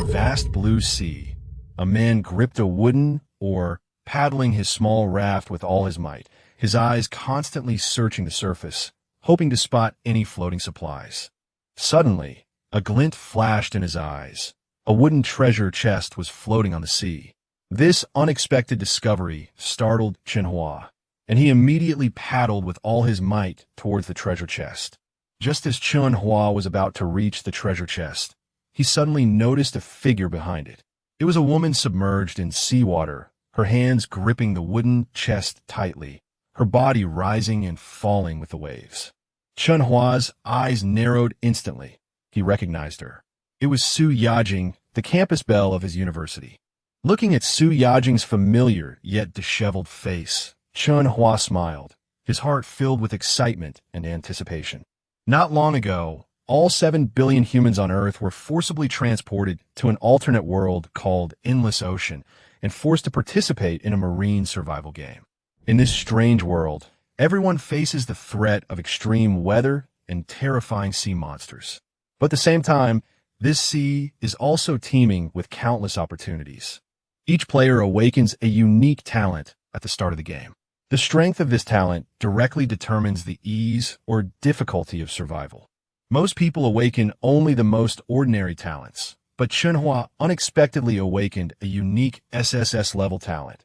a vast blue sea, a man gripped a wooden oar, paddling his small raft with all his might, his eyes constantly searching the surface, hoping to spot any floating supplies. Suddenly, a glint flashed in his eyes. A wooden treasure chest was floating on the sea. This unexpected discovery startled Chen Hua, and he immediately paddled with all his might towards the treasure chest. Just as Chen Hua was about to reach the treasure chest, he suddenly noticed a figure behind it. It was a woman submerged in seawater, her hands gripping the wooden chest tightly, her body rising and falling with the waves. Chen Hua's eyes narrowed instantly. He recognized her. It was Su Yajing, the campus belle of his university. Looking at Su Yajing's familiar yet disheveled face, Chen Hua smiled, his heart filled with excitement and anticipation. Not long ago, all 7 billion humans on Earth were forcibly transported to an alternate world called Endless Ocean and forced to participate in a marine survival game. In this strange world, everyone faces the threat of extreme weather and terrifying sea monsters. But at the same time, this sea is also teeming with countless opportunities. Each player awakens a unique talent at the start of the game. The strength of this talent directly determines the ease or difficulty of survival. Most people awaken only the most ordinary talents, but Chen Hua unexpectedly awakened a unique SSS-level talent,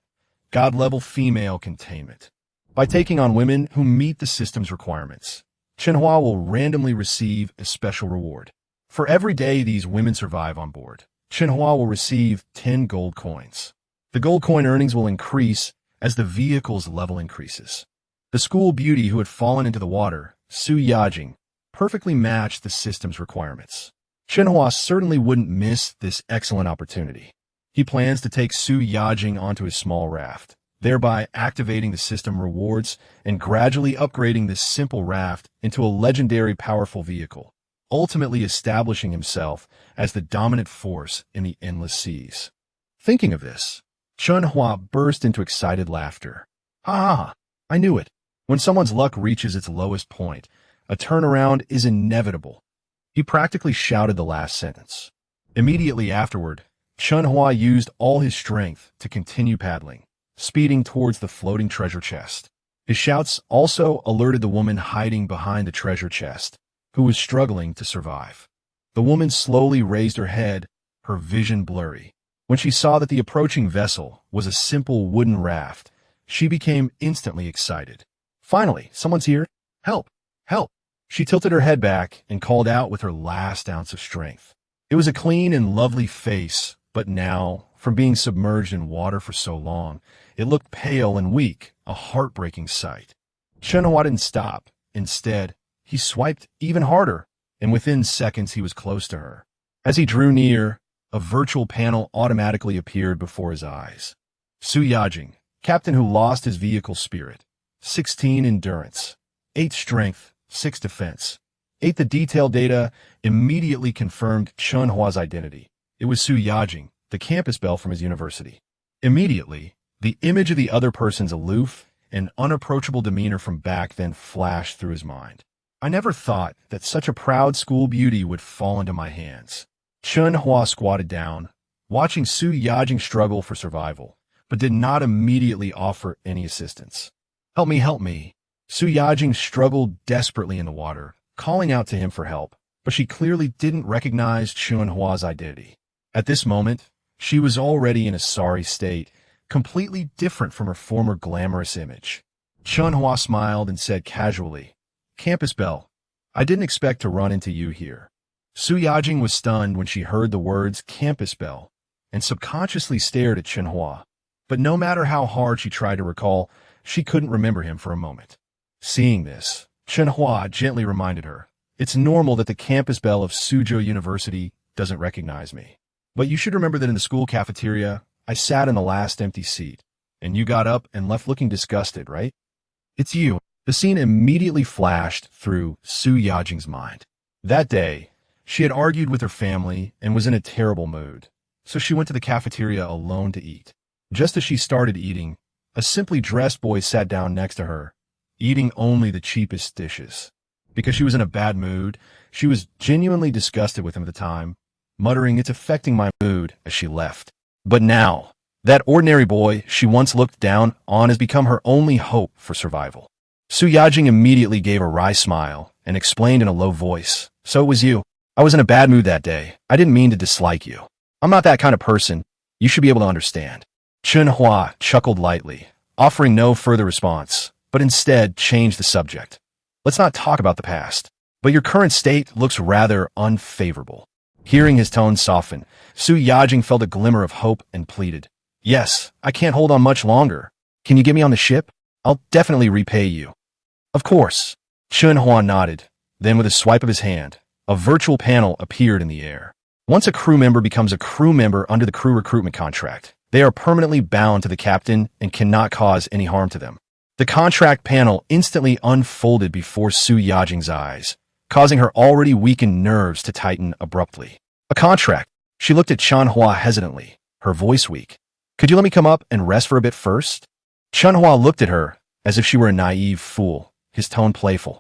God-level Female Containment. By taking on women who meet the system's requirements, Chen Hua will randomly receive a special reward. For every day these women survive on board, Chen Hua will receive 10 gold coins. The gold coin earnings will increase as the vehicle's level increases. The school beauty who had fallen into the water, Su Yajing, perfectly matched the system's requirements. Chen Hua certainly wouldn't miss this excellent opportunity. He plans to take Su Yajing onto his small raft, thereby activating the system rewards and gradually upgrading this simple raft into a legendary powerful vehicle, ultimately establishing himself as the dominant force in the endless seas. Thinking of this, Chen Hua burst into excited laughter. Ha! I knew it. When someone's luck reaches its lowest point, a turnaround is inevitable. He practically shouted the last sentence. Immediately afterward, Chen Hua used all his strength to continue paddling, speeding towards the floating treasure chest. His shouts also alerted the woman hiding behind the treasure chest, who was struggling to survive. The woman slowly raised her head, her vision blurry. When she saw that the approaching vessel was a simple wooden raft, she became instantly excited. Finally, someone's here. Help! Help! She tilted her head back and called out with her last ounce of strength. It was a clean and lovely face, but now, from being submerged in water for so long, it looked pale and weak, a heartbreaking sight. Chen Hua didn't stop. Instead, he swiped even harder, and within seconds he was close to her. As he drew near, a virtual panel automatically appeared before his eyes. Su Yajing, captain who lost his vehicle spirit. 16 endurance, 8 strength, 6 defense. 8 The detailed data immediately confirmed Chen Hua's identity. It was Su Yajing, the campus belle from his university. Immediately, the image of the other person's aloof and unapproachable demeanor from back then flashed through his mind. I never thought that such a proud school beauty would fall into my hands. Chen Hua squatted down, watching Su Yajing struggle for survival, but did not immediately offer any assistance. Help me, help me. Su Yajing struggled desperately in the water, calling out to him for help, but she clearly didn't recognize Chen Hua's identity. At this moment, she was already in a sorry state, completely different from her former glamorous image. Chen Hua smiled and said casually, "Campus belle, I didn't expect to run into you here." Su Yajing was stunned when she heard the words campus belle and subconsciously stared at Chen Hua. But no matter how hard she tried to recall, she couldn't remember him for a moment. Seeing this, Chen Hua gently reminded her, "It's normal that the campus belle of Suzhou University doesn't recognize me. But you should remember that in the school cafeteria, I sat in the last empty seat, and you got up and left looking disgusted, right? It's you." The scene immediately flashed through Su Yajing's mind. That day, she had argued with her family and was in a terrible mood, so she went to the cafeteria alone to eat. Just as she started eating, a simply dressed boy sat down next to her, eating only the cheapest dishes. Because she was in a bad mood, she was genuinely disgusted with him at the time, muttering it's affecting my mood as she left. But now, that ordinary boy she once looked down on has become her only hope for survival. Su Yajing immediately gave a wry smile and explained in a low voice, "So it was you. I was in a bad mood that day. I didn't mean to dislike you. I'm not that kind of person. You should be able to understand." Chen Hua chuckled lightly, offering no further response, but instead changed the subject. "Let's not talk about the past, but your current state looks rather unfavorable." Hearing his tone soften, Su Yajing felt a glimmer of hope and pleaded, "Yes, I can't hold on much longer. Can you get me on the ship? I'll definitely repay you." "Of course." Chen Hua nodded. Then with a swipe of his hand, a virtual panel appeared in the air. Once a crew member becomes a crew member under the crew recruitment contract, they are permanently bound to the captain and cannot cause any harm to them. The contract panel instantly unfolded before Su Yajing's eyes, causing her already weakened nerves to tighten abruptly. "A contract." She looked at Chen Hua hesitantly, her voice weak. "Could you let me come up and rest for a bit first?" Chen Hua looked at her as if she were a naive fool, his tone playful.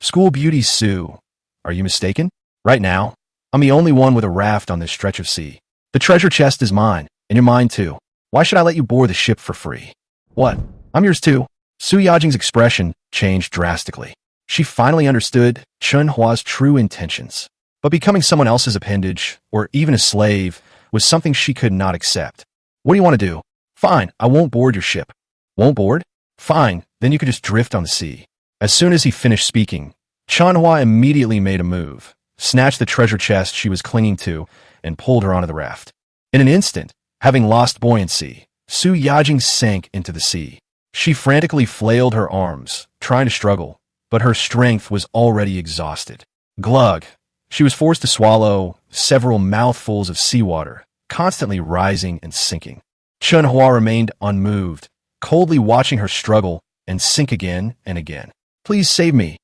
"School beauty Su, are you mistaken? Right now, I'm the only one with a raft on this stretch of sea. The treasure chest is mine, and you're mine too. Why should I let you board the ship for free?" "What? I'm yours too." Su Yajing's expression changed drastically. She finally understood Chen Hua's true intentions. But becoming someone else's appendage, or even a slave, was something she could not accept. "What do you want to do?" "Fine, I won't board your ship." "Won't board? Fine, then you could just drift on the sea." As soon as he finished speaking, Chen Hua immediately made a move, snatched the treasure chest she was clinging to, and pulled her onto the raft. In an instant, having lost buoyancy, Su Yajing sank into the sea. She frantically flailed her arms, trying to struggle, but her strength was already exhausted. Glug! She was forced to swallow several mouthfuls of seawater, constantly rising and sinking. Chen Hua remained unmoved, coldly watching her struggle and sink again and again. "Please save me."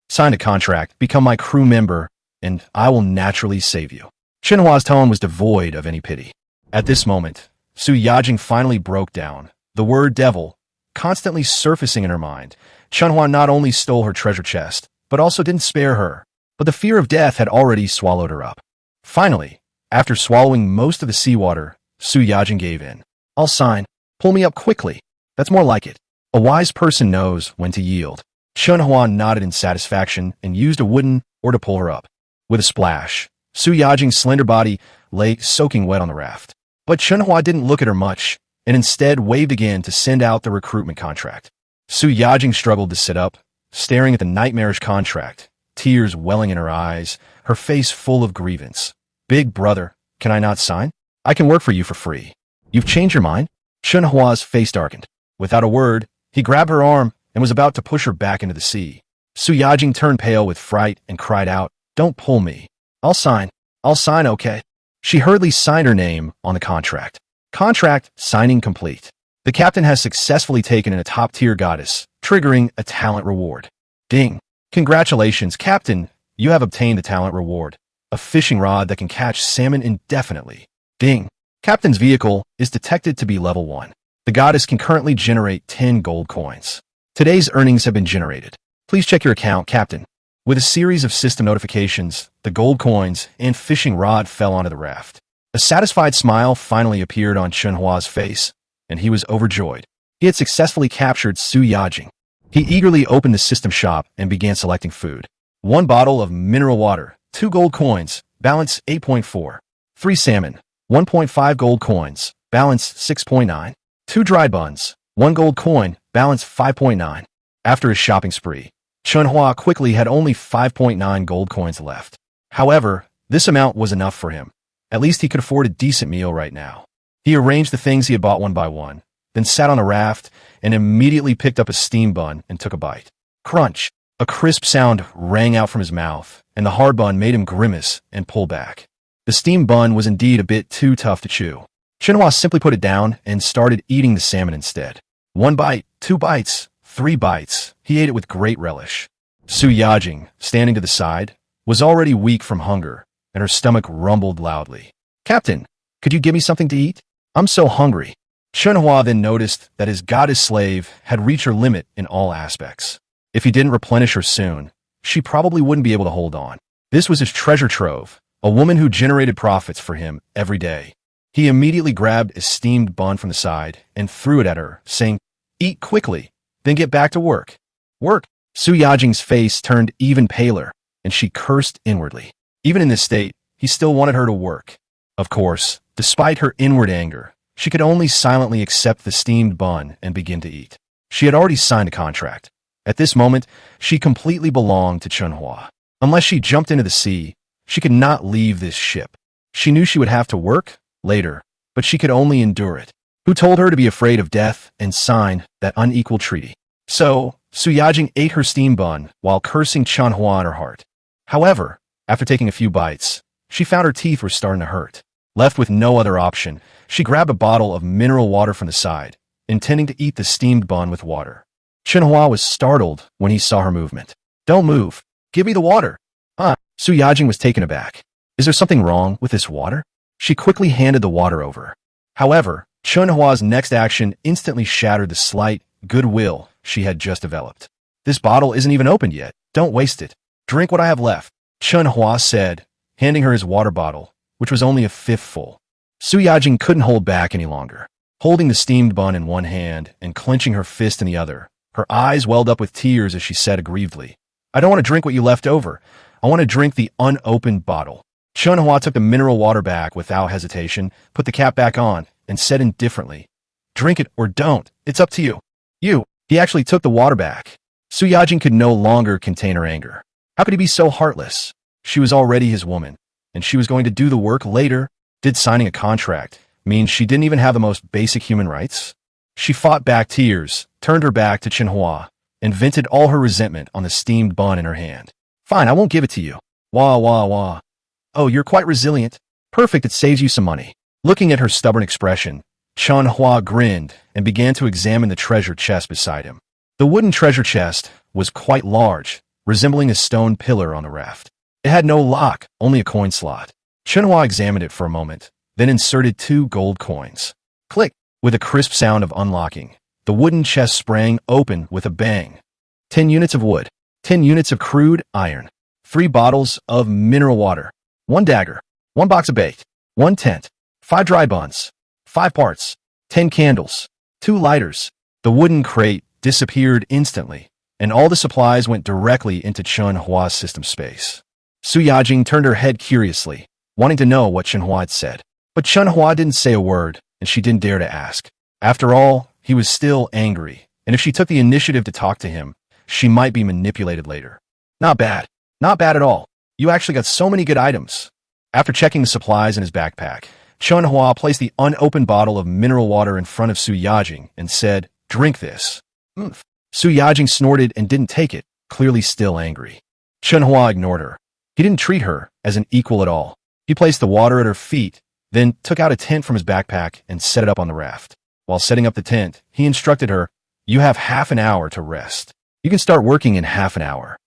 "Sign a contract, become my crew member, and I will naturally save you." Chen Hua's tone was devoid of any pity. At this moment, Su Yajing finally broke down, the word devil constantly surfacing in her mind. Chen Hua not only stole her treasure chest, but also didn't spare her. But the fear of death had already swallowed her up. Finally, after swallowing most of the seawater, Su Yajing gave in. "I'll sign. Pull me up quickly. That's more like it." A wise person knows when to yield. Chen Hua nodded in satisfaction and used a wooden oar to pull her up. With a splash, Su Yajing's slender body lay soaking wet on the raft. But Chen Hua didn't look at her much, and instead waved again to send out the recruitment contract. Su Yajing struggled to sit up, staring at the nightmarish contract, tears welling in her eyes, her face full of grievance. "Big brother, can I not sign? I can work for you for free." "You've changed your mind?" Chen Hua's face darkened. Without a word, he grabbed her arm and was about to push her back into the sea. Su Yajing turned pale with fright and cried out, "Don't pull me. I'll sign, okay." She hurriedly signed her name on the contract. Contract signing complete. The captain has successfully taken in a top-tier goddess, triggering a talent reward. Ding. "Congratulations, Captain. You have obtained the talent reward. A fishing rod that can catch salmon indefinitely." Ding. Captain's vehicle is detected to be level 1. The goddess can currently generate 10 gold coins. Today's earnings have been generated. Please check your account, Captain. With a series of system notifications, the gold coins and fishing rod fell onto the raft. A satisfied smile finally appeared on Chen Hua's face, and he was overjoyed. He had successfully captured Su Yajing. He eagerly opened the system shop and began selecting food. 1 bottle of mineral water, 2 gold coins, balance 8.4. 3 salmon, 1.5 gold coins, balance 6.9. 2 dried buns, 1 gold coin, balance 5.9. After his shopping spree, Chen Hua quickly had only 5.9 gold coins left. However, this amount was enough for him. At least he could afford a decent meal right now. He arranged the things he had bought one by one, then sat on a raft and immediately picked up a steam bun and took a bite. Crunch! A crisp sound rang out from his mouth, and the hard bun made him grimace and pull back. The steam bun was indeed a bit too tough to chew. Chen Hua simply put it down and started eating the salmon instead. 1 bite, 2 bites, 3 bites. He ate it with great relish. Su Yajing, standing to the side, was already weak from hunger, and her stomach rumbled loudly. "Captain, could you give me something to eat? I'm so hungry." Chen Hua then noticed that his goddess slave had reached her limit in all aspects. If he didn't replenish her soon, she probably wouldn't be able to hold on. This was his treasure trove, a woman who generated profits for him every day. He immediately grabbed a steamed bun from the side and threw it at her, saying, "Eat quickly, then get back to work." Work? Su Yajing's face turned even paler, and she cursed inwardly. Even in this state, he still wanted her to work. Of course, despite her inward anger, she could only silently accept the steamed bun and begin to eat. She had already signed a contract. At this moment, she completely belonged to Chen Hua. Unless she jumped into the sea, she could not leave this ship. She knew she would have to work later, but she could only endure it. Who told her to be afraid of death and sign that unequal treaty? So, Su Yajing ate her steamed bun while cursing Chen Hua in her heart. However, after taking a few bites, she found her teeth were starting to hurt. Left with no other option, she grabbed a bottle of mineral water from the side, intending to eat the steamed bun with water. Chen Hua was startled when he saw her movement. "Don't move. Give me the water." Su Yajing was taken aback. "Is there something wrong with this water?" She quickly handed the water over. However, Chen Hua's next action instantly shattered the slight goodwill she had just developed. "This bottle isn't even opened yet. Don't waste it. Drink what I have left," Chen Hua said, handing her his water bottle, which was only a fifth full. Su Yajing couldn't hold back any longer. Holding the steamed bun in one hand and clenching her fist in the other, her eyes welled up with tears as she said aggrievedly, "I don't want to drink what you left over. I want to drink the unopened bottle." Chen Hua took the mineral water back without hesitation, put the cap back on, and said indifferently, "Drink it or don't. It's up to you." He actually took the water back. Su Yajing could no longer contain her anger. How could he be so heartless? She was already his woman, and she was going to do the work later. Did signing a contract mean she didn't even have the most basic human rights? She fought back tears, turned her back to Chen Hua, and vented all her resentment on the steamed bun in her hand. "Fine, I won't give it to you." "Wah, wah, wah. Oh, you're quite resilient. Perfect, it saves you some money." Looking at her stubborn expression, Chen Hua grinned and began to examine the treasure chest beside him. The wooden treasure chest was quite large, resembling a stone pillar on the raft. It had no lock, only a coin slot. Chen Hua examined it for a moment, then inserted 2 gold coins. Click! With a crisp sound of unlocking, the wooden chest sprang open with a bang. 10 units of wood, 10 units of crude iron, 3 bottles of mineral water, 1 dagger, 1 box of bait, 1 tent, 5 dry buns, 5 parts, 10 candles, 2 lighters. The wooden crate disappeared instantly, and all the supplies went directly into Chen Hua's system space. Su Yajing turned her head curiously, wanting to know what Chen Hua had said. But Chen Hua didn't say a word, and she didn't dare to ask. After all, he was still angry, and if she took the initiative to talk to him, she might be manipulated later. "Not bad. Not bad at all. You actually got so many good items." After checking the supplies in his backpack, Chen Hua placed the unopened bottle of mineral water in front of Su Yajing and said, "Drink this." Su Yajing snorted and didn't take it, clearly still angry. Chen Hua ignored her. He didn't treat her as an equal at all. He placed the water at her feet, then took out a tent from his backpack and set it up on the raft. While setting up the tent, he instructed her, "You have half an hour to rest. You can start working in half an hour."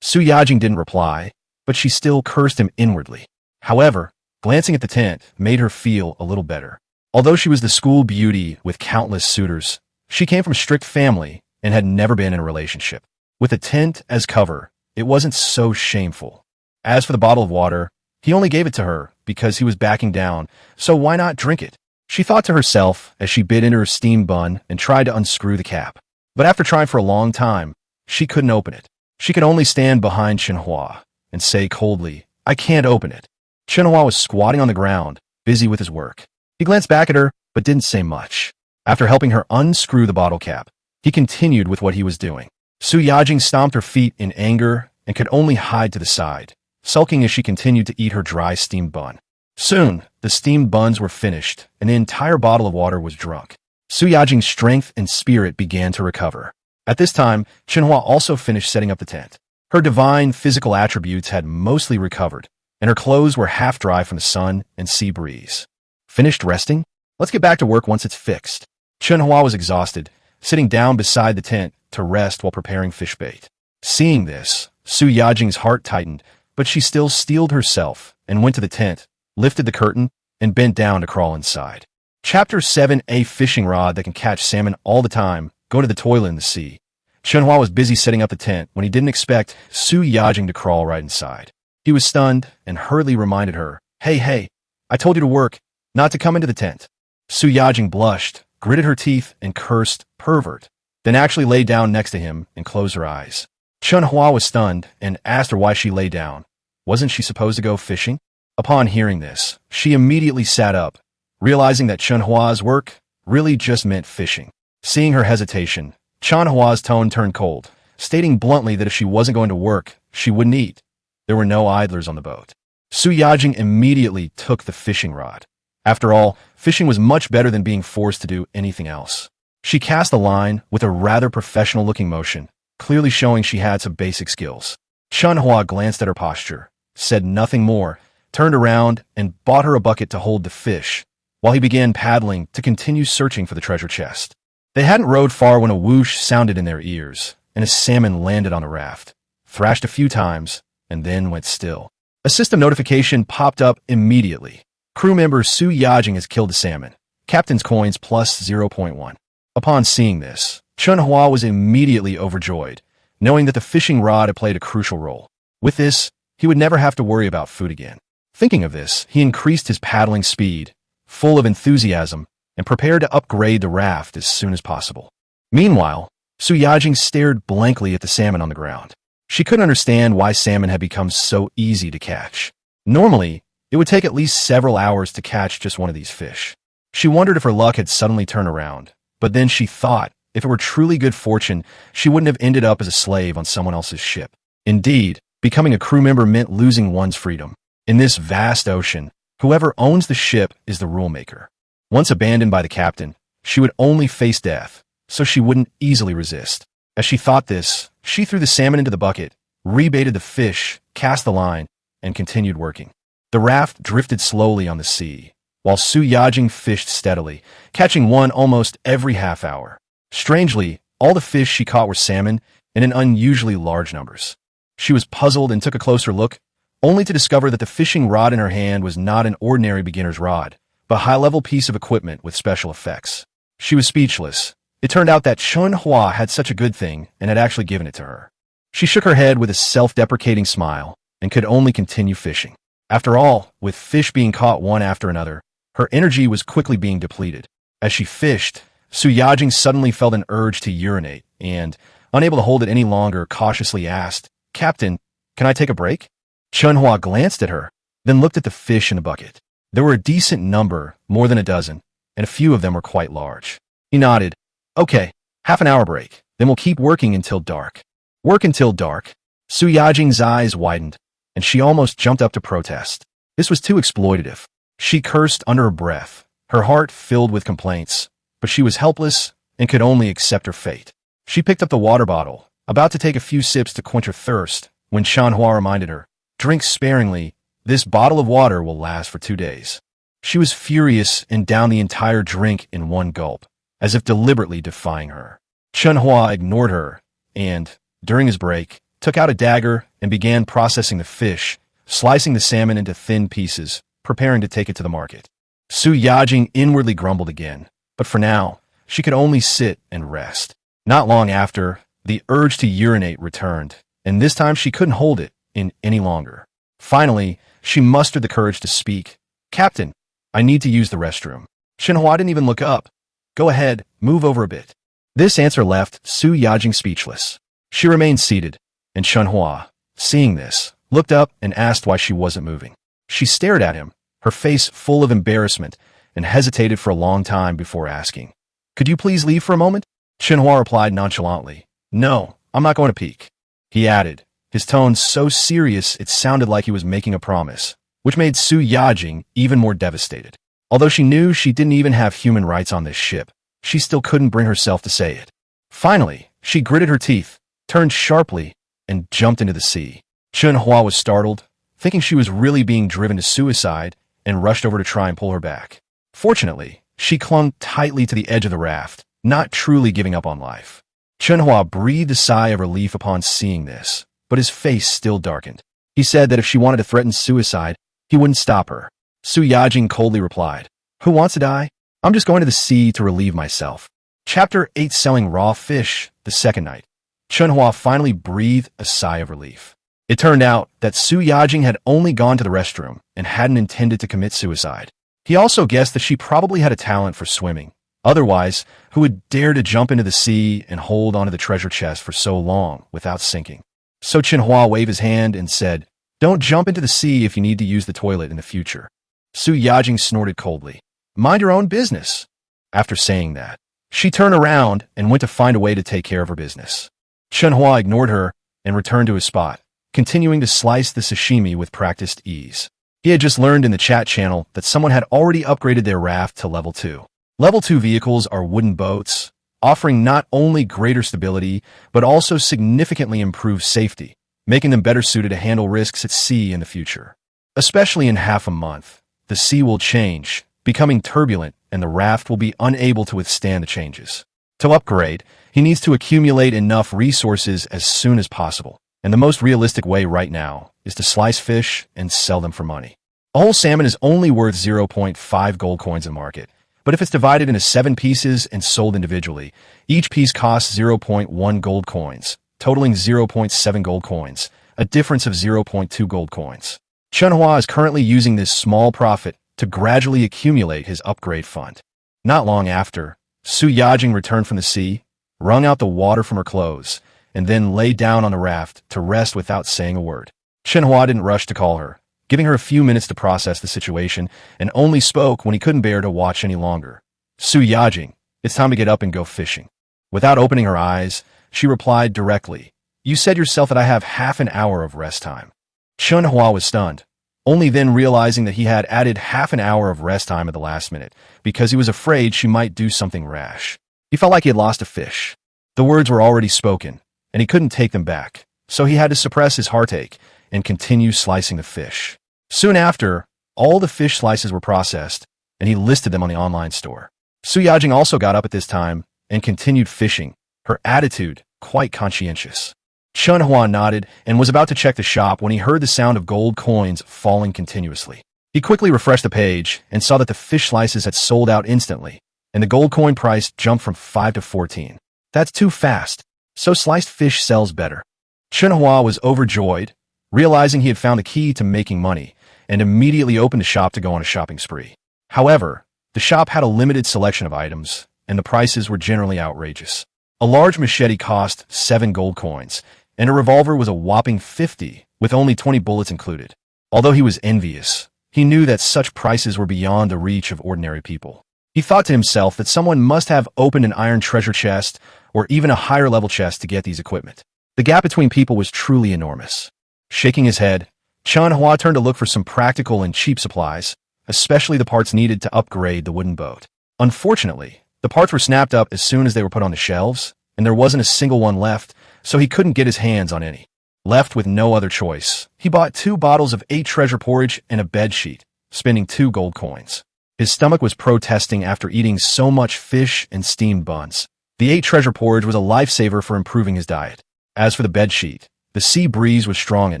Su Yajing didn't reply, but she still cursed him inwardly. However, glancing at the tent made her feel a little better. Although she was the school beauty with countless suitors, she came from a strict family and had never been in a relationship. With a tent as cover, it wasn't so shameful. As for the bottle of water, he only gave it to her because he was backing down, so why not drink it? She thought to herself as she bit into her steamed bun and tried to unscrew the cap. But after trying for a long time, she couldn't open it. She could only stand behind Chen Hua and say coldly, "I can't open it." Chen Hua was squatting on the ground, busy with his work. He glanced back at her, but didn't say much. After helping her unscrew the bottle cap, he continued with what he was doing. Su Yajing stomped her feet in anger and could only hide to the side, sulking as she continued to eat her dry steamed bun. Soon, the steamed buns were finished, and the entire bottle of water was drunk. Su Yajing's strength and spirit began to recover. At this time, Chen Hua also finished setting up the tent. Her divine physical attributes had mostly recovered, and her clothes were half dry from the sun and sea breeze. Finished resting? Let's get back to work once it's fixed. Chen Hua was exhausted, sitting down beside the tent to rest while preparing fish bait. Seeing this, Su Yajing's heart tightened, but she still steeled herself and went to the tent, lifted the curtain, and bent down to crawl inside. Chapter 7: A fishing rod that can catch salmon all the time, go to the toilet in the sea. Chen Hua was busy setting up the tent when he didn't expect Su Yajing to crawl right inside. He was stunned and hurriedly reminded her, Hey, I told you to work, not to come into the tent. Su Yajing blushed, gritted her teeth, and cursed, pervert, then actually lay down next to him and closed her eyes. Chen Hua was stunned and asked her why she lay down. Wasn't she supposed to go fishing? Upon hearing this, she immediately sat up, realizing that Chen Hua's work really just meant fishing. Seeing her hesitation, Chen Hua's tone turned cold, stating bluntly that if she wasn't going to work, she wouldn't eat. There were no idlers on the boat. Su Yajing immediately took the fishing rod. After all, fishing was much better than being forced to do anything else. She cast the line with a rather professional-looking motion, clearly showing she had some basic skills. Chen Hua glanced at her posture, said nothing more, turned around, and bought her a bucket to hold the fish, while he began paddling to continue searching for the treasure chest. They hadn't rowed far when a whoosh sounded in their ears, and a salmon landed on the raft, thrashed a few times, and then went still. A system notification popped up immediately. Crew member Su Yajing has killed the salmon. Captain's coins plus 0.1. Upon seeing this, Chen Hua was immediately overjoyed, knowing that the fishing rod had played a crucial role. With this, he would never have to worry about food again. Thinking of this, he increased his paddling speed, full of enthusiasm, and prepared to upgrade the raft as soon as possible. Meanwhile, Su Yajing stared blankly at the salmon on the ground. She couldn't understand why salmon had become so easy to catch. Normally, it would take at least several hours to catch just one of these fish. She wondered if her luck had suddenly turned around, but then she thought if it were truly good fortune, she wouldn't have ended up as a slave on someone else's ship. Indeed, becoming a crew member meant losing one's freedom. In this vast ocean, whoever owns the ship is the rule maker. Once abandoned by the captain, she would only face death, so she wouldn't easily resist. As she thought this, she threw the salmon into the bucket, rebaited the fish, cast the line, and continued working. The raft drifted slowly on the sea, while Su Yajing fished steadily, catching one almost every half hour. Strangely, all the fish she caught were salmon, and in unusually large numbers. She was puzzled and took a closer look, only to discover that the fishing rod in her hand was not an ordinary beginner's rod, but a high-level piece of equipment with special effects. She was speechless. It turned out that Chen Hua had such a good thing and had actually given it to her. She shook her head with a self-deprecating smile and could only continue fishing. After all, with fish being caught one after another, her energy was quickly being depleted. As she fished, Su Yajing suddenly felt an urge to urinate and, unable to hold it any longer, cautiously asked, "Captain, can I take a break?" Chen Hua glanced at her, then looked at the fish in the bucket. There were a decent number, more than a dozen, and a few of them were quite large. He nodded. "Okay, half an hour break, then we'll keep working until dark." Work until dark? Su Yajing's eyes widened, and she almost jumped up to protest. This was too exploitative. She cursed under her breath, her heart filled with complaints, but she was helpless and could only accept her fate. She picked up the water bottle, about to take a few sips to quench her thirst, when Chen Hua reminded her, "Drink sparingly, this bottle of water will last for 2 days." She was furious and downed the entire drink in one gulp, as if deliberately defying her. Chen Hua ignored her, and, during his break, took out a dagger and began processing the fish, slicing the salmon into thin pieces, preparing to take it to the market. Su Yajing inwardly grumbled again, but for now, she could only sit and rest. Not long after, the urge to urinate returned, and this time she couldn't hold it in any longer. Finally, she mustered the courage to speak. "Captain, I need to use the restroom." Chen Hua didn't even look up. "Go ahead, move over a bit." This answer left Su Yajing speechless. She remained seated, and Chen Hua, seeing this, looked up and asked why she wasn't moving. She stared at him, her face full of embarrassment, and hesitated for a long time before asking, "Could you please leave for a moment?" Chen Hua replied nonchalantly, "No, I'm not going to peek." He added, his tone so serious it sounded like he was making a promise, which made Su Yajing even more devastated. Although she knew she didn't even have human rights on this ship, she still couldn't bring herself to say it. Finally, she gritted her teeth, turned sharply, and jumped into the sea. Chen Hua was startled, thinking she was really being driven to suicide, and rushed over to try and pull her back. Fortunately, she clung tightly to the edge of the raft, not truly giving up on life. Chen Hua breathed a sigh of relief upon seeing this, but his face still darkened. He said that if she wanted to threaten suicide, he wouldn't stop her. Su Yajing coldly replied, "Who wants to die? I'm just going to the sea to relieve myself." Chapter 8: Selling Raw Fish, the second night. Chen Hua finally breathed a sigh of relief. It turned out that Su Yajing had only gone to the restroom and hadn't intended to commit suicide. He also guessed that she probably had a talent for swimming. Otherwise, who would dare to jump into the sea and hold onto the treasure chest for so long without sinking? So Chen Hua waved his hand and said, "Don't jump into the sea if you need to use the toilet in the future." Su Yajing snorted coldly. "Mind your own business." After saying that, she turned around and went to find a way to take care of her business. Chen Hua ignored her and returned to his spot, continuing to slice the sashimi with practiced ease. He had just learned in the chat channel that someone had already upgraded their raft to level 2. Level 2 vehicles are wooden boats, offering not only greater stability, but also significantly improved safety, making them better suited to handle risks at sea in the future. Especially in half a month, the sea will change, becoming turbulent, and the raft will be unable to withstand the changes. To upgrade, he needs to accumulate enough resources as soon as possible, and the most realistic way right now is to slice fish and sell them for money. A whole salmon is only worth 0.5 gold coins in market, but if it's divided into 7 pieces and sold individually, each piece costs 0.1 gold coins, totaling 0.7 gold coins, a difference of 0.2 gold coins. Chen Hua is currently using this small profit to gradually accumulate his upgrade fund. Not long after, Su Yajing returned from the sea, wrung out the water from her clothes, and then lay down on the raft to rest without saying a word. Chen Hua didn't rush to call her, giving her a few minutes to process the situation, and only spoke when he couldn't bear to watch any longer. "Su Yajing, it's time to get up and go fishing." Without opening her eyes, she replied directly, "You said yourself that I have half an hour of rest time." Chen Hua was stunned, only then realizing that he had added half an hour of rest time at the last minute, because he was afraid she might do something rash. He felt like he had lost a fish. The words were already spoken, and he couldn't take them back, so he had to suppress his heartache and continue slicing the fish. Soon after, all the fish slices were processed, and he listed them on the online store. Su Yajing also got up at this time and continued fishing, her attitude quite conscientious. Chen Hua nodded and was about to check the shop when he heard the sound of gold coins falling continuously. He quickly refreshed the page and saw that the fish slices had sold out instantly, and the gold coin price jumped from 5 to 14. That's too fast, so sliced fish sells better. Chen Hua was overjoyed, realizing he had found the key to making money, and immediately opened the shop to go on a shopping spree. However, the shop had a limited selection of items, and the prices were generally outrageous. A large machete cost 7 gold coins, and a revolver was a whopping 50, with only 20 bullets included. Although he was envious, he knew that such prices were beyond the reach of ordinary people. He thought to himself that someone must have opened an iron treasure chest, or even a higher level chest to get these equipment. The gap between people was truly enormous. Shaking his head, Chen Hua turned to look for some practical and cheap supplies, especially the parts needed to upgrade the wooden boat. Unfortunately, the parts were snapped up as soon as they were put on the shelves, and there wasn't a single one left, so he couldn't get his hands on any. Left with no other choice, he bought 2 bottles of 8 treasure porridge and a bed sheet, spending 2 gold coins. His stomach was protesting after eating so much fish and steamed buns. The 8 treasure porridge was a lifesaver for improving his diet. As for the bed sheet, the sea breeze was strong at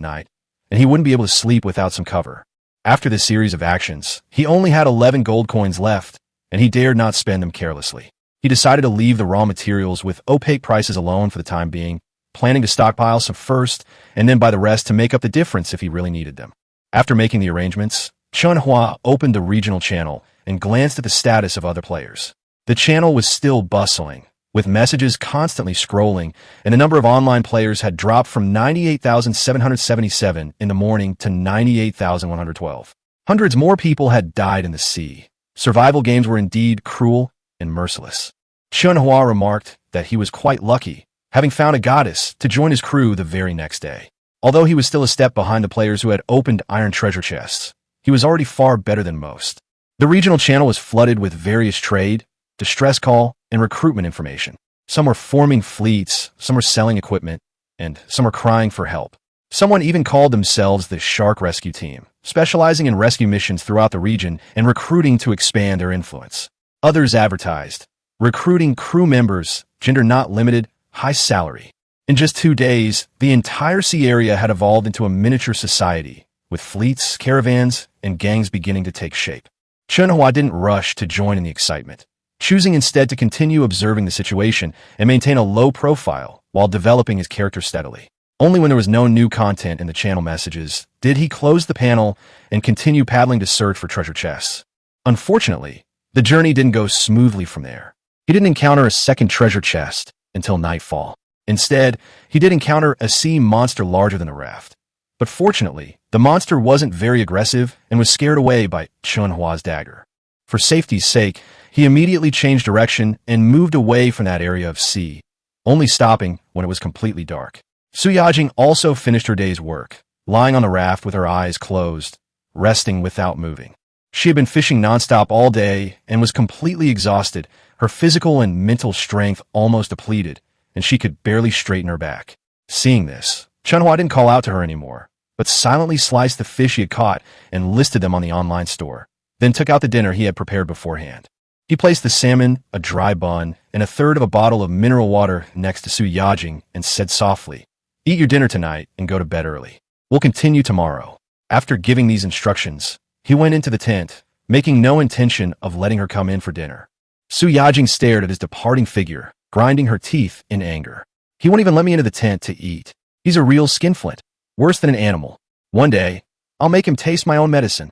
night, and he wouldn't be able to sleep without some cover. After this series of actions, he only had 11 gold coins left, and he dared not spend them carelessly. He decided to leave the raw materials with opaque prices alone for the time being, planning to stockpile some first, and then buy the rest to make up the difference if he really needed them. After making the arrangements, Chen Hua opened the regional channel and glanced at the status of other players. The channel was still bustling, with messages constantly scrolling, and the number of online players had dropped from 98,777 in the morning to 98,112. Hundreds more people had died in the sea. Survival games were indeed cruel and merciless. Chen Hua remarked that he was quite lucky, having found a goddess to join his crew the very next day. Although he was still a step behind the players who had opened iron treasure chests, he was already far better than most. The regional channel was flooded with various trade, distress call, and recruitment information. Some were forming fleets, some were selling equipment, and some were crying for help. Someone even called themselves the Shark Rescue Team, specializing in rescue missions throughout the region and recruiting to expand their influence. Others advertised, recruiting crew members, gender not limited, high salary. In just 2 days, the entire sea area had evolved into a miniature society, with fleets, caravans, and gangs beginning to take shape. Chen Hua didn't rush to join in the excitement, choosing instead to continue observing the situation and maintain a low profile while developing his character steadily. Only when there was no new content in the channel messages did he close the panel and continue paddling to search for treasure chests. Unfortunately, the journey didn't go smoothly from there. He didn't encounter a second treasure chest until nightfall. Instead, he did encounter a sea monster larger than a raft. But fortunately, the monster wasn't very aggressive and was scared away by Chen Hua's dagger. For safety's sake, he immediately changed direction and moved away from that area of sea, only stopping when it was completely dark. Su Yajing also finished her day's work, lying on the raft with her eyes closed, resting without moving. She had been fishing nonstop all day and was completely exhausted, her physical and mental strength almost depleted, and she could barely straighten her back. Seeing this, Chen Hua didn't call out to her anymore, but silently sliced the fish he had caught and listed them on the online store, then took out the dinner he had prepared beforehand. He placed the salmon, a dry bun, and a third of a bottle of mineral water next to Su Yajing and said softly, "Eat your dinner tonight and go to bed early. We'll continue tomorrow." After giving these instructions, he went into the tent, making no intention of letting her come in for dinner. Su Yajing stared at his departing figure, grinding her teeth in anger. He won't even let me into the tent to eat. He's a real skinflint, worse than an animal. One day, I'll make him taste my own medicine.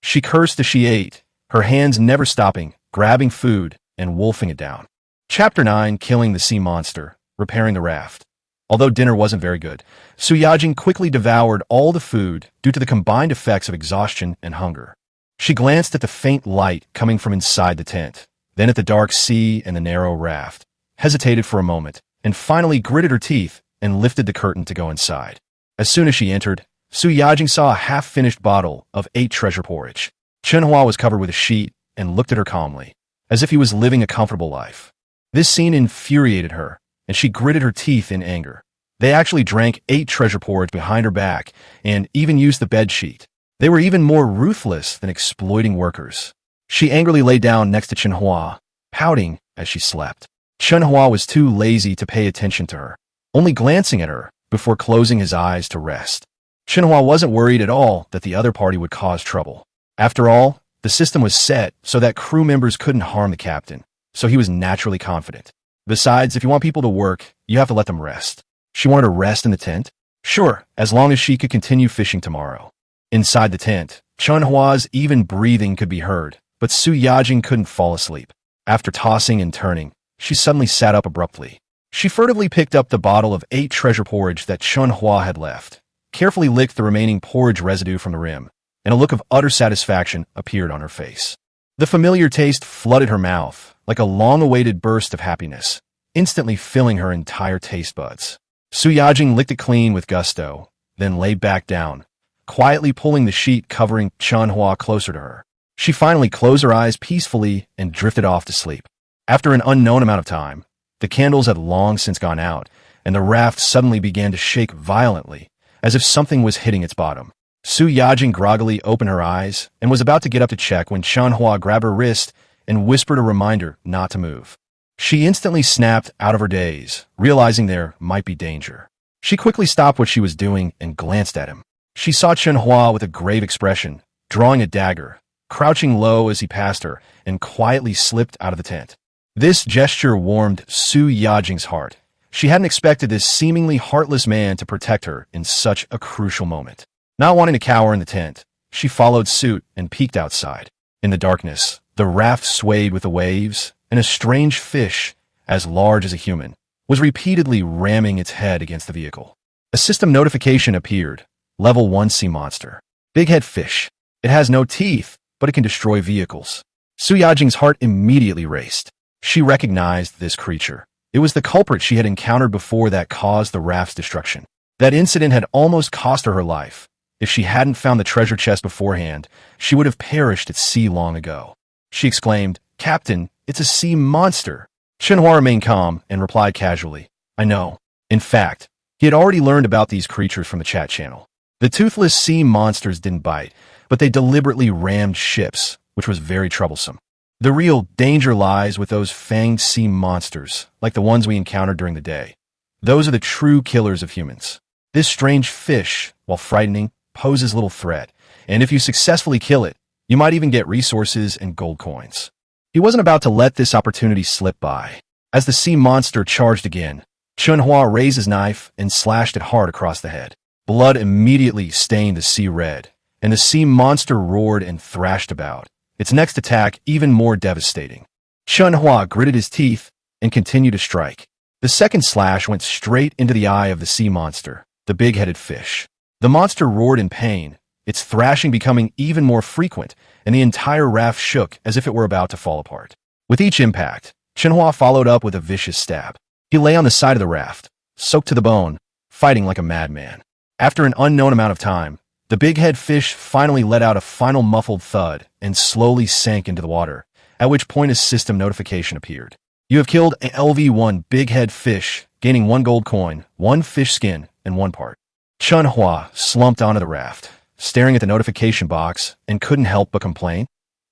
She cursed as she ate, her hands never stopping, grabbing food and wolfing it down. Chapter 9, Killing the Sea Monster, Repairing the Raft. Although dinner wasn't very good, Su Yajing quickly devoured all the food due to the combined effects of exhaustion and hunger. She glanced at the faint light coming from inside the tent, then at the dark sea and the narrow raft, hesitated for a moment, and finally gritted her teeth and lifted the curtain to go inside. As soon as she entered, Su Yajing saw a half-finished bottle of 8 treasure porridge. Chen Hua was covered with a sheet and looked at her calmly, as if he was living a comfortable life. This scene infuriated her, and she gritted her teeth in anger. They actually drank 8 treasure porridge behind her back and even used the bed sheet. They were even more ruthless than exploiting workers. She angrily lay down next to Chen Hua, pouting as she slept. Chen Hua was too lazy to pay attention to her, only glancing at her before closing his eyes to rest. Chen Hua wasn't worried at all that the other party would cause trouble. After all, the system was set so that crew members couldn't harm the captain, so he was naturally confident. Besides, if you want people to work, you have to let them rest. She wanted to rest in the tent? Sure, as long as she could continue fishing tomorrow. Inside the tent, Chen Hua's even breathing could be heard, but Su Yajing couldn't fall asleep. After tossing and turning, she suddenly sat up abruptly. She furtively picked up the bottle of 8 treasure porridge that Chen Hua had left, carefully licked the remaining porridge residue from the rim, and a look of utter satisfaction appeared on her face. The familiar taste flooded her mouth, like a long-awaited burst of happiness, instantly filling her entire taste buds. Su Yajing licked it clean with gusto, then lay back down, quietly pulling the sheet covering Chen Hua closer to her. She finally closed her eyes peacefully and drifted off to sleep. After an unknown amount of time, the candles had long since gone out, and the raft suddenly began to shake violently, as if something was hitting its bottom. Su Yajing groggily opened her eyes and was about to get up to check when Chen Hua grabbed her wrist and whispered a reminder not to move. She instantly snapped out of her daze, realizing there might be danger. She quickly stopped what she was doing and glanced at him. She saw Chen Hua with a grave expression, drawing a dagger, crouching low as he passed her, and quietly slipped out of the tent. This gesture warmed Su Yajing's heart. She hadn't expected this seemingly heartless man to protect her in such a crucial moment. Not wanting to cower in the tent, she followed suit and peeked outside. In the darkness, the raft swayed with the waves, and a strange fish, as large as a human, was repeatedly ramming its head against the vehicle. A system notification appeared. Level 1 Sea Monster. Big head fish. It has no teeth, but it can destroy vehicles. Su Yajing's heart immediately raced. She recognized this creature. It was the culprit she had encountered before that caused the raft's destruction. That incident had almost cost her her life. If she hadn't found the treasure chest beforehand, she would have perished at sea long ago. She exclaimed, "Captain, it's a sea monster." Chen Hua remained calm and replied casually, "I know." In fact, he had already learned about these creatures from the chat channel. The toothless sea monsters didn't bite, but they deliberately rammed ships, which was very troublesome. The real danger lies with those fanged sea monsters, like the ones we encountered during the day. Those are the true killers of humans. This strange fish, while frightening, poses little threat, and if you successfully kill it, you might even get resources and gold coins. He wasn't about to let this opportunity slip by. As the sea monster charged again, Chen Hua raised his knife and slashed it hard across the head. Blood immediately stained the sea red, and the sea monster roared and thrashed about, its next attack even more devastating. Chen Hua gritted his teeth and continued to strike. The second slash went straight into the eye of the sea monster, the big-headed fish. The monster roared in pain, its thrashing becoming even more frequent, and the entire raft shook as if it were about to fall apart. With each impact, Chen Hua followed up with a vicious stab. He lay on the side of the raft, soaked to the bone, fighting like a madman. After an unknown amount of time, the big-head fish finally let out a final muffled thud and slowly sank into the water, at which point a system notification appeared. You have killed an LV1 big-head fish, gaining 1 gold coin, 1 fish skin, and 1 part. Chen Hua slumped onto the raft, staring at the notification box, and couldn't help but complain.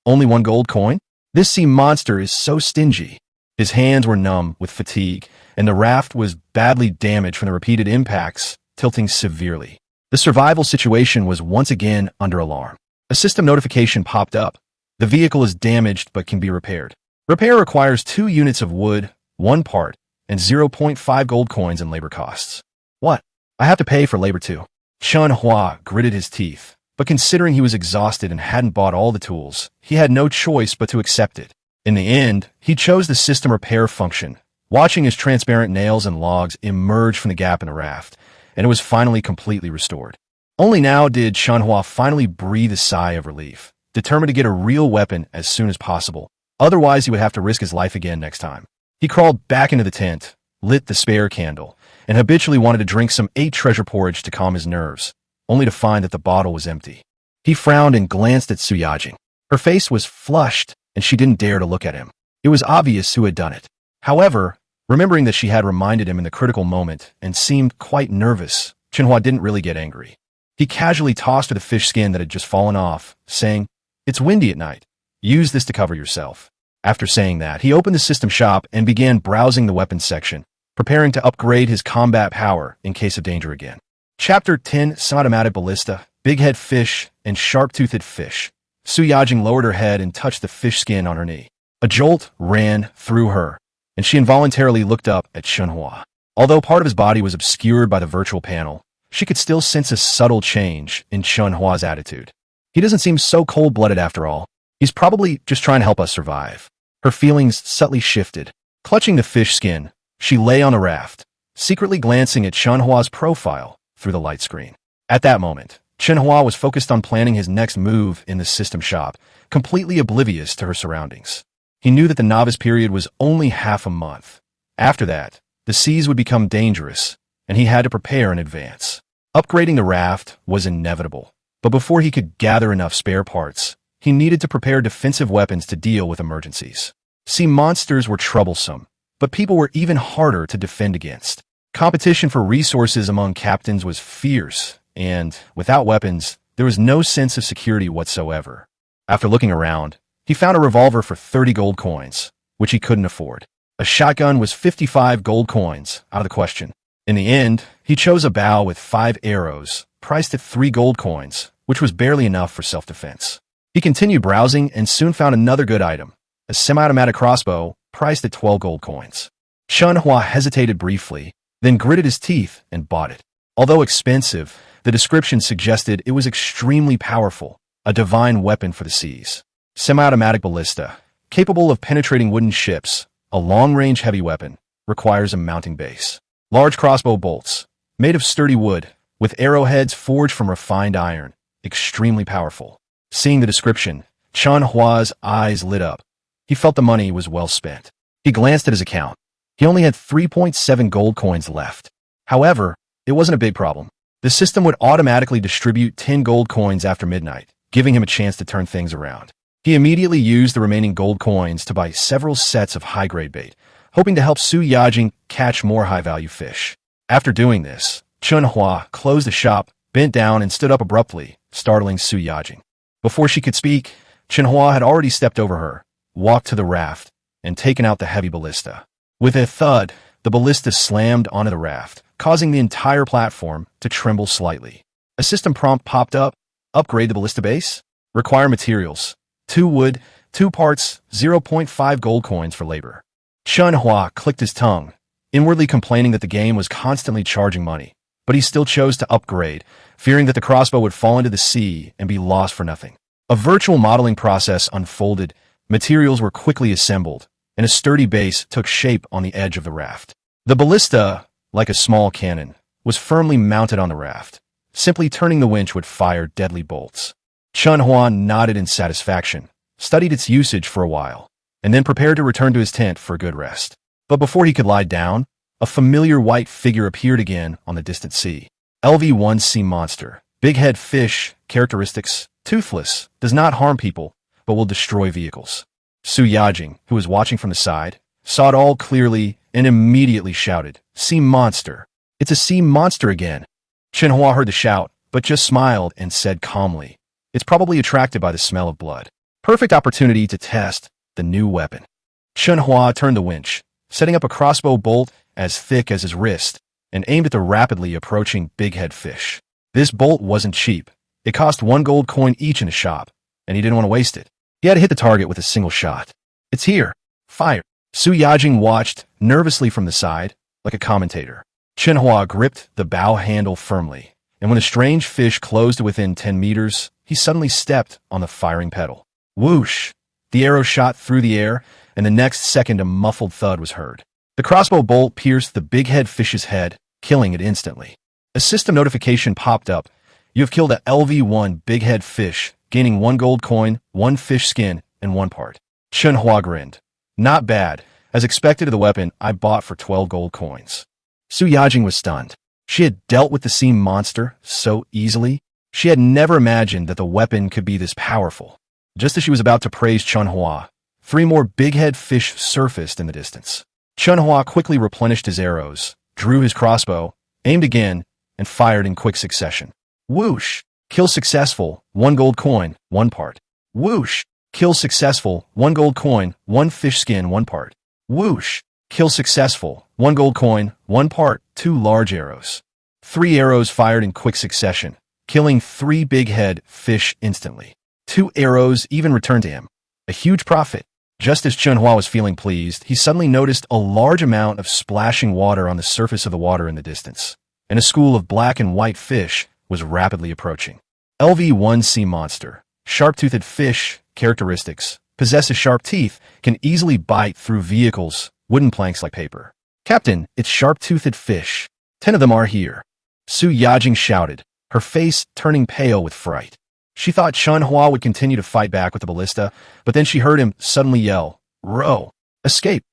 Only 1 gold coin? This sea monster is so stingy. His hands were numb with fatigue, and the raft was badly damaged from the repeated impacts, tilting severely. The survival situation was once again under alarm. A system notification popped up. The vehicle is damaged but can be repaired. Repair requires 2 units of wood, 1 part, and 0.5 gold coins in labor costs. What? I have to pay for labor too. Chen Hua gritted his teeth, but considering he was exhausted and hadn't bought all the tools, he had no choice but to accept it. In the end, he chose the system repair function, watching his transparent nails and logs emerge from the gap in the raft, and it was finally completely restored. Only now did Chen Hua finally breathe a sigh of relief, determined to get a real weapon as soon as possible. Otherwise, he would have to risk his life again next time. He crawled back into the tent, lit the spare candle, and habitually wanted to drink some 8 treasure porridge to calm his nerves, only to find that the bottle was empty. He frowned and glanced at Su Yajing. Her face was flushed, and she didn't dare to look at him. It was obvious who had done it. However, remembering that she had reminded him in the critical moment and seemed quite nervous, Chen Hua didn't really get angry. He casually tossed her the fish skin that had just fallen off, saying, "It's windy at night. Use this to cover yourself." After saying that, he opened the system shop and began browsing the weapons section, preparing to upgrade his combat power in case of danger again. Chapter 10, Semi-Automatic Ballista, Big-Head Fish, and Sharp-Toothed Fish. Su Yajing lowered her head and touched the fish skin on her knee. A jolt ran through her, and she involuntarily looked up at Chen Hua. Although part of his body was obscured by the virtual panel, she could still sense a subtle change in Chen Hua's attitude. He doesn't seem so cold-blooded after all. He's probably just trying to help us survive. Her feelings subtly shifted. Clutching the fish skin, she lay on the raft, secretly glancing at Chen Hua's profile through the light screen. At that moment, Chen Hua was focused on planning his next move in the system shop, completely oblivious to her surroundings. He knew that the novice period was only half a month. After that, the seas would become dangerous, and he had to prepare in advance. Upgrading the raft was inevitable, but before he could gather enough spare parts, he needed to prepare defensive weapons to deal with emergencies. Sea monsters were troublesome, but people were even harder to defend against. Competition for resources among captains was fierce, and, without weapons, there was no sense of security whatsoever. After looking around, he found a revolver for 30 gold coins, which he couldn't afford. A shotgun was 55 gold coins, out of the question. In the end, he chose a bow with 5 arrows, priced at 3 gold coins, which was barely enough for self-defense. He continued browsing and soon found another good item, a semi-automatic crossbow, priced at 12 gold coins. Chen Hua hesitated briefly, then gritted his teeth and bought it. Although expensive, the description suggested it was extremely powerful, a divine weapon for the seas. Semi-automatic ballista, capable of penetrating wooden ships, a long-range heavy weapon, requires a mounting base. Large crossbow bolts, made of sturdy wood, with arrowheads forged from refined iron, extremely powerful. Seeing the description, Chen Hua's eyes lit up. He felt the money was well spent. He glanced at his account. He only had 3.7 gold coins left. However, it wasn't a big problem. The system would automatically distribute 10 gold coins after midnight, giving him a chance to turn things around. He immediately used the remaining gold coins to buy several sets of high-grade bait, hoping to help Su Yajing catch more high-value fish. After doing this, Chen Hua closed the shop, bent down, and stood up abruptly, startling Su Yajing. Before she could speak, Chen Hua had already stepped over her, walked to the raft, and taken out the heavy ballista. With a thud, the ballista slammed onto the raft, causing the entire platform to tremble slightly. A system prompt popped up. Upgrade the ballista base. Require materials. 2 wood, 2 parts, 0.5 gold coins for labor. Chen Hua clicked his tongue, inwardly complaining that the game was constantly charging money. But he still chose to upgrade, fearing that the crossbow would fall into the sea and be lost for nothing. A virtual modeling process unfolded, materials were quickly assembled, and a sturdy base took shape on the edge of the raft. The ballista, like a small cannon, was firmly mounted on the raft. Simply turning the winch would fire deadly bolts. Chen Hua nodded in satisfaction, studied its usage for a while, and then prepared to return to his tent for a good rest. But before he could lie down, a familiar white figure appeared again on the distant sea. LV-1 sea monster. Big head fish, characteristics, toothless, does not harm people, but will destroy vehicles. Su Yajing, who was watching from the side, saw it all clearly and immediately shouted, "Sea monster! It's a sea monster again!" Chen Hua heard the shout, but just smiled and said calmly, "It's probably attracted by the smell of blood. Perfect opportunity to test the new weapon." Chen Hua turned the winch, setting up a crossbow bolt as thick as his wrist, and aimed at the rapidly approaching big-head fish. This bolt wasn't cheap. It cost 1 gold coin each in the shop, and he didn't want to waste it. He had to hit the target with a single shot. "It's here. Fire!" Su Yajing watched nervously from the side, like a commentator. Chen Hua gripped the bow handle firmly, and when the strange fish closed to within 10 meters, he suddenly stepped on the firing pedal. Whoosh! The arrow shot through the air, and the next second a muffled thud was heard. The crossbow bolt pierced the big-head fish's head, killing it instantly. A system notification popped up. "You have killed a LV-1 big-head fish, gaining 1 gold coin, 1 fish skin, and 1 part." Chen Hua grinned. "Not bad. As expected of the weapon I bought for 12 gold coins." Su Yajing was stunned. She had dealt with the sea monster so easily. She had never imagined that the weapon could be this powerful. Just as she was about to praise Chen Hua, 3 more big-head fish surfaced in the distance. Chen Hua quickly replenished his arrows, drew his crossbow, aimed again, and fired in quick succession. Whoosh! Kill successful, 1 gold coin, 1 part. Whoosh! Kill successful, 1 gold coin, 1 fish skin, 1 part. Whoosh! Kill successful, 1 gold coin, 1 part, 2 large arrows. 3 arrows fired in quick succession, killing 3 big-head fish instantly. 2 arrows even returned to him. A huge profit. Just as Chen Hua was feeling pleased, he suddenly noticed a large amount of splashing water on the surface of the water in the distance, and a school of black and white fish was rapidly approaching. LV-1 sea monster. Sharp-toothed fish, characteristics, possesses sharp teeth, can easily bite through vehicles, wooden planks like paper. "Captain, it's sharp-toothed fish. 10 of them are here." Su Yajing shouted, her face turning pale with fright. She thought Chen Hua would continue to fight back with the ballista, but then she heard him suddenly yell, "Row! Escape!"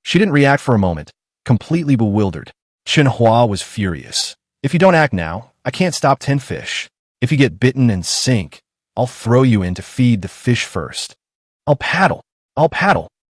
She didn't react for a moment, completely bewildered. Chen Hua was furious. "If you don't act now, I can't stop 10 fish. If you get bitten and sink, I'll throw you in to feed the fish first." I'll paddle.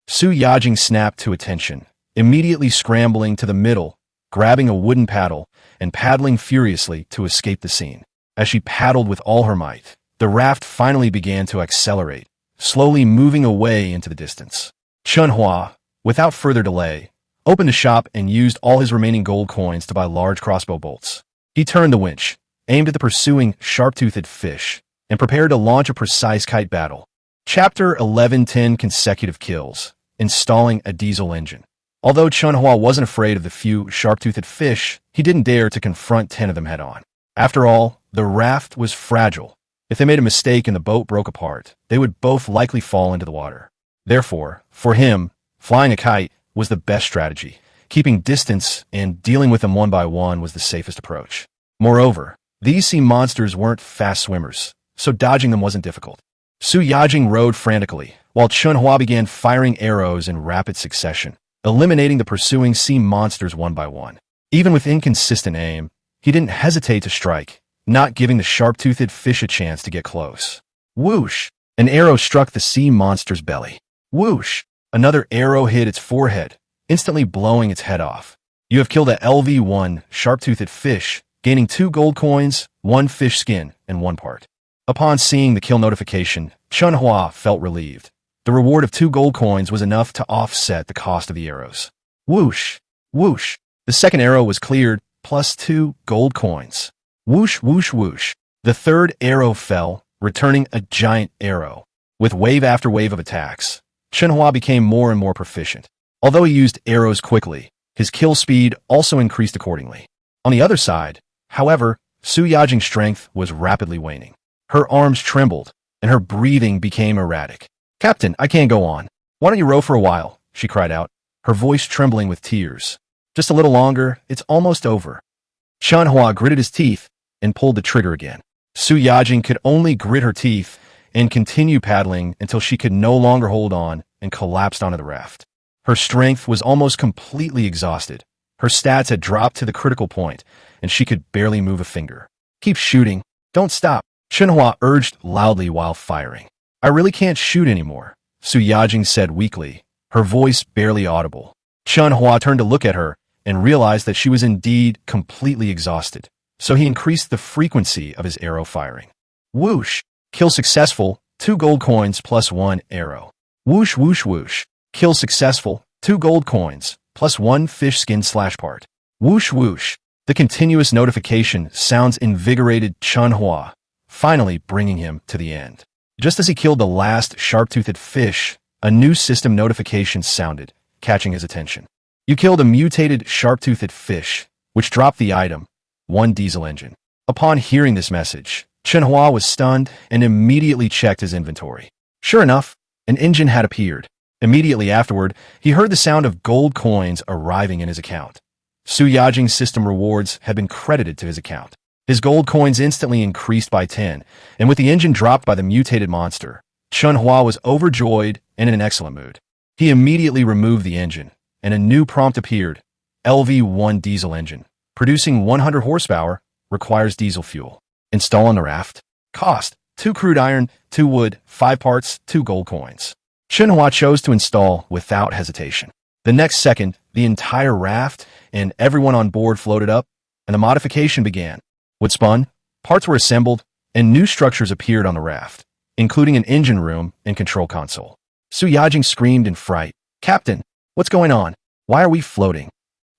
Su Yajing snapped to attention, immediately scrambling to the middle, grabbing a wooden paddle, and paddling furiously to escape the scene. As she paddled with all her might, the raft finally began to accelerate, slowly moving away into the distance. Chen Hua, without further delay, opened a shop and used all his remaining gold coins to buy large crossbow bolts. He turned the winch, aimed at the pursuing sharp-toothed fish, and prepared to launch a precise kite battle. Chapter 11: 10 consecutive kills, installing a diesel engine. Although Chen Hua wasn't afraid of the few sharp-toothed fish, he didn't dare to confront 10 of them head-on. After all, the raft was fragile. If they made a mistake and the boat broke apart, they would both likely fall into the water. Therefore, for him, flying a kite was the best strategy. Keeping distance and dealing with them one by one was the safest approach. Moreover, these sea monsters weren't fast swimmers, so dodging them wasn't difficult. Su Yajing rowed frantically, while Chen Hua began firing arrows in rapid succession, eliminating the pursuing sea monsters one by one. Even with inconsistent aim, he didn't hesitate to strike, not giving the sharp-toothed fish a chance to get close. Whoosh! An arrow struck the sea monster's belly. Whoosh! Another arrow hit its forehead, instantly blowing its head off. You have killed a LV-1 sharp-toothed fish, gaining 2 gold coins, 1 fish skin, and 1 part. Upon seeing the kill notification, Chen Hua felt relieved. The reward of 2 gold coins was enough to offset the cost of the arrows. Whoosh! Whoosh! The second arrow was cleared, plus 2 gold coins. Whoosh, whoosh, whoosh. The third arrow fell, returning a giant arrow. With wave after wave of attacks, Chen Hua became more and more proficient. Although he used arrows quickly, His kill speed also increased accordingly. On the other side, however, Su Yajing's strength was rapidly waning. Her arms trembled, and her breathing became erratic. "Captain, I can't go on. Why don't you row for a while?" she cried out, her voice trembling with tears. "Just a little longer, it's almost over." Chen Hua gritted his teeth and pulled the trigger again. Su Yajing could only grit her teeth and continue paddling until she could no longer hold on and collapsed onto the raft. Her strength was almost completely exhausted. Her stats had dropped to the critical point, and she could barely move a finger. "Keep shooting. Don't stop," Chen Hua urged loudly while firing. "I really can't shoot anymore," Su Yajing said weakly, her voice barely audible. Chen Hua turned to look at her and realized that she was indeed completely exhausted, so he increased the frequency of his arrow firing. Whoosh! Kill successful, 2 gold coins plus 1 arrow. Whoosh whoosh whoosh. Kill successful, 2 gold coins plus 1 fish skin /part. Whoosh whoosh. The continuous notification sounds invigorated Chen Hua, finally bringing him to the end. Just as he killed the last sharp-toothed fish, a new system notification sounded, catching his attention. You killed a mutated sharp-toothed fish, which dropped the item, 1 diesel engine. Upon hearing this message, Chen Hua was stunned and immediately checked his inventory. Sure enough, an engine had appeared. Immediately afterward, he heard the sound of gold coins arriving in his account. Su Yajing's system rewards had been credited to his account. His gold coins instantly increased by 10, and with the engine dropped by the mutated monster, Chen Hua was overjoyed and in an excellent mood. He immediately removed the engine, and a new prompt appeared. LV1 diesel engine, producing 100 horsepower, requires diesel fuel. Install on the raft. Cost, 2 crude iron, 2 wood, 5 parts, 2 gold coins. Chen Hua chose to install without hesitation. The next second, the entire raft and everyone on board floated up, and the modification began. Wood spun, parts were assembled, and new structures appeared on the raft, including an engine room and control console. Su Yajing screamed in fright. "Captain, what's going on? Why are we floating?"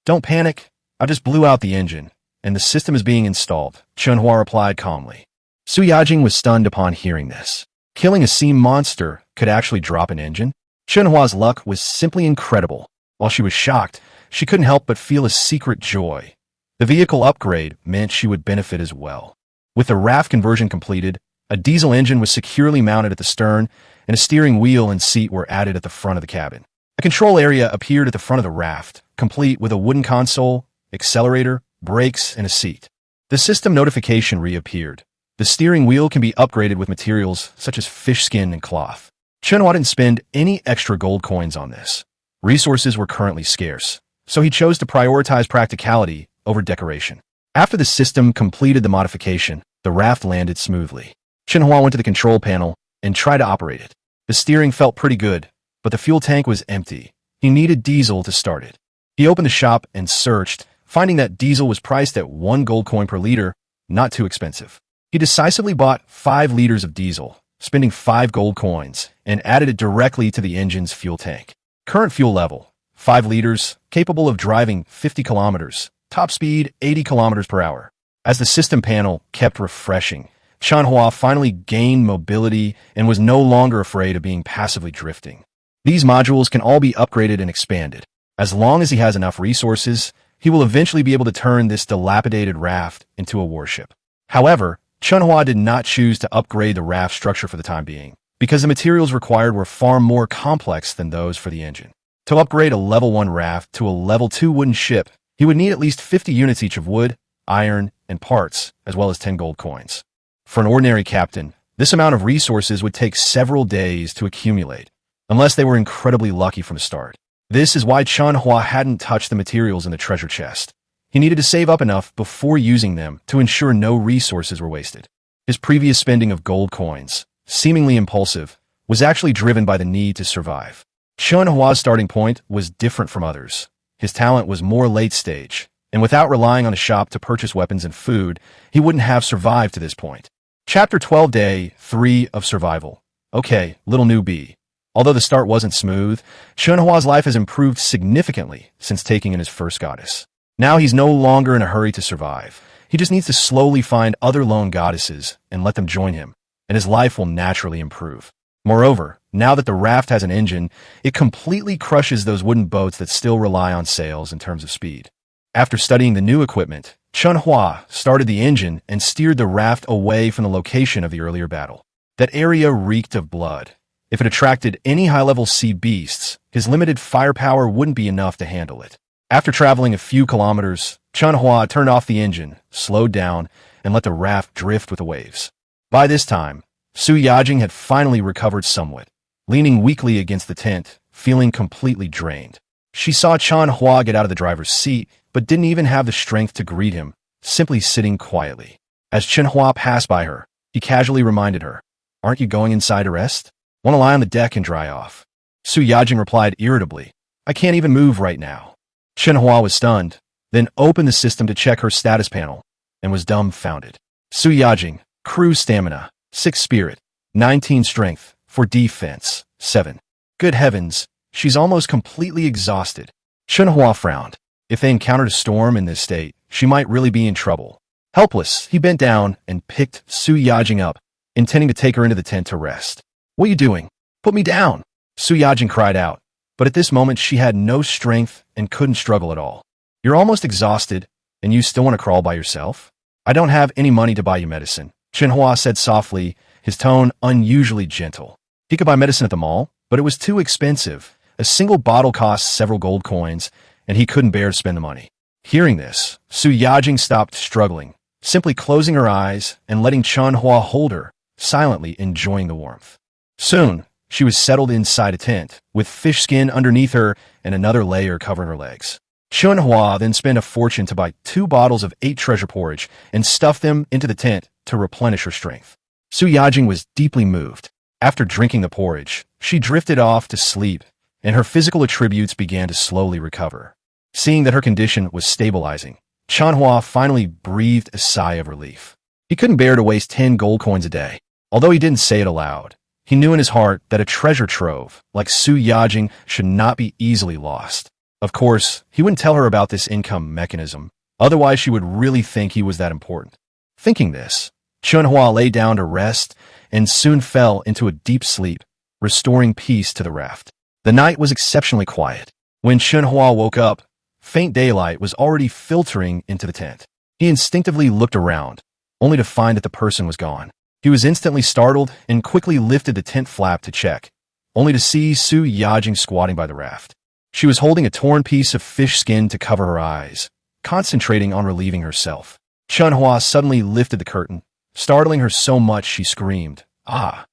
"Don't panic. I just blew out the engine, and the system is being installed," Chen Hua replied calmly. Su Yajing was stunned upon hearing this. Killing a sea monster could actually drop an engine? Chen Hua's luck was simply incredible. While she was shocked, she couldn't help but feel a secret joy. The vehicle upgrade meant she would benefit as well. With the raft conversion completed, a diesel engine was securely mounted at the stern, and a steering wheel and seat were added at the front of the cabin. A control area appeared at the front of the raft, complete with a wooden console, accelerator, brakes, and a seat. The system notification reappeared. The steering wheel can be upgraded with materials such as fish skin and cloth. Chen Hua didn't spend any extra gold coins on this. Resources were currently scarce, so he chose to prioritize practicality over decoration. After the system completed the modification, the raft landed smoothly. Chen Hua went to the control panel and tried to operate it. The steering felt pretty good, but the fuel tank was empty. He needed diesel to start it. He opened the shop and searched, finding that diesel was priced at 1 gold coin per liter, not too expensive. He decisively bought 5 liters of diesel, spending 5 gold coins, and added it directly to the engine's fuel tank. Current fuel level, 5 liters, capable of driving 50 kilometers, top speed 80 kilometers per hour. As the system panel kept refreshing, Chen Hua finally gained mobility and was no longer afraid of being passively drifting. These modules can all be upgraded and expanded. As long as he has enough resources, he will eventually be able to turn this dilapidated raft into a warship. However, Chen Hua did not choose to upgrade the raft structure for the time being, because the materials required were far more complex than those for the engine. To upgrade a level 1 raft to a level 2 wooden ship, he would need at least 50 units each of wood, iron, and parts, as well as 10 gold coins. For an ordinary captain, this amount of resources would take several days to accumulate, unless they were incredibly lucky from the start. This is why Chen Hua hadn't touched the materials in the treasure chest. He needed to save up enough before using them to ensure no resources were wasted. His previous spending of gold coins, seemingly impulsive, was actually driven by the need to survive. Chen Hua's starting point was different from others. His talent was more late stage, and without relying on a shop to purchase weapons and food, he wouldn't have survived to this point. Chapter 12, Day 3 of Survival. Okay, little newbie. Although the start wasn't smooth, Chen Hua's life has improved significantly since taking in his first goddess. Now he's no longer in a hurry to survive. He just needs to slowly find other lone goddesses and let them join him, and his life will naturally improve. Moreover, now that the raft has an engine, it completely crushes those wooden boats that still rely on sails in terms of speed. After studying the new equipment, Chen Hua started the engine and steered the raft away from the location of the earlier battle. That area reeked of blood. If it attracted any high-level sea beasts, his limited firepower wouldn't be enough to handle it. After traveling a few kilometers, Chen Hua turned off the engine, slowed down, and let the raft drift with the waves. By this time, Su Yajing had finally recovered somewhat, leaning weakly against the tent, feeling completely drained. She saw Chen Hua get out of the driver's seat, but didn't even have the strength to greet him, simply sitting quietly. As Chen Hua passed by her, he casually reminded her, "Aren't you going inside to rest? Want to lie on the deck and dry off?" Su Yajing replied irritably, "I can't even move right now." Chen Hua was stunned, then opened the system to check her status panel, and was dumbfounded. Su Yajing, crew stamina, 6 spirit, 19 strength, for defense, 7. Good heavens, she's almost completely exhausted. Chen Hua frowned. If they encountered a storm in this state, she might really be in trouble. Helpless, he bent down and picked Su Yajing up, intending to take her into the tent to rest. "What are you doing? Put me down!" Su Yajing cried out, but at this moment she had no strength and couldn't struggle at all. "You're almost exhausted, and you still want to crawl by yourself? I don't have any money to buy you medicine," Chen Hua said softly, his tone unusually gentle. He could buy medicine at the mall, but it was too expensive. A single bottle cost several gold coins, and he couldn't bear to spend the money. Hearing this, Su Yajing stopped struggling, simply closing her eyes and letting Chen Hua hold her, silently enjoying the warmth. Soon, she was settled inside a tent, with fish skin underneath her and another layer covering her legs. Chen Hua then spent a fortune to buy 2 bottles of 8 treasure porridge and stuff them into the tent to replenish her strength. Su Yajing was deeply moved. After drinking the porridge, she drifted off to sleep, and her physical attributes began to slowly recover. Seeing that her condition was stabilizing, Chen Hua finally breathed a sigh of relief. He couldn't bear to waste 10 gold coins a day. Although he didn't say it aloud, he knew in his heart that a treasure trove like Su Yajing should not be easily lost. Of course, he wouldn't tell her about this income mechanism, otherwise she would really think he was that important. Thinking this, Chen Hua lay down to rest and soon fell into a deep sleep, restoring peace to the raft. The night was exceptionally quiet. When Chen Hua woke up, faint daylight was already filtering into the tent. He instinctively looked around, only to find that the person was gone. He was instantly startled and quickly lifted the tent flap to check, only to see Su Yajing squatting by the raft. She was holding a torn piece of fish skin to cover her eyes, concentrating on relieving herself. Chen Hua suddenly lifted the curtain, startling her so much she screamed, "Ah!"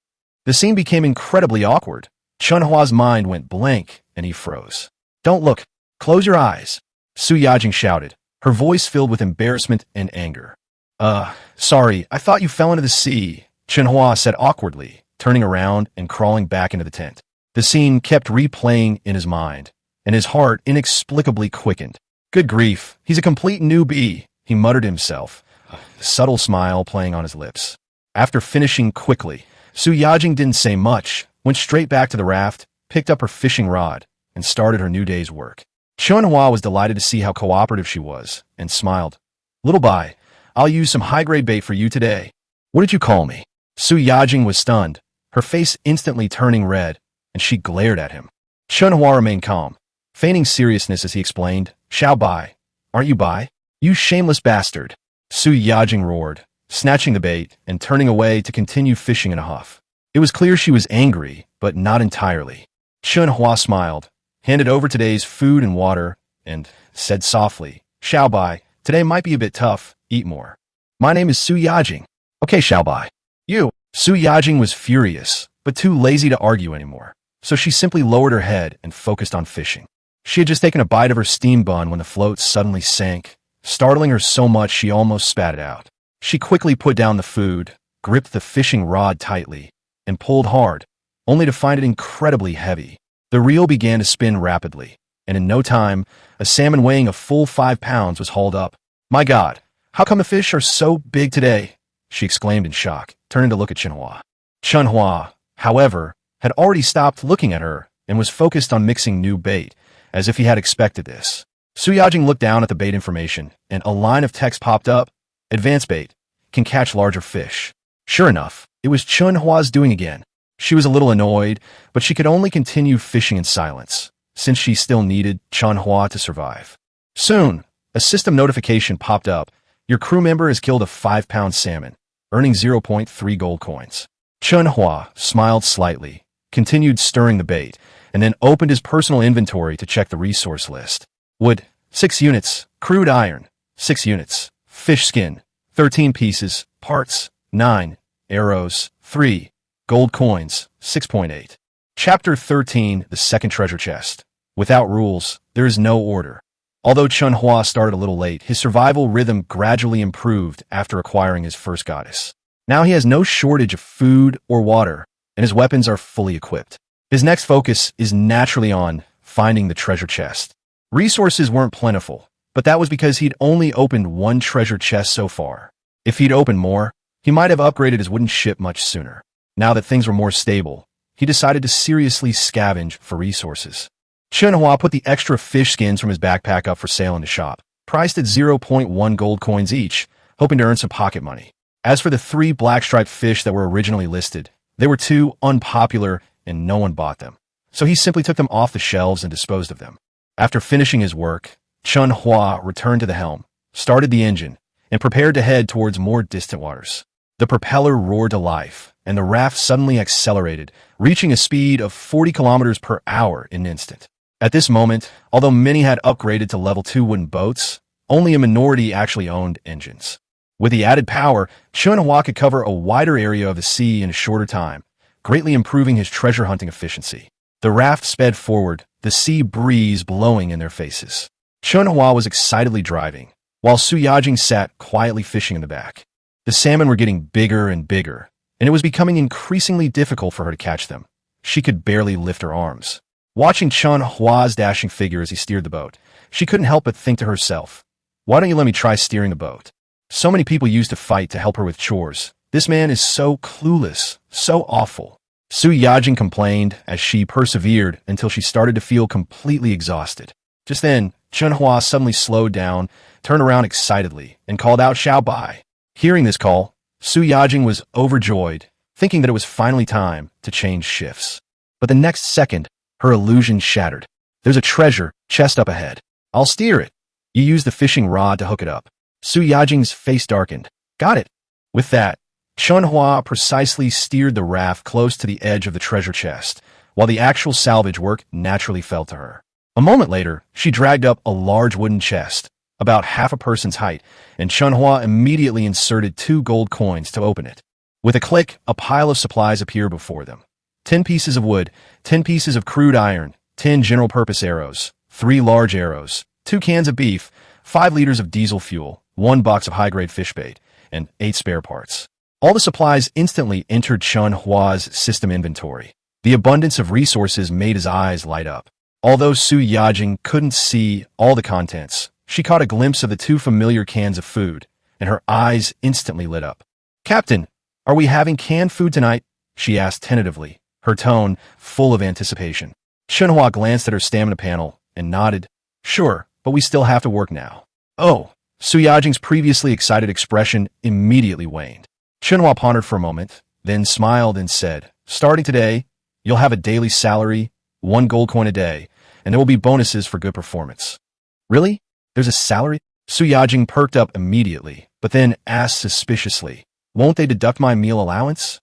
The scene became incredibly awkward. Chen Hua's mind went blank, and he froze. "Don't look! Close your eyes!" Su Yajing shouted, her voice filled with embarrassment and anger. Sorry, I thought you fell into the sea," Chen Hua said awkwardly, turning around and crawling back into the tent. The scene kept replaying in his mind, and his heart inexplicably quickened. "Good grief, he's a complete newbie," he muttered to himself, a subtle smile playing on his lips. After finishing quickly, Su Yajing didn't say much, went straight back to the raft, picked up her fishing rod, and started her new day's work. Chen Hua was delighted to see how cooperative she was, and smiled. "Little Bai, I'll use some high-grade bait for you today." "What did you call me?" Su Yajing was stunned, her face instantly turning red, and she glared at him. Chen Hua remained calm, feigning seriousness as he explained, "Xiao Bai, aren't you Bai? You shameless bastard." Su Yajing roared, snatching the bait and turning away to continue fishing in a huff. It was clear she was angry, but not entirely. Chen Hua smiled, handed over today's food and water, and said softly, "Xiao Bai, today might be a bit tough, eat more. My name is Su Yajing." "Okay, Xiao Bai." "You." Su Yajing was furious, but too lazy to argue anymore, so she simply lowered her head and focused on fishing. She had just taken a bite of her steam bun when the float suddenly sank, startling her so much she almost spat it out. She quickly put down the food, gripped the fishing rod tightly, and pulled hard, only to find it incredibly heavy. The reel began to spin rapidly, and in no time, a salmon weighing a full 5 pounds was hauled up. "My God, how come the fish are so big today?" she exclaimed in shock, turning to look at Chen Hua. Chen Hua, however, had already stopped looking at her and was focused on mixing new bait, as if he had expected this. Su Yajing looked down at the bait information, and a line of text popped up. "Advanced bait, can catch larger fish." Sure enough, it was Chen Hua's doing again. She was a little annoyed, but she could only continue fishing in silence, since she still needed Chen Hua to survive. Soon, a system notification popped up. Your crew member has killed a 5-pound salmon, earning 0.3 gold coins. Chen Hua smiled slightly, continued stirring the bait, and then opened his personal inventory to check the resource list. Wood, 6 units. Crude iron, 6 units. Fish skin, 13 pieces. Parts, 9. Arrows, 3. Gold coins, 6.8. Chapter 13, The Second Treasure Chest. Without rules, there is no order. Although Chen Hua started a little late, his survival rhythm gradually improved after acquiring his first goddess. Now he has no shortage of food or water, and his weapons are fully equipped. His next focus is naturally on finding the treasure chest. Resources weren't plentiful, but that was because he'd only opened one treasure chest so far. If he'd opened more, he might have upgraded his wooden ship much sooner. Now that things were more stable, he decided to seriously scavenge for resources. Chen Hua put the extra fish skins from his backpack up for sale in the shop, priced at 0.1 gold coins each, hoping to earn some pocket money. As for the 3 black-striped fish that were originally listed, they were too unpopular and no one bought them. So he simply took them off the shelves and disposed of them. After finishing his work, Chen Hua returned to the helm, started the engine, and prepared to head towards more distant waters. The propeller roared to life, and the raft suddenly accelerated, reaching a speed of 40 kilometers per hour in an instant. At this moment, although many had upgraded to level 2 wooden boats, only a minority actually owned engines. With the added power, Chen Hua could cover a wider area of the sea in a shorter time, greatly improving his treasure hunting efficiency. The raft sped forward, the sea breeze blowing in their faces. Chen Hua was excitedly driving, while Su Yajing sat quietly fishing in the back. The salmon were getting bigger and bigger, and it was becoming increasingly difficult for her to catch them. She could barely lift her arms. Watching Chen Hua's dashing figure as he steered the boat, she couldn't help but think to herself, why don't you let me try steering the boat? So many people used to fight to help her with chores. This man is so clueless, so awful. Su Yajing complained as she persevered until she started to feel completely exhausted. Just then, Chen Hua suddenly slowed down, turned around excitedly, and called out Xiao Bai. Hearing this call, Su Yajing was overjoyed, thinking that it was finally time to change shifts. But the next second, her illusion shattered. There's a treasure chest up ahead. I'll steer it. You use the fishing rod to hook it up. Su Yajing's face darkened. Got it. With that, Chen Hua precisely steered the raft close to the edge of the treasure chest, while the actual salvage work naturally fell to her. A moment later, she dragged up a large wooden chest, about half a person's height, and Chen Hua immediately inserted 2 gold coins to open it. With a click, a pile of supplies appeared before them. 10 pieces of wood, 10 pieces of crude iron, 10 general-purpose arrows, 3 large arrows, 2 cans of beef, 5 liters of diesel fuel, 1 box of high-grade fish bait, and 8 spare parts. All the supplies instantly entered Chen Hua's system inventory. The abundance of resources made his eyes light up. Although Su Yajing couldn't see all the contents, she caught a glimpse of the 2 familiar cans of food, and her eyes instantly lit up. Captain, are we having canned food tonight? She asked tentatively, her tone full of anticipation. Chen Hua glanced at her stamina panel and nodded. Sure, but we still have to work now. Oh, Su Yajing's previously excited expression immediately waned. Chen Hua pondered for a moment, then smiled and said, starting today, you'll have a daily salary, 1 gold coin a day, and there will be bonuses for good performance. Really? There's a salary? Su Yajing perked up immediately, but then asked suspiciously, won't they deduct my meal allowance?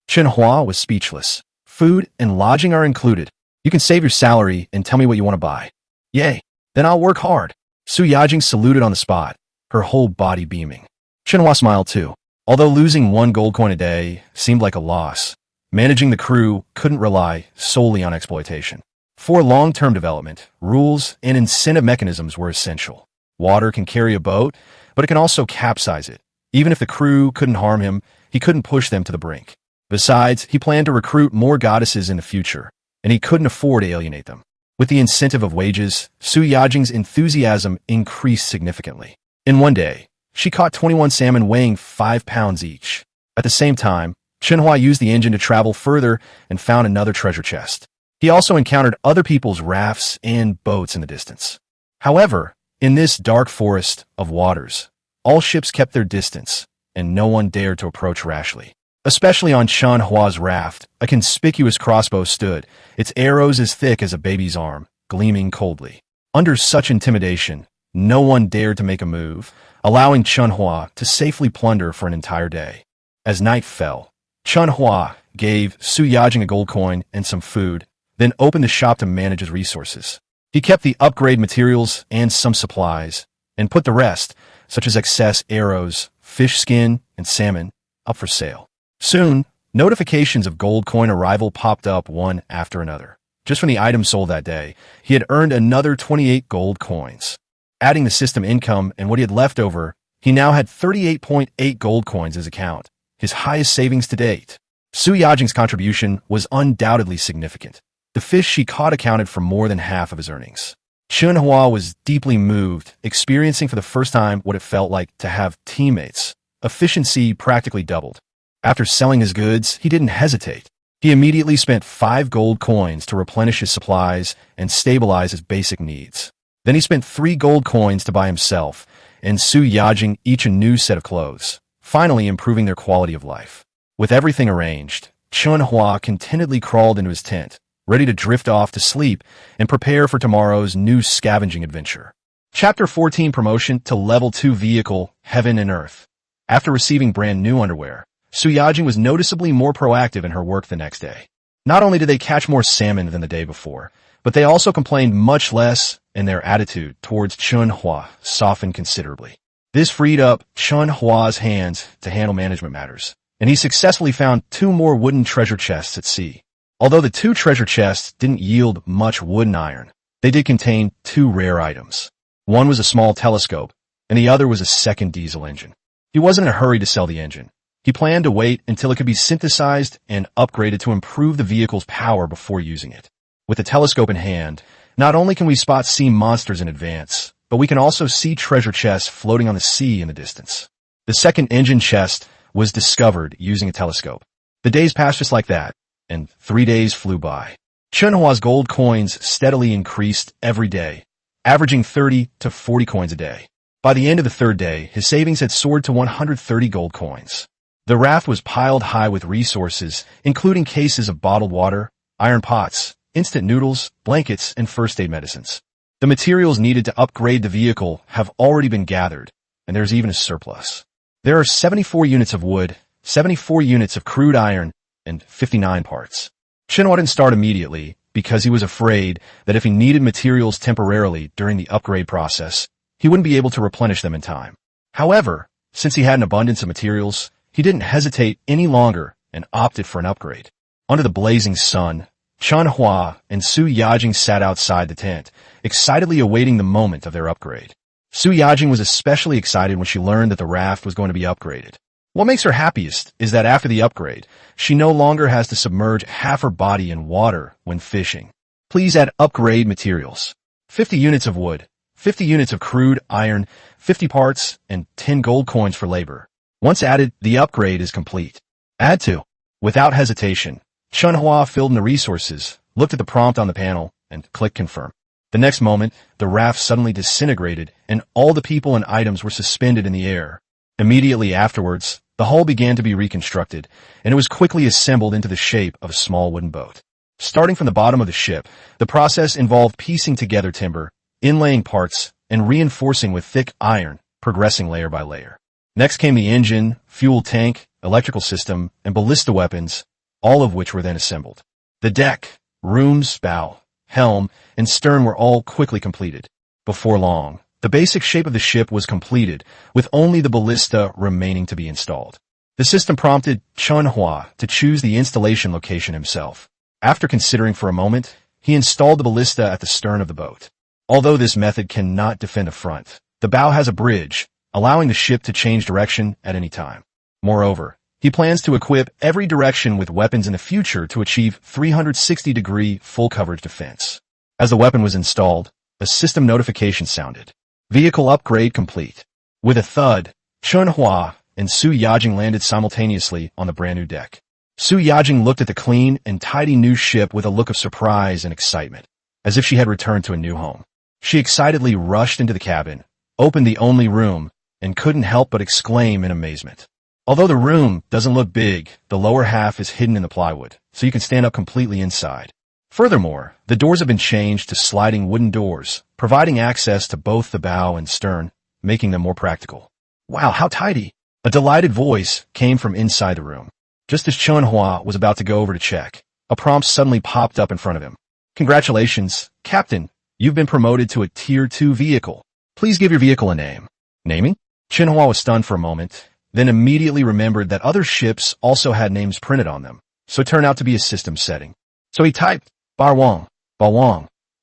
Chen Hua was speechless. Food and lodging are included. You can save your salary and tell me what you want to buy. Yay, then I'll work hard. Su Yajing saluted on the spot, her whole body beaming. Chen Hua smiled too. Although losing 1 gold coin a day seemed like a loss, managing the crew couldn't rely solely on exploitation. For long-term development, rules and incentive mechanisms were essential. Water can carry a boat, but it can also capsize it. Even if the crew couldn't harm him, he couldn't push them to the brink. Besides, he planned to recruit more goddesses in the future, and he couldn't afford to alienate them. With the incentive of wages, Su Yajing's enthusiasm increased significantly. In one day, she caught 21 salmon weighing 5 pounds each. At the same time, Chen Hua used the engine to travel further and found another treasure chest. He also encountered other people's rafts and boats in the distance. However, in this dark forest of waters, all ships kept their distance, and no one dared to approach rashly. Especially on Chen Hua's raft, a conspicuous crossbow stood, its arrows as thick as a baby's arm, gleaming coldly. Under such intimidation, no one dared to make a move, allowing Chen Hua to safely plunder for an entire day. As night fell, Chen Hua gave Su Yajing a gold coin and some food, then opened the shop to manage his resources. He kept the upgrade materials and some supplies, and put the rest, such as excess arrows, fish skin, and salmon, up for sale. Soon, notifications of gold coin arrival popped up one after another. Just from the items sold that day, he had earned another 28 gold coins. Adding the system income and what he had left over, he now had 38.8 gold coins in his account, his highest savings to date. Su Yajing's contribution was undoubtedly significant. The fish she caught accounted for more than half of his earnings. Chen Hua was deeply moved, experiencing for the first time what it felt like to have teammates. Efficiency practically doubled. After selling his goods, he didn't hesitate. He immediately spent 5 gold coins to replenish his supplies and stabilize his basic needs. Then he spent 3 gold coins to buy himself and Su Yajing each a new set of clothes, finally improving their quality of life. With everything arranged, Chen Hua contentedly crawled into his tent, ready to drift off to sleep and prepare for tomorrow's new scavenging adventure. Chapter 14 Promotion to Level 2 Vehicle, Heaven and Earth. After receiving brand new underwear, Su Yajing was noticeably more proactive in her work the next day. Not only did they catch more salmon than the day before, but they also complained much less, and their attitude towards Chen Hua softened considerably. This freed up Chen Hua's hands to handle management matters, and he successfully found 2 more wooden treasure chests at sea. Although the 2 treasure chests didn't yield much wood and iron, they did contain 2 rare items. One was a small telescope, and the other was a second diesel engine. He wasn't in a hurry to sell the engine. He planned to wait until it could be synthesized and upgraded to improve the vehicle's power before using it. With the telescope in hand, not only can we spot sea monsters in advance, but we can also see treasure chests floating on the sea in the distance. The second engine chest was discovered using a telescope. The days passed just like that, and 3 days flew by. Chen Hua's gold coins steadily increased every day, averaging 30 to 40 coins a day. By the end of the 3rd day, his savings had soared to 130 gold coins. The raft was piled high with resources, including cases of bottled water, iron pots, instant noodles, blankets, and first aid medicines. The materials needed to upgrade the vehicle have already been gathered, and there's even a surplus. There are 74 units of wood, 74 units of crude iron, and 59 parts. Chen Hua didn't start immediately because he was afraid that if he needed materials temporarily during the upgrade process, he wouldn't be able to replenish them in time. However, since he had an abundance of materials, he didn't hesitate any longer and opted for an upgrade. Under the blazing sun, Chen Hua and Su Yajing sat outside the tent, excitedly awaiting the moment of their upgrade. Su Yajing was especially excited when she learned that the raft was going to be upgraded. What makes her happiest is that after the upgrade, she no longer has to submerge half her body in water when fishing. Please add upgrade materials. 50 units of wood, 50 units of crude iron, 50 parts, and 10 gold coins for labor. Once added, the upgrade is complete. Add to. Without hesitation, Chen Hua filled in the resources, looked at the prompt on the panel, and clicked confirm. The next moment, the raft suddenly disintegrated, and all the people and items were suspended in the air. Immediately afterwards, the hull began to be reconstructed, and it was quickly assembled into the shape of a small wooden boat. Starting from the bottom of the ship, the process involved piecing together timber, inlaying parts, and reinforcing with thick iron, progressing layer by layer. Next came the engine, fuel tank, electrical system, and ballista weapons, all of which were then assembled. The deck, rooms, bow, helm, and stern were all quickly completed. Before long, the basic shape of the ship was completed, with only the ballista remaining to be installed. The system prompted Chen Hua to choose the installation location himself. After considering for a moment, he installed the ballista at the stern of the boat. Although this method cannot defend a front, the bow has a bridge, allowing the ship to change direction at any time. Moreover, he plans to equip every direction with weapons in the future to achieve 360-degree full coverage defense. As the weapon was installed, a system notification sounded. Vehicle upgrade complete. With a thud, Chen Hua and Su Yajing landed simultaneously on the brand new deck. Su Yajing looked at the clean and tidy new ship with a look of surprise and excitement, as if she had returned to a new home. She excitedly rushed into the cabin, opened the only room, and couldn't help but exclaim in amazement. Although the room doesn't look big, the lower half is hidden in the plywood, so you can stand up completely inside. Furthermore, the doors have been changed to sliding wooden doors, providing access to both the bow and stern, making them more practical. Wow, how tidy! A delighted voice came from inside the room. Just as Chen Hua was about to go over to check, a prompt suddenly popped up in front of him. Congratulations, Captain. You've been promoted to a Tier 2 vehicle. Please give your vehicle a name. Naming? Chen Hua was stunned for a moment, then immediately remembered that other ships also had names printed on them, so it turned out to be a system setting. So he typed Ba Wang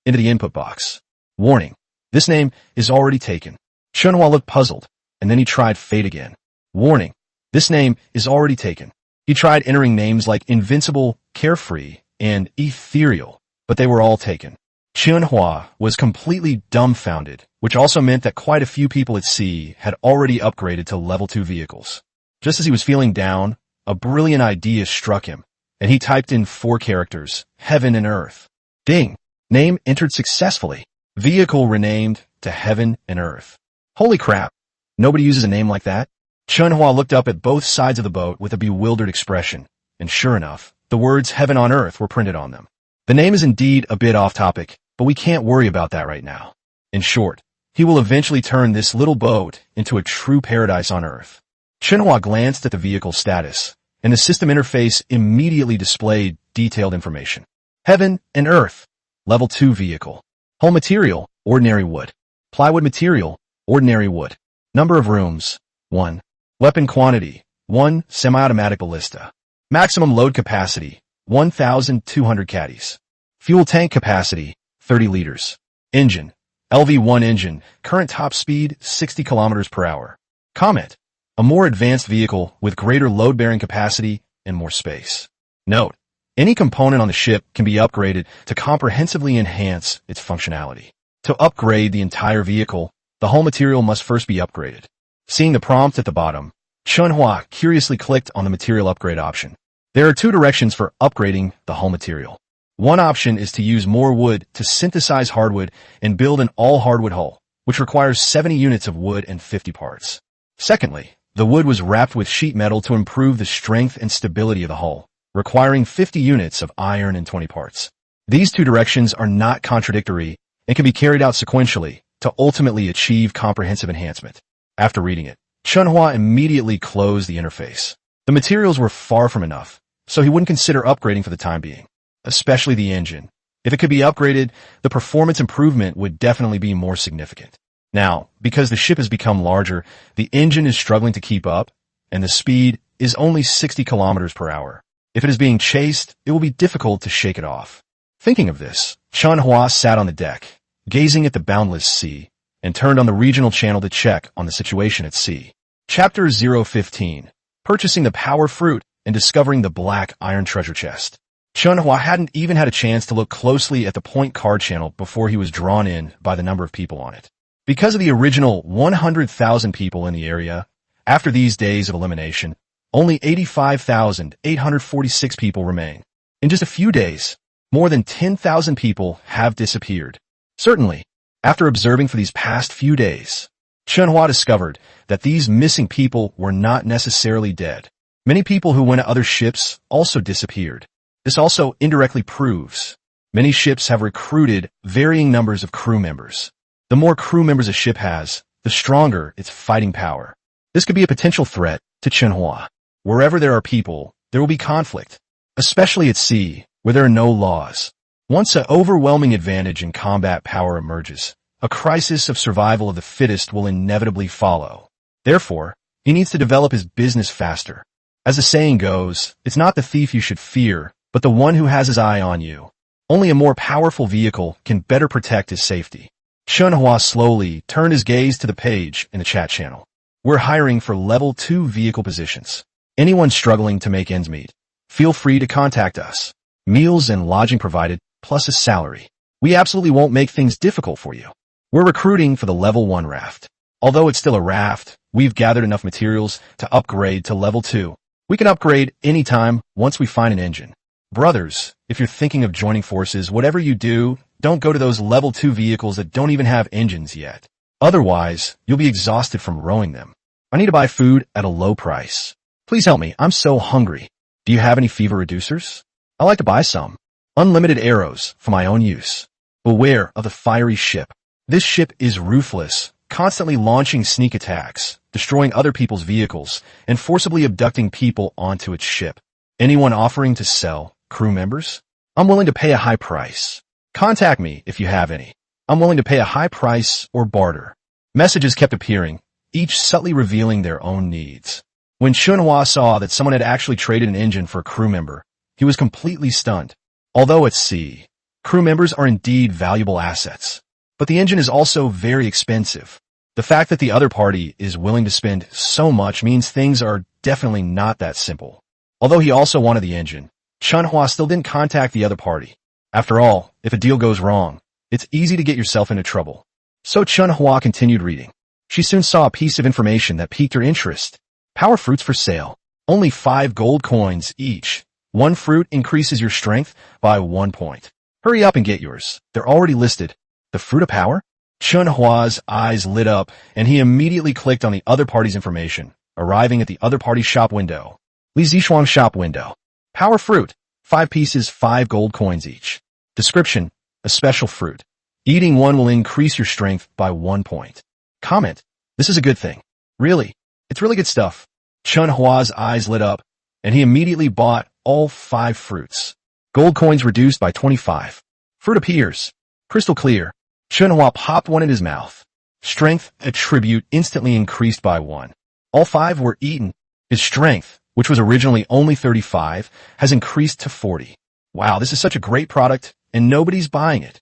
into the input box. Warning, this name is already taken. Chen Hua looked puzzled, and then he tried Fate again. Warning, this name is already taken. He tried entering names like Invincible, Carefree, and Ethereal, but they were all taken. Chen Hua was completely dumbfounded, which also meant that quite a few people at sea had already upgraded to level 2 vehicles. Just as he was feeling down, a brilliant idea struck him, and he typed in 4 characters, Heaven and Earth. Ding! Name entered successfully. Vehicle renamed to Heaven and Earth. Holy crap! Nobody uses a name like that? Chen Hua looked up at both sides of the boat with a bewildered expression, and sure enough, the words Heaven on Earth were printed on them. The name is indeed a bit off topic, but we can't worry about that right now. In short, he will eventually turn this little boat into a true paradise on Earth. Chen Hua glanced at the vehicle status, and the system interface immediately displayed detailed information. Heaven and Earth, Level 2 vehicle. Hull material, ordinary wood. Plywood material, ordinary wood. Number of rooms, 1. Weapon quantity, 1 semi-automatic ballista. Maximum load capacity, 1,200 caddies. Fuel tank capacity, 30 liters. Engine, LV1 engine, current top speed 60 kilometers per hour. Comment, a more advanced vehicle with greater load-bearing capacity and more space. Note, any component on the ship can be upgraded to comprehensively enhance its functionality. To upgrade the entire vehicle, the hull material must first be upgraded. Seeing the prompt at the bottom, Chen Hua curiously clicked on the material upgrade option. There are 2 directions for upgrading the hull material. One option is to use more wood to synthesize hardwood and build an all-hardwood hull, which requires 70 units of wood and 50 parts. Secondly, the wood was wrapped with sheet metal to improve the strength and stability of the hull, requiring 50 units of iron and 20 parts. These 2 directions are not contradictory and can be carried out sequentially to ultimately achieve comprehensive enhancement. After reading it, Chen Hua immediately closed the interface. The materials were far from enough, so he wouldn't consider upgrading for the time being. Especially the engine. If it could be upgraded, the performance improvement would definitely be more significant. Now, because the ship has become larger, the engine is struggling to keep up, and the speed is only 60 kilometers per hour. If it is being chased, it will be difficult to shake it off. Thinking of this, Chen Hua sat on the deck, gazing at the boundless sea, and turned on the regional channel to check on the situation at sea. Chapter 015, Purchasing the Power Fruit and Discovering the Black Iron Treasure Chest. Chen Hua hadn't even had a chance to look closely at the point card channel before he was drawn in by the number of people on it. Because of the original 100,000 people in the area, after these days of elimination, only 85,846 people remain. In just a few days, more than 10,000 people have disappeared. Certainly, after observing for these past few days, Chen Hua discovered that these missing people were not necessarily dead. Many people who went to other ships also disappeared. This also indirectly proves many ships have recruited varying numbers of crew members. The more crew members a ship has, the stronger its fighting power. This could be a potential threat to Chen Hua. Wherever there are people, there will be conflict, especially at sea, where there are no laws. Once an overwhelming advantage in combat power emerges, a crisis of survival of the fittest will inevitably follow. Therefore, he needs to develop his business faster. As the saying goes, it's not the thief you should fear, but the one who has his eye on you. Only a more powerful vehicle can better protect his safety. Chen Hua slowly turned his gaze to the page in the chat channel. We're hiring for level 2 vehicle positions. Anyone struggling to make ends meet, feel free to contact us. Meals and lodging provided, plus a salary. We absolutely won't make things difficult for you. We're recruiting for the level 1 raft. Although it's still a raft, we've gathered enough materials to upgrade to level 2. We can upgrade anytime once we find an engine. Brothers, if you're thinking of joining forces, whatever you do, don't go to those level 2 vehicles that don't even have engines yet. Otherwise, you'll be exhausted from rowing them. I need to buy food at a low price. Please help me, I'm so hungry. Do you have any fever reducers? I'd like to buy some. Unlimited arrows for my own use. Beware of the fiery ship. This ship is ruthless, constantly launching sneak attacks, destroying other people's vehicles, and forcibly abducting people onto its ship. Anyone offering to sell crew members? I'm willing to pay a high price. Contact me if you have any. I'm willing to pay a high price or barter. Messages kept appearing, each subtly revealing their own needs. When Chen Hua saw that someone had actually traded an engine for a crew member, he was completely stunned. Although at sea, crew members are indeed valuable assets, but the engine is also very expensive. The fact that the other party is willing to spend so much means things are definitely not that simple. Although he also wanted the engine, Chen Hua still didn't contact the other party. After all, if a deal goes wrong, it's easy to get yourself into trouble. So Chen Hua continued reading. She soon saw a piece of information that piqued her interest. Power fruits for sale. Only 5 gold coins each. One fruit increases your strength by 1 point. Hurry up and get yours. They're already listed. The fruit of power? Chen Hua's eyes lit up, and he immediately clicked on the other party's information, arriving at the other party's shop window. Li Zishuang's shop window. Power fruit. 5 pieces, 5 gold coins each. Description. A special fruit. Eating one will increase your strength by 1 point. Comment. This is a good thing. Really. It's really good stuff. Chen Hua's eyes lit up, and he immediately bought all 5 fruits. Gold coins reduced by 25. Fruit appears. Crystal clear. Chen Hua popped one in his mouth. Strength attribute instantly increased by 1. All 5 were eaten. His strength, which was originally only 35, has increased to 40. Wow, this is such a great product, and nobody's buying it.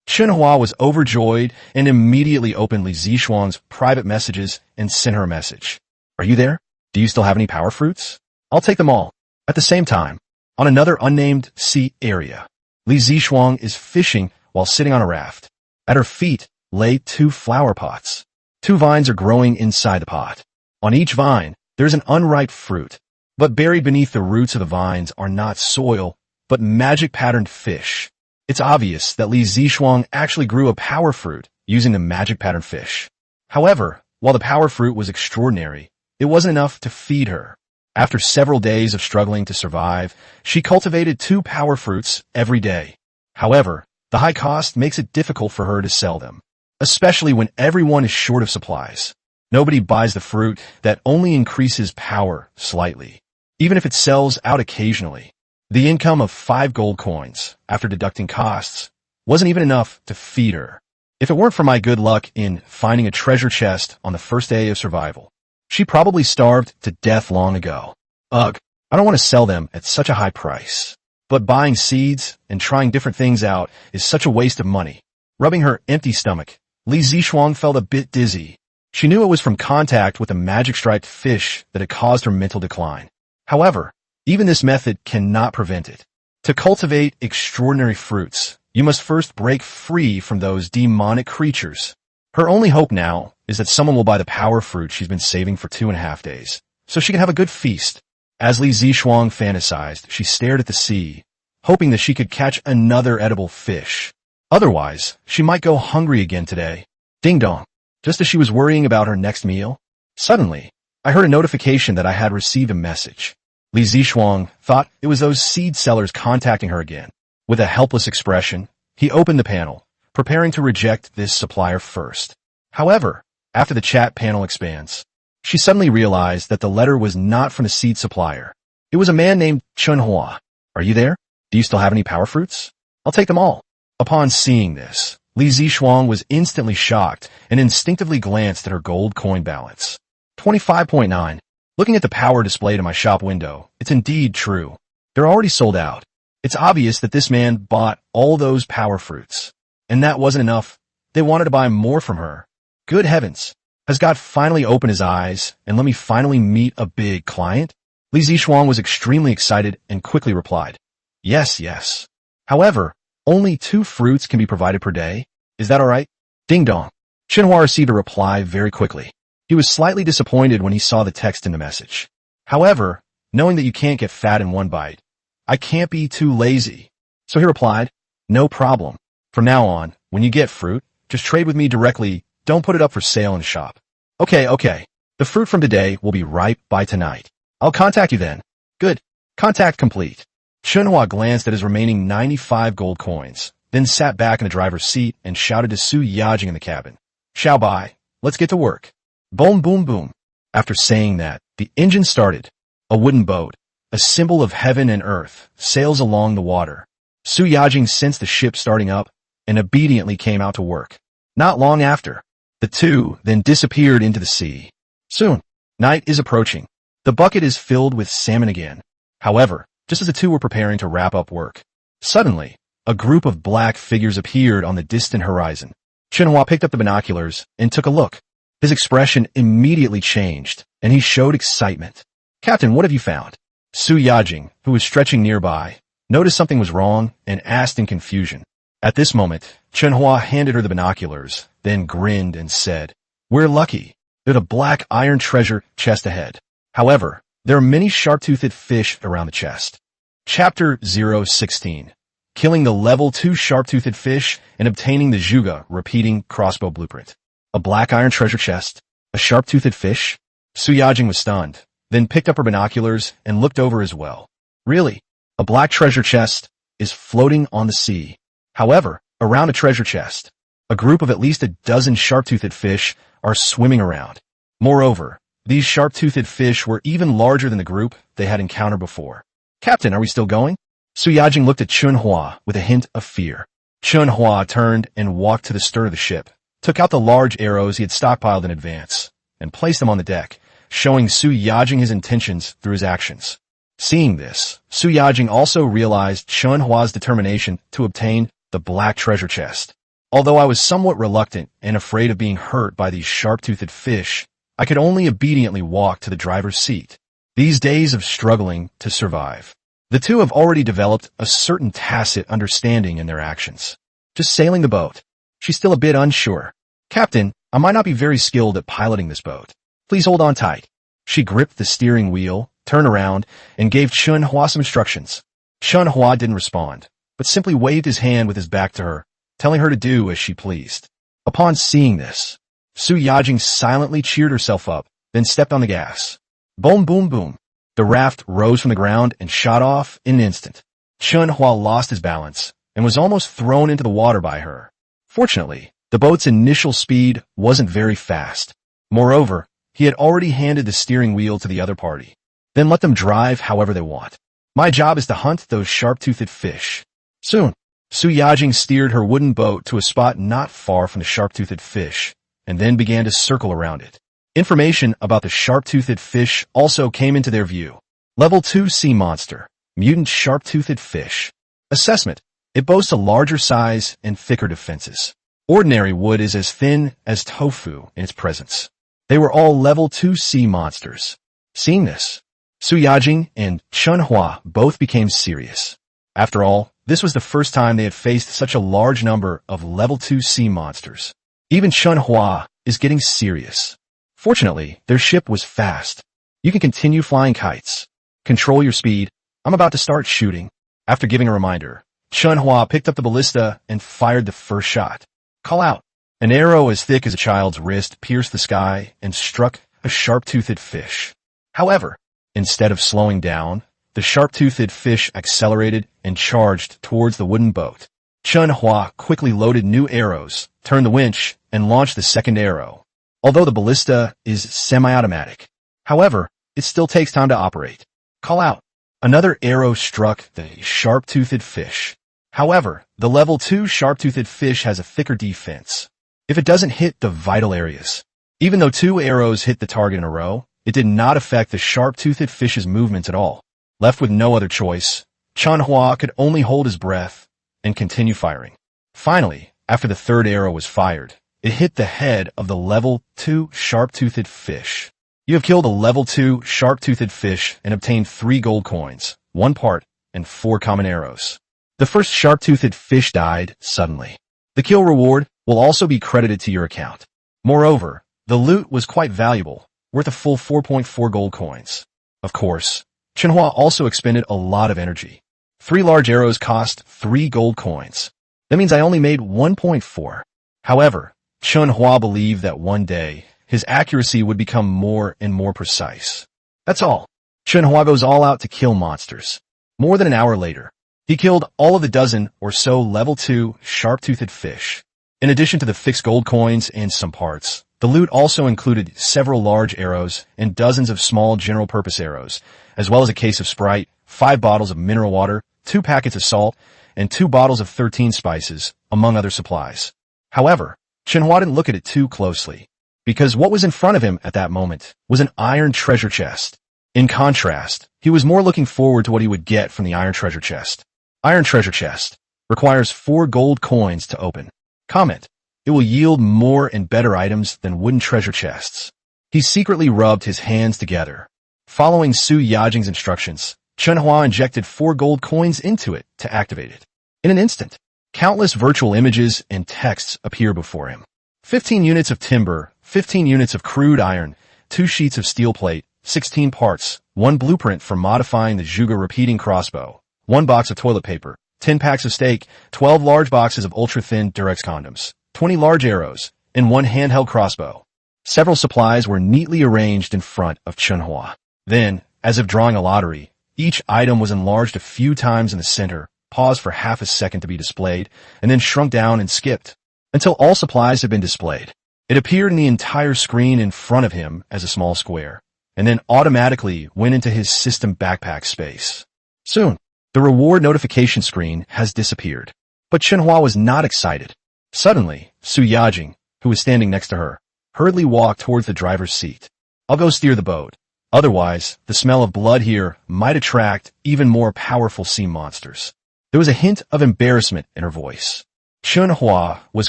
Chen Hua was overjoyed and immediately opened Li Zishuang's private messages and sent her a message. Are you there? Do you still have any power fruits? I'll take them all. At the same time, on another unnamed sea area, Li Zishuang is fishing while sitting on a raft. At her feet lay 2 flower pots. 2 vines are growing inside the pot. On each vine, there is an unripe fruit, but buried beneath the roots of the vines are not soil, but magic-patterned fish. It's obvious that Li Zishuang actually grew a power fruit using the magic-patterned fish. However, while the power fruit was extraordinary, it wasn't enough to feed her. After several days of struggling to survive, she cultivated 2 power fruits every day. However, the high cost makes it difficult for her to sell them, especially when everyone is short of supplies. Nobody buys the fruit that only increases power slightly, even if it sells out occasionally. The income of 5 gold coins, after deducting costs, wasn't even enough to feed her. If it weren't for my good luck in finding a treasure chest on the first day of survival, she probably starved to death long ago. Ugh, I don't want to sell them at such a high price. But buying seeds and trying different things out is such a waste of money. Rubbing her empty stomach, Li Zishuang felt a bit dizzy. She knew it was from contact with the magic-striped fish that had caused her mental decline. However, even this method cannot prevent it. To cultivate extraordinary fruits, you must first break free from those demonic creatures. Her only hope now is that someone will buy the power fruit she's been saving for 2.5 days, so she can have a good feast. As Li Zishuang fantasized, she stared at the sea, hoping that she could catch another edible fish. Otherwise, she might go hungry again today. Ding dong. Just as she was worrying about her next meal, suddenly, I heard a notification that I had received a message. Li Zishuang thought it was those seed sellers contacting her again. With a helpless expression, he opened the panel, preparing to reject this supplier first. However, after the chat panel expands, she suddenly realized that the letter was not from the seed supplier. It was a man named Chen Hua. Are you there? Do you still have any power fruits? I'll take them all. Upon seeing this, Li Zishuang was instantly shocked and instinctively glanced at her gold coin balance. 25.9. Looking at the power displayed in my shop window, it's indeed true. They're already sold out. It's obvious that this man bought all those power fruits. And that wasn't enough. They wanted to buy more from her. Good heavens. Has God finally opened his eyes and let me finally meet a big client? Li Zishuang was extremely excited and quickly replied, Yes, yes. However, only 2 fruits can be provided per day. Is that all right? Ding dong. Chen Hua received a reply very quickly. He was slightly disappointed when he saw the text in the message. However, knowing that you can't get fat in one bite, I can't be too lazy. So he replied, No problem. From now on, when you get fruit, just trade with me directly. Don't put it up for sale in the shop. Okay. The fruit from today will be ripe by tonight. I'll contact you then. Good. Contact complete. Chen Hua glanced at his remaining 95 gold coins, then sat back in the driver's seat and shouted to Su Yajing in the cabin. Xiao Bai, let's get to work. Boom, boom, boom. After saying that, the engine started. A wooden boat, a symbol of heaven and earth, sails along the water. Su Yajing sensed the ship starting up and obediently came out to work. Not long after, the two then disappeared into the sea. Soon, night is approaching. The bucket is filled with salmon again. However, just as the two were preparing to wrap up work, suddenly, a group of black figures appeared on the distant horizon. Chen Hua picked up the binoculars and took a look. His expression immediately changed, and he showed excitement. Captain, what have you found? Su Yajing, who was stretching nearby, noticed something was wrong and asked in confusion. At this moment, Chen Hua handed her the binoculars, then grinned and said, We're lucky. There's a black iron treasure chest ahead. However, there are many sharp-toothed fish around the chest. Chapter 016. Killing the level 2 sharp-toothed fish and obtaining the Zhuge repeating crossbow blueprint. A black iron treasure chest? A sharp-toothed fish? Su Yajing was stunned, then picked up her binoculars and looked over as well. Really? A black treasure chest is floating on the sea. However, around a treasure chest, a group of at least a dozen sharp-toothed fish are swimming around. Moreover, these sharp-toothed fish were even larger than the group they had encountered before. Captain, are we still going? Su Yajing looked at Chen Hua with a hint of fear. Chen Hua turned and walked to the stern of the ship, took out the large arrows he had stockpiled in advance, and placed them on the deck, showing Su Yajing his intentions through his actions. Seeing this, Su Yajing also realized Chen Hua's determination to obtain the black treasure chest. Although I was somewhat reluctant and afraid of being hurt by these sharp-toothed fish, I could only obediently walk to the driver's seat. These days of struggling to survive. The two have already developed a certain tacit understanding in their actions. Just sailing the boat. She's still a bit unsure. Captain, I might not be very skilled at piloting this boat. Please hold on tight. She gripped the steering wheel, turned around, and gave Chen Hua some instructions. Chen Hua didn't respond, but simply waved his hand with his back to her, telling her to do as she pleased. Upon seeing this, Su Yajing silently cheered herself up, then stepped on the gas. Boom, boom, boom. The raft rose from the ground and shot off in an instant. Chen Hua lost his balance and was almost thrown into the water by her. Fortunately, the boat's initial speed wasn't very fast. Moreover, he had already handed the steering wheel to the other party. Then let them drive however they want. My job is to hunt those sharp-toothed fish. Soon, Su Yajing steered her wooden boat to a spot not far from the sharp-toothed fish, and then began to circle around it. Information about the sharp-toothed fish also came into their view. Level 2 Sea Monster, Mutant Sharp-Toothed Fish. Assessment. It boasts a larger size and thicker defenses. Ordinary wood is as thin as tofu in its presence. They were all Level 2 sea monsters. Seeing this, Su Yajing and Chen Hua both became serious. After all, this was the first time they had faced such a large number of Level 2 sea monsters. Even Chen Hua is getting serious. Fortunately, their ship was fast. You can continue flying kites. Control your speed. I'm about to start shooting. After giving a reminder, Chen Hua picked up the ballista and fired the first shot. Call out. An arrow as thick as a child's wrist pierced the sky and struck a sharp-toothed fish. However, instead of slowing down, the sharp-toothed fish accelerated and charged towards the wooden boat. Chen Hua quickly loaded new arrows, turned the winch, and launched the second arrow. Although the ballista is semi-automatic, however, it still takes time to operate. Call out. Another arrow struck the sharp-toothed fish. However, the level 2 sharp-toothed fish has a thicker defense. If it doesn't hit the vital areas. Even though 2 arrows hit the target in a row, it did not affect the sharp-toothed fish's movements at all. Left with no other choice, Chen Hua could only hold his breath and continue firing. Finally, after the third arrow was fired, it hit the head of the level 2 sharp-toothed fish. You have killed a level 2 sharp-toothed fish and obtained 3 gold coins, 1 part, and 4 common arrows. The first sharp-toothed fish died suddenly. The kill reward will also be credited to your account. Moreover, the loot was quite valuable, worth a full 4.4 gold coins. Of course, Chen Hua also expended a lot of energy. 3 large arrows cost 3 gold coins. That means I only made 1.4. However, Chen Hua believed that one day, his accuracy would become more and more precise. That's all. Chen Hua goes all out to kill monsters. More than an hour later, he killed all of the dozen or so level 2 sharp-toothed fish. In addition to the fixed gold coins and some parts, the loot also included several large arrows and dozens of small general-purpose arrows, as well as a case of Sprite, 5 bottles of mineral water, 2 packets of salt, and 2 bottles of 13 spices, among other supplies. However, Chen Hua didn't look at it too closely, because what was in front of him at that moment was an iron treasure chest. In contrast, he was more looking forward to what he would get from the iron treasure chest. Iron treasure chest requires 4 gold coins to open. Comment: it will yield more and better items than wooden treasure chests. He secretly rubbed his hands together. Following Su Yajing's instructions, Chen Hua injected 4 gold coins into it to activate it. In an instant, countless virtual images and texts appear before him. 15 units of timber, 15 units of crude iron, 2 sheets of steel plate, 16 parts, 1 blueprint for modifying the Zhuge repeating crossbow, 1 box of toilet paper, 10 packs of steak, 12 large boxes of ultra-thin Durex condoms, 20 large arrows, and 1 handheld crossbow. Several supplies were neatly arranged in front of Chen Hua. Then, as if drawing a lottery, each item was enlarged a few times in the center, paused for half a second to be displayed, and then shrunk down and skipped, until all supplies had been displayed. It appeared in the entire screen in front of him as a small square, and then automatically went into his system backpack space. Soon, the reward notification screen has disappeared. But Chen Hua was not excited. Suddenly, Su Yajing, who was standing next to her, hurriedly walked towards the driver's seat. "I'll go steer the boat. Otherwise, the smell of blood here might attract even more powerful sea monsters." There was a hint of embarrassment in her voice. Chen Hua was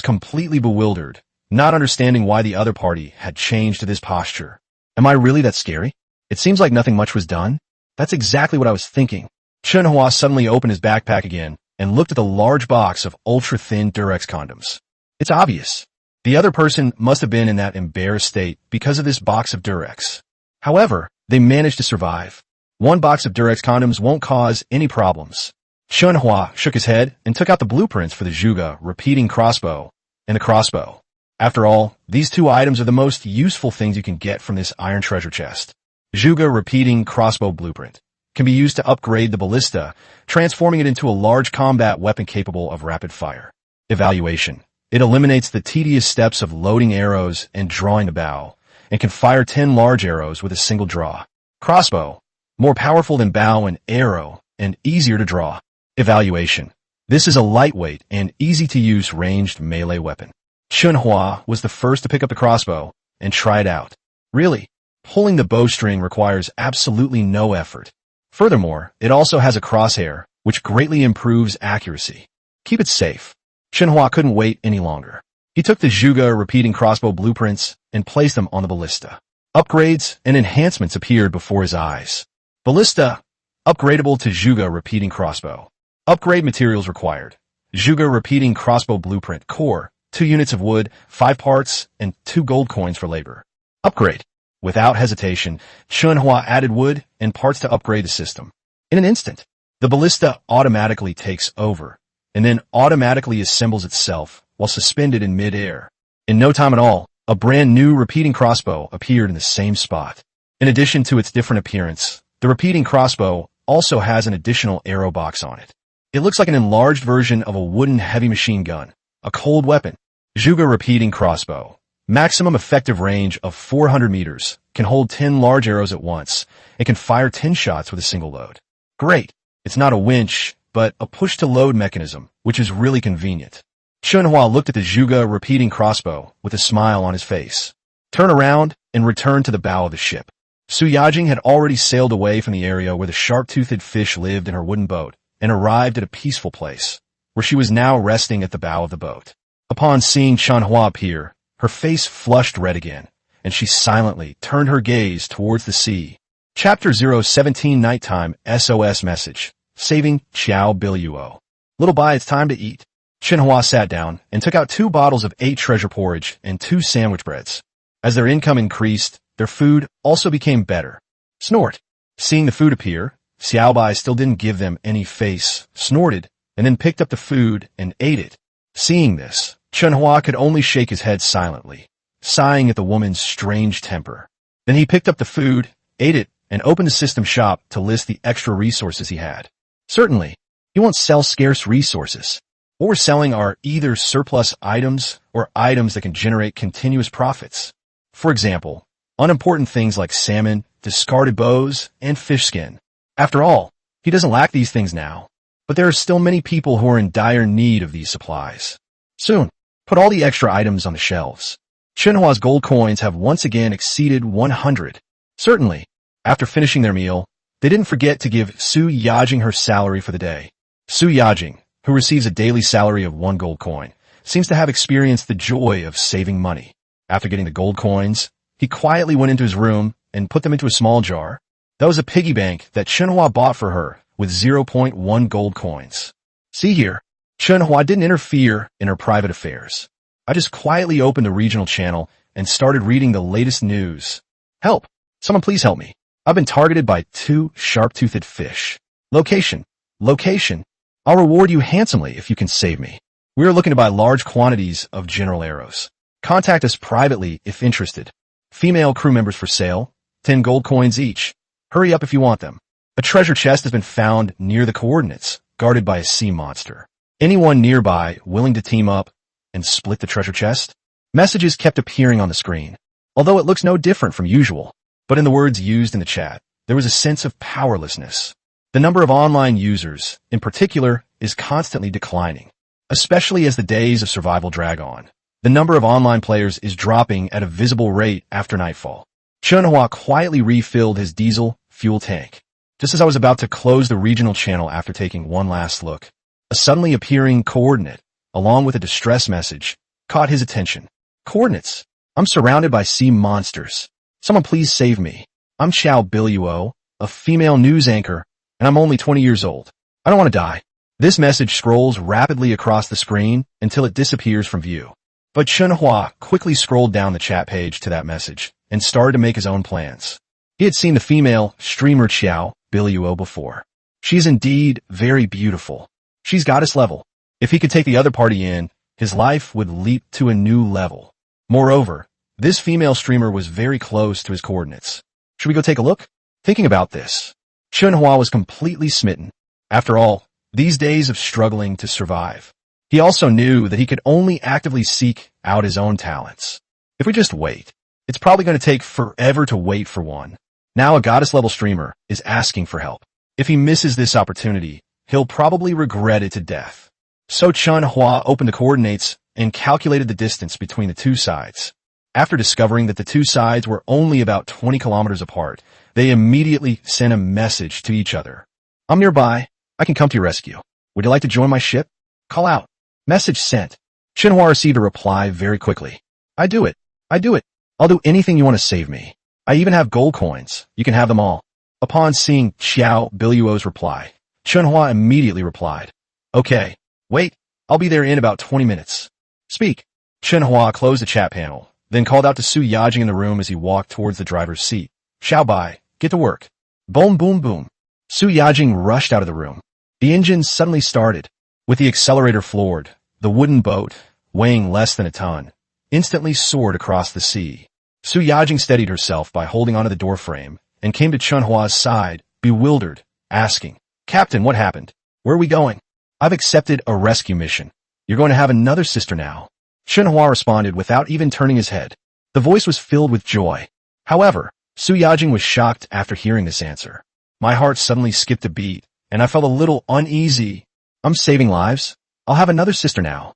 completely bewildered, not understanding why the other party had changed to this posture. Am I really that scary? It seems like nothing much was done. That's exactly what I was thinking. Chen Hua suddenly opened his backpack again and looked at the large box of ultra-thin Durex condoms. It's obvious. The other person must have been in that embarrassed state because of this box of Durex. However, they managed to survive. 1 box of Durex condoms won't cause any problems. Chen Hua shook his head and took out the blueprints for the Zhuge repeating crossbow and the crossbow. After all, these 2 items are the most useful things you can get from this iron treasure chest. Zhuge repeating crossbow blueprint can be used to upgrade the ballista, transforming it into a large combat weapon capable of rapid fire. Evaluation: it eliminates the tedious steps of loading arrows and drawing the bow, and can fire 10 large arrows with a single draw. Crossbow: more powerful than bow and arrow, and easier to draw. Evaluation: this is a lightweight and easy-to-use ranged melee weapon. Chen Hua was the first to pick up the crossbow and try it out. Really, pulling the bowstring requires absolutely no effort. Furthermore, it also has a crosshair, which greatly improves accuracy. Keep it safe. Chen Hua couldn't wait any longer. He took the Zhuge repeating crossbow blueprints and placed them on the ballista. Upgrades and enhancements appeared before his eyes. Ballista: upgradable to Zhuge repeating crossbow. Upgrade materials required: Zhuge repeating crossbow blueprint core, 2 units of wood, 5 parts, and 2 gold coins for labor. Upgrade. Without hesitation, Chen Hua added wood and parts to upgrade the system. In an instant, the ballista automatically takes over, and then automatically assembles itself while suspended in mid-air. In no time at all, a brand new repeating crossbow appeared in the same spot. In addition to its different appearance, the repeating crossbow also has an additional arrow box on it. It looks like an enlarged version of a wooden heavy machine gun, a cold weapon. Zhuge repeating crossbow. Maximum effective range of 400 meters, can hold 10 large arrows at once, and can fire 10 shots with a single load. Great. It's not a winch, but a push-to-load mechanism, which is really convenient. Chen Hua looked at the Zhuge repeating crossbow with a smile on his face. Turn around and return to the bow of the ship. Su Yajing had already sailed away from the area where the sharp-toothed fish lived in her wooden boat and arrived at a peaceful place, where she was now resting at the bow of the boat. Upon seeing Chen Hua appear, her face flushed red again, and she silently turned her gaze towards the sea. Chapter 017 Nighttime SOS Message. Saving Xiao Biluo. Little Bai, it's time to eat. Chen Hua sat down and took out 2 bottles of 8 treasure porridge and 2 sandwich breads. As their income increased, their food also became better. Snort. Seeing the food appear, Xiao Bai still didn't give them any face, snorted, and then picked up the food and ate it. Seeing this, Chen Hua could only shake his head silently, sighing at the woman's strange temper. Then he picked up the food, ate it, and opened the system shop to list the extra resources he had. Certainly, he won't sell scarce resources. What we're selling are either surplus items or items that can generate continuous profits. For example, unimportant things like salmon, discarded bows, and fish skin. After all, he doesn't lack these things now, but there are still many people who are in dire need of these supplies. Soon, put all the extra items on the shelves. Chen Hua's gold coins have once again exceeded 100. Certainly, after finishing their meal, they didn't forget to give Su Yajing her salary for the day. Su Yajing, who receives a daily salary of 1 gold coin, seems to have experienced the joy of saving money. After getting the gold coins, he quietly went into his room and put them into a small jar. That was a piggy bank that Chen Hua bought for her with 0.1 gold coins. See here, Chen Hua didn't interfere in her private affairs. I just quietly opened the regional channel and started reading the latest news. Help! Someone please help me. I've been targeted by 2 sharp-toothed fish. Location. I'll reward you handsomely if you can save me. We are looking to buy large quantities of general arrows. Contact us privately if interested. Female crew members for sale, 10 gold coins each. Hurry up if you want them. A treasure chest has been found near the coordinates, guarded by a sea monster. Anyone nearby willing to team up and split the treasure chest? Messages kept appearing on the screen, although it looks no different from usual. But in the words used in the chat, there was a sense of powerlessness. The number of online users, in particular, is constantly declining, especially as the days of survival drag on. The number of online players is dropping at a visible rate after nightfall. Chen Hua quietly refilled his diesel fuel tank. Just as I was about to close the regional channel after taking one last look, a suddenly appearing coordinate, along with a distress message, caught his attention. Coordinates. I'm surrounded by sea monsters. Someone please save me. I'm Xiao Biluo, a female news anchor, and I'm only 20 years old. I don't want to die. This message scrolls rapidly across the screen until it disappears from view. But Chen Hua quickly scrolled down the chat page to that message and started to make his own plans. He had seen the female streamer Xiao Biluo before. She's indeed very beautiful. She's goddess level. If he could take the other party in, his life would leap to a new level. Moreover, this female streamer was very close to his coordinates. Should we go take a look? Thinking about this, Chen Hua was completely smitten. After all, these days of struggling to survive. He also knew that he could only actively seek out his own talents. If we just wait, it's probably going to take forever to wait for one. Now a goddess-level streamer is asking for help. If he misses this opportunity, he'll probably regret it to death. So Chen Hua opened the coordinates and calculated the distance between the two sides. After discovering that the two sides were only about 20 kilometers apart, they immediately sent a message to each other. I'm nearby. I can come to your rescue. Would you like to join my ship? Call out. Message sent. Chen Hua received a reply very quickly. I do it. I'll do anything you want to save me. I even have gold coins. You can have them all. Upon seeing Xiao Biluo's reply, Chen Hua immediately replied. Okay. Wait. I'll be there in about 20 minutes. Speak. Chen Hua closed the chat panel, then called out to Su Yajing in the room as he walked towards the driver's seat. Xiao Bai, get to work. Boom, boom, boom. Su Yajing rushed out of the room. The engine suddenly started. With the accelerator floored, the wooden boat, weighing less than a ton, instantly soared across the sea. Su Yajing steadied herself by holding onto the doorframe and came to Chen Hua's side, bewildered, asking, Captain, what happened? Where are we going? I've accepted a rescue mission. You're going to have another sister now. Chen Hua responded without even turning his head. The voice was filled with joy. However, Su Yajing was shocked after hearing this answer. My heart suddenly skipped a beat, and I felt a little uneasy. I'm saving lives. I'll have another sister now.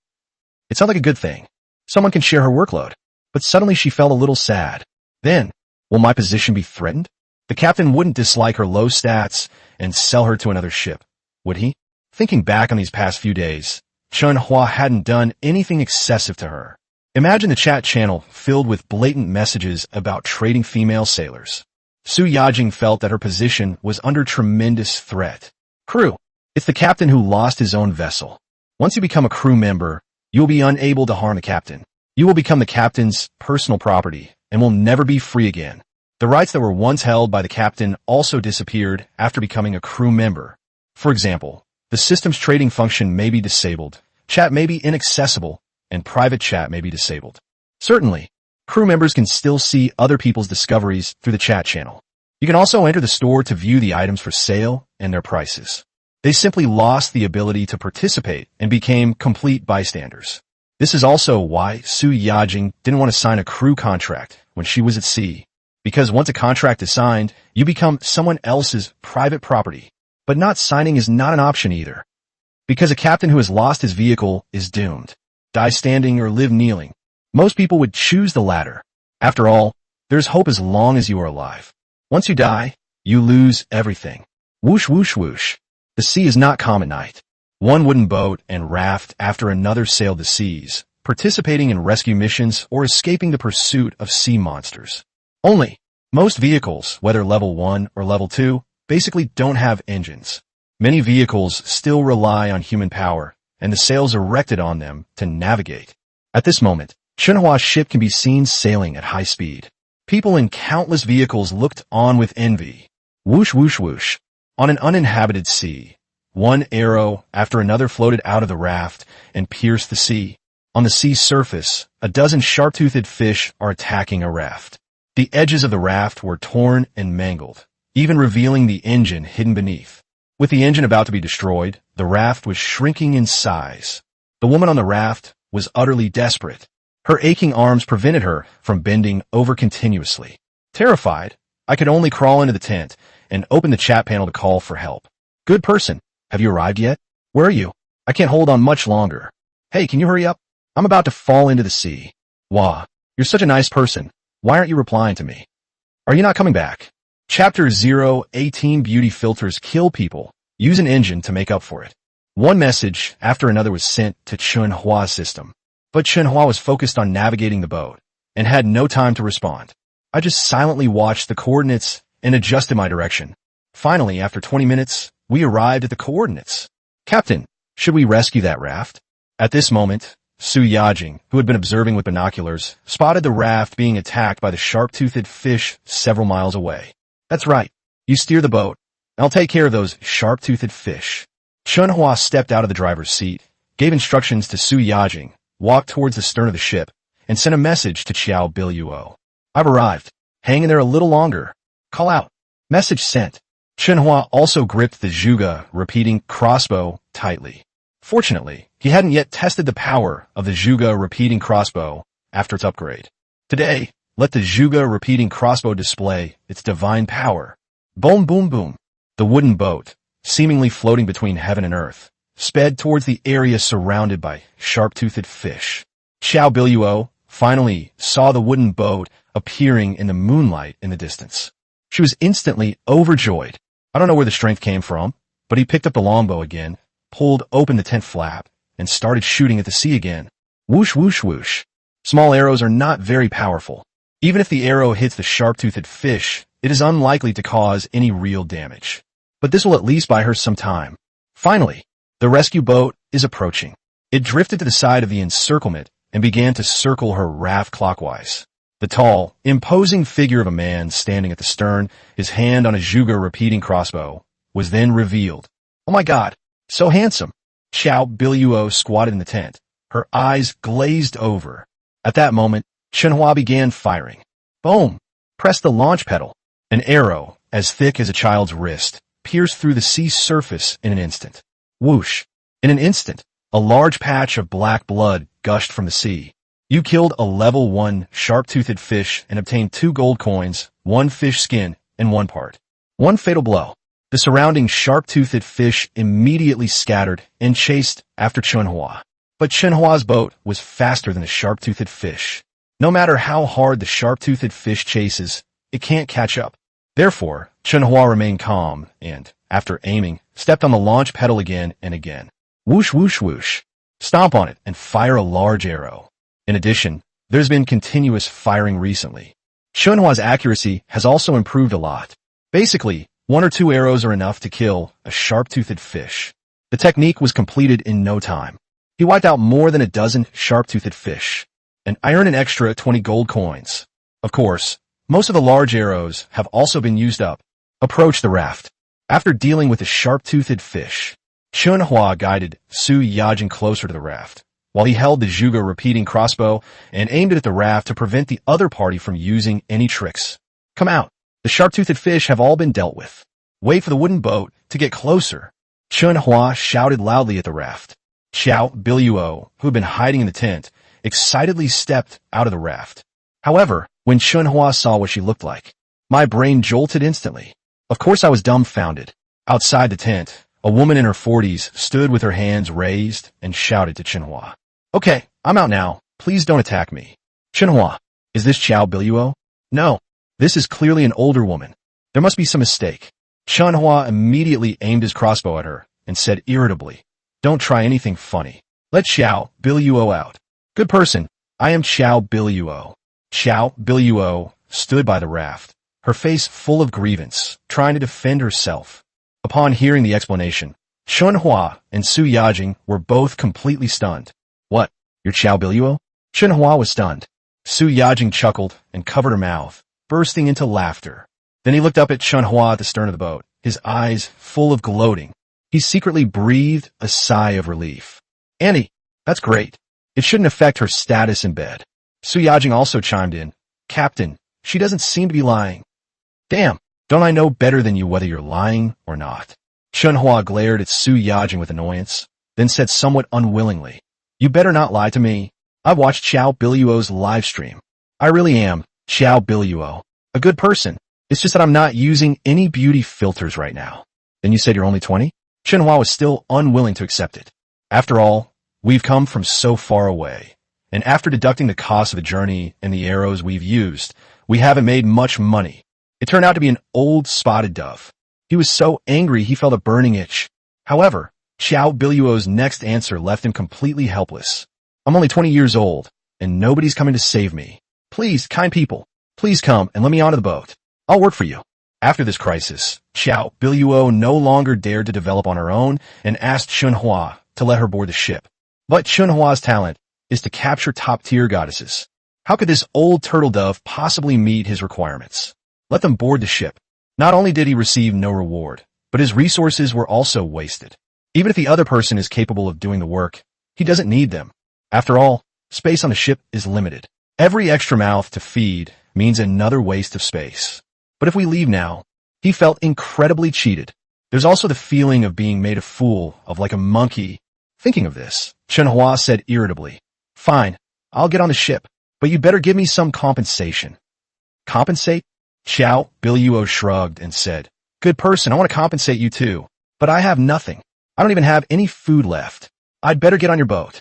It sounds like a good thing. Someone can share her workload. But suddenly she felt a little sad. Then, will my position be threatened? The captain wouldn't dislike her low stats and sell her to another ship, would he? Thinking back on these past few days, Chen Hua hadn't done anything excessive to her. Imagine the chat channel filled with blatant messages about trading female sailors. Su Yajing felt that her position was under tremendous threat. Crew. It's the captain who lost his own vessel. Once you become a crew member, you will be unable to harm the captain. You will become the captain's personal property and will never be free again. The rights that were once held by the captain also disappeared after becoming a crew member. For example, the system's trading function may be disabled, chat may be inaccessible, and private chat may be disabled. Certainly, crew members can still see other people's discoveries through the chat channel. You can also enter the store to view the items for sale and their prices. They simply lost the ability to participate and became complete bystanders. This is also why Su Yajing didn't want to sign a crew contract when she was at sea. Because once a contract is signed, you become someone else's private property. But not signing is not an option either. Because a captain who has lost his vehicle is doomed. Die standing or live kneeling. Most people would choose the latter. After all, there's hope as long as you are alive. Once you die, you lose everything. Whoosh whoosh whoosh. The sea is not calm at night. One wooden boat and raft after another sailed the seas, participating in rescue missions or escaping the pursuit of sea monsters. Only, most vehicles, whether level 1 or level 2, basically don't have engines. Many vehicles still rely on human power, and the sails erected on them to navigate. At this moment, Chen Hua's ship can be seen sailing at high speed. People in countless vehicles looked on with envy. Whoosh whoosh whoosh. On an uninhabited sea, one arrow after another floated out of the raft and pierced the sea. On the sea surface, a dozen sharp-toothed fish are attacking a raft. The edges of the raft were torn and mangled, even revealing the engine hidden beneath. With the engine about to be destroyed, the raft was shrinking in size. The woman on the raft was utterly desperate. Her aching arms prevented her from bending over continuously. Terrified, I could only crawl into the tent and open the chat panel to call for help. Good person, have you arrived yet? Where are you? I can't hold on much longer. Hey, can you hurry up? I'm about to fall into the sea. Wah, you're such a nice person. Why aren't you replying to me? Are you not coming back? Chapter 0:18 Beauty filters kill people. Use an engine to make up for it. One message after another was sent to Chen Hua's system. But Chen Hua was focused on navigating the boat and had no time to respond. I just silently watched the coordinates and adjusted my direction. Finally, after 20 minutes, we arrived at the coordinates. Captain, should we rescue that raft? At this moment, Su Yajing, who had been observing with binoculars, spotted the raft being attacked by the sharp-toothed fish several miles away. That's right. You steer the boat. I'll take care of those sharp-toothed fish. Chen Hua stepped out of the driver's seat, gave instructions to Su Yajing, walked towards the stern of the ship, and sent a message to Qiao Biluo. I've arrived. Hang in there a little longer. Call out. Message sent. Chen Hua also gripped the Zhuge repeating crossbow tightly. Fortunately, he hadn't yet tested the power of the Zhuge repeating crossbow after its upgrade. Today, let the Zhuge repeating crossbow display its divine power. Boom boom boom. The wooden boat, seemingly floating between heaven and earth, sped towards the area surrounded by sharp-toothed fish. Qiao Biluo finally saw the wooden boat appearing in the moonlight in the distance. She was instantly overjoyed. I don't know where the strength came from, but he picked up the longbow again, pulled open the tent flap, and started shooting at the sea again. Whoosh whoosh whoosh. Small arrows are not very powerful. Even if the arrow hits the sharp-toothed fish, it is unlikely to cause any real damage. But this will at least buy her some time. Finally, the rescue boat is approaching. It drifted to the side of the encirclement and began to circle her raft clockwise. The tall, imposing figure of a man standing at the stern, his hand on a Zhuge repeating crossbow, was then revealed. Oh my god, so handsome! Qiao Biluo squatted in the tent, her eyes glazed over. At that moment, Chen Hua began firing. Boom! Press the launch pedal. An arrow, as thick as a child's wrist, pierced through the sea surface in an instant. Whoosh! In an instant, a large patch of black blood gushed from the sea. You killed a level 1 sharp-toothed fish and obtained 2 gold coins, 1 fish skin, and 1 part. 1 fatal blow. The surrounding sharp-toothed fish immediately scattered and chased after Chen Hua. But Chen Hua's boat was faster than the sharp-toothed fish. No matter how hard the sharp-toothed fish chases, it can't catch up. Therefore, Chen Hua remained calm and, after aiming, stepped on the launch pedal again and again. Whoosh whoosh whoosh. Stomp on it and fire a large arrow. In addition, there's been continuous firing recently. Chen Hua's accuracy has also improved a lot. Basically, 1 or 2 arrows are enough to kill a sharp-toothed fish. The technique was completed in no time. He wiped out more than a dozen sharp-toothed fish, and I earned an extra 20 gold coins. Of course, most of the large arrows have also been used up. Approach the raft. After dealing with the sharp-toothed fish, Chen Hua guided Su Yajing closer to the raft, while he held the Zhuge repeating crossbow and aimed it at the raft to prevent the other party from using any tricks. Come out. The sharp-toothed fish have all been dealt with. Wait for the wooden boat to get closer. Chen Hua shouted loudly at the raft. Xiao Biluo, who had been hiding in the tent, excitedly stepped out of the raft. However, when Chen Hua saw what she looked like, my brain jolted instantly. Of course I was dumbfounded. Outside the tent, a woman in her 40s stood with her hands raised and shouted to Chen Hua. Okay, I'm out now. Please don't attack me. Chen Hua, is this Xiao Biluo? No, this is clearly an older woman. There must be some mistake. Chen Hua immediately aimed his crossbow at her and said irritably, Don't try anything funny. Let Xiao Biluo out. Good person, I am Xiao Biluo. Xiao Biluo stood by the raft, her face full of grievance, trying to defend herself. Upon hearing the explanation, Chen Hua and Su Yajing were both completely stunned. What? You're Xiao Biluo? Chen Hua was stunned. Su Yajing chuckled and covered her mouth, bursting into laughter. Then he looked up at Chen Hua at the stern of the boat, his eyes full of gloating. He secretly breathed a sigh of relief. Annie, that's great. It shouldn't affect her status in bed. Su Yajing also chimed in. Captain, she doesn't seem to be lying. Damn, don't I know better than you whether you're lying or not? Chen Hua glared at Su Yajing with annoyance, then said somewhat unwillingly, You better not lie to me. I watched Xiao Biluo's live stream. I really am Xiao Biluo, a good person. It's just that I'm not using any beauty filters right now. Then you said you're only 20? Chen Hua was still unwilling to accept it. After all, we've come from so far away, and after deducting the cost of the journey and the arrows we've used, we haven't made much money. It turned out to be an old spotted dove. He was so angry he felt a burning itch. However, Xiao Biluo's next answer left him completely helpless. I'm only 20 years old, and nobody's coming to save me. Please, kind people, please come and let me onto the boat. I'll work for you. After this crisis, Xiao Biluo no longer dared to develop on her own and asked Chen Hua to let her board the ship. But Chen Hua's talent is to capture top-tier goddesses. How could this old turtle dove possibly meet his requirements? Let them board the ship. Not only did he receive no reward, but his resources were also wasted. Even if the other person is capable of doing the work, he doesn't need them. After all, space on the ship is limited. Every extra mouth to feed means another waste of space. But if we leave now, he felt incredibly cheated. There's also the feeling of being made a fool of like a monkey. Thinking of this, Chen Hua said irritably, Fine, I'll get on the ship, but you'd better give me some compensation. Compensate? Xiao Biluo shrugged and said, Good person, I want to compensate you too, but I have nothing. I don't even have any food left. I'd better get on your boat.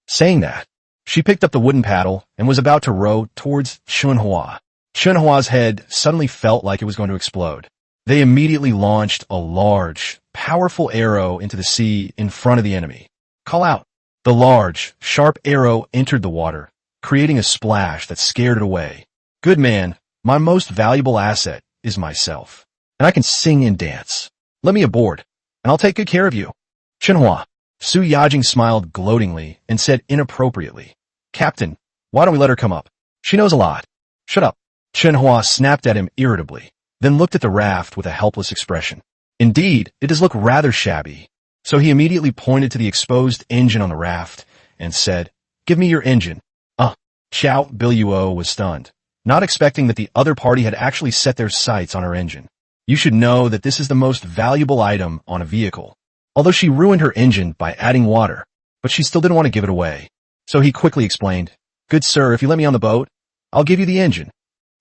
Saying that, she picked up the wooden paddle and was about to row towards Chen Hua. Chen Hua's head suddenly felt like it was going to explode. They immediately launched a large, powerful arrow into the sea in front of the enemy. Call out. The large, sharp arrow entered the water, creating a splash that scared it away. Good man, my most valuable asset is myself, and I can sing and dance. Let me aboard, and I'll take good care of you. Chen Hua. Su Yajing smiled gloatingly and said inappropriately, Captain, why don't we let her come up? She knows a lot. Shut up. Chen Hua snapped at him irritably, then looked at the raft with a helpless expression. Indeed, it does look rather shabby. So he immediately pointed to the exposed engine on the raft and said, Give me your engine. Xiao Biluo was stunned, not expecting that the other party had actually set their sights on her engine. You should know that this is the most valuable item on a vehicle. Although she ruined her engine by adding water, but she still didn't want to give it away. So he quickly explained, Good sir, if you let me on the boat, I'll give you the engine.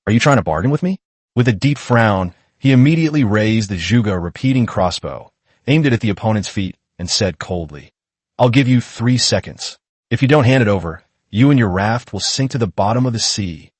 Are you trying to bargain with me? With a deep frown, he immediately raised the Zhuge repeating crossbow, aimed it at the opponent's feet, and said coldly, I'll give you 3 seconds. If you don't hand it over, you and your raft will sink to the bottom of the sea.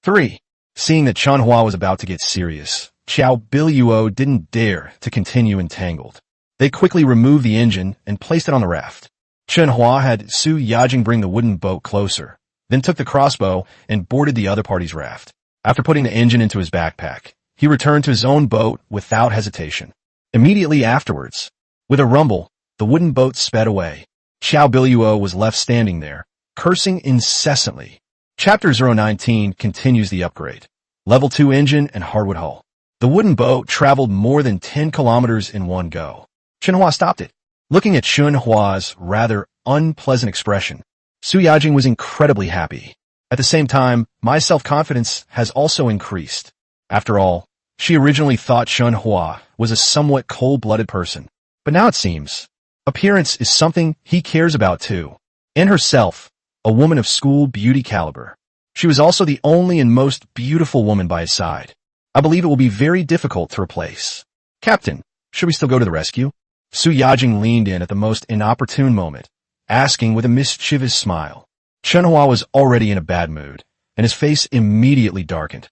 3. Seeing that Chen Hua was about to get serious, Xiao Biluo didn't dare to continue entangled. They quickly removed the engine and placed it on the raft. Chen Hua had Su Yajing bring the wooden boat closer, then took the crossbow and boarded the other party's raft. After putting the engine into his backpack, he returned to his own boat without hesitation. Immediately afterwards, with a rumble, the wooden boat sped away. Xiao Biluo was left standing there, cursing incessantly. Chapter 019 continues the upgrade. Level 2 engine and hardwood hull. The wooden boat traveled more than 10 kilometers in one go. Chen Hua stopped it. Looking at Chen Hua's rather unpleasant expression, Su Yajing was incredibly happy. At the same time, my self-confidence has also increased. After all, She originally thought Chen Hua was a somewhat cold-blooded person, but now it seems appearance is something he cares about too. And herself, a woman of school beauty caliber. She was also the only and most beautiful woman by his side. I believe it will be very difficult to replace. Captain, should we still go to the rescue? Su Yajing leaned in at the most inopportune moment, asking with a mischievous smile. Chen Hua was already in a bad mood, and his face immediately darkened.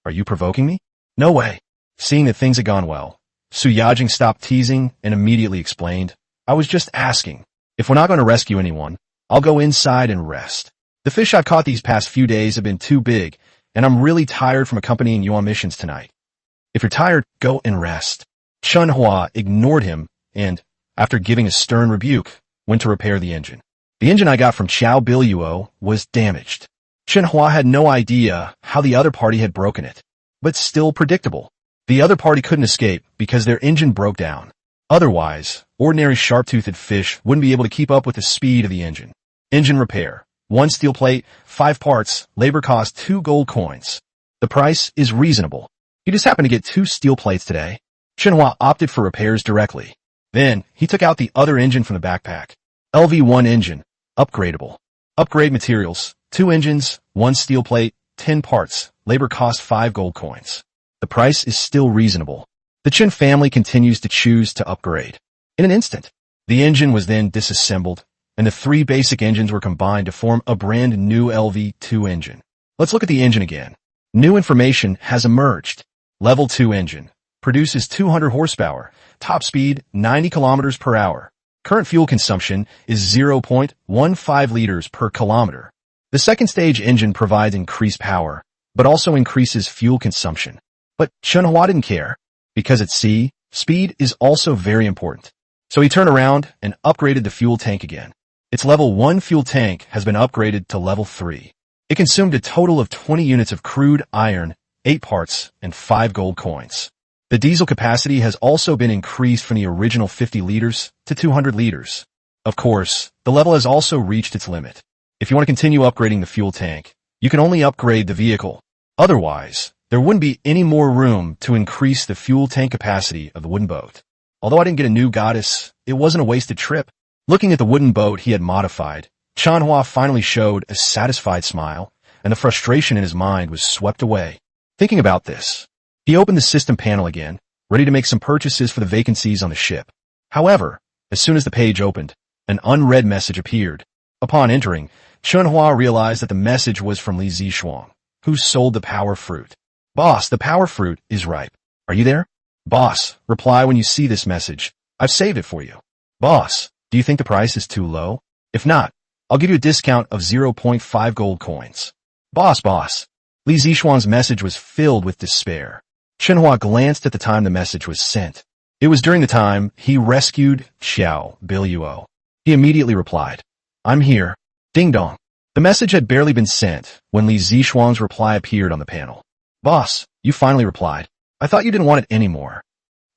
Are you provoking me? No way. Seeing that things had gone well, Su Yajing stopped teasing and immediately explained, I was just asking. If we're not going to rescue anyone, I'll go inside and rest. The fish I've caught these past few days have been too big, and I'm really tired from accompanying you on missions tonight. If you're tired, go and rest. Chen Hua ignored him and, after giving a stern rebuke, went to repair the engine. The engine I got from Xiao Biluo was damaged. Chen Hua had no idea how the other party had broken it, but still predictable. The other party couldn't escape because their engine broke down. Otherwise, ordinary sharp-toothed fish wouldn't be able to keep up with the speed of the engine. Engine repair. 1 steel plate, 5 parts, labor cost 2 gold coins. The price is reasonable. You just happened to get 2 steel plates today. Chen Hua opted for repairs directly. Then, he took out the other engine from the backpack. LV1 engine. Upgradable. Upgrade materials. 2 engines, 1 steel plate, 10 parts, labor cost 5 gold coins. The price is still reasonable. The Chen family continues to choose to upgrade. In an instant, the engine was then disassembled, and the 3 basic engines were combined to form a brand new LV2 engine. Let's look at the engine again. New information has emerged. Level 2 engine. Produces 200 horsepower. Top speed 90 kilometers per hour. Current fuel consumption is 0.15 liters per kilometer. The second stage engine provides increased power, but also increases fuel consumption. But Chen Hua didn't care, because at sea, speed is also very important. So he turned around and upgraded the fuel tank again. Its level 1 fuel tank has been upgraded to level 3. It consumed a total of 20 units of crude iron, 8 parts, and 5 gold coins. The diesel capacity has also been increased from the original 50 liters to 200 liters. Of course, the level has also reached its limit. If you want to continue upgrading the fuel tank, you can only upgrade the vehicle. Otherwise, there wouldn't be any more room to increase the fuel tank capacity of the wooden boat. Although I didn't get a new goddess, it wasn't a wasted trip. Looking at the wooden boat he had modified, Chen Hua finally showed a satisfied smile, and the frustration in his mind was swept away. Thinking about this, he opened the system panel again, ready to make some purchases for the vacancies on the ship. However, as soon as the page opened, an unread message appeared. Upon entering, Chen Hua realized that the message was from Li Zishuang, who sold the power fruit. Boss, the power fruit is ripe. Are you there? Boss, reply when you see this message. I've saved it for you. Boss, do you think the price is too low? If not, I'll give you a discount of 0.5 gold coins. Boss. Li Zishuang's message was filled with despair. Chen Hua glanced at the time the message was sent. It was during the time he rescued Xiao Biluo. He immediately replied, I'm here. Ding dong. The message had barely been sent when Li Zishuang's reply appeared on the panel. Boss, you finally replied. I thought you didn't want it anymore.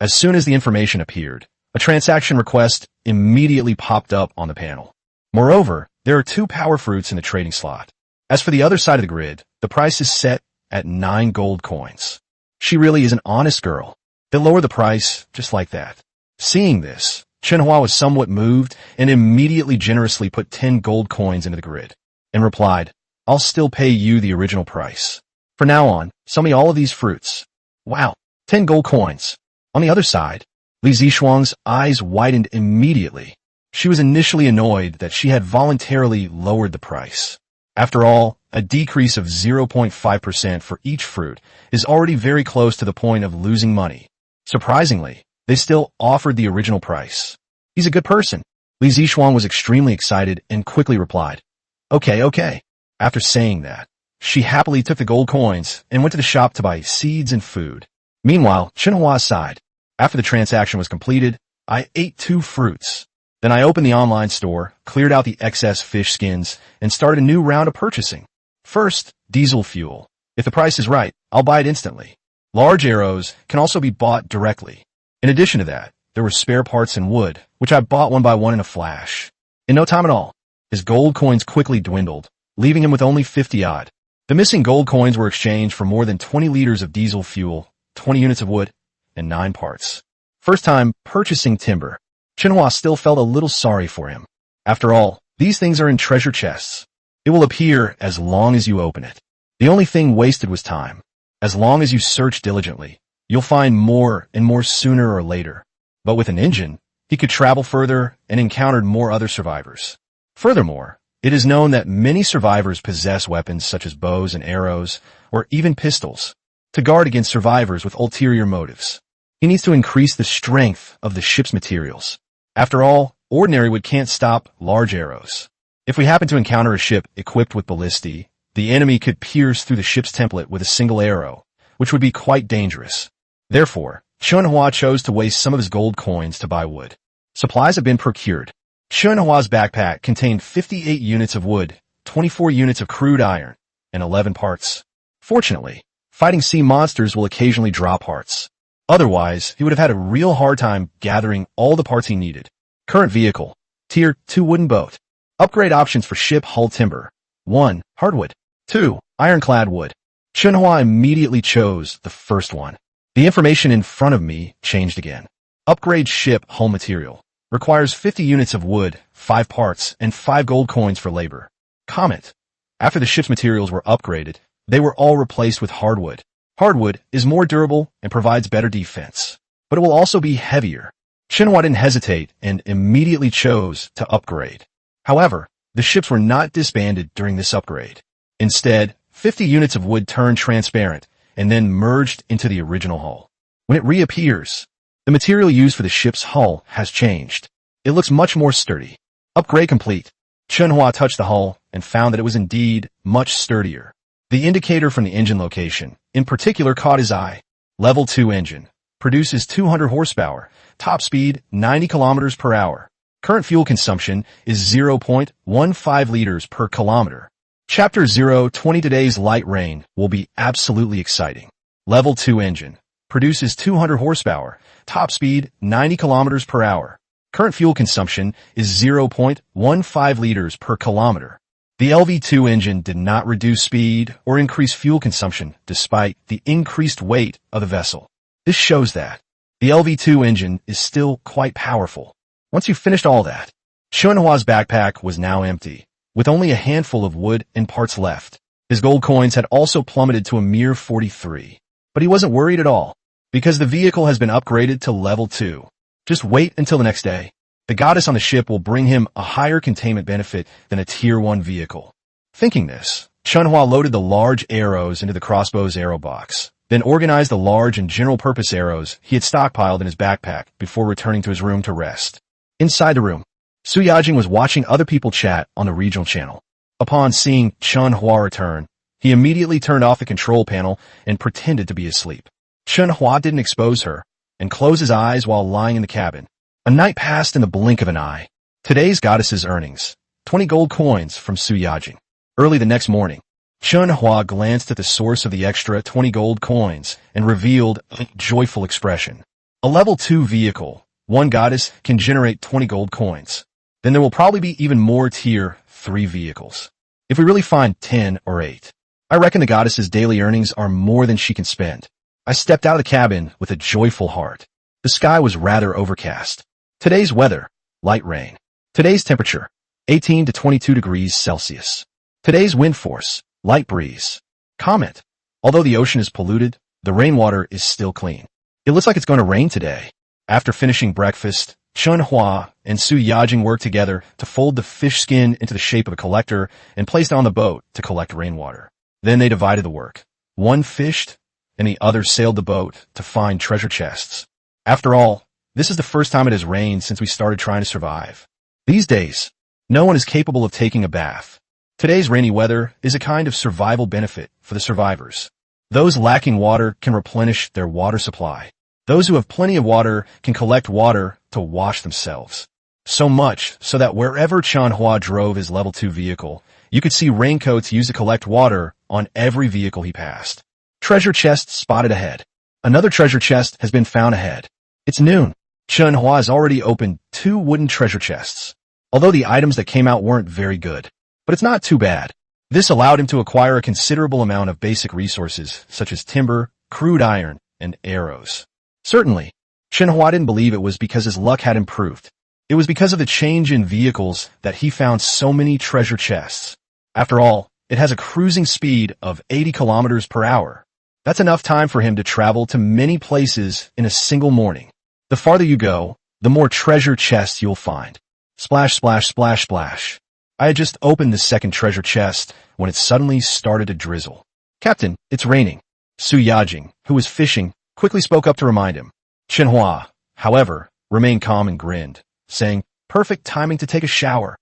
As soon as the information appeared, a transaction request immediately popped up on the panel. Moreover, there are 2 power fruits in the trading slot. As for the other side of the grid, the price is set at 9 gold coins. She really is an honest girl. They lower the price just like that. Seeing this, Chen Hua was somewhat moved and immediately generously put 10 gold coins into the grid and replied, I'll still pay you the original price. From now on, sell me all of these fruits. Wow, 10 gold coins. On the other side, Li Zishuang's eyes widened immediately. She was initially annoyed that she had voluntarily lowered the price. After all, a decrease of 0.5% for each fruit is already very close to the point of losing money. Surprisingly, they still offered the original price. He's a good person. Li Zishuang was extremely excited and quickly replied, Okay. After saying that, she happily took the gold coins and went to the shop to buy seeds and food. Meanwhile, Chen Hua sighed. After the transaction was completed, I ate 2 fruits. Then I opened the online store, cleared out the excess fish skins, and started a new round of purchasing. First, diesel fuel. If the price is right, I'll buy it instantly. Large arrows can also be bought directly. In addition to that, there were spare parts and wood, which I bought one by one in a flash. In no time at all, his gold coins quickly dwindled, leaving him with only 50 odd. The missing gold coins were exchanged for more than 20 liters of diesel fuel 20 units of wood, and 9 parts. First time purchasing timber, Chen Hua still felt a little sorry for him. After all, these things are in treasure chests. It will appear as long as you open it. The only thing wasted was time. As long as you search diligently, you'll find more and more sooner or later. But with an engine, he could travel further and encountered more other survivors. Furthermore, it is known that many survivors possess weapons such as bows and arrows, or even pistols, to guard against survivors with ulterior motives. He needs to increase the strength of the ship's materials. After all, ordinary wood can't stop large arrows. If we happen to encounter a ship equipped with ballistae, the enemy could pierce through the ship's template with a single arrow, which would be quite dangerous. Therefore, Chen Hua chose to waste some of his gold coins to buy wood. Supplies have been procured. Chen Hua's backpack contained 58 units of wood, 24 units of crude iron, and 11 parts. Fortunately, fighting sea monsters will occasionally draw parts. Otherwise, he would have had a real hard time gathering all the parts he needed. Current vehicle, Tier 2 wooden boat. Upgrade options for ship hull timber. 1. Hardwood. 2. Ironclad wood. Chen Hua immediately chose the first one. The information in front of me changed again. Upgrade ship hull material. Requires 50 units of wood, 5 parts, and 5 gold coins for labor. Comment. After the ship's materials were upgraded, they were all replaced with hardwood. Hardwood is more durable and provides better defense, but it will also be heavier. Chen Hua didn't hesitate and immediately chose to upgrade. However, the ships were not disbanded during this upgrade. Instead, 50 units of wood turned transparent and then merged into the original hull. When it reappears, the material used for the ship's hull has changed. It looks much more sturdy. Upgrade complete. Chen Hua touched the hull and found that it was indeed much sturdier. The indicator from the engine location, in particular, caught his eye. Level 2 engine. Produces 200 horsepower. Top speed, 90 kilometers per hour. Current fuel consumption is 0.15 liters per kilometer. Chapter 020. Today's light rain will be absolutely exciting. Level 2 engine. Produces 200 horsepower. Top speed, 90 kilometers per hour. Current fuel consumption is 0.15 liters per kilometer. The LV2 engine did not reduce speed or increase fuel consumption despite the increased weight of the vessel. This shows that the LV2 engine is still quite powerful. Once you finished all that, Chen Hua's backpack was now empty, with only a handful of wood and parts left. His gold coins had also plummeted to a mere 43. But he wasn't worried at all, because the vehicle has been upgraded to level 2. Just wait until the next day. The goddess on the ship will bring him a higher containment benefit than a Tier 1 vehicle. Thinking this, Chen Hua loaded the large arrows into the crossbow's arrow box, then organized the large and general-purpose arrows he had stockpiled in his backpack before returning to his room to rest. Inside the room, Su Yajing was watching other people chat on the regional channel. Upon seeing Chen Hua return, he immediately turned off the control panel and pretended to be asleep. Chen Hua didn't expose her and closed his eyes while lying in the cabin. A night passed in the blink of an eye. Today's goddess's earnings, 20 gold coins from Su Yajing. Early the next morning, Chen Hua glanced at the source of the extra 20 gold coins and revealed a joyful expression. A level 2 vehicle, one goddess can generate 20 gold coins. Then there will probably be even more Tier 3 vehicles. If we really find 10 or 8, I reckon the goddess's daily earnings are more than she can spend. I stepped out of the cabin with a joyful heart. The sky was rather overcast. Today's weather, light rain. Today's temperature, 18 to 22 degrees Celsius. Today's wind force, light breeze. Comment. Although the ocean is polluted, the rainwater is still clean. It looks like it's going to rain today. After finishing breakfast, Chen Hua and Su Yajing worked together to fold the fish skin into the shape of a collector and placed it on the boat to collect rainwater. Then they divided the work. One fished, and the other sailed the boat to find treasure chests. After all, this is the first time it has rained since we started trying to survive. These days, no one is capable of taking a bath. Today's rainy weather is a kind of survival benefit for the survivors. Those lacking water can replenish their water supply. Those who have plenty of water can collect water to wash themselves. So much so that wherever Chen Hua drove his level 2 vehicle, you could see raincoats used to collect water on every vehicle he passed. Treasure chest spotted ahead. Another treasure chest has been found ahead. It's noon. Chen Hua has already opened 2 wooden treasure chests. Although the items that came out weren't very good, but it's not too bad. This allowed him to acquire a considerable amount of basic resources such as timber, crude iron, and arrows. Certainly, Chen Hua didn't believe it was because his luck had improved. It was because of the change in vehicles that he found so many treasure chests. After all, it has a cruising speed of 80 kilometers per hour. That's enough time for him to travel to many places in a single morning. The farther you go, the more treasure chests you'll find. Splash, splash, splash, splash. I had just opened the second treasure chest when it suddenly started to drizzle. "Captain, it's raining." Su Yajing, who was fishing, quickly spoke up to remind him. Chen Hua, however, remained calm and grinned, saying, "Perfect timing to take a shower."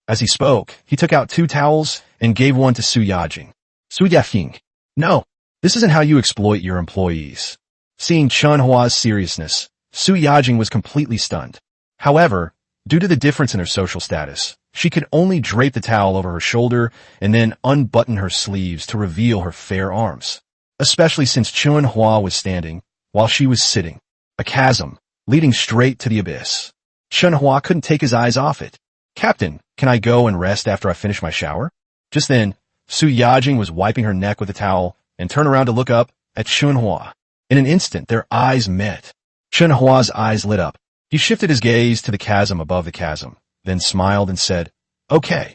As he spoke, he took out 2 towels and gave one to Su Yajing. "Su Yajing, no, this isn't how you exploit your employees." Seeing Chen Hua's seriousness, Su Yajing was completely stunned. However, due to the difference in her social status, she could only drape the towel over her shoulder and then unbutton her sleeves to reveal her fair arms. Especially since Chen Hua was standing, while she was sitting. A chasm, leading straight to the abyss. Chen Hua couldn't take his eyes off it. "Captain, can I go and rest after I finish my shower?" Just then, Su Yajing was wiping her neck with a towel and turned around to look up at Chen Hua. In an instant, their eyes met. Chen Hua's eyes lit up. He shifted his gaze to the chasm above the chasm, then smiled and said, "Okay.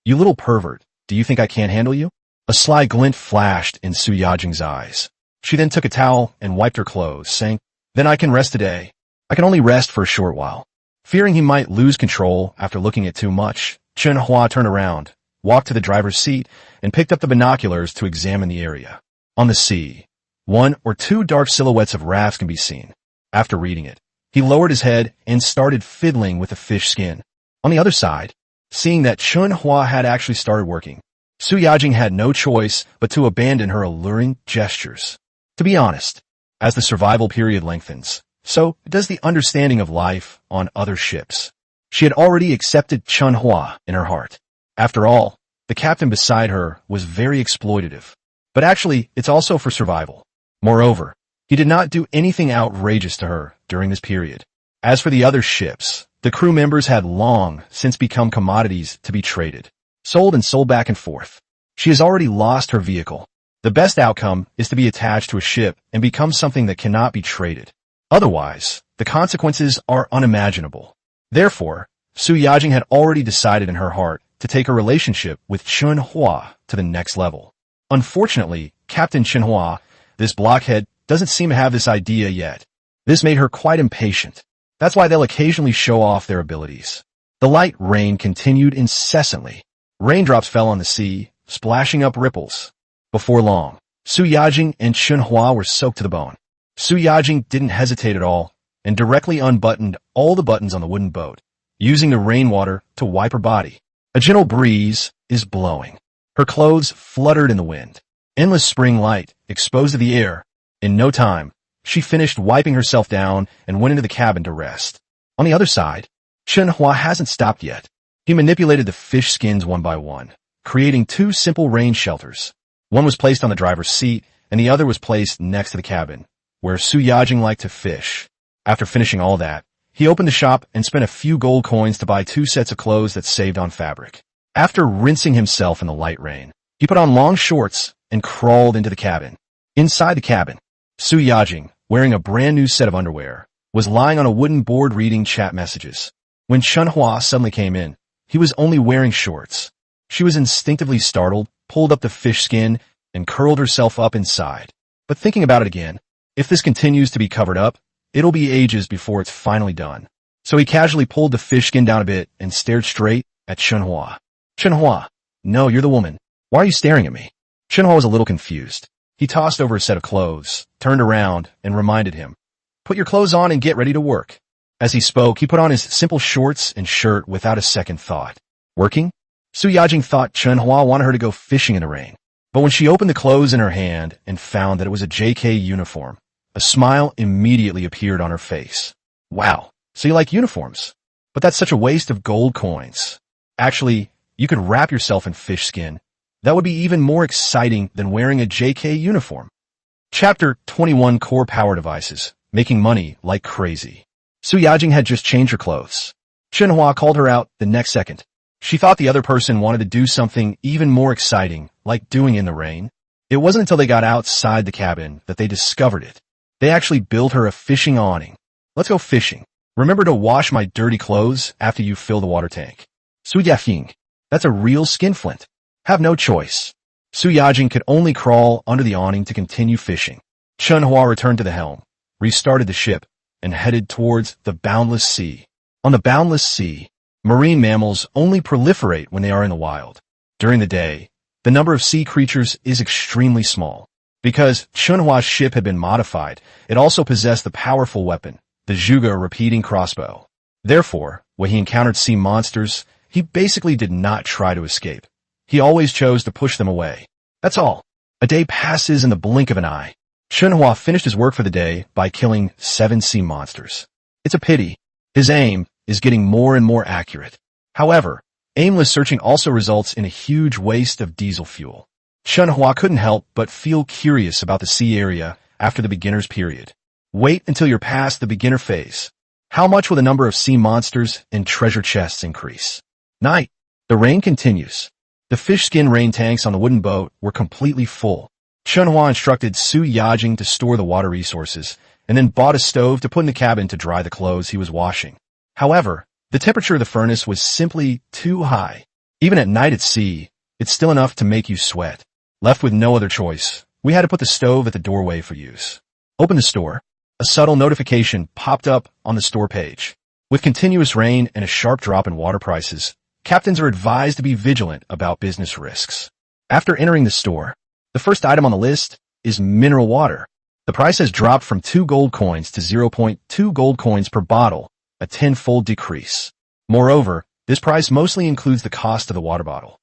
You little pervert, do you think I can't handle you?" A sly glint flashed in Su Yajing's eyes. She then took a towel and wiped her clothes, saying, "Then I can rest today. I can only rest for a short while." Fearing he might lose control after looking at too much, Chen Hua turned around, walked to the driver's seat, and picked up the binoculars to examine the area. On the sea, 1 or 2 dark silhouettes of rafts can be seen. After reading it, he lowered his head and started fiddling with the fish skin. On the other side, seeing that Chen Hua had actually started working, Su Yajing had no choice but to abandon her alluring gestures. To be honest, as the survival period lengthens, so does the understanding of life on other ships. She had already accepted Chen Hua in her heart. After all, the captain beside her was very exploitative. But actually, it's also for survival. Moreover, he did not do anything outrageous to her during this period. As for the other ships, the crew members had long since become commodities to be traded, sold and sold back and forth. She has already lost her vehicle. The best outcome is to be attached to a ship and become something that cannot be traded. Otherwise, the consequences are unimaginable. Therefore, Su Yajing had already decided in her heart to take her relationship with Chen Hua to the next level. Unfortunately, Captain Chen Hua, this blockhead, doesn't seem to have this idea yet. This made her quite impatient. That's why they'll occasionally show off their abilities. The light rain continued incessantly. Raindrops fell on the sea, splashing up ripples. Before long, Su Yajing and Chen Hua were soaked to the bone. Su Yajing didn't hesitate at all and directly unbuttoned all the buttons on the wooden boat, using the rainwater to wipe her body. A gentle breeze is blowing. Her clothes fluttered in the wind. Endless spring light exposed to the air. In no time, she finished wiping herself down and went into the cabin to rest. On the other side, Chen Hua hasn't stopped yet. He manipulated the fish skins one by one, creating 2 simple rain shelters. One was placed on the driver's seat, and the other was placed next to the cabin, where Su Yajing liked to fish. After finishing all that, he opened the shop and spent a few gold coins to buy 2 sets of clothes that saved on fabric. After rinsing himself in the light rain, he put on long shorts and crawled into the cabin. Inside the cabin, Su Yajing, wearing a brand new set of underwear, was lying on a wooden board reading chat messages. When Chen Hua suddenly came in, he was only wearing shorts. She was instinctively startled, pulled up the fish skin, and curled herself up inside. But thinking about it again, if this continues to be covered up, it'll be ages before it's finally done. So he casually pulled the fish skin down a bit and stared straight at Chen Hua. "Chen Hua, no, you're the woman. Why are you staring at me?" Chen Hua was a little confused. He tossed over a set of clothes, turned around, and reminded him, "Put your clothes on and get ready to work." As he spoke, he put on his simple shorts and shirt without a second thought. Working? Su Yajing thought Chen Hua wanted her to go fishing in the rain. But when she opened the clothes in her hand and found that it was a JK uniform, a smile immediately appeared on her face. "Wow, so you like uniforms? But that's such a waste of gold coins. Actually, you could wrap yourself in fish skin. That would be even more exciting than wearing a JK uniform." Chapter 21 Core Power Devices, Making Money Like Crazy. Su Yajing had just changed her clothes. Chen Hua called her out the next second. She thought the other person wanted to do something even more exciting, like doing in the rain. It wasn't until they got outside the cabin that they discovered it. They actually built her a fishing awning. Let's go fishing. Remember to wash my dirty clothes after you fill the water tank. Su Yajing. That's a real skinflint. Have no choice. Su Yajing could only crawl under the awning to continue fishing. Chen Hua returned to the helm, restarted the ship, and headed towards the boundless sea. On the boundless sea, marine mammals only proliferate when they are in the wild. During the day, the number of sea creatures is extremely small. Because Chen Hua's ship had been modified, it also possessed the powerful weapon, the Zhuge repeating crossbow. Therefore, when he encountered sea monsters, he basically did not try to escape. He always chose to push them away. That's all. A day passes in the blink of an eye. Chen Hua finished his work for the day by killing 7 sea monsters. It's a pity. His aim is getting more and more accurate. However, aimless searching also results in a huge waste of diesel fuel. Chen Hua couldn't help but feel curious about the sea area after the beginner's period. Wait until you're past the beginner phase. How much will the number of sea monsters and treasure chests increase? Night. The rain continues. The fish skin rain tanks on the wooden boat were completely full. Chen Hua instructed Su Yajing to store the water resources, and then bought a stove to put in the cabin to dry the clothes he was washing. However, the temperature of the furnace was simply too high. Even at night at sea, it's still enough to make you sweat. Left with no other choice, we had to put the stove at the doorway for use. Open the store. A subtle notification popped up on the store page. With continuous rain and a sharp drop in water prices, captains are advised to be vigilant about business risks. After entering the store, the first item on the list is mineral water. The price has dropped from 2 gold coins to 0.2 gold coins per bottle, a 10-fold decrease. Moreover, this price mostly includes the cost of the water bottle.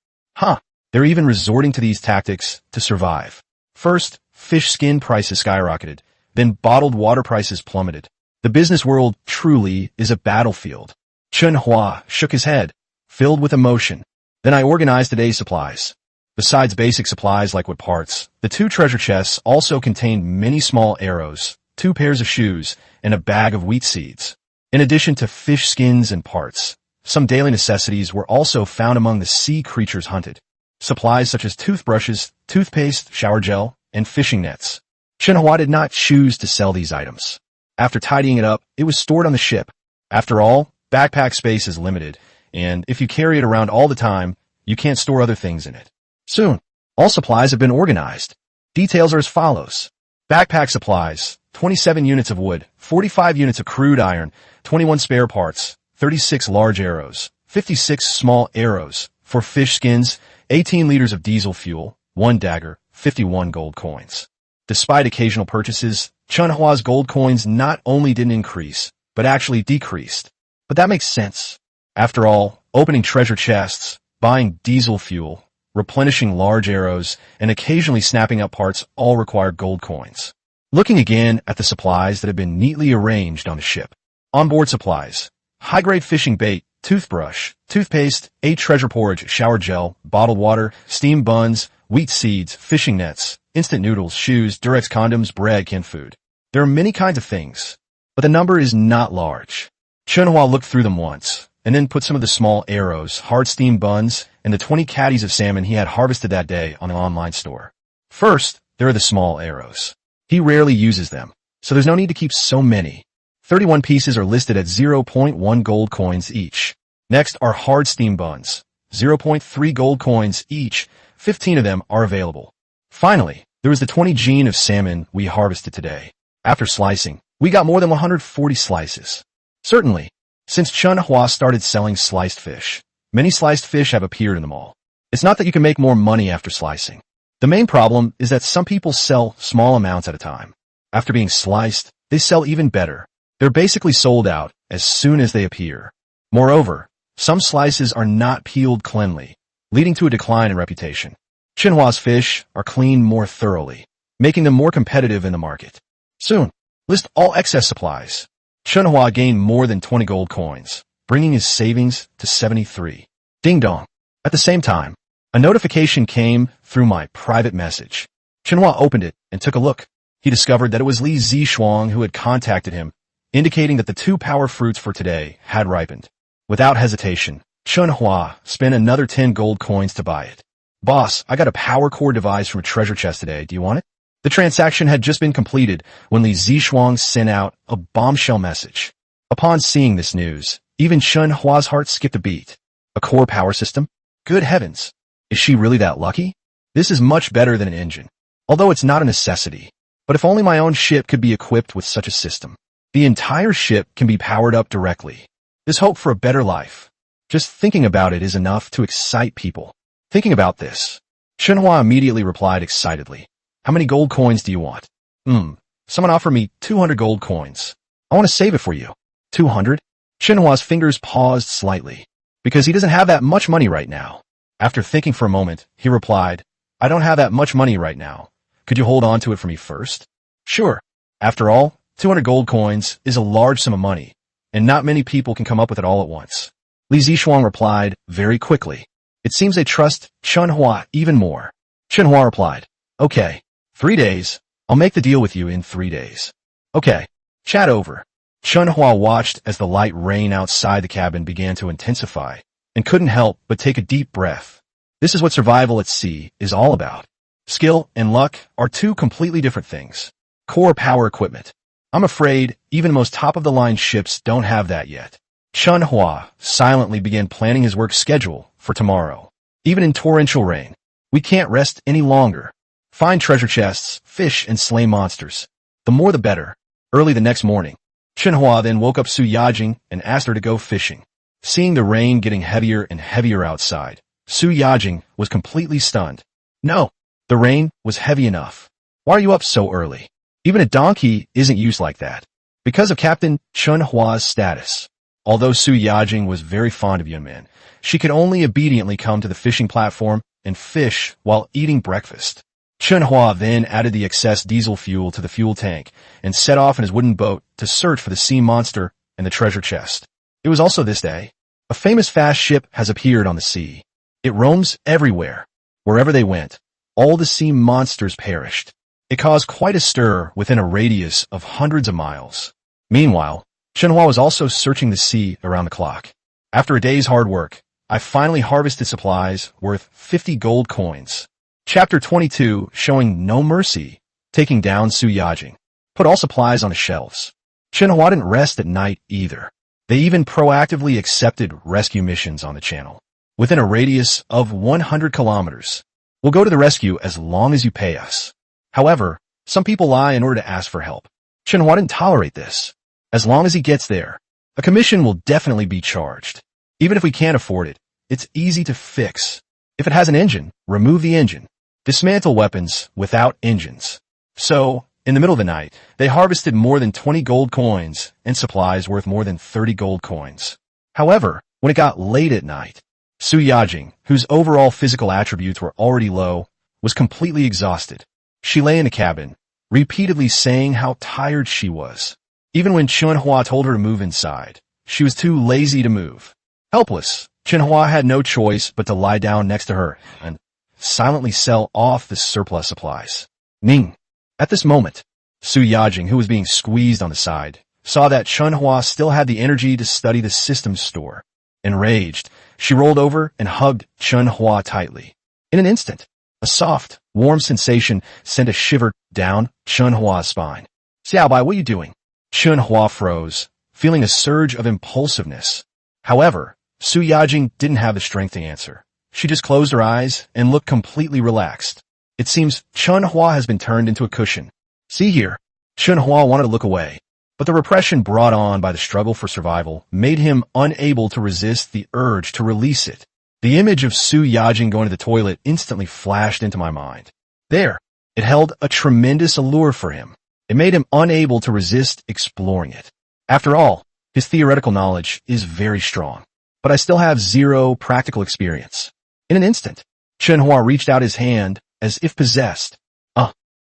They're even resorting to these tactics to survive. First, fish skin prices skyrocketed, then bottled water prices plummeted. The business world truly is a battlefield. Chen Hua shook his head, filled with emotion. Then I organized today's supplies. Besides basic supplies like wood parts, the 2 treasure chests also contained many small arrows, 2 pairs of shoes, and a bag of wheat seeds. In addition to fish skins and parts, some daily necessities were also found among the sea creatures hunted. Supplies such as toothbrushes, toothpaste, shower gel, and fishing nets. Chen Hua did not choose to sell these items. After tidying it up, it was stored on the ship. After all, backpack space is limited, and if you carry it around all the time, you can't store other things in it. Soon, all supplies have been organized. Details are as follows. Backpack supplies, 27 units of wood, 45 units of crude iron, 21 spare parts, 36 large arrows, 56 small arrows, 4 fish skins, 18 liters of diesel fuel, 1 dagger, 51 gold coins. Despite occasional purchases, Chen Hua's gold coins not only didn't increase, but actually decreased. But that makes sense. After all, opening treasure chests, buying diesel fuel, replenishing large arrows, and occasionally snapping up parts all require gold coins. Looking again at the supplies that have been neatly arranged on the ship. Onboard supplies. High-grade fishing bait, toothbrush, toothpaste, 8 treasure porridge, shower gel, bottled water, steamed buns, wheat seeds, fishing nets, instant noodles, shoes, Durex condoms, bread, canned food. There are many kinds of things, but the number is not large. Chen Hua looked through them once, and then put some of the small arrows, hard steamed buns, and the 20 caddies of salmon he had harvested that day on the online store. First, there are the small arrows. He rarely uses them, so there's no need to keep so many. 31 pieces are listed at 0.1 gold coins each. Next are hard steamed buns, 0.3 gold coins each. 15 of them are available. Finally, there was the 20 gene of salmon we harvested today. After slicing, we got more than 140 slices. Certainly, since Chen Hua started selling sliced fish, many sliced fish have appeared in the mall. It's not that you can make more money after slicing. The main problem is that some people sell small amounts at a time. After being sliced, they sell even better. They're basically sold out as soon as they appear. Moreover, some slices are not peeled cleanly, leading to a decline in reputation. Chen Hua's fish are cleaned more thoroughly, making them more competitive in the market. Soon, list all excess supplies. Chen Hua gained more than 20 gold coins, bringing his savings to 73. Ding dong. At the same time, a notification came through my private message. Chen Hua opened it and took a look. He discovered that it was Li Zishuang who had contacted him, indicating that the 2 power fruits for today had ripened. Without hesitation, Chen Hua spent another 10 gold coins to buy it. Boss, I got a power core device from a treasure chest today. Do you want it? The transaction had just been completed when Li Zishuang sent out a bombshell message. Upon seeing this news, even Chen Hua's heart skipped a beat. A core power system? Good heavens. Is she really that lucky? This is much better than an engine. Although it's not a necessity. But if only my own ship could be equipped with such a system. The entire ship can be powered up directly. There's hope for a better life. Just thinking about it is enough to excite people. Thinking about this, Chen Hua immediately replied excitedly. How many gold coins do you want? Someone offered me 200 gold coins. I want to save it for you. 200? Chen Hua's fingers paused slightly, because he doesn't have that much money right now. After thinking for a moment, he replied, I don't have that much money right now. Could you hold on to it for me first? Sure. After all, 200 gold coins is a large sum of money, and not many people can come up with it all at once. Li Zishuang replied very quickly. It seems they trust Chen Hua even more. Chen Hua replied, Okay, 3 days. I'll make the deal with you in 3 days. Okay, chat over. Chen Hua watched as the light rain outside the cabin began to intensify, and couldn't help but take a deep breath. This is what survival at sea is all about. Skill and luck are two completely different things. Core power equipment. I'm afraid even the most top-of-the-line ships don't have that yet. Chen Hua silently began planning his work schedule for tomorrow. Even in torrential rain, we can't rest any longer. Find treasure chests, fish, and slay monsters. The more the better. Early the next morning, Chen Hua then woke up Su Yajing and asked her to go fishing. Seeing the rain getting heavier and heavier outside, Su Yajing was completely stunned. No, the rain was heavy enough. Why are you up so early? Even a donkey isn't used like that. Because of Captain Chen Hua's status. Although Su Yajing was very fond of Yunmin, she could only obediently come to the fishing platform and fish while eating breakfast. Chen Hua then added the excess diesel fuel to the fuel tank and set off in his wooden boat to search for the sea monster and the treasure chest. It was also this day. A famous fast ship has appeared on the sea. It roams everywhere. Wherever they went, all the sea monsters perished. It caused quite a stir within a radius of hundreds of miles. Meanwhile, Chen Hua was also searching the sea around the clock. After a day's hard work, I finally harvested supplies worth 50 gold coins. Chapter 22, showing no mercy, taking down Su Yajing. Put all supplies on the shelves. Chen Hua didn't rest at night either. They even proactively accepted rescue missions on the channel. Within a radius of 100 kilometers. We'll go to the rescue as long as you pay us. However, some people lie in order to ask for help. Chen Hua didn't tolerate this. As long as he gets there, a commission will definitely be charged. Even if we can't afford it, it's easy to fix. If it has an engine, remove the engine. Dismantle weapons without engines. So, in the middle of the night, they harvested more than 20 gold coins and supplies worth more than 30 gold coins. However, when it got late at night, Su Yajing, whose overall physical attributes were already low, was completely exhausted. She lay in the cabin, repeatedly saying how tired she was. Even when Chen Hua told her to move inside, she was too lazy to move. Helpless, Chen Hua had no choice but to lie down next to her and silently sell off the surplus supplies. Ning. At this moment, Su Yajing, who was being squeezed on the side, saw that Chen Hua still had the energy to study the system's store. Enraged, she rolled over and hugged Chen Hua tightly. In an instant, a soft, warm sensation sent a shiver down Chen Hua's spine. Xiaobai, what are you doing? Chen Hua froze, feeling a surge of impulsiveness. However, Su Yajing didn't have the strength to answer. She just closed her eyes and looked completely relaxed. It seems Chen Hua has been turned into a cushion. See here. Chen Hua wanted to look away, but the repression brought on by the struggle for survival made him unable to resist the urge to release it. The image of Su Yajing going to the toilet instantly flashed into my mind. There, it held a tremendous allure for him. It made him unable to resist exploring it. After all, his theoretical knowledge is very strong, but I still have zero practical experience. In an instant, Chen Hua reached out his hand as if possessed.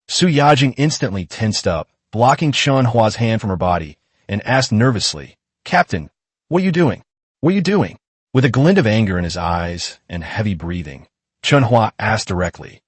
Su Yajing instantly tensed up, blocking Chen Hua's hand from her body, and asked nervously, Captain, what are you doing? What are you doing? With a glint of anger in his eyes and heavy breathing, Chen Hua asked directly,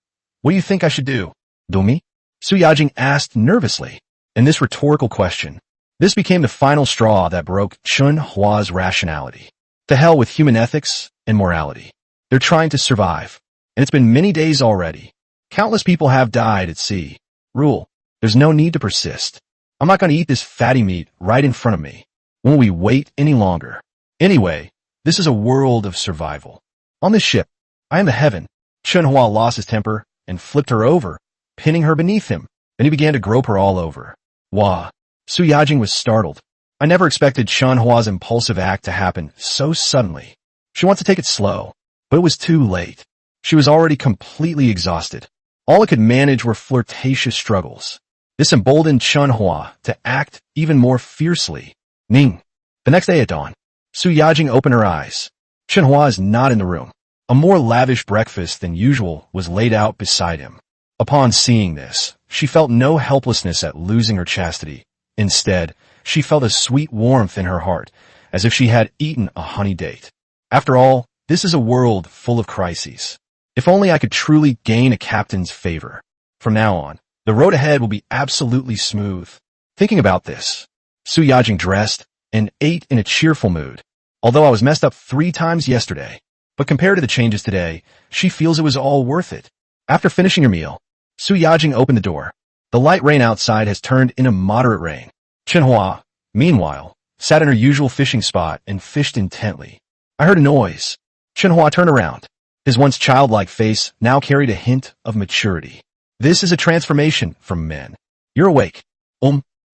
What do you think I should do? Do me? Su Yajing asked nervously. In this rhetorical question, this became the final straw that broke Chen Hua's rationality. To hell with human ethics and morality. They're trying to survive, and it's been many days already. Countless people have died at sea. Rule. There's no need to persist. I'm not going to eat this fatty meat right in front of me. Won't we wait any longer? Anyway, this is a world of survival. On this ship, I am the heaven. Chen Hua lost his temper and flipped her over, pinning her beneath him. Then he began to grope her all over. Wah! Su Yajing was startled. I never expected Chen Hua's impulsive act to happen so suddenly. She wanted to take it slow, but it was too late. She was already completely exhausted. All it could manage were flirtatious struggles. This emboldened Chen Hua to act even more fiercely. Ning. The next day at dawn, Su Yajing opened her eyes. Chen Hua is not in the room. A more lavish breakfast than usual was laid out beside him. Upon seeing this, she felt no helplessness at losing her chastity. Instead, she felt a sweet warmth in her heart, as if she had eaten a honey date. After all, this is a world full of crises. If only I could truly gain a captain's favor. From now on, the road ahead will be absolutely smooth. Thinking about this, Su Yajing dressed and ate in a cheerful mood. Although I was messed up 3 times yesterday, but compared to the changes today, she feels it was all worth it. After finishing her meal, Su Yajing opened the door. The light rain outside has turned into moderate rain. Chen Hua, meanwhile, sat in her usual fishing spot and fished intently. I heard a noise. Chen Hua turned around. His once childlike face now carried a hint of maturity. This is a transformation from men. You're awake.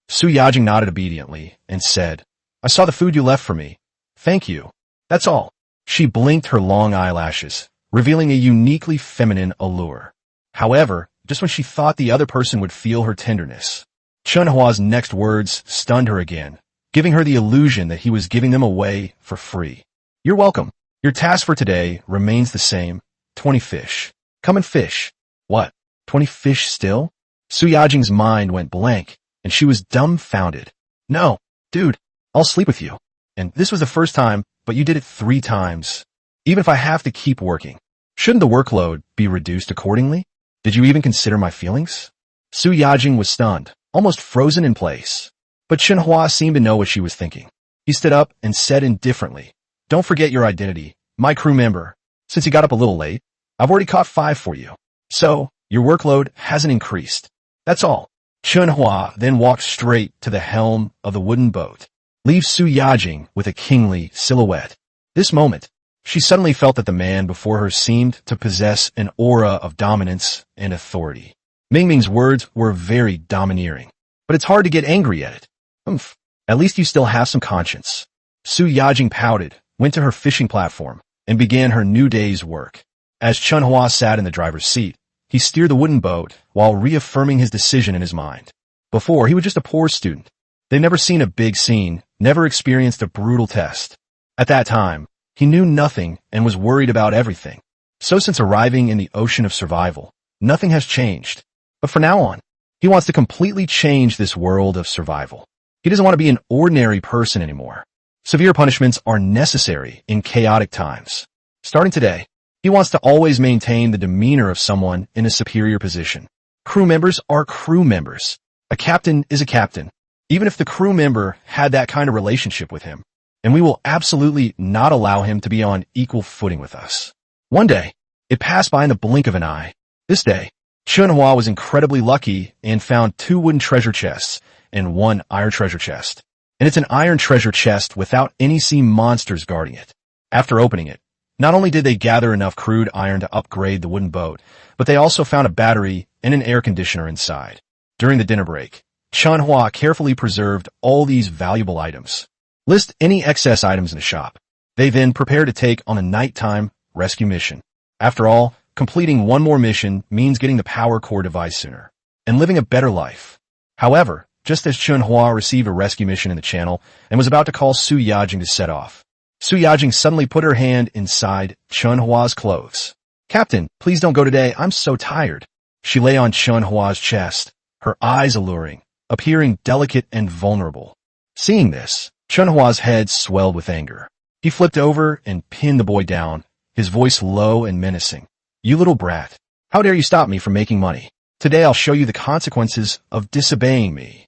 Su Yajing nodded obediently and said, I saw the food you left for me. Thank you. That's all. She blinked her long eyelashes, revealing a uniquely feminine allure. However, just when she thought the other person would feel her tenderness, Chen Hua's next words stunned her again, giving her the illusion that he was giving them away for free. You're welcome. Your task for today remains the same. 20 fish. Come and fish. What? 20 fish still? Su Yajing's mind went blank, and she was dumbfounded. No, dude, I'll sleep with you. And this was the first time, but you did it 3 times. Even if I have to keep working, shouldn't the workload be reduced accordingly? Did you even consider my feelings? Su Yajing was stunned, almost frozen in place. But Chen Hua seemed to know what she was thinking. He stood up and said indifferently, Don't forget your identity, my crew member. Since you got up a little late, I've already caught 5 for you. So, your workload hasn't increased. That's all. Chen Hua then walked straight to the helm of the wooden boat, leaving Su Yajing with a kingly silhouette. This moment, she suddenly felt that the man before her seemed to possess an aura of dominance and authority. Mingming's words were very domineering, but it's hard to get angry at it. At least you still have some conscience. Su Yajing pouted, went to her fishing platform, and began her new day's work. As Chen Hua sat in the driver's seat, he steered the wooden boat while reaffirming his decision in his mind. Before, he was just a poor student. They'd never seen a big scene, never experienced a brutal test. At that time, he knew nothing and was worried about everything. So since arriving in the ocean of survival, nothing has changed. But from now on, he wants to completely change this world of survival. He doesn't want to be an ordinary person anymore. Severe punishments are necessary in chaotic times. Starting today, he wants to always maintain the demeanor of someone in a superior position. Crew members are crew members. A captain is a captain, even if the crew member had that kind of relationship with him. And we will absolutely not allow him to be on equal footing with us. One day, it passed by in the blink of an eye. This day, Chen Hua was incredibly lucky and found 2 wooden treasure chests and 1 iron treasure chest. And it's an iron treasure chest without any sea monsters guarding it. After opening it, not only did they gather enough crude iron to upgrade the wooden boat, but they also found a battery and an air conditioner inside. During the dinner break, Chen Hua carefully preserved all these valuable items. List any excess items in the shop. They then prepare to take on a nighttime rescue mission. After all, completing 1 more mission means getting the power core device sooner and living a better life. However, just as Chen Hua received a rescue mission in the channel and was about to call Su Yajing to set off, Su Yajing suddenly put her hand inside Chen Hua's clothes. Captain, please don't go today. I'm so tired. She lay on Chen Hua's chest, her eyes alluring, appearing delicate and vulnerable. Seeing this, Chen Hua's head swelled with anger. He flipped over and pinned the boy down, his voice low and menacing. You little brat. How dare you stop me from making money? Today I'll show you the consequences of disobeying me.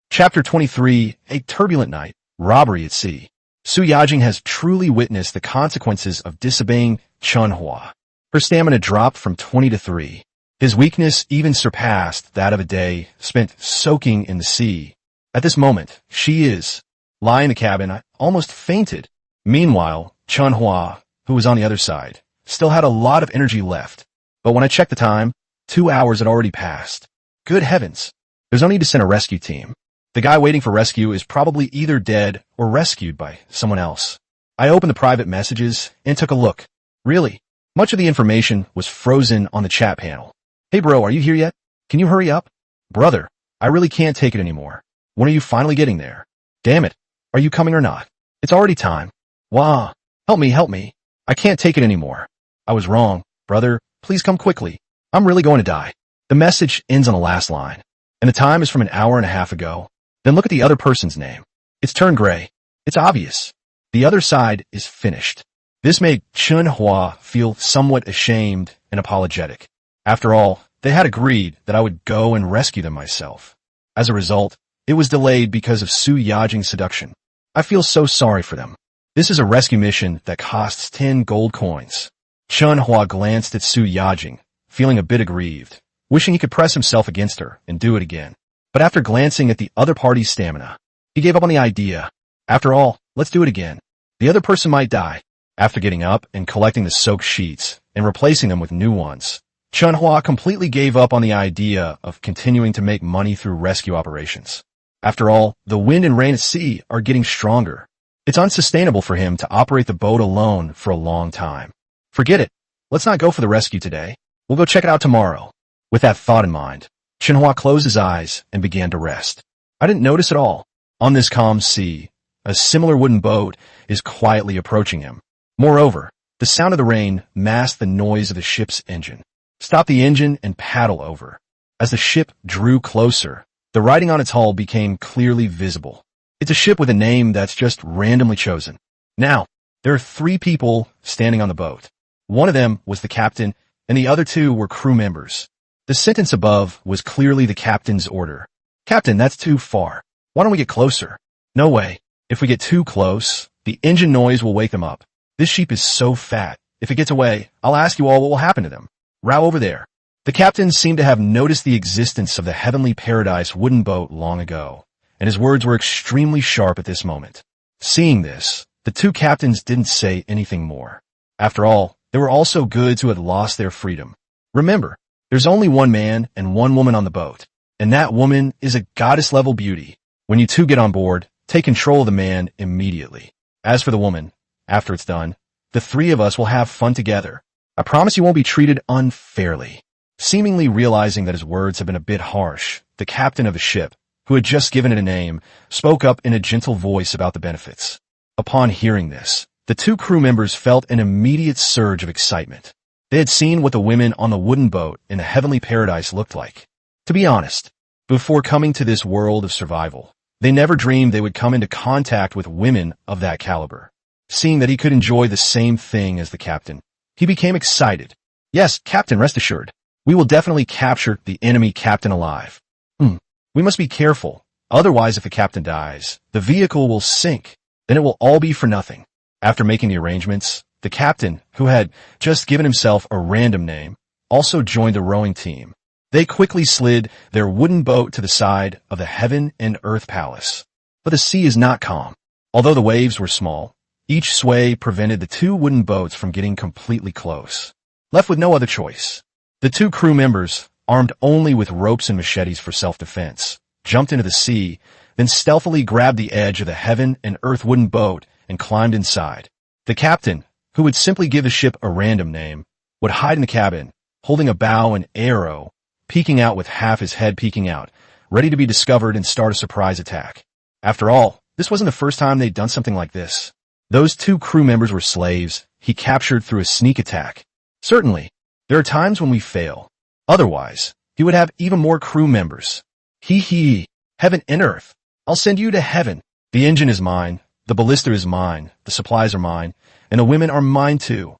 Chapter 23, A Turbulent Night, Robbery at Sea. Su Yajing has truly witnessed the consequences of disobeying Chen Hua. Her stamina dropped from 20 to 3. His weakness even surpassed that of a day spent soaking in the sea. At this moment, she is lying in the cabin. I almost fainted. Meanwhile, Chen Hua, who was on the other side, still had a lot of energy left. But when I checked the time, 2 hours had already passed. Good heavens. There's no need to send a rescue team. The guy waiting for rescue is probably either dead or rescued by someone else. I opened the private messages and took a look. Really, much of the information was frozen on the chat panel. Hey bro, are you here yet? Can you hurry up? Brother, I really can't take it anymore. When are you finally getting there? Damn it, are you coming or not? It's already time. Wah, help me. I can't take it anymore. I was wrong, brother, please come quickly. I'm really going to die. The message ends on the last line, and the time is from an hour and a half ago. Then look at the other person's name. It's turned gray. It's obvious. The other side is finished. This made Chen Hua feel somewhat ashamed and apologetic. After all, they had agreed that I would go and rescue them myself. As a result, it was delayed because of Su Yajing's seduction. I feel so sorry for them. This is a rescue mission that costs 10 gold coins. Chen Hua glanced at Su Yajing, feeling a bit aggrieved, wishing he could press himself against her and do it again. But after glancing at the other party's stamina, he gave up on the idea. After all, let's do it again. The other person might die. After getting up and collecting the soaked sheets and replacing them with new ones, Chen Hua completely gave up on the idea of continuing to make money through rescue operations. After all, the wind and rain at sea are getting stronger. It's unsustainable for him to operate the boat alone for a long time. Forget it. Let's not go for the rescue today. We'll go check it out tomorrow. With that thought in mind, Chen Hua closed his eyes and began to rest. I didn't notice at all. On this calm sea, a similar wooden boat is quietly approaching him. Moreover, the sound of the rain masked the noise of the ship's engine. Stop the engine and paddle over. As the ship drew closer, the writing on its hull became clearly visible. It's a ship with a name that's just randomly chosen. Now, there are 3 people standing on the boat. One of them was the captain, and the other 2 were crew members. The sentence above was clearly the captain's order. Captain, that's too far. Why don't we get closer? No way. If we get too close, the engine noise will wake them up. This sheep is so fat. If it gets away, I'll ask you all what will happen to them. Row over there. The captain seemed to have noticed the existence of the Heavenly Paradise wooden boat long ago, and his words were extremely sharp at this moment. Seeing this, the 2 captains didn't say anything more. After all, there were also goods who had lost their freedom. Remember, there's only one man and one woman on the boat, and that woman is a goddess-level beauty. When you 2 get on board, take control of the man immediately. As for the woman, after it's done, the 3 of us will have fun together. I promise you won't be treated unfairly. Seemingly realizing that his words had been a bit harsh, the captain of the ship, who had just given it a name, spoke up in a gentle voice about the benefits. Upon hearing this, the 2 crew members felt an immediate surge of excitement. They had seen what the women on the wooden boat in the Heavenly Paradise looked like. To be honest, before coming to this world of survival, they never dreamed they would come into contact with women of that caliber. Seeing that he could enjoy the same thing as the captain, he became excited. Yes, Captain, rest assured. We will definitely capture the enemy captain alive. We must be careful. Otherwise, if the captain dies, the vehicle will sink. Then it will all be for nothing. After making the arrangements, the captain, who had just given himself a random name, also joined the rowing team. They quickly slid their wooden boat to the side of the Heaven and Earth Palace. But the sea is not calm. Although the waves were small, each sway prevented the 2 wooden boats from getting completely close. Left with no other choice, the 2 crew members, armed only with ropes and machetes for self-defense, jumped into the sea, then stealthily grabbed the edge of the Heaven and Earth wooden boat and climbed inside. The captain, who would simply give the ship a random name, would hide in the cabin, holding a bow and arrow, peeking out with half his head peeking out, ready to be discovered and start a surprise attack. After all, this wasn't the first time they'd done something like this. Those 2 crew members were slaves he captured through a sneak attack. Certainly, there are times when we fail. Otherwise, he would have even more crew members. Heaven and Earth. I'll send you to heaven. The engine is mine, the ballista is mine, the supplies are mine, and the women are mine too.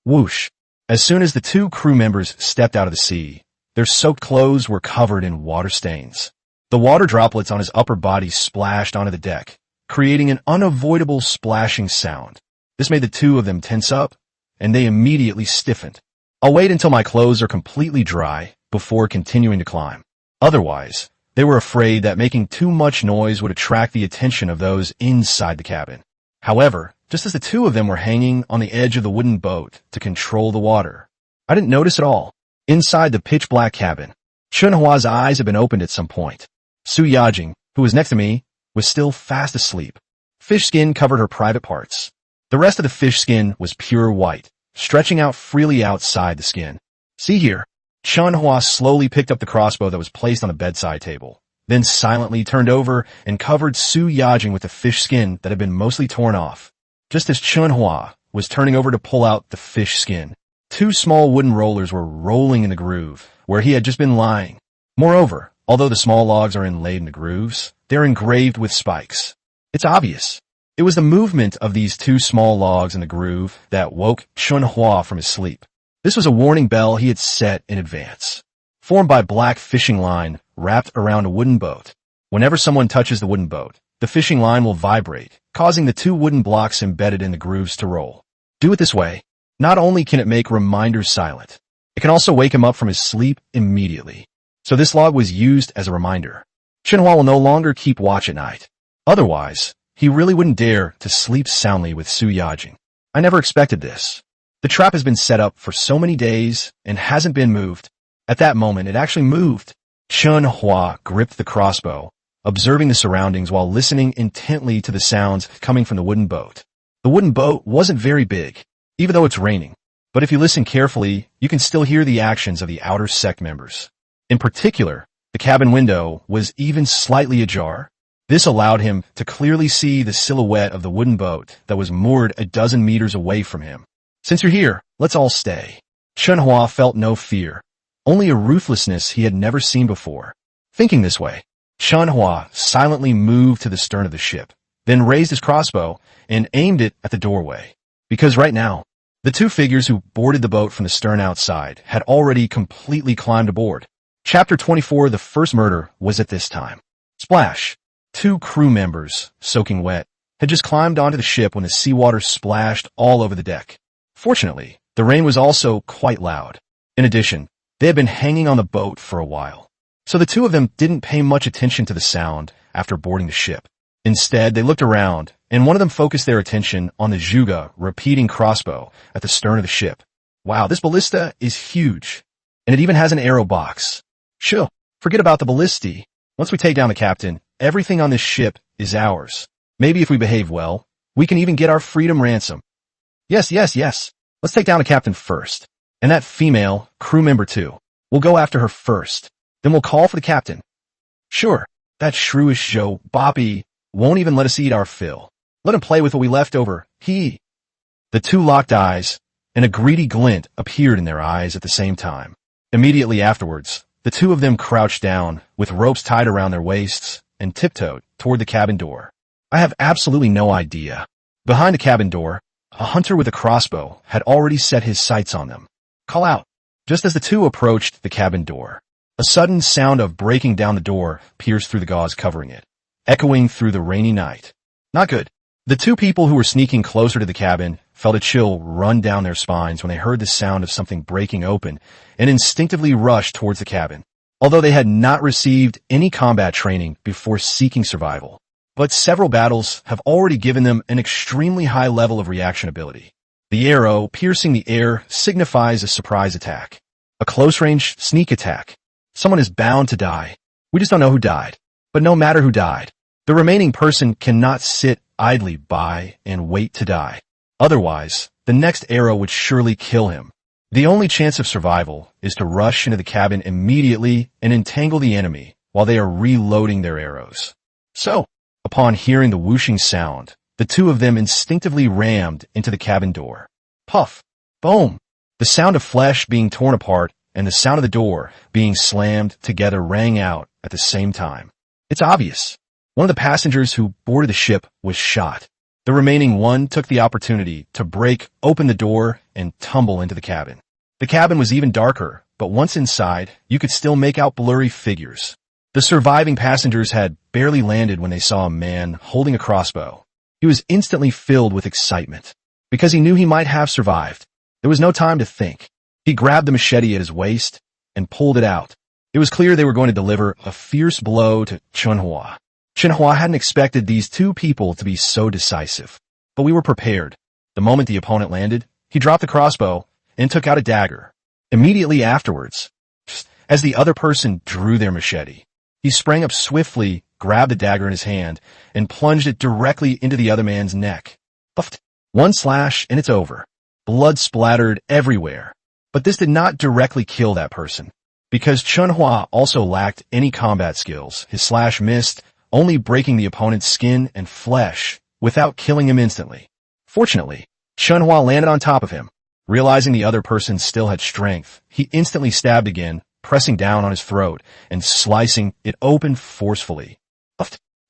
Whoosh. As soon as the 2 crew members stepped out of the sea, their soaked clothes were covered in water stains. The water droplets on his upper body splashed onto the deck, creating an unavoidable splashing sound. This made the 2 of them tense up, and they immediately stiffened. I'll wait until my clothes are completely dry before continuing to climb. Otherwise, they were afraid that making too much noise would attract the attention of those inside the cabin. However, just as the two of them were hanging on the edge of the wooden boat to control the water, I didn't notice at all. Inside the pitch-black cabin, Chen Hua's eyes had been opened at some point. Su Yajing, who was next to me, was still fast asleep. Fish skin covered her private parts. The rest of the fish skin was pure white, stretching out freely outside the skin. See here. Chen Hua slowly picked up the crossbow that was placed on the bedside table, then silently turned over and covered Su Yajing with the fish skin that had been mostly torn off. Just as Chen Hua was turning over to pull out the fish skin, two small wooden rollers were rolling in the groove where he had just been lying. Moreover, although the small logs are inlaid in the grooves, they're engraved with spikes. It's obvious. It was the movement of these two small logs in the groove that woke Chen Hua from his sleep. This was a warning bell he had set in advance. Formed by black fishing line wrapped around a wooden boat. Whenever someone touches the wooden boat, the fishing line will vibrate, causing the two wooden blocks embedded in the grooves to roll. Do it this way. Not only can it make reminders silent, it can also wake him up from his sleep immediately. So this log was used as a reminder. Chen Hua will no longer keep watch at night. Otherwise, he really wouldn't dare to sleep soundly with Su Yajing. I never expected this. The trap has been set up for so many days and hasn't been moved. At that moment, it actually moved. Chen Hua gripped the crossbow, observing the surroundings while listening intently to the sounds coming from the wooden boat. The wooden boat wasn't very big, even though it's raining. But if you listen carefully, you can still hear the actions of the outer sect members. In particular, the cabin window was even slightly ajar. This allowed him to clearly see the silhouette of the wooden boat that was moored a dozen meters away from him. Since you're here, let's all stay. Chen Hua felt no fear, only a ruthlessness he had never seen before. Thinking this way, Chen Hua silently moved to the stern of the ship, then raised his crossbow and aimed it at the doorway. Because right now, the two figures who boarded the boat from the stern outside had already completely climbed aboard. Chapter 24, The First Murder, was at this time. Splash! Two crew members, soaking wet, had just climbed onto the ship when the seawater splashed all over the deck. Fortunately, the rain was also quite loud. In addition, they had been hanging on the boat for a while, so the two of them didn't pay much attention to the sound after boarding the ship. Instead, they looked around, and one of them focused their attention on the Zhuge repeating crossbow at the stern of the ship. Wow, this ballista is huge, and it even has an arrow box. Chill, forget about the ballistae. Once we take down the captain, everything on this ship is ours. Maybe if we behave well, we can even get our freedom ransom. Yes. Let's take down the captain first. And that female, crew member too. We'll go after her first. Then we'll call for the captain. Sure, that shrewish Joe Boppy won't even let us eat our fill. Let him play with what we left over. The two locked eyes, and a greedy glint appeared in their eyes at the same time. Immediately afterwards, the two of them crouched down, with ropes tied around their waists, and tiptoed toward the cabin door. I have absolutely no idea. Behind the cabin door, a hunter with a crossbow had already set his sights on them. Call out. Just as the two approached the cabin door, a sudden sound of breaking down the door pierced through the gauze covering it, echoing through the rainy night. Not good. The two people who were sneaking closer to the cabin felt a chill run down their spines when they heard the sound of something breaking open and instinctively rushed towards the cabin. Although they had not received any combat training before seeking survival, but several battles have already given them an extremely high level of reaction ability. The arrow piercing the air signifies a surprise attack, a close-range sneak attack. Someone is bound to die. We just don't know who died. But no matter who died, the remaining person cannot sit idly by and wait to die. Otherwise, the next arrow would surely kill him. The only chance of survival is to rush into the cabin immediately and entangle the enemy while they are reloading their arrows. So, upon hearing the whooshing sound, the two of them instinctively rammed into the cabin door. Puff! Boom! The sound of flesh being torn apart and the sound of the door being slammed together rang out at the same time. It's obvious. One of the passengers who boarded the ship was shot. The remaining one took the opportunity to break open the door and tumble into the cabin. The cabin was even darker, but once inside, you could still make out blurry figures. The surviving passengers had barely landed when they saw a man holding a crossbow. He was instantly filled with excitement, because he knew he might have survived. There was no time to think. He grabbed the machete at his waist and pulled it out. It was clear they were going to deliver a fierce blow to Chen Hua. Chen Hua hadn't expected these two people to be so decisive. But we were prepared. The moment the opponent landed, he dropped the crossbow and took out a dagger. Immediately afterwards, as the other person drew their machete, he sprang up swiftly, grabbed the dagger in his hand, and plunged it directly into the other man's neck. Puffed. One slash and it's over. Blood splattered everywhere. But this did not directly kill that person. Because Chen Hua also lacked any combat skills, his slash missed, only breaking the opponent's skin and flesh without killing him instantly. Fortunately, Chen Hua landed on top of him. Realizing the other person still had strength, he instantly stabbed again, pressing down on his throat and slicing it open forcefully.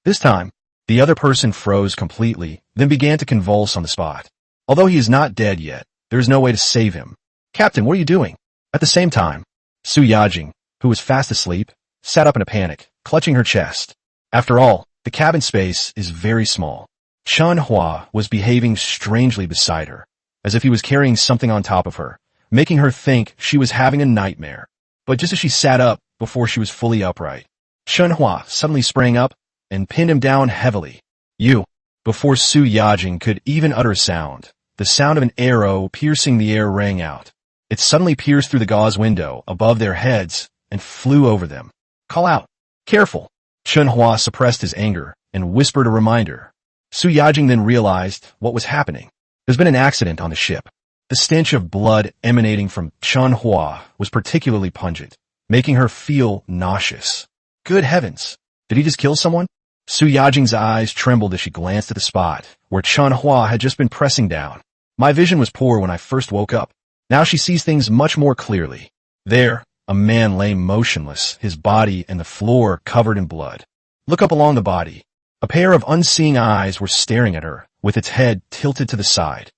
This time, the other person froze completely, then began to convulse on the spot. Although he is not dead yet, there is no way to save him. "Captain, what are you doing?" At the same time, Su Yajing, who was fast asleep, sat up in a panic, clutching her chest. After all, the cabin space is very small. Chen Hua was behaving strangely beside her, as if he was carrying something on top of her, making her think she was having a nightmare. But just as she sat up before she was fully upright, Chen Hua suddenly sprang up and pinned him down heavily. "You!" Before Su Yajing could even utter a sound, the sound of an arrow piercing the air rang out. It suddenly pierced through the gauze window above their heads and flew over them. "Call out! Careful!" Chen Hua suppressed his anger and whispered a reminder. Su Yajing then realized what was happening. There's been an accident on the ship. The stench of blood emanating from Chen Hua was particularly pungent, making her feel nauseous. Good heavens! Did he just kill someone? Su Yajing's eyes trembled as she glanced at the spot where Chen Hua had just been pressing down. "My vision was poor when I first woke up. Now she sees things much more clearly." There, a man lay motionless, his body and the floor covered in blood. Look up along the body. A pair of unseeing eyes were staring at her, with its head tilted to the side.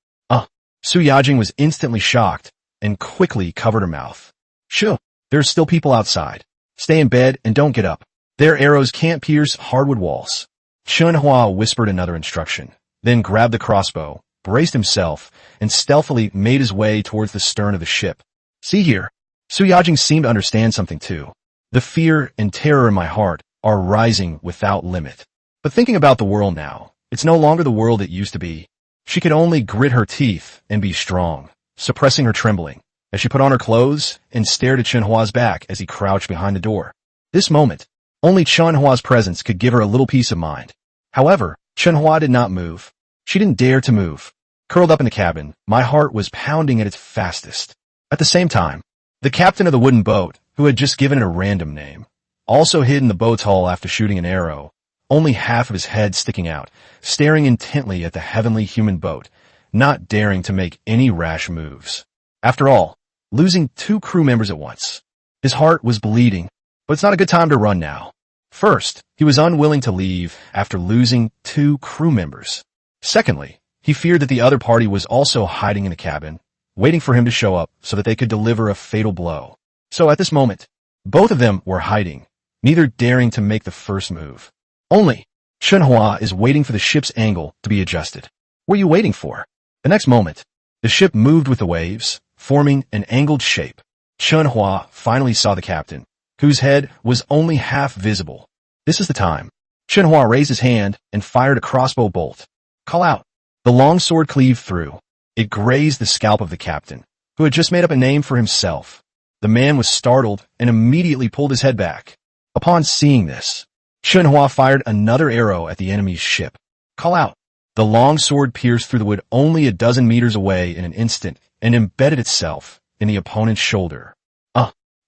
Su Yajing was instantly shocked and quickly covered her mouth. "Shoo, there's still people outside. Stay in bed and don't get up. Their arrows can't pierce hardwood walls." Chen Hua whispered another instruction, then grabbed the crossbow, braced himself, and stealthily made his way towards the stern of the ship. "See here." Su Yajing seemed to understand something too. "The fear and terror in my heart are rising without limit. But thinking about the world now, it's no longer the world it used to be." She could only grit her teeth and be strong, suppressing her trembling, as she put on her clothes and stared at Chen Hua's back as he crouched behind the door. This moment, only Chen Hua's presence could give her a little peace of mind. However, Chen Hua did not move. She didn't dare to move. Curled up in the cabin, my heart was pounding at its fastest. At the same time, the captain of the wooden boat, who had just given it a random name, also hid in the boat's hull after shooting an arrow, only half of his head sticking out, staring intently at the heavenly human boat, not daring to make any rash moves. After all, losing 2 crew members at once. His heart was bleeding, but it's not a good time to run now. First, he was unwilling to leave after losing 2 crew members. Secondly, he feared that the other party was also hiding in the cabin, waiting for him to show up so that they could deliver a fatal blow. So at this moment, both of them were hiding, neither daring to make the first move. Only Chen Hua is waiting for the ship's angle to be adjusted. What are you waiting for? The next moment, the ship moved with the waves, forming an angled shape. Chen Hua finally saw the captain, whose head was only half visible. This is the time. Chen Hua raised his hand and fired a crossbow bolt. "Call out." The long sword cleaved through. It grazed the scalp of the captain, who had just made up a name for himself. The man was startled and immediately pulled his head back. Upon seeing this, Chen Hua fired another arrow at the enemy's ship. "Call out." The long sword pierced through the wood only a dozen meters away in an instant and embedded itself in the opponent's shoulder.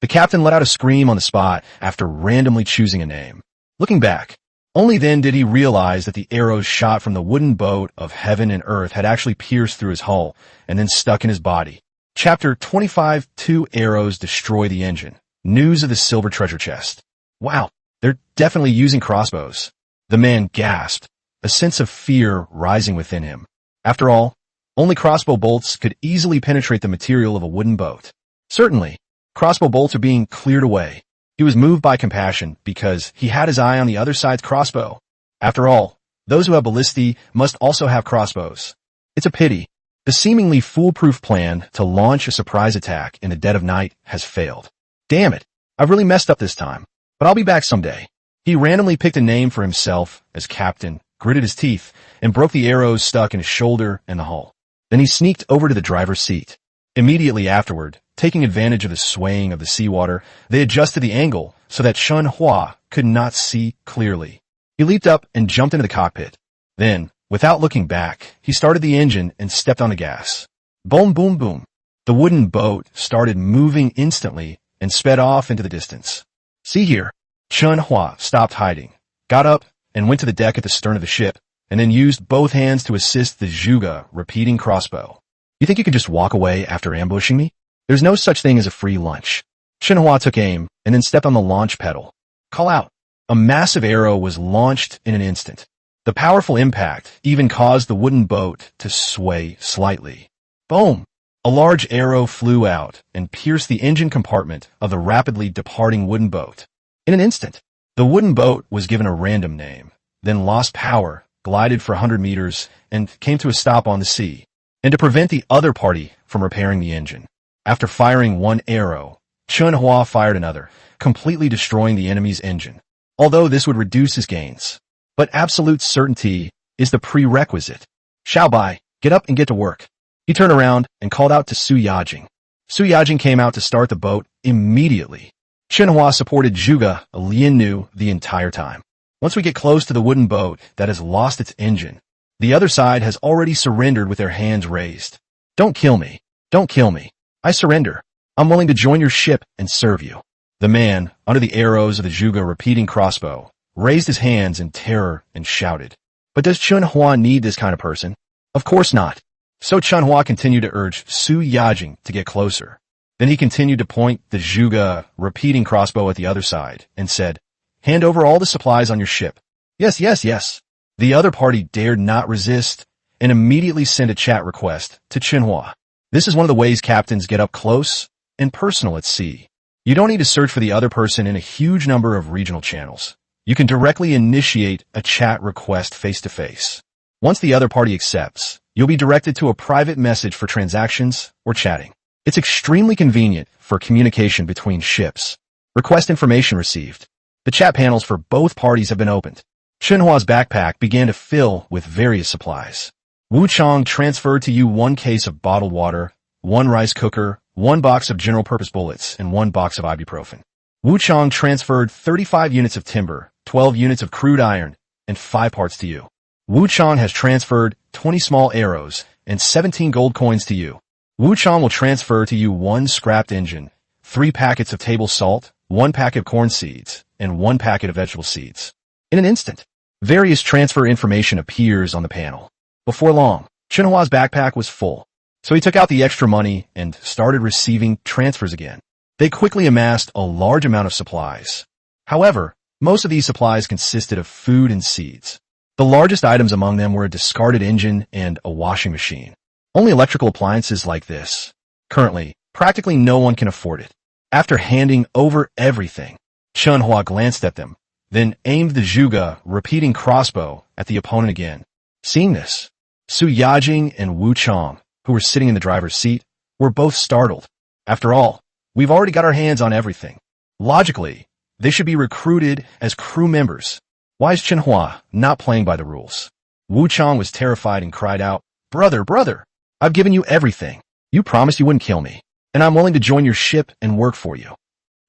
The captain let out a scream on the spot after randomly choosing a name. Looking back, only then did he realize that the arrows shot from the wooden boat of heaven and earth had actually pierced through his hull and then stuck in his body. Chapter 25, 2 arrows destroy the engine. News of the silver treasure chest. Wow, they're definitely using crossbows. The man gasped, a sense of fear rising within him. After all, only crossbow bolts could easily penetrate the material of a wooden boat. Certainly, crossbow bolts are being cleared away. He was moved by compassion because he had his eye on the other side's crossbow. After all, those who have ballistae must also have crossbows. It's a pity, The seemingly foolproof plan to launch a surprise attack in the dead of night has failed. Damn it, I've really messed up this time, but I'll be back someday. He randomly picked a name for himself as captain, gritted his teeth, and broke the arrows stuck in his shoulder and the hull. Then he sneaked over to the driver's seat. Immediately afterward, taking advantage of the swaying of the seawater, they adjusted the angle so that Chen Hua could not see clearly. He leaped up and jumped into the cockpit. Then, without looking back, he started the engine and stepped on the gas. Boom, boom, boom. The wooden boat started moving instantly and sped off into the distance. See here. Chen Hua stopped hiding, got up, and went to the deck at the stern of the ship, and then used both hands to assist the Zhuge repeating crossbow. You think you could just walk away after ambushing me? There's no such thing as a free lunch. Chen Hua took aim and then stepped on the launch pedal. Call out. A massive arrow was launched in an instant. The powerful impact even caused the wooden boat to sway slightly. Boom! A large arrow flew out and pierced the engine compartment of the rapidly departing wooden boat. In an instant, the wooden boat was given a random name, then lost power, glided for 100 meters, and came to a stop on the sea, and to prevent the other party from repairing the engine. After firing one arrow, Chen Hua fired another, completely destroying the enemy's engine, although this would reduce his gains. But absolute certainty is the prerequisite. Xiaobai, get up and get to work. He turned around and called out to Su Yajing. Su Yajing came out to start the boat immediately. Chen Hua supported Zhuge Liannu the entire time. Once we get close to the wooden boat that has lost its engine, the other side has already surrendered with their hands raised. Don't kill me. Don't kill me. I surrender. I'm willing to join your ship and serve you. The man, under the arrows of the Zhuge repeating crossbow, raised his hands in terror and shouted. But does Chen Hua need this kind of person? Of course not. So Chen Hua continued to urge Su Yajing to get closer. Then he continued to point the Zhuge repeating crossbow at the other side and said, hand over all the supplies on your ship. Yes, yes, yes. The other party dared not resist and immediately sent a chat request to Chen Hua. This is one of the ways captains get up close and personal at sea. You don't need to search for the other person in a huge number of regional channels. You can directly initiate a chat request face-to-face. Once the other party accepts, you'll be directed to a private message for transactions or chatting. It's extremely convenient for communication between ships. Request information received. The chat panels for both parties have been opened. Chen Hua's backpack began to fill with various supplies. Wu Chang transferred to you 1 case of bottled water, 1 rice cooker, 1 box of general-purpose bullets, and 1 box of ibuprofen. Wu Chang transferred 35 units of timber, 12 units of crude iron, and 5 parts to you. Wu Chang has transferred 20 small arrows and 17 gold coins to you. Wu Chang will transfer to you 1 scrapped engine, 3 packets of table salt, 1 packet of corn seeds, and 1 packet of vegetable seeds. In an instant, various transfer information appears on the panel. Before long, Chen Hua's backpack was full, so he took out the extra money and started receiving transfers again. They quickly amassed a large amount of supplies. However, most of these supplies consisted of food and seeds. The largest items among them were a discarded engine and a washing machine. Only electrical appliances like this. Currently, practically no one can afford it. After handing over everything, Chen Hua glanced at them, then aimed the Zhuge repeating crossbow at the opponent again. Seeing this, Su Yajing and Wu Chang, who were sitting in the driver's seat, were both startled. After all, we've already got our hands on everything. Logically, they should be recruited as crew members. Why is Chen Hua not playing by the rules? Wu Chang was terrified and cried out, Brother, brother, I've given you everything. You promised you wouldn't kill me, and I'm willing to join your ship and work for you.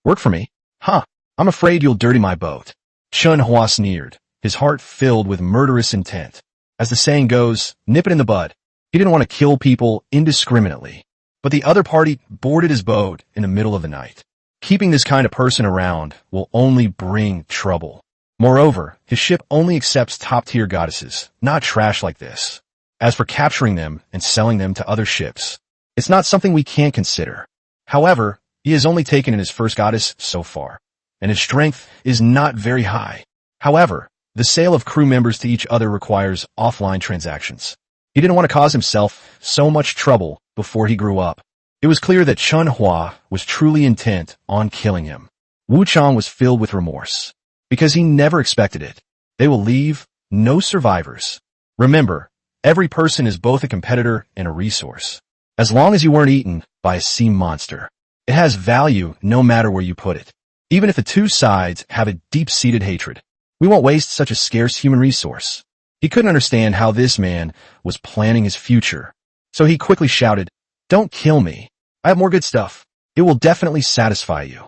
Work for me? Huh, I'm afraid you'll dirty my boat. Chen Hua sneered, his heart filled with murderous intent. As the saying goes, nip it in the bud. He didn't want to kill people indiscriminately. But the other party boarded his boat in the middle of the night. Keeping this kind of person around will only bring trouble. Moreover, his ship only accepts top-tier goddesses, not trash like this. As for capturing them and selling them to other ships, it's not something we can't consider. However, he has only taken in his first goddess so far, and his strength is not very high. However, the sale of crew members to each other requires offline transactions. He didn't want to cause himself so much trouble before he grew up. It was clear that Chen Hua was truly intent on killing him. Wu Chang was filled with remorse, because he never expected it. They will leave no survivors. Remember, Every person is both a competitor and a resource. As long as you weren't eaten by a sea monster, it has value no matter where you put it. Even if the two sides have a deep-seated hatred, we won't waste such a scarce human resource. He couldn't understand how this man was planning his future, so he quickly shouted, "Don't kill me. I have more good stuff. It will definitely satisfy you."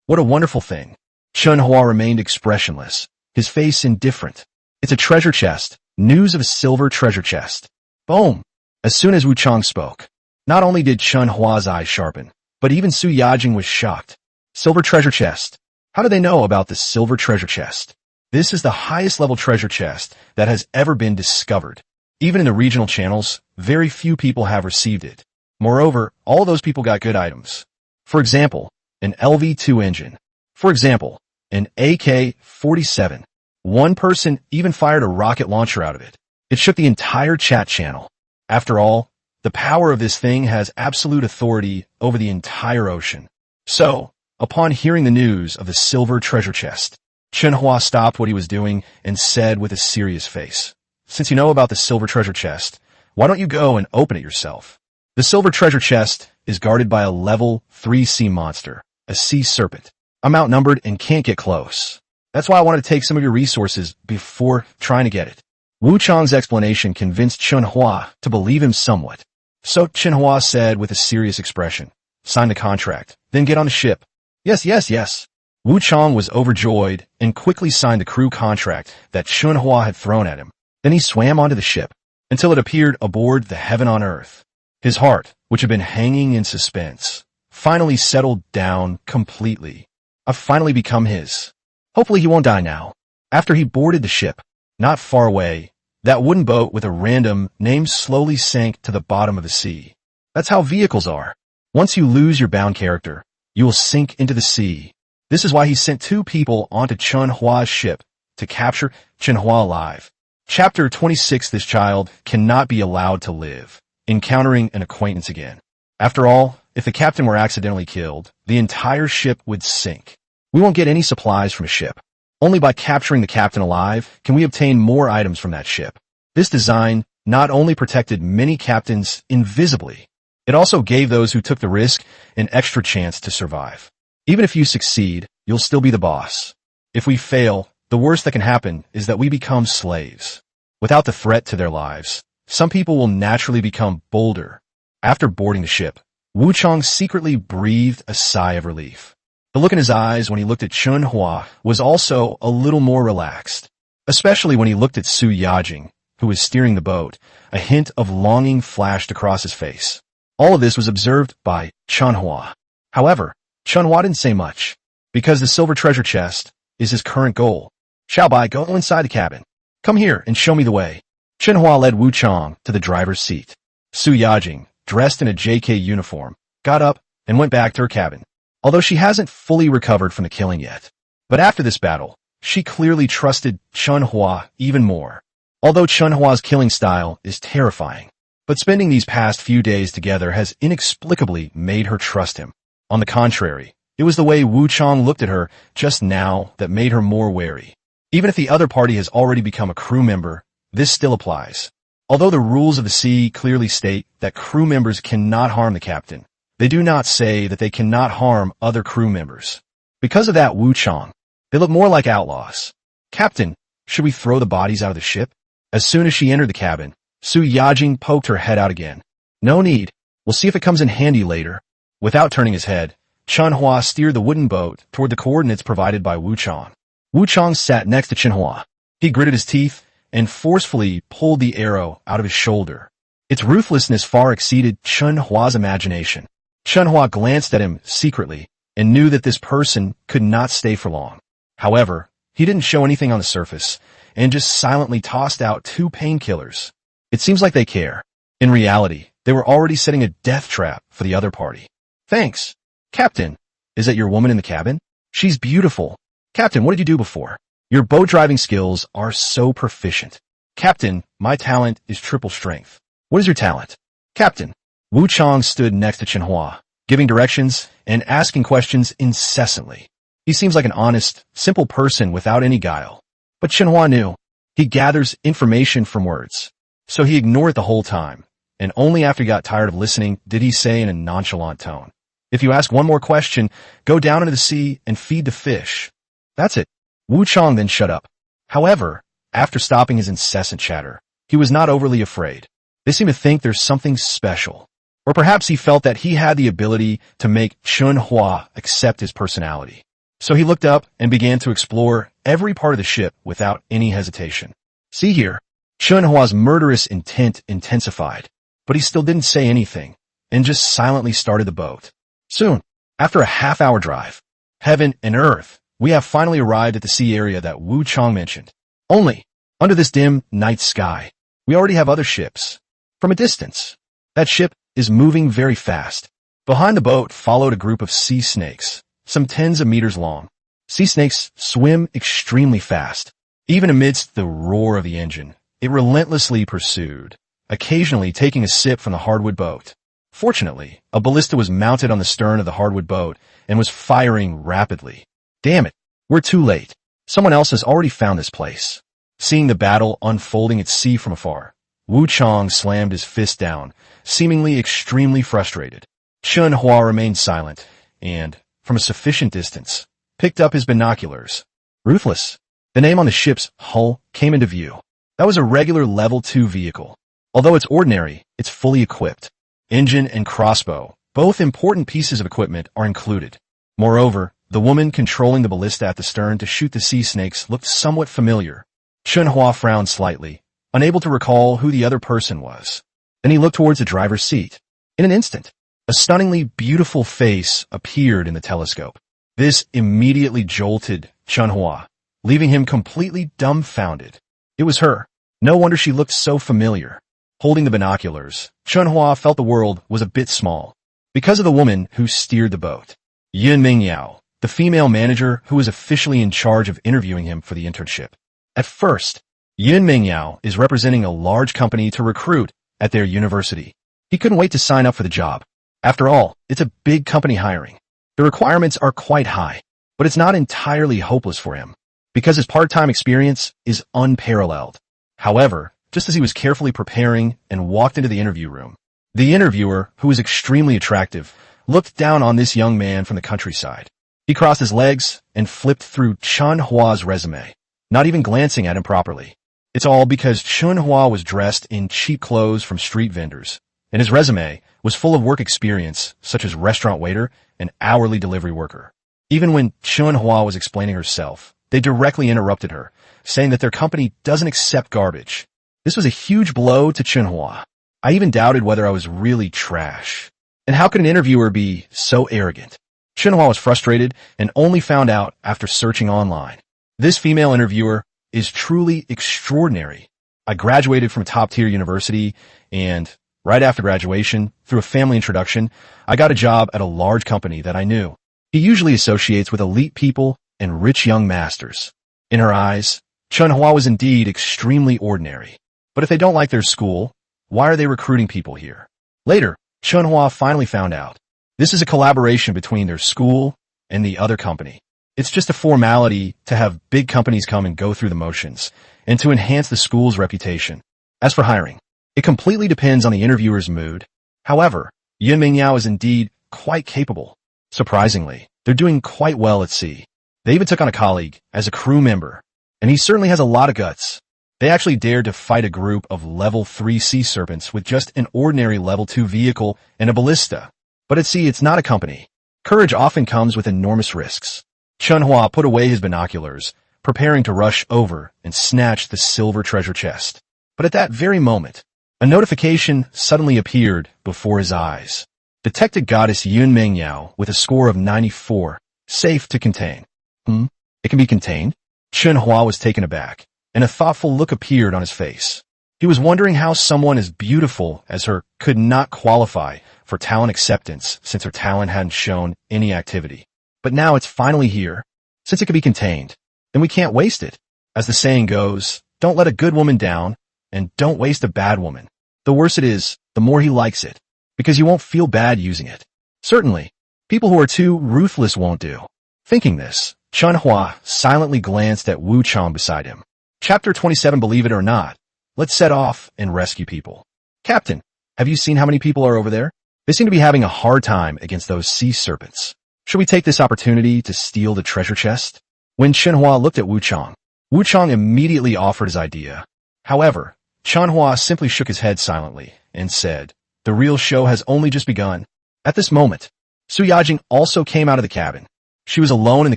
What a wonderful thing. Chen Hua remained expressionless, his face indifferent. It's a treasure chest. News of a silver treasure chest. Boom! As soon as Wu Chang spoke, not only did Chen Hua's eyes sharpen, but even Su Yajing was shocked. Silver treasure chest. How do they know about the silver treasure chest? This is the highest level treasure chest that has ever been discovered. Even in the regional channels, very few people have received it. Moreover, all those people got good items. For example, an LV-2 engine. For example, an AK-47. One person even fired a rocket launcher out of it. It shook the entire chat channel. After all, the power of this thing has absolute authority over the entire ocean. So, upon hearing the news of the silver treasure chest, Chen Hua stopped what he was doing and said with a serious face, "Since you know about the silver treasure chest, why don't you go and open it yourself?" The silver treasure chest is guarded by a level 3 sea monster, a sea serpent. I'm outnumbered and can't get close. That's why I wanted to take some of your resources before trying to get it. Wu Chang's explanation convinced Chen Hua to believe him somewhat. So Chen Hua said with a serious expression, "Sign the contract, then get on the ship." Yes, yes, yes. Wu Chang was overjoyed and quickly signed the crew contract that Chen Hua had thrown at him. Then he swam onto the ship until it appeared aboard the heaven on earth. His heart, which had been hanging in suspense, finally settled down completely. I've finally become his. Hopefully he won't die now. After he boarded the ship, not far away, that wooden boat with a random name slowly sank to the bottom of the sea. That's how vehicles are. Once you lose your bound character, you will sink into the sea. This is why he sent 2 people onto Chen Hua's ship to capture Chen Hua alive. Chapter 26. This child cannot be allowed to live, encountering an acquaintance again. After all, if the captain were accidentally killed, the entire ship would sink. We won't get any supplies from a ship. Only by capturing the captain alive can we obtain more items from that ship. This design not only protected many captains invisibly, it also gave those who took the risk an extra chance to survive. Even if you succeed, you'll still be the boss. If we fail, the worst that can happen is that we become slaves. Without the threat to their lives, some people will naturally become bolder. After boarding the ship, Wu Chang secretly breathed a sigh of relief. The look in his eyes when he looked at Chen Hua was also a little more relaxed, especially when he looked at Su Yajing, who was steering the boat. A hint of longing flashed across his face. All of this was observed by Chen Hua. However, Chen Hua didn't say much, because the silver treasure chest is his current goal. Xiaobai, go inside the cabin. Come here and show me the way. Chen Hua led Wu Chang to the driver's seat. Su Yajing, dressed in a JK uniform, got up and went back to her cabin. Although she hasn't fully recovered from the killing yet. But after this battle, she clearly trusted Chen Hua even more. Although Chen Hua's killing style is terrifying, but spending these past few days together has inexplicably made her trust him. On the contrary, it was the way Wu Chang looked at her just now that made her more wary. Even if the other party has already become a crew member, this still applies. Although the rules of the sea clearly state that crew members cannot harm the captain, they do not say that they cannot harm other crew members. Because of that Wu Chang, they look more like outlaws. "Captain, should we throw the bodies out of the ship?" As soon as she entered the cabin, Su Yajing poked her head out again. "No need. We'll see if it comes in handy later." Without turning his head, Chen Hua steered the wooden boat toward the coordinates provided by Wu Chang. Wu Chang sat next to Chen Hua. He gritted his teeth and forcefully pulled the arrow out of his shoulder. Its ruthlessness far exceeded Chen Hua's imagination. Chen Hua glanced at him secretly and knew that this person could not stay for long. However, he didn't show anything on the surface and just silently tossed out 2 painkillers. It seems like they care. In reality, they were already setting a death trap for the other party. "Thanks. Captain, is that your woman in the cabin? She's beautiful. Captain, what did you do before? Your boat driving skills are so proficient." "Captain, my talent is triple strength." "What is your talent?" "Captain." Wu Chang stood next to Chen Hua, giving directions and asking questions incessantly. He seems like an honest, simple person without any guile. But Chen Hua knew. He gathers information from words. So he ignored it the whole time, and only after he got tired of listening did he say in a nonchalant tone, "If you ask one more question, go down into the sea and feed the fish." That's it. Wu Chang then shut up. However, after stopping his incessant chatter, he was not overly afraid. They seemed to think there's something special. Or perhaps he felt that he had the ability to make Chen Hua accept his personality. So he looked up and began to explore every part of the ship without any hesitation. See here, Chen Hua's murderous intent intensified, but he still didn't say anything, and just silently started the boat. Soon, after a half-hour drive, heaven and earth, we have finally arrived at the sea area that Wu Chang mentioned. Only, under this dim night sky, we already have other ships. From a distance, that ship is moving very fast. Behind the boat followed a group of sea snakes, some tens of meters long. Sea snakes swim extremely fast. Even amidst the roar of the engine, it relentlessly pursued, occasionally taking a sip from the hardwood boat. Fortunately, a ballista was mounted on the stern of the hardwood boat and was firing rapidly. Damn it, we're too late. Someone else has already found this place. Seeing the battle unfolding at sea from afar, Wu Chang slammed his fist down, seemingly extremely frustrated. Chen Hua remained silent and, from a sufficient distance, picked up his binoculars. Ruthless, the name on the ship's hull, came into view. That was a regular Level 2 vehicle. Although it's ordinary, it's fully equipped. Engine and crossbow, both important pieces of equipment, are included. Moreover, the woman controlling the ballista at the stern to shoot the sea snakes looked somewhat familiar. Chen Hua frowned slightly, unable to recall who the other person was. Then he looked towards the driver's seat. In an instant, a stunningly beautiful face appeared in the telescope. This immediately jolted Chen Hua, leaving him completely dumbfounded. It was her. No wonder she looked so familiar. Holding the binoculars, Chen Hua felt the world was a bit small, because of the woman who steered the boat. Yun Mingyao, the female manager who was officially in charge of interviewing him for the internship. At first, Yun Mingyao is representing a large company to recruit at their university. He couldn't wait to sign up for the job. After all, it's a big company hiring. The requirements are quite high, but it's not entirely hopeless for him, because his part-time experience is unparalleled. However, just as he was carefully preparing and walked into the interview room, the interviewer, who was extremely attractive, looked down on this young man from the countryside. He crossed his legs and flipped through Chen Hua's resume, not even glancing at him properly. It's all because Chen Hua was dressed in cheap clothes from street vendors, and his resume was full of work experience, such as restaurant waiter and hourly delivery worker. Even when Chen Hua was explaining herself, they directly interrupted her, saying that their company doesn't accept garbage. This was a huge blow to Chen Hua. I even doubted whether I was really trash. And how could an interviewer be so arrogant? Chen Hua was frustrated and only found out after searching online. This female interviewer is truly extraordinary. I graduated from a top-tier university, and right after graduation, through a family introduction, I got a job at a large company that I knew. He usually associates with elite people and rich young masters. In her eyes, Chen Hua was indeed extremely ordinary. But if they don't like their school, why are they recruiting people here? Later, Chen Hua finally found out. This is a collaboration between their school and the other company. It's just a formality to have big companies come and go through the motions, and to enhance the school's reputation. As for hiring, it completely depends on the interviewer's mood. However, Yun Mingyao is indeed quite capable. Surprisingly, they're doing quite well at sea. They even took on a colleague as a crew member, and he certainly has a lot of guts. They actually dared to fight a group of Level 3 sea serpents with just an ordinary Level 2 vehicle and a ballista. But at sea, it's not a company. Courage often comes with enormous risks. Chen Hua put away his binoculars, preparing to rush over and snatch the silver treasure chest. But at that very moment, a notification suddenly appeared before his eyes. Detected Goddess Yun Mingyao with a score of 94, safe to contain. It can be contained? Chen Hua was taken aback, and a thoughtful look appeared on his face. He was wondering how someone as beautiful as her could not qualify for talent acceptance since her talent hadn't shown any activity. But now it's finally here. Since it can be contained, then we can't waste it. As the saying goes, don't let a good woman down, and don't waste a bad woman. The worse it is, the more he likes it, because you won't feel bad using it. Certainly, people who are too ruthless won't do. Thinking this, Chen Hua silently glanced at Wu Chang beside him. Chapter 27. Believe it or not, Let's set off and rescue people. Captain, have you seen how many people are over there? They seem to be having a hard time against those sea serpents. Should we take this opportunity to steal the treasure chest? When Chen Hua looked at Wu Chang immediately offered his idea. However, Chen Hua simply shook his head silently and said, "The real show has only just begun." At this moment, Su Yajing also came out of the cabin. She was alone in the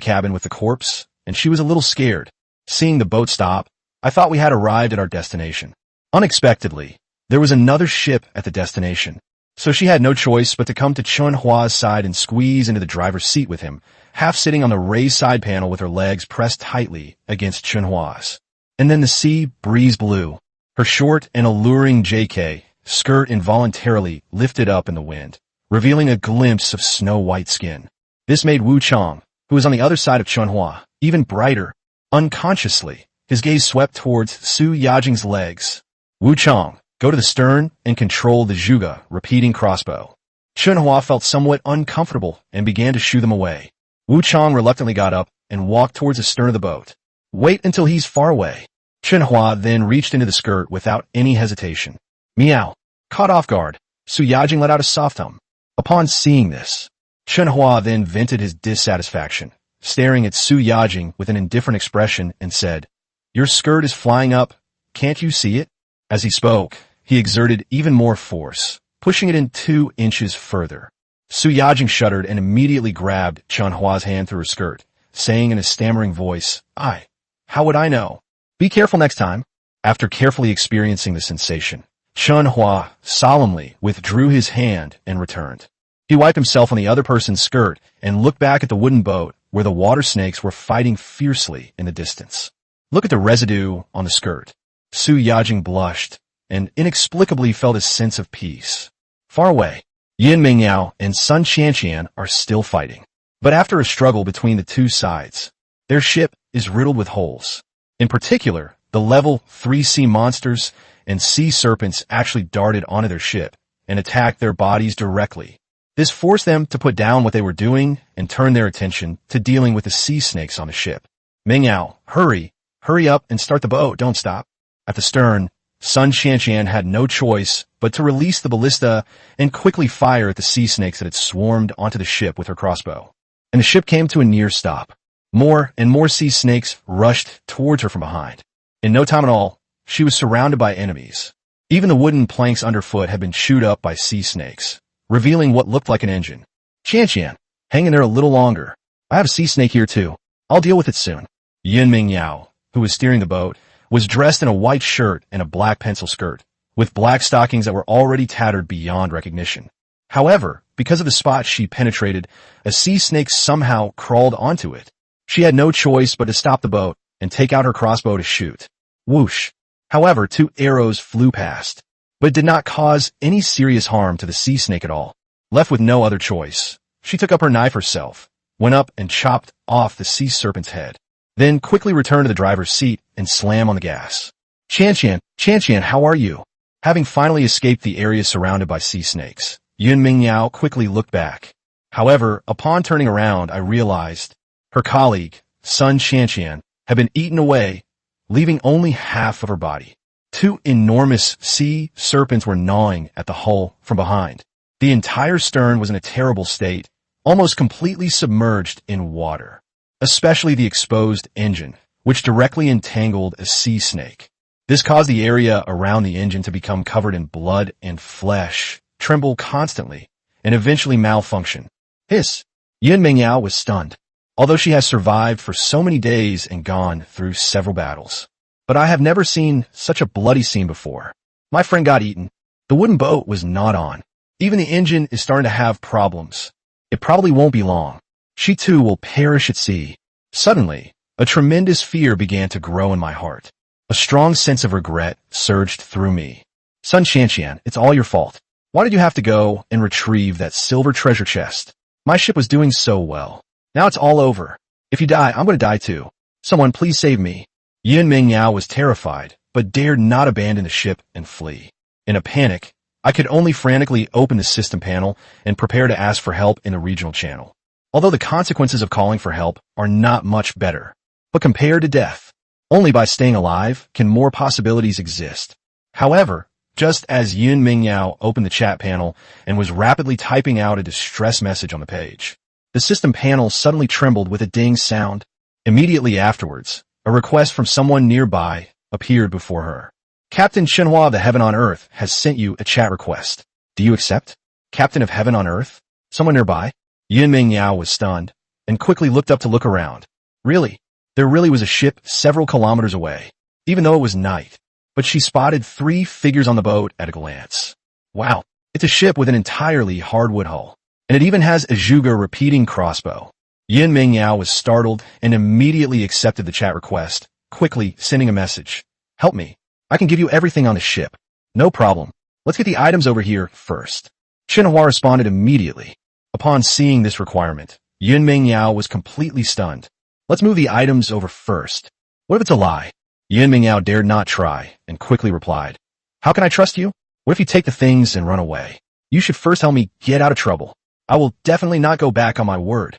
cabin with the corpse, and she was a little scared. Seeing the boat stop, I thought we had arrived at our destination. Unexpectedly, there was another ship at the destination, so she had no choice but to come to Chen Hua's side and squeeze into the driver's seat with him, half sitting on the raised side panel with her legs pressed tightly against Chen Hua's. And then the sea breeze blew. Her short and alluring JK skirt involuntarily lifted up in the wind, revealing a glimpse of snow-white skin. This made Wu Chang, who was on the other side of Chen Hua, even brighter. Unconsciously, his gaze swept towards Su Yajing's legs. "Wu Chang, go to the stern and control the Zhuge repeating crossbow." Chen Hua felt somewhat uncomfortable and began to shoo them away. Wu Chang reluctantly got up and walked towards the stern of the boat. "Wait until he's far away." Chen Hua then reached into the skirt without any hesitation. Meow. Caught off guard, Su Yajing let out a soft hum. Upon seeing this, Chen Hua then vented his dissatisfaction, staring at Su Yajing with an indifferent expression and said, "Your skirt is flying up. Can't you see it?" As he spoke, he exerted even more force, pushing it in 2 inches further. Su Yajing shuddered and immediately grabbed Chen Hua's hand through her skirt, saying in a stammering voice, How would I know? Be careful next time." After carefully experiencing the sensation, Chen Hua solemnly withdrew his hand and returned. He wiped himself on the other person's skirt and looked back at the wooden boat where the water snakes were fighting fiercely in the distance. "Look at the residue on the skirt." Su Yajing blushed and inexplicably felt a sense of peace. Far away, Yin Mingyao and Sun Qianqian are still fighting. But after a struggle between the two sides, their ship is riddled with holes. In particular, the level 3 sea monsters and sea serpents actually darted onto their ship and attacked their bodies directly. This forced them to put down what they were doing and turn their attention to dealing with the sea snakes on the ship. "Mingyao, hurry up and start the boat, don't stop." At the stern, Sun Qianqian had no choice but to release the ballista and quickly fire at the sea snakes that had swarmed onto the ship with her crossbow. And the ship came to a near stop. More and more sea snakes rushed towards her from behind. In no time at all, she was surrounded by enemies. Even the wooden planks underfoot had been chewed up by sea snakes, revealing what looked like an engine. "Qianqian, hang in there a little longer. I have a sea snake here too. I'll deal with it soon." Yin Mingyao, who was steering the boat, was dressed in a white shirt and a black pencil skirt, with black stockings that were already tattered beyond recognition. However, because of the spot she penetrated, a sea snake somehow crawled onto it. She had no choice but to stop the boat and take out her crossbow to shoot. Whoosh! However, 2 arrows flew past, but did not cause any serious harm to the sea snake at all. Left with no other choice, she took up her knife herself, went up and chopped off the sea serpent's head, then quickly returned to the driver's seat and slammed on the gas. Qianqian, how are you?" Having finally escaped the area surrounded by sea snakes, Yun Mingyao quickly looked back. However, upon turning around, I realized her colleague, Sun Qianqian, had been eaten away, leaving only half of her body. 2 enormous sea serpents were gnawing at the hull from behind. The entire stern was in a terrible state, almost completely submerged in water, especially the exposed engine, which directly entangled a sea snake. This caused the area around the engine to become covered in blood and flesh, tremble constantly, and eventually malfunction. Hiss! Yin Mingyao was stunned, although she has survived for so many days and gone through several battles. But I have never seen such a bloody scene before. My friend got eaten. The wooden boat was not on. Even the engine is starting to have problems. It probably won't be long. She too will perish at sea. Suddenly, a tremendous fear began to grow in my heart. A strong sense of regret surged through me. Sun Qianqian, it's all your fault. Why did you have to go and retrieve that silver treasure chest? My ship was doing so well. Now it's all over. If you die, I'm going to die too. Someone please save me. Yin Mingyao was terrified, but dared not abandon the ship and flee. In a panic, I could only frantically open the system panel and prepare to ask for help in the regional channel. Although the consequences of calling for help are not much better. But compared to death, only by staying alive can more possibilities exist. However, just as Yun Mingyao opened the chat panel and was rapidly typing out a distress message on the page, the system panel suddenly trembled with a ding sound. Immediately afterwards, a request from someone nearby appeared before her. Captain Chen Hua of the Heaven on Earth has sent you a chat request. Do you accept? Captain of Heaven on Earth? Someone nearby? Yun Mingyao was stunned and quickly looked up to look around. Really? There really was a ship several kilometers away, even though it was night. But she spotted 3 figures on the boat at a glance. Wow, it's a ship with an entirely hardwood hull, and it even has a Zhuge repeating crossbow. Yun Mingyao was startled and immediately accepted the chat request, quickly sending a message. Help me. I can give you everything on the ship. No problem. Let's get the items over here first. Chen Hua responded immediately. Upon seeing this requirement, Yun Mingyao was completely stunned. Let's move the items over first. What if it's a lie? Yun Mingyao dared not try and quickly replied. How can I trust you? What if you take the things and run away? You should first help me get out of trouble. I will definitely not go back on my word.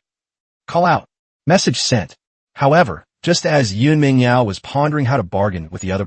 Call out. Message sent. However, just as Yun Mingyao was pondering how to bargain with the other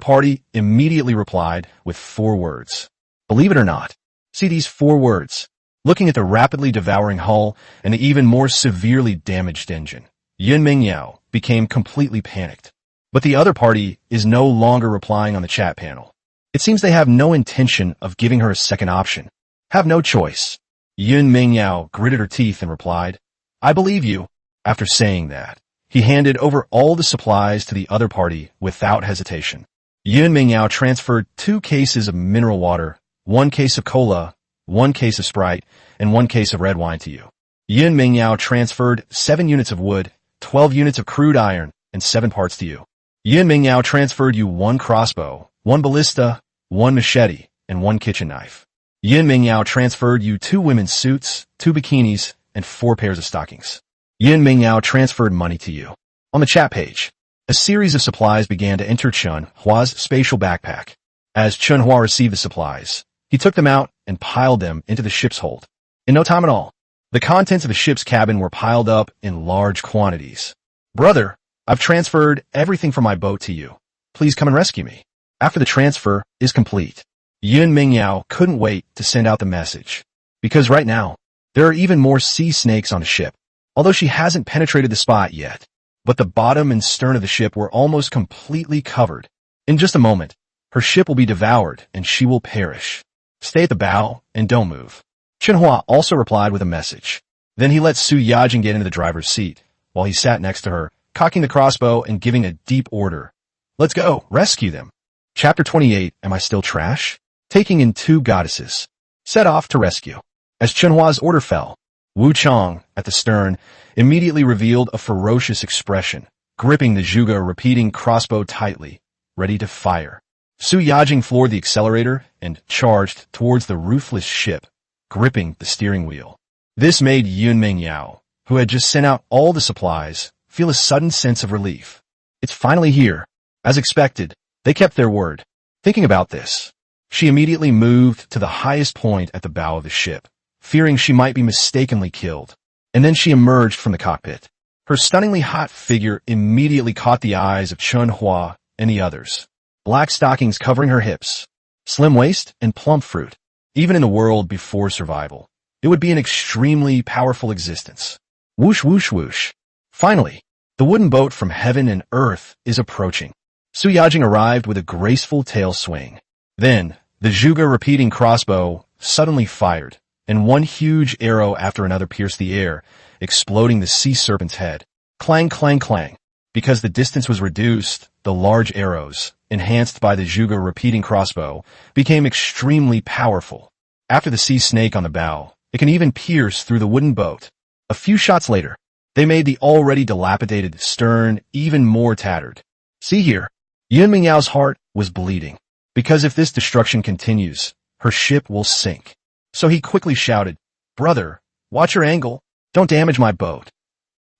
party immediately replied with 4 words. Believe it or not. See these 4 words. Looking at the rapidly devouring hull and the even more severely damaged engine, Yun Mingyao became completely panicked. But the other party is no longer replying on the chat panel. It seems they have no intention of giving her a second option. Have no choice. Yun Mingyao gritted her teeth and replied, I believe you. After saying that, he handed over all the supplies to the other party without hesitation. Yun Mingyao transferred 2 cases of mineral water, 1 case of cola, 1 case of Sprite, and 1 case of red wine to you. Yun Mingyao transferred 7 units of wood, 12 units of crude iron, and 7 parts to you. Yun Mingyao transferred you 1 crossbow, 1 ballista, 1 machete, and 1 kitchen knife. Yun Mingyao transferred you 2 women's suits, 2 bikinis, and 4 pairs of stockings. Yun Mingyao transferred money to you. On the chat page, a series of supplies began to enter Chen Hua's spatial backpack. As Chen Hua received the supplies, he took them out and piled them into the ship's hold. In no time at all, the contents of the ship's cabin were piled up in large quantities. Brother, I've transferred everything from my boat to you. Please come and rescue me. After the transfer is complete, Yun Mingyao couldn't wait to send out the message. Because right now, there are even more sea snakes on the ship, although she hasn't penetrated the spot yet. But the bottom and stern of the ship were almost completely covered. In just a moment, her ship will be devoured and she will perish. Stay at the bow and don't move. Chen Hua also replied with a message. Then he let Su Yajin get into the driver's seat, while he sat next to her, cocking the crossbow and giving a deep order. Let's go, rescue them. Chapter 28, Am I Still Trash? Taking in 2 goddesses. Set off to rescue. As Chen Hua's order fell, Wu Chang, at the stern, immediately revealed a ferocious expression, gripping the Zhuge repeating crossbow tightly, ready to fire. Su Yajing floored the accelerator and charged towards the ruthless ship, gripping the steering wheel. This made Yun Mingyao, who had just sent out all the supplies, feel a sudden sense of relief. It's finally here. As expected, they kept their word. Thinking about this, she immediately moved to the highest point at the bow of the ship, fearing she might be mistakenly killed. And then she emerged from the cockpit. Her stunningly hot figure immediately caught the eyes of Chen Hua and the others. Black stockings covering her hips, slim waist, and plump fruit. Even in the world before survival, it would be an extremely powerful existence. Whoosh, whoosh, whoosh. Finally, the wooden boat from heaven and earth is approaching. Su Yajing arrived with a graceful tail swing. Then, the Zhuge repeating crossbow suddenly fired, and 1 huge arrow after another pierced the air, exploding the sea serpent's head. Clang, clang, clang. Because the distance was reduced, the large arrows, enhanced by the Zhuge repeating crossbow, became extremely powerful. After the sea snake on the bow, it can even pierce through the wooden boat. A few shots later, they made the already dilapidated stern even more tattered. See here, Yun Mingyao's heart was bleeding, because if this destruction continues, her ship will sink. So he quickly shouted, Brother, watch your angle, don't damage my boat.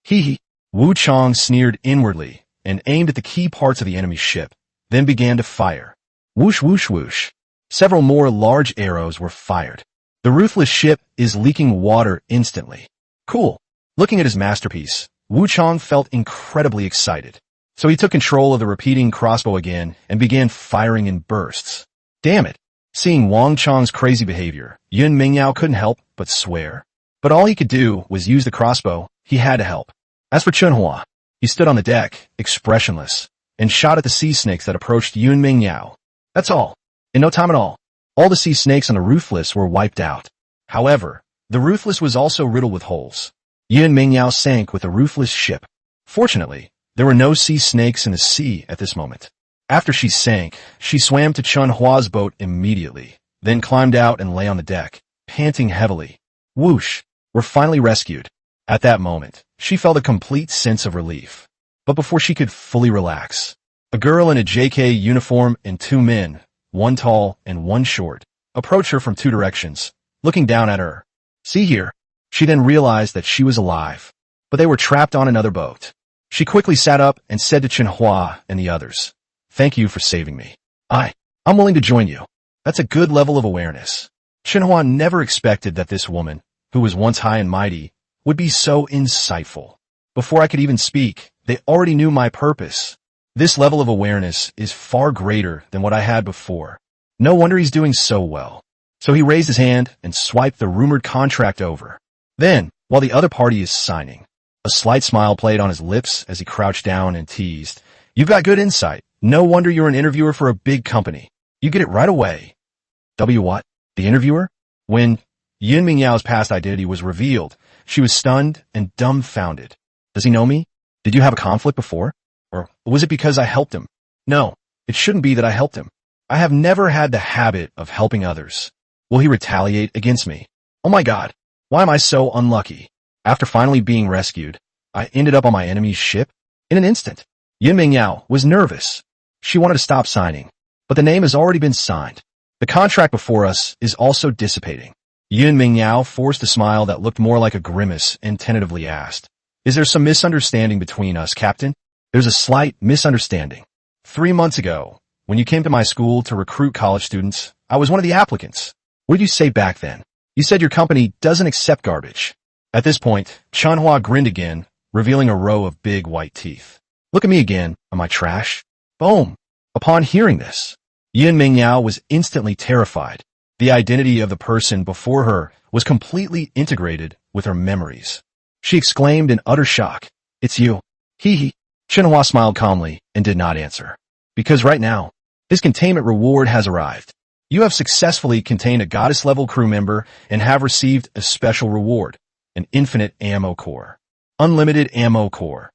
Hee. Wu Chang sneered inwardly and aimed at the key parts of the enemy's ship, then began to fire. Whoosh, whoosh, whoosh. Several more large arrows were fired. The ruthless ship is leaking water instantly. Cool. Looking at his masterpiece, Wu Chang felt incredibly excited. So he took control of the repeating crossbow again and began firing in bursts. Damn it! Seeing Wang Chang's crazy behavior, Yun Mingyao couldn't help but swear. But all he could do was use the crossbow. He had to help. As for Chen Hua, he stood on the deck, expressionless, and shot at the sea snakes that approached Yun Mingyao. That's all. In no time at all the sea snakes on the Ruthless were wiped out. However, the Ruthless was also riddled with holes. Yun Mingyao sank with the Ruthless ship. Fortunately, there were no sea snakes in the sea at this moment. After she sank, she swam to Chen Hua's boat immediately, then climbed out and lay on the deck, panting heavily. Whoosh! We're finally rescued. At that moment, she felt a complete sense of relief. But before she could fully relax, a girl in a JK uniform and two men, one tall and one short, approached her from two directions, looking down at her. See here. She then realized that she was alive, but they were trapped on another boat. She quickly sat up and said to Chen Hua and the others, "Thank you for saving me. I'm willing to join you." That's a good level of awareness. Chen Hua never expected that this woman, who was once high and mighty, would be so insightful. Before I could even speak, they already knew my purpose. This level of awareness is far greater than what I had before. No wonder he's doing so well. So he raised his hand and swiped the rumored contract over. Then, while the other party is signing, a slight smile played on his lips as he crouched down and teased, "You've got good insight. No wonder you're an interviewer for a big company. You get it right away." What? The interviewer? When Yun Mingyao's past identity was revealed, she was stunned and dumbfounded. Does he know me? Did you have a conflict before? Or was it because I helped him? No, it shouldn't be that I helped him. I have never had the habit of helping others. Will he retaliate against me? Oh my God, why am I so unlucky? After finally being rescued, I ended up on my enemy's ship in an instant. Yun Mingyao was nervous. She wanted to stop signing, but the name has already been signed. The contract before us is also dissipating. Yun Mingyao forced a smile that looked more like a grimace and tentatively asked, "Is there some misunderstanding between us, Captain?" "There's a slight misunderstanding. 3 months ago, when you came to my school to recruit college students, I was one of the applicants. What did you say back then? You said your company doesn't accept garbage." At this point, Chen Hua grinned again, revealing a row of big white teeth. "Look at me again. Am I trash?" Boom! Upon hearing this, Yun Mingyao was instantly terrified. The identity of the person before her was completely integrated with her memories. She exclaimed in utter shock, "It's you." Hee. Chen Hua smiled calmly and did not answer. "Because right now, his containment reward has arrived. You have successfully contained a goddess-level crew member and have received a special reward, an infinite ammo core. Unlimited ammo core.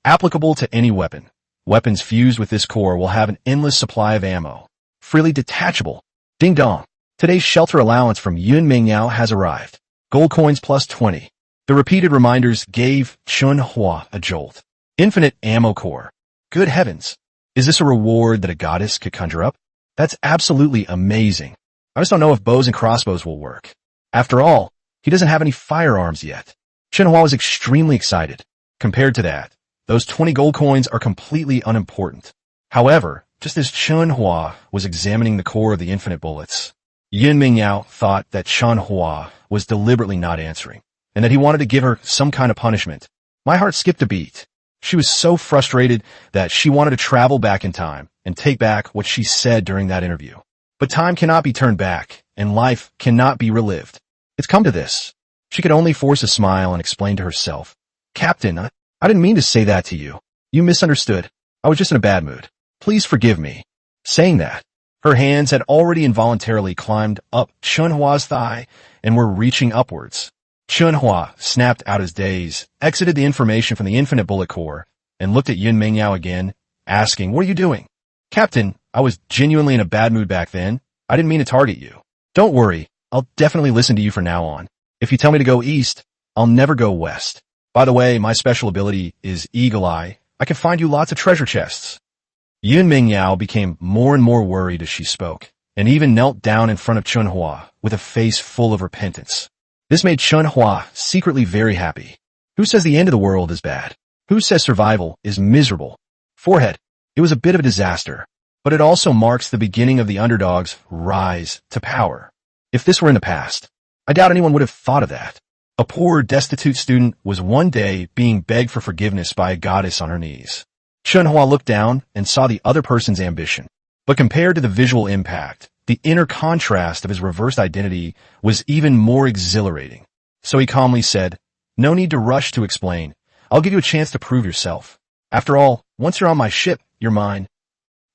Applicable to any weapon. Weapons fused with this core will have an endless supply of ammo. Freely detachable. Ding dong. Today's shelter allowance from Yun Mingyao has arrived. Gold coins plus 20. The repeated reminders gave Chen Hua a jolt. Infinite ammo core. Good heavens. Is this a reward that a goddess could conjure up? That's absolutely amazing. I just don't know if bows and crossbows will work. After all, he doesn't have any firearms yet. Chen Hua was extremely excited. Compared to that, those 20 gold coins are completely unimportant. However, just as Chen Hua was examining the core of the infinite bullets, Yun Mingyao thought that Chen Hua was deliberately not answering, and that he wanted to give her some kind of punishment. My heart skipped a beat. She was so frustrated that she wanted to travel back in time and take back what she said during that interview. But time cannot be turned back, and life cannot be relived. It's come to this. She could only force a smile and explain to herself, "Captain, I didn't mean to say that to you. You misunderstood. I was just in a bad mood. Please forgive me." Saying that, her hands had already involuntarily climbed up Chen Hua's thigh and were reaching upwards. Chen Hua snapped out his daze, exited the information from the infinite bullet core, and looked at Yun Mingyao again, asking, "What are you doing?" "Captain, I was genuinely in a bad mood back then. I didn't mean to target you. Don't worry, I'll definitely listen to you from now on. If you tell me to go east, I'll never go west. By the way, my special ability is Eagle Eye. I can find you lots of treasure chests." Yun Mingyao became more and more worried as she spoke, and even knelt down in front of Chen Hua with a face full of repentance. This made Chen Hua secretly very happy. Who says the end of the world is bad? Who says survival is miserable? Forehead. It was a bit of a disaster, but it also marks the beginning of the underdog's rise to power. If this were in the past, I doubt anyone would have thought of that. A poor, destitute student was one day being begged for forgiveness by a goddess on her knees. Chen Hua looked down and saw the other person's ambition. But compared to the visual impact, the inner contrast of his reversed identity was even more exhilarating. So he calmly said, "No need to rush to explain. I'll give you a chance to prove yourself. After all, once you're on my ship, you're mine."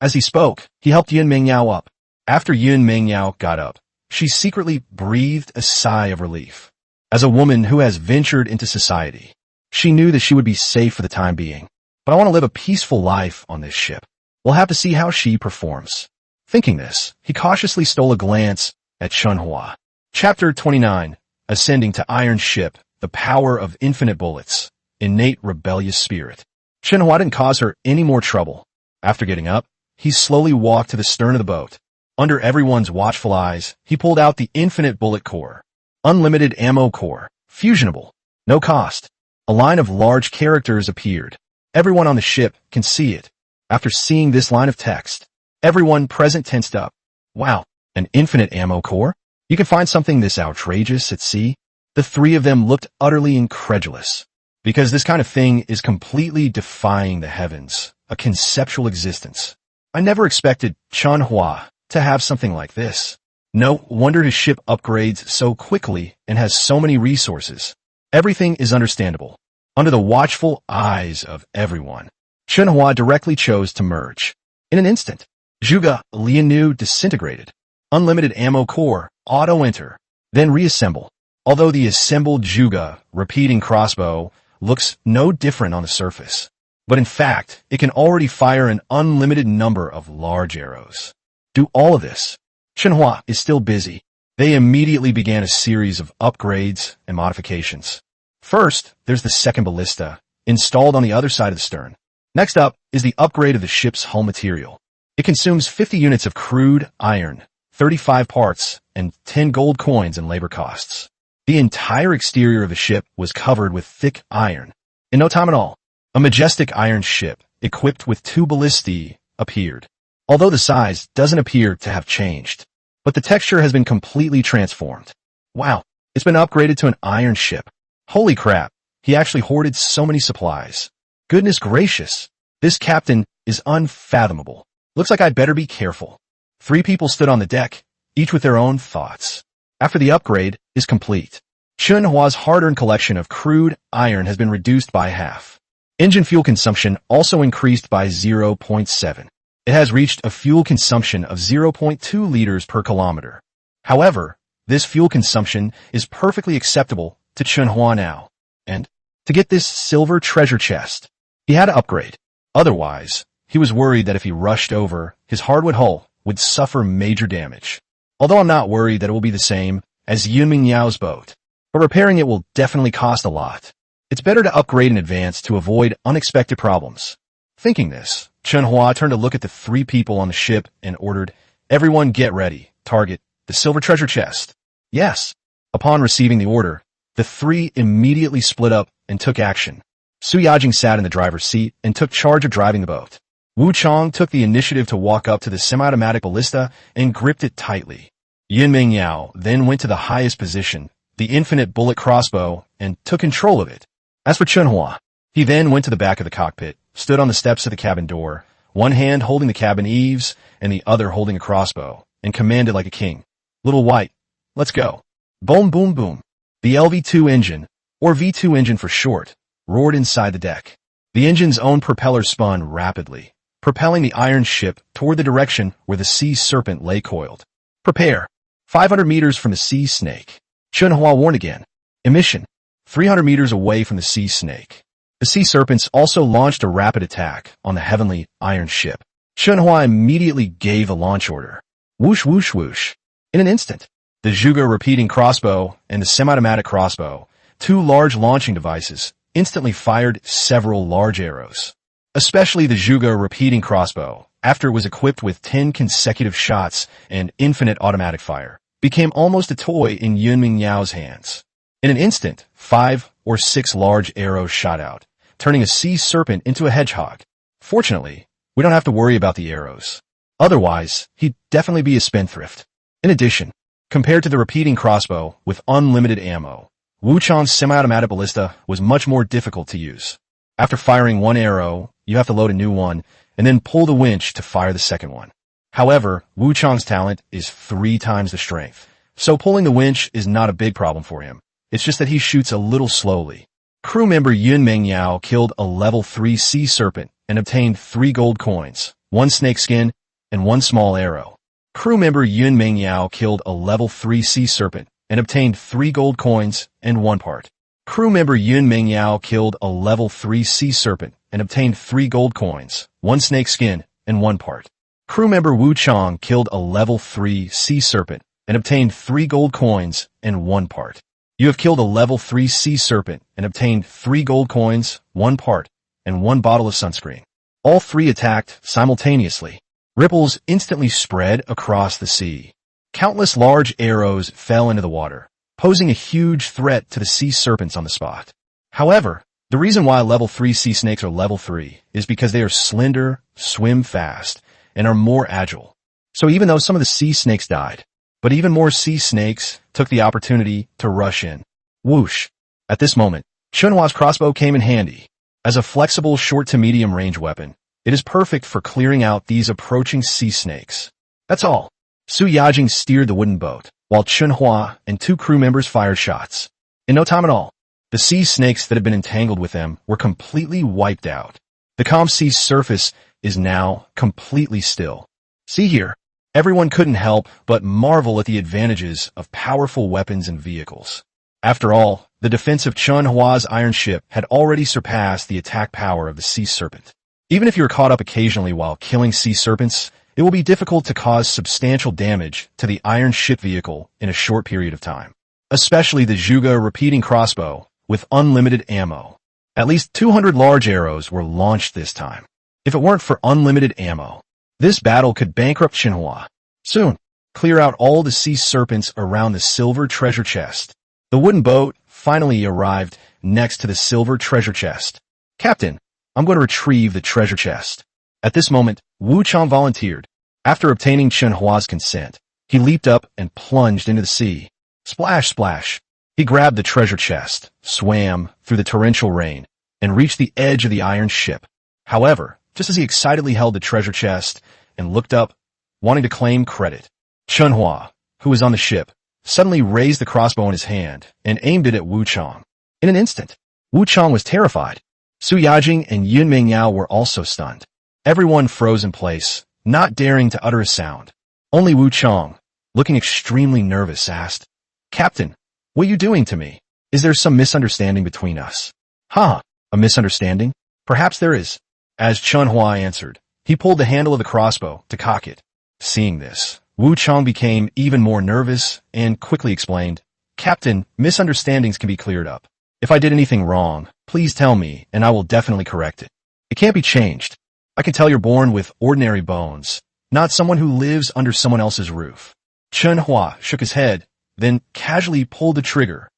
As he spoke, he helped Yun Mingyao up. After Yun Mingyao got up, she secretly breathed a sigh of relief. As a woman who has ventured into society, she knew that she would be safe for the time being. But I want to live a peaceful life on this ship. We'll have to see how she performs. Thinking this, he cautiously stole a glance at Chen Hua. Chapter 29, Ascending to Iron Ship, the Power of Infinite Bullets, Innate Rebellious Spirit. Chen Hua didn't cause her any more trouble. After getting up, he slowly walked to the stern of the boat. Under everyone's watchful eyes, he pulled out the Infinite Bullet Core. Unlimited Ammo Core. Fusionable. No cost. A line of large characters appeared. Everyone on the ship can see it. After seeing this line of text, everyone present tensed up. Wow, an infinite ammo core? You can find something this outrageous at sea? The three of them looked utterly incredulous. Because this kind of thing is completely defying the heavens, a conceptual existence. I never expected Chen Hua to have something like this. No wonder his ship upgrades so quickly and has so many resources. Everything is understandable. Under the watchful eyes of everyone, Chen Hua directly chose to merge. In an instant, Zhuge Liannu disintegrated. Unlimited ammo core, auto-enter, then reassemble. Although the assembled Zhuge repeating crossbow looks no different on the surface, but in fact, it can already fire an unlimited number of large arrows. Do all of this. Chen Hua is still busy. They immediately began a series of upgrades and modifications. First, there's the second ballista, installed on the other side of the stern. Next up is the upgrade of the ship's hull material. It consumes 50 units of crude iron, 35 parts, and 10 gold coins in labor costs. The entire exterior of the ship was covered with thick iron. In no time at all, a majestic iron ship, equipped with 2 ballistae, appeared. Although the size doesn't appear to have changed, but the texture has been completely transformed. Wow, it's been upgraded to an iron ship. Holy crap, he actually hoarded so many supplies. Goodness gracious, this captain is unfathomable. Looks like I'd better be careful. 3 people stood on the deck, each with their own thoughts. After the upgrade is complete, Chen Hua's hard-earned collection of crude iron has been reduced by half. Engine fuel consumption also increased by 0.7. It has reached a fuel consumption of 0.2 liters per kilometer. However, this fuel consumption is perfectly acceptable to Chen Hua now. And to get this silver treasure chest, he had to upgrade. Otherwise, he was worried that if he rushed over, his hardwood hull would suffer major damage. Although I'm not worried that it will be the same as Yun Mingyao's boat, but repairing it will definitely cost a lot. It's better to upgrade in advance to avoid unexpected problems. Thinking this, Chen Hua turned to look at the 3 people on the ship and ordered, "Everyone get ready. Target the silver treasure chest." Yes. Upon receiving the order, the 3 immediately split up and took action. Su Yajing sat in the driver's seat and took charge of driving the boat. Wu Chong took the initiative to walk up to the semi-automatic ballista and gripped it tightly. Yun Mingyao then went to the highest position, the infinite bullet crossbow, and took control of it. As for Chen Hua, he then went to the back of the cockpit, stood on the steps of the cabin door, one hand holding the cabin eaves and the other holding a crossbow, and commanded like a king. "Little White, let's go." Boom, boom, boom. The LV-2 engine, or V2 engine for short, roared inside the deck. The engine's own propeller spun rapidly, propelling the iron ship toward the direction where the sea serpent lay coiled. "Prepare. 500 meters from the sea snake." Chen Hua warned again. "Emission. 300 meters away from the sea snake." The sea serpents also launched a rapid attack on the heavenly iron ship. Chen Hua immediately gave a launch order. Whoosh, whoosh, whoosh. In an instant, the Zhuge repeating crossbow and the semi-automatic crossbow, 2 large launching devices, instantly fired several large arrows. Especially the Zhuge repeating crossbow, after it was equipped with 10 consecutive shots and infinite automatic fire, became almost a toy in Yun Mingyao's hands. In an instant, 5 or 6 large arrows shot out, turning a sea serpent into a hedgehog. Fortunately, we don't have to worry about the arrows. Otherwise, he'd definitely be a spendthrift. In addition, compared to the repeating crossbow with unlimited ammo, Wu Chang's semi-automatic ballista was much more difficult to use. After firing 1 arrow, you have to load a new one, and then pull the winch to fire the second one. However, Wu Chang's talent is 3 times the strength, so pulling the winch is not a big problem for him. It's just that he shoots a little slowly. Crew member Yun Mengyao killed a level 3 sea serpent and obtained 3 gold coins, 1 snake skin, and 1 small arrow. Crew member Yun Mengyao killed a level 3 sea serpent and obtained 3 gold coins and 1 part. Crew member Yun Mengyao killed a level 3 sea serpent and obtained 3 gold coins, 1 snake skin, and 1 part. Crew member Wu Chang killed a level 3 sea serpent and obtained 3 gold coins and 1 part. You have killed a level 3 sea serpent and obtained 3 gold coins, 1 part, and 1 bottle of sunscreen. All 3 attacked simultaneously. Ripples instantly spread across the sea. Countless large arrows fell into the water, posing a huge threat to the sea serpents on the spot. However, the reason why level 3 sea snakes are level 3 is because they are slender, swim fast, and are more agile. So even though some of the sea snakes died, but even more sea snakes took the opportunity to rush in. Whoosh! At this moment, Chen Hua's crossbow came in handy. As a flexible short to medium range weapon, it is perfect for clearing out these approaching sea snakes. That's all. Su Yajing steered the wooden boat, while Chen Hua and 2 crew members fired shots. In no time at all, the sea snakes that had been entangled with them were completely wiped out. The calm sea surface is now completely still. See here, everyone couldn't help but marvel at the advantages of powerful weapons and vehicles. After all, the defense of Chen Hua's iron ship had already surpassed the attack power of the sea serpent. Even if you are caught up occasionally while killing sea serpents, it will be difficult to cause substantial damage to the iron ship vehicle in a short period of time. Especially the Zhuge repeating crossbow with unlimited ammo. At least 200 large arrows were launched this time. If it weren't for unlimited ammo, this battle could bankrupt Chen Hua. Soon, clear out all the sea serpents around the silver treasure chest. The wooden boat finally arrived next to the silver treasure chest. Captain, I'm going to retrieve the treasure chest. At this moment, Wu Chang volunteered. After obtaining Chen Hua's consent, he leaped up and plunged into the sea. Splash, splash. He grabbed the treasure chest, swam through the torrential rain, and reached the edge of the iron ship. However, just as he excitedly held the treasure chest and looked up, wanting to claim credit, Chen Hua, who was on the ship, suddenly raised the crossbow in his hand and aimed it at Wu Chang. In an instant, Wu Chang was terrified. Su Yajing and Yun Mengyao were also stunned. Everyone froze in place, not daring to utter a sound. Only Wu Chang, looking extremely nervous, asked, "Captain, what are you doing to me? Is there some misunderstanding between us?" "Huh, a misunderstanding? Perhaps there is." As Chen Hua answered, he pulled the handle of the crossbow to cock it. Seeing this, Wu Chang became even more nervous and quickly explained, "Captain, misunderstandings can be cleared up. If I did anything wrong, please tell me and I will definitely correct it. It can't be changed. I can tell you're born with ordinary bones, not someone who lives under someone else's roof." Chen Hua shook his head, then casually pulled the trigger.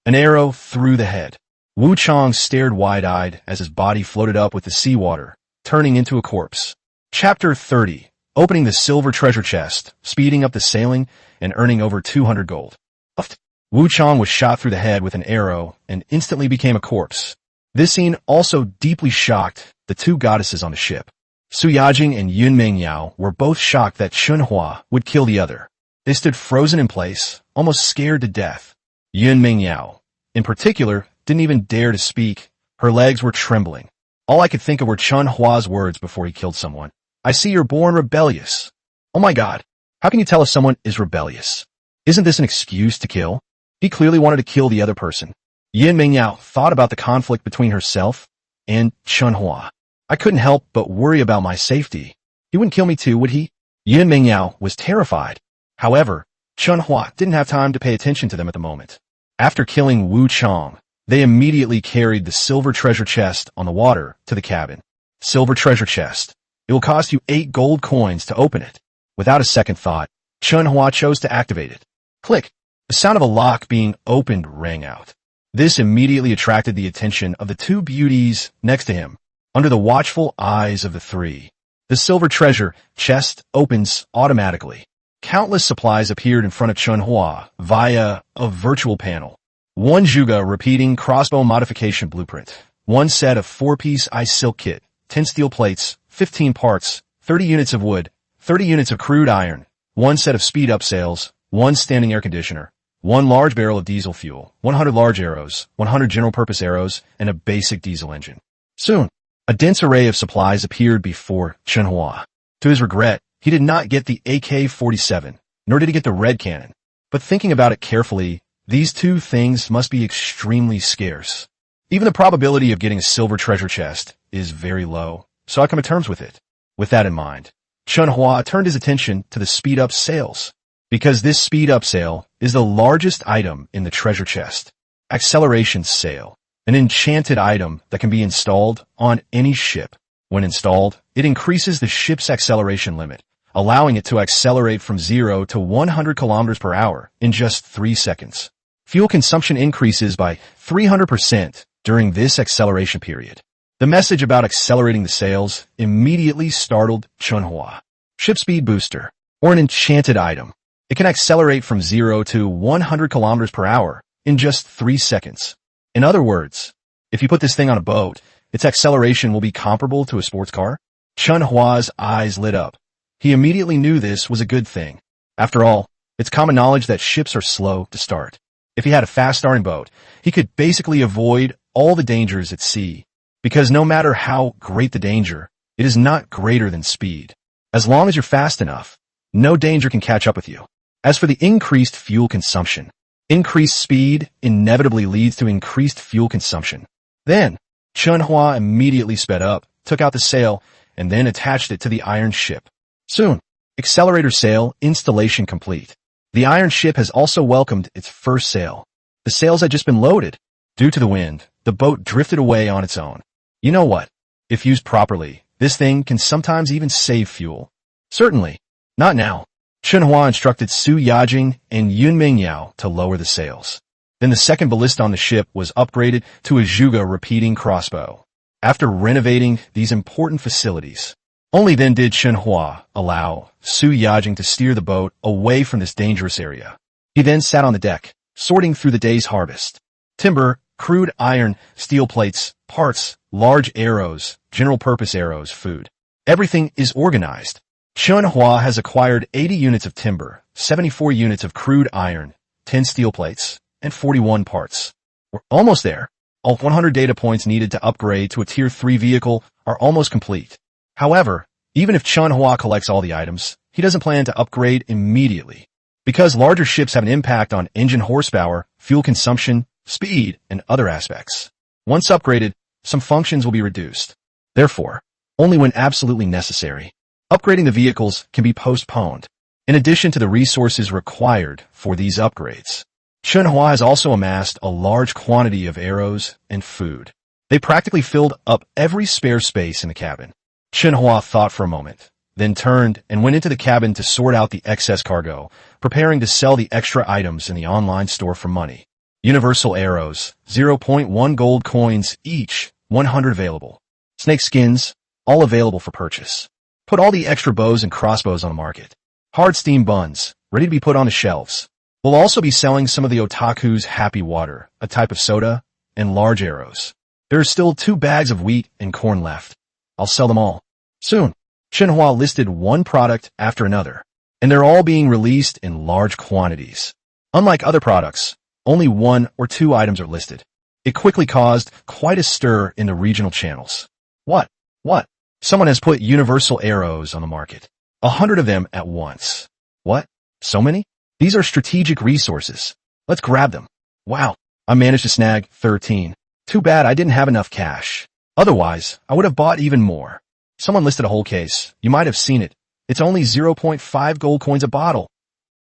An arrow through the head. Wu Chang stared wide-eyed as his body floated up with the seawater, turning into a corpse. Chapter 30. Opening the silver treasure chest, speeding up the sailing, and earning over 200 gold. Wu Chang was shot through the head with an arrow and instantly became a corpse. This scene also deeply shocked the 2 goddesses on the ship. Su Yajing and Yun Mengyao were both shocked that Chen Hua would kill the other. They stood frozen in place, almost scared to death. Yun Mengyao, in particular, didn't even dare to speak. Her legs were trembling. All I could think of were Chen Hua's words before he killed someone. "I see you're born rebellious." Oh my god, how can you tell if someone is rebellious? Isn't this an excuse to kill? He clearly wanted to kill the other person. Yun Mengyao thought about the conflict between herself and Chen Hua. "I couldn't help but worry about my safety. He wouldn't kill me too, would he?" Yun Mengyao was terrified. However, Chen Hua didn't have time to pay attention to them at the moment. After killing Wu Chang, they immediately carried the silver treasure chest on the water to the cabin. Silver treasure chest. It will cost you 8 gold coins to open it. Without a second thought, Chen Hua chose to activate it. Click. The sound of a lock being opened rang out. This immediately attracted the attention of the 2 beauties next to him, under the watchful eyes of the 3. The silver treasure chest opens automatically. Countless supplies appeared in front of Chen Hua via a virtual panel. 1 Zhuge repeating crossbow modification blueprint, 1 set of 4-piece ice silk kit, 10 steel plates, 15 parts, 30 units of wood, 30 units of crude iron, 1 set of speed-up sails, 1 standing air conditioner, 1 large barrel of diesel fuel, 100 large arrows, 100 general-purpose arrows, and a basic diesel engine. Soon, a dense array of supplies appeared before Chen Hua. To his regret, he did not get the AK-47, nor did he get the red cannon. But thinking about it carefully, these two things must be extremely scarce. Even the probability of getting a silver treasure chest is very low, so I come to terms with it. With that in mind, Chen Hua turned his attention to the speed-up sails, because this speed-up sail is the largest item in the treasure chest. Acceleration sail, an enchanted item that can be installed on any ship. When installed, it increases the ship's acceleration limit, allowing it to accelerate from 0 to 100 kilometers per hour in just 3 seconds. Fuel consumption increases by 300% during this acceleration period. The message about accelerating the sails immediately startled Chen Hua. Ship speed booster, or an enchanted item. It can accelerate from 0 to 100 kilometers per hour in just 3 seconds. In other words, if you put this thing on a boat, its acceleration will be comparable to a sports car. Chen Hua's eyes lit up. He immediately knew this was a good thing. After all, it's common knowledge that ships are slow to start. If he had a fast-starting boat, he could basically avoid all the dangers at sea, because no matter how great the danger, it is not greater than speed. As long as you're fast enough, no danger can catch up with you. As for the increased fuel consumption, increased speed inevitably leads to increased fuel consumption. Then, Chen Hua immediately sped up, took out the sail, and then attached it to the iron ship. Soon, accelerator sail installation complete. The iron ship has also welcomed its first sail. The sails had just been loaded. Due to the wind, the boat drifted away on its own. You know what? If used properly, this thing can sometimes even save fuel. Certainly, not now. Chen Hua instructed Su Yajing and Yun Mingyao to lower the sails. Then the second ballista on the ship was upgraded to a Zhuge repeating crossbow. After renovating these important facilities, only then did Chen Hua allow Su Yajing to steer the boat away from this dangerous area. He then sat on the deck, sorting through the day's harvest. Timber, crude iron, steel plates, parts, large arrows, general-purpose arrows, food. Everything is organized. Chen Hua has acquired 80 units of timber, 74 units of crude iron, 10 steel plates, and 41 parts. We're almost there. All 100 data points needed to upgrade to a Tier 3 vehicle are almost complete. However, even if Chen Hua collects all the items, he doesn't plan to upgrade immediately, because larger ships have an impact on engine horsepower, fuel consumption, speed, and other aspects. Once upgraded, some functions will be reduced. Therefore, only when absolutely necessary, upgrading the vehicles can be postponed. In addition to the resources required for these upgrades, Chen Hua has also amassed a large quantity of arrows and food. They practically filled up every spare space in the cabin. Chen Hua thought for a moment, then turned and went into the cabin to sort out the excess cargo, preparing to sell the extra items in the online store for money. Universal arrows, 0.1 gold coins each, 100 available. Snake skins, all available for purchase. Put all the extra bows and crossbows on the market. Hard steam buns, ready to be put on the shelves. We'll also be selling some of the otaku's happy water, a type of soda, and large arrows. There are still 2 bags of wheat and corn left. I'll sell them all. Soon, Chen Hua listed one product after another, and they're all being released in large quantities. Unlike other products, only 1 or 2 items are listed. It quickly caused quite a stir in the regional channels. What? Someone has put universal arrows on the market. 100 of them at once. What? So many? These are strategic resources. Let's grab them. Wow, I managed to snag 13. Too bad I didn't have enough cash. Otherwise, I would have bought even more. Someone listed a whole case. You might have seen it. It's only 0.5 gold coins a bottle.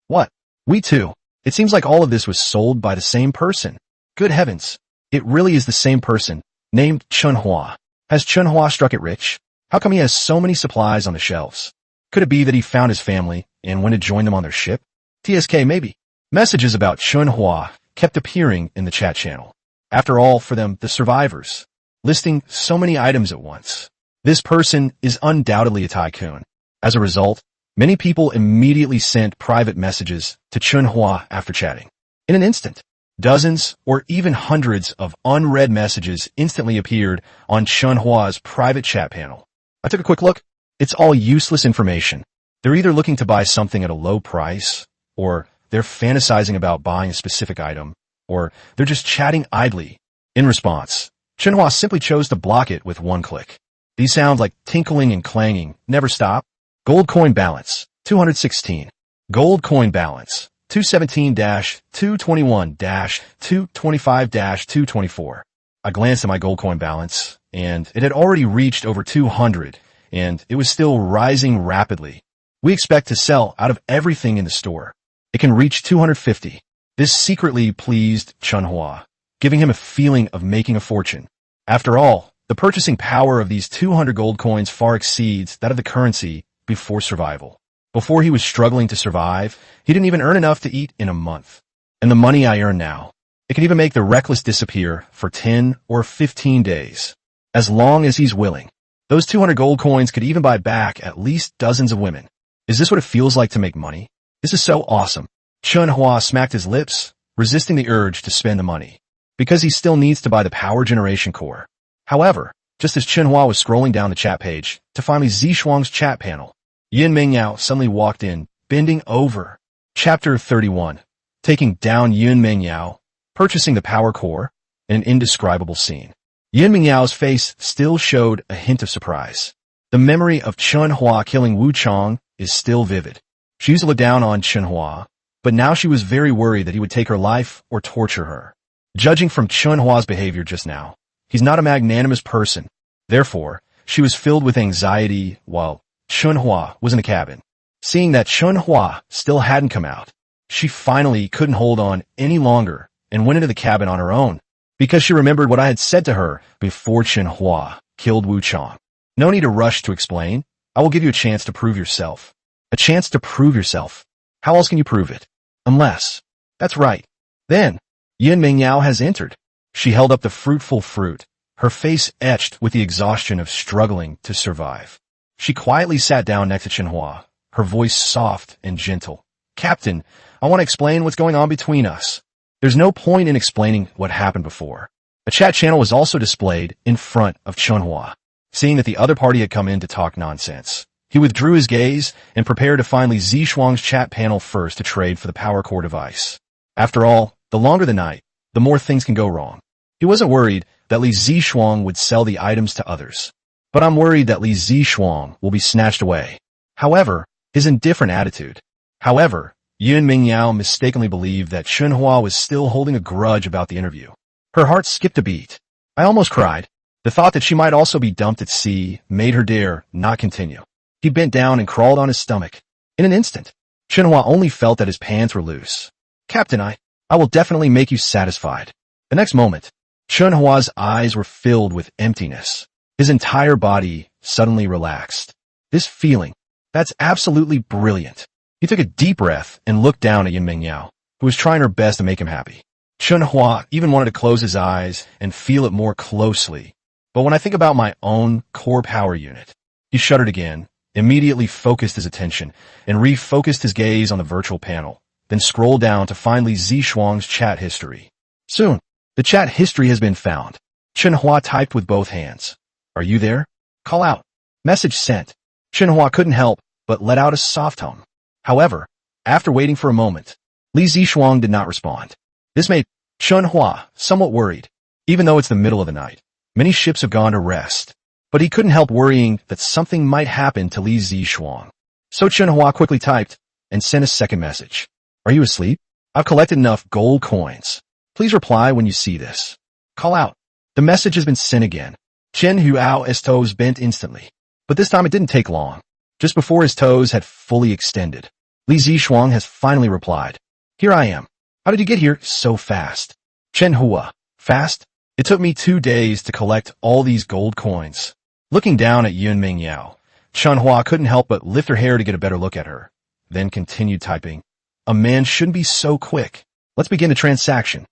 What? We too. It seems like all of this was sold by the same person. Good heavens. It really is the same person, named Chen Hua. Has Chen Hua struck it rich? How come he has so many supplies on the shelves? Could it be that he found his family and went to join them on their ship? TSK maybe. Messages about Chen Hua kept appearing in the chat channel. After all, for them, the survivors, listing so many items at once. This person is undoubtedly a tycoon. As a result, many people immediately sent private messages to Chen Hua after chatting. In an instant, Dozens or even hundreds of unread messages instantly appeared on Chen Hua's private chat panel. I took a quick look. It's all useless information. They're either looking to buy something at a low price, or they're fantasizing about buying a specific item, or they're just chatting idly. In response, Chen Hua simply chose to block it with one click. These sounds like tinkling and clanging never stop. Gold coin balance, 216. Gold coin balance, 217-221-225-224. I glanced at my gold coin balance, and it had already reached over 200, and it was still rising rapidly. We expect to sell out of everything in the store. It can reach 250. This secretly pleased Chen Hua, giving him a feeling of making a fortune. After all, the purchasing power of these 200 gold coins far exceeds that of the currency before survival. Before he was struggling to survive, he didn't even earn enough to eat in a month. And the money I earn now, it can even make the reckless disappear for 10 or 15 days. As long as he's willing. Those 200 gold coins could even buy back at least dozens of women. Is this what it feels like to make money? This is so awesome. Chen Hua smacked his lips, resisting the urge to spend the money, because he still needs to buy the power generation core. However, just as Chen Hua was scrolling down the chat page to find Zishuang's chat panel, Yin Mingyao suddenly walked in, bending over. Chapter 31. Taking down Yin Mingyao, purchasing the power core, in an indescribable scene. Yin Mingyao's face still showed a hint of surprise. The memory of Chen Hua killing Wu Chang is still vivid. She used to look down on Chen Hua, but now she was very worried that he would take her life or torture her. Judging from Chen Hua's behavior just now, he's not a magnanimous person. Therefore, she was filled with anxiety while Chen Hua was in the cabin. Seeing that Chen Hua still hadn't come out, she finally couldn't hold on any longer and went into the cabin on her own, because she remembered what I had said to her before Chen Hua killed Wu Chang. No need to rush to explain. I will give you a chance to prove yourself. A chance to prove yourself. How else can you prove it? Unless. That's right. Then, Yin Mingyao has entered. She held up the fruitful fruit, her face etched with the exhaustion of struggling to survive. She quietly sat down next to Chen Hua, her voice soft and gentle. Captain, I want to explain what's going on between us. There's no point in explaining what happened before. A chat channel was also displayed in front of Chen Hua. Seeing that the other party had come in to talk nonsense, he withdrew his gaze and prepared to find Li Zishuang's chat panel first to trade for the power core device. After all, the longer the night, the more things can go wrong. He wasn't worried that Li Zishuang would sell the items to others, but I'm worried that Li Zishuang will be snatched away. However, his indifferent attitude. However, Yin Mingyao mistakenly believed that Chen Hua was still holding a grudge about the interview. Her heart skipped a beat. I almost cried. The thought that she might also be dumped at sea made her dare not continue. He bent down and crawled on his stomach. In an instant, Chen Hua only felt that his pants were loose. Captain, I will definitely make you satisfied. The next moment, Chen Hua's eyes were filled with emptiness. His entire body suddenly relaxed. This feeling, that's absolutely brilliant. He took a deep breath and looked down at Yin Mingyao, who was trying her best to make him happy. Chen Hua even wanted to close his eyes and feel it more closely. But when I think about my own core power unit, he shuddered again, immediately focused his attention, and refocused his gaze on the virtual panel, then scrolled down to find Li Zishuang's chat history. Soon, the chat history has been found. Chen Hua typed with both hands. Are you there? Call out. Message sent. Chen Hua couldn't help but let out a soft hum. However, after waiting for a moment, Li Zishuang did not respond. This made Chen Hua somewhat worried. Even though it's the middle of the night, many ships have gone to rest, but he couldn't help worrying that something might happen to Li Zishuang. So Chen Hua quickly typed and sent a second message. Are you asleep? I've collected enough gold coins. Please reply when you see this. Call out. The message has been sent again. Chen Hua's toes bent instantly, but this time it didn't take long. Just before his toes had fully extended, Li Zishuang has finally replied. Here I am. How did you get here so fast? Chen Hua. Fast? It took me 2 days to collect all these gold coins. Looking down at Yin Mingyao, Chen Hua couldn't help but lift her hair to get a better look at her, then continued typing. A man shouldn't be so quick. Let's begin the transaction.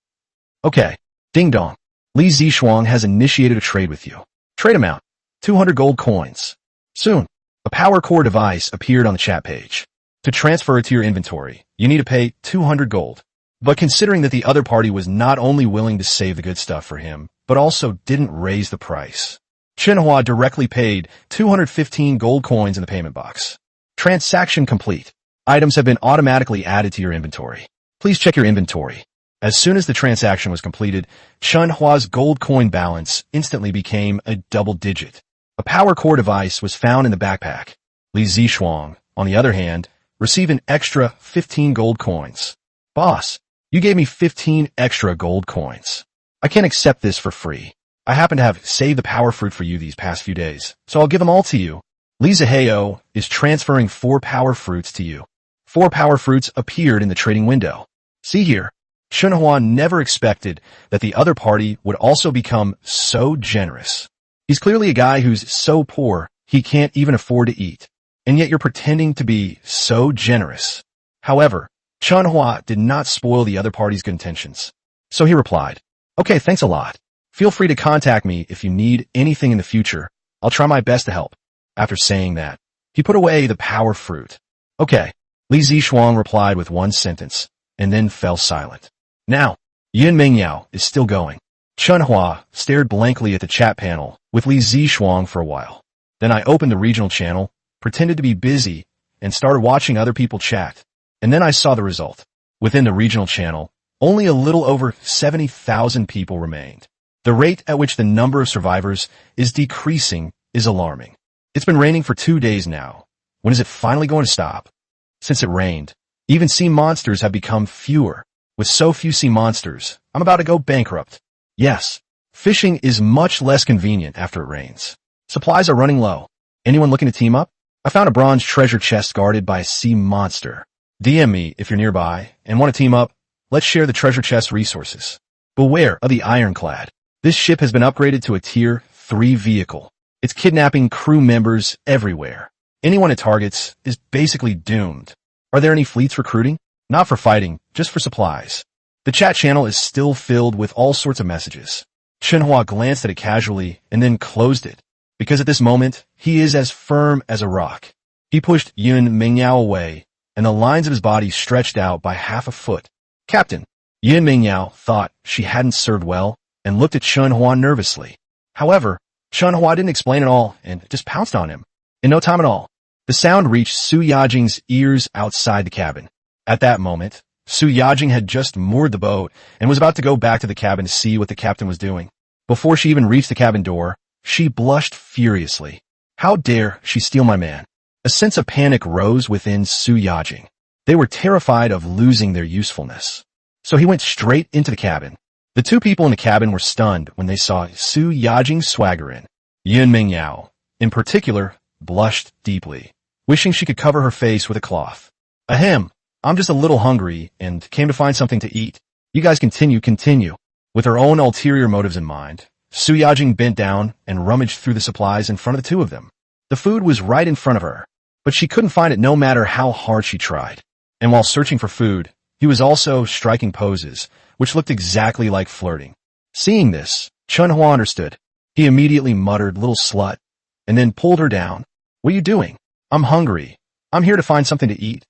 Okay. Ding dong. Li Zishuang has initiated a trade with you. Trade amount, 200 gold coins. Soon, a power core device appeared on the chat page. To transfer it to your inventory, you need to pay 200 gold. But considering that the other party was not only willing to save the good stuff for him, but also didn't raise the price, Chen Hua directly paid 215 gold coins in the payment box. Transaction complete. Items have been automatically added to your inventory. Please check your inventory. As soon as the transaction was completed, Chen Hua's gold coin balance instantly became a double digit. A power core device was found in the backpack. Li Zishuang, on the other hand, received an extra 15 gold coins. Boss, you gave me 15 extra gold coins. I can't accept this for free. I happen to have saved the power fruit for you these past few days, so I'll give them all to you. Li Ziheo is transferring 4 power fruits to you. 4 power fruits appeared in the trading window. See here, Chen Hua never expected that the other party would also become so generous. He's clearly a guy who's so poor he can't even afford to eat, and yet you're pretending to be so generous. However, Chen Hua did not spoil the other party's good intentions. So he replied, "Okay, thanks a lot. Feel free to contact me if you need anything in the future. I'll try my best to help." After saying that, he put away the power fruit. "Okay," Li Zishuang replied with one sentence, and then fell silent. Now, Yin Mingyao is still going. Chen Hua stared blankly at the chat panel with Li Zishuang for a while. Then I opened the regional channel, pretended to be busy, and started watching other people chat. And then I saw the result. Within the regional channel, only a little over 70,000 people remained. The rate at which the number of survivors is decreasing is alarming. It's been raining for 2 days now. When is it finally going to stop? Since it rained, even sea monsters have become fewer. With so few sea monsters, I'm about to go bankrupt. Yes, fishing is much less convenient after it rains. Supplies are running low. Anyone looking to team up? I found a bronze treasure chest guarded by a sea monster. DM me if you're nearby and want to team up. Let's share the treasure chest resources. Beware of the ironclad. This ship has been upgraded to a tier 3 vehicle. It's kidnapping crew members everywhere. Anyone it targets is basically doomed. Are there any fleets recruiting? Not for fighting, just for supplies. The chat channel is still filled with all sorts of messages. Chen Hua glanced at it casually and then closed it, because at this moment, he is as firm as a rock. He pushed Yun Mingyao away, and the lines of his body stretched out by half a foot. Captain, Yun Mingyao thought she hadn't served well and looked at Chen Hua nervously. However, Chen Hua didn't explain at all and just pounced on him. In no time at all, the sound reached Su Yajing's ears outside the cabin. At that moment, Su Yajing had just moored the boat and was about to go back to the cabin to see what the captain was doing. Before she even reached the cabin door, she blushed furiously. How dare she steal my man? A sense of panic rose within Su Yajing. They were terrified of losing their usefulness. So he went straight into the cabin. The 2 people in the cabin were stunned when they saw Su Yajing swagger in. Yun Mingyao, in particular, blushed deeply, wishing she could cover her face with a cloth. Ahem, I'm just a little hungry and came to find something to eat. You guys continue. With her own ulterior motives in mind, Su Yajing bent down and rummaged through the supplies in front of the 2 of them. The food was right in front of her, but she couldn't find it no matter how hard she tried. And while searching for food, he was also striking poses, which looked exactly like flirting. Seeing this, Chen Hua understood. He immediately muttered, "Little slut," and then pulled her down. "What are you doing? I'm hungry. I'm here to find something to eat,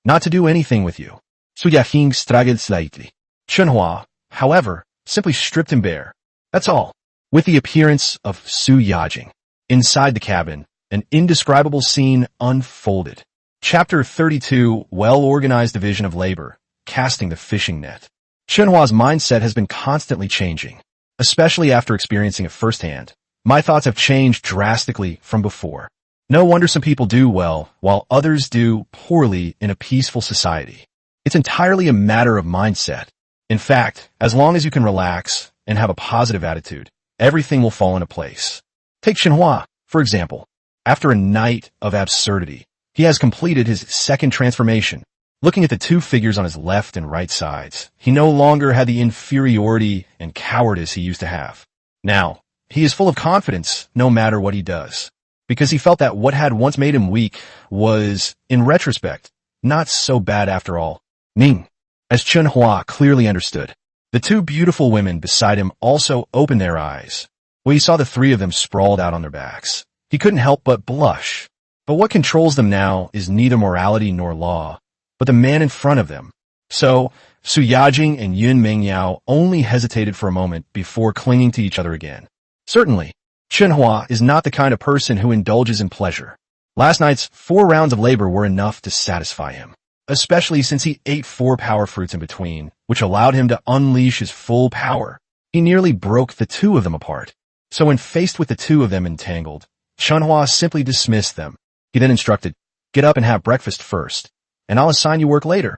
not to do anything with you." Su Yajing struggled slightly. Chen Hua, however, simply stripped him bare. That's all. With the appearance of Su Yajing inside the cabin, an indescribable scene unfolded. Chapter 32, Well-Organized Division of Labor, Casting the Fishing Net. Chen Hua's mindset has been constantly changing, especially after experiencing it firsthand. My thoughts have changed drastically from before. No wonder some people do well, while others do poorly in a peaceful society. It's entirely a matter of mindset. In fact, as long as you can relax and have a positive attitude, everything will fall into place. Take Chen Hua, for example. After a night of absurdity, he has completed his second transformation. Looking at the 2 figures on his left and right sides, he no longer had the inferiority and cowardice he used to have. Now, he is full of confidence no matter what he does, because he felt that what had once made him weak was, in retrospect, not so bad after all. Ning, as Chen Hua clearly understood. The 2 beautiful women beside him also opened their eyes. When he saw the 3 of them sprawled out on their backs, he couldn't help but blush. But what controls them now is neither morality nor law, but the man in front of them. So, Su Yajing and Yun Mingyao only hesitated for a moment before clinging to each other again. Certainly, Chen Hua is not the kind of person who indulges in pleasure. Last night's 4 rounds of labor were enough to satisfy him, especially since he ate 4 power fruits in between, which allowed him to unleash his full power. He nearly broke the 2 of them apart. So when faced with the 2 of them entangled, Chen Hua simply dismissed them. He then instructed, "Get up and have breakfast first, and I'll assign you work later."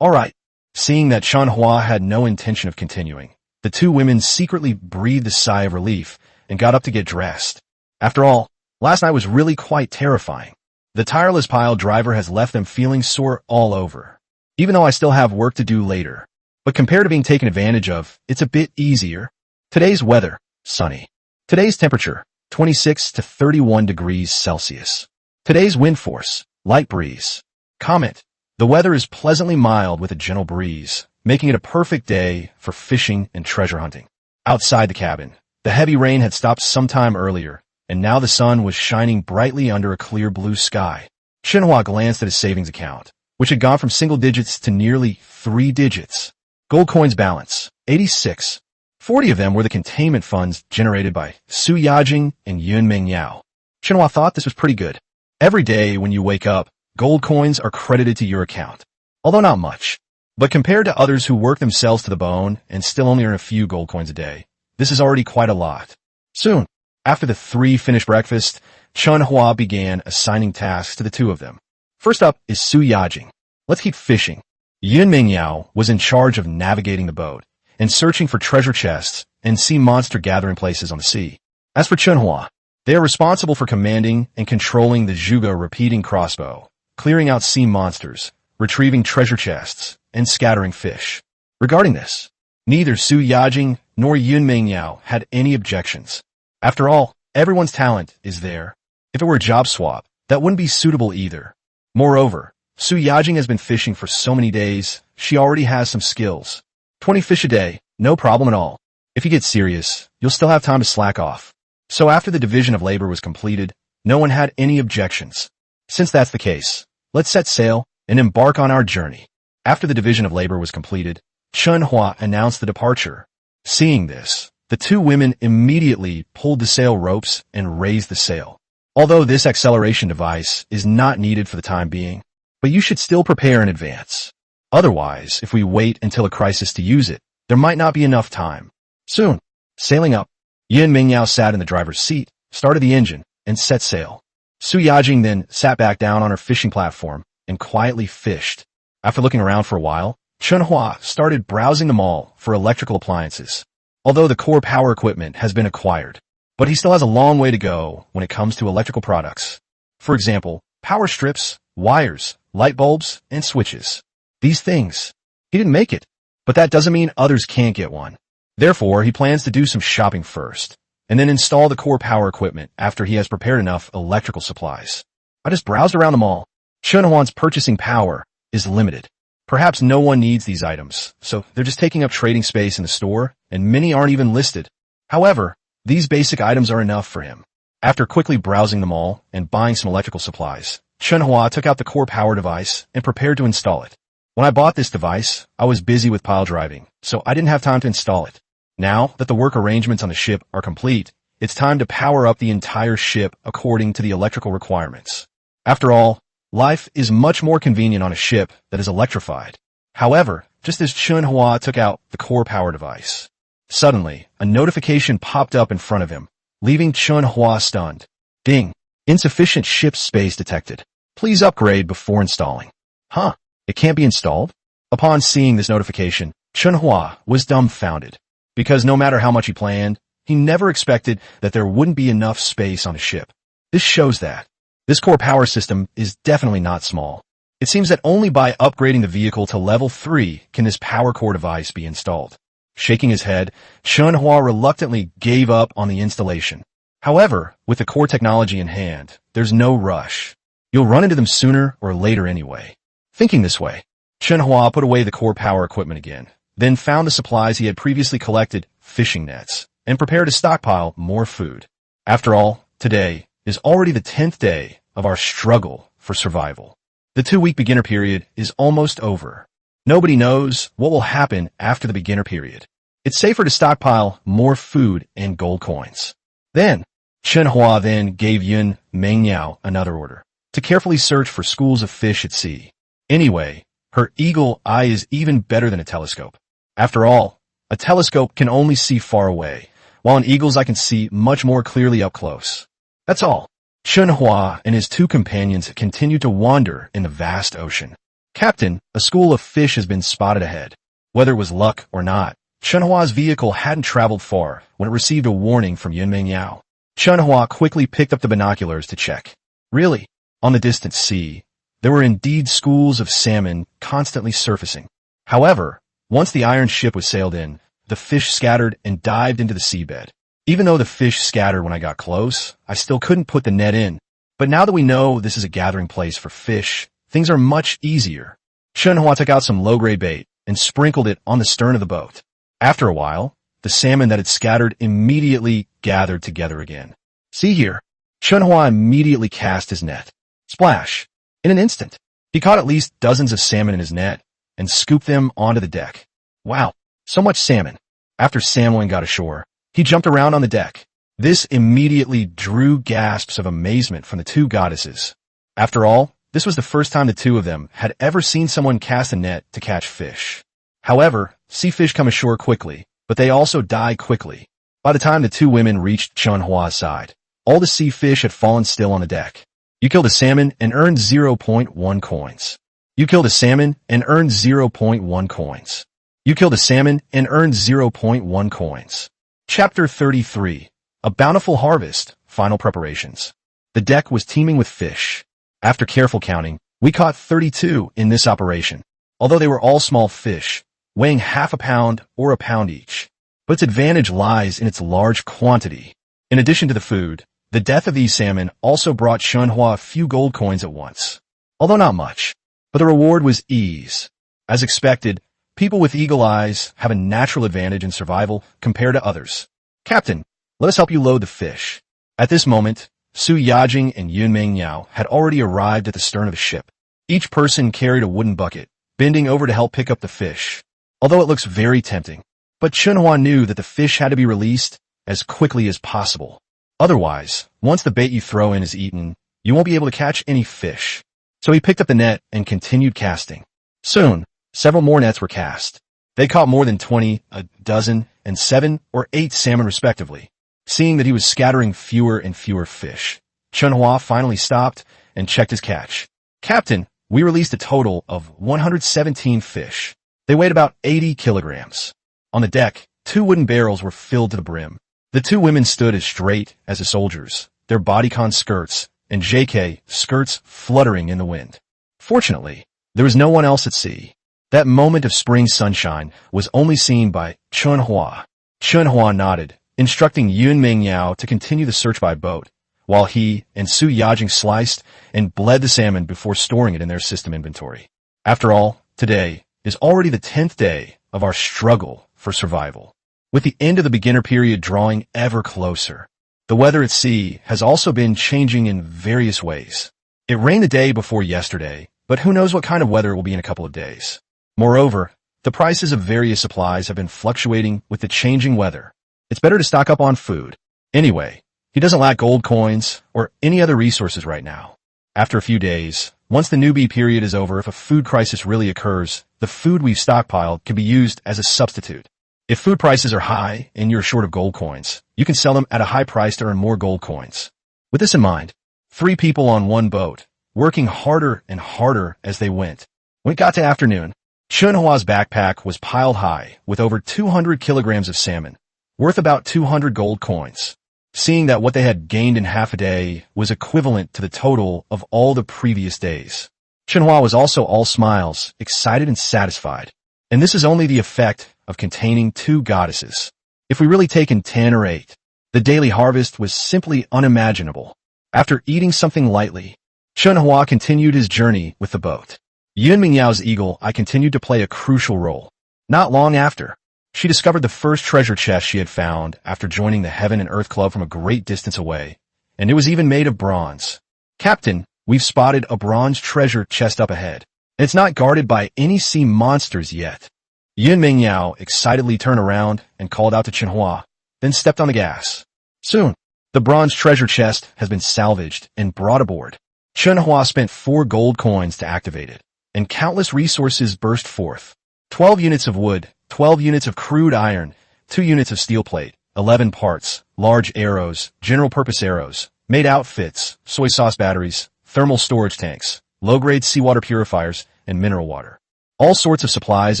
All right. Seeing that Chen Hua had no intention of continuing, the 2 women secretly breathed a sigh of relief and got up to get dressed. After all, last night was really quite terrifying. The tireless pile driver has left them feeling sore all over. Even though I still have work to do later. But compared to being taken advantage of, it's a bit easier. Today's weather, sunny. Today's temperature, 26 to 31 degrees Celsius. Today's wind force, light breeze. Comment. The weather is pleasantly mild with a gentle breeze, making it a perfect day for fishing and treasure hunting. Outside the cabin, the heavy rain had stopped some time earlier, and now the sun was shining brightly under a clear blue sky. Chen Hua glanced at his savings account, which had gone from single digits to nearly 3 digits. Gold coins balance, 86. 40 of them were the containment funds generated by Su Yajing and Yun Mingyao. Chen Hua thought this was pretty good. Every day when you wake up, gold coins are credited to your account, although not much. But compared to others who work themselves to the bone and still only earn a few gold coins a day, this is already quite a lot. Soon, after the 3 finished breakfast, Chen Hua began assigning tasks to the 2 of them. First up is Su Yajing. Let's keep fishing. Yun Mingyao was in charge of navigating the boat and searching for treasure chests and sea monster gathering places on the sea. As for Chen Hua, they are responsible for commanding and controlling the Zhuge repeating crossbow, clearing out sea monsters, retrieving treasure chests, and scattering fish. Regarding this, neither Su Yajing nor Yun Mingyao had any objections. After all, everyone's talent is there. If it were a job swap, that wouldn't be suitable either. Moreover, Su Yajing has been fishing for so many days, she already has some skills. 20 fish a day, no problem at all. If you get serious, you'll still have time to slack off. So after the division of labor was completed, no one had any objections. Since that's the case, let's set sail and embark on our journey. After the division of labor was completed, Chen Hua announced the departure. Seeing this, the 2 women immediately pulled the sail ropes and raised the sail. Although this acceleration device is not needed for the time being, but you should still prepare in advance. Otherwise, if we wait until a crisis to use it, there might not be enough time. Soon, sailing up, Yun Mingyao sat in the driver's seat, started the engine, and set sail. Su Yajing then sat back down on her fishing platform and quietly fished. After looking around for a while, Chen Hua started browsing the mall for electrical appliances. Although the core power equipment has been acquired, but he still has a long way to go when it comes to electrical products. For example, power strips, wires, light bulbs, and switches. These things. He didn't make it, but that doesn't mean others can't get one. Therefore, he plans to do some shopping first, and then install the core power equipment after he has prepared enough electrical supplies. I just browsed around the mall. Chen Huan's purchasing power is limited. Perhaps no one needs these items, so they're just taking up trading space in the store, and many aren't even listed. However, these basic items are enough for him. After quickly browsing the mall and buying some electrical supplies, Chen Hua took out the core power device and prepared to install it. When I bought this device, I was busy with pile driving, so I didn't have time to install it. Now that the work arrangements on the ship are complete, it's time to power up the entire ship according to the electrical requirements. After all, life is much more convenient on a ship that is electrified. However, just as Chen Hua took out the core power device, suddenly, a notification popped up in front of him, leaving Chen Hua stunned. Ding! Insufficient ship space detected. Please upgrade before installing. Huh? It can't be installed? Upon seeing this notification, Chen Hua was dumbfounded. Because no matter how much he planned, he never expected that there wouldn't be enough space on a ship. This shows that this core power system is definitely not small. It seems that only by upgrading the vehicle to level 3 can this power core device be installed. Shaking his head, Chen Hua reluctantly gave up on the installation. However, with the core technology in hand, there's no rush. You'll run into them sooner or later anyway. Thinking this way, Chen Hua put away the core power equipment again, then found the supplies he had previously collected, fishing nets, and prepared to stockpile more food. After all, today is already the 10th day of our struggle for survival. The 2-week beginner period is almost over. Nobody knows what will happen after the beginner period. It's safer to stockpile more food and gold coins. Then, Chen Hua then gave Yun Mengyao another order to carefully search for schools of fish at sea. Anyway, her eagle eye is even better than a telescope. After all, a telescope can only see far away, while an eagle's eye can see much more clearly up close. That's all. Chen Hua and his two companions continued to wander in the vast ocean. Captain, a school of fish has been spotted ahead. Whether it was luck or not, Chen Hua's vehicle hadn't traveled far when it received a warning from Yun Mengyao. Chen Hua quickly picked up the binoculars to check. Really, on the distant sea, there were indeed schools of salmon constantly surfacing. However, once the iron ship was sailed in, the fish scattered and dived into the seabed. Even though the fish scattered when I got close, I still couldn't put the net in. But now that we know this is a gathering place for fish, things are much easier. Chen Hua took out some low-grade bait and sprinkled it on the stern of the boat. After a while, the salmon that had scattered immediately gathered together again. See here. Chen Hua immediately cast his net. Splash. In an instant, he caught at least dozens of salmon in his net and scooped them onto the deck. Wow, so much salmon. After Samwin got ashore, he jumped around on the deck. This immediately drew gasps of amazement from the two goddesses. After all, this was the first time the two of them had ever seen someone cast a net to catch fish. However, sea fish come ashore quickly, but they also die quickly. By the time the two women reached Chen Hua's side, all the sea fish had fallen still on the deck. You killed a salmon and earned 0.1 coins. You killed a salmon and earned 0.1 coins. You killed a salmon and earned 0.1 coins. Chapter 33. A Bountiful Harvest, Final Preparations. The deck was teeming with fish. After careful counting, we caught 32 in this operation, although they were all small fish, weighing half a pound or a pound each. But its advantage lies in its large quantity. In addition to the food, the death of these salmon also brought Chen Hua a few gold coins at once. Although not much, but the reward was ease. As expected, people with eagle eyes have a natural advantage in survival compared to others. Captain, let us help you load the fish. At this moment, Su Yajing and Yun Mengyao had already arrived at the stern of the ship. Each person carried a wooden bucket, bending over to help pick up the fish. Although it looks very tempting, but Chen Hua knew that the fish had to be released as quickly as possible. Otherwise, once the bait you throw in is eaten, you won't be able to catch any fish. So he picked up the net and continued casting. Soon, several more nets were cast. They caught more than 20, a dozen, and 7 or 8 salmon respectively. Seeing that he was scattering fewer and fewer fish, Chen Hua finally stopped and checked his catch. Captain, we released a total of 117 fish. They weighed about 80 kilograms. On the deck, 2 wooden barrels were filled to the brim. The 2 women stood as straight as the soldiers, their bodycon skirts and JK skirts fluttering in the wind. Fortunately, there was no one else at sea. That moment of spring sunshine was only seen by Chen Hua. Chen Hua nodded, instructing Yun Mengyao to continue the search by boat, while he and Su Yajing sliced and bled the salmon before storing it in their system inventory. After all, today is already the 10th day of our struggle for survival. With the end of the beginner period drawing ever closer, the weather at sea has also been changing in various ways. It rained the day before yesterday, but who knows what kind of weather it will be in a couple of days. Moreover, the prices of various supplies have been fluctuating with the changing weather. It's better to stock up on food. Anyway, he doesn't lack gold coins or any other resources right now. After a few days, once the newbie period is over, if a food crisis really occurs, the food we've stockpiled can be used as a substitute. If food prices are high and you're short of gold coins, you can sell them at a high price to earn more gold coins. With this in mind, 3 people on one boat, working harder and harder as they went. When it got to afternoon, Chen Hua's backpack was piled high with over 200 kilograms of salmon, worth about 200 gold coins. Seeing that what they had gained in half a day was equivalent to the total of all the previous days, Chen Hua was also all smiles, excited and satisfied. And this is only the effect of containing 2 goddesses. If we really taken 10 or 8, the daily harvest was simply unimaginable. After eating something lightly, Chen Hua continued his journey with the boat. Yun Mingyao's eagle eye continued to play a crucial role. Not long after, she discovered the first treasure chest she had found after joining the Heaven and Earth Club from a great distance away, and it was even made of bronze. Captain, we've spotted a bronze treasure chest up ahead. and it's not guarded by any sea monsters yet. Yun Mingyao excitedly turned around and called out to Chen Hua, then stepped on the gas. Soon, the bronze treasure chest has been salvaged and brought aboard. Chen Hua spent 4 gold coins to activate it, and countless resources burst forth. 12 units of wood, 12 units of crude iron, 2 units of steel plate, 11 parts, large arrows, general-purpose arrows, made outfits, soy sauce batteries, thermal storage tanks, low-grade seawater purifiers, and mineral water. All sorts of supplies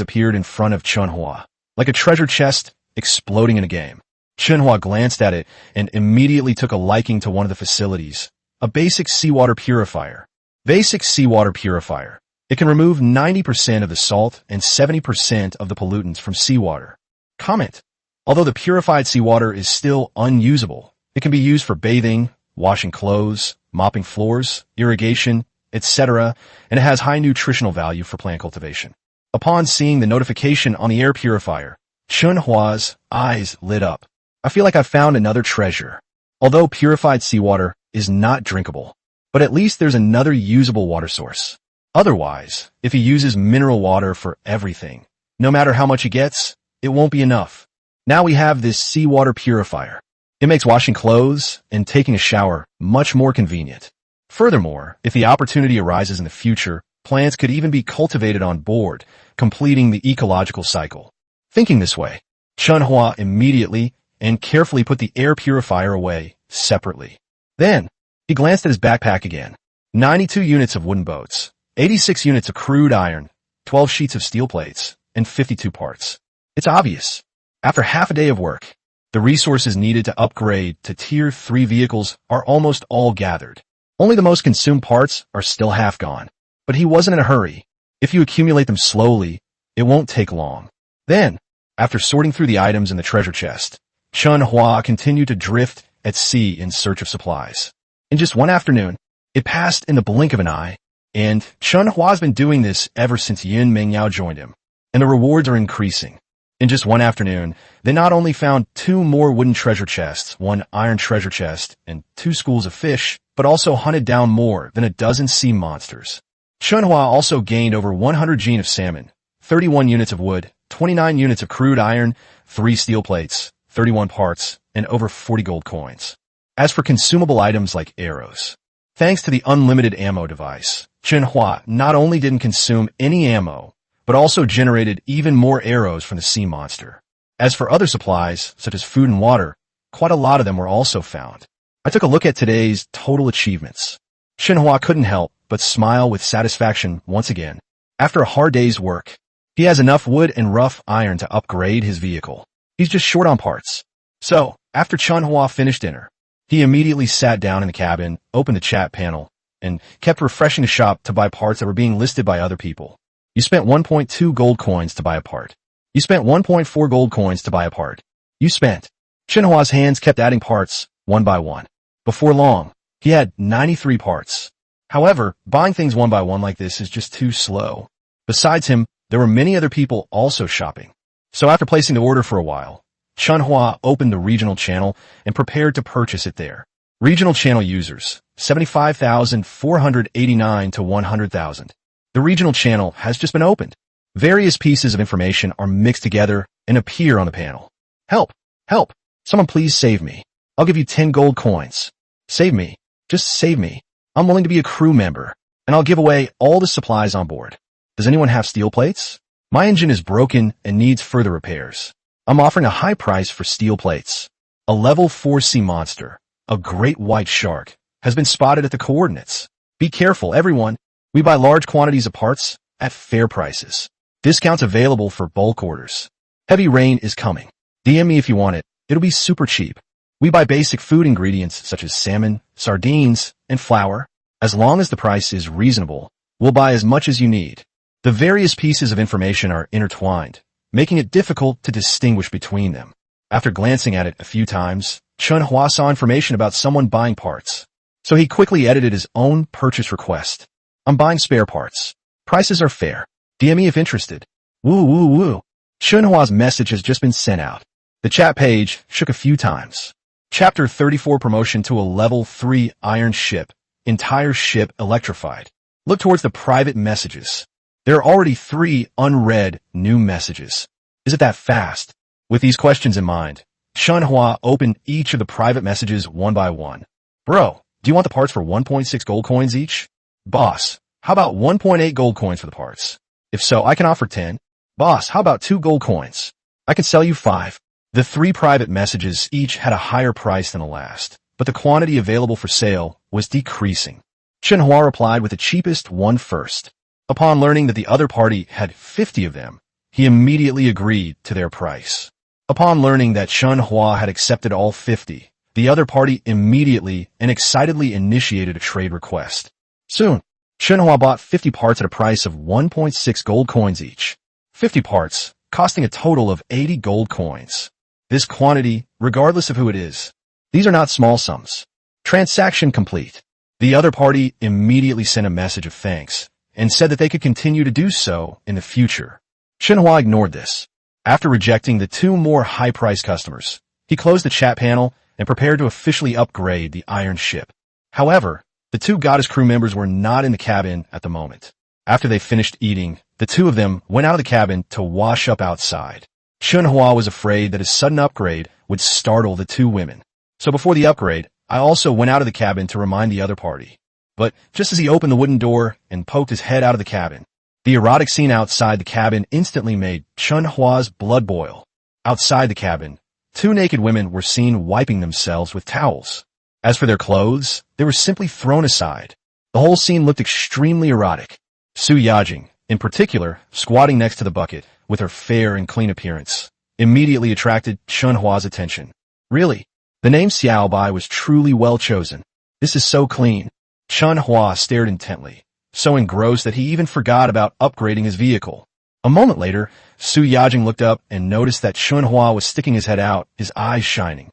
appeared in front of Chen Hua, like a treasure chest exploding in a game. Chen Hua glanced at it and immediately took a liking to one of the facilities, a basic seawater purifier. Basic seawater purifier. It can remove 90% of the salt and 70% of the pollutants from seawater. Comment. Although the purified seawater is still unusable, it can be used for bathing, washing clothes, mopping floors, irrigation, etc., and it has high nutritional value for plant cultivation. Upon seeing the notification on the air purifier, Chen Hua's eyes lit up. I feel like I've found another treasure. Although purified seawater is not drinkable, but at least there's another usable water source. Otherwise, if he uses mineral water for everything, no matter how much he gets, it won't be enough. Now we have this seawater purifier. It makes washing clothes and taking a shower much more convenient. Furthermore, if the opportunity arises in the future, plants could even be cultivated on board, completing the ecological cycle. Thinking this way, Chen Hua immediately and carefully put the air purifier away separately. Then, he glanced at his backpack again. 92 units of wooden boats, 86 units of crude iron, 12 sheets of steel plates, and 52 parts. It's obvious. After half a day of work, the resources needed to upgrade to Tier 3 vehicles are almost all gathered. Only the most consumed parts are still half gone. But he wasn't in a hurry. If you accumulate them slowly, it won't take long. Then, after sorting through the items in the treasure chest, Chen Hua continued to drift at sea in search of supplies. In just one afternoon, it passed in the blink of an eye, and Chen Hua's been doing this ever since Yin Mingyao joined him, and the rewards are increasing. In just one afternoon, they not only found 2 more wooden treasure chests, 1 iron treasure chest, and 2 schools of fish, but also hunted down more than a dozen sea monsters. Chen Hua also gained over 100 gene of salmon, 31 units of wood, 29 units of crude iron, 3 steel plates, 31 parts, and over 40 gold coins. As for consumable items like arrows, thanks to the unlimited ammo device, Chen Hua not only didn't consume any ammo, but also generated even more arrows from the sea monster. As for other supplies, such as food and water, quite a lot of them were also found. I took a look at today's total achievements. Chen Hua couldn't help but smile with satisfaction once again. After a hard day's work, he has enough wood and rough iron to upgrade his vehicle. He's just short on parts. So, after Chen Hua finished dinner, he immediately sat down in the cabin, opened the chat panel, and kept refreshing the shop to buy parts that were being listed by other people. You spent 1.2 gold coins to buy a part. You spent 1.4 gold coins to buy a part. You spent. Chen Hua's hands kept adding parts, one by one. Before long, he had 93 parts. However, buying things one by one like this is just too slow. Besides him, there were many other people also shopping. So after placing the order for a while, Chen Hua opened the regional channel and prepared to purchase it there. Regional channel users, 75,489 to 100,000. The regional channel has just been opened. Various pieces of information are mixed together and appear on the panel. Help! Help! Someone please save me. I'll give you 10 gold coins. Save me. Just save me. I'm willing to be a crew member, and I'll give away all the supplies on board. Does anyone have steel plates? My engine is broken and needs further repairs. I'm offering a high price for steel plates. A level 4 sea monster, a great white shark, has been spotted at the coordinates. Be careful, everyone. We buy large quantities of parts at fair prices. Discounts available for bulk orders. Heavy rain is coming. DM me if you want it. It'll be super cheap. We buy basic food ingredients such as salmon, sardines, and flour. As long as the price is reasonable, we'll buy as much as you need. The various pieces of information are intertwined, making it difficult to distinguish between them. After glancing at it a few times, Chen Hua saw information about someone buying parts. So he quickly edited his own purchase request. I'm buying spare parts. Prices are fair. DM me if interested. Woo woo woo. Chen Hua's message has just been sent out. The chat page shook a few times. Chapter 34 Promotion to a Level 3 Iron Ship. Entire ship electrified. Look towards the private messages. There are already 3 unread new messages. Is it that fast? With these questions in mind, Chen Hua opened each of the private messages one by one. Bro, do you want the parts for 1.6 gold coins each? Boss, how about 1.8 gold coins for the parts? If so, I can offer 10. Boss, how about 2 gold coins? I can sell you 5. The 3 private messages each had a higher price than the last, but the quantity available for sale was decreasing. Chen Hua replied with the cheapest one first. Upon learning that the other party had 50 of them, he immediately agreed to their price. Upon learning that Chen Hua had accepted all 50, the other party immediately and excitedly initiated a trade request. Soon, Chen Hua bought 50 parts at a price of 1.6 gold coins each. 50 parts, costing a total of 80 gold coins. This quantity, regardless of who it is. These are not small sums. Transaction complete. The other party immediately sent a message of thanks and said that they could continue to do so in the future. Chen Hua ignored this. After rejecting the 2 more high-priced customers, he closed the chat panel and prepared to officially upgrade the iron ship. However, the 2 goddess crew members were not in the cabin at the moment. After they finished eating, the 2 of them went out of the cabin to wash up outside. Chen Hua was afraid that his sudden upgrade would startle the 2 women. So before the upgrade, I also went out of the cabin to remind the other party. But just as he opened the wooden door and poked his head out of the cabin, the erotic scene outside the cabin instantly made Chen Hua's blood boil. Outside the cabin, 2 naked women were seen wiping themselves with towels. As for their clothes, they were simply thrown aside. The whole scene looked extremely erotic. Su Yajing, in particular, squatting next to the bucket with her fair and clean appearance, immediately attracted Chen Hua's attention. Really, the name Xiao Bai was truly well chosen. This is so clean. Chen Hua stared intently, so engrossed that he even forgot about upgrading his vehicle. A moment later, Su Yajing looked up and noticed that Chen Hua was sticking his head out, his eyes shining.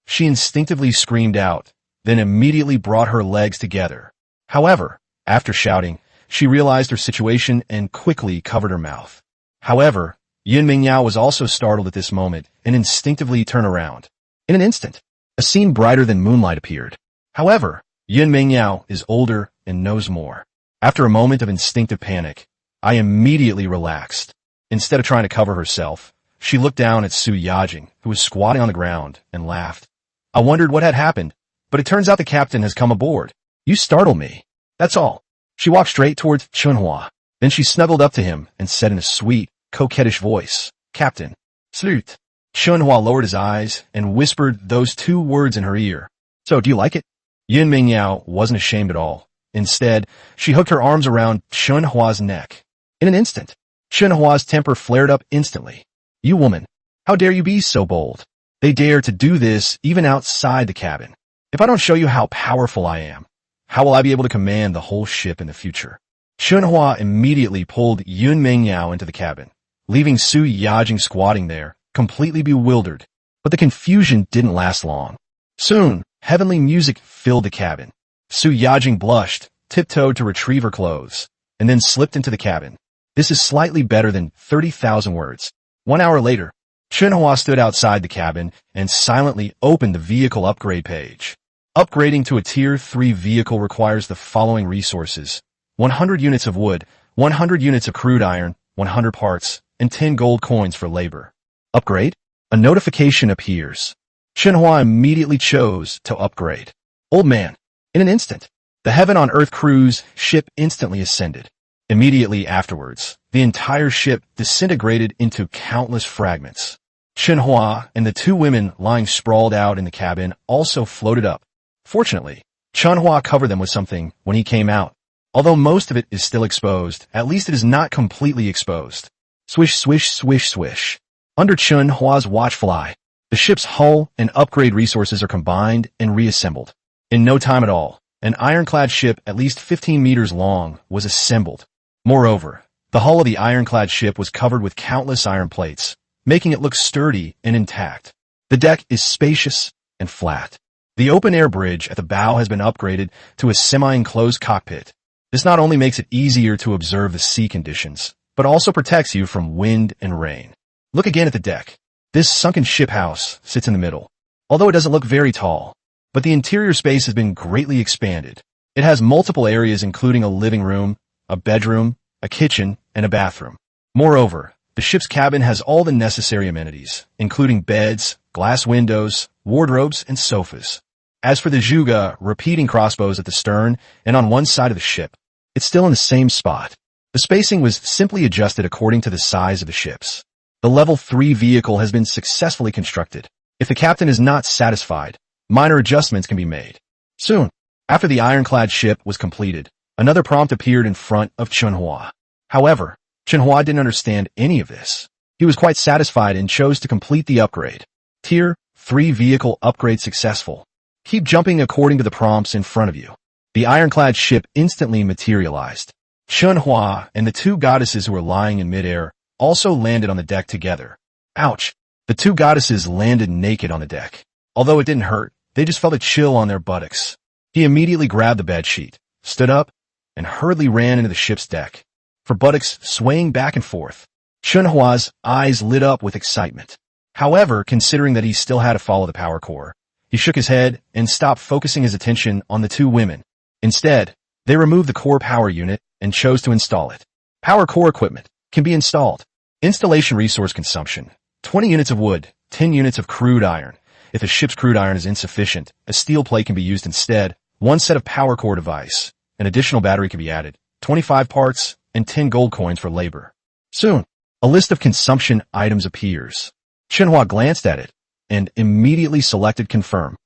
She instinctively screamed out, then immediately brought her legs together. However, after shouting, she realized her situation and quickly covered her mouth. However, Yun Mingyao was also startled at this moment and instinctively turned around. In an instant, a scene brighter than moonlight appeared. However, Yun Mingyao is older and knows more. After a moment of instinctive panic, I immediately relaxed. Instead of trying to cover herself, she looked down at Su Yajing, who was squatting on the ground, and laughed. I wondered what had happened, but it turns out the captain has come aboard. You startle me. That's all. She walked straight towards Chen Hua. Then she snuggled up to him and said in a sweet, coquettish voice, Captain. Salute. Chen Hua lowered his eyes and whispered those 2 words in her ear. So, do you like it? Yun Mingyao wasn't ashamed at all. Instead, she hooked her arms around Chen Hua's neck. In an instant, Chen Hua's temper flared up instantly. You woman, how dare you be so bold? They dare to do this even outside the cabin. If I don't show you how powerful I am, how will I be able to command the whole ship in the future? Chen Hua immediately pulled Yun Mingyao into the cabin, leaving Su Yajing squatting there, completely bewildered. But the confusion didn't last long. Soon, heavenly music filled the cabin. Su Yajing blushed, tiptoed to retrieve her clothes, and then slipped into the cabin. This is slightly better than 30,000 words. 1 hour later, Chen Hua stood outside the cabin and silently opened the vehicle upgrade page. Upgrading to a Tier 3 vehicle requires the following resources: 100 units of wood, 100 units of crude iron, 100 parts, and 10 gold coins for labor. Upgrade? A notification appears. Chen Hua immediately chose to upgrade. Old man. In an instant, the Heaven on Earth cruise ship instantly ascended. Immediately afterwards, the entire ship disintegrated into countless fragments. Chen Hua and the 2 women lying sprawled out in the cabin also floated up. Fortunately, Chen Hua covered them with something when he came out. Although most of it is still exposed, at least it is not completely exposed. Swish, swish, swish, swish. Under Chen Hua's watchful eye, the ship's hull and upgrade resources are combined and reassembled. In no time at all, an ironclad ship at least 15 meters long was assembled. Moreover, the hull of the ironclad ship was covered with countless iron plates, making it look sturdy and intact. The deck is spacious and flat. The open-air bridge at the bow has been upgraded to a semi-enclosed cockpit. This not only makes it easier to observe the sea conditions, but also protects you from wind and rain. Look again at the deck. This sunken ship house sits in the middle. Although it doesn't look very tall, but the interior space has been greatly expanded. It has multiple areas including a living room, a bedroom, a kitchen, and a bathroom. Moreover, the ship's cabin has all the necessary amenities, including beds, glass windows, wardrobes, and sofas. As for the juga, repeating crossbows at the stern and on one side of the ship, it's still in the same spot. The spacing was simply adjusted according to the size of the ships. The Level 3 vehicle has been successfully constructed. If the captain is not satisfied, minor adjustments can be made. Soon, after the ironclad ship was completed, another prompt appeared in front of Chen Hua. However, Chen Hua didn't understand any of this. He was quite satisfied and chose to complete the upgrade. Tier 3 vehicle upgrade successful. Keep jumping according to the prompts in front of you. The ironclad ship instantly materialized. Chen Hua and the two goddesses who were lying in midair also landed on the deck together. Ouch! The two goddesses landed naked on the deck. Although it didn't hurt, they just felt a chill on their buttocks. He immediately grabbed the bedsheet, stood up, and hurriedly ran into the ship's deck. For buttocks swaying back and forth, Chen Hua's eyes lit up with excitement. However, considering that he still had to follow the power core, he shook his head and stopped focusing his attention on the two women. Instead, they removed the core power unit and chose to install it. Power core equipment can be installed. Installation resource consumption: 20 units of wood, 10 units of crude iron. If a ship's crude iron is insufficient, a steel plate can be used instead. One set of power core device. An additional battery can be added. 25 parts and 10 gold coins for labor. Soon, a list of consumption items appears. Chen Hua glanced at it and immediately selected confirm.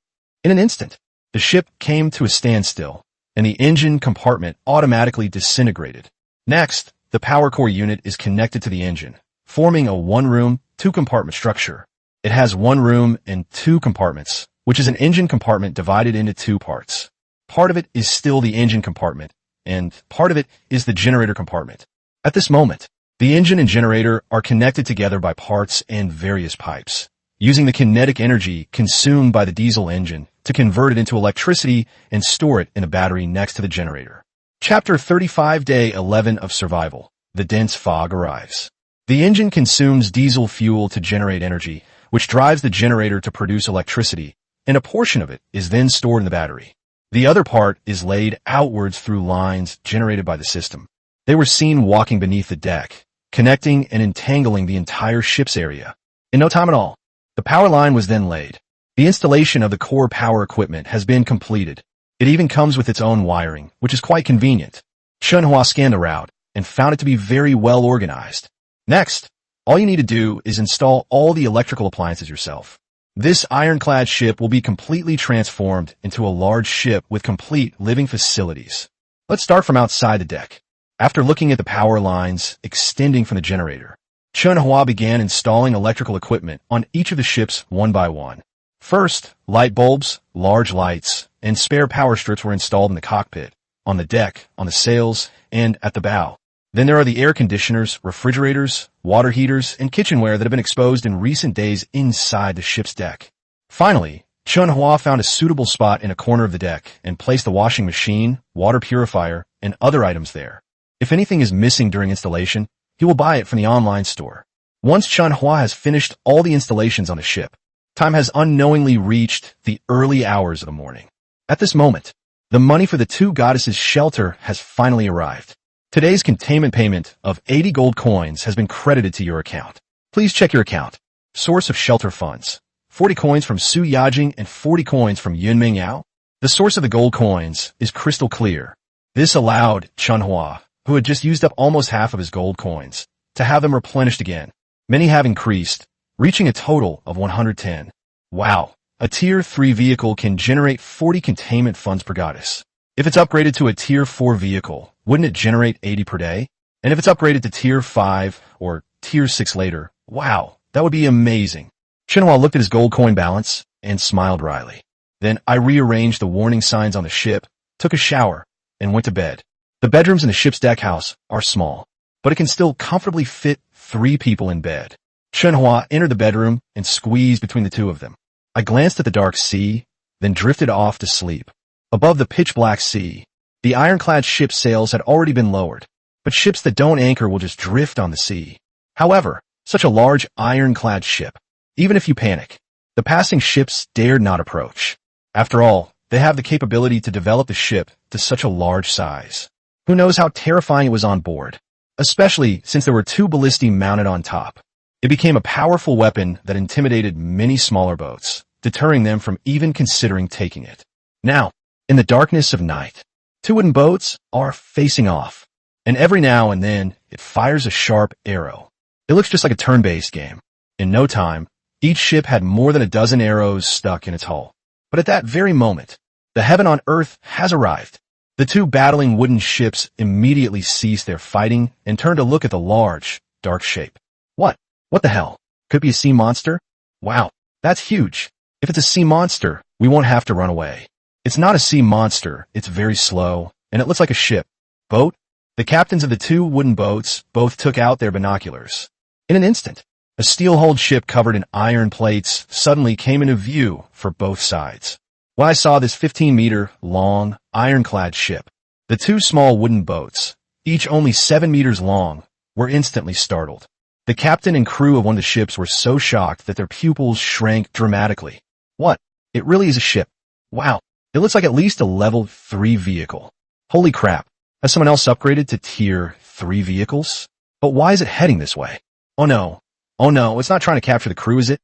In an instant, the ship came to a standstill, and the engine compartment automatically disintegrated. Next, the power core unit is connected to the engine, forming a one-room, two-compartment structure. It has one room and two compartments, which is an engine compartment divided into two parts. Part of it is still the engine compartment, and part of it is the generator compartment. At this moment, the engine and generator are connected together by parts and various pipes, using the kinetic energy consumed by the diesel engine to convert it into electricity and store it in a battery next to the generator. Chapter 35, Day 11 of Survival. The dense fog arrives. The engine consumes diesel fuel to generate energy, which drives the generator to produce electricity, and a portion of it is then stored in the battery. The other part is laid outwards through lines generated by the system. They were seen walking beneath the deck, connecting and entangling the entire ship's area. In no time at all, the power line was then laid. The installation of the core power equipment has been completed. It even comes with its own wiring, which is quite convenient. Chen Hua scanned the route and found it to be very well organized. Next, all you need to do is install all the electrical appliances yourself. This ironclad ship will be completely transformed into a large ship with complete living facilities. Let's start from outside the deck. After looking at the power lines extending from the generator, Chen Hua began installing electrical equipment on each of the ships one by one. First, light bulbs, large lights, and spare power strips were installed in the cockpit, on the deck, on the sails, and at the bow. Then there are the air conditioners, refrigerators, water heaters, and kitchenware that have been exposed in recent days inside the ship's deck. Finally, Chen Hua found a suitable spot in a corner of the deck and placed the washing machine, water purifier, and other items there. If anything is missing during installation, he will buy it from the online store. Once Chen Hua has finished all the installations on the ship, time has unknowingly reached the early hours of the morning. At this moment, the money for the two goddesses' shelter has finally arrived. Today's containment payment of 80 gold coins has been credited to your account. Please check your account. Source of shelter funds: 40 coins from Su Yajing and 40 coins from Yunming Yao. The source of the gold coins is crystal clear. This allowed Chen Hua, who had just used up almost half of his gold coins, to have them replenished again. Many have increased, reaching a total of 110. Wow! A Tier 3 vehicle can generate 40 containment funds per goddess. If it's upgraded to a Tier 4 vehicle, wouldn't it generate 80 per day? And if it's upgraded to Tier 5 or Tier 6 later, wow, that would be amazing. Chen Hua looked at his gold coin balance and smiled wryly. Then I rearranged the warning signs on the ship, took a shower, and went to bed. The bedrooms in the ship's deck house are small, but it can still comfortably fit 3 people in bed. Chen Hua entered the bedroom and squeezed between the two of them. I glanced at the dark sea, then drifted off to sleep. Above the pitch-black sea, the ironclad ship's sails had already been lowered, but ships that don't anchor will just drift on the sea. However, such a large ironclad ship, even if you panic, the passing ships dared not approach. After all, they have the capability to develop the ship to such a large size. Who knows how terrifying it was on board? especially since there were two ballistae mounted on top. It became a powerful weapon that intimidated many smaller boats, deterring them from even considering taking it. Now, in the darkness of night, two wooden boats are facing off, and every now and then it fires a sharp arrow. It looks just like a turn-based game. In no time, each ship had more than a dozen arrows stuck in its hull. But at that very moment, the heaven on earth has arrived. The two battling wooden ships immediately ceased their fighting and turned to look at the large, dark shape. What the hell? Could it be a sea monster? Wow, that's huge. If it's a sea monster, we won't have to run away. It's not a sea monster, it's very slow, and it looks like a ship. Boat? The captains of the two wooden boats both took out their binoculars. In an instant, a steel-hulled ship covered in iron plates suddenly came into view for both sides. When I saw this 15-meter-long, ironclad ship, the two small wooden boats, each only 7 meters long, were instantly startled. The captain and crew of one of the ships were so shocked that their pupils shrank dramatically. What? It really is a ship. Wow. It looks like at least a level 3 vehicle. Holy crap. Has someone else upgraded to tier 3 vehicles? But why is it heading this way? Oh no. Oh no, it's not trying to capture the crew, is it?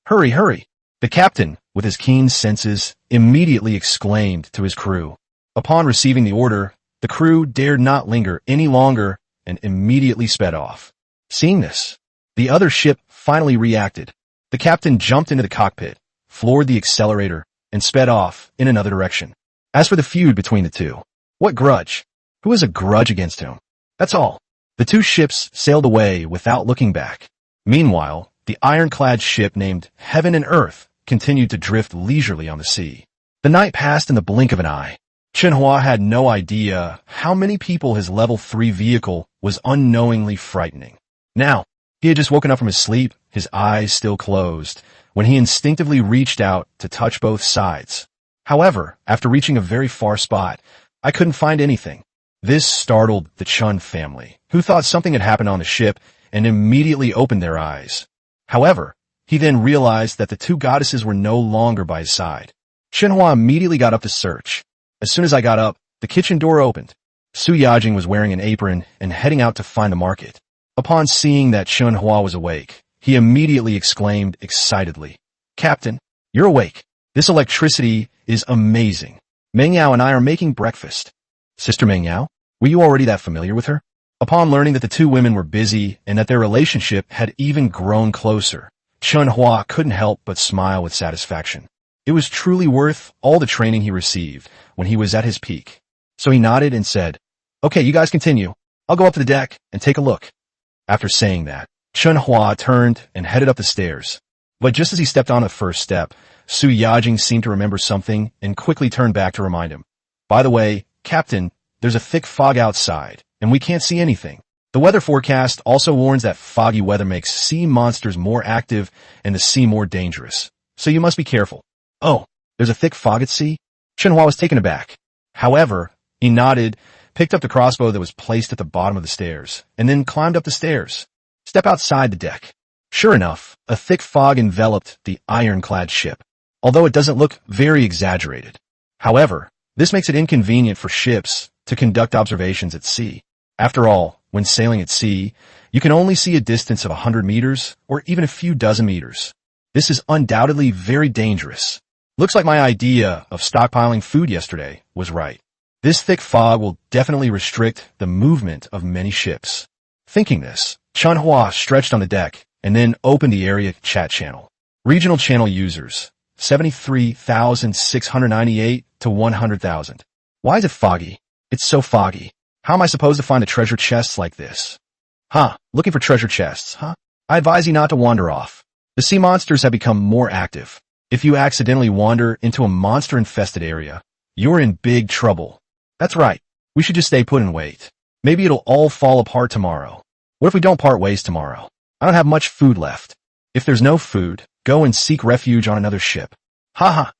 Hurry, hurry. The captain, with his keen senses, immediately exclaimed to his crew. Upon receiving the order, the crew dared not linger any longer and immediately sped off. Seeing this, the other ship finally reacted. The captain jumped into the cockpit, floored the accelerator, and sped off in another direction. As for the feud between the two, what grudge? Who has a grudge against whom? That's all. The two ships sailed away without looking back. Meanwhile, the ironclad ship named Heaven and Earth continued to drift leisurely on the sea. The night passed in the blink of an eye. Chen Hua had no idea how many people his level 3 vehicle was unknowingly frightening. Now, he had just woken up from his sleep, his eyes still closed, when he instinctively reached out to touch both sides. However, after reaching a very far spot, I couldn't find anything. This startled the Chen family, who thought something had happened on the ship and immediately opened their eyes. However, he then realized that the two goddesses were no longer by his side. Chen Hua immediately got up to search. As soon as I got up, the kitchen door opened. Su Yajing was wearing an apron and heading out to find the market. Upon seeing that Chen Hua was awake, he immediately exclaimed excitedly, "Captain, you're awake. This electricity is amazing. Meng Yao and I are making breakfast." Sister Meng Yao? Were you already that familiar with her? Upon learning that the two women were busy and that their relationship had even grown closer, Chen Hua couldn't help but smile with satisfaction. It was truly worth all the training he received when he was at his peak. So he nodded and said, "Okay, you guys continue. I'll go up to the deck and take a look." After saying that, Chen Hua turned and headed up the stairs. But just as he stepped on the first step, Su Yajing seemed to remember something and quickly turned back to remind him. "By the way, Captain, there's a thick fog outside, and we can't see anything. The weather forecast also warns that foggy weather makes sea monsters more active and the sea more dangerous. So you must be careful." "Oh, there's a thick fog at sea?" Chen Hua was taken aback. However, he nodded, picked up the crossbow that was placed at the bottom of the stairs, and then climbed up the stairs. "Step outside the deck." Sure enough, a thick fog enveloped the ironclad ship, although it doesn't look very exaggerated. However, this makes it inconvenient for ships to conduct observations at sea. After all, when sailing at sea, you can only see a distance of 100 meters or even a few dozen meters. This is undoubtedly very dangerous. Looks like my idea of stockpiling food yesterday was right. This thick fog will definitely restrict the movement of many ships. Thinking this, Chen Hua stretched on the deck and then opened the area chat channel. Regional channel users, 73,698 to 100,000. Why is it foggy? It's so foggy. How am I supposed to find the treasure chests like this? Looking for treasure chests, huh? I advise you not to wander off. The sea monsters have become more active. If you accidentally wander into a monster-infested area, you're in big trouble. That's right. We should just stay put and wait. Maybe it'll all fall apart tomorrow. What if we don't part ways tomorrow? I don't have much food left. If there's no food, go and seek refuge on another ship.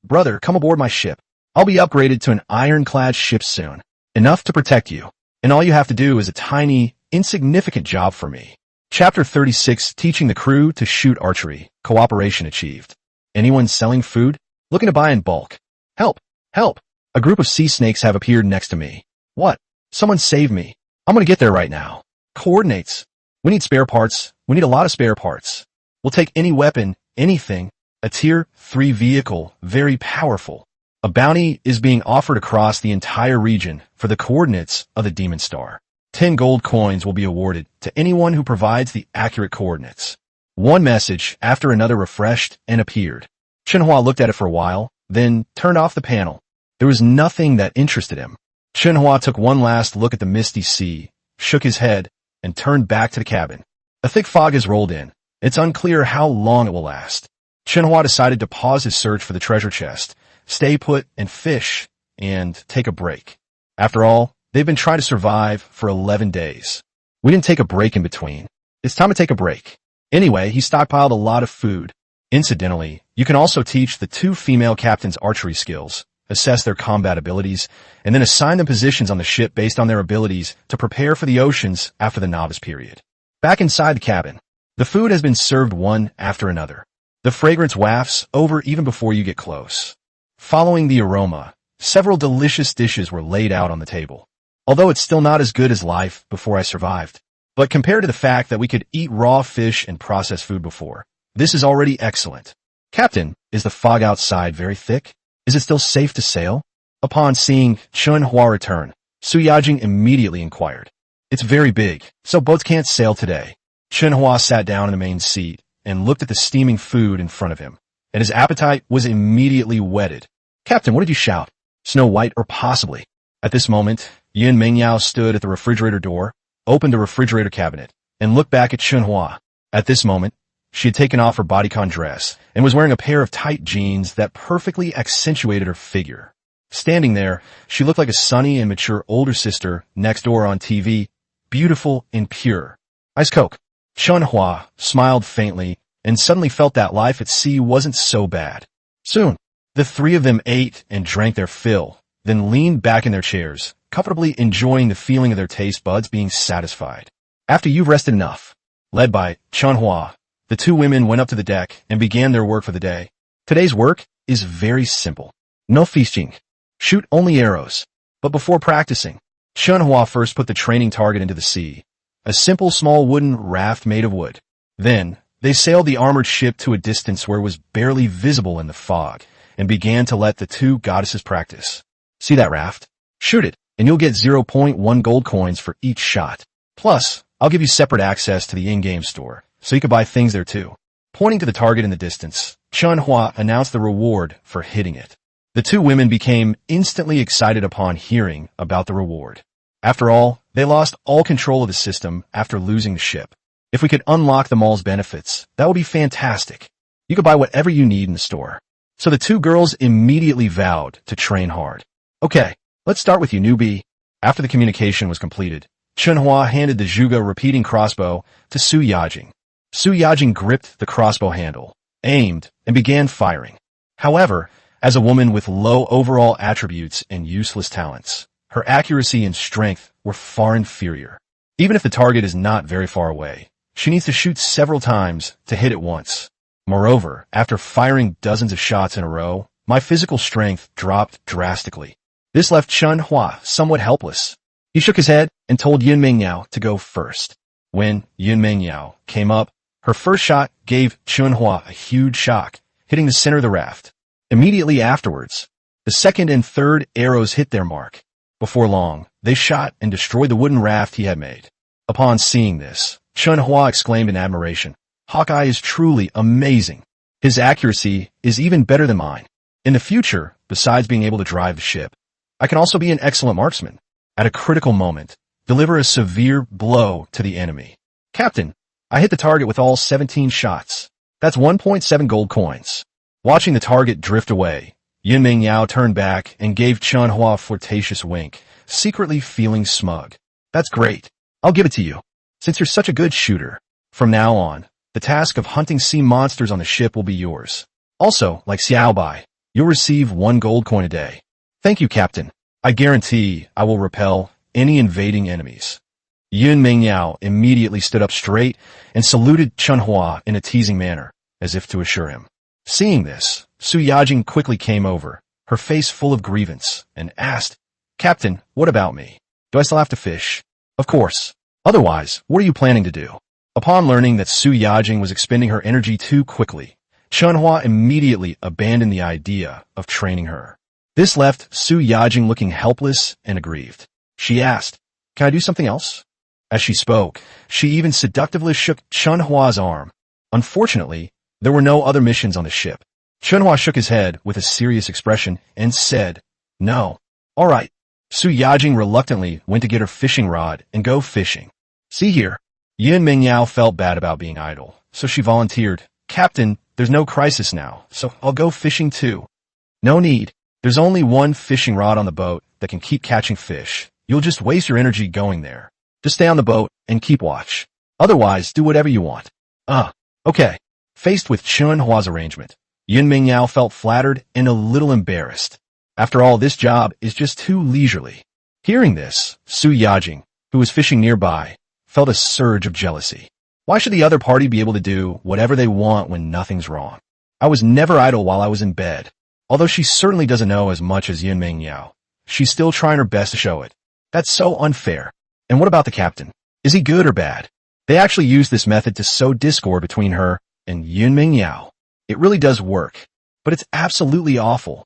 Brother, come aboard my ship. I'll be upgraded to an ironclad ship soon. Enough to protect you. And all you have to do is a tiny, insignificant job for me. Chapter 36, Teaching the Crew to Shoot Archery. Cooperation achieved. Anyone selling food? Looking to buy in bulk. Help! Help! A group of sea snakes have appeared next to me. What? Someone save me. I'm gonna get there right now. Coordinates. We need spare parts. We need a lot of spare parts. We'll take any weapon, anything. A tier 3 vehicle, very powerful. A bounty is being offered across the entire region for the coordinates of the Demon Star. 10 gold coins will be awarded to anyone who provides the accurate coordinates. One message after another refreshed and appeared. Chen Hua looked at it for a while, then turned off the panel. There was nothing that interested him. Chen Hua took one last look at the misty sea, shook his head, and turned back to the cabin. A thick fog has rolled in. It's unclear how long it will last. Chen Hua decided to pause his search for the treasure chest, stay put and fish, and take a break. After all, they've been trying to survive for 11 days. We didn't take a break in between. It's time to take a break. Anyway, he stockpiled a lot of food. Incidentally, you can also teach the 2 female captains archery skills, assess their combat abilities, and then assign them positions on the ship based on their abilities to prepare for the oceans after the novice period. Back inside the cabin, the food has been served one after another. The fragrance wafts over even before you get close. Following the aroma, several delicious dishes were laid out on the table. Although it's still not as good as life before I survived. But compared to the fact that we could eat raw fish and processed food before, this is already excellent. Captain, is the fog outside very thick? Is it still safe to sail? Upon seeing Chen Hua return, Su Yajing immediately inquired. It's very big, so boats can't sail today. Chen Hua sat down in the main seat and looked at the steaming food in front of him, and his appetite was immediately whetted. Captain, what did you shout? Snow White or possibly? At this moment, Yin Mengyao stood at the refrigerator door, opened a refrigerator cabinet, and looked back at Chen Hua. At this moment, she had taken off her bodycon dress and was wearing a pair of tight jeans that perfectly accentuated her figure. Standing there, she looked like a sunny and mature older sister next door on TV, beautiful and pure. Ice Coke. Chen Hua smiled faintly and suddenly felt that life at sea wasn't so bad. Soon, the 3 of them ate and drank their fill, then leaned back in their chairs, comfortably enjoying the feeling of their taste buds being satisfied. After you've rested enough, led by Chen Hua, the 2 women went up to the deck and began their work for the day. Today's work is very simple. No feasting. Shoot only arrows. But before practicing, Chen Hua first put the training target into the sea, a simple small wooden raft made of wood. Then, they sailed the armored ship to a distance where it was barely visible in the fog, and began to let the 2 goddesses practice. See that raft? Shoot it, and you'll get 0.1 gold coins for each shot. Plus, I'll give you separate access to the in-game store, so you can buy things there too. Pointing to the target in the distance, Chen Hua announced the reward for hitting it. The 2 women became instantly excited upon hearing about the reward. After all, they lost all control of the system after losing the ship. If we could unlock the mall's benefits, that would be fantastic. You could buy whatever you need in the store. So the 2 girls immediately vowed to train hard. Okay, let's start with you, newbie. After the communication was completed, Chen Hua handed the Zhuge repeating crossbow to Su Yajing. Su Yajing gripped the crossbow handle, aimed, and began firing. However, as a woman with low overall attributes and useless talents, her accuracy and strength were far inferior. Even if the target is not very far away, she needs to shoot several times to hit it once. Moreover, after firing dozens of shots in a row, my physical strength dropped drastically. This left Chen Hua somewhat helpless. He shook his head and told Yin Mengyao to go first. When Yin Mengyao came up, her first shot gave Chen Hua a huge shock, hitting the center of the raft. Immediately afterwards, the second and third arrows hit their mark. Before long, they shot and destroyed the wooden raft he had made. Upon seeing this, Chen Hua exclaimed in admiration, "Hawkeye is truly amazing. His accuracy is even better than mine. In the future, besides being able to drive the ship, I can also be an excellent marksman. At a critical moment, deliver a severe blow to the enemy. Captain, I hit the target with all 17 shots. That's 1.7 gold coins." Watching the target drift away, Yin Mengyao turned back and gave Chen Hua a flirtatious wink, secretly feeling smug. "That's great. I'll give it to you. Since you're such a good shooter, from now on, the task of hunting sea monsters on the ship will be yours. Also, like Xiaobai, you'll receive 1 gold coin a day." "Thank you, Captain. I guarantee I will repel any invading enemies." Yin Mengyao immediately stood up straight and saluted Chen Hua in a teasing manner, as if to assure him. Seeing this, Su Yajing quickly came over, her face full of grievance, and asked, "Captain, what about me? Do I still have to fish?" "Of course. Otherwise, what are you planning to do? Upon learning that Su Yajing was expending her energy too quickly, Chen Hua immediately abandoned the idea of training her. This left Su Yajing looking helpless and aggrieved. She asked, "Can I do something else?" As she spoke, she even seductively shook Chen Hua's arm. Unfortunately, there were no other missions on the ship. Chen Hua shook his head with a serious expression and said, "No." "All right." Su Yajing reluctantly went to get her fishing rod and go fishing. "See here." Yin Mingyao felt bad about being idle, so she volunteered, "Captain, there's no crisis now, so I'll go fishing too." "No need. There's only one fishing rod on the boat that can keep catching fish. You'll just waste your energy going there. Just stay on the boat and keep watch. Otherwise, do whatever you want." Okay." Faced with Chen Hua's arrangement, Yin Mingyao felt flattered and a little embarrassed. After all, this job is just too leisurely. Hearing this, Su Yajing, who was fishing nearby, felt a surge of jealousy. Why should the other party be able to do whatever they want when nothing's wrong? I was never idle while I was in bed. Although she certainly doesn't know as much as Yin Mingyao, she's still trying her best to show it. That's so unfair. And what about the captain? Is he good or bad? They actually used this method to sow discord between her and Yin Mingyao. It really does work, but it's absolutely awful.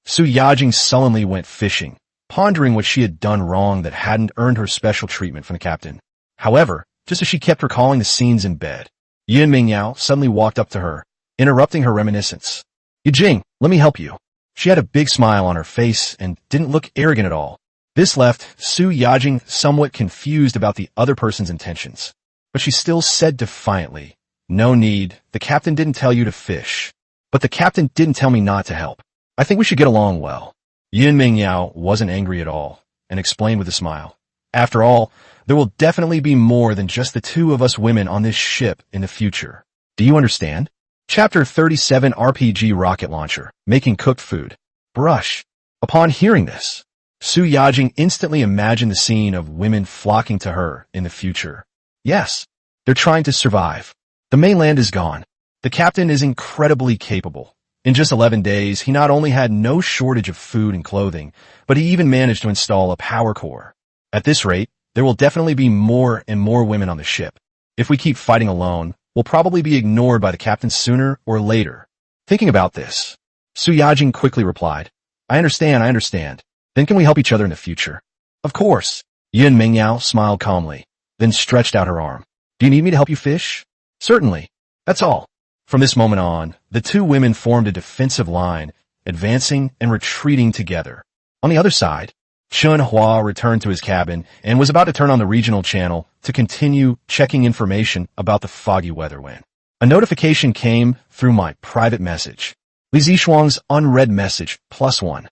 Su Yajing sullenly went fishing, pondering what she had done wrong that hadn't earned her special treatment from the captain. However, just as she kept recalling the scenes in bed, Yin Mingyao suddenly walked up to her, interrupting her reminiscence. "Yijing, let me help you." She had a big smile on her face and didn't look arrogant at all. This left Su Yajing somewhat confused about the other person's intentions. But she still said defiantly, "No need, the captain didn't tell you to fish. But the captain didn't tell me not to help. I think we should get along well." Yin Mingyao wasn't angry at all, and explained with a smile, "After all, there will definitely be more than just the two of us women on this ship in the future. Do you understand?" Chapter 37 RPG Rocket Launcher, Making Cooked Food. Brush. Upon hearing this, Su Yajing instantly imagined the scene of women flocking to her in the future. Yes, they're trying to survive. The mainland is gone. The captain is incredibly capable. In just 11 days, he not only had no shortage of food and clothing, but he even managed to install a power core. At this rate, there will definitely be more and more women on the ship. If we keep fighting alone, we'll probably be ignored by the captain sooner or later. Thinking about this, Su Yajing quickly replied, I understand. Then can we help each other in the future?" "Of course." Yin Mingyao smiled calmly, then stretched out her arm. "Do you need me to help you fish?" "Certainly. That's all." From this moment on, the two women formed a defensive line, advancing and retreating together. On the other side, Chen Hua returned to his cabin and was about to turn on the regional channel to continue checking information about the foggy weather when a notification came through my private message. Li Zishuang's unread message, +1.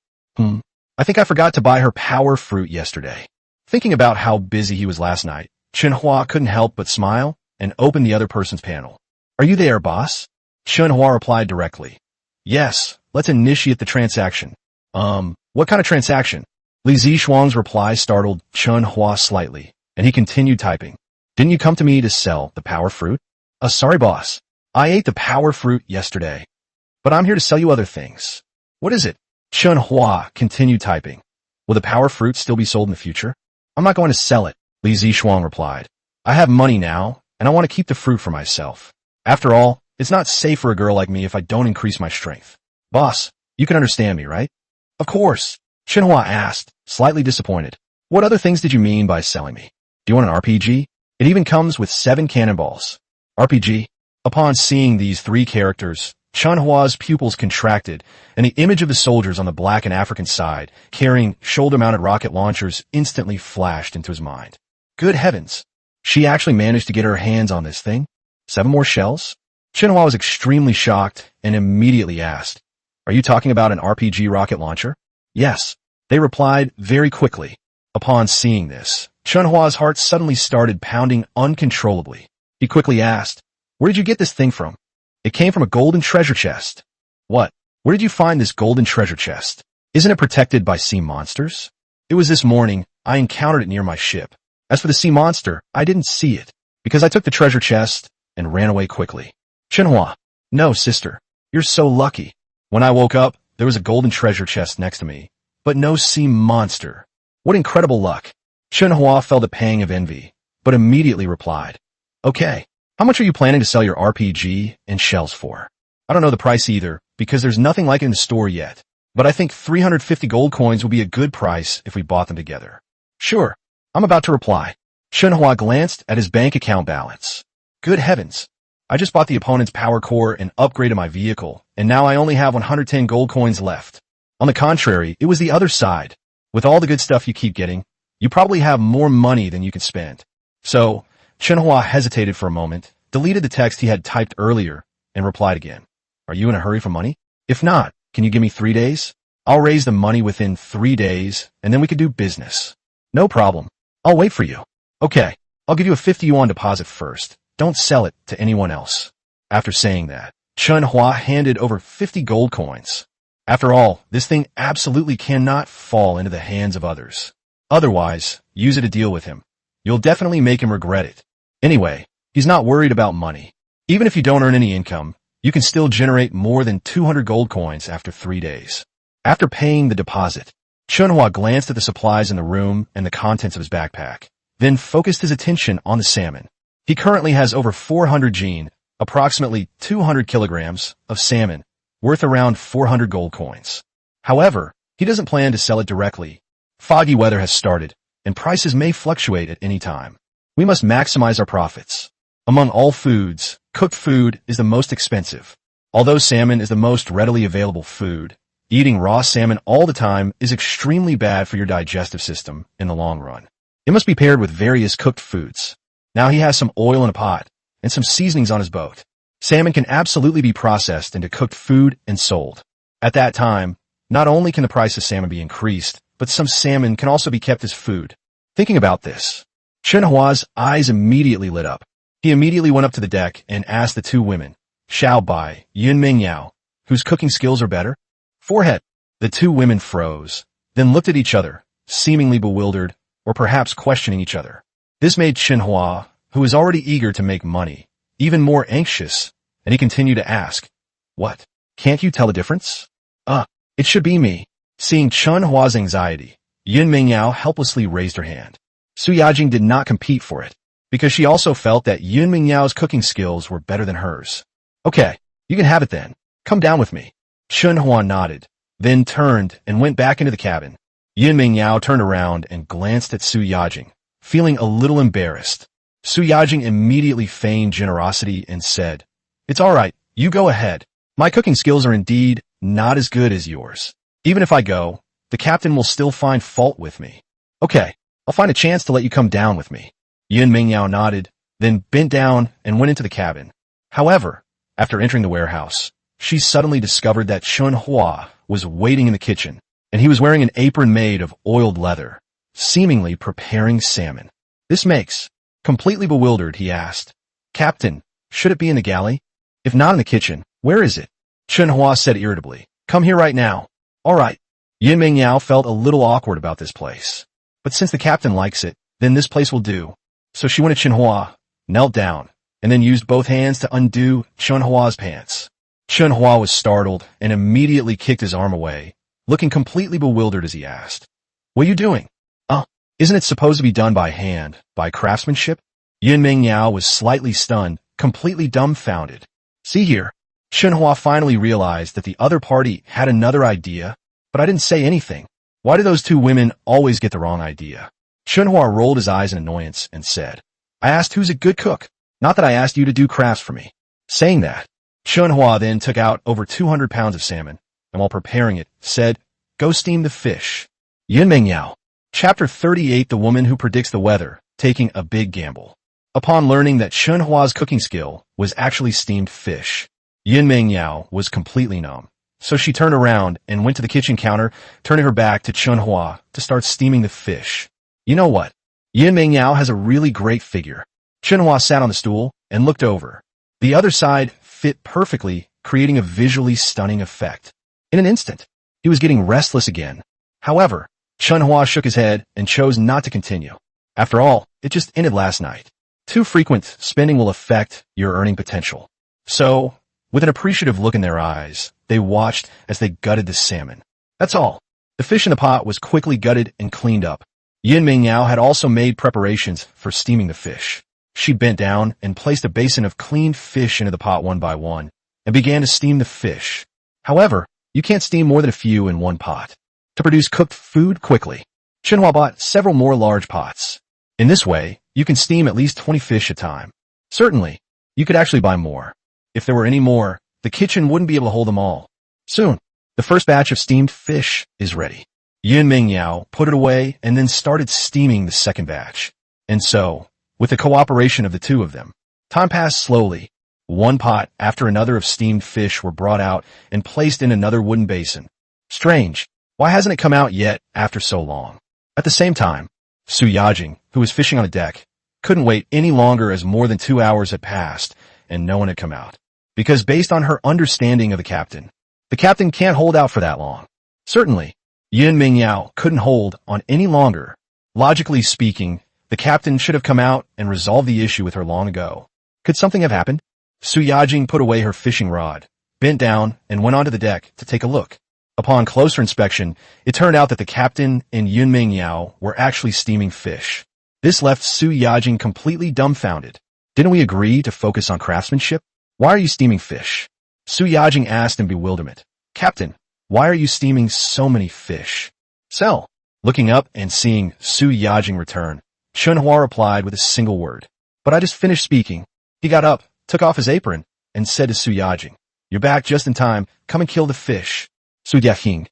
I think I forgot to buy her power fruit yesterday. Thinking about how busy he was last night, Chen Hua couldn't help but smile and open the other person's panel. "Are you there, boss?" Chen Hua replied directly. "Yes, let's initiate the transaction." What kind of transaction?" Li Zishuang's reply startled Chen Hua slightly, and he continued typing. "Didn't you come to me to sell the power fruit?" Sorry, boss. I ate the power fruit yesterday. But I'm here to sell you other things." "What is it?" Chen Hua continued typing. "Will the power fruit still be sold in the future?" "I'm not going to sell it," Li Zishuang replied. "I have money now, and I want to keep the fruit for myself. After all, it's not safe for a girl like me if I don't increase my strength." "Boss, you can understand me, right?" "Of course," Chen Hua asked, slightly disappointed. "What other things did you mean by selling me? Do you want an RPG? It even comes with 7 cannonballs." "RPG?" Upon seeing these 3 characters, Chen Hua's pupils contracted, and the image of the soldiers on the black and African side, carrying shoulder-mounted rocket launchers, instantly flashed into his mind. Good heavens! She actually managed to get her hands on this thing? 7 more shells? Chen Hua was extremely shocked and immediately asked, "Are you talking about an RPG rocket launcher?" "Yes," they replied very quickly. Upon seeing this, Chen Hua's heart suddenly started pounding uncontrollably. He quickly asked, "Where did you get this thing from?" "It came from a golden treasure chest." "What? Where did you find this golden treasure chest? Isn't it protected by sea monsters?" "It was this morning. I encountered it near my ship. As for the sea monster, I didn't see it, because I took the treasure chest and ran away quickly." Chen Hua, "No, sister. You're so lucky. When I woke up, there was a golden treasure chest next to me, but no sea monster. What incredible luck." Chen Hua felt a pang of envy, but immediately replied, "Okay, how much are you planning to sell your RPG and shells for?" "I don't know the price either, because there's nothing like it in the store yet. But I think 350 gold coins would be a good price if we bought them together." "Sure," I'm about to reply. Chen Hua glanced at his bank account balance. "Good heavens. I just bought the opponent's power core and upgraded my vehicle, and now I only have 110 gold coins left." On the contrary, it was the other side. "With all the good stuff you keep getting, you probably have more money than you can spend." So, Chen Hua hesitated for a moment, deleted the text he had typed earlier, and replied again. "Are you in a hurry for money? If not, can you give me 3 days? I'll raise the money within 3 days, and then we could do business." "No problem. I'll wait for you." "Okay, I'll give you a 50 yuan deposit first. Don't sell it to anyone else." After saying that, Chen Hua handed over 50 gold coins. After all, this thing absolutely cannot fall into the hands of others. Otherwise, use it to deal with him. You'll definitely make him regret it. Anyway, he's not worried about money. Even if you don't earn any income, you can still generate more than 200 gold coins after 3 days. After paying the deposit, Chen Hua glanced at the supplies in the room and the contents of his backpack, then focused his attention on the salmon. He currently has over 400 jin, approximately 200 kilograms, of salmon, worth around 400 gold coins. However, he doesn't plan to sell it directly. Foggy weather has started, and prices may fluctuate at any time. We must maximize our profits. Among all foods, cooked food is the most expensive. Although salmon is the most readily available food, eating raw salmon all the time is extremely bad for your digestive system in the long run. It must be paired with various cooked foods. Now he has some oil in a pot and some seasonings on his boat. Salmon can absolutely be processed into cooked food and sold. At that time, not only can the price of salmon be increased, but some salmon can also be kept as food. Thinking about this, Chen Hua's eyes immediately lit up. He immediately went up to the deck and asked the two women, Xiao Bai, Yun Mingyao, whose cooking skills are better? Forehead. The two women froze, then looked at each other, seemingly bewildered, or perhaps questioning each other. This made Chen Hua, who was already eager to make money, even more anxious, and he continued to ask, "What? Can't you tell the difference?" It should be me." Seeing Chen Hua's anxiety, Yun Mingyao helplessly raised her hand. Su Yajing did not compete for it, because she also felt that Yun Mingyao's cooking skills were better than hers. "Okay, you can have it then. Come down with me." Chen Hua nodded, then turned and went back into the cabin. Yun Mingyao turned around and glanced at Su Yajing, feeling a little embarrassed. Su Yajing immediately feigned generosity and said, "It's all right, you go ahead. My cooking skills are indeed not as good as yours. Even if I go, the captain will still find fault with me." "Okay, I'll find a chance to let you come down with me." Yun Mingyao nodded, then bent down and went into the cabin. However, after entering the warehouse, she suddenly discovered that Chen Hua was waiting in the kitchen, and he was wearing an apron made of oiled leather, seemingly preparing salmon. This makes, completely bewildered, he asked, "Captain, should it be in the galley? If not in the kitchen, where is it?" Chen Hua said irritably, "Come here right now." "All right." Yun Mingyao felt a little awkward about this place. But since the captain likes it, then this place will do. So she went to Chen Hua, knelt down, and then used both hands to undo Chen Hua's pants. Chen Hua was startled and immediately kicked his arm away, looking completely bewildered as he asked, "What are you doing?" Isn't it supposed to be done by hand, by craftsmanship?" Yun Mingyao was slightly stunned, completely dumbfounded. "See here." Chen Hua finally realized that the other party had another idea, but I didn't say anything. Why do those two women always get the wrong idea? Chen Hua rolled his eyes in annoyance and said, "I asked who's a good cook, not that I asked you to do crafts for me." Saying that, Chen Hua then took out over 200 pounds of salmon, and while preparing it, said, "Go steam the fish." Yun Mingyao. Chapter 38. The Woman Who Predicts the Weather, Taking a Big Gamble. Upon learning that Chen Hua's cooking skill was actually steamed fish, Yun Mingyao was completely numb. So she turned around and went to the kitchen counter, turning her back to Chen Hua to start steaming the fish. You know what? Yun Mingyao has a really great figure. Chen Hua sat on the stool and looked over. The other side fit perfectly, creating a visually stunning effect. In an instant, he was getting restless again. However, Chen Hua shook his head and chose not to continue. After all, it just ended last night. Too frequent spending will affect your earning potential. So, with an appreciative look in their eyes, they watched as they gutted the salmon. That's all. The fish in the pot was quickly gutted and cleaned up. Yin Mingyao had also made preparations for steaming the fish. She bent down and placed a basin of cleaned fish into the pot one by one and began to steam the fish. However, you can't steam more than a few in one pot. To produce cooked food quickly, Chen Hua bought several more large pots. In this way, you can steam at least 20 fish at a time. Certainly, you could actually buy more. If there were any more, the kitchen wouldn't be able to hold them all. Soon, the first batch of steamed fish is ready. Yin Mingyao put it away and then started steaming the second batch. And so, with the cooperation of the two of them, time passed slowly. One pot after another of steamed fish were brought out and placed in another wooden basin. Strange, why hasn't it come out yet after so long? At the same time, Su Yajing, who was fishing on the deck, couldn't wait any longer as more than 2 hours had passed and no one had come out. Because based on her understanding of the captain can't hold out for that long. Certainly, Yin Mingyao couldn't hold on any longer. Logically speaking, the captain should have come out and resolved the issue with her long ago. Could something have happened? Su Yajing put away her fishing rod, bent down, and went onto the deck to take a look. Upon closer inspection, it turned out that the captain and Yin Mingyao were actually steaming fish. This left Su Yajing completely dumbfounded. Didn't we agree to focus on craftsmanship? Why are you steaming fish? Su Yajing asked in bewilderment. Captain, why are you steaming so many fish? Sell. Looking up and seeing Su Yajing return, Chen Hua replied with a single word. But I just finished speaking. He got up, took off his apron, and said to Su Yajing, You're back just in time. Come and kill the fish. Su Yajing.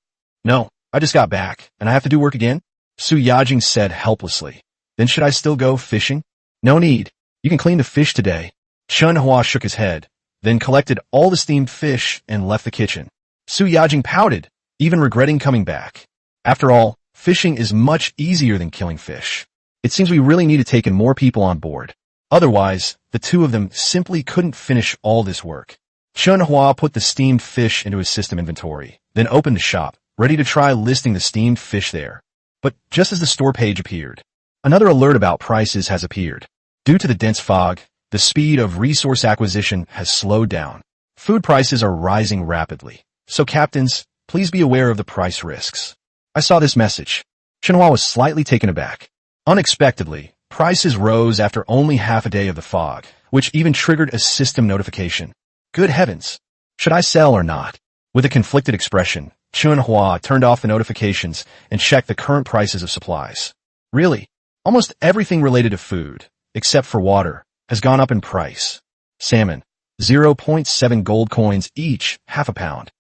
No, I just got back, and I have to do work again? Su Yajing said helplessly. Then should I still go fishing? No need. You can clean the fish today. Chen Hua shook his head, then collected all the steamed fish and left the kitchen. Su Yajing pouted, even regretting coming back. After all, fishing is much easier than killing fish. It seems we really need to take in more people on board. Otherwise, the two of them simply couldn't finish all this work. Chen Hua put the steamed fish into his system inventory, then opened the shop, ready to try listing the steamed fish there. But just as the store page appeared, another alert about prices has appeared. Due to the dense fog, the speed of resource acquisition has slowed down. Food prices are rising rapidly. So captains, please be aware of the price risks. I saw this message. Chen Hua was slightly taken aback. Unexpectedly, prices rose after only half a day of the fog, which even triggered a system notification. Good heavens! Should I sell or not? With a conflicted expression, Chen Hua turned off the notifications and checked the current prices of supplies. Really, almost everything related to food, except for water, has gone up in price. Salmon, 0.7 gold coins each, half a pound.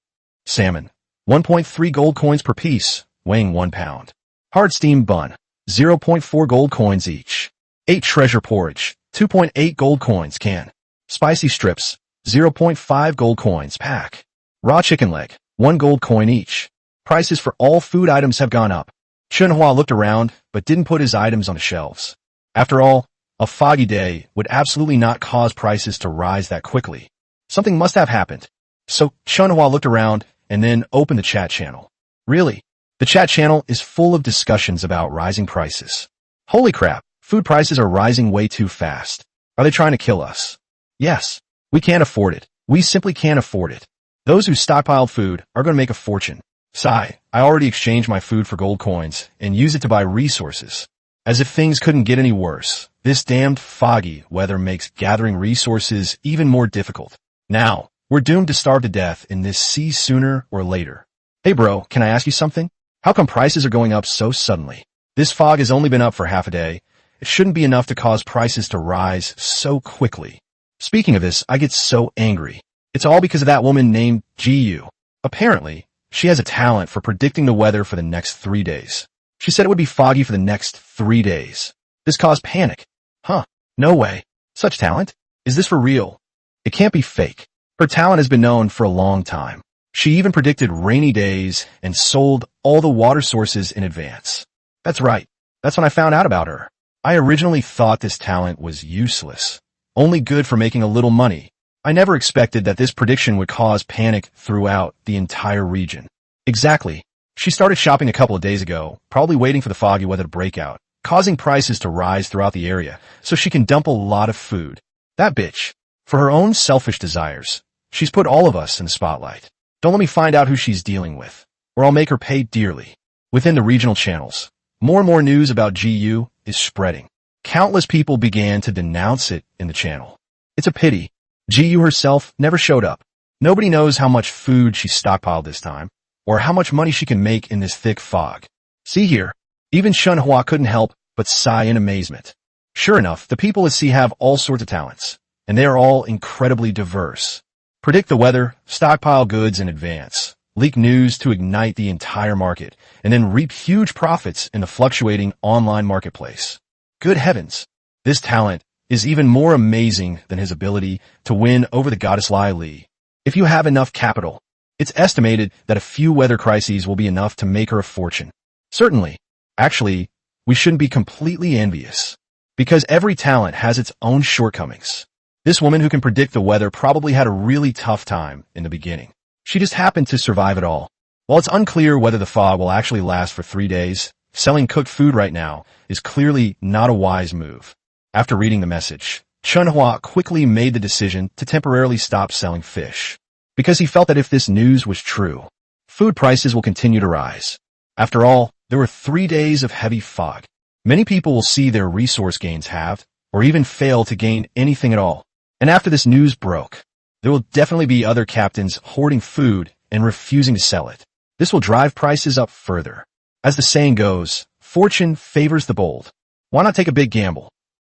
Salmon, 1.3 gold coins per piece, weighing 1 pound. Hard steamed bun, 0.4 gold coins each. 8 treasure porridge, 2.8 gold coins can. Spicy strips, 0.5 gold coins pack. Raw chicken leg, 1 gold coin each. Prices for all food items have gone up. Chen Hua looked around, but didn't put his items on the shelves. After all, a foggy day would absolutely not cause prices to rise that quickly. Something must have happened. So Chen Hua looked around and then opened the chat channel. Really? The chat channel is full of discussions about rising prices. Holy crap, food prices are rising way too fast. Are they trying to kill us? Yes. We can't afford it. We simply can't afford it. Those who stockpiled food are going to make a fortune. Sigh, I already exchanged my food for gold coins and use it to buy resources. As if things couldn't get any worse, this damned foggy weather makes gathering resources even more difficult. Now, we're doomed to starve to death in this sea sooner or later. Hey bro, can I ask you something? How come prices are going up so suddenly? This fog has only been up for half a day. It shouldn't be enough to cause prices to rise so quickly. Speaking of this, I get so angry. It's all because of that woman named Gu. Apparently, she has a talent for predicting the weather for the next 3 days. She said it would be foggy for the next 3 days. This caused panic. Huh, no way. Such talent? Is this for real? It can't be fake. Her talent has been known for a long time. She even predicted rainy days and sold all the water sources in advance. That's right. That's when I found out about her. I originally thought this talent was useless, only good for making a little money. I never expected that this prediction would cause panic throughout the entire region. Exactly. She started shopping a couple of days ago, probably waiting for the foggy weather to break out, causing prices to rise throughout the area so she can dump a lot of food. That bitch. For her own selfish desires, she's put all of us in the spotlight. Don't let me find out who she's dealing with, or I'll make her pay dearly. Within the regional channels, more and more news about GU is spreading. Countless people began to denounce it in the channel. It's a pity. GU herself never showed up. Nobody knows how much food she stockpiled this time, or how much money she can make in this thick fog. See here, even Chen Hua couldn't help but sigh in amazement. Sure enough, the people at sea have all sorts of talents, and they are all incredibly diverse. Predict the weather, stockpile goods in advance, leak news to ignite the entire market, and then reap huge profits in the fluctuating online marketplace. Good heavens! This talent is even more amazing than his ability to win over the goddess Lai Li. If you have enough capital, it's estimated that a few weather crises will be enough to make her a fortune. Certainly. Actually, we shouldn't be completely envious, because every talent has its own shortcomings. This woman who can predict the weather probably had a really tough time in the beginning. She just happened to survive it all. While it's unclear whether the fog will actually last for 3 days, selling cooked food right now is clearly not a wise move. After reading the message, Chen Hua quickly made the decision to temporarily stop selling fish, because he felt that if this news was true, food prices will continue to rise. After all, there were 3 days of heavy fog. Many people will see their resource gains halved, or even fail to gain anything at all. And after this news broke, there will definitely be other captains hoarding food and refusing to sell it. This will drive prices up further. As the saying goes, fortune favors the bold. Why not take a big gamble?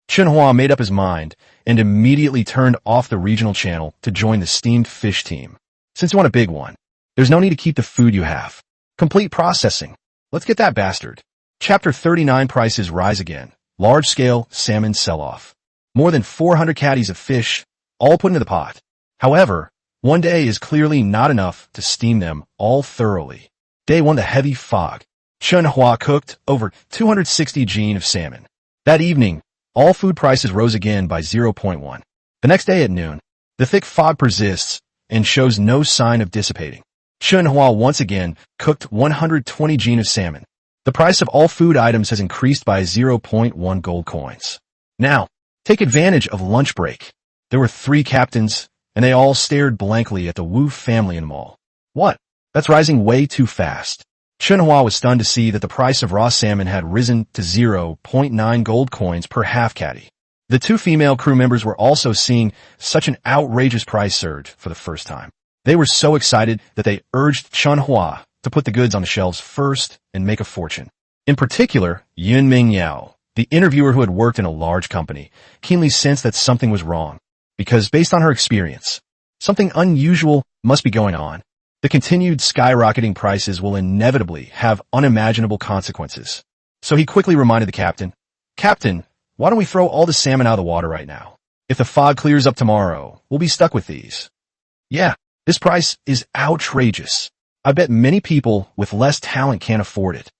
Chen Hua made up his mind and immediately turned off the regional channel to join the steamed fish team. Since you want a big one, there's no need to keep the food you have. Complete processing. Let's get that bastard. Chapter 39 Prices rise again. Large-scale salmon sell-off. More than 400 caddies of fish, all put into the pot. However, one day is clearly not enough to steam them all thoroughly. Day 1, the heavy fog. Chen Hua cooked over 260 gene of salmon. That evening, all food prices rose again by 0.1. The next day at noon, the thick fog persists and shows no sign of dissipating. Chen Hua once again cooked 120 gene of salmon. The price of all food items has increased by 0.1 gold coins. Now, take advantage of lunch break. There were 3 captains, and they all stared blankly at the Wu family in the mall. What? That's rising way too fast. Chen Hua was stunned to see that the price of raw salmon had risen to 0.9 gold coins per half caddy. The 2 female crew members were also seeing such an outrageous price surge for the first time. They were so excited that they urged Chen Hua to put the goods on the shelves first and make a fortune. In particular, Yun Mingyao, the interviewer who had worked in a large company, keenly sensed that something was wrong, because based on her experience, something unusual must be going on. The continued skyrocketing prices will inevitably have unimaginable consequences. So he quickly reminded the captain, "Captain, why don't we throw all the salmon out of the water right now? If the fog clears up tomorrow, we'll be stuck with these." Yeah, this price is outrageous. I bet many people with less talent can't afford it.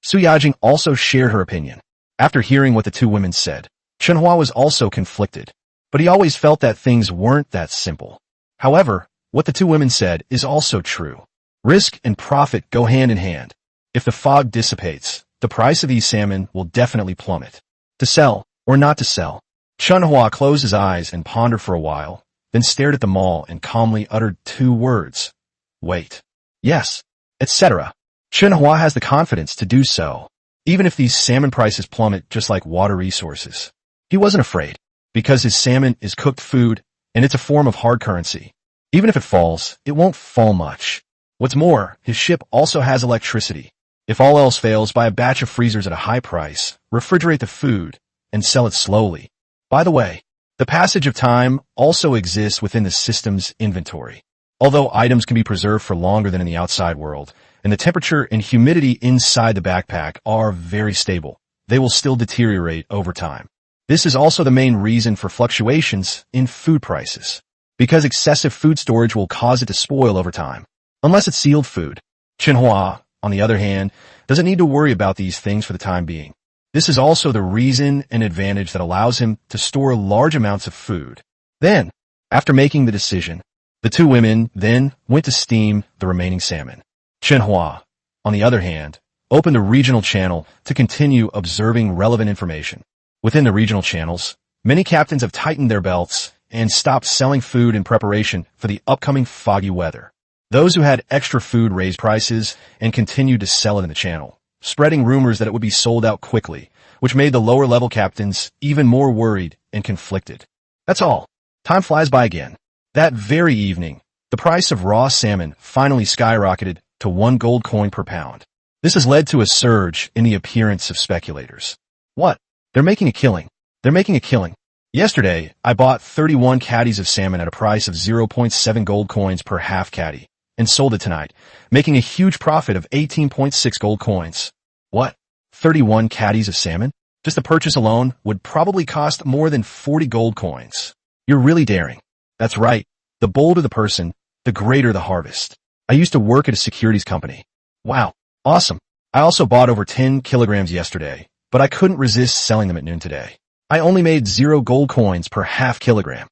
Su Yajing also shared her opinion. After hearing what the 2 women said, Chen Hua was also conflicted, but he always felt that things weren't that simple. However, what the 2 women said is also true. Risk and profit go hand in hand. If the fog dissipates, the price of these salmon will definitely plummet. To sell or not to sell? Chen Hua closed his eyes and pondered for a while, then stared at the mall and calmly uttered 2 words. Wait. Yes, etc. Chen Hua has the confidence to do so, even if these salmon prices plummet just like water resources. He wasn't afraid, because his salmon is cooked food, and it's a form of hard currency. Even if it falls, it won't fall much. What's more, his ship also has electricity. If all else fails, buy a batch of freezers at a high price, refrigerate the food, and sell it slowly. By the way, the passage of time also exists within the system's inventory. Although items can be preserved for longer than in the outside world, and the temperature and humidity inside the backpack are very stable, they will still deteriorate over time. This is also the main reason for fluctuations in food prices, because excessive food storage will cause it to spoil over time, unless it's sealed food. Chen Hua, on the other hand, doesn't need to worry about these things for the time being. This is also the reason and advantage that allows him to store large amounts of food. Then, after making the decision, the 2 women then went to steam the remaining salmon. Chen Hua, on the other hand, opened a regional channel to continue observing relevant information. Within the regional channels, many captains have tightened their belts and stopped selling food in preparation for the upcoming foggy weather. Those who had extra food raised prices and continued to sell it in the channel, spreading rumors that it would be sold out quickly, which made the lower-level captains even more worried and conflicted. That's all. Time flies by again. That very evening, the price of raw salmon finally skyrocketed to 1 gold coin per pound. This has led to a surge in the appearance of speculators. What? They're making a killing. They're making a killing. Yesterday, I bought 31 caddies of salmon at a price of 0.7 gold coins per half caddy, and sold it tonight, making a huge profit of 18.6 gold coins. What? 31 caddies of salmon? Just the purchase alone would probably cost more than 40 gold coins. You're really daring. That's right. The bolder the person, the greater the harvest. I used to work at a securities company. Wow. Awesome. I also bought over 10 kilograms yesterday, but I couldn't resist selling them at noon today. I only made 0 gold coins per half kilogram.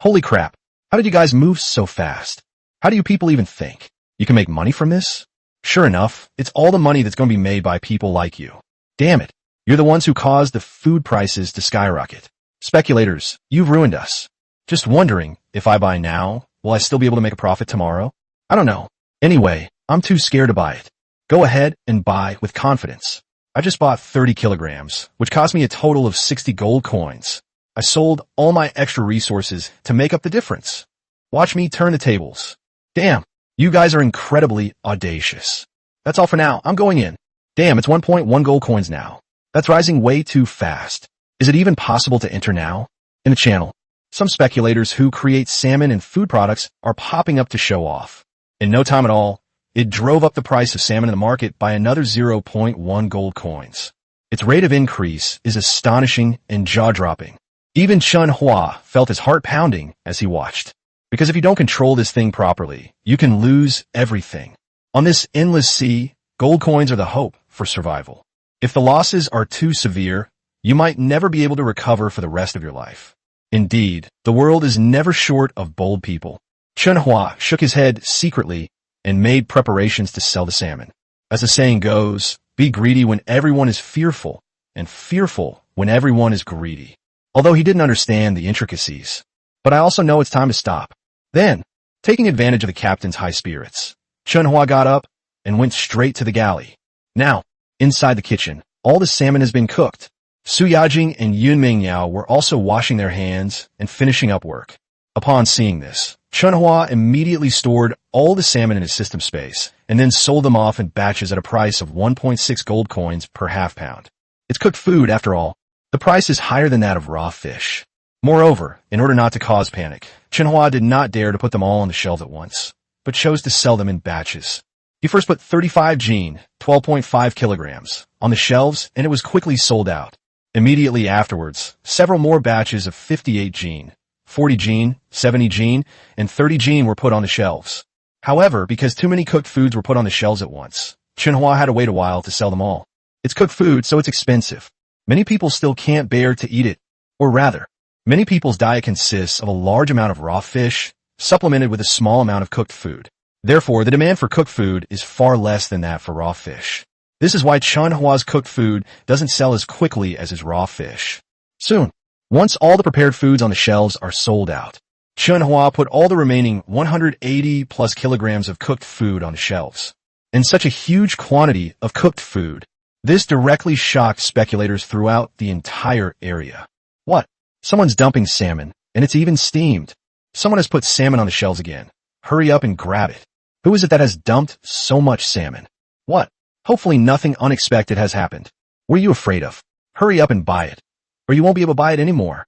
Holy crap. How did you guys move so fast? How do you people even think? You can make money from this? Sure enough, it's all the money that's going to be made by people like you. Damn it. You're the ones who caused the food prices to skyrocket. Speculators, you've ruined us. Just wondering, if I buy now, will I still be able to make a profit tomorrow? I don't know. Anyway, I'm too scared to buy it. Go ahead and buy with confidence. I just bought 30 kilograms, which cost me a total of 60 gold coins. I sold all my extra resources to make up the difference. Watch me turn the tables. Damn, you guys are incredibly audacious. That's all for now. I'm going in. Damn, it's 1.1 gold coins now. That's rising way too fast. Is it even possible to enter now? In the channel, some speculators who create salmon and food products are popping up to show off. In no time at all, it drove up the price of salmon in the market by another 0.1 gold coins. Its rate of increase is astonishing and jaw-dropping. Even Chen Hua felt his heart pounding as he watched. Because if you don't control this thing properly, you can lose everything. On this endless sea, gold coins are the hope for survival. If the losses are too severe, you might never be able to recover for the rest of your life. Indeed, the world is never short of bold people. Chen Hua shook his head secretly and made preparations to sell the salmon. As the saying goes, be greedy when everyone is fearful, and fearful when everyone is greedy. Although he didn't understand the intricacies. But I also know it's time to stop. Then, taking advantage of the captain's high spirits, Chen Hua got up and went straight to the galley. Now, inside the kitchen, all the salmon has been cooked. Su Yajing and Yun Mingyao were also washing their hands and finishing up work. Upon seeing this, Chen Hua immediately stored all the salmon in his system space and then sold them off in batches at a price of 1.6 gold coins per half pound. It's cooked food, after all. The price is higher than that of raw fish. Moreover, in order not to cause panic, Chen Hua did not dare to put them all on the shelves at once, but chose to sell them in batches. He first put 35 gene, 12.5 kilograms, on the shelves, and it was quickly sold out. Immediately afterwards, several more batches of 58 gene, 40 gene, 70 gene, and 30 gene were put on the shelves. However, because too many cooked foods were put on the shelves at once, Chen Hua had to wait a while to sell them all. It's cooked food, so it's expensive. Many people still can't bear to eat it. Or rather, many people's diet consists of a large amount of raw fish, supplemented with a small amount of cooked food. Therefore, the demand for cooked food is far less than that for raw fish. This is why Chen Hua's cooked food doesn't sell as quickly as his raw fish. Soon, once all the prepared foods on the shelves are sold out, Chen Hua put all the remaining 180 plus kilograms of cooked food on the shelves. And such a huge quantity of cooked food. This directly shocked speculators throughout the entire area. What? Someone's dumping salmon, and it's even steamed. Someone has put salmon on the shelves again. Hurry up and grab it. Who is it that has dumped so much salmon? What? Hopefully nothing unexpected has happened. What are you afraid of? Hurry up and buy it, or you won't be able to buy it anymore.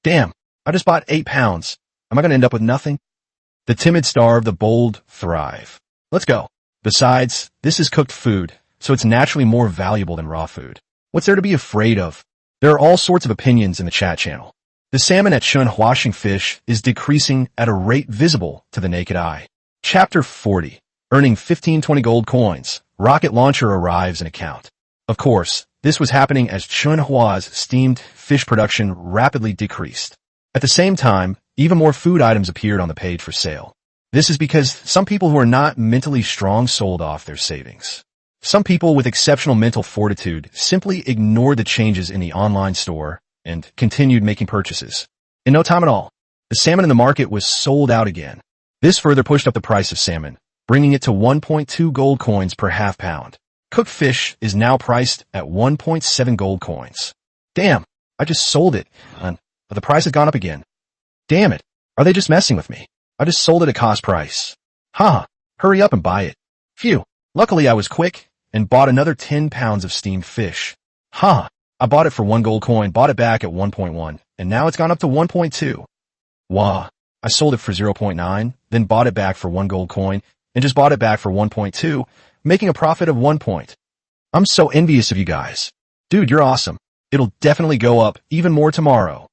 Damn, I just bought 8 pounds. Am I going to end up with nothing? The timid starve, the bold thrive. Let's go. Besides, this is cooked food, so it's naturally more valuable than raw food. What's there to be afraid of? There are all sorts of opinions in the chat channel. The salmon at Chen Huashing Fish is decreasing at a rate visible to the naked eye. Chapter 40. Earning 15-20 gold coins. Rocket launcher arrives in account. Of course, this was happening as Chen Hua's steamed fish production rapidly decreased. At the same time, even more food items appeared on the page for sale. This is because some people who are not mentally strong sold off their savings. Some people with exceptional mental fortitude simply ignored the changes in the online store and continued making purchases. In no time at all, the salmon in the market was sold out again. This further pushed up the price of salmon, bringing it to 1.2 gold coins per half pound. Cooked fish is now priced at 1.7 gold coins. Damn, I just sold it, and the price has gone up again. Damn it, are they just messing with me? I just sold it at cost price. Haha, hurry up and buy it. Phew, luckily I was quick and bought another 10 pounds of steamed fish. Haha, I bought it for 1 gold coin, bought it back at 1.1, and now it's gone up to 1.2. Wah, I sold it for 0.9, then bought it back for 1 gold coin, and just bought it back for 1.2, making a profit of 1 point. I'm so envious of you guys. Dude, you're awesome. It'll definitely go up even more tomorrow.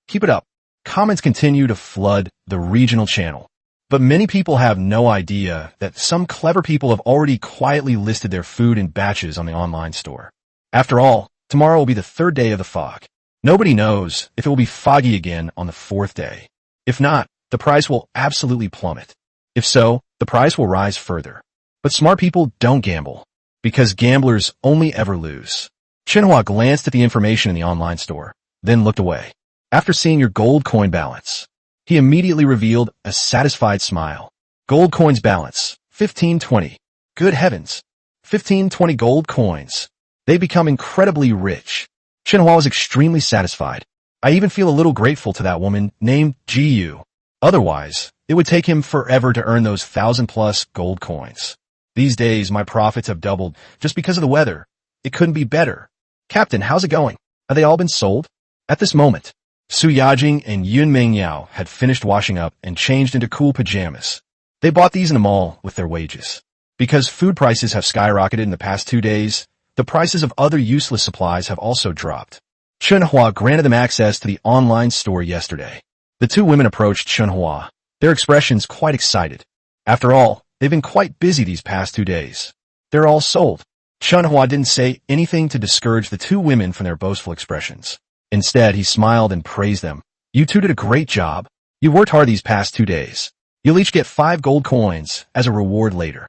Keep it up. Comments continue to flood the regional channel. But many people have no idea that some clever people have already quietly listed their food in batches on the online store. After all, tomorrow will be the 3rd day of the fog. Nobody knows if it will be foggy again on the 4th day. If not, the price will absolutely plummet. If so, the price will rise further. But smart people don't gamble, because gamblers only ever lose. Chen Hua glanced at the information in the online store, then looked away. After seeing your gold coin balance, he immediately revealed a satisfied smile. Gold coins balance, 1520. Good heavens, 1520 gold coins. They become incredibly rich. Chen Hua was extremely satisfied. I even feel a little grateful to that woman named Gu. Otherwise, it would take him forever to earn those 1,000+ gold coins. These days, my profits have doubled just because of the weather. It couldn't be better. Captain, how's it going? Have they all been sold? At this moment, Su Yajing and Yun Mengyao had finished washing up and changed into cool pajamas. They bought these in the mall with their wages. Because food prices have skyrocketed in the past 2 days, the prices of other useless supplies have also dropped. Chen Hua granted them access to the online store yesterday. The 2 women approached Chen Hua, their expressions quite excited. After all, they've been quite busy these past 2 days. They're all sold. Chen Hua didn't say anything to discourage the 2 women from their boastful expressions. Instead, he smiled and praised them. You 2 did a great job. You worked hard these past 2 days. You'll each get 5 gold coins as a reward later.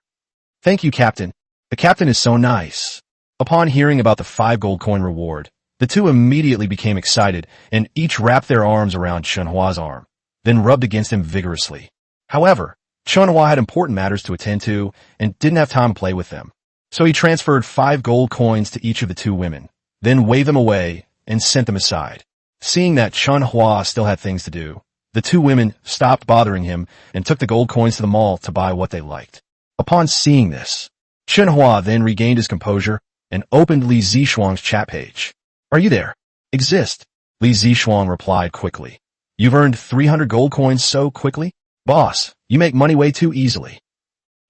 Thank you, Captain. The captain is so nice. Upon hearing about the 5 gold coin reward, the 2 immediately became excited and each wrapped their arms around Chen Hua's arm, then rubbed against him vigorously. However, Chen Hua had important matters to attend to and didn't have time to play with them. So he transferred 5 gold coins to each of the 2 women, then waved them away and sent them aside. Seeing that Chen Hua still had things to do, the 2 women stopped bothering him and took the gold coins to the mall to buy what they liked. Upon seeing this, Chen Hua then regained his composure and opened Li Zishuang's chat page. Are you there? Exist. Li Zishuang replied quickly. You've earned 300 gold coins so quickly? Boss, you make money way too easily.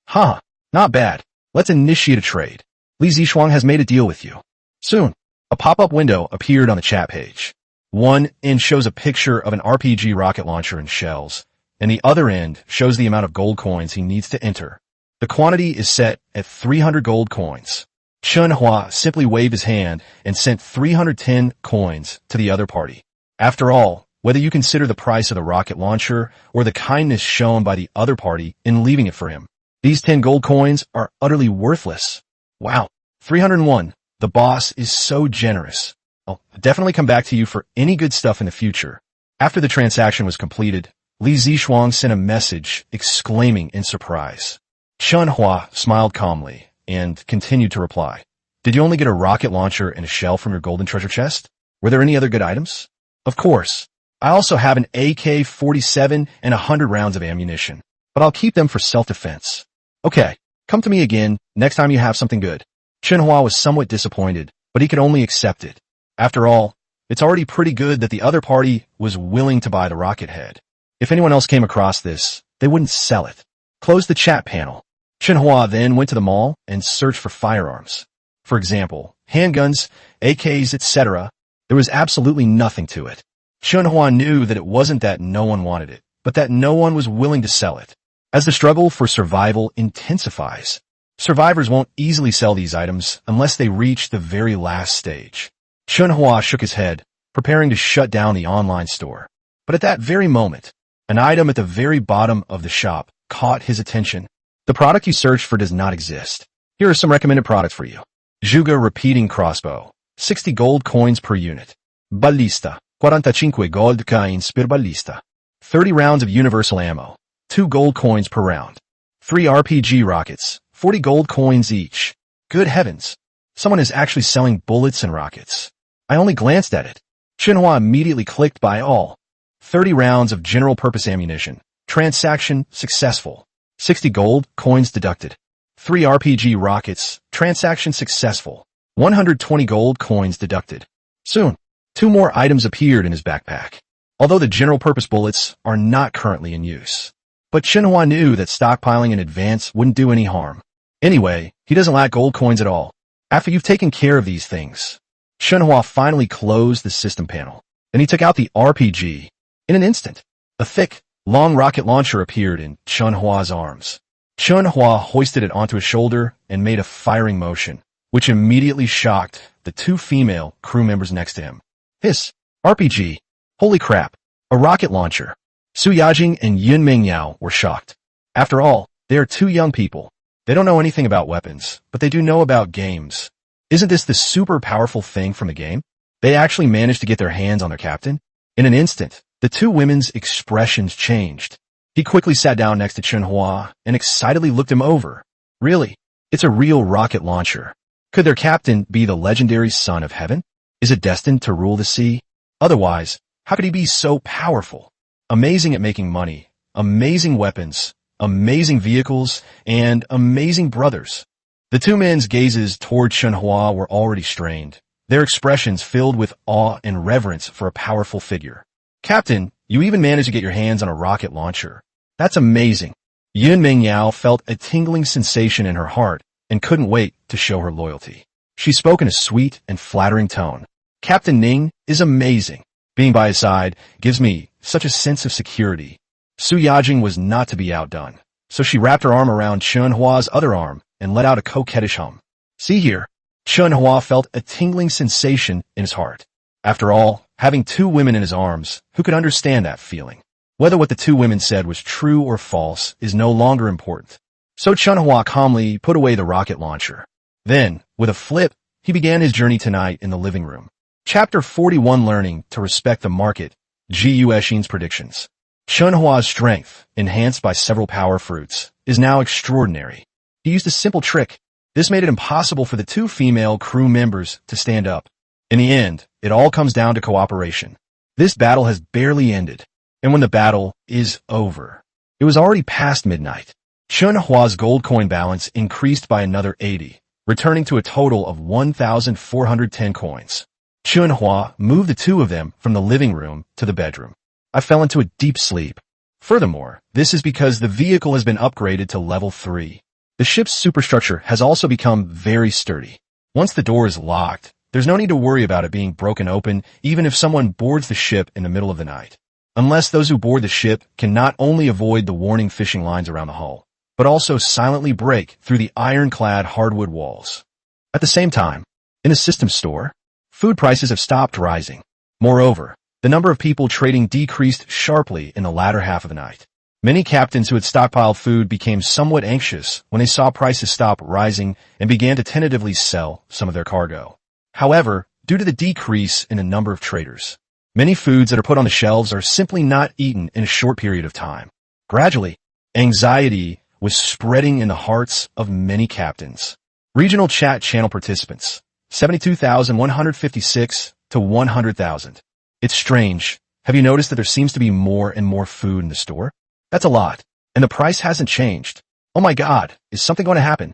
Huh, not bad. Let's initiate a trade. Li Zishuang has made a deal with you. Soon, a pop-up window appeared on the chat page. One end shows a picture of an RPG rocket launcher and shells, and the other end shows the amount of gold coins he needs to enter. The quantity is set at 300 gold coins. Chen Hua simply waved his hand and sent 310 coins to the other party. After all, whether you consider the price of the rocket launcher or the kindness shown by the other party in leaving it for him, these 10 gold coins are utterly worthless. Wow, 301. The boss is so generous. I'll definitely come back to you for any good stuff in the future. After the transaction was completed, Li Zishuang sent a message exclaiming in surprise. Chen Hua smiled calmly and continued to reply. Did you only get a rocket launcher and a shell from your golden treasure chest? Were there any other good items? Of course. I also have an AK-47 and 100 rounds of ammunition, but I'll keep them for self-defense. Okay, come to me again next time you have something good. Chen Hua was somewhat disappointed, but he could only accept it. After all, it's already pretty good that the other party was willing to buy the rocket head. If anyone else came across this, they wouldn't sell it. Close the chat panel. Chen Hua then went to the mall and searched for firearms. For example, handguns, AKs, etc. There was absolutely nothing to it. Chen Hua knew that it wasn't that no one wanted it, but that no one was willing to sell it. As the struggle for survival intensifies, survivors won't easily sell these items unless they reach the very last stage. Chen Hua shook his head, preparing to shut down the online store. But at that very moment, an item at the very bottom of the shop caught his attention. The product you searched for does not exist. Here are some recommended products for you. Juga repeating crossbow, 60 gold coins per unit. Ballista, 45 gold coins per ballista. 30 rounds of universal ammo, 2 gold coins per round. 3 RPG rockets, 40 gold coins each. Good heavens. Someone is actually selling bullets and rockets. I only glanced at it. Chen Hua immediately clicked buy all. 30 rounds of general-purpose ammunition. Transaction successful. 60 gold coins deducted. 3 RPG rockets. Transaction successful. 120 gold coins deducted. Soon, 2 more items appeared in his backpack. Although the general-purpose bullets are not currently in use. But Chen Hua knew that stockpiling in advance wouldn't do any harm. Anyway, he doesn't lack gold coins at all. After you've taken care of these things, Chen Hua finally closed the system panel. Then he took out the RPG. In an instant, a thick, long rocket launcher appeared in Chen Hua's arms. Chen Hua hoisted it onto his shoulder and made a firing motion, which immediately shocked the 2 female crew members next to him. Hiss! RPG! Holy crap! A rocket launcher! Su Yajing and Yun Mingyao were shocked. After all, they are 2 young people. They don't know anything about weapons, but they do know about games. Isn't this the super powerful thing from the game? They actually managed to get their hands on their captain. In an instant, the 2 women's expressions changed. He quickly sat down next to Chen Hua and excitedly looked him over. Really? It's a real rocket launcher. Could their captain be the legendary son of heaven? Is it destined to rule the sea? Otherwise, how could he be so powerful? Amazing at making money, amazing weapons, amazing vehicles, and amazing brothers. The 2 men's gazes toward Chen Hua were already strained, their expressions filled with awe and reverence for a powerful figure. Captain, you even managed to get your hands on a rocket launcher. That's amazing. Yun Mingyao felt a tingling sensation in her heart and couldn't wait to show her loyalty. She spoke in a sweet and flattering tone. Captain Ning is amazing. Being by his side gives me such a sense of security. Su Yajing was not to be outdone, so she wrapped her arm around Chen Hua's other arm and let out a coquettish hum. See here. Chen Hua felt a tingling sensation in his heart. After all, having 2 women in his arms, who could understand that feeling? Whether what the 2 women said was true or false is no longer important. So Chen Hua calmly put away the rocket launcher. Then, with a flip, he began his journey tonight in the living room. Chapter 41 Learning to Respect the Market, Gu Eshin's Predictions. Chen Hua's strength, enhanced by several power fruits, is now extraordinary. He used a simple trick. This made it impossible for the 2 female crew members to stand up. In the end, it all comes down to cooperation. This battle has barely ended. And when the battle is over, it was already past midnight. Chen Hua's gold coin balance increased by another 80, returning to a total of 1,410 coins. Chen Hua moved the 2 of them from the living room to the bedroom. I fell into a deep sleep. Furthermore, this is because the vehicle has been upgraded to level 3. The ship's superstructure has also become very sturdy. Once the door is locked, there's no need to worry about it being broken open even if someone boards the ship in the middle of the night. Unless those who board the ship can not only avoid the warning fishing lines around the hull, but also silently break through the ironclad hardwood walls. At the same time, in a systems store, food prices have stopped rising. Moreover, the number of people trading decreased sharply in the latter half of the night. Many captains who had stockpiled food became somewhat anxious when they saw prices stop rising and began to tentatively sell some of their cargo. However, due to the decrease in the number of traders, many foods that are put on the shelves are simply not eaten in a short period of time. Gradually, anxiety was spreading in the hearts of many captains. Regional chat channel participants, 72,156 to 100,000. It's strange. Have you noticed that there seems to be more and more food in the store? That's a lot. And the price hasn't changed. Oh my God, is something going to happen?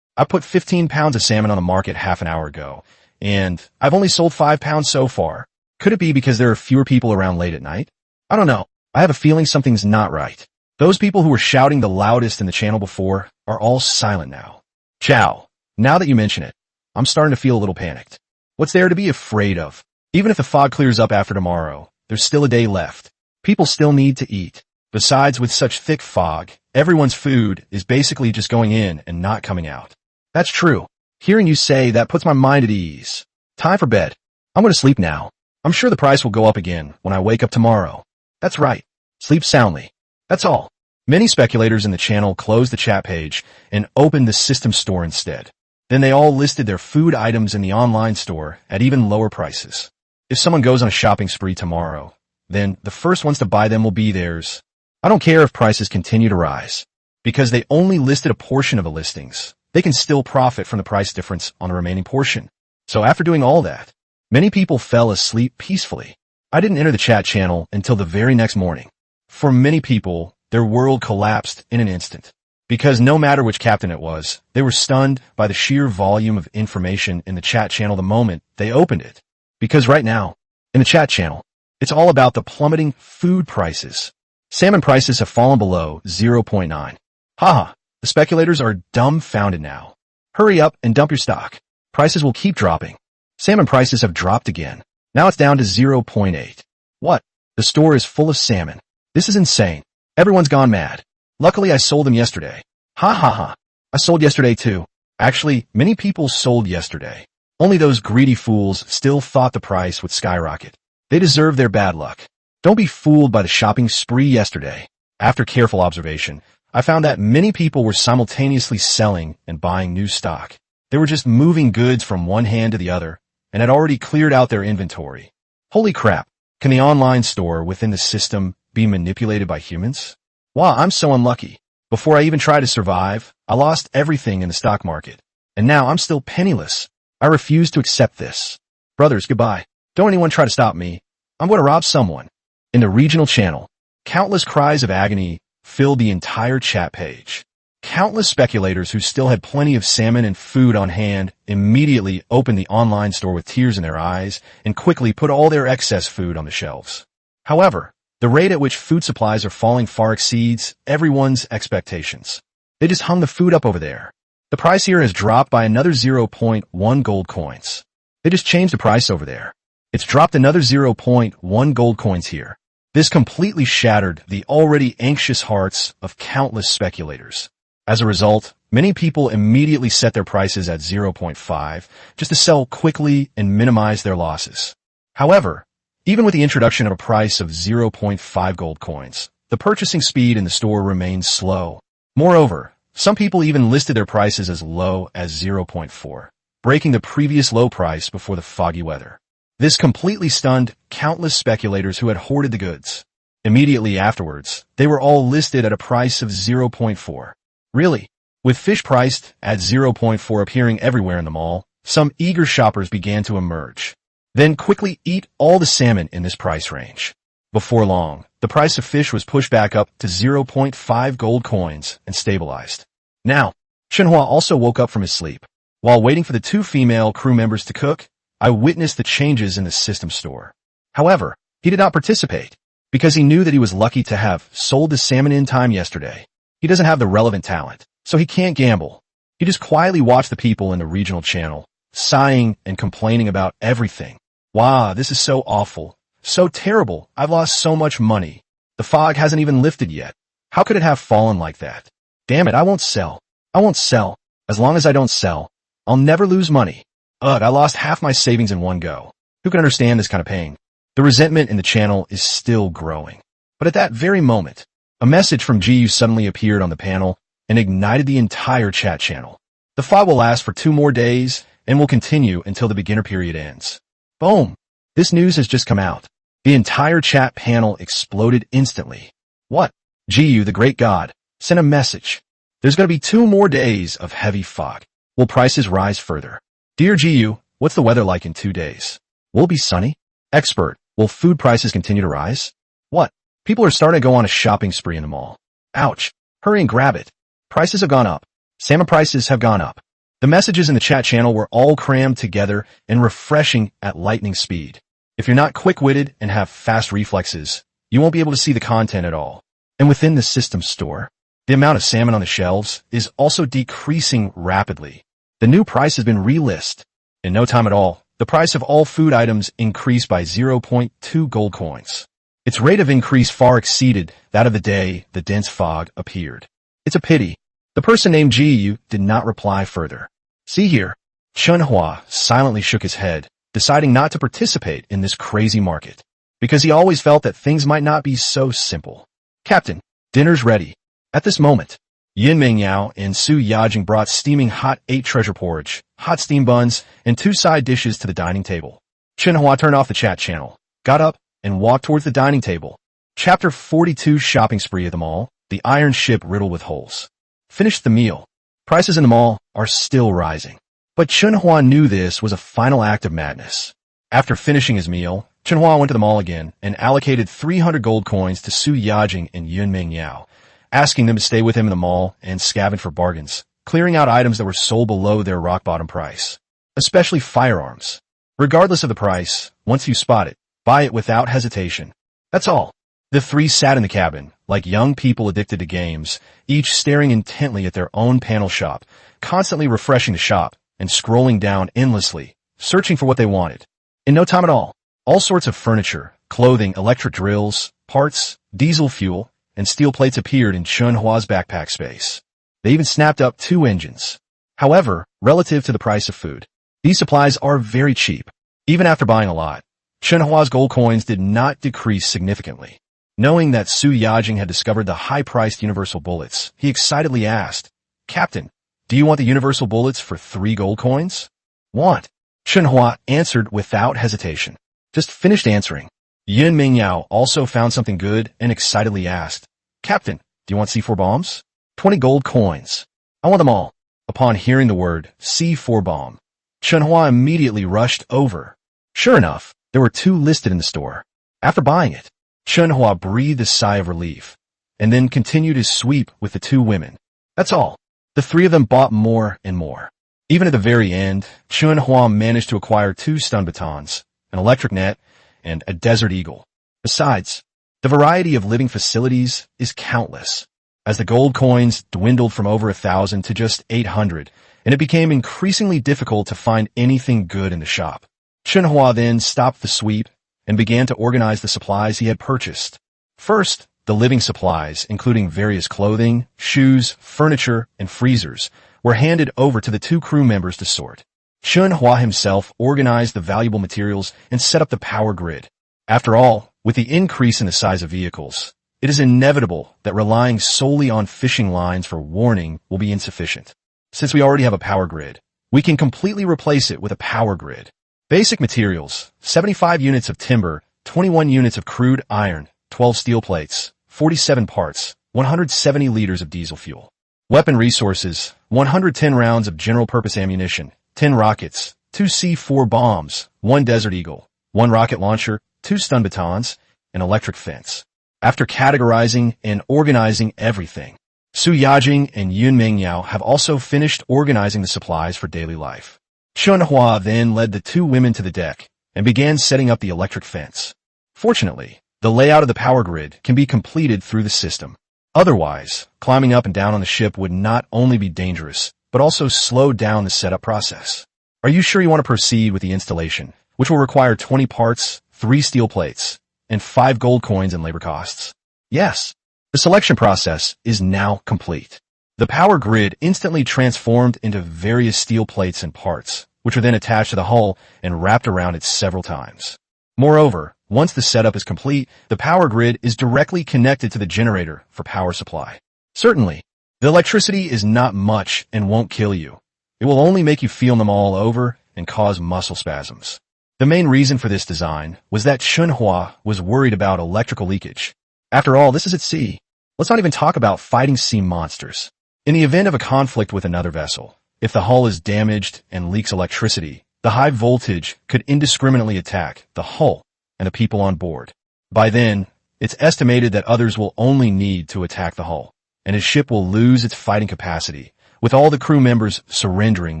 I put 15 pounds of salmon on the market half an hour ago, and I've only sold 5 pounds so far. Could it be because there are fewer people around late at night? I don't know. I have a feeling something's not right. Those people who were shouting the loudest in the channel before are all silent now. Chow, now that you mention it, I'm starting to feel a little panicked. What's there to be afraid of? Even if the fog clears up after tomorrow, there's still a day left. People still need to eat. Besides, with such thick fog, everyone's food is basically just going in and not coming out. That's true. Hearing you say that puts my mind at ease. Time for bed. I'm going to sleep now. I'm sure the price will go up again when I wake up tomorrow. That's right. Sleep soundly. That's all. Many speculators in the channel closed the chat page and opened the system store instead. Then they all listed their food items in the online store at even lower prices. If someone goes on a shopping spree tomorrow, then the first ones to buy them will be theirs. I don't care if prices continue to rise, because they only listed a portion of the listings. they can still profit from the price difference on the remaining portion. So after doing all that, many people fell asleep peacefully. I didn't enter the chat channel until the very next morning. For many people, their world collapsed in an instant. Because no matter which captain it was, they were stunned by the sheer volume of information in the chat channel the moment they opened it. Because right now, in the chat channel, it's all about the plummeting food prices. Salmon prices have fallen below 0.9. Haha, the speculators are dumbfounded now. Hurry up and dump your stock. Prices will keep dropping. Salmon prices have dropped again. Now it's down to 0.8. What? The store is full of salmon. This is insane. Everyone's gone mad. Luckily, I sold them yesterday. Ha ha ha. I sold yesterday too. Actually, many people sold yesterday. Only those greedy fools still thought the price would skyrocket. They deserve their bad luck. Don't be fooled by the shopping spree yesterday. After careful observation, I found that many people were simultaneously selling and buying new stock. They were just moving goods from one hand to the other and had already cleared out their inventory. Holy crap. Can the online store within the system be manipulated by humans? Wow, I'm so unlucky. Before I even tried to survive, I lost everything in the stock market. And now I'm still penniless. I refuse to accept this. Brothers, goodbye. Don't anyone try to stop me. I'm going to rob someone. In the regional channel, countless cries of agony filled the entire chat page. Countless speculators who still had plenty of salmon and food on hand immediately opened the online store with tears in their eyes and quickly put all their excess food on the shelves. However, the rate at which food supplies are falling far exceeds everyone's expectations. They just hung the food up over there. The price here has dropped by another 0.1 gold coins. They just changed the price over there. It's dropped another 0.1 gold coins here. This completely shattered the already anxious hearts of countless speculators. As a result, many people immediately set their prices at 0.5 just to sell quickly and minimize their losses. However, even with the introduction of a price of 0.5 gold coins, the purchasing speed in the store remains slow. Moreover, some people even listed their prices as low as 0.4, breaking the previous low price before the foggy weather. This completely stunned countless speculators who had hoarded the goods. Immediately afterwards, they were all listed at a price of 0.4. Really? With fish priced at 0.4 appearing everywhere in the mall, some eager shoppers began to emerge. Then quickly eat all the salmon in this price range. Before long, the price of fish was pushed back up to 0.5 gold coins and stabilized. Now, Chen Hua also woke up from his sleep. While waiting for the two female crew members to cook, I witnessed the changes in the system store. However, he did not participate because he knew that he was lucky to have sold the salmon in time yesterday. He doesn't have the relevant talent, so he can't gamble. He just quietly watched the people in the regional channel, sighing and complaining about everything. Wow, this is so awful. So terrible. I've lost so much money. The fog hasn't even lifted yet. How could it have fallen like that? Damn it, I won't sell. I won't sell. As long as I don't sell, I'll never lose money. Ugh, I lost half my savings in one go. Who can understand this kind of pain? The resentment in the channel is still growing. But at that very moment, a message from GU suddenly appeared on the panel and ignited the entire chat channel. The fog will last for 2 more days and will continue until the beginner period ends. Boom! This news has just come out. The entire chat panel exploded instantly. What? GU, the great god, sent a message. There's going to be 2 more days of heavy fog. Will prices rise further? Dear GU, what's the weather like in 2 days? Will it be sunny? Expert, will food prices continue to rise? What? People are starting to go on a shopping spree in the mall. Ouch. Hurry and grab it. Prices have gone up. Salmon prices have gone up. The messages in the chat channel were all crammed together and refreshing at lightning speed. If you're not quick-witted and have fast reflexes, you won't be able to see the content at all. And within the system store, the amount of salmon on the shelves is also decreasing rapidly. The new price has been relisted. In no time at all, the price of all food items increased by 0.2 gold coins. Its rate of increase far exceeded that of the day the dense fog appeared. It's a pity. The person named GU did not reply further. See here. Chen Hua silently shook his head, deciding not to participate in this crazy market, because he always felt that things might not be so simple. Captain, dinner's ready. At this moment, Yin Mingyao and Su Yajing brought steaming hot 8 treasure porridge, hot steam buns, and 2 side dishes to the dining table. Chen Hua turned off the chat channel, got up, and walked towards the dining table. Chapter 42 Shopping Spree at the Mall, the iron ship riddled with holes. Finished the meal. Prices in the mall are still rising. But Chen Hua knew this was a final act of madness. After finishing his meal, Chen Hua went to the mall again and allocated 300 gold coins to Su Yajing and Yun Mingyao, asking them to stay with him in the mall and scavenge for bargains, clearing out items that were sold below their rock-bottom price, especially firearms. Regardless of the price, once you spot it, buy it without hesitation. That's all. The three sat in the cabin, like young people addicted to games, each staring intently at their own panel shop, constantly refreshing the shop and scrolling down endlessly, searching for what they wanted. In no time at all sorts of furniture, clothing, electric drills, parts, diesel fuel, and steel plates appeared in Chen Hua's backpack space. They even snapped up 2 engines. However, relative to the price of food, these supplies are very cheap. Even after buying a lot, Chen Hua's gold coins did not decrease significantly. Knowing that Su Yajing had discovered the high-priced universal bullets, he excitedly asked, "Captain, do you want the universal bullets for 3 gold coins?" "Want." Chen Hua answered without hesitation. Just finished answering. Yun Mingyao also found something good and excitedly asked, "Captain, do you want C4 bombs?" 20 gold coins. "I want them all." Upon hearing the word C4 bomb, Chen Hua immediately rushed over. Sure enough, there were 2 listed in the store. After buying it, Chen Hua breathed a sigh of relief, and then continued his sweep with the 2 women. That's all. The 3 of them bought more and more. Even at the very end, Chen Hua managed to acquire 2 stun batons, an electric net, and a desert eagle. Besides, the variety of living facilities is countless. As the gold coins dwindled from over 1,000 to just 800, and it became increasingly difficult to find anything good in the shop, Chen Hua then stopped the sweep and began to organize the supplies he had purchased. First, the living supplies, including various clothing, shoes, furniture, and freezers, were handed over to the 2 crew members to sort. Chen Hua himself organized the valuable materials and set up the power grid. After all, with the increase in the size of vehicles, it is inevitable that relying solely on fishing lines for warning will be insufficient. Since we already have a power grid, we can completely replace it with a power grid. Basic materials: 75 units of timber, 21 units of crude iron, 12 steel plates, 47 parts, 170 liters of diesel fuel. Weapon resources: 110 rounds of general-purpose ammunition, 10 rockets, 2 C4 bombs, 1 Desert Eagle, 1 rocket launcher, 2 stun batons, an electric fence. After categorizing and organizing everything, Su Yajing and Yun Mingyao have also finished organizing the supplies for daily life. Chen Hua then led the 2 women to the deck and began setting up the electric fence. Fortunately, the layout of the power grid can be completed through the system. Otherwise, climbing up and down on the ship would not only be dangerous, but also slow down the setup process. Are you sure you want to proceed with the installation, which will require 20 parts, 3 steel plates, and 5 gold coins in labor costs? Yes. The selection process is now complete. The power grid instantly transformed into various steel plates and parts, which are then attached to the hull and wrapped around it several times. Moreover, once the setup is complete, the power grid is directly connected to the generator for power supply. Certainly, the electricity is not much and won't kill you. It will only make you feel them all over and cause muscle spasms. The main reason for this design was that Chen Hua was worried about electrical leakage. After all, this is at sea. Let's not even talk about fighting sea monsters. In the event of a conflict with another vessel, if the hull is damaged and leaks electricity, the high voltage could indiscriminately attack the hull and the people on board. By then, it's estimated that others will only need to attack the hull, and his ship will lose its fighting capacity, with all the crew members surrendering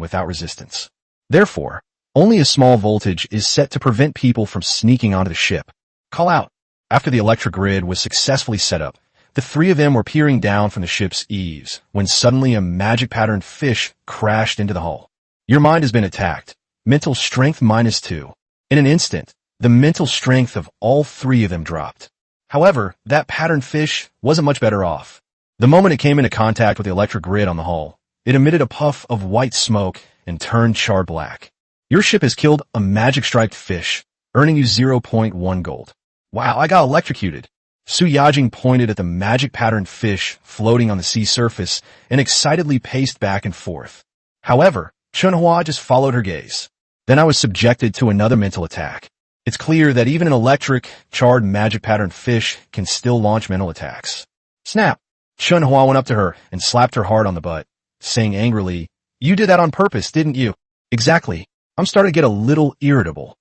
without resistance. Therefore, only a small voltage is set to prevent people from sneaking onto the ship. Call out. After the electric grid was successfully set up, the 3 of them were peering down from the ship's eaves when suddenly a magic-patterned fish crashed into the hull. Your mind has been attacked. Mental strength -2. In an instant, the mental strength of all 3 of them dropped. However, that patterned fish wasn't much better off. The moment it came into contact with the electric grid on the hull, it emitted a puff of white smoke and turned charred black. Your ship has killed a magic-striped fish, earning you 0.1 gold. Wow, I got electrocuted. Su Yajing pointed at the magic-patterned fish floating on the sea surface and excitedly paced back and forth. However, Chen Hua just followed her gaze. Then I was subjected to another mental attack. It's clear that even an electric, charred magic-patterned fish can still launch mental attacks. Snap! Chen Hua went up to her and slapped her hard on the butt. saying angrily, "You did that on purpose, didn't you?" "Exactly. I'm starting to get a little irritable."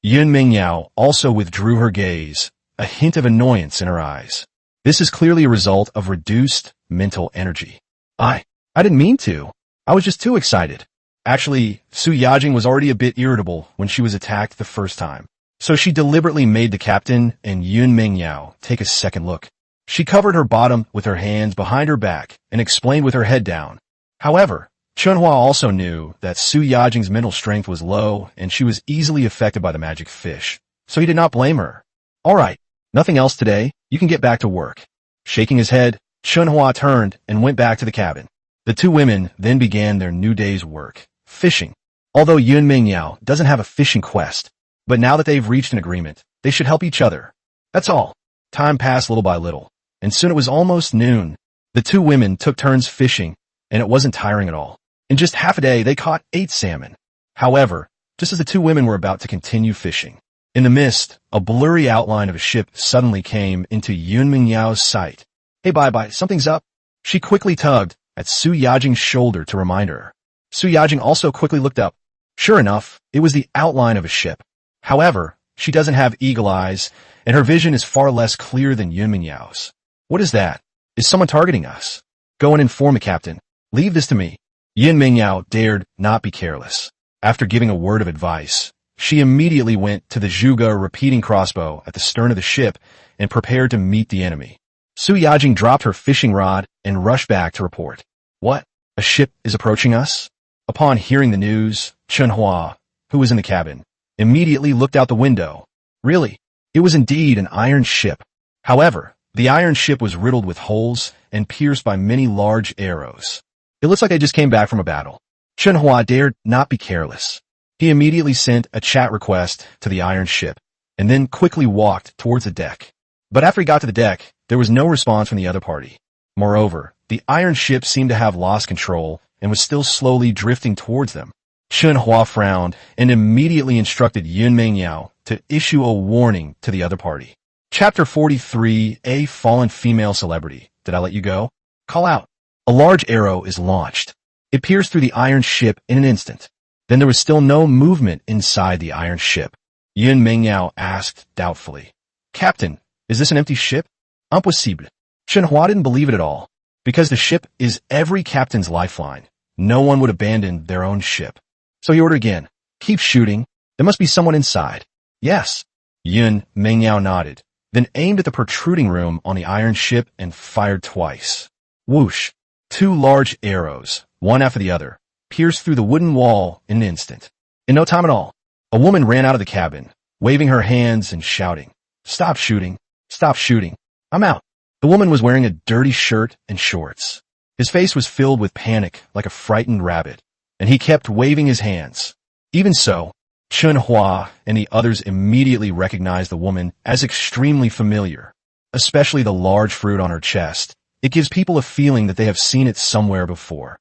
Yun Mingyao also withdrew her gaze, a hint of annoyance in her eyes. This is clearly a result of reduced mental energy. I didn't mean to. I was just too excited. Actually, Su Yajing was already a bit irritable when she was attacked the first time. So she deliberately made the captain and Yun Mingyao take a second look. She covered her bottom with her hands behind her back and explained with her head down. However, Chen Hua also knew that Su Yajing's mental strength was low and she was easily affected by the magic fish, so he did not blame her. "All right, nothing else today, you can get back to work." Shaking his head, Chen Hua turned and went back to the cabin. The two women then began their new day's work, fishing. Although Yun Mingyao doesn't have a fishing quest, but now that they've reached an agreement, they should help each other. That's all. Time passed little by little, and soon it was almost noon. The two women took turns fishing, and it wasn't tiring at all. In just half a day, they caught 8 salmon. However, just as the two women were about to continue fishing, in the mist, a blurry outline of a ship suddenly came into Yun Mingyao's sight. "Hey, bye-bye, something's up." She quickly tugged at Su Yajing's shoulder to remind her. Su Yajing also quickly looked up. Sure enough, it was the outline of a ship. However, she doesn't have eagle eyes, and her vision is far less clear than Yun Mingyao's. "What is that? Is someone targeting us?" "Go and inform the captain. Leave this to me." Yun Mingyao dared not be careless. After giving a word of advice, she immediately went to the Zhuge repeating crossbow at the stern of the ship and prepared to meet the enemy. Su Yajing dropped her fishing rod and rushed back to report. "What? A ship is approaching us?" Upon hearing the news, Chen Hua, who was in the cabin, immediately looked out the window. Really, it was indeed an iron ship. However, the iron ship was riddled with holes and pierced by many large arrows. It looks like they just came back from a battle. Chen Hua dared not be careless. He immediately sent a chat request to the iron ship, and then quickly walked towards the deck. But after he got to the deck, there was no response from the other party. Moreover, the iron ship seemed to have lost control and was still slowly drifting towards them. Chen Hua frowned and immediately instructed Yun Mingyao to issue a warning to the other party. Chapter 43, A Fallen Female Celebrity. Did I let you go? Call out. A large arrow is launched. It pierced through the iron ship in an instant. Then there was still no movement inside the iron ship. Yun Mingyao asked doubtfully, "Captain, is this an empty ship?" Impossible. Chen Hua didn't believe it at all. Because the ship is every captain's lifeline, no one would abandon their own ship. So he ordered again, "Keep shooting. There must be someone inside." "Yes." Yun Mingyao nodded, then aimed at the protruding room on the iron ship and fired twice. Whoosh! 2 large arrows, one after the other, pierced through the wooden wall in an instant. In no time at all, a woman ran out of the cabin, waving her hands and shouting, "Stop shooting! Stop shooting! I'm out!" The woman was wearing a dirty shirt and shorts. His face was filled with panic like a frightened rabbit, and he kept waving his hands. Even so, Chen Hua and the others immediately recognized the woman as extremely familiar, especially the large fruit on her chest. It gives people a feeling that they have seen it somewhere before.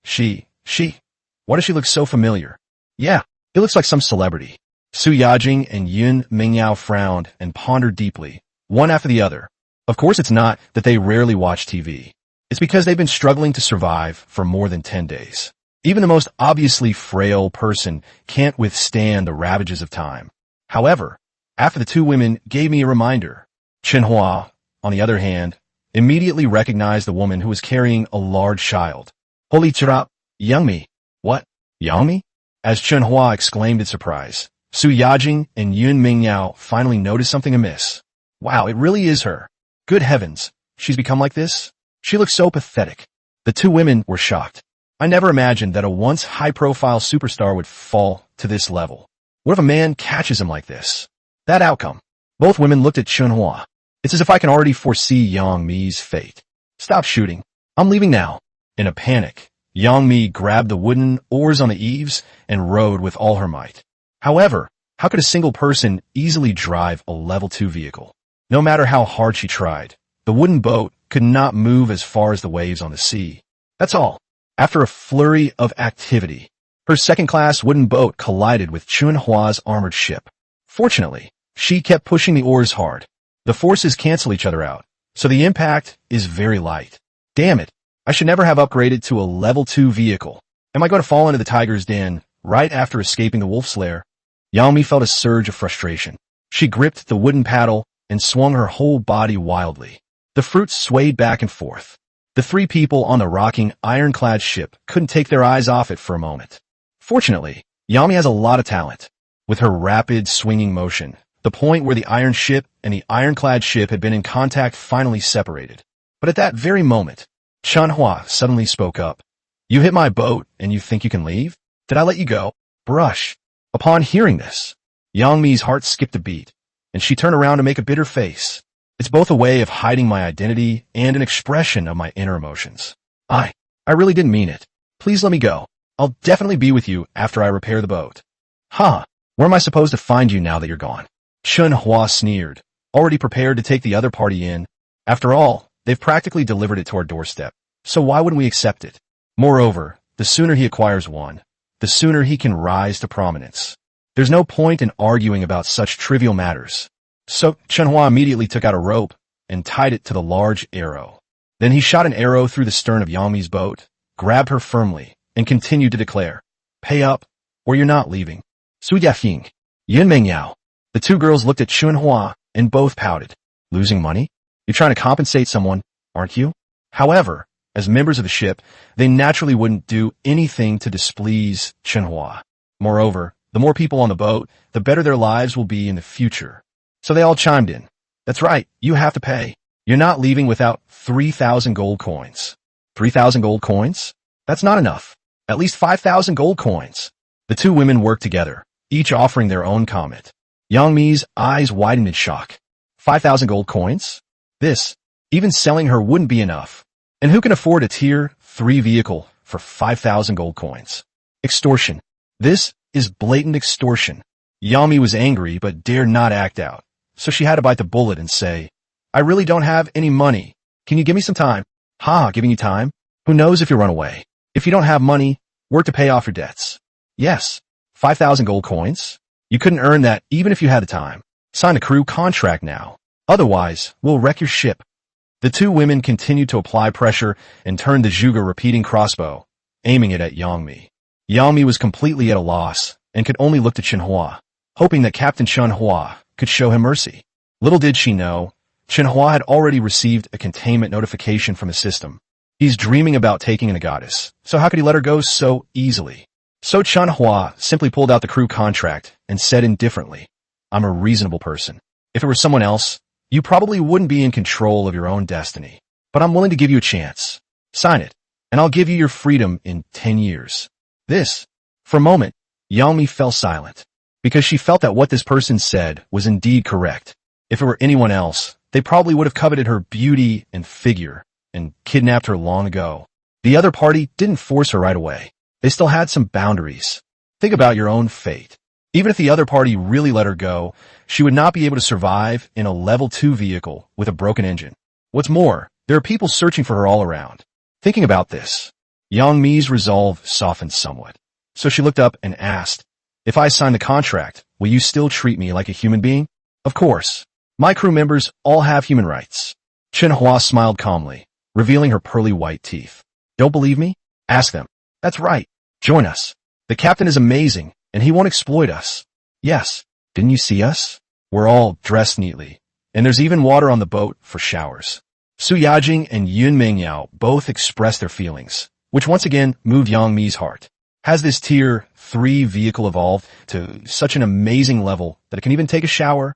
She. Why does she look so familiar? Yeah, it looks like some celebrity. Su Yajing and Yun Mingyao frowned and pondered deeply, one after the other. Of course it's not that they rarely watch TV. It's because they've been struggling to survive for more than 10 days. Even the most obviously frail person can't withstand the ravages of time. However, after the two women gave me a reminder, Chen Hua, on the other hand, immediately recognized the woman who was carrying a large child. "Holy crap, Youngmi." "What? Youngmi?" As Chen Hua exclaimed in surprise, Su Yajing and Yun Mingyao finally noticed something amiss. Wow, it really is her. Good heavens, she's become like this? She looks so pathetic. The two women were shocked. I never imagined that a once high-profile superstar would fall to this level. What if a man catches him like this? That outcome. Both women looked at Chen Hua. It's as if I can already foresee Yang Mi's fate. "Stop shooting. I'm leaving now." In a panic, Yang Mi grabbed the wooden oars on the eaves and rowed with all her might. However, how could a single person easily drive a level 2 vehicle? No matter how hard she tried, the wooden boat could not move as far as the waves on the sea. That's all. After a flurry of activity, her second-class wooden boat collided with Chen Hua's armored ship. Fortunately, she kept pushing the oars hard. The forces cancel each other out, so the impact is very light. Damn it, I should never have upgraded to a level 2 vehicle. Am I going to fall into the tiger's den right after escaping the wolf's lair? Yangmi felt a surge of frustration. She gripped the wooden paddle and swung her whole body wildly. The fruits swayed back and forth. The three people on the rocking, ironclad ship couldn't take their eyes off it for a moment. Fortunately, Yami has a lot of talent. With her rapid, swinging motion, the point where the iron ship and the ironclad ship had been in contact finally separated. But at that very moment, Chen Hua suddenly spoke up. You hit my boat and you think you can leave? Did I let you go? Brush. Upon hearing this, Yangmi's heart skipped a beat, and she turned around to make a bitter face. It's both a way of hiding my identity and an expression of my inner emotions. I really didn't mean it. Please let me go. I'll definitely be with you after I repair the boat. Huh, where am I supposed to find you now that you're gone? Chen Hua sneered, already prepared to take the other party in. After all, they've practically delivered it to our doorstep, so why wouldn't we accept it? Moreover, the sooner he acquires one, the sooner he can rise to prominence. There's no point in arguing about such trivial matters. So Chen Hua immediately took out a rope and tied it to the large arrow. Then he shot an arrow through the stern of Yangmi's boat, grabbed her firmly, and continued to declare, pay up, or you're not leaving. Su Yafing, Yin Mengyao. The two girls looked at Chen Hua and both pouted. Losing money? You're trying to compensate someone, aren't you? However, as members of the ship, they naturally wouldn't do anything to displease Chen Hua. Moreover, the more people on the boat, the better their lives will be in the future. So they all chimed in. That's right, you have to pay. You're not leaving without 3,000 gold coins. 3,000 gold coins? That's not enough. At least 5,000 gold coins. The two women worked together, each offering their own comment. Yangmi's eyes widened in shock. 5,000 gold coins? This, even selling her wouldn't be enough. And who can afford a tier 3 vehicle for 5,000 gold coins? Extortion. This is blatant extortion. Yami was angry but dared not act out, so she had to bite the bullet and say, I really don't have any money. Can you give me some time? Ha, giving you time? Who knows if you'll run away? If you don't have money, work to pay off your debts. Yes, 5,000 gold coins. You couldn't earn that even if you had the time. Sign a crew contract now. Otherwise, we'll wreck your ship. The two women continued to apply pressure and turned the Zhuge repeating crossbow, aiming it at Yangmi. Yangmi was completely at a loss and could only look to Chen Hua, hoping that Captain Chen Hua could show him mercy. Little did she know, Chen Hua had already received a containment notification from the system. He's dreaming about taking in a goddess, so how could he let her go so easily? So Chen Hua simply pulled out the crew contract and said indifferently, I'm a reasonable person. If it were someone else, you probably wouldn't be in control of your own destiny. But I'm willing to give you a chance. Sign it, and I'll give you your freedom in 10 years. This. For a moment, Yangmi fell silent, because she felt that what this person said was indeed correct. If it were anyone else, they probably would have coveted her beauty and figure and kidnapped her long ago. The other party didn't force her right away. They still had some boundaries. Think about your own fate. Even if the other party really let her go, she would not be able to survive in a level 2 vehicle with a broken engine. What's more, there are people searching for her all around. Thinking about this, Yangmi's resolve softened somewhat. So she looked up and asked, if I sign the contract, will you still treat me like a human being? Of course. My crew members all have human rights. Chen Hua smiled calmly, revealing her pearly white teeth. Don't believe me? Ask them. That's right. Join us. The captain is amazing, and he won't exploit us. Yes. Didn't you see us? We're all dressed neatly, and there's even water on the boat for showers. Su Yajing and Yun Mengyao both expressed their feelings, which once again moved Yangmi's heart. Has this tier 3 vehicle evolved to such an amazing level that it can even take a shower?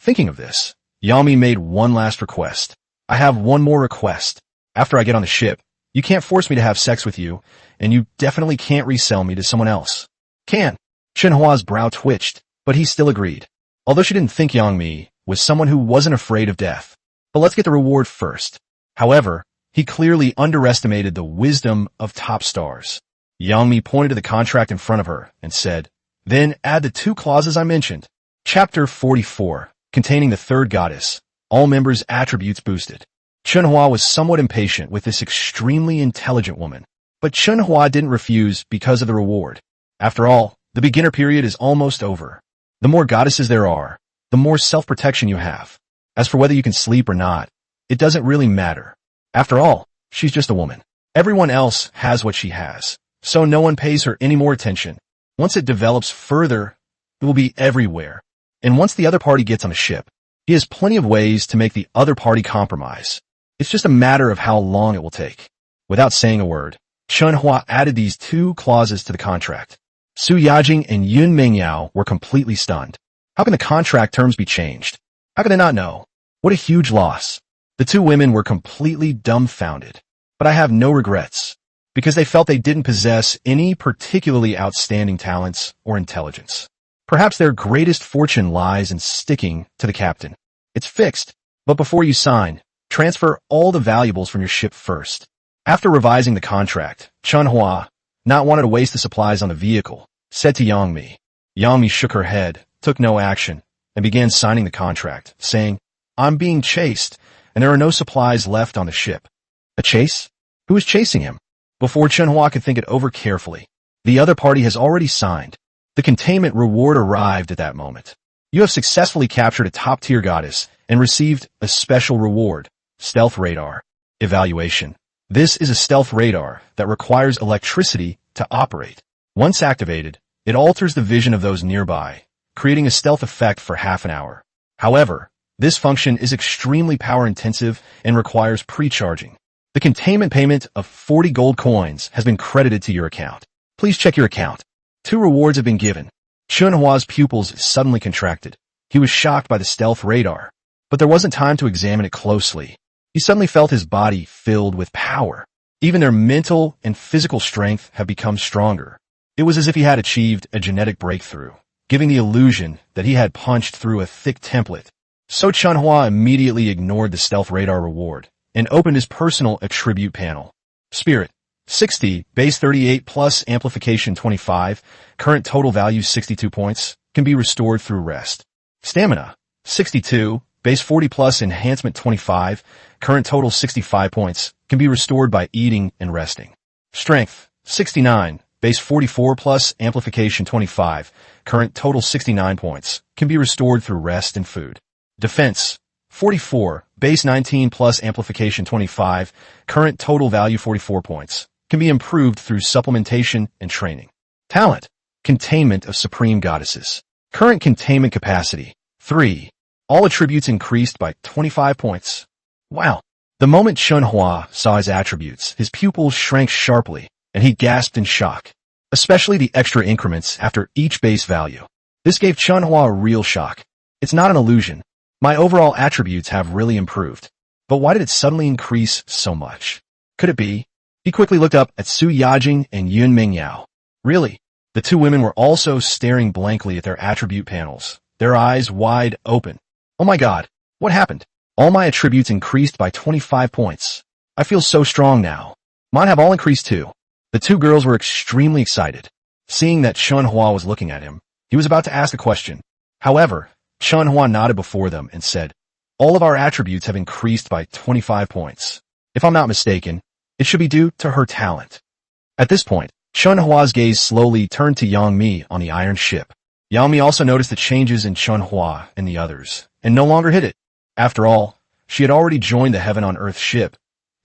Thinking of this, Yangmi made one last request. I have one more request. After I get on the ship, you can't force me to have sex with you, and you definitely can't resell me to someone else. Can. Chen Hua's brow twitched, but he still agreed. Although she didn't think Yangmi was someone who wasn't afraid of death. But let's get the reward first. However, he clearly underestimated the wisdom of top stars. Yangmi pointed to the contract in front of her and said, then add the 2 clauses I mentioned. Chapter 44, containing the 3rd goddess. All members' attributes boosted. Chen Hua was somewhat impatient with this extremely intelligent woman, but Chen Hua didn't refuse because of the reward. After all, the beginner period is almost over. The more goddesses there are, the more self-protection you have. As for whether you can sleep or not, it doesn't really matter. After all, she's just a woman. Everyone else has what she has, so no one pays her any more attention. Once it develops further, it will be everywhere. And once the other party gets on a ship, he has plenty of ways to make the other party compromise. It's just a matter of how long it will take. Without saying a word, Chen Hua added these two clauses to the contract. Su Yajing and Yun Mingyao were completely stunned. How can the contract terms be changed? How could they not know? What a huge loss. The two women were completely dumbfounded. But I have no regrets, because they felt they didn't possess any particularly outstanding talents or intelligence. Perhaps their greatest fortune lies in sticking to the captain. It's fixed, but before you sign, transfer all the valuables from your ship first. After revising the contract, Chen Hua, not wanting to waste the supplies on the vehicle, said to Yang Mi. Yang Mi shook her head, took no action, and began signing the contract, saying, "I'm being chased, and there are no supplies left on the ship." A chase? Who is chasing him? Before Chen Hua could think it over carefully, the other party has already signed. The containment reward arrived at that moment. You have successfully captured a top-tier goddess and received a special reward, Stealth Radar. Evaluation. This is a stealth radar that requires electricity to operate. Once activated, it alters the vision of those nearby, creating a stealth effect for half an hour. However, this function is extremely power-intensive and requires pre-charging. The containment payment of 40 gold coins has been credited to your account. Please check your account. 2 rewards have been given. Chen Hua's pupils suddenly contracted. He was shocked by the stealth radar, but there wasn't time to examine it closely. He suddenly felt his body filled with power. Even their mental and physical strength have become stronger. It was as if he had achieved a genetic breakthrough, giving the illusion that he had punched through a thick template. So Chen Hua immediately ignored the stealth radar reward and opened his personal attribute panel. Spirit, 60, base 38 plus amplification 25, current total value 62 points, can be restored through rest. Stamina, 62, base 40 plus enhancement 25, current total 65 points, can be restored by eating and resting. Strength, 69, base 44 plus amplification 25, current total 69 points, can be restored through rest and food. Defense, 44, base 19 plus amplification 25, current total value 44 points, can be improved through supplementation and training. Talent, containment of supreme goddesses. Current containment capacity, 3. All attributes increased by 25 points. Wow. The moment Chen Hua saw his attributes, his pupils shrank sharply, and he gasped in shock, especially the extra increments after each base value. This gave Chen Hua a real shock. It's not an illusion. My overall attributes have really improved. But why did it suddenly increase so much? Could it be? He quickly looked up at Su Yajing and Yun Mingyao. Really? The two women were also staring blankly at their attribute panels, their eyes wide open. Oh my god, what happened? All my attributes increased by 25 points. I feel so strong now. Mine have all increased too. The two girls were extremely excited. Seeing that Chen Hua was looking at him, he was about to ask a question. However, Chen Hua nodded before them and said, "All of our attributes have increased by 25 points. If I'm not mistaken, it should be due to her talent." At this point, Chen Hua's gaze slowly turned to Yang Mi on the iron ship. Yang Mi also noticed the changes in Chen Hua and the others, and no longer hid it. After all, she had already joined the Heaven on Earth ship,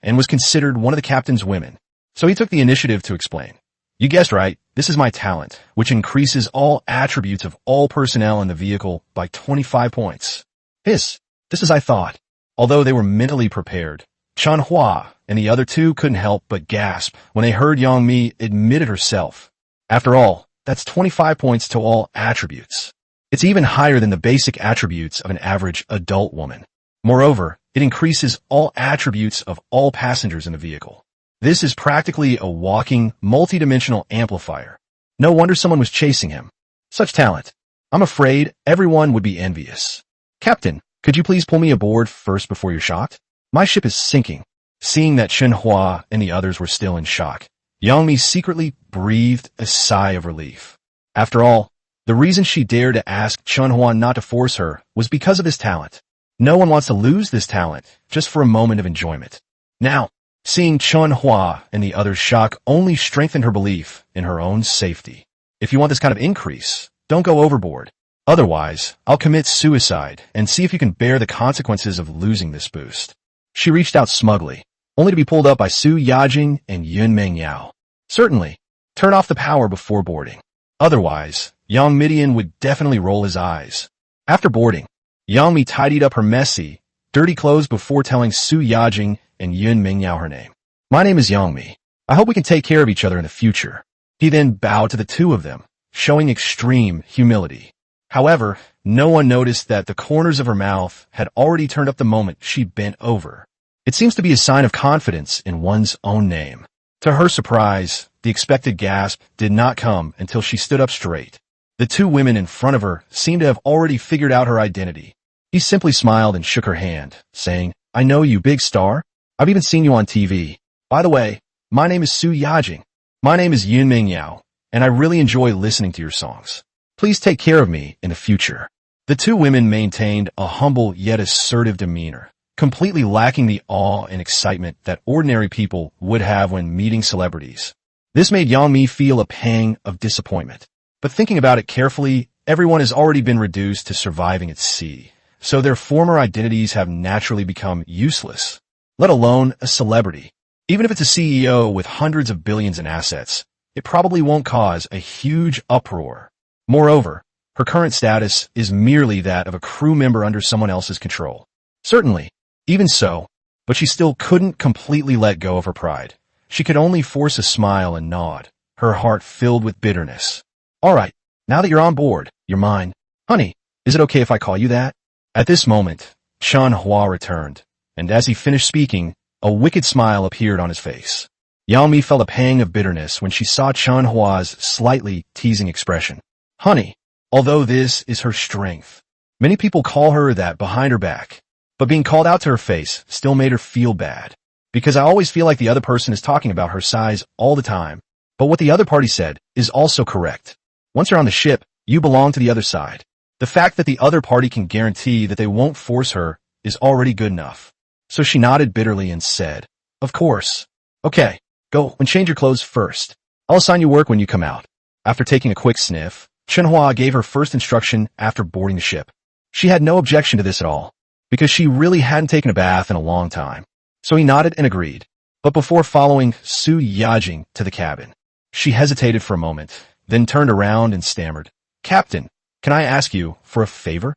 and was considered one of the captain's women. So he took the initiative to explain. "You guessed right, this is my talent, which increases all attributes of all personnel in the vehicle by 25 points. This is as I thought." Although they were mentally prepared, Chen Hua and the other two couldn't help but gasp when they heard Yang Mi admit it herself. After all, that's 25 points to all attributes. It's even higher than the basic attributes of an average adult woman. Moreover, it increases all attributes of all passengers in the vehicle. This is practically a walking, multidimensional amplifier. No wonder someone was chasing him. Such talent. I'm afraid everyone would be envious. "Captain, could you please pull me aboard first before you're shocked? My ship is sinking." Seeing that Chen Hua and the others were still in shock, Yang Mi secretly breathed a sigh of relief. After all, the reason she dared to ask Chen Hua not to force her was because of his talent. No one wants to lose this talent just for a moment of enjoyment. Now, seeing Chen Hua and the others' shock only strengthened her belief in her own safety. If you want this kind of increase, don't go overboard. Otherwise, I'll commit suicide and see if you can bear the consequences of losing this boost. She reached out smugly. only to be pulled up by Su Yajing and Yun Mengyao. Certainly, turn off the power before boarding. Otherwise, Yang Midian would definitely roll his eyes. After boarding, Yang Mi tidied up her messy, dirty clothes before telling Su Yajing and Yun Mengyao her name. My name is Yang Mi. I hope we can take care of each other in the future. He then bowed to the two of them, showing extreme humility. However, no one noticed that the corners of her mouth had already turned up the moment she bent over. It seems to be a sign of confidence in one's own name. To her surprise, the expected gasp did not come until she stood up straight. The two women in front of her seemed to have already figured out her identity. He simply smiled and shook her hand, saying, I know you, big star. I've even seen you on TV. By the way, my name is Su Yajing. My name is Yun Mengyao, and I really enjoy listening to your songs. Please take care of me in the future. The two women maintained a humble yet assertive demeanor, completely lacking the awe and excitement that ordinary people would have when meeting celebrities. This made Yang Mi feel a pang of disappointment. But thinking about it carefully, everyone has already been reduced to surviving at sea, so their former identities have naturally become useless, let alone a celebrity. Even if it's a CEO with hundreds of billions in assets, it probably won't cause a huge uproar. Moreover, her current status is merely that of a crew member under someone else's control. Certainly, even so, but she still couldn't completely let go of her pride. She could only force a smile and nod, her heart filled with bitterness. All right, now that you're on board, you're mine. Honey, is it okay if I call you that? At this moment, Chen Hua returned, and as he finished speaking, a wicked smile appeared on his face. Yang Mi felt a pang of bitterness when she saw Chen Hua's slightly teasing expression. Honey, although this is her strength, many people call her that behind her back, but being called out to her face still made her feel bad. Because I always feel like the other person is talking about her size all the time, but what the other party said is also correct. Once you're on the ship, you belong to the other side. The fact that the other party can guarantee that they won't force her is already good enough. So she nodded bitterly and said, Of course. Okay, go and change your clothes first. I'll assign you work when you come out. After taking a quick sniff, Chen Hua gave her first instruction after boarding the ship. She had no objection to this at all, because she really hadn't taken a bath in a long time. So he nodded and agreed. But before following Su Yajing to the cabin, she hesitated for a moment, then turned around and stammered, Captain, can I ask you for a favor?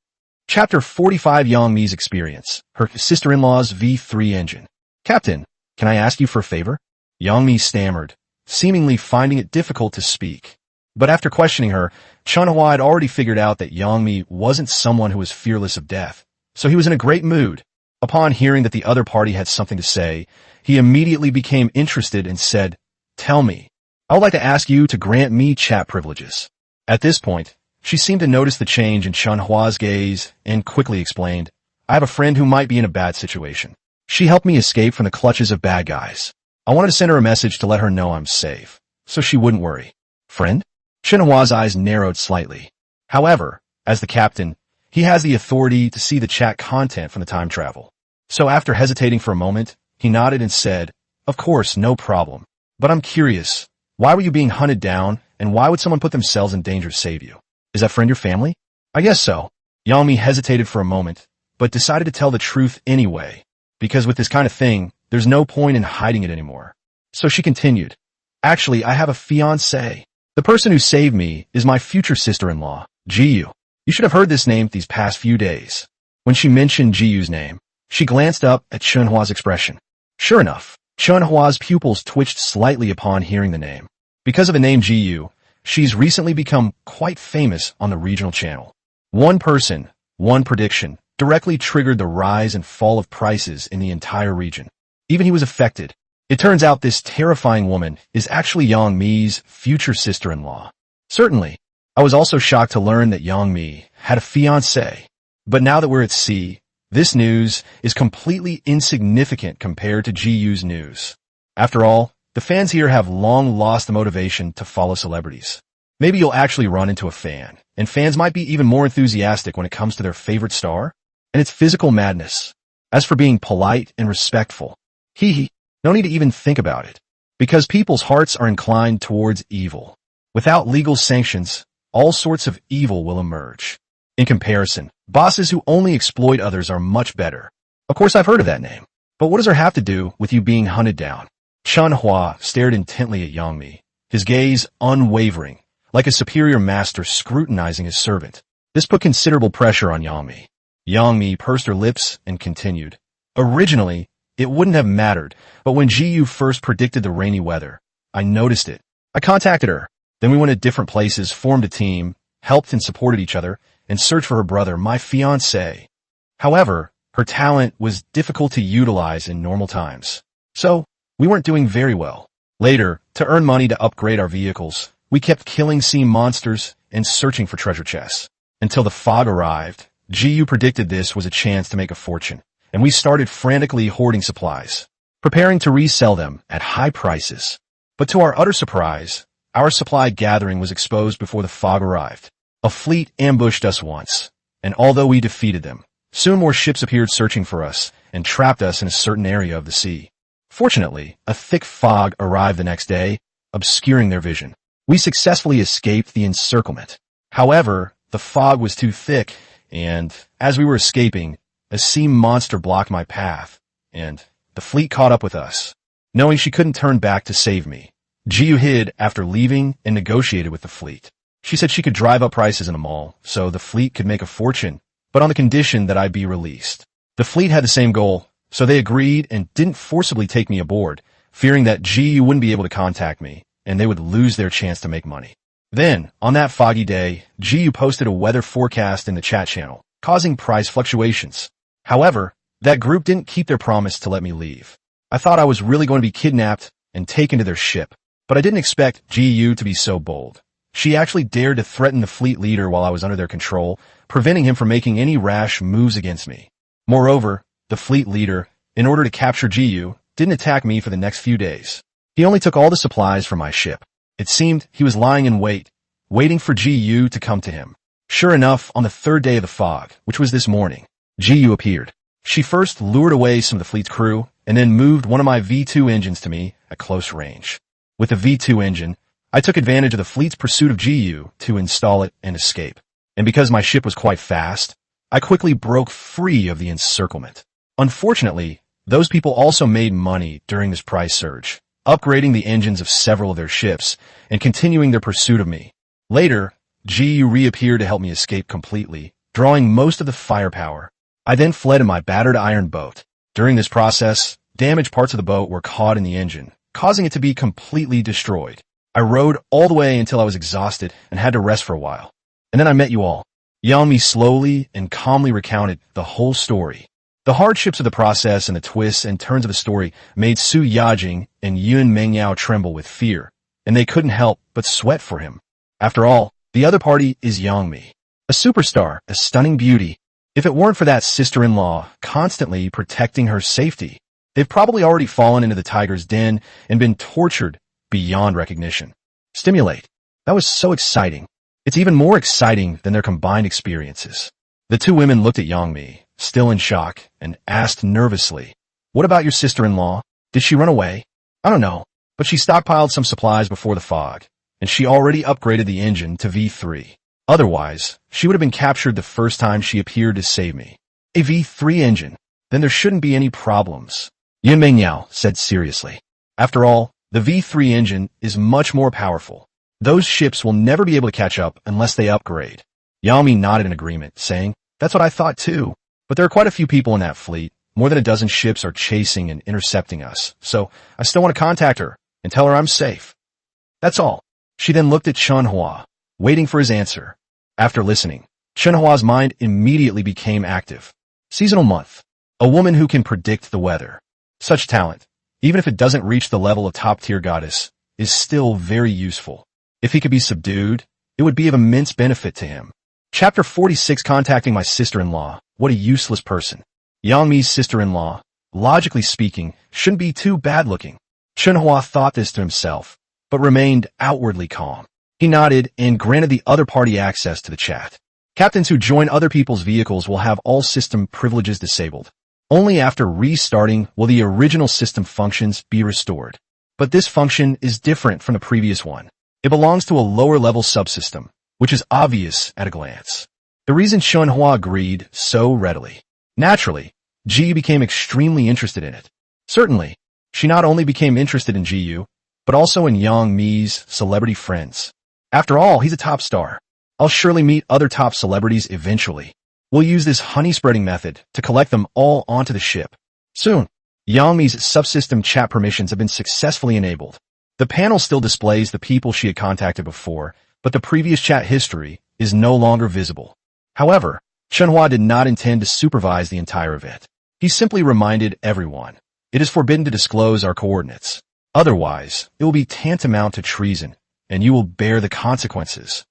Chapter 45 Yang Mi's experience, her sister-in-law's V3 engine. Captain, can I ask you for a favor? Yang Mi stammered, seemingly finding it difficult to speak. But after questioning her, Chen Hua had already figured out that Yang Mi wasn't someone who was fearless of death, so he was in a great mood. Upon hearing that the other party had something to say, he immediately became interested and said, Tell me, I would like to ask you to grant me chat privileges. At this point, she seemed to notice the change in Chen Hua's gaze and quickly explained, I have a friend who might be in a bad situation. She helped me escape from the clutches of bad guys. I wanted to send her a message to let her know I'm safe, so she wouldn't worry. Friend? Chen Hua's eyes narrowed slightly. However, as the captain, he has the authority to see the chat content from the time travel. So after hesitating for a moment, he nodded and said, Of course, no problem. But I'm curious, why were you being hunted down, and why would someone put themselves in danger to save you? Is that friend your family? I guess so. Yang Mi hesitated for a moment, but decided to tell the truth anyway, because with this kind of thing, there's no point in hiding it anymore. So she continued, Actually, I have a fiancé. The person who saved me is my future sister-in-law, Jiyu. You should have heard this name these past few days. When she mentioned Jiyu's name, she glanced up at Chen Hua's expression. Sure enough, Chen Hua's pupils twitched slightly upon hearing the name. Because of the name Jiyu, she's recently become quite famous on the regional channel. One person, one prediction, directly triggered the rise and fall of prices in the entire region. Even he was affected. It turns out this terrifying woman is actually Yang Mi's future sister-in-law. Certainly, I was also shocked to learn that Yang Mi had a fiancé. But now that we're at sea, this news is completely insignificant compared to Jiyu's news. After all, the fans here have long lost the motivation to follow celebrities. Maybe you'll actually run into a fan, and fans might be even more enthusiastic when it comes to their favorite star, and it's physical madness. As for being polite and respectful, no need to even think about it, because people's hearts are inclined towards evil. Without legal sanctions, all sorts of evil will emerge. In comparison, bosses who only exploit others are much better. Of course, I've heard of that name, But what does her have to do with you being hunted down? Chen Hua stared intently at Yangmi, his gaze unwavering, like a superior master scrutinizing his servant. This put considerable pressure on Yangmi. Yangmi pursed her lips and continued. Originally, it wouldn't have mattered, but when Jiyu first predicted the rainy weather, I noticed it. I contacted her. Then we went to different places, formed a team, helped and supported each other, and searched for her brother, my fiancé. However, her talent was difficult to utilize in normal times. So, we weren't doing very well. Later, to earn money to upgrade our vehicles, we kept killing sea monsters and searching for treasure chests. Until the fog arrived, Jiyu predicted this was a chance to make a fortune, and we started frantically hoarding supplies, preparing to resell them at high prices. But to our utter surprise, our supply gathering was exposed before the fog arrived. A fleet ambushed us once, and although we defeated them, soon more ships appeared searching for us and trapped us in a certain area of the sea. Fortunately, a thick fog arrived the next day, obscuring their vision. We successfully escaped the encirclement. However, the fog was too thick, and as we were escaping, a sea monster blocked my path, and the fleet caught up with us. Knowing she couldn't turn back to save me, Jiyu hid after leaving and negotiated with the fleet. She said she could drive up prices in the mall, so the fleet could make a fortune, but on the condition that I be released. The fleet had the same goal, so they agreed and didn't forcibly take me aboard, fearing that Jiyu wouldn't be able to contact me, and they would lose their chance to make money. Then, on that foggy day, Jiyu posted a weather forecast in the chat channel, causing price fluctuations. However, that group didn't keep their promise to let me leave. I thought I was really going to be kidnapped and taken to their ship, but I didn't expect Jiyu to be so bold. She actually dared to threaten the fleet leader while I was under their control, preventing him from making any rash moves against me. Moreover, the fleet leader, in order to capture Jiyu, didn't attack me for the next few days. He only took all the supplies from my ship. It seemed he was lying in wait, waiting for Jiyu to come to him. Sure enough, on the third day of the fog, which was this morning, Jiyu appeared. She first lured away some of the fleet's crew, and then moved one of my V2 engines to me at close range. With the V2 engine, I took advantage of the fleet's pursuit of Jiyu to install it and escape. And because my ship was quite fast, I quickly broke free of the encirclement. Unfortunately, those people also made money during this price surge, upgrading the engines of several of their ships and continuing their pursuit of me. Later, Jiyu reappeared to help me escape completely, drawing most of the firepower. I then fled in my battered iron boat. During this process, damaged parts of the boat were caught in the engine, causing it to be completely destroyed. I rowed all the way until I was exhausted and had to rest for a while. And then I met you all. Yangmi slowly and calmly recounted the whole story. The hardships of the process and the twists and turns of the story made Su Yajing and Yun Mengyao tremble with fear, and they couldn't help but sweat for him. After all, the other party is Yangmi, a superstar, a stunning beauty. If it weren't for that sister-in-law constantly protecting her safety, they've probably already fallen into the tiger's den and been tortured beyond recognition. Stimulate. That was so exciting. It's even more exciting than their combined experiences. The two women looked at Yangmi, still in shock, and asked nervously, "What about your sister-in-law? Did she run away?" "I don't know, but she stockpiled some supplies before the fog, and she already upgraded the engine to V3. Otherwise, she would have been captured the first time she appeared to save me." "A V3 engine? Then there shouldn't be any problems," Yun Mengyao said seriously. "After all, the V3 engine is much more powerful. Those ships will never be able to catch up unless they upgrade." Yangmi nodded in agreement, saying, "That's what I thought too. But there are quite a few people in that fleet. More than a dozen ships are chasing and intercepting us, so I still want to contact her and tell her I'm safe. That's all." She then looked at Chen Hua, waiting for his answer. After listening, Chen Hua's mind immediately became active. Seasonal month. A woman who can predict the weather. Such talent, even if it doesn't reach the level of top-tier goddess, is still very useful. If he could be subdued, it would be of immense benefit to him. Chapter 46, Contacting my sister-in-law. What a useless person. Yangmi's sister-in-law, logically speaking, shouldn't be too bad-looking. Chen Hua thought this to himself, but remained outwardly calm. He nodded and granted the other party access to the chat. Captains who join other people's vehicles will have all system privileges disabled. Only after restarting will the original system functions be restored. But this function is different from the previous one. It belongs to a lower-level subsystem, which is obvious at a glance. The reason Chen Hua agreed so readily. Naturally, Ji became extremely interested in it. Certainly, she not only became interested in Ji, but also in Yang Mi's celebrity friends. After all, he's a top star. I'll surely meet other top celebrities eventually. We'll use this honey-spreading method to collect them all onto the ship. Soon, Yang Mi's subsystem chat permissions have been successfully enabled. The panel still displays the people she had contacted before, but the previous chat history is no longer visible. However, Chen Hua did not intend to supervise the entire event. He simply reminded everyone, it is forbidden to disclose our coordinates. Otherwise, it will be tantamount to treason, and you will bear the consequences.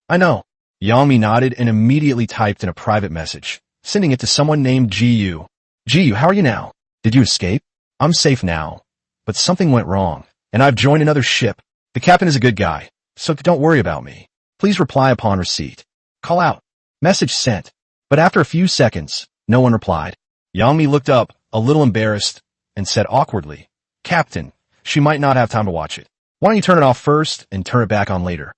I know. Yang Mi nodded and immediately typed in a private message, sending it to someone named Ji. Ji, how are you now? Did you escape? I'm safe now, but something went wrong, and I've joined another ship. The captain is a good guy, so don't worry about me. Please reply upon receipt. Call out. Message sent. But after a few seconds, no one replied. Yang Mi looked up, a little embarrassed, and said awkwardly, Captain, she might not have time to watch it. Why don't you turn it off first and turn it back on later?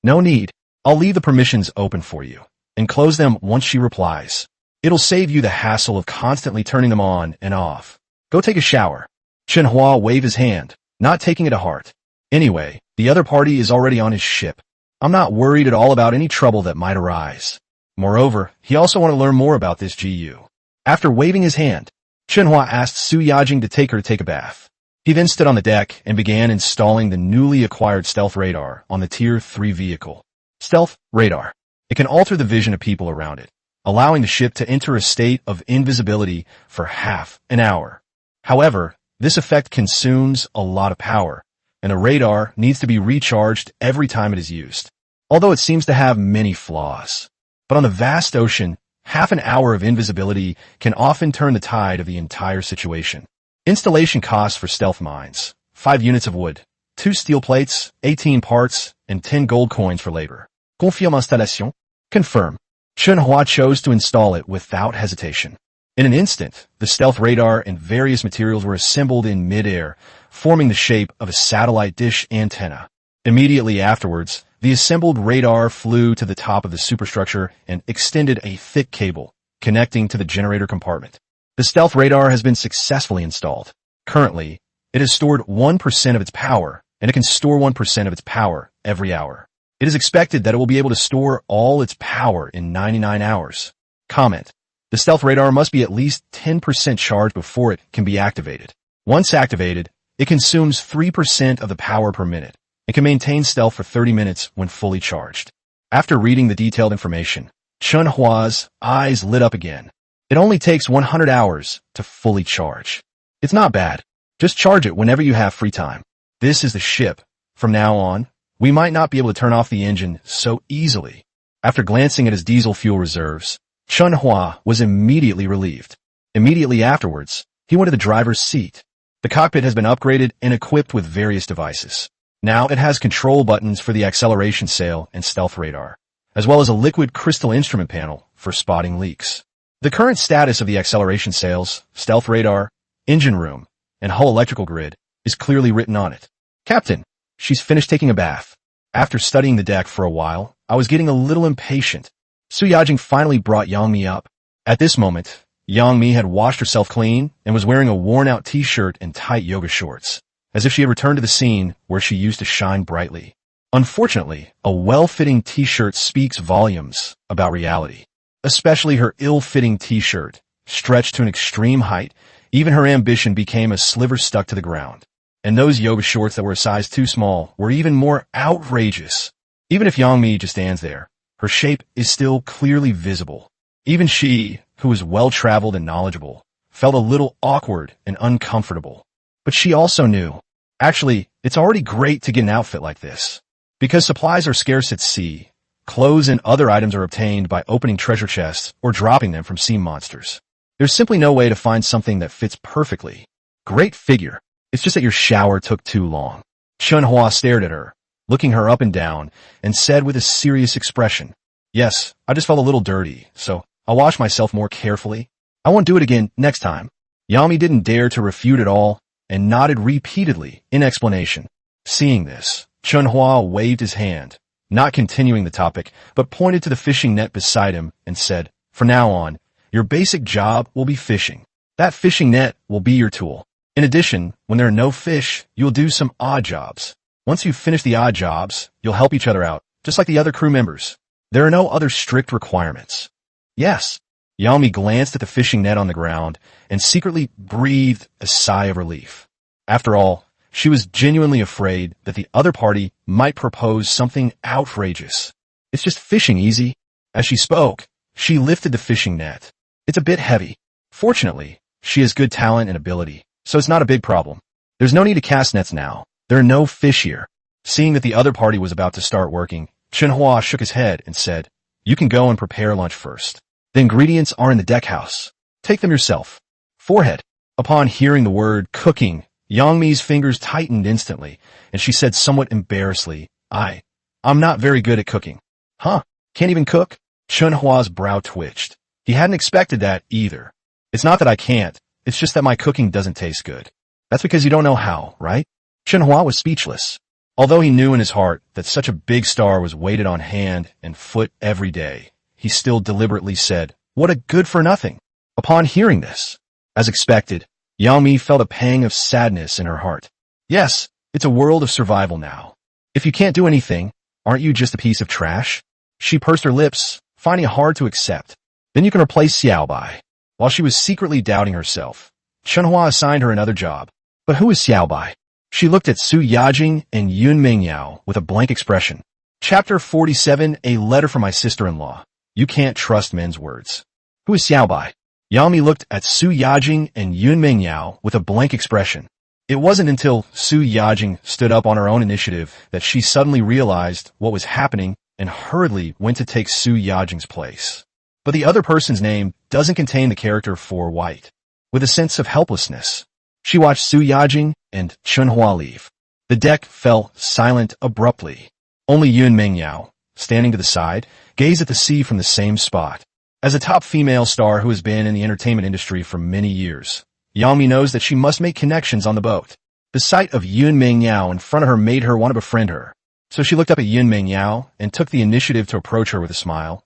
No need. I'll leave the permissions open for you, and close them once she replies. It'll save you the hassle of constantly turning them on and off. Go take a shower. Chen Hua waved his hand, not taking it to heart. Anyway, the other party is already on his ship. I'm not worried at all about any trouble that might arise. Moreover, he also wanted to learn more about this Gu. After waving his hand, Chen Hua asked Su Yajing to take her to take a bath. He then stood on the deck and began installing the newly acquired stealth radar on the Tier 3 vehicle. Stealth radar. It can alter the vision of people around it, allowing the ship to enter a state of invisibility for half an hour. However, this effect consumes a lot of power, and the radar needs to be recharged every time it is used, although it seems to have many flaws. But on the vast ocean, half an hour of invisibility can often turn the tide of the entire situation. Installation costs for stealth mines: 5 units of wood, 2 steel plates, 18 parts, and 10 gold coins for labor. Confirme installation. Confirm. Chen Hua chose to install it without hesitation. In an instant, the stealth radar and various materials were assembled in mid-air, forming the shape of a satellite dish antenna. Immediately afterwards, the assembled radar flew to the top of the superstructure and extended a thick cable, connecting to the generator compartment. The stealth radar has been successfully installed. Currently, it has stored 1% of its power, and it can store 1% of its power every hour. It is expected that it will be able to store all its power in 99 hours. Comment. The stealth radar must be at least 10% charged before it can be activated. Once activated, it consumes 3% of the power per minute and can maintain stealth for 30 minutes when fully charged. After reading the detailed information, Chen Hua's eyes lit up again. It only takes 100 hours to fully charge. It's not bad. Just charge it whenever you have free time. This is the ship. From now on, we might not be able to turn off the engine so easily. After glancing at his diesel fuel reserves, Chen Hua was immediately relieved. Immediately afterwards, he went to the driver's seat. The cockpit has been upgraded and equipped with various devices. Now it has control buttons for the acceleration sail and stealth radar, as well as a liquid crystal instrument panel for spotting leaks. The current status of the acceleration sails, stealth radar, engine room, and hull electrical grid is clearly written on it. Captain, she's finished taking a bath. After studying the deck for a while, I was getting a little impatient. Su Yajing finally brought Yang Mi up. At this moment, Yang Mi had washed herself clean and was wearing a worn-out t-shirt and tight yoga shorts, as if she had returned to the scene where she used to shine brightly. Unfortunately, a well-fitting t-shirt speaks volumes about reality. Especially her ill-fitting t-shirt, stretched to an extreme height, even her ambition became a sliver stuck to the ground. And those yoga shorts that were a size too small were even more outrageous. Even if Yang Mi just stands there, her shape is still clearly visible. Even she, who is well-traveled and knowledgeable, felt a little awkward and uncomfortable. But she also knew, actually, it's already great to get an outfit like this. Because supplies are scarce at sea, clothes and other items are obtained by opening treasure chests or dropping them from sea monsters. There's simply no way to find something that fits perfectly. Great figure. It's just that your shower took too long. Chen Hua stared at her, looking her up and down, and said with a serious expression, Yes, I just felt a little dirty, so I'll wash myself more carefully. I won't do it again next time. Yang Mi didn't dare to refute at all, and nodded repeatedly in explanation. Seeing this, Chen Hua waved his hand, not continuing the topic, but pointed to the fishing net beside him and said, From now on, Your basic job will be fishing. That fishing net will be your tool. In addition, when there are no fish, you'll do some odd jobs. Once you finish the odd jobs, you'll help each other out, just like the other crew members. There are no other strict requirements. Yes. Yang Mi glanced at the fishing net on the ground and secretly breathed a sigh of relief. After all, she was genuinely afraid that the other party might propose something outrageous. It's just fishing, easy. As she spoke, she lifted the fishing net. It's a bit heavy. Fortunately, she has good talent and ability, so it's not a big problem. There's no need to cast nets now. There are no fish here. Seeing that the other party was about to start working, Chen Hua shook his head and said, "You can go and prepare lunch first. The ingredients are in the deck house. Take them yourself." Forehead. Upon hearing the word cooking, Yang Mi's fingers tightened instantly, and she said somewhat embarrassedly, I'm not very good at cooking." Huh? Can't even cook? Chen Hua's brow twitched. He hadn't expected that either. "It's not that I can't, it's just that my cooking doesn't taste good." "That's because you don't know how, right?" Chen Hua was speechless. Although he knew in his heart that such a big star was weighted on hand and foot every day, he still deliberately said, "What a good-for-nothing." Upon hearing this, as expected, Yang Mi felt a pang of sadness in her heart. Yes, it's a world of survival now. If you can't do anything, aren't you just a piece of trash? She pursed her lips, finding it hard to accept. Then you can replace Xiaobai. While she was secretly doubting herself, Chen Hua assigned her another job. But who is Xiaobai? She looked at Su Yajing and Yun Mingyao with a blank expression. Chapter 47, A Letter from My Sister-in-Law. You can't trust men's words. Who is Xiaobai? Yang Mi looked at Su Yajing and Yun Mingyao with a blank expression. It wasn't until Su Yajing stood up on her own initiative that she suddenly realized what was happening and hurriedly went to take Su Yajing's place. But the other person's name doesn't contain the character for white. With a sense of helplessness, she watched Su Yajing and Chen Hua leave. The deck fell silent abruptly. Only Yun Mingyao, standing to the side, gazed at the sea from the same spot. As a top female star who has been in the entertainment industry for many years, Yang Mi knows that she must make connections on the boat. The sight of Yun Mingyao in front of her made her want to befriend her. So she looked up at Yun Mingyao and took the initiative to approach her with a smile.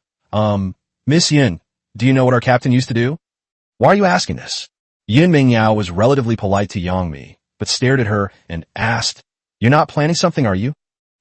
Miss Yun, do you know what our captain used to do?" "Why are you asking this?" Yun Mingyao was relatively polite to Yang Mi, but stared at her and asked, "You're not planning something, are you?"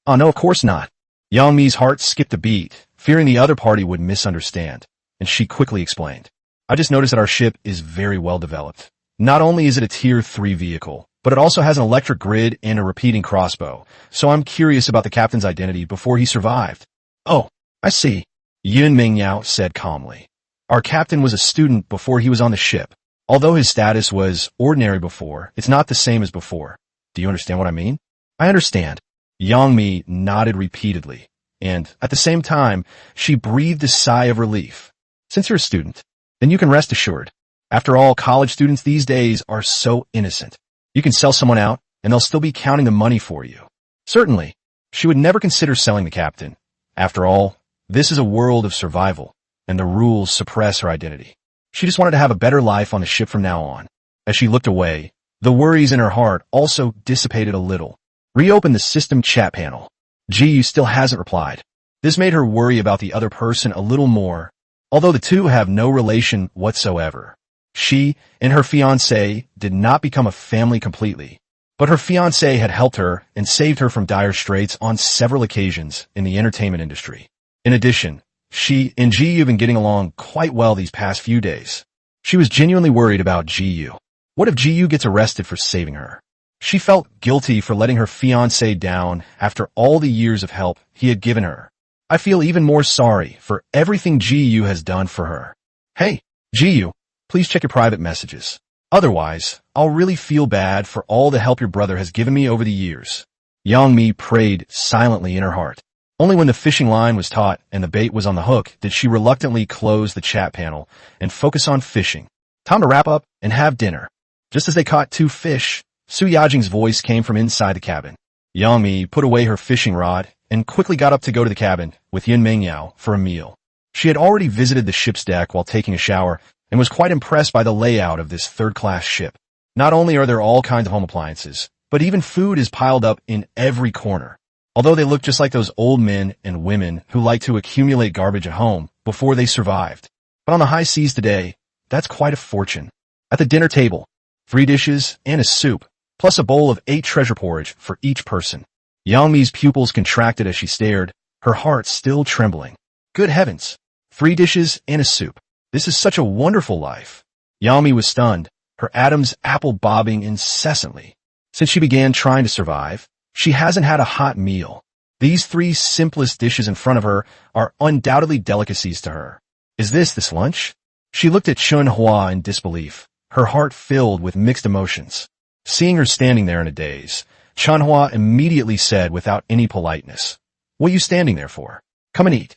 "Oh, no, of course not." Yang Mi's heart skipped a beat, fearing the other party would misunderstand, and she quickly explained. "I just noticed that our ship is very well developed. Not only is it a Tier 3 vehicle, but it also has an electric grid and a repeating crossbow, so I'm curious about the captain's identity before he survived." "Oh, I see," Yun Mingyao said calmly. "Our captain was a student before he was on the ship. Although his status was ordinary before, it's not the same as before. Do you understand what I mean?" "I understand." Yang Mi nodded repeatedly, and, at the same time, she breathed a sigh of relief. "Since you're a student, then you can rest assured. After all, college students these days are so innocent. You can sell someone out, and they'll still be counting the money for you." Certainly, she would never consider selling the captain. After all, this is a world of survival, and the rules suppress her identity. She just wanted to have a better life on the ship from now on. As she looked away, the worries in her heart also dissipated a little. Reopen the system chat panel. Jiyu still hasn't replied. This made her worry about the other person a little more, although the two have no relation whatsoever. She and her fiancé did not become a family completely, but her fiancé had helped her and saved her from dire straits on several occasions in the entertainment industry. In addition, she and Jiyu have been getting along quite well these past few days. She was genuinely worried about Jiyu. What if Jiyu gets arrested for saving her? She felt guilty for letting her fiancé down after all the years of help he had given her. "I feel even more sorry for everything Jiyu has done for her. Hey, Jiyu, please check your private messages. Otherwise, I'll really feel bad for all the help your brother has given me over the years." Yang Mi prayed silently in her heart. Only when the fishing line was taut and the bait was on the hook did she reluctantly close the chat panel and focus on fishing. Time to wrap up and have dinner. Just as they caught 2 fish, Su Yajing's voice came from inside the cabin. Yang Mi put away her fishing rod and quickly got up to go to the cabin with Yun Mingyao for a meal. She had already visited the ship's deck while taking a shower and was quite impressed by the layout of this third-class ship. Not only are there all kinds of home appliances, but even food is piled up in every corner. Although they look just like those old men and women who like to accumulate garbage at home before they survived. But on the high seas today, that's quite a fortune. At the dinner table, 3 dishes and a soup, plus a bowl of 8 treasure porridge for each person. Yang Mi's pupils contracted as she stared, her heart still trembling. Good heavens! 3 dishes and a soup. This is such a wonderful life. Yang Mi was stunned, her Adam's apple bobbing incessantly. Since she began trying to survive, she hasn't had a hot meal. These 3 simplest dishes in front of her are undoubtedly delicacies to her. Is this lunch? She looked at Chen Hua in disbelief, her heart filled with mixed emotions. Seeing her standing there in a daze, Chen Hua immediately said without any politeness, "What are you standing there for? Come and eat."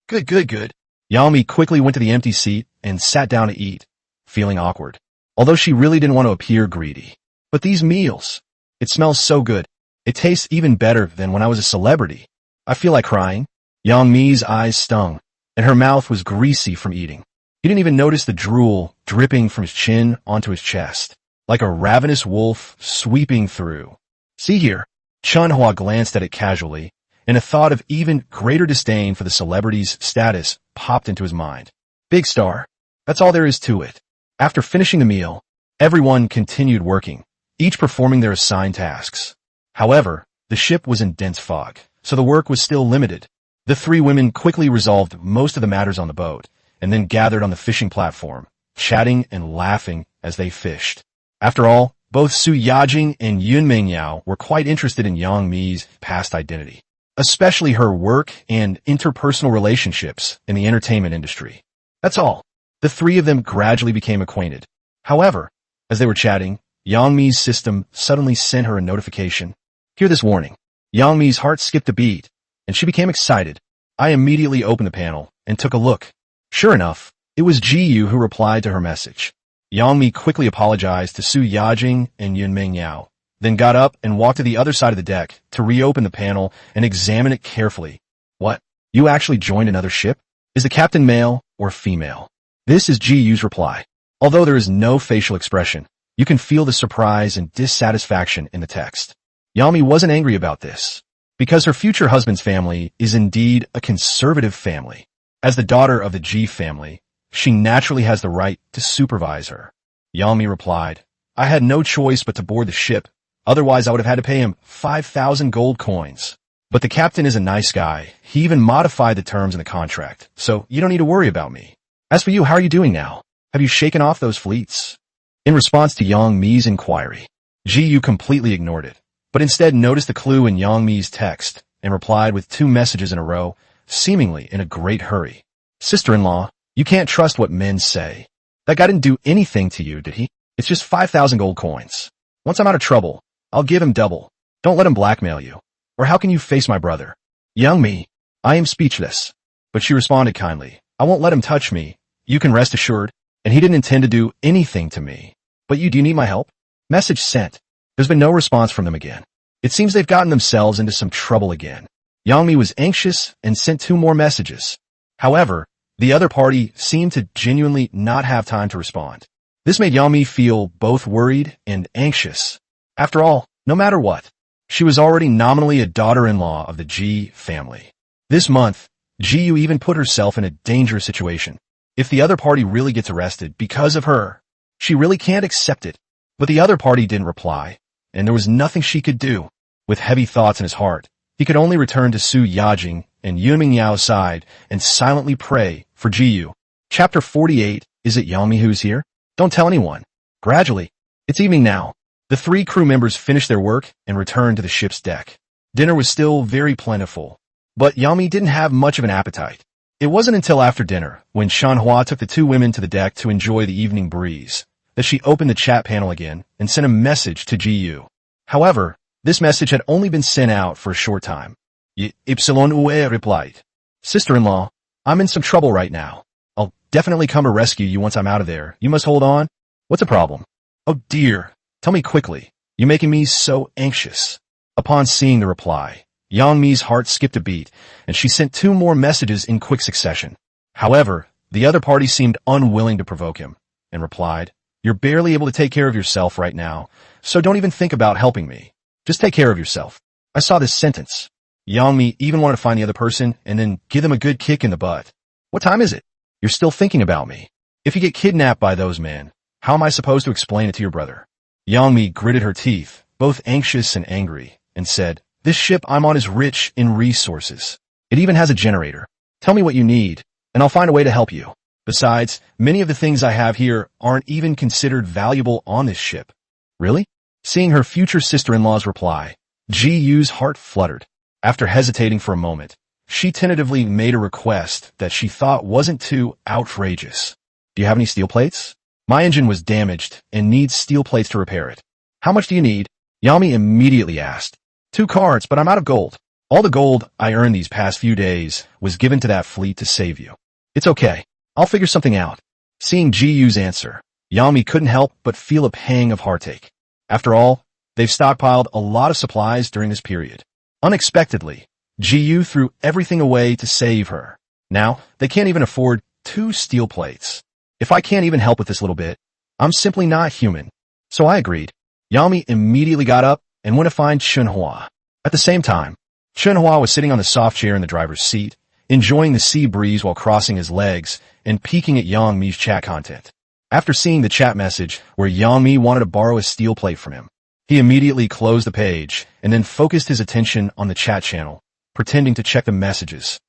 Good. Yang Mi quickly went to the empty seat and sat down to eat, feeling awkward, although she really didn't want to appear greedy. But these meals, it smells so good. It tastes even better than when I was a celebrity. I feel like crying. Yang Mi's eyes stung, and her mouth was greasy from eating. He didn't even notice the drool dripping from his chin onto his chest, like a ravenous wolf sweeping through. See here. Chen Hua glanced at it casually, and a thought of even greater disdain for the celebrity's status popped into his mind. Big star. That's all there is to it. After finishing the meal, everyone continued working, each performing their assigned tasks. However, the ship was in dense fog, so the work was still limited. The 3 women quickly resolved most of the matters on the boat, and then gathered on the fishing platform, chatting and laughing as they fished. After all, both Su Yajing and Yun Mingyao were quite interested in Yang Mi's past identity, especially her work and interpersonal relationships in the entertainment industry. That's all. The 3 of them gradually became acquainted. However, as they were chatting, Yang Mi's system suddenly sent her a notification. Hear this warning. Yang Mi's heart skipped a beat, and she became excited. I immediately opened the panel and took a look. Sure enough, it was Jiyu who replied to her message. Yang Mi quickly apologized to Su Yajing and Yun Mingyao, then got up and walked to the other side of the deck to reopen the panel and examine it carefully. What? You actually joined another ship? Is the captain male or female? This is Jiyu's reply. Although there is no facial expression, you can feel the surprise and dissatisfaction in the text. Yang Mi wasn't angry about this, because her future husband's family is indeed a conservative family. As the daughter of the Ji family, she naturally has the right to supervise her. Yang Mi replied, I had no choice but to board the ship, otherwise I would have had to pay him 5,000 gold coins. But the captain is a nice guy. He even modified the terms in the contract, so you don't need to worry about me. As for you, how are you doing now? Have you shaken off those fleets? In response to Yang Mi's inquiry, Jiyu completely ignored it, but instead noticed the clue in Yang Mi's text and replied with 2 messages in a row, seemingly in a great hurry. Sister-in-law, you can't trust what men say. That guy didn't do anything to you, did he? It's just 5,000 gold coins. Once I'm out of trouble, I'll give him double. Don't let him blackmail you. Or how can you face my brother? Yang Mi, I am speechless. But she responded kindly, I won't let him touch me. You can rest assured. And he didn't intend to do anything to me. But do you need my help? Message sent. There's been no response from them again. It seems they've gotten themselves into some trouble again. Yang Mi was anxious and sent 2 more messages. However, the other party seemed to genuinely not have time to respond. This made Yang Mi feel both worried and anxious. After all, no matter what, she was already nominally a daughter-in-law of the Ji family. This month, Jiyu even put herself in a dangerous situation. If the other party really gets arrested because of her, she really can't accept it. But the other party didn't reply, and there was nothing she could do. With heavy thoughts in his heart, he could only return to Su Yajing and Yun Mingyao's side and silently pray for Jiyu. Chapter 48, Is it Yang Mi who's here? Don't tell anyone. Gradually, it's evening now. The 3 crew members finished their work and returned to the ship's deck. Dinner was still very plentiful, but Yang Mi didn't have much of an appetite. It wasn't until after dinner, when Chen Hua took the 2 women to the deck to enjoy the evening breeze, that she opened the chat panel again and sent a message to Jiyu. However, this message had only been sent out for a short time. Ypsilon replied, Sister-in-law, I'm in some trouble right now. I'll definitely come to rescue you once I'm out of there. You must hold on. What's the problem? Oh dear, tell me quickly. You're making me so anxious. Upon seeing the reply, Yang Mi's heart skipped a beat, and she sent 2 more messages in quick succession. However, the other party seemed unwilling to provoke him, and replied, You're barely able to take care of yourself right now, so don't even think about helping me. Just take care of yourself. I saw this sentence. Yang Mi even wanted to find the other person and then give them a good kick in the butt. What time is it? You're still thinking about me. If you get kidnapped by those men, how am I supposed to explain it to your brother? Yang Mi gritted her teeth, both anxious and angry, and said, This ship I'm on is rich in resources. It even has a generator. Tell me what you need, and I'll find a way to help you. Besides, many of the things I have here aren't even considered valuable on this ship. Really? Seeing her future sister-in-law's reply, Ji Yu's heart fluttered. After hesitating for a moment, she tentatively made a request that she thought wasn't too outrageous. Do you have any steel plates? My engine was damaged and needs steel plates to repair it. How much do you need? Yami immediately asked. 2 cards, but I'm out of gold. All the gold I earned these past few days was given to that fleet to save you. It's okay. I'll figure something out. Seeing Ji Yu's answer, Yami couldn't help but feel a pang of heartache. After all, they've stockpiled a lot of supplies during this period. Unexpectedly, Ji Yu threw everything away to save her. Now, they can't even afford 2 steel plates. If I can't even help with this little bit, I'm simply not human. So I agreed. Yami immediately got up and went to find Chen Hua. At the same time, Chen Hua was sitting on the soft chair in the driver's seat, enjoying the sea breeze while crossing his legs and peeking at Yang Mi's chat content. After seeing the chat message where Yang Mi wanted to borrow a steel plate from him, he immediately closed the page and then focused his attention on the chat channel, pretending to check the messages.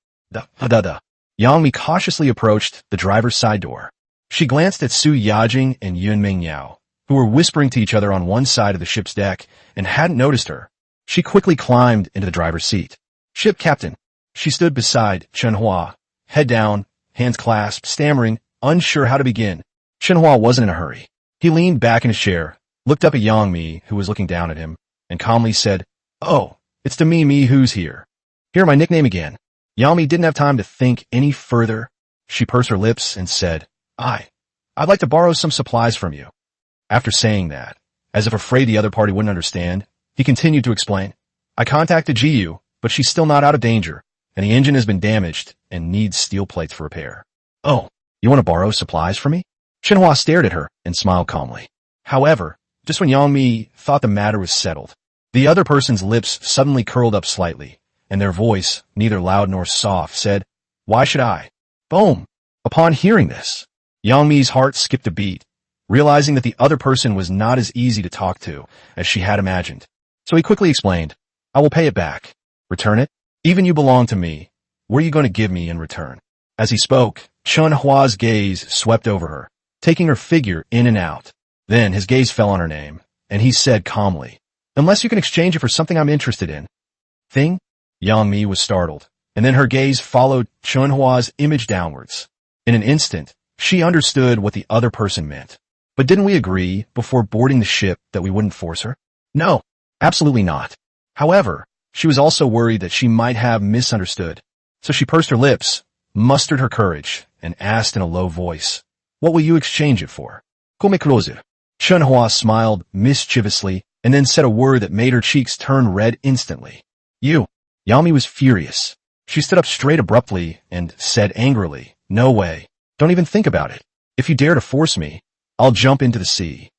Yang Mi cautiously approached the driver's side door. She glanced at Su Yajing and Yun Mingyao, who were whispering to each other on one side of the ship's deck and hadn't noticed her. She quickly climbed into the driver's seat. Ship captain. She stood beside Chen Hua, head down, hands clasped, stammering, unsure how to begin. Chen Hua wasn't in a hurry. He leaned back in his chair, looked up at Yang Mi, who was looking down at him, and calmly said, Oh, it's to me who's here. Hear my nickname again. Yang Mi didn't have time to think any further. She pursed her lips and said, I'd like to borrow some supplies from you. After saying that, as if afraid the other party wouldn't understand, he continued to explain, I contacted Ji Yu, but she's still not out of danger, and the engine has been damaged and needs steel plates for repair. Oh, you want to borrow supplies from me? Chen Hua stared at her and smiled calmly. However, just when Yang Mi thought the matter was settled, the other person's lips suddenly curled up slightly, and their voice, neither loud nor soft, said, Why should I? Boom! Upon hearing this, Yang Mi's heart skipped a beat, realizing that the other person was not as easy to talk to as she had imagined. So he quickly explained, I will pay it back. Return it? Even you belong to me. What are you going to give me in return? As he spoke, Chen Hua's gaze swept over her, taking her figure in and out. Then his gaze fell on her name, and he said calmly, Unless you can exchange it for something I'm interested in. Thing? Yang Mi was startled, and then her gaze followed Chen Hua's image downwards. In an instant, she understood what the other person meant. But didn't we agree before boarding the ship that we wouldn't force her? No, absolutely not. However, she was also worried that she might have misunderstood. So she pursed her lips, mustered her courage, and asked in a low voice, What will you exchange it for? Come closer. Chen Hua smiled mischievously and then said a word that made her cheeks turn red instantly. You. Yami was furious. She stood up straight abruptly and said angrily, No way. Don't even think about it. If you dare to force me, I'll jump into the sea.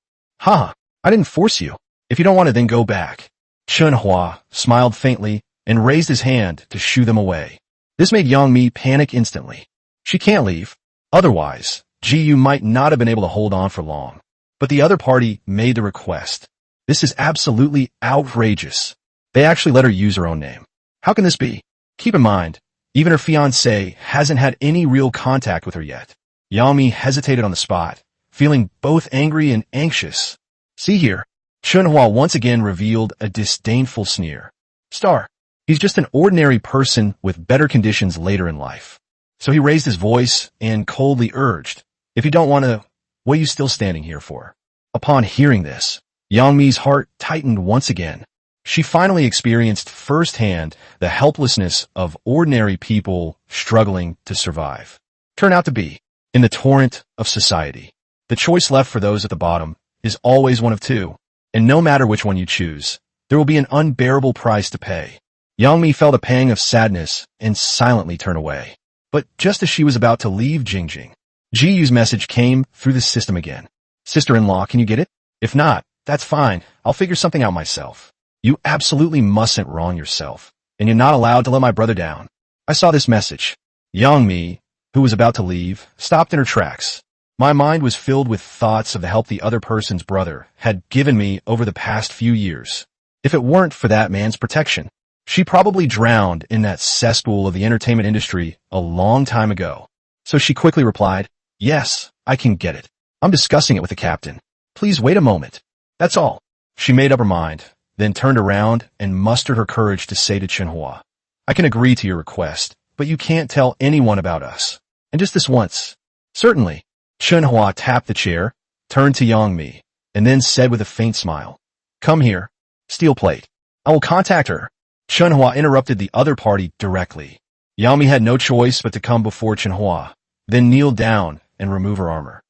Ha! I didn't force you. If you don't want to, then go back. Chen Hua smiled faintly and raised his hand to shoo them away. This made Yang Mi panic instantly. She can't leave. Otherwise, Ji Yu might not have been able to hold on for long. But the other party made the request. This is absolutely outrageous. They actually let her use her own name. How can this be? Keep in mind, even her fiancé hasn't had any real contact with her yet. Yang Mi hesitated on the spot, feeling both angry and anxious. See here. Chen Hua once again revealed a disdainful sneer. Star. He's just an ordinary person with better conditions later in life. So he raised his voice and coldly urged, If you don't want to, what are you still standing here for? Upon hearing this, Yang Mi's heart tightened once again. She finally experienced firsthand the helplessness of ordinary people struggling to survive. Turn out to be, in the torrent of society, the choice left for those at the bottom is always one of two, and no matter which one you choose, there will be an unbearable price to pay. Yang Mi felt a pang of sadness and silently turned away. But just as she was about to leave Jingjing, Ji Yu's message came through the system again. Sister-in-law, can you get it? If not, that's fine. I'll figure something out myself. You absolutely mustn't wrong yourself, and you're not allowed to let my brother down. I saw this message. Yang Mi, who was about to leave, stopped in her tracks. My mind was filled with thoughts of the help the other person's brother had given me over the past few years. If it weren't for that man's protection, she probably drowned in that cesspool of the entertainment industry a long time ago. So she quickly replied, "Yes, I can get it. I'm discussing it with the captain. Please wait a moment. That's all." She made up her mind, then turned around and mustered her courage to say to Chen Hua, "I can agree to your request, but you can't tell anyone about us. And just this once." "Certainly." Chen Hua tapped the chair, turned to Yang Mi, and then said with a faint smile, "Come here. Steel plate. I will contact her." Chen Hua interrupted the other party directly. Yang Mi had no choice but to come before Chen Hua, then kneel down and remove her armor.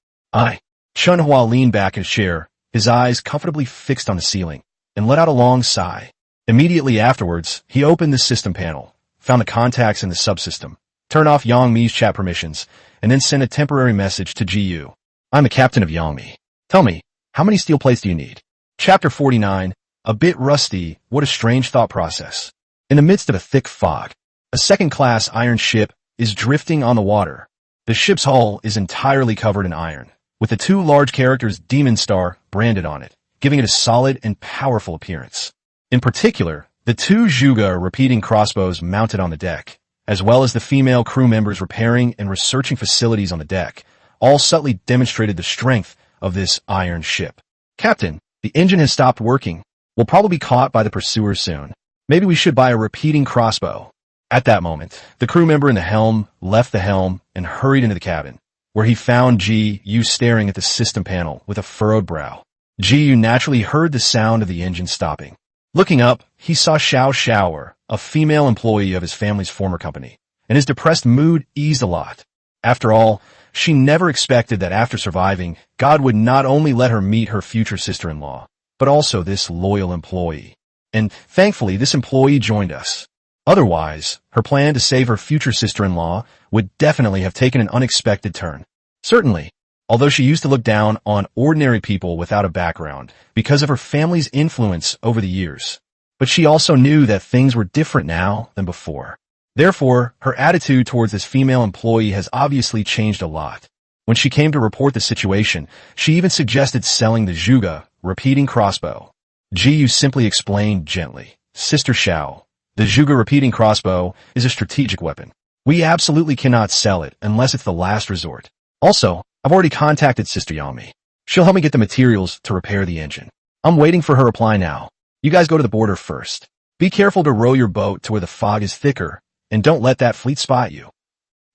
Chen Hua leaned back in his chair, his eyes comfortably fixed on the ceiling, and let out a long sigh. Immediately afterwards, he opened the system panel, found the contacts in the subsystem, turned off Yang Mi's chat permissions, and then sent a temporary message to Gu. "I'm the captain of Yang Mi. Tell me, how many steel plates do you need?" Chapter 49, a bit rusty, what a strange thought process. In the midst of a thick fog, a second-class iron ship is drifting on the water. The ship's hull is entirely covered in iron, with the two large characters Demon Star branded on it, giving it a solid and powerful appearance. In particular, the two Zhuge repeating crossbows mounted on the deck, as well as the female crew members repairing and researching facilities on the deck, all subtly demonstrated the strength of this iron ship. "Captain, the engine has stopped working. We'll probably be caught by the pursuers soon. Maybe we should buy a repeating crossbow." At that moment, the crew member in the helm left the helm and hurried into the cabin, where he found Gu staring at the system panel with a furrowed brow. Gu naturally heard the sound of the engine stopping. Looking up, he saw Xiao Xiao, a female employee of his family's former company, and his depressed mood eased a lot. After all, she never expected that after surviving, God would not only let her meet her future sister-in-law, but also this loyal employee. And thankfully, this employee joined us. Otherwise, her plan to save her future sister-in-law would definitely have taken an unexpected turn. Certainly, although she used to look down on ordinary people without a background because of her family's influence over the years. But she also knew that things were different now than before. Therefore, her attitude towards this female employee has obviously changed a lot. When she came to report the situation, she even suggested selling the Zhuge repeating crossbow. Gu simply explained gently, "Sister Xiao, the Zhuge repeating crossbow is a strategic weapon. We absolutely cannot sell it unless it's the last resort. Also, I've already contacted Sister Yang Mi. She'll help me get the materials to repair the engine. I'm waiting for her reply now. You guys go to the border first. Be careful to row your boat to where the fog is thicker, and don't let that fleet spot you."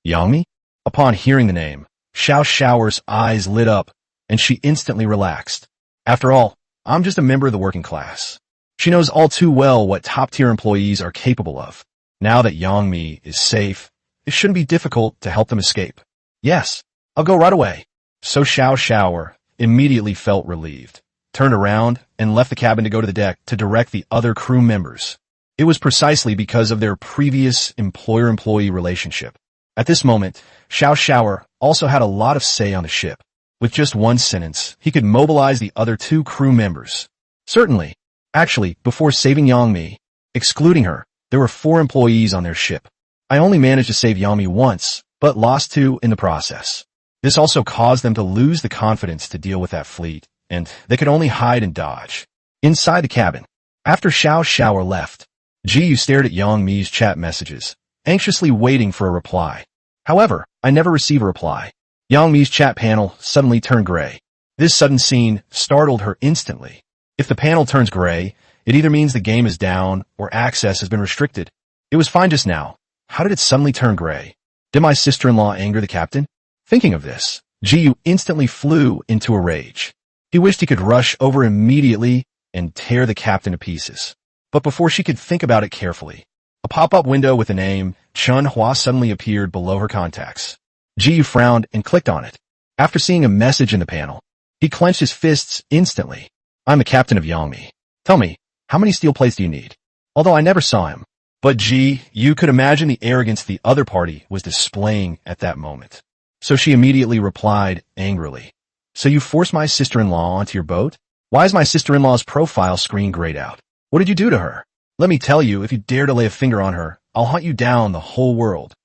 Yang Mi? Upon hearing the name, Xiao Xiao's eyes lit up, and she instantly relaxed. After all, I'm just a member of the working class. She knows all too well what top-tier employees are capable of. Now that Yang Mi is safe, it shouldn't be difficult to help them escape. "Yes, I'll go right away." So Xiao Xiao immediately felt relieved, turned around, and left the cabin to go to the deck to direct the other crew members. It was precisely because of their previous employer-employee relationship. At this moment, Xiao Xiao also had a lot of say on the ship. With just one sentence, he could mobilize the other two crew members. Certainly. Actually, before saving Yang Mi, excluding her, there were 4 employees on their ship. I only managed to save Yang Mi once, but lost 2 in the process. This also caused them to lose the confidence to deal with that fleet, and they could only hide and dodge. Inside the cabin, after Xiao Xiao left, Gu stared at Yang Mi's chat messages, anxiously waiting for a reply. However, I never received a reply. Yang Mi's chat panel suddenly turned gray. This sudden scene startled her instantly. If the panel turns gray, it either means the game is down or access has been restricted. It was fine just now. How did it suddenly turn gray? Did my sister-in-law anger the captain? Thinking of this, Gu instantly flew into a rage. He wished he could rush over immediately and tear the captain to pieces. But before she could think about it carefully, a pop-up window with the name Chen Hua suddenly appeared below her contacts. Gu frowned and clicked on it. After seeing a message in the panel, he clenched his fists instantly. "I'm the captain of Yang Mi. Tell me, how many steel plates do you need?" Although I never saw him. But you could imagine the arrogance the other party was displaying at that moment. So she immediately replied angrily, "So you forced my sister-in-law onto your boat? Why is my sister-in-law's profile screen grayed out? What did you do to her? Let me tell you, if you dare to lay a finger on her, I'll hunt you down the whole world.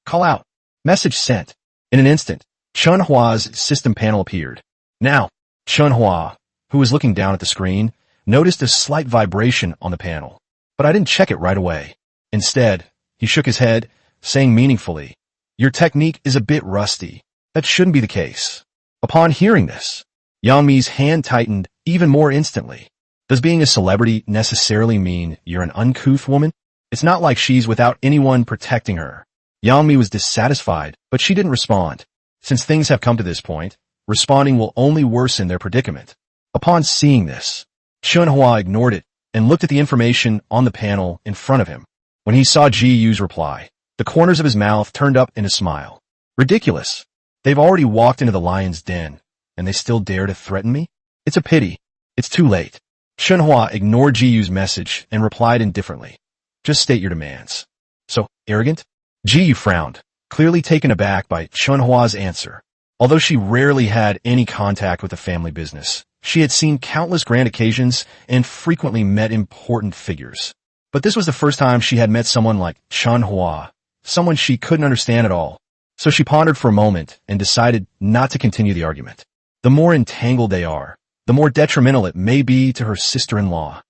Call out. Message sent. In an instant, Chen Hua's system panel appeared. Now, Chen Hua, who was looking down at the screen, noticed a slight vibration on the panel. But I didn't check it right away. Instead, he shook his head, saying meaningfully, "Your technique is a bit rusty. That shouldn't be the case." Upon hearing this, Yang Mi's hand tightened even more instantly. Does being a celebrity necessarily mean you're an uncouth woman? It's not like she's without anyone protecting her. Yang Mi was dissatisfied, but she didn't respond. Since things have come to this point, responding will only worsen their predicament. Upon seeing this, Chen Hua ignored it and looked at the information on the panel in front of him. When he saw Ji Yu's reply, the corners of his mouth turned up in a smile. Ridiculous. They've already walked into the lion's den, and they still dare to threaten me? It's a pity. It's too late. Chen Hua ignored Ji Yu's message and replied indifferently. Just state your demands. So arrogant? Ji Yu frowned, clearly taken aback by Chen Hua's answer. Although she rarely had any contact with the family business, she had seen countless grand occasions and frequently met important figures. But this was the first time she had met someone like Chen Hua, someone she couldn't understand at all. So she pondered for a moment and decided not to continue the argument. The more entangled they are, the more detrimental it may be to her sister-in-law.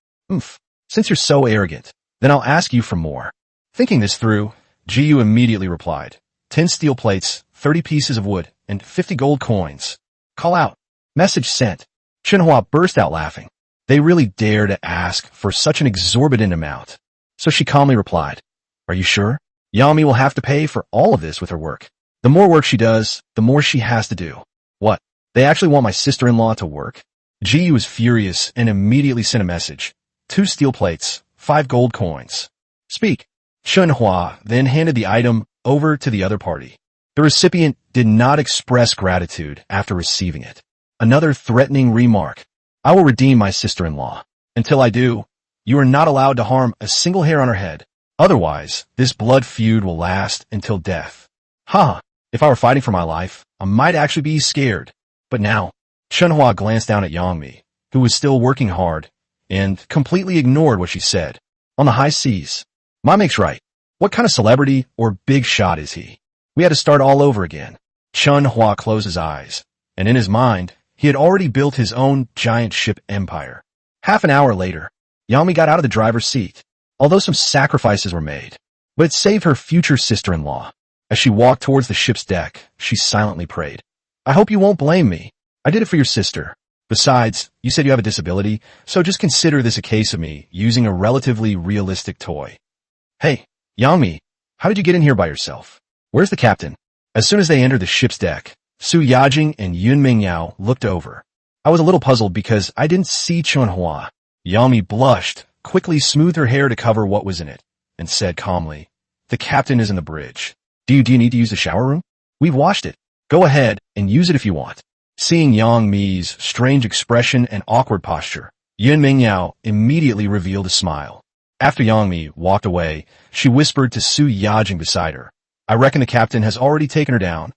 Since you're so arrogant, then I'll ask you for more. Thinking this through, Ji Yu immediately replied, 10 steel plates, 30 pieces of wood, and 50 gold coins. Call out. Message sent. Chen Hua burst out laughing. They really dare to ask for such an exorbitant amount. So she calmly replied, Are you sure? Yang Mi will have to pay for all of this with her work. The more work she does, the more she has to do. What? They actually want my sister-in-law to work? Ji Yu was furious and immediately sent a message. 2 steel plates, 5 gold coins. Speak. Chen Hua then handed the item over to the other party. The recipient did not express gratitude after receiving it. Another threatening remark. I will redeem my sister-in-law. Until I do, you are not allowed to harm a single hair on her head. Otherwise, this blood feud will last until death. If I were fighting for my life, I might actually be scared. But now, Chen Hua glanced down at Yang Mi, who was still working hard, and completely ignored what she said. On the high seas. Ma makes right. What kind of celebrity or big shot is he? We had to start all over again. Chen Hua closed his eyes, and in his mind, he had already built his own giant ship empire. Half an hour later, Yang Mi got out of the driver's seat, although some sacrifices were made. But it saved her future sister-in-law. As she walked towards the ship's deck, she silently prayed. I hope you won't blame me. I did it for your sister. Besides, you said you have a disability, so just consider this a case of me using a relatively realistic toy. Hey, Yang Mi, how did you get in here by yourself? Where's the captain? As soon as they entered the ship's deck, Su Yajing and Yun Mingyao looked over. I was a little puzzled because I didn't see Chen Hua. Yang Mi blushed, quickly smoothed her hair to cover what was in it, and said calmly, The captain is in the bridge. Do you need to use the shower room? We've washed it. Go ahead and use it if you want. Seeing Yang Mi's strange expression and awkward posture, Yun Mingyao immediately revealed a smile. After Yang Mi walked away, she whispered to Su Yajing beside her. I reckon the captain has already taken her down.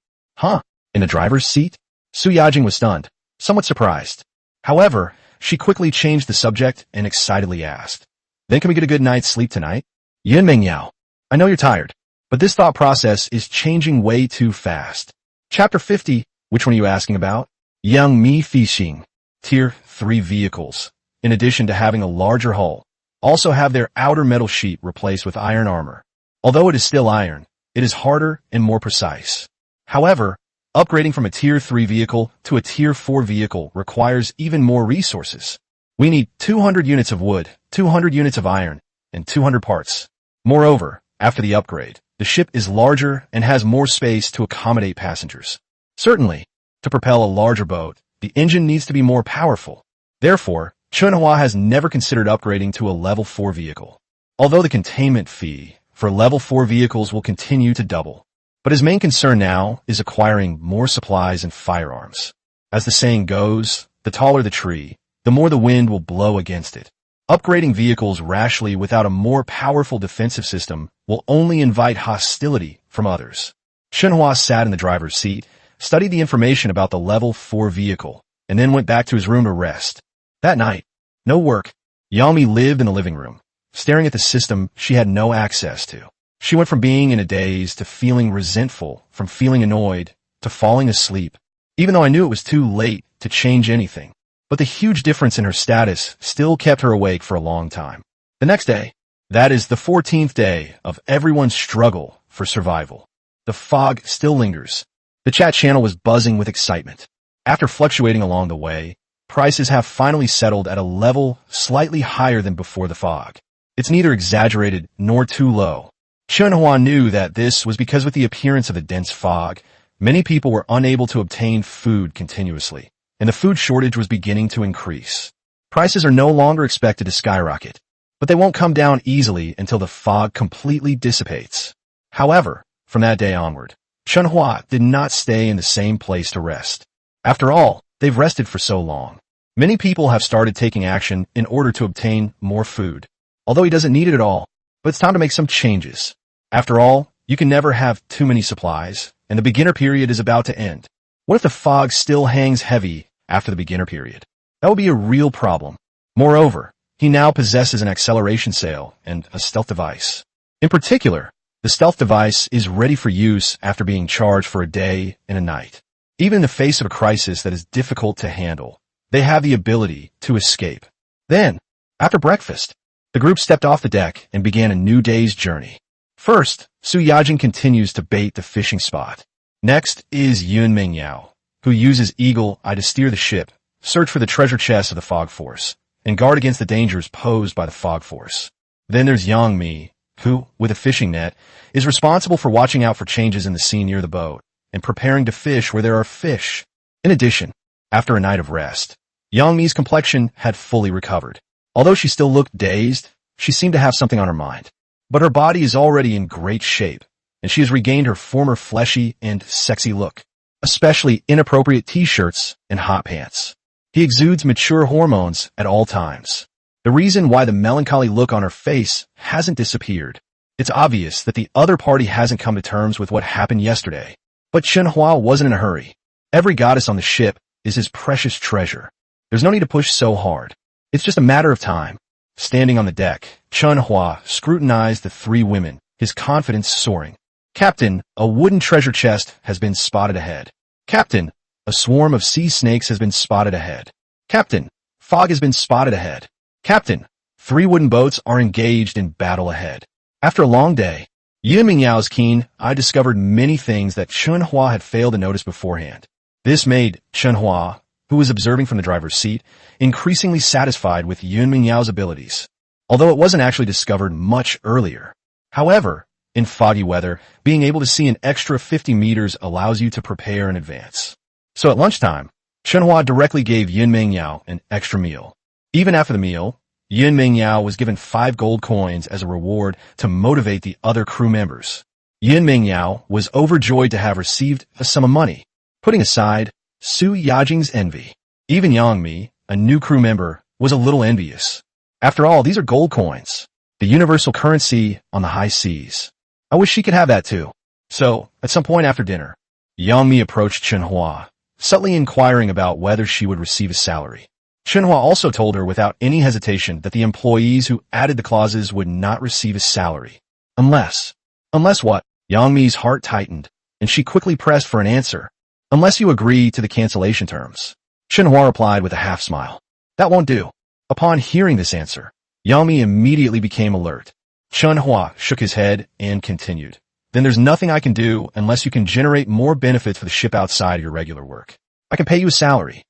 In the driver's seat? Su Yajing was stunned, somewhat surprised. However, she quickly changed the subject and excitedly asked, Then can we get a good night's sleep tonight? Yun Mingyao, I know you're tired, but this thought process is changing way too fast. Chapter 50, which one are you asking about? Yang Mi Fishing. Tier 3 vehicles, in addition to having a larger hull, also have their outer metal sheet replaced with iron armor. Although it is still iron, it is harder and more precise. However, upgrading from a Tier 3 vehicle to a Tier 4 vehicle requires even more resources. We need 200 units of wood, 200 units of iron, and 200 parts. Moreover, after the upgrade, the ship is larger and has more space to accommodate passengers. Certainly, to propel a larger boat, the engine needs to be more powerful. Therefore, Chen Hua has never considered upgrading to a Level 4 vehicle. Although the containment fee for Level 4 vehicles will continue to double. But his main concern now is acquiring more supplies and firearms. As the saying goes, the taller the tree, the more the wind will blow against it. Upgrading vehicles rashly without a more powerful defensive system will only invite hostility from others. Chen Hua sat in the driver's seat, studied the information about the Level 4 vehicle, and then went back to his room to rest. That night, no work. Yang Mi lived in the living room, staring at the system she had no access to. She went from being in a daze to feeling resentful, from feeling annoyed to falling asleep, even though I knew it was too late to change anything. But the huge difference in her status still kept her awake for a long time. The next day, that is the 14th day of everyone's struggle for survival. The fog still lingers. The chat channel was buzzing with excitement. After fluctuating along the way, prices have finally settled at a level slightly higher than before the fog. It's neither exaggerated nor too low. Chen Hua knew that this was because with the appearance of the dense fog, many people were unable to obtain food continuously, and the food shortage was beginning to increase. Prices are no longer expected to skyrocket, but they won't come down easily until the fog completely dissipates. However, from that day onward, Chen Hua did not stay in the same place to rest. After all, they've rested for so long. Many people have started taking action in order to obtain more food. Although he doesn't need it at all, but it's time to make some changes. After all, you can never have too many supplies, and the beginner period is about to end. What if the fog still hangs heavy after the beginner period? That would be a real problem. Moreover, he now possesses an acceleration sail and a stealth device. In particular, the stealth device is ready for use after being charged for a day and a night. Even in the face of a crisis that is difficult to handle, they have the ability to escape. Then, after breakfast, the group stepped off the deck and began a new day's journey. First, Su Yajing continues to bait the fishing spot. Next is Yun Mingyao, who uses Eagle Eye to steer the ship, search for the treasure chest of the Fog Force, and guard against the dangers posed by the Fog Force. Then there's Yang Mi, who, with a fishing net, is responsible for watching out for changes in the sea near the boat, and preparing to fish where there are fish. In addition, after a night of rest, Yang Mi's complexion had fully recovered. Although she still looked dazed, she seemed to have something on her mind. But her body is already in great shape, and she has regained her former fleshy and sexy look, especially inappropriate t-shirts and hot pants. He exudes mature hormones at all times. The reason why the melancholy look on her face hasn't disappeared. It's obvious that the other party hasn't come to terms with what happened yesterday. But Chen Hua wasn't in a hurry. Every goddess on the ship is his precious treasure. There's no need to push so hard. It's just a matter of time. Standing on the deck, Chen Hua scrutinized the three women, his confidence soaring. Captain, a wooden treasure chest has been spotted ahead. Captain, a swarm of sea snakes has been spotted ahead. Captain, fog has been spotted ahead. Captain, 3 wooden boats are engaged in battle ahead. After a long day, Yun Mingyao's keen eye discovered many things that Chen Hua had failed to notice beforehand. This made Chen Hua, who was observing from the driver's seat, increasingly satisfied with Yun Mingyao's abilities, although it wasn't actually discovered much earlier. However, in foggy weather, being able to see an extra 50 meters allows you to prepare in advance. So at lunchtime, Chen Hua directly gave Yun Mingyao an extra meal. Even after the meal, Yun Mingyao was given 5 gold coins as a reward to motivate the other crew members. Yun Mingyao was overjoyed to have received a sum of money, putting aside Su Yajing's envy. Even Yang Mi, a new crew member, was a little envious. After all, these are gold coins, the universal currency on the high seas. I wish she could have that too. So, at some point after dinner, Yang Mi approached Chen Hua, subtly inquiring about whether she would receive a salary. Chen Hua also told her without any hesitation that the employees who added the clauses would not receive a salary. Unless what? Yang Mi's heart tightened, and she quickly pressed for an answer. Unless you agree to the cancellation terms. Chen Hua replied with a half smile. That won't do. Upon hearing this answer, Yang Mi immediately became alert. Chen Hua shook his head and continued. Then there's nothing I can do unless you can generate more benefits for the ship outside of your regular work. I can pay you a salary.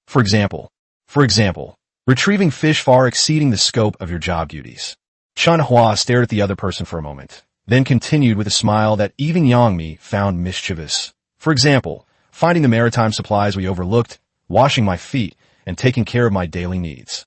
For example, retrieving fish far exceeding the scope of your job duties. Chen Hua stared at the other person for a moment, then continued with a smile that even Yang Mi found mischievous. For example, finding the maritime supplies we overlooked, washing my feet, and taking care of my daily needs.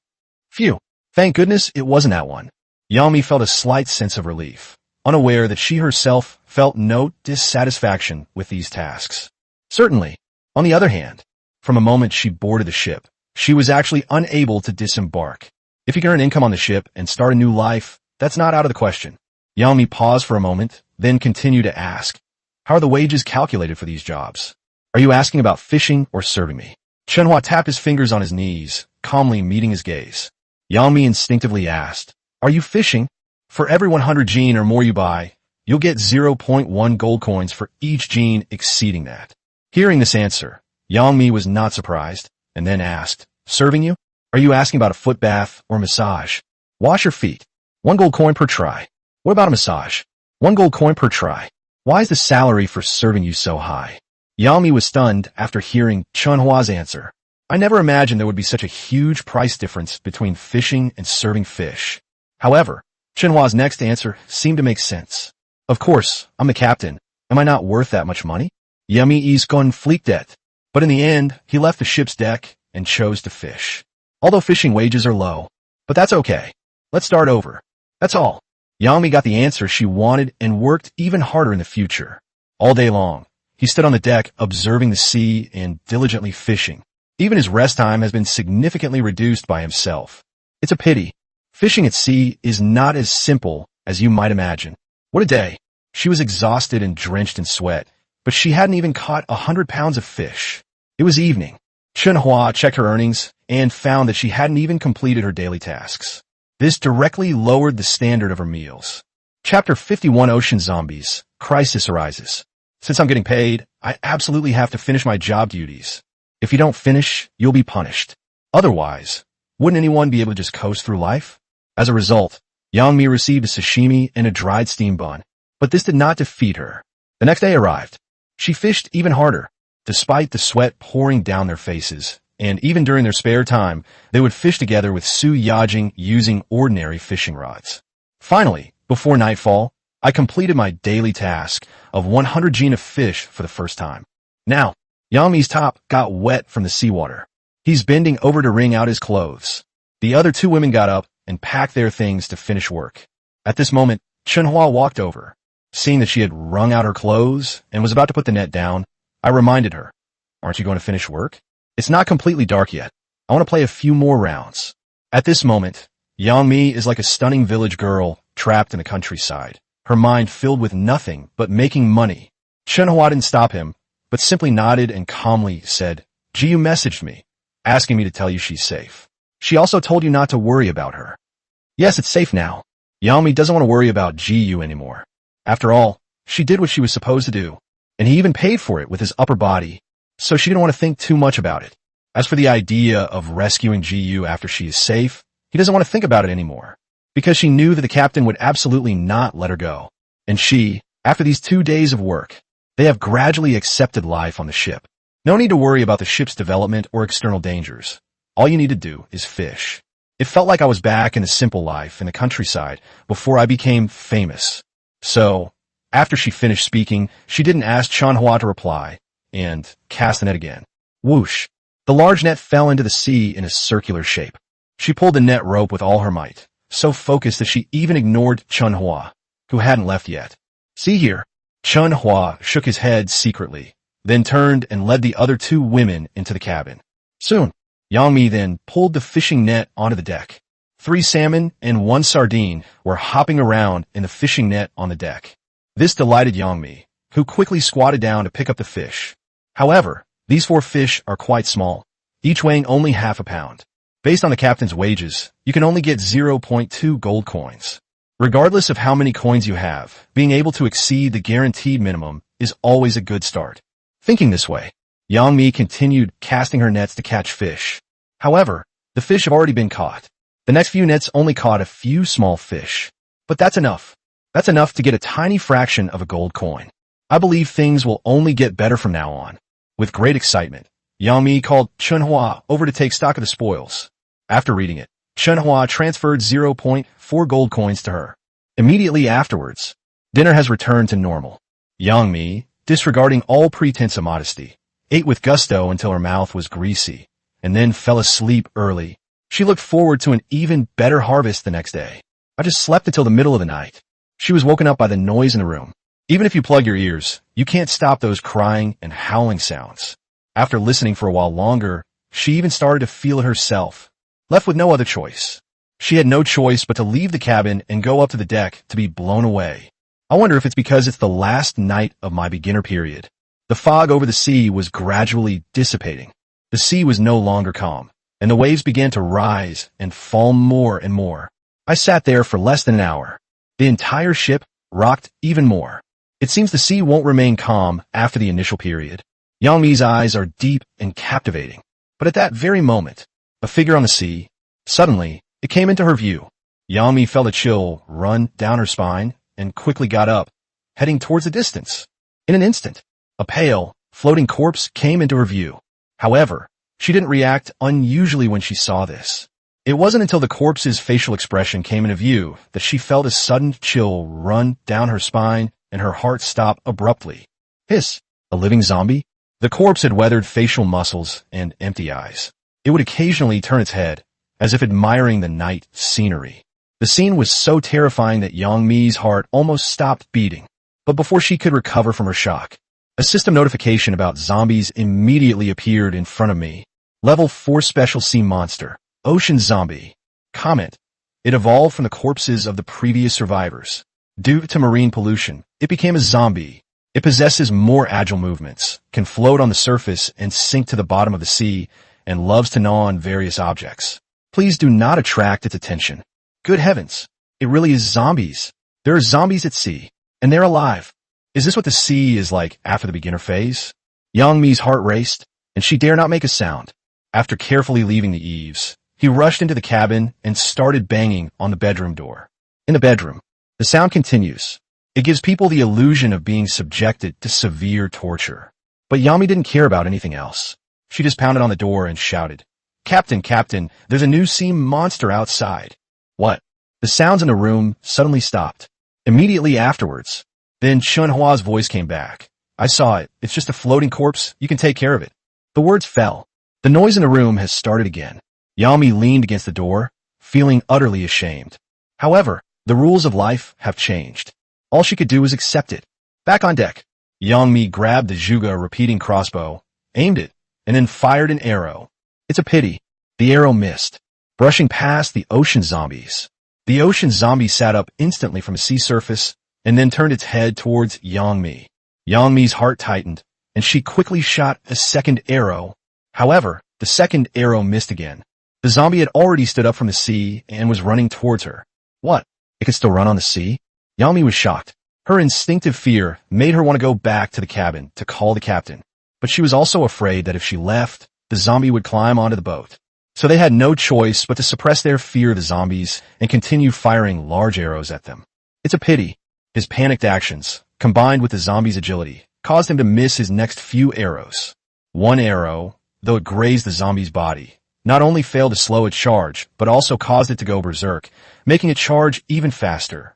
Phew, thank goodness it wasn't that one. Yang Mi felt a slight sense of relief, unaware that she herself felt no dissatisfaction with these tasks. Certainly, on the other hand, from a moment she boarded the ship, she was actually unable to disembark. If you can earn income on the ship and start a new life, that's not out of the question. Yang Mi paused for a moment, then continued to ask, how are the wages calculated for these jobs? Are you asking about fishing or serving me? Chen Hua tapped his fingers on his knees, calmly meeting his gaze. Yang Mi instinctively asked, are you fishing? For every 100 jin or more you buy, You'll get 0.1 gold coins for each gene exceeding that. Hearing this answer, Yang Mi was not surprised, and then asked, "Serving you? Are you asking about a foot bath or massage? Wash your feet. 1 gold coin per try. What about a massage? 1 gold coin per try. Why is the salary for serving you so high?" Yang Mi was stunned after hearing Chen Hua's answer. I never imagined there would be such a huge price difference between fishing and serving fish. However, Chen Hua's next answer seemed to make sense. Of course, I'm the captain. Am I not worth that much money? Yummy is konfliktet. But in the end, he left the ship's deck and chose to fish. Although fishing wages are low. But that's okay. Let's start over. That's all. Yang Mi got the answer she wanted and worked even harder in the future. All day long, he stood on the deck observing the sea and diligently fishing. Even his rest time has been significantly reduced by himself. It's a pity. Fishing at sea is not as simple as you might imagine. What a day. She was exhausted and drenched in sweat, but she hadn't even caught 100 pounds of fish. It was evening. Chen Hua checked her earnings and found that she hadn't even completed her daily tasks. This directly lowered the standard of her meals. Chapter 51 Ocean Zombies. Crisis arises. Since I'm getting paid, I absolutely have to finish my job duties. If you don't finish, you'll be punished. Otherwise, wouldn't anyone be able to just coast through life? As a result, Yang Mi received a sashimi and a dried steam bun. But this did not defeat her. The next day arrived. She fished even harder. Despite the sweat pouring down their faces, and even during their spare time, they would fish together with Su Yajing using ordinary fishing rods. Finally, before nightfall, I completed my daily task of 100 gene of fish for the first time. Now, Yang Mi's top got wet from the seawater. He's bending over to wring out his clothes. The other 2 women got up and packed their things to finish work. At this moment, Chen Hua walked over. Seeing that she had wrung out her clothes and was about to put the net down, I reminded her, "Aren't you going to finish work? It's not completely dark yet. I want to play a few more rounds." At this moment, Yang Mi is like a stunning village girl trapped in the countryside, her mind filled with nothing but making money. Chen Hua didn't stop him, but simply nodded and calmly said, "Jiu messaged me, asking me to tell you she's safe. She also told you not to worry about her." Yes, it's safe now. Yang Mi doesn't want to worry about Jiu anymore. After all, she did what she was supposed to do, and he even paid for it with his upper body, so she didn't want to think too much about it. As for the idea of rescuing Jiu after she is safe, he doesn't want to think about it anymore, because she knew that the captain would absolutely not let her go. And she, after these 2 days of work, they have gradually accepted life on the ship. No need to worry about the ship's development or external dangers. All you need to do is fish. It felt like I was back in a simple life in the countryside before I became famous. So, after she finished speaking, she didn't ask Chen Hua to reply, and cast the net again. Whoosh! The large net fell into the sea in a circular shape. She pulled the net rope with all her might, so focused that she even ignored Chen Hua, who hadn't left yet. "See here." Chen Hua shook his head secretly, then turned and led the other 2 women into the cabin. Soon, Yang Mi then pulled the fishing net onto the deck. 3 salmon and 1 sardine were hopping around in the fishing net on the deck. This delighted Yang Mi, who quickly squatted down to pick up the fish. However, these 4 fish are quite small, each weighing only half a pound. Based on the captain's wages, you can only get 0.2 gold coins. Regardless of how many coins you have, being able to exceed the guaranteed minimum is always a good start. Thinking this way, Yang Mi continued casting her nets to catch fish. However, the fish have already been caught. The next few nets only caught a few small fish. But that's enough. That's enough to get a tiny fraction of a gold coin. I believe things will only get better from now on. With great excitement, Yang Mi called Chen Hua over to take stock of the spoils. After reading it, Chen Hua transferred 0.4 gold coins to her. Immediately afterwards, dinner has returned to normal. Yang Mi, disregarding all pretense of modesty, ate with gusto until her mouth was greasy, and then fell asleep early. She looked forward to an even better harvest the next day. I just slept until the middle of the night. She was woken up by the noise in the room. Even if you plug your ears, you can't stop those crying and howling sounds. After listening for a while longer, she even started to feel it herself. Left with no other choice. She had no choice but to leave the cabin and go up to the deck to be blown away. I wonder if it's because it's the last night of my beginner period. The fog over the sea was gradually dissipating. The sea was no longer calm, and the waves began to rise and fall more and more. I sat there for less than an hour. The entire ship rocked even more. It seems the sea won't remain calm after the initial period. Yang Mi's eyes are deep and captivating. But at that very moment, a figure on the sea, suddenly, it came into her view. Yang Mi felt a chill run down her spine and quickly got up, heading towards the distance. In an instant, a pale, floating corpse came into her view. However, she didn't react unusually when she saw this. It wasn't until the corpse's facial expression came into view that she felt a sudden chill run down her spine and her heart stop abruptly. Hiss! A living zombie? The corpse had weathered facial muscles and empty eyes. It would occasionally turn its head, as if admiring the night scenery. The scene was so terrifying that Yang Mi's heart almost stopped beating. But before she could recover from her shock, a system notification about zombies immediately appeared in front of me. Level 4 Special Sea Monster. Ocean Zombie. Comment. It evolved from the corpses of the previous survivors. Due to marine pollution, it became a zombie. It possesses more agile movements, can float on the surface and sink to the bottom of the sea, and loves to gnaw on various objects. Please do not attract its attention. Good heavens, it really is zombies. There are zombies at sea, and they're alive. Is this what the sea is like after the beginner phase? Yang Mi's heart raced, and she dare not make a sound. After carefully leaving the eaves, he rushed into the cabin and started banging on the bedroom door. In the bedroom, the sound continues. It gives people the illusion of being subjected to severe torture. But Yami didn't care about anything else. She just pounded on the door and shouted, "Captain, Captain, there's a new sea monster outside." What? The sounds in the room suddenly stopped. Immediately afterwards, then Chen Hua's voice came back. "I saw it. It's just a floating corpse. You can take care of it." The words fell. The noise in the room has started again. Yami leaned against the door, feeling utterly ashamed. However, the rules of life have changed. All she could do was accept it. Back on deck, Yang Mi grabbed the Zhuge repeating crossbow, aimed it, and then fired an arrow. It's a pity. The arrow missed, brushing past the ocean zombies. The ocean zombie sat up instantly from the sea surface and then turned its head towards Yang Mi. Yang Mi's heart tightened, and she quickly shot a second arrow. However, the second arrow missed again. The zombie had already stood up from the sea and was running towards her. What? It could still run on the sea? Yang Mi was shocked. Her instinctive fear made her want to go back to the cabin to call the captain. But she was also afraid that if she left, the zombie would climb onto the boat. So they had no choice but to suppress their fear of the zombies and continue firing large arrows at them. It's a pity. His panicked actions, combined with the zombie's agility, caused him to miss his next few arrows. One arrow, though it grazed the zombie's body, not only failed to slow its charge, but also caused it to go berserk, making it charge even faster.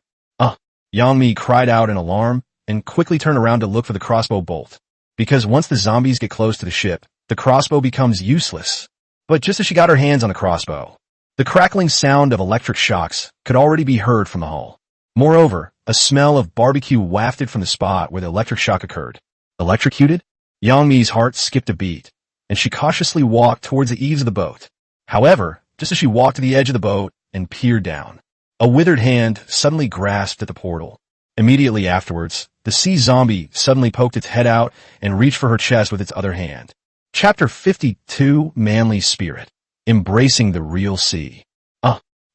Yang Mi cried out in alarm and quickly turned around to look for the crossbow bolt. Because once the zombies get close to the ship, the crossbow becomes useless. But just as she got her hands on the crossbow, the crackling sound of electric shocks could already be heard from the hull. Moreover, a smell of barbecue wafted from the spot where the electric shock occurred. Electrocuted? Yang Mi's heart skipped a beat, and she cautiously walked towards the eaves of the boat. However, just as she walked to the edge of the boat and peered down, a withered hand suddenly grasped at the portal. Immediately afterwards, the sea zombie suddenly poked its head out and reached for her chest with its other hand. Chapter 52, Manly Spirit. Embracing the Real Sea.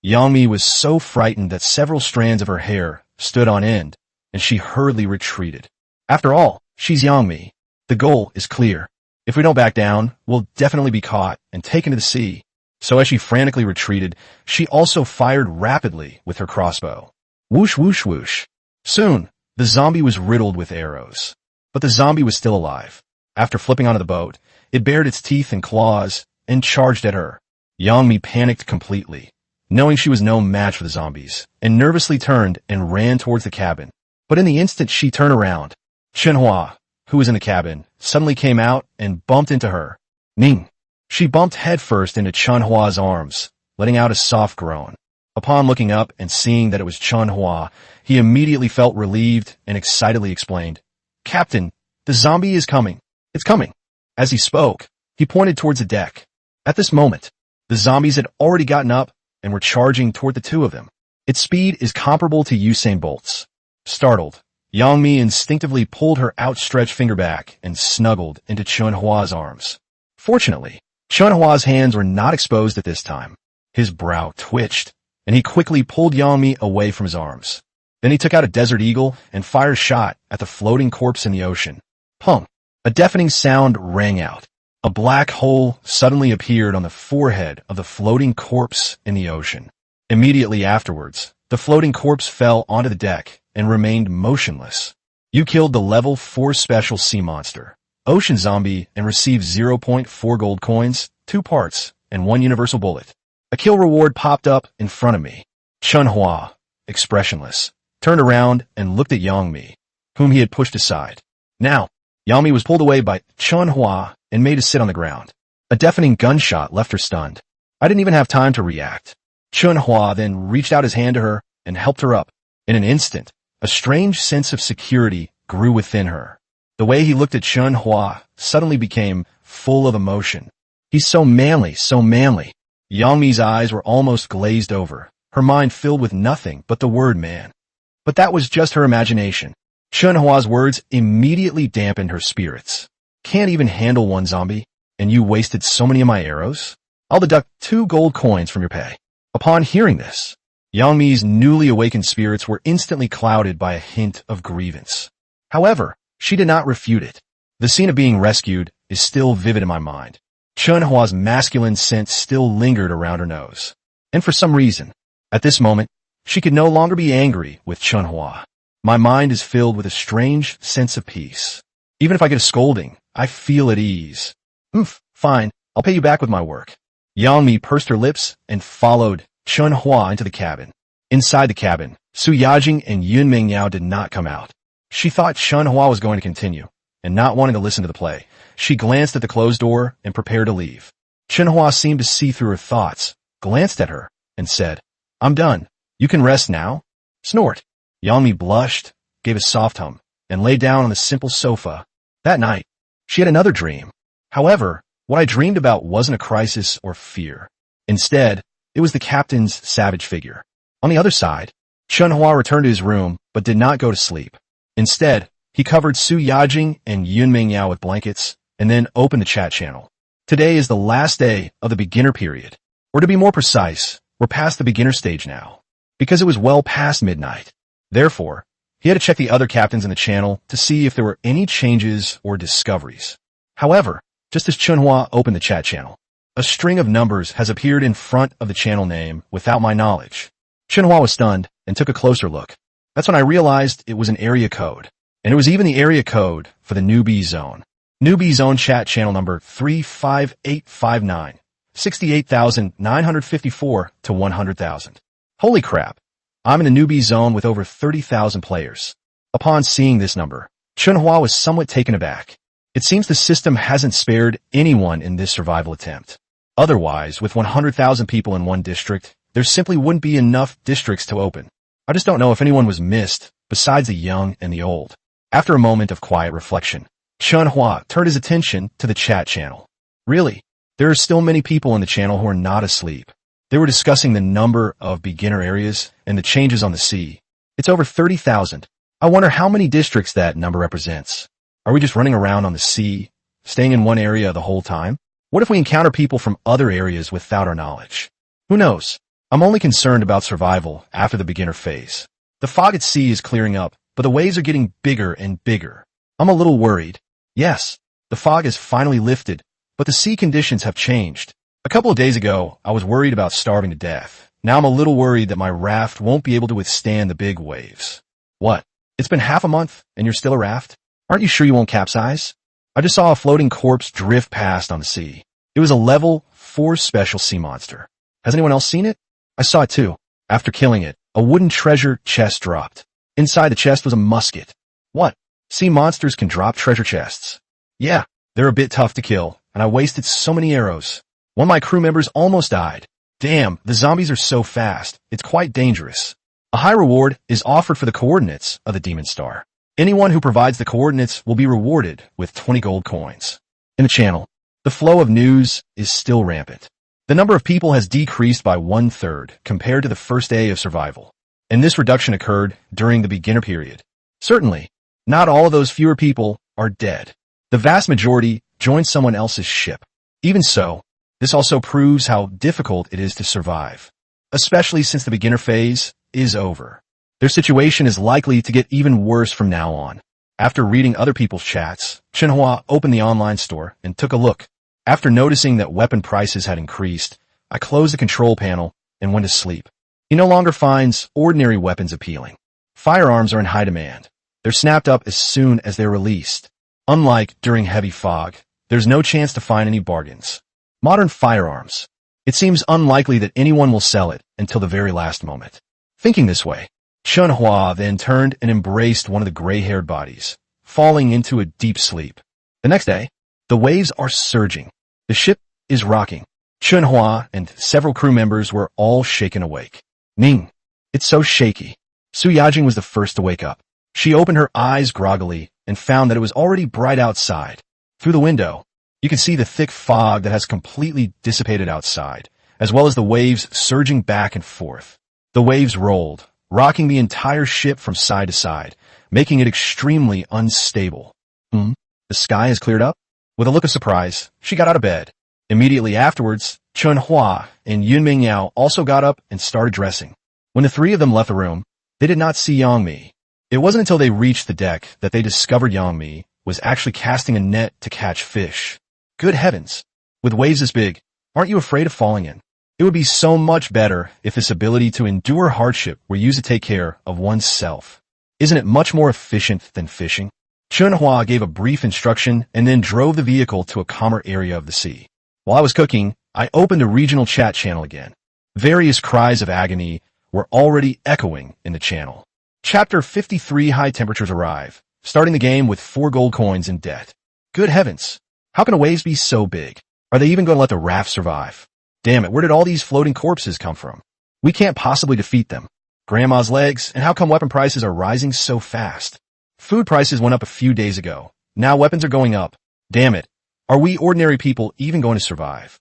Yang Mi was so frightened that several strands of her hair stood on end, and she hurriedly retreated. After all, she's Yang Mi. The goal is clear. If we don't back down, we'll definitely be caught and taken to the sea. So as she frantically retreated, she also fired rapidly with her crossbow. Whoosh, whoosh, whoosh. Soon, the zombie was riddled with arrows. But the zombie was still alive. After flipping onto the boat, it bared its teeth and claws and charged at her. Yang Mi panicked completely, knowing she was no match for the zombies, and nervously turned and ran towards the cabin. But in the instant she turned around, Chen Hua, who was in the cabin, suddenly came out and bumped into her. Ning! She bumped headfirst into Chen Hua's arms, letting out a soft groan. Upon looking up and seeing that it was Chen Hua, he immediately felt relieved and excitedly explained, "Captain, the zombie is coming. It's coming." As he spoke, he pointed towards the deck. At this moment, the zombies had already gotten up and were charging toward the two of them. Its speed is comparable to Usain Bolt's. Startled, Yang Mi instinctively pulled her outstretched finger back and snuggled into Chen Hua's arms. Fortunately, Chen Hua's hands were not exposed at this time. His brow twitched, and he quickly pulled Yang Mi away from his arms. Then he took out a Desert Eagle and fired a shot at the floating corpse in the ocean. Pong! A deafening sound rang out. A black hole suddenly appeared on the forehead of the floating corpse in the ocean. Immediately afterwards, the floating corpse fell onto the deck and remained motionless. You killed the level 4 special sea monster, Ocean Zombie, and received 0.4 gold coins, 2 parts, and 1 universal bullet. A kill reward popped up in front of me. Chen Hua, expressionless, turned around and looked at Yangmi, whom he had pushed aside. Now, Yangmi was pulled away by Chen Hua and made to sit on the ground. A deafening gunshot left her stunned. I didn't even have time to react. Chen Hua then reached out his hand to her and helped her up. In an instant, a strange sense of security grew within her. The way he looked at Chen Hua suddenly became full of emotion. He's so manly, so manly. Yangmi's eyes were almost glazed over, her mind filled with nothing but the word man. But that was just her imagination. Chen Hua's words immediately dampened her spirits. Can't even handle one zombie, and you wasted so many of my arrows? I'll deduct 2 gold coins from your pay. Upon hearing this, Yangmi's newly awakened spirits were instantly clouded by a hint of grievance. However, she did not refute it. The scene of being rescued is still vivid in my mind. Chen Hua's masculine scent still lingered around her nose. And for some reason, at this moment, she could no longer be angry with Chen Hua. My mind is filled with a strange sense of peace. Even if I get a scolding, I feel at ease. Fine, I'll pay you back with my work. Yangmi pursed her lips and followed Chen Hua into the cabin. Inside the cabin, Su Yajing and Yun Mingyao did not come out. She thought Chen Hua was going to continue, and not wanting to listen to the play, she glanced at the closed door and prepared to leave. Chen Hua seemed to see through her thoughts, glanced at her, and said, "I'm done. You can rest now." Snort. Yangmi blushed, gave a soft hum, and lay down on the simple sofa. That night, she had another dream. However, what I dreamed about wasn't a crisis or fear. Instead, it was the captain's savage figure. On the other side, Chen Hua returned to his room, but did not go to sleep. Instead, he covered Su Yajing and Yun Mingyao with blankets, and then opened the chat channel. Today is the last day of the beginner period. Or to be more precise, we're past the beginner stage now, because it was well past midnight. Therefore, he had to check the other captains in the channel to see if there were any changes or discoveries. However, just as Chen Hua opened the chat channel, a string of numbers has appeared in front of the channel name without my knowledge. Chen Hua was stunned and took a closer look. That's when I realized it was an area code. And it was even the area code for the newbie zone. Newbie zone chat channel number 35859, 68,954 to 100,000. Holy crap. I'm in a newbie zone with over 30,000 players. Upon seeing this number, Chen Hua was somewhat taken aback. It seems the system hasn't spared anyone in this survival attempt. Otherwise, with 100,000 people in one district, there simply wouldn't be enough districts to open. I just don't know if anyone was missed, besides the young and the old. After a moment of quiet reflection, Chen Hua turned his attention to the chat channel. Really, there are still many people in the channel who are not asleep. They were discussing the number of beginner areas and the changes on the sea. It's over 30,000. I wonder how many districts that number represents. Are we just running around on the sea, staying in one area the whole time? What if we encounter people from other areas without our knowledge? Who knows? I'm only concerned about survival after the beginner phase. The fog at sea is clearing up, but the waves are getting bigger and bigger. I'm a little worried. Yes, the fog has finally lifted, but the sea conditions have changed. A couple of days ago, I was worried about starving to death. Now I'm a little worried that my raft won't be able to withstand the big waves. What? It's been half a month, and you're still a raft? Aren't you sure you won't capsize? I just saw a floating corpse drift past on the sea. It was a level 4 special sea monster. Has anyone else seen it? I saw it too. After killing it, a wooden treasure chest dropped. Inside the chest was a musket. What? Sea monsters can drop treasure chests. Yeah, they're a bit tough to kill, and I wasted so many arrows. One of my crew members almost died. Damn, the zombies are so fast, it's quite dangerous. A high reward is offered for the coordinates of the Demon Star. Anyone who provides the coordinates will be rewarded with 20 gold coins. In the channel, the flow of news is still rampant. The number of people has decreased by 1/3 compared to the first day of survival. And this reduction occurred during the beginner period. Certainly, not all of those fewer people are dead. The vast majority joined someone else's ship. Even so, this also proves how difficult it is to survive, especially since the beginner phase is over. Their situation is likely to get even worse from now on. After reading other people's chats, Chen Hua opened the online store and took a look. After noticing that weapon prices had increased, I closed the control panel and went to sleep. He no longer finds ordinary weapons appealing. Firearms are in high demand. They're snapped up as soon as they're released. Unlike during heavy fog, there's no chance to find any bargains. Modern firearms. It seems unlikely that anyone will sell it until the very last moment. Thinking this way, Chen Hua then turned and embraced one of the gray-haired bodies, falling into a deep sleep. The next day, the waves are surging. The ship is rocking. Chen Hua and several crew members were all shaken awake. Ning, it's so shaky. Su Yajing was the first to wake up. She opened her eyes groggily and found that it was already bright outside. Through the window, you can see the thick fog that has completely dissipated outside, as well as the waves surging back and forth. The waves rolled, rocking the entire ship from side to side, making it extremely unstable. The sky has cleared up? With a look of surprise, she got out of bed. Immediately afterwards, Chen Hua and Yunming Yao also got up and started dressing. When the three of them left the room, they did not see Yang Mi. It wasn't until they reached the deck that they discovered Yang Mi was actually casting a net to catch fish. Good heavens! With waves this big, aren't you afraid of falling in? It would be so much better if this ability to endure hardship were used to take care of oneself. Isn't it much more efficient than fishing? Chen Hua gave a brief instruction and then drove the vehicle to a calmer area of the sea. While I was cooking, I opened a regional chat channel again. Various cries of agony were already echoing in the channel. Chapter 53 High Temperatures Arrive, starting the game with 4 gold coins in debt. Good heavens! How can the waves be so big? Are they even going to let the raft survive? Damn it, where did all these floating corpses come from? We can't possibly defeat them. Grandma's legs, and how come weapon prices are rising so fast? Food prices went up a few days ago. Now weapons are going up. Damn it. Are we ordinary people even going to survive?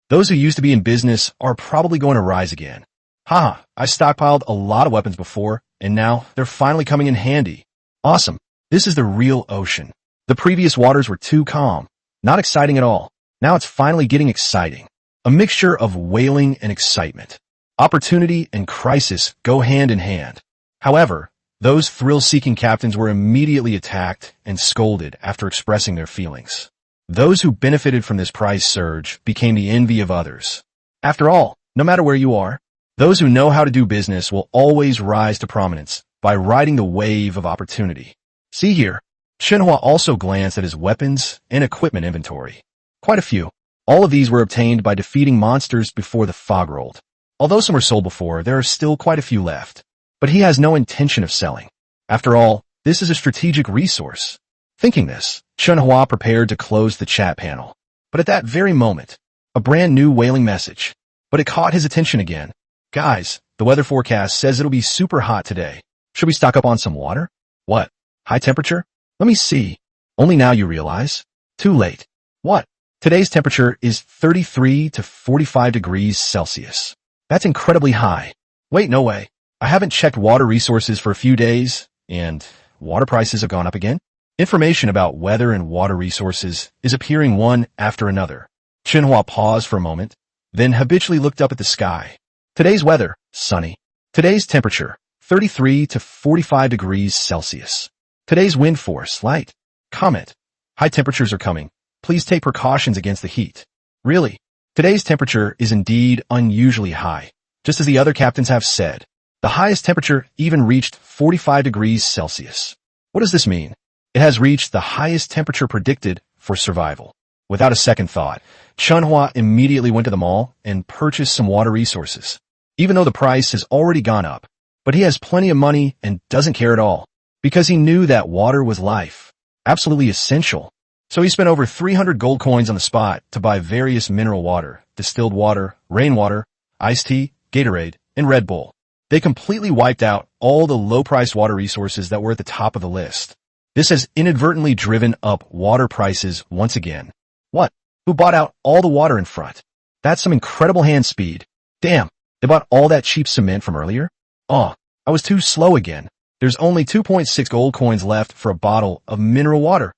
Those who used to be in business are probably going to rise again. Haha, I stockpiled a lot of weapons before, and now they're finally coming in handy. Awesome. This is the real ocean. The previous waters were too calm. Not exciting at all. Now it's finally getting exciting. A mixture of wailing and excitement. Opportunity and crisis go hand in hand. However, those thrill-seeking captains were immediately attacked and scolded after expressing their feelings. Those who benefited from this price surge became the envy of others. After all, no matter where you are, those who know how to do business will always rise to prominence by riding the wave of opportunity. See here, Chen Hua also glanced at his weapons and equipment inventory. Quite a few. All of these were obtained by defeating monsters before the fog rolled. Although some were sold before, there are still quite a few left. But he has no intention of selling. After all, this is a strategic resource. Thinking this, Chen Hua prepared to close the chat panel. But at that very moment, a brand new wailing message. But it caught his attention again. Guys, the weather forecast says it'll be super hot today. Should we stock up on some water? What? High temperature? Let me see. Only now you realize. Too late. What? Today's temperature is 33 to 45 degrees Celsius. That's incredibly high. Wait, no way. I haven't checked water resources for a few days, and water prices have gone up again. Information about weather and water resources is appearing one after another. Chen Hua paused for a moment, then habitually looked up at the sky. Today's weather, sunny. Today's temperature, 33 to 45 degrees Celsius. Today's wind force, light. Comment. High temperatures are coming. Please take precautions against the heat. Really, today's temperature is indeed unusually high, just as the other captains have said. The highest temperature even reached 45 degrees Celsius. What does this mean? It has reached the highest temperature predicted for survival. Without a second thought, Chen Hua immediately went to the mall and purchased some water resources. Even though the price has already gone up, but he has plenty of money and doesn't care at all, because he knew that water was life, absolutely essential. So he spent over 300 gold coins on the spot to buy various mineral water, distilled water, rainwater, iced tea, Gatorade, and Red Bull. They completely wiped out all the low-priced water resources that were at the top of the list. This has inadvertently driven up water prices once again. What? Who bought out all the water in front? That's some incredible hand speed. Damn, they bought all that cheap cement from earlier? Oh, I was too slow again. There's only 2.6 gold coins left for a bottle of mineral water.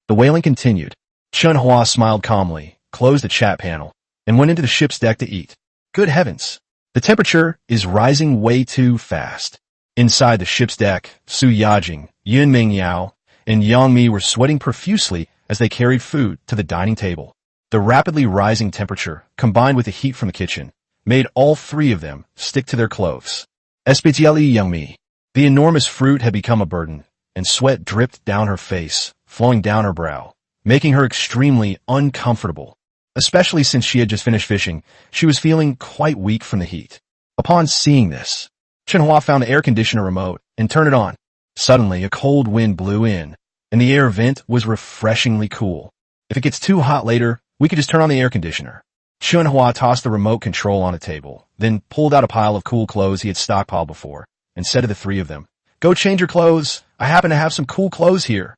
The wailing continued. Chen Hua smiled calmly, closed the chat panel, and went into the ship's deck to eat. Good heavens. The temperature is rising way too fast. Inside the ship's deck, Su Yajing, Yun Mingyao, and Yang Mi were sweating profusely as they carried food to the dining table. The rapidly rising temperature, combined with the heat from the kitchen, made all three of them stick to their clothes. Especially Yang Mi. The enormous fruit had become a burden, and sweat dripped down her face, flowing down her brow, making her extremely uncomfortable. Especially since she had just finished fishing, she was feeling quite weak from the heat. Upon seeing this, Chen Hua found the air conditioner remote and turned it on. Suddenly, a cold wind blew in, and the air vent was refreshingly cool. If it gets too hot later, we could just turn on the air conditioner. Chen Hua tossed the remote control on a table, then pulled out a pile of cool clothes he had stockpiled before, and said to the three of them, "Go change your clothes. I happen to have some cool clothes here."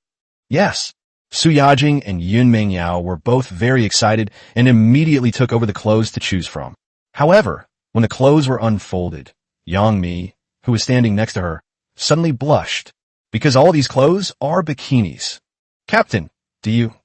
Yes. Su Yajing and Yun Mingyao were both very excited and immediately took over the clothes to choose from. However, when the clothes were unfolded, Yang Mi, who was standing next to her, suddenly blushed, because all these clothes are bikinis. "Captain, do you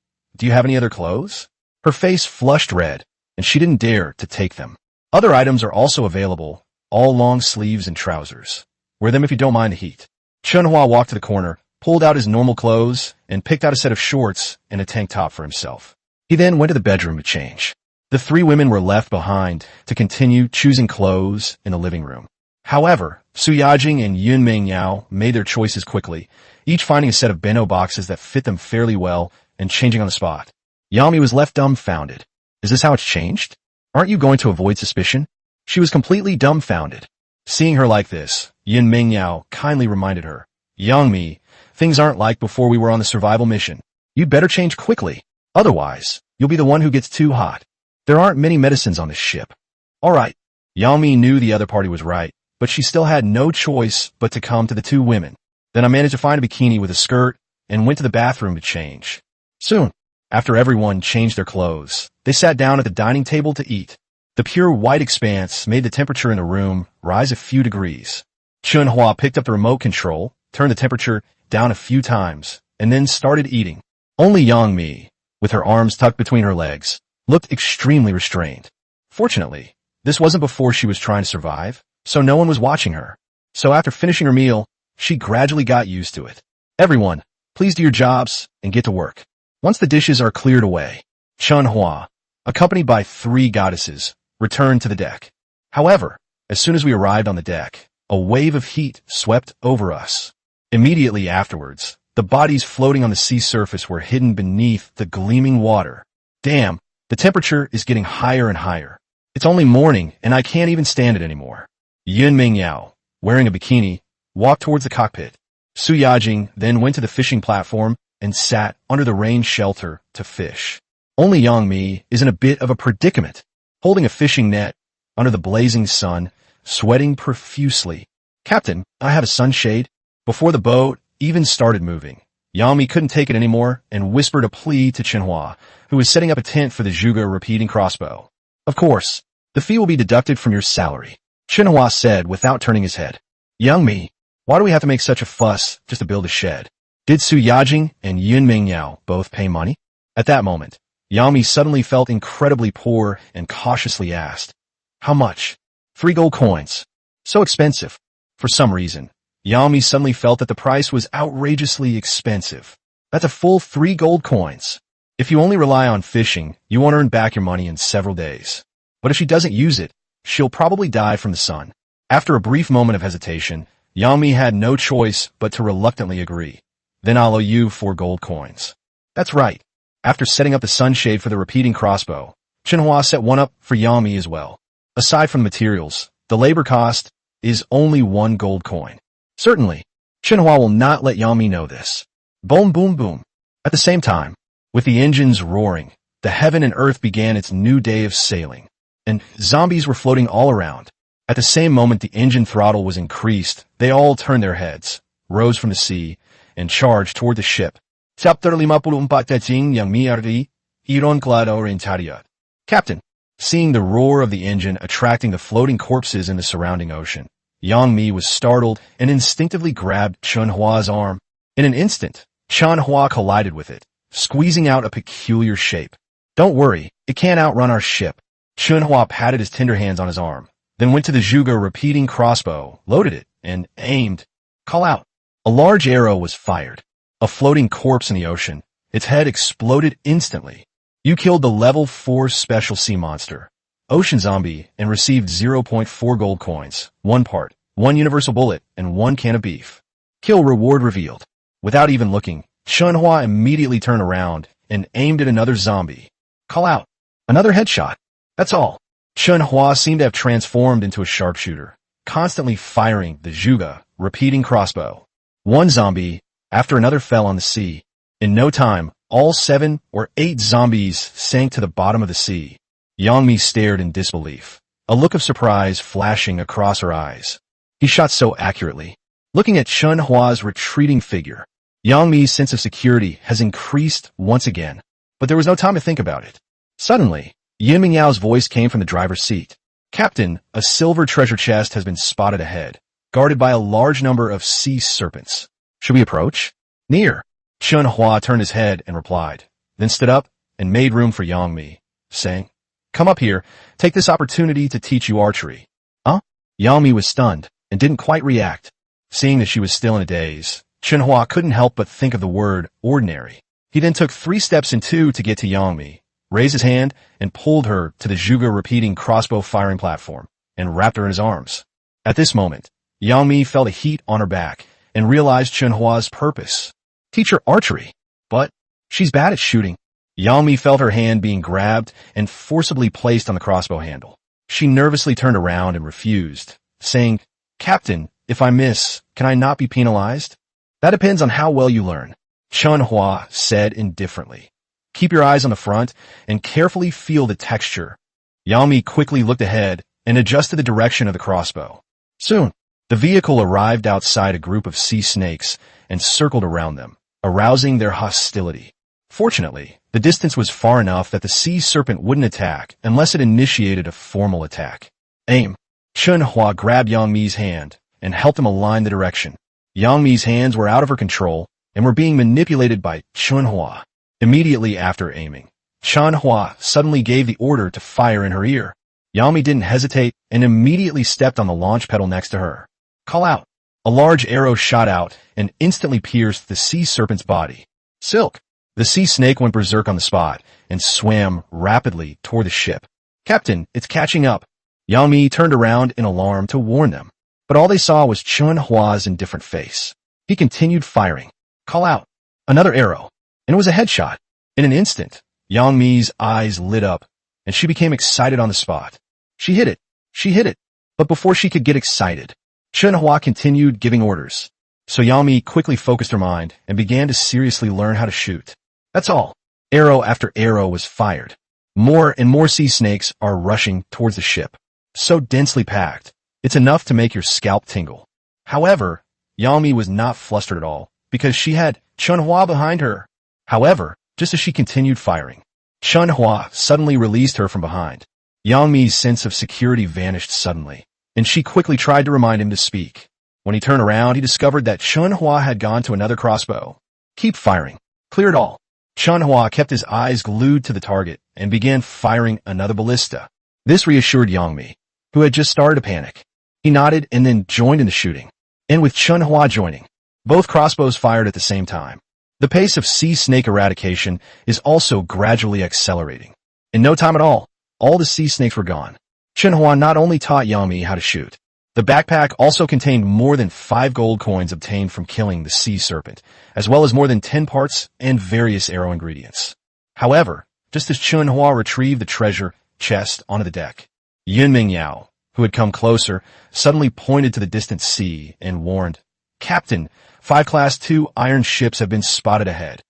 have any other clothes?" Her face flushed red, and she didn't dare to take them. "Other items are also available, all long sleeves and trousers. Wear them if you don't mind the heat." Chen Hua walked to the corner, pulled out his normal clothes, and picked out a set of shorts and a tank top for himself. He then went to the bedroom to change. The three women were left behind to continue choosing clothes in the living room. However, Su Yajing and Yun Mingyao made their choices quickly, each finding a set of bento boxes that fit them fairly well and changing on the spot. Yang Mi was left dumbfounded. "Is this how it's changed? Aren't you going to avoid suspicion?" She was completely dumbfounded. Seeing her like this, Yun Mingyao kindly reminded her, "Yang Mi, things aren't like before we were on the survival mission. You'd better change quickly. Otherwise, you'll be the one who gets too hot. There aren't many medicines on this ship." All right. Yang Mi knew the other party was right, but she still had no choice but to come to the two women. Then I managed to find a bikini with a skirt and went to the bathroom to change. Soon, after everyone changed their clothes, they sat down at the dining table to eat. The pure white expanse made the temperature in the room rise a few degrees. Chen Hua picked up the remote control, turned the temperature down a few times, and then started eating. Only Yang Mi, with her arms tucked between her legs, looked extremely restrained. Fortunately, this wasn't before she was trying to survive, so no one was watching her. So after finishing her meal, she gradually got used to it. "Everyone, please do your jobs and get to work." Once the dishes are cleared away, Chen Hua, accompanied by three goddesses, returned to the deck. However, as soon as we arrived on the deck, a wave of heat swept over us. Immediately afterwards, the bodies floating on the sea surface were hidden beneath the gleaming water. Damn, the temperature is getting higher and higher. It's only morning, and I can't even stand it anymore. Yun Mingyao, wearing a bikini, walked towards the cockpit. Su Yajing then went to the fishing platform and sat under the rain shelter to fish. Only Yang Mi is in a bit of a predicament, holding a fishing net under the blazing sun, sweating profusely. "Captain, I have a sunshade." Before the boat even started moving, Yang Mi couldn't take it anymore and whispered a plea to Chen Hua, who was setting up a tent for the Zhuge repeating crossbow. "Of course, the fee will be deducted from your salary," Chen Hua said without turning his head. "Yang Mi, why do we have to make such a fuss just to build a shed?" Did Su Yajing and Yun Mingyao both pay money? At that moment, Yang Mi suddenly felt incredibly poor and cautiously asked, "How much?" 3 gold coins. So expensive. For some reason, Yang Mi suddenly felt that the price was outrageously expensive. That's a full 3 gold coins. If you only rely on fishing, you won't earn back your money in several days. But if she doesn't use it, she'll probably die from the sun. After a brief moment of hesitation, Yang Mi had no choice but to reluctantly agree. "Then I'll owe you 4 gold coins." That's right. After setting up the sunshade for the repeating crossbow, Chen Hua set one up for Yang Mi as well. Aside from the materials, the labor cost is only 1 gold coin. Certainly, Chen Hua will not let Yang Mi know this. Boom, boom, boom. At the same time, with the engines roaring, the heaven and earth began its new day of sailing, and zombies were floating all around. At the same moment the engine throttle was increased, they all turned their heads, rose from the sea, and charged toward the ship. Chapter 54 Yang Mi Ardi, Ironclado Orientaria. Captain, seeing the roar of the engine attracting the floating corpses in the surrounding ocean, Yang Mi was startled and instinctively grabbed Chen Hua's arm. In an instant, Chen Hua collided with it, squeezing out a peculiar shape. "Don't worry, it can't outrun our ship." Chen Hua patted his tender hands on his arm, then went to the Zhuge repeating crossbow, loaded it, and aimed. Call out. A large arrow was fired. A floating corpse in the ocean. Its head exploded instantly. You killed the level 4 special sea monster, Ocean Zombie, and received 0.4 gold coins, 1 part, 1 universal bullet, and 1 can of beef. Kill reward revealed. Without even looking, Chen Hua immediately turned around and aimed at another zombie. Call out. Another headshot. That's all. Chen Hua seemed to have transformed into a sharpshooter, constantly firing the Zhuge, repeating crossbow. 1 zombie after another fell on the sea. In no time, all 7 or 8 zombies sank to the bottom of the sea. Yang Mi stared in disbelief, a look of surprise flashing across her eyes. He shot so accurately. Looking at Chen Hua's retreating figure, Yang Mi's sense of security has increased once again, but there was no time to think about it. Suddenly, Yin Mingyao's voice came from the driver's seat. Captain, a silver treasure chest has been spotted ahead, guarded by a large number of sea serpents. Should we approach? Near. Chen Hua turned his head and replied, then stood up and made room for Yang Mi, saying, Come up here, take this opportunity to teach you archery. Huh? Yang Mi was stunned and didn't quite react. Seeing that she was still in a daze, Chen Hua couldn't help but think of the word ordinary. He then took 3 steps in 2 to get to Yang Mi, raised his hand, and pulled her to the Zhuge repeating crossbow firing platform, and wrapped her in his arms. At this moment, Yang Mi felt a heat on her back and realized Chen Hua's purpose. Teach her archery. But she's bad at shooting. Yang Mi felt her hand being grabbed and forcibly placed on the crossbow handle. She nervously turned around and refused, saying, Captain, if I miss, can I not be penalized? That depends on how well you learn, Chen Hua said indifferently. Keep your eyes on the front and carefully feel the texture. Yang Mi quickly looked ahead and adjusted the direction of the crossbow. Soon, the vehicle arrived outside a group of sea snakes and circled around them, arousing their hostility. Fortunately, the distance was far enough that the sea serpent wouldn't attack unless it initiated a formal attack. Aim. Chen Hua grabbed Yang Mi's hand and helped him align the direction. Yang Mi's hands were out of her control and were being manipulated by Chen Hua. Immediately after aiming, Chen Hua suddenly gave the order to fire in her ear. Yang Mi didn't hesitate and immediately stepped on the launch pedal next to her. Call out. A large arrow shot out and instantly pierced the sea serpent's body. Silk. The sea snake went berserk on the spot and swam rapidly toward the ship. Captain, it's catching up. Yang Mi turned around in alarm to warn them, but all they saw was Chen Hua's indifferent face. He continued firing. Call out. Another arrow. And it was a headshot. In an instant, Yang Mi's eyes lit up, and she became excited on the spot. She hit it. She hit it. But before she could get excited, Chen Hua continued giving orders. So Yang Mi quickly focused her mind and began to seriously learn how to shoot. That's all. Arrow after arrow was fired. More and more sea snakes are rushing towards the ship. So densely packed, it's enough to make your scalp tingle. However, Yang Mi was not flustered at all, because she had Chen Hua behind her. However, just as she continued firing, Chen Hua suddenly released her from behind. Yang Mi's sense of security vanished suddenly, and she quickly tried to remind him to speak. When he turned around, he discovered that Chen Hua had gone to another crossbow. Keep firing. Clear it all. Chen Hua kept his eyes glued to the target and began firing another ballista. This reassured Yang Mi, who had just started to panic. He nodded and then joined in the shooting. And with Chen Hua joining, both crossbows fired at the same time. The pace of sea snake eradication is also gradually accelerating. In no time at all the sea snakes were gone. Chen Hua not only taught Yang Mi how to shoot, the backpack also contained more than 5 gold coins obtained from killing the sea serpent, as well as more than 10 parts and various arrow ingredients. However, just as Chen Hua retrieved the treasure chest onto the deck, Yin Mingyao, who had come closer, suddenly pointed to the distant sea and warned, Captain, 5 Class 2 iron ships have been spotted ahead.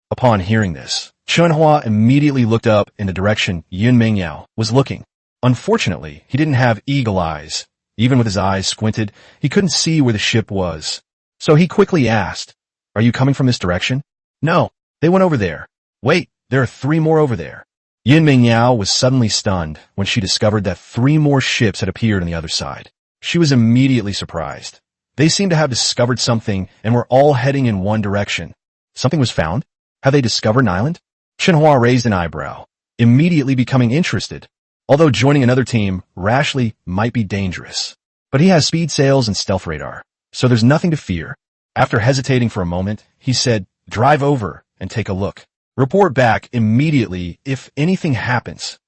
Upon hearing this, Chen Hua immediately looked up in the direction Yin Mingyao was looking. Unfortunately, he didn't have eagle eyes. Even with his eyes squinted, he couldn't see where the ship was. So he quickly asked, Are you coming from this direction? No, they went over there. Wait, there are 3 more over there. Yin Mingyao was suddenly stunned when she discovered that 3 more ships had appeared on the other side. She was immediately surprised. They seemed to have discovered something and were all heading in one direction. Something was found? Have they discovered an island? Chen Hua raised an eyebrow, immediately becoming interested. Although joining another team rashly might be dangerous. But he has speed sails and stealth radar, so there's nothing to fear. After hesitating for a moment, he said, "Drive over and take a look. Report back immediately if anything happens."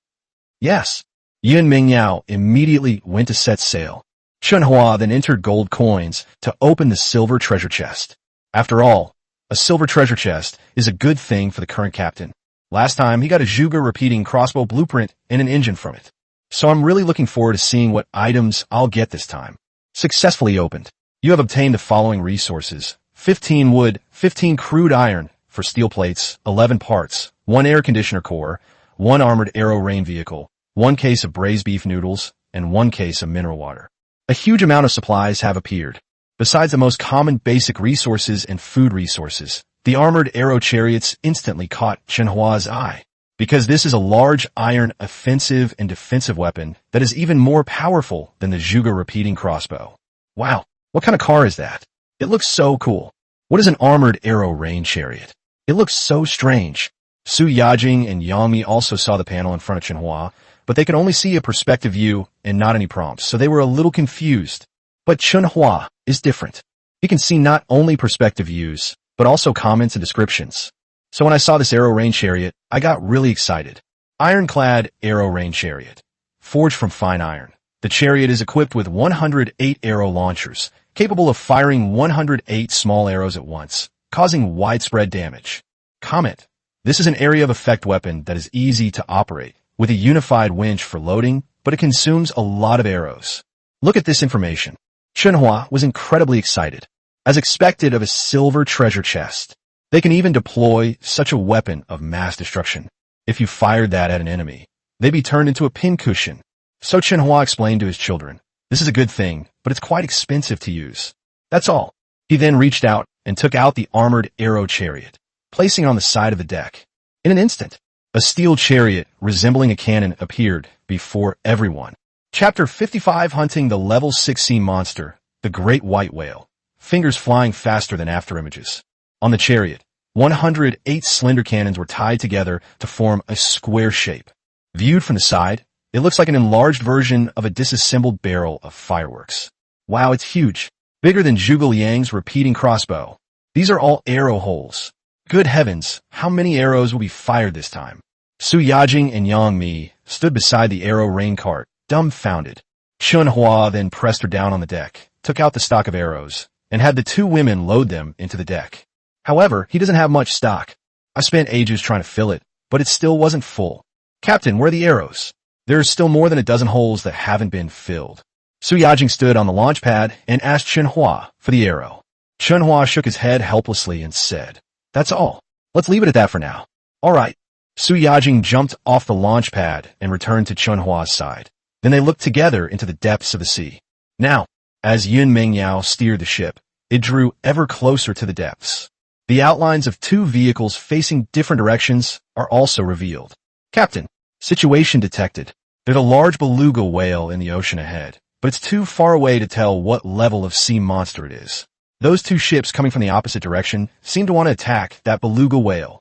Yes. Yun Mingyao immediately went to set sail. Chen Hua then entered gold coins to open the silver treasure chest. After all, a silver treasure chest is a good thing for the current captain. Last time, he got a Zhuge repeating crossbow blueprint and an engine from it. So I'm really looking forward to seeing what items I'll get this time. Successfully opened. You have obtained the following resources: 15 wood, 15 crude iron for steel plates, 11 parts, 1 air conditioner core, 1 armored arrow rain vehicle, 1 case of braised beef noodles, and 1 case of mineral water. A huge amount of supplies have appeared. Besides the most common basic resources and food resources, the armored arrow chariots instantly caught Chen Hua's eye, because this is a large iron offensive and defensive weapon that is even more powerful than the Zhuge repeating crossbow. Wow, what kind of car is that? It looks so cool. What is an armored arrow rain chariot? It looks so strange. Su Yajing and Yang Mi also saw the panel in front of Chen Hua, but they could only see a perspective view and not any prompts, so they were a little confused. But Chen Hua is different. He can see not only perspective views, but also comments and descriptions. So when I saw this arrow rain chariot, I got really excited. Ironclad arrow rain chariot. Forged from fine iron. The chariot is equipped with 108 arrow launchers, capable of firing 108 small arrows at once, causing widespread damage. Comment. This is an area of effect weapon that is easy to operate, with a unified winch for loading, but it consumes a lot of arrows. Look at this information. Chen Hua was incredibly excited, as expected of a silver treasure chest. They can even deploy such a weapon of mass destruction. If you fired that at an enemy, they'd be turned into a pincushion. So Chen Hua explained to his children, "This is a good thing, but it's quite expensive to use." That's all. He then reached out and took out the armored arrow chariot, placing it on the side of the deck. In an instant, a steel chariot resembling a cannon appeared before everyone. Chapter 55, Hunting the Level 6 Sea Monster, the Great White Whale. Fingers flying faster than afterimages. On the chariot, 108 slender cannons were tied together to form a square shape. Viewed from the side, it looks like an enlarged version of a disassembled barrel of fireworks. Wow, it's huge. Bigger than Zhuge Liang's repeating crossbow. These are all arrow holes. Good heavens, how many arrows will be fired this time? Su Yajing and Yang Mi stood beside the arrow rain cart, dumbfounded. Chen Hua then pressed her down on the deck, took out the stock of arrows, and had the two women load them into the deck. However, he doesn't have much stock. I spent ages trying to fill it, but it still wasn't full. "Captain, where are the arrows?" "There are still more than a dozen holes that haven't been filled." Su Yajing stood on the launch pad and asked Chen Hua for the arrow. Chen Hua shook his head helplessly and said, "That's all. Let's leave it at that for now." "All right." Su Yajing jumped off the launch pad and returned to Chen Hua's side. Then they looked together into the depths of the sea. Now, as Yun Mingyao steered the ship, it drew ever closer to the depths. The outlines of two vehicles facing different directions are also revealed. "Captain, situation detected. There's a large beluga whale in the ocean ahead, but it's too far away to tell what level of sea monster it is. Those two ships coming from the opposite direction seem to want to attack that beluga whale.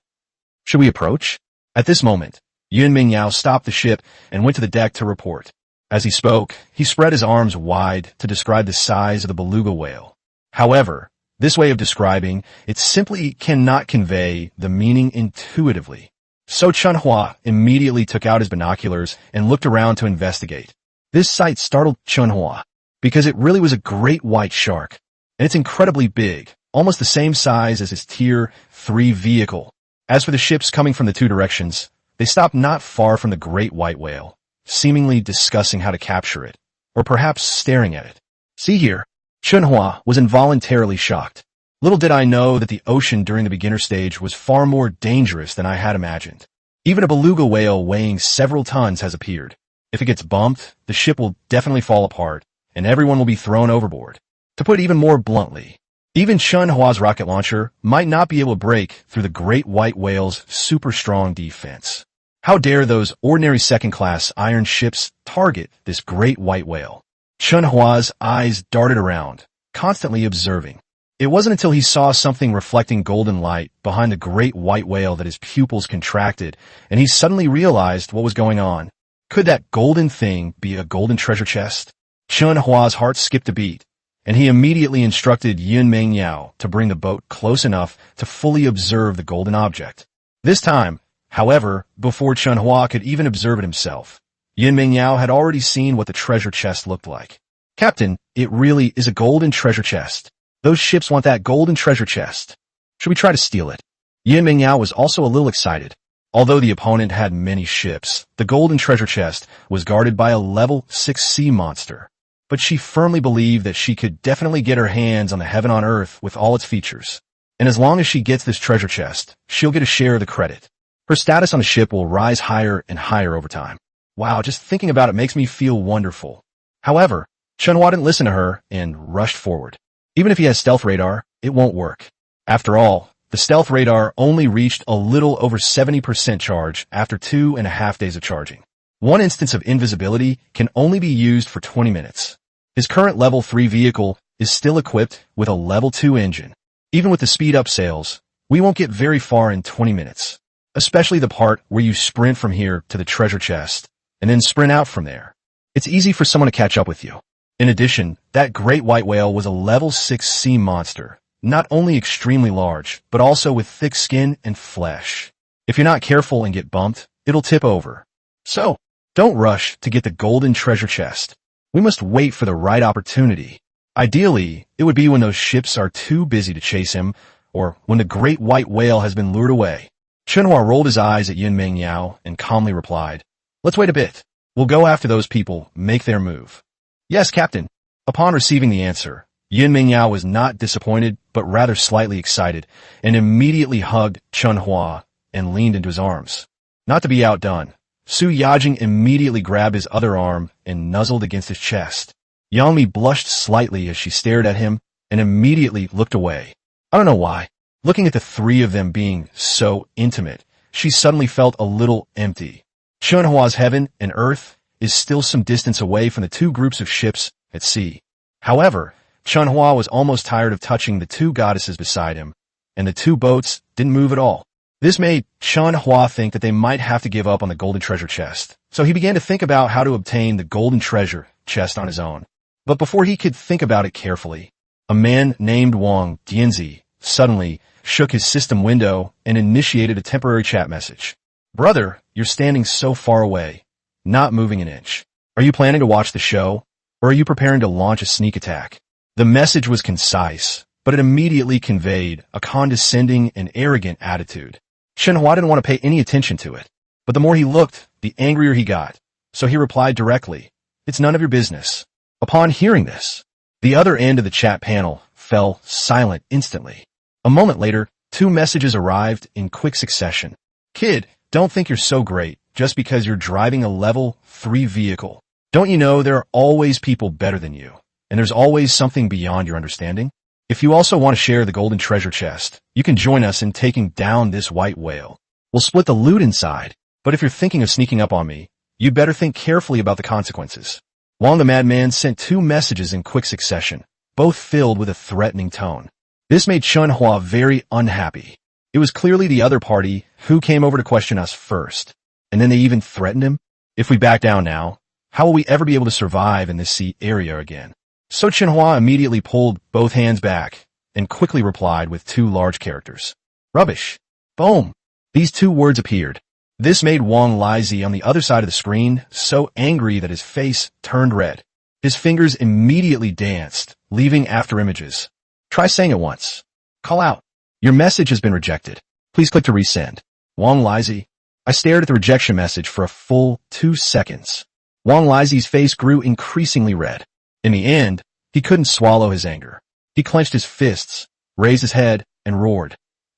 Should we approach?" At this moment, Yun Mingyao stopped the ship and went to the deck to report. As he spoke, he spread his arms wide to describe the size of the beluga whale. However, this way of describing it simply cannot convey the meaning intuitively. So Chen Hua immediately took out his binoculars and looked around to investigate. This sight startled Chen Hua, because it really was a great white shark, and it's incredibly big, almost the same size as his Tier 3 vehicle. As for the ships coming from the two directions, they stopped not far from the great white whale, seemingly discussing how to capture it, or perhaps staring at it. "See here." Chen Hua was involuntarily shocked. Little did I know that the ocean during the beginner stage was far more dangerous than I had imagined. Even a beluga whale weighing several tons has appeared. If it gets bumped, the ship will definitely fall apart, and everyone will be thrown overboard. To put it even more bluntly, even Chen Hua's rocket launcher might not be able to break through the great white whale's super strong defense. How dare those ordinary second-class iron ships target this great white whale? Chen Hua's eyes darted around, constantly observing. It wasn't until he saw something reflecting golden light behind the great white whale that his pupils contracted, and he suddenly realized what was going on. Could that golden thing be a golden treasure chest? Chen Hua's heart skipped a beat, and he immediately instructed Yun Mengyao to bring the boat close enough to fully observe the golden object. This time, however, before Chen Hua could even observe it himself, Yun Mengyao had already seen what the treasure chest looked like. Captain, it really is a golden treasure chest. Those ships want that golden treasure chest. Should we try to steal it? Yun Mengyao was also a little excited. Although the opponent had many ships, the golden treasure chest was guarded by a level 6 sea monster. But she firmly believed that she could definitely get her hands on the heaven on earth with all its features. And as long as she gets this treasure chest, she'll get a share of the credit. Her status on the ship will rise higher and higher over time. Wow, just thinking about it makes me feel wonderful. However, Chen Hua didn't listen to her and rushed forward. Even if he has stealth radar, it won't work. After all, the stealth radar only reached a little over 70% charge after 2.5 days of charging. One instance of invisibility can only be used for 20 minutes. His current level 3 vehicle is still equipped with a level 2 engine. Even with the speed-up sails, we won't get very far in 20 minutes, especially the part where you sprint from here to the treasure chest and then sprint out from there. It's easy for someone to catch up with you. In addition, that great white whale was a level 6 sea monster, not only extremely large, but also with thick skin and flesh. If you're not careful and get bumped, it'll tip over. So, don't rush to get the golden treasure chest. We must wait for the right opportunity. Ideally, it would be when those ships are too busy to chase him, or when the great white whale has been lured away. Chen Hua rolled his eyes at Yun Mengyao and calmly replied, "Let's wait a bit. We'll go after those people, make their move." "Yes, Captain." Upon receiving the answer, Yun Mengyao was not disappointed, but rather slightly excited, and immediately hugged Chen Hua and leaned into his arms. Not to be outdone, Su Yajing immediately grabbed his other arm and nuzzled against his chest. Yangmi blushed slightly as she stared at him and immediately looked away. I don't know why. Looking at the three of them being so intimate, she suddenly felt a little empty. Chen Hua's heaven and earth is still some distance away from the two groups of ships at sea. However, Chen Hua was almost tired of touching the two goddesses beside him, and the two boats didn't move at all. This made Chen Hua think that they might have to give up on the golden treasure chest, so he began to think about how to obtain the golden treasure chest on his own. But before he could think about it carefully, a man named Wang Dianzi suddenly shook his system window and initiated a temporary chat message. "Brother, you're standing so far away, not moving an inch. Are you planning to watch the show, or are you preparing to launch a sneak attack?" The message was concise, but it immediately conveyed a condescending and arrogant attitude. Chen Hua didn't want to pay any attention to it, but the more he looked, the angrier he got, so he replied directly, "It's none of your business." Upon hearing this, the other end of the chat panel fell silent instantly. A moment later, two messages arrived in quick succession. "Kid, don't think you're so great just because you're driving a level 3 vehicle. Don't you know there are always people better than you, and there's always something beyond your understanding? If you also want to share the golden treasure chest, you can join us in taking down this white whale. We'll split the loot inside, but if you're thinking of sneaking up on me, you'd better think carefully about the consequences." Wang the madman sent two messages in quick succession, both filled with a threatening tone. This made Chen Hua very unhappy. It was clearly the other party who came over to question us first, and then they even threatened him. If we back down now, how will we ever be able to survive in this sea area again? So Chen Hua immediately pulled both hands back and quickly replied with two large characters. "Rubbish." Boom. These two words appeared. This made Wang Lizi on the other side of the screen so angry that his face turned red. His fingers immediately danced, leaving after images. Try saying it once. Call out. "Your message has been rejected. Please click to resend." Wang Lizi. I stared at the rejection message for a full 2 seconds. Wang Lizi's face grew increasingly red. In the end, he couldn't swallow his anger. He clenched his fists, raised his head, and roared.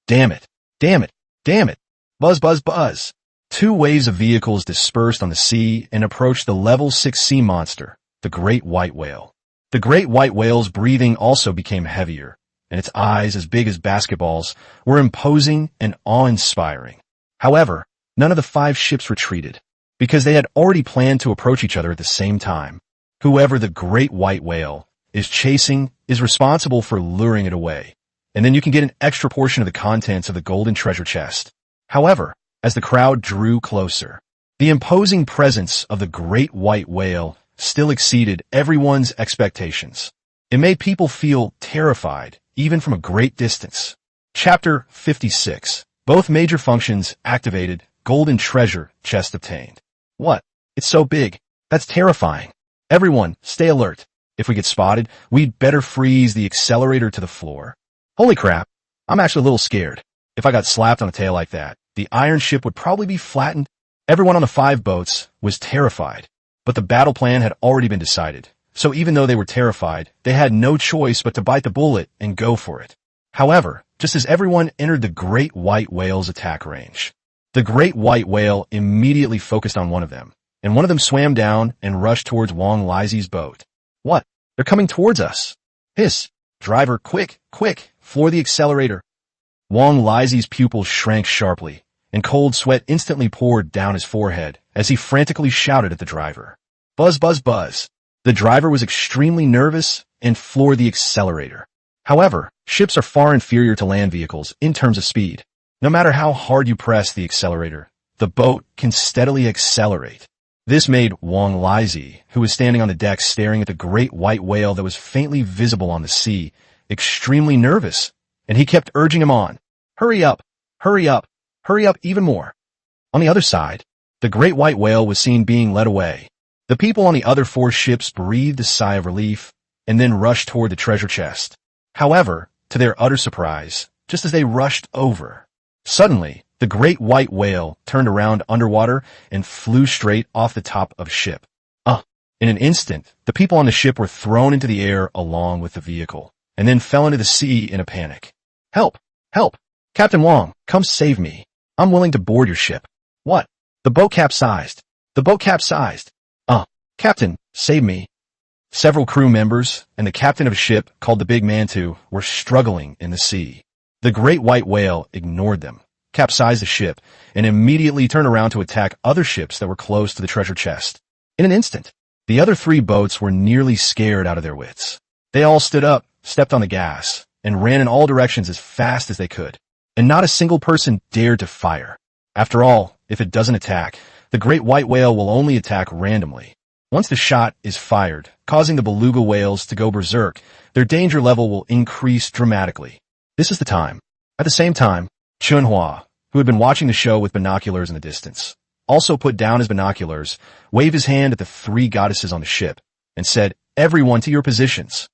"Damn it! Damn it! Damn it! Buzz, buzz, buzz!" Two waves of vehicles dispersed on the sea and approached the level 6 sea monster, the great white whale. The great white whale's breathing also became heavier, and its eyes, as big as basketballs, were imposing and awe-inspiring. However, none of the 5 ships retreated, because they had already planned to approach each other at the same time. Whoever the great white whale is chasing is responsible for luring it away, and then you can get an extra portion of the contents of the golden treasure chest. However, as the crowd drew closer, the imposing presence of the great white whale still exceeded everyone's expectations. It made people feel terrified, even from a great distance. Chapter 56. Both major functions activated, golden treasure chest obtained. What? It's so big. That's terrifying. Everyone, stay alert. If we get spotted, we'd better freeze the accelerator to the floor. Holy crap. I'm actually a little scared. If I got slapped on the tail like that, the iron ship would probably be flattened. Everyone on the 5 boats was terrified. But the battle plan had already been decided. So even though they were terrified, they had no choice but to bite the bullet and go for it. However, just as everyone entered the great white whale's attack range, the great white whale immediately focused on one of them, and one of them swam down and rushed towards Wang Lizi's boat. What? They're coming towards us. Hiss. Driver, quick, quick, floor the accelerator. Wang Lizi's pupils shrank sharply, and cold sweat instantly poured down his forehead as he frantically shouted at the driver. Buzz, buzz, buzz. The driver was extremely nervous and floored the accelerator. However, ships are far inferior to land vehicles in terms of speed. No matter how hard you press the accelerator, the boat can steadily accelerate. This made Wang Lizi, who was standing on the deck staring at the great white whale that was faintly visible on the sea, extremely nervous, and he kept urging him on. Hurry up, hurry up, hurry up even more. On the other side, the great white whale was seen being led away. The people on the other 4 ships breathed a sigh of relief and then rushed toward the treasure chest. However, to their utter surprise, just as they rushed over, suddenly, the great white whale turned around underwater and flew straight off the top of a ship. In an instant, the people on the ship were thrown into the air along with the vehicle, and then fell into the sea in a panic. Help! Help! Captain Wang, come save me. I'm willing to board your ship. What? The boat capsized. The boat capsized. Captain, save me. Several crew members and the captain of a ship called the Big Mantu were struggling in the sea. The great white whale ignored them, capsized the ship, and immediately turned around to attack other ships that were close to the treasure chest. In an instant, the other 3 boats were nearly scared out of their wits. They all stood up, stepped on the gas, and ran in all directions as fast as they could. And not a single person dared to fire. After all, if it doesn't attack, the great white whale will only attack randomly. Once the shot is fired, causing the beluga whales to go berserk, their danger level will increase dramatically. This is the time. At the same time, Chen Hua, who had been watching the show with binoculars in the distance, also put down his binoculars, waved his hand at the 3 goddesses on the ship, and said, "Everyone to your positions."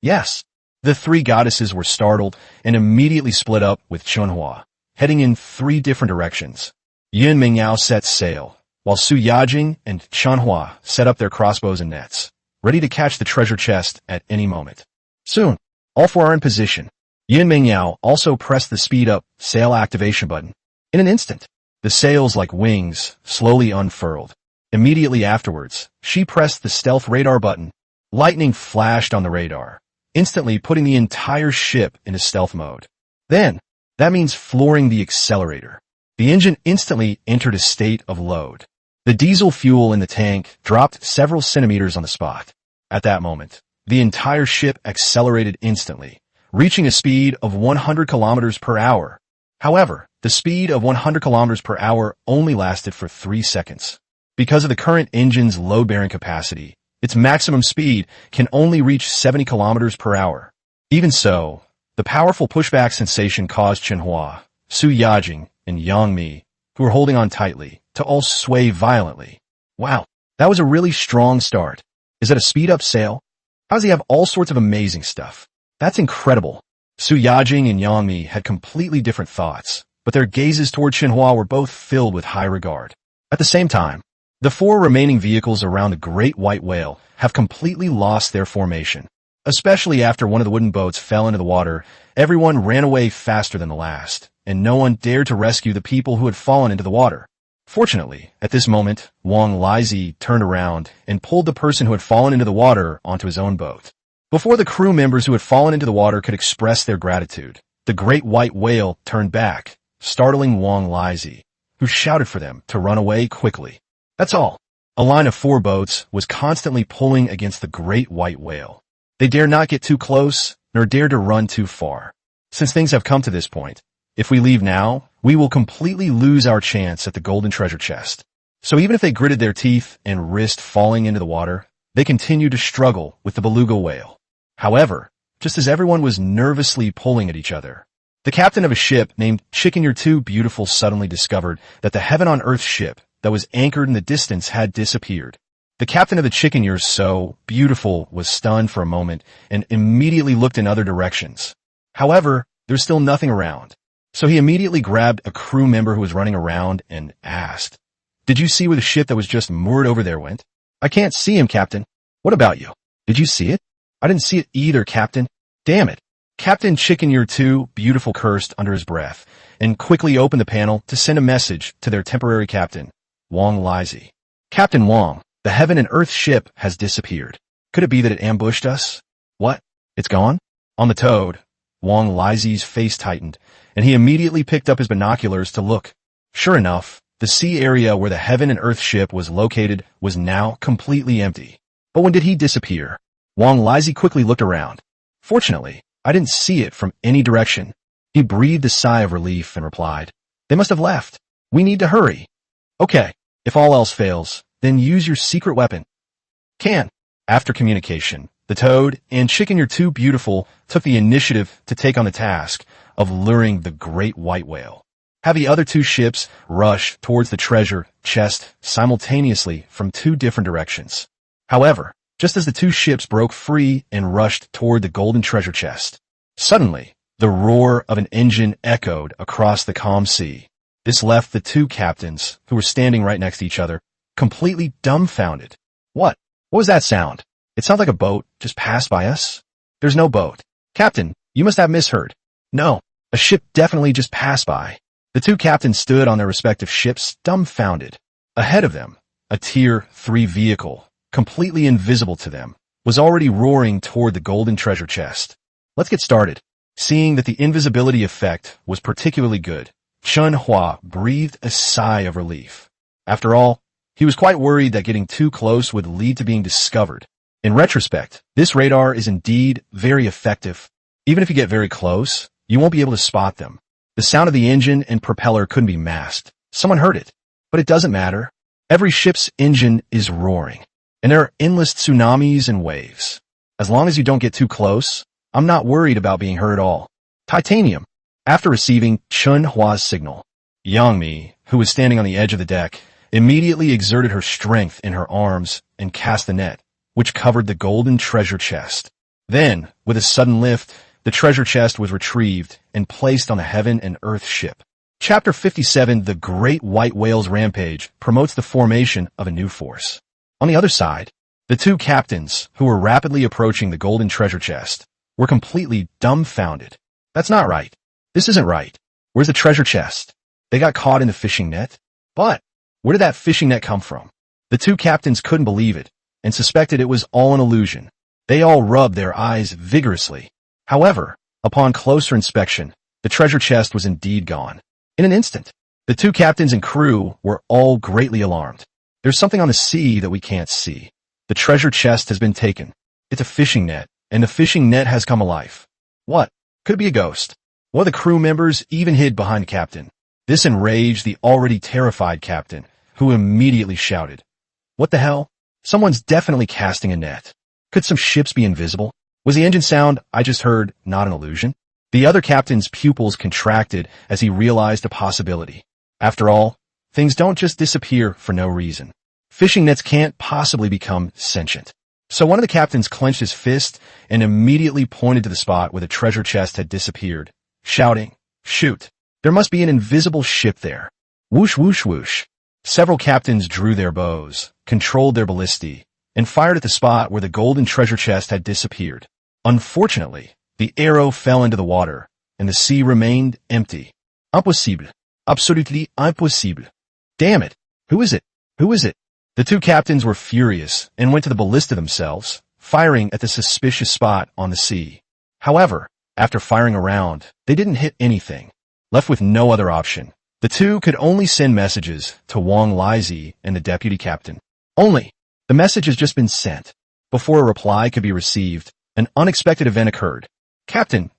Yes, the 3 goddesses were startled and immediately split up with Chen Hua, heading in 3 different directions. Yin Mingyao set sail, while Su Yajing and Chen Hua set up their crossbows and nets, ready to catch the treasure chest at any moment. Soon, all 4 are in position. Yin Mingyao also pressed the speed-up sail activation button. In an instant, the sails like wings slowly unfurled. Immediately afterwards, she pressed the stealth radar button. Lightning flashed on the radar, instantly putting the entire ship into stealth mode. Then, that means flooring the accelerator. The engine instantly entered a state of load. The diesel fuel in the tank dropped several centimeters on the spot. At that moment, the entire ship accelerated instantly, reaching a speed of 100 kilometers per hour. However, the speed of 100 kilometers per hour only lasted for 3 seconds. Because of the current engine's load-bearing capacity, its maximum speed can only reach 70 kilometers per hour. Even so, the powerful pushback sensation caused Chen Hua, Su Yajing, and Yang Mi, who were holding on tightly, to all sway violently. Wow, that was a really strong start. Is that a speed-up sail? How does he have all sorts of amazing stuff? That's incredible. Su Yajing and Yang Mi had completely different thoughts, but their gazes toward Chen Hua were both filled with high regard. At the same time, the 4 remaining vehicles around the great white whale have completely lost their formation. Especially after one of the wooden boats fell into the water, everyone ran away faster than the last, and no one dared to rescue the people who had fallen into the water. Fortunately, at this moment, Wang Lizi turned around and pulled the person who had fallen into the water onto his own boat. Before the crew members who had fallen into the water could express their gratitude, the great white whale turned back, startling Wang Lizi, who shouted for them to run away quickly. That's all. A line of 4 boats was constantly pulling against the great white whale. They dare not get too close, nor dare to run too far. Since things have come to this point, if we leave now, we will completely lose our chance at the golden treasure chest. So even if they gritted their teeth and risked falling into the water, they continued to struggle with the beluga whale. However, just as everyone was nervously pulling at each other, the captain of a ship named Chicken You're Too Beautiful suddenly discovered that the Heaven on Earth ship that was anchored in the distance had disappeared. The captain of the Chicken You're So Beautiful was stunned for a moment and immediately looked in other directions. However, there's still nothing around. So he immediately grabbed a crew member who was running around and asked, "Did you see where the ship that was just moored over there went?" "I can't see him, Captain." "What about you? Did you see it?" "I didn't see it either, Captain." "Damn it." Captain Chicken You're Too Beautiful cursed under his breath and quickly opened the panel to send a message to their temporary captain, Wang Lizi. "Captain Wang, the Heaven and Earth ship has disappeared. Could it be that it ambushed us?" "What? It's gone?" On the Toad, Wang Lizi's face tightened, and he immediately picked up his binoculars to look. Sure enough, the sea area where the Heaven and Earth ship was located was now completely empty. But when did he disappear? Wang Lizi quickly looked around. "Fortunately, I didn't see it from any direction." He breathed a sigh of relief and replied, "They must have left. We need to hurry." "Okay, if all else fails, then use your secret weapon." "Can." After communication, the Toad and Chicken You're Too Beautiful took the initiative to take on the task of luring the great white whale. Have the other two ships rush towards the treasure chest simultaneously from two different directions. However, just as the two ships broke free and rushed toward the golden treasure chest, suddenly, the roar of an engine echoed across the calm sea. This left the two captains, who were standing right next to each other, completely dumbfounded. What was that sound? It sounded like a boat just passed by us. There's no boat. Captain, you must have misheard. No, a ship definitely just passed by. The two captains stood on their respective ships, dumbfounded. Ahead of them, a Tier 3 vehicle, completely invisible to them, was already roaring toward the golden treasure chest. Let's get started. Seeing that the invisibility effect was particularly good, Chen Hua breathed a sigh of relief. After all, he was quite worried that getting too close would lead to being discovered. In retrospect, this radar is indeed very effective. Even if you get very close, you won't be able to spot them. The sound of the engine and propeller couldn't be masked. Someone heard it. But it doesn't matter. Every ship's engine is roaring, and there are endless tsunamis and waves. As long as you don't get too close, I'm not worried about being hurt at all. Titanium. After receiving Chen Hua's signal, Yang Mi, who was standing on the edge of the deck, immediately exerted her strength in her arms and cast the net, which covered the golden treasure chest. Then, with a sudden lift, the treasure chest was retrieved and placed on the Heaven and Earth ship. Chapter 57, The Great White Whale's Rampage, promotes the formation of a new force. On the other side, the two captains, who were rapidly approaching the golden treasure chest, were completely dumbfounded. That's not right. This isn't right. Where's the treasure chest? They got caught in the fishing net? But where did that fishing net come from? The two captains couldn't believe it and suspected it was all an illusion. They all rubbed their eyes vigorously. However, upon closer inspection, the treasure chest was indeed gone. In an instant, the two captains and crew were all greatly alarmed. There's something on the sea that we can't see. The treasure chest has been taken. It's a fishing net, and the fishing net has come alive. What? Could it be a ghost? One of the crew members even hid behind the captain. This enraged the already terrified captain, who immediately shouted, "What the hell? Someone's definitely casting a net. Could some ships be invisible? Was the engine sound I just heard not an illusion?" The other captain's pupils contracted as he realized the possibility. After all, things don't just disappear for no reason. Fishing nets can't possibly become sentient. So one of the captains clenched his fist and immediately pointed to the spot where the treasure chest had disappeared, shouting, "Shoot! There must be an invisible ship there." Whoosh, whoosh, whoosh. Several captains drew their bows, controlled their ballistae, and fired at the spot where the golden treasure chest had disappeared. Unfortunately, the arrow fell into the water, and the sea remained empty. Impossible. Absolutely impossible. Damn it. Who is it? Who is it? The two captains were furious and went to the ballista themselves, firing at the suspicious spot on the sea. However, after firing around, they didn't hit anything. Left with no other option, the two could only send messages to Wang Lizi and the deputy captain. Only, the message has just been sent. Before a reply could be received, an unexpected event occurred. Captain,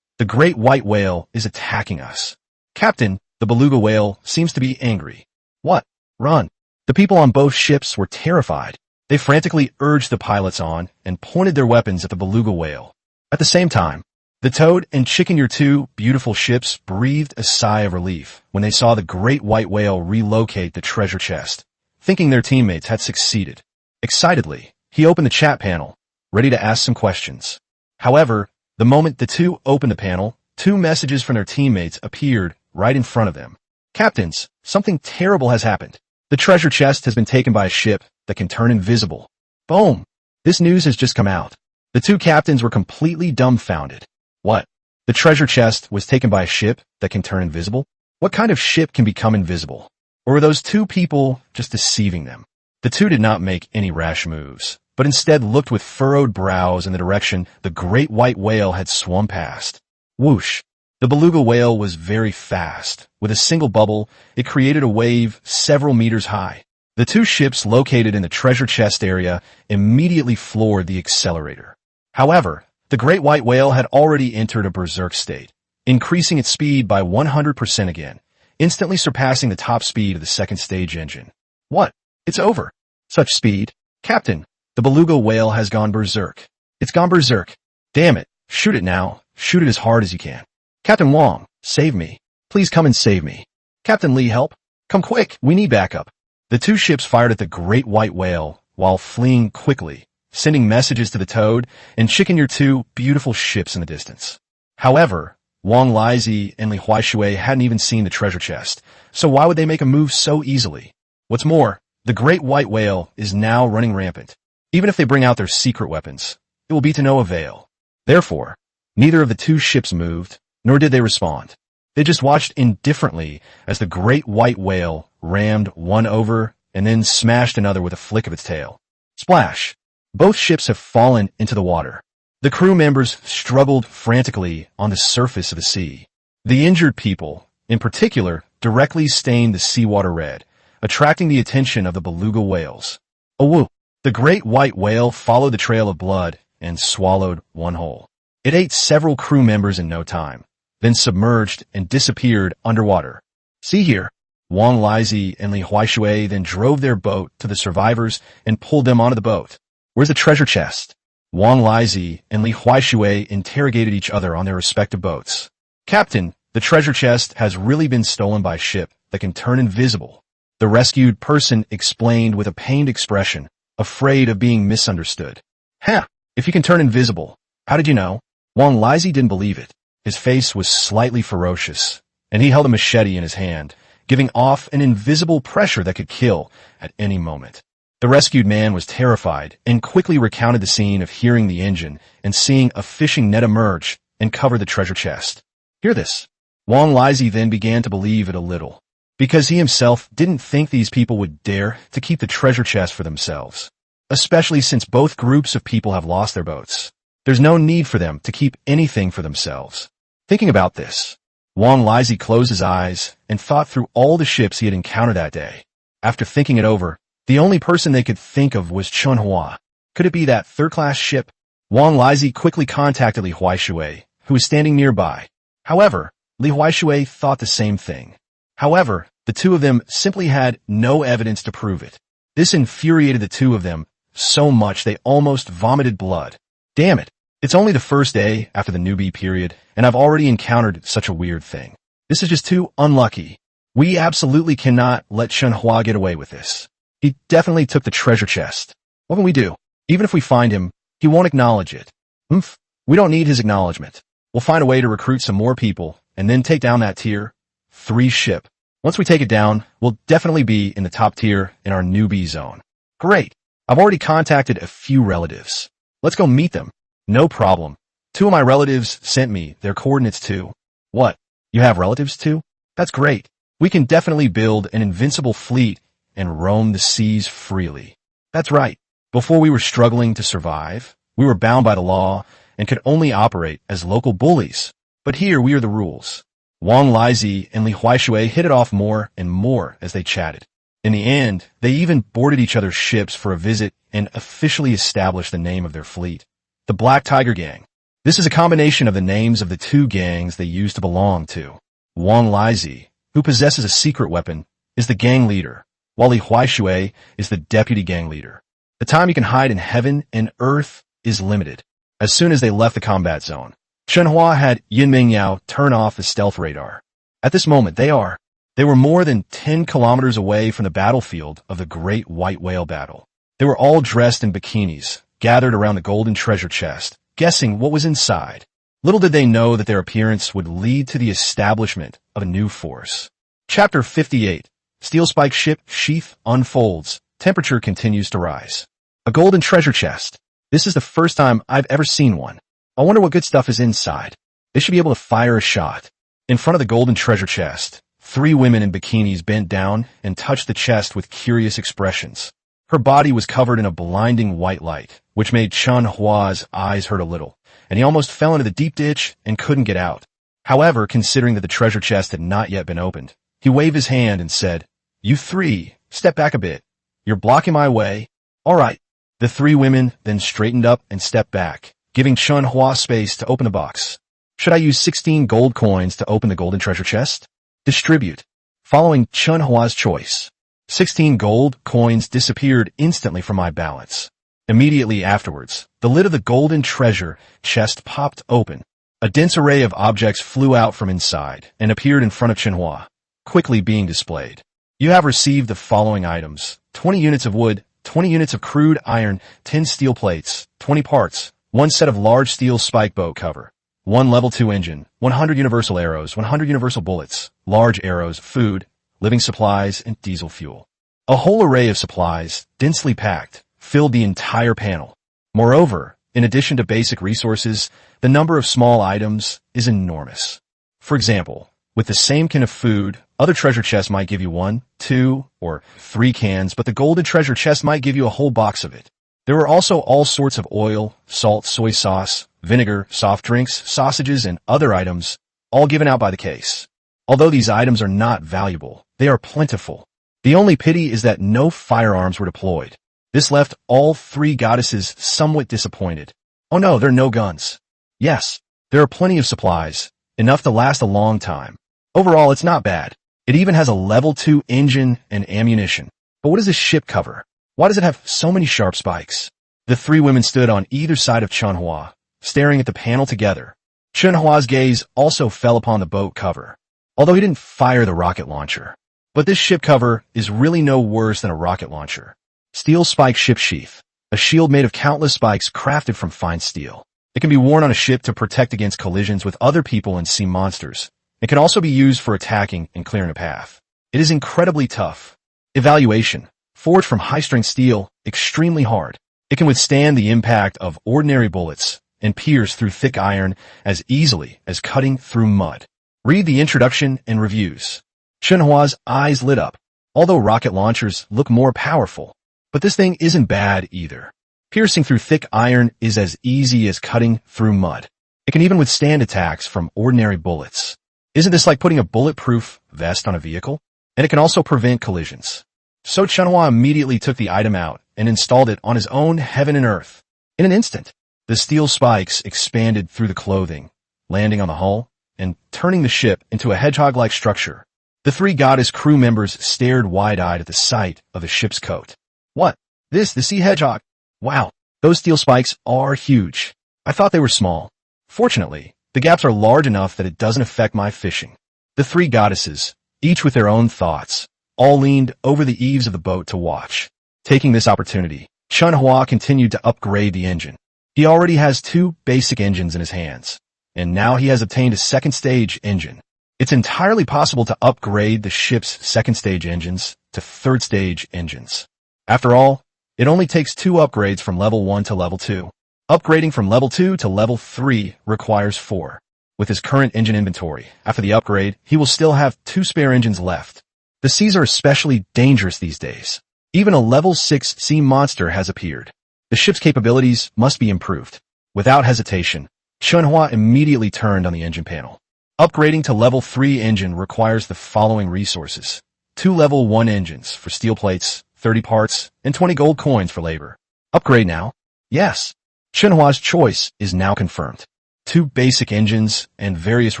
the great white whale is attacking us. Captain, the beluga whale seems to be angry. What? Run. The people on both ships were terrified. They frantically urged the pilots on and pointed their weapons at the beluga whale. At the same time, the Toad and Chicken, your two beautiful ships, breathed a sigh of relief when they saw the great white whale relocate the treasure chest, thinking their teammates had succeeded. Excitedly, he opened the chat panel, ready to ask some questions. However, the moment the two opened the panel, two messages from their teammates appeared right in front of them. Captains, something terrible has happened. The treasure chest has been taken by a ship that can turn invisible. Boom! This news has just come out. The two captains were completely dumbfounded. What? The treasure chest was taken by a ship that can turn invisible? What kind of ship can become invisible? Or were those two people just deceiving them? The two did not make any rash moves, but instead looked with furrowed brows in the direction the great white whale had swum past. Whoosh! The beluga whale was very fast. With a single bubble, it created a wave several meters high. The two ships located in the treasure chest area immediately floored the accelerator. However, the great white whale had already entered a berserk state, increasing its speed by 100% again, instantly surpassing the top speed of the second stage engine. What? It's over. Such speed? Captain, the beluga whale has gone berserk. It's gone berserk. Damn it. Shoot it now. Shoot it as hard as you can. Captain Wong, save me. Please come and save me. Captain Lee, help. Come quick. We need backup. The two ships fired at the great white whale while fleeing quickly, sending messages to the Toad and Chicken, your two beautiful ships in the distance. However, Wang Lizhi and Li Huaishui hadn't even seen the treasure chest, so why would they make a move so easily? What's more, the great white whale is now running rampant. Even if they bring out their secret weapons, it will be to no avail. Therefore, neither of the two ships moved, nor did they respond. They just watched indifferently as the great white whale rammed one over and then smashed another with a flick of its tail. Splash! Both ships have fallen into the water. The crew members struggled frantically on the surface of the sea. The injured people, in particular, directly stained the seawater red, attracting the attention of the beluga whales. Awoo! The great white whale followed the trail of blood and swallowed one whole. It ate several crew members in no time, then submerged and disappeared underwater. See here. Wang Lizhi and Li Huaishui then drove their boat to the survivors and pulled them onto the boat. Where's the treasure chest? Wang Lizhi and Li Huaishui interrogated each other on their respective boats. Captain, the treasure chest has really been stolen by a ship that can turn invisible. The rescued person explained with a pained expression, afraid of being misunderstood. Huh, if you can turn invisible, how did you know? Wang Lizhi didn't believe it. His face was slightly ferocious, and he held a machete in his hand, giving off an invisible pressure that could kill at any moment. The rescued man was terrified and quickly recounted the scene of hearing the engine and seeing a fishing net emerge and cover the treasure chest. Hear this. Wang Lizhi then began to believe it a little, because he himself didn't think these people would dare to keep the treasure chest for themselves, especially since both groups of people have lost their boats. There's no need for them to keep anything for themselves. Thinking about this, Wang Lizhi closed his eyes and thought through all the ships he had encountered that day. After thinking it over, the only person they could think of was Chen Hua. Could it be that third-class ship? Wang Lizhi quickly contacted Li Huaishui, who was standing nearby. However, Li Huaishui thought the same thing. However, the two of them simply had no evidence to prove it. This infuriated the two of them so much they almost vomited blood. Damn it. It's only the first day after the newbie period, and I've already encountered such a weird thing. This is just too unlucky. We absolutely cannot let Chen Hua get away with this. He definitely took the treasure chest. What can we do? Even if we find him, he won't acknowledge it. We don't need his acknowledgement. We'll find a way to recruit some more people, and then take down that tier 3 ship. Once we take it down, we'll definitely be in the top tier in our newbie zone. Great. I've already contacted a few relatives. Let's go meet them. No problem. 2 of my relatives sent me their coordinates too. What? You have relatives too? That's great. We can definitely build an invincible fleet and roam the seas freely. That's right. Before we were struggling to survive, we were bound by the law and could only operate as local bullies. But here we are the rules. Wang Lizhi and Li Huaishui hit it off more and more as they chatted. In the end, they even boarded each other's ships for a visit and officially established the name of their fleet. The Black Tiger Gang. This is a combination of the names of the 2 gangs they used to belong to. Wang Lizhi, who possesses a secret weapon, is the gang leader, while Li Huaishui is the deputy gang leader. The time you can hide in heaven and earth is limited. As soon as they left the combat zone, Chen Hua had Yinming Yao turn off the stealth radar. At this moment, they were more than 10 kilometers away from the battlefield of the Great White Whale battle. They were all dressed in bikinis, gathered around the golden treasure chest, guessing what was inside. Little did they know that their appearance would lead to the establishment of a new force. Chapter 58. Steel spike ship sheath unfolds. Temperature continues to rise. A golden treasure chest. This is the first time I've ever seen one. I wonder what good stuff is inside. They should be able to fire a shot. In front of the golden treasure chest, 3 women in bikinis bent down and touched the chest with curious expressions. Her body was covered in a blinding white light, which made Chen Hua's eyes hurt a little, and he almost fell into the deep ditch and couldn't get out. However, considering that the treasure chest had not yet been opened, he waved his hand and said, "You 3, step back a bit. You're blocking my way." "All right." The 3 women then straightened up and stepped back, giving Chen Hua space to open the box. "Should I use 16 gold coins to open the golden treasure chest?" "Distribute." Following Chen Hua's choice, 16 gold coins disappeared instantly from my balance. Immediately afterwards, the lid of the golden treasure chest popped open. A dense array of objects flew out from inside and appeared in front of Chen Hua, quickly being displayed. "You have received the following items: 20 units of wood, 20 units of crude iron, 10 steel plates, 20 parts, 1 set of large steel spike boat cover, 1 level 2 engine, 100 universal arrows, 100 universal bullets, large arrows, food, living supplies, and diesel fuel." A whole array of supplies, densely packed, filled the entire panel. Moreover, in addition to basic resources, the number of small items is enormous. For example, with the same can of food, other treasure chests might give you 1, 2, or 3 cans, but the golden treasure chest might give you a whole box of it. There were also all sorts of oil, salt, soy sauce, vinegar, soft drinks, sausages, and other items, all given out by the case. Although these items are not valuable, they are plentiful. The only pity is that no firearms were deployed. This left all 3 goddesses somewhat disappointed. Oh no, there are no guns. Yes, there are plenty of supplies, enough to last a long time. Overall, it's not bad. It even has a level 2 engine and ammunition. But what does this ship cover? Why does it have so many sharp spikes? The 3 women stood on either side of Chen Hua, staring at the panel together. Chen Hua's gaze also fell upon the boat cover, although he didn't fire the rocket launcher. But this ship cover is really no worse than a rocket launcher. Steel spike ship sheath, a shield made of countless spikes crafted from fine steel. It can be worn on a ship to protect against collisions with other people and sea monsters. It can also be used for attacking and clearing a path. It is incredibly tough. Evaluation: forged from high-strength steel, extremely hard. It can withstand the impact of ordinary bullets and pierce through thick iron as easily as cutting through mud. Read the introduction and reviews. Chen Hua's eyes lit up. Although rocket launchers look more powerful, but this thing isn't bad either. Piercing through thick iron is as easy as cutting through mud. It can even withstand attacks from ordinary bullets. Isn't this like putting a bulletproof vest on a vehicle? And it can also prevent collisions. So Chen Hua immediately took the item out and installed it on his own heaven and earth. In an instant, the steel spikes expanded through the clothing, landing on the hull and turning the ship into a hedgehog-like structure. The 3 goddess crew members stared wide-eyed at the sight of the ship's coat. "What? This, the sea hedgehog? Wow, those steel spikes are huge. I thought they were small. Fortunately, the gaps are large enough that it doesn't affect my fishing." The 3 goddesses, each with their own thoughts, all leaned over the eaves of the boat to watch. Taking this opportunity, Chen Hua continued to upgrade the engine. He already has 2 basic engines in his hands, and now he has obtained a second-stage engine. It's entirely possible to upgrade the ship's second-stage engines to third-stage engines. After all, it only takes 2 upgrades from level 1 to level 2. Upgrading from level 2 to level 3 requires 4. With his current engine inventory, after the upgrade, he will still have 2 spare engines left. The seas are especially dangerous these days. Even a level 6 sea monster has appeared. The ship's capabilities must be improved. Without hesitation, Chen Hua immediately turned on the engine panel. Upgrading to level 3 engine requires the following resources: 2 level 1 engines for steel plates, 30 parts, and 20 gold coins for labor. Upgrade now? Yes. Chen Hua's choice is now confirmed. 2 basic engines and various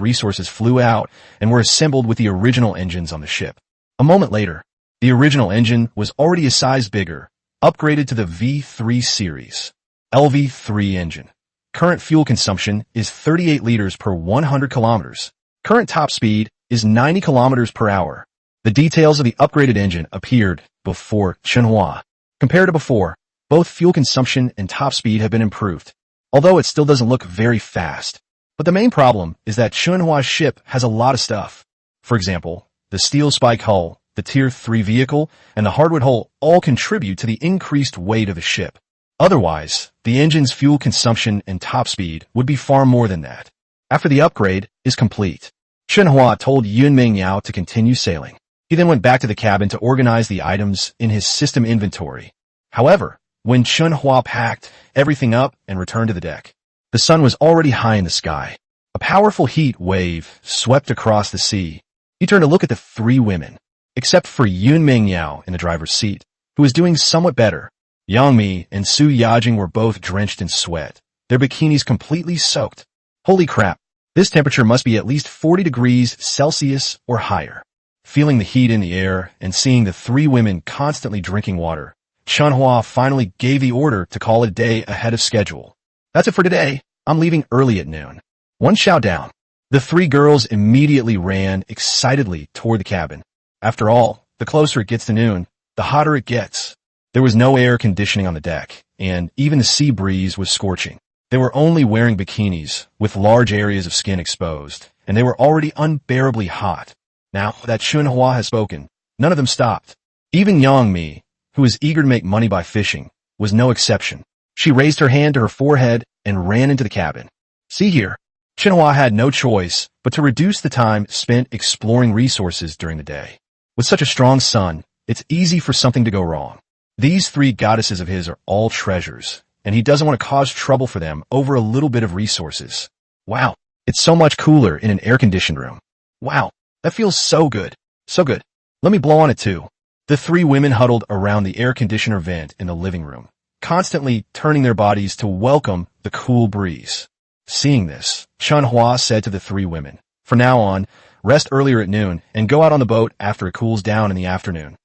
resources flew out and were assembled with the original engines on the ship. A moment later, the original engine was already a size bigger, upgraded to the V3 series, LV3 engine. Current fuel consumption is 38 liters per 100 kilometers. Current top speed is 90 kilometers per hour. The details of the upgraded engine appeared before Chen Hua. Compared to before, both fuel consumption and top speed have been improved, although it still doesn't look very fast. But the main problem is that Chen Hua's ship has a lot of stuff. For example, the steel spike hull, the Tier 3 vehicle, and the hardwood hull all contribute to the increased weight of the ship. Otherwise, the engine's fuel consumption and top speed would be far more than that. After the upgrade is complete, Chen Hua told Yun Mingyao to continue sailing. He then went back to the cabin to organize the items in his system inventory. However, when Chen Hua packed everything up and returned to the deck, the sun was already high in the sky. A powerful heat wave swept across the sea. He turned to look at the three women, except for Yun Mingyao in the driver's seat, who was doing somewhat better. Yang Mi and Su Yajing were both drenched in sweat, their bikinis completely soaked. Holy crap, this temperature must be at least 40 degrees Celsius or higher. Feeling the heat in the air and seeing the three women constantly drinking water, Chen Hua finally gave the order to call it a day ahead of schedule. That's it for today. I'm leaving early at noon. One shout down. The three girls immediately ran excitedly toward the cabin. After all, the closer it gets to noon, the hotter it gets. There was no air conditioning on the deck, and even the sea breeze was scorching. They were only wearing bikinis, with large areas of skin exposed, and they were already unbearably hot. Now that Chen Hua has spoken, none of them stopped. Even Yang Mi, who is eager to make money by fishing, was no exception. She raised her hand to her forehead and ran into the cabin. See here, Chen Hua had no choice but to reduce the time spent exploring resources during the day. With such a strong sun, it's easy for something to go wrong. These three goddesses of his are all treasures, and he doesn't want to cause trouble for them over a little bit of resources. Wow, it's so much cooler in an air-conditioned room. Wow, that feels so good. So good. Let me blow on it too. The three women huddled around the air conditioner vent in the living room, constantly turning their bodies to welcome the cool breeze. Seeing this, Chen Hua said to the three women, "From now on, rest earlier at noon and go out on the boat after it cools down in the afternoon."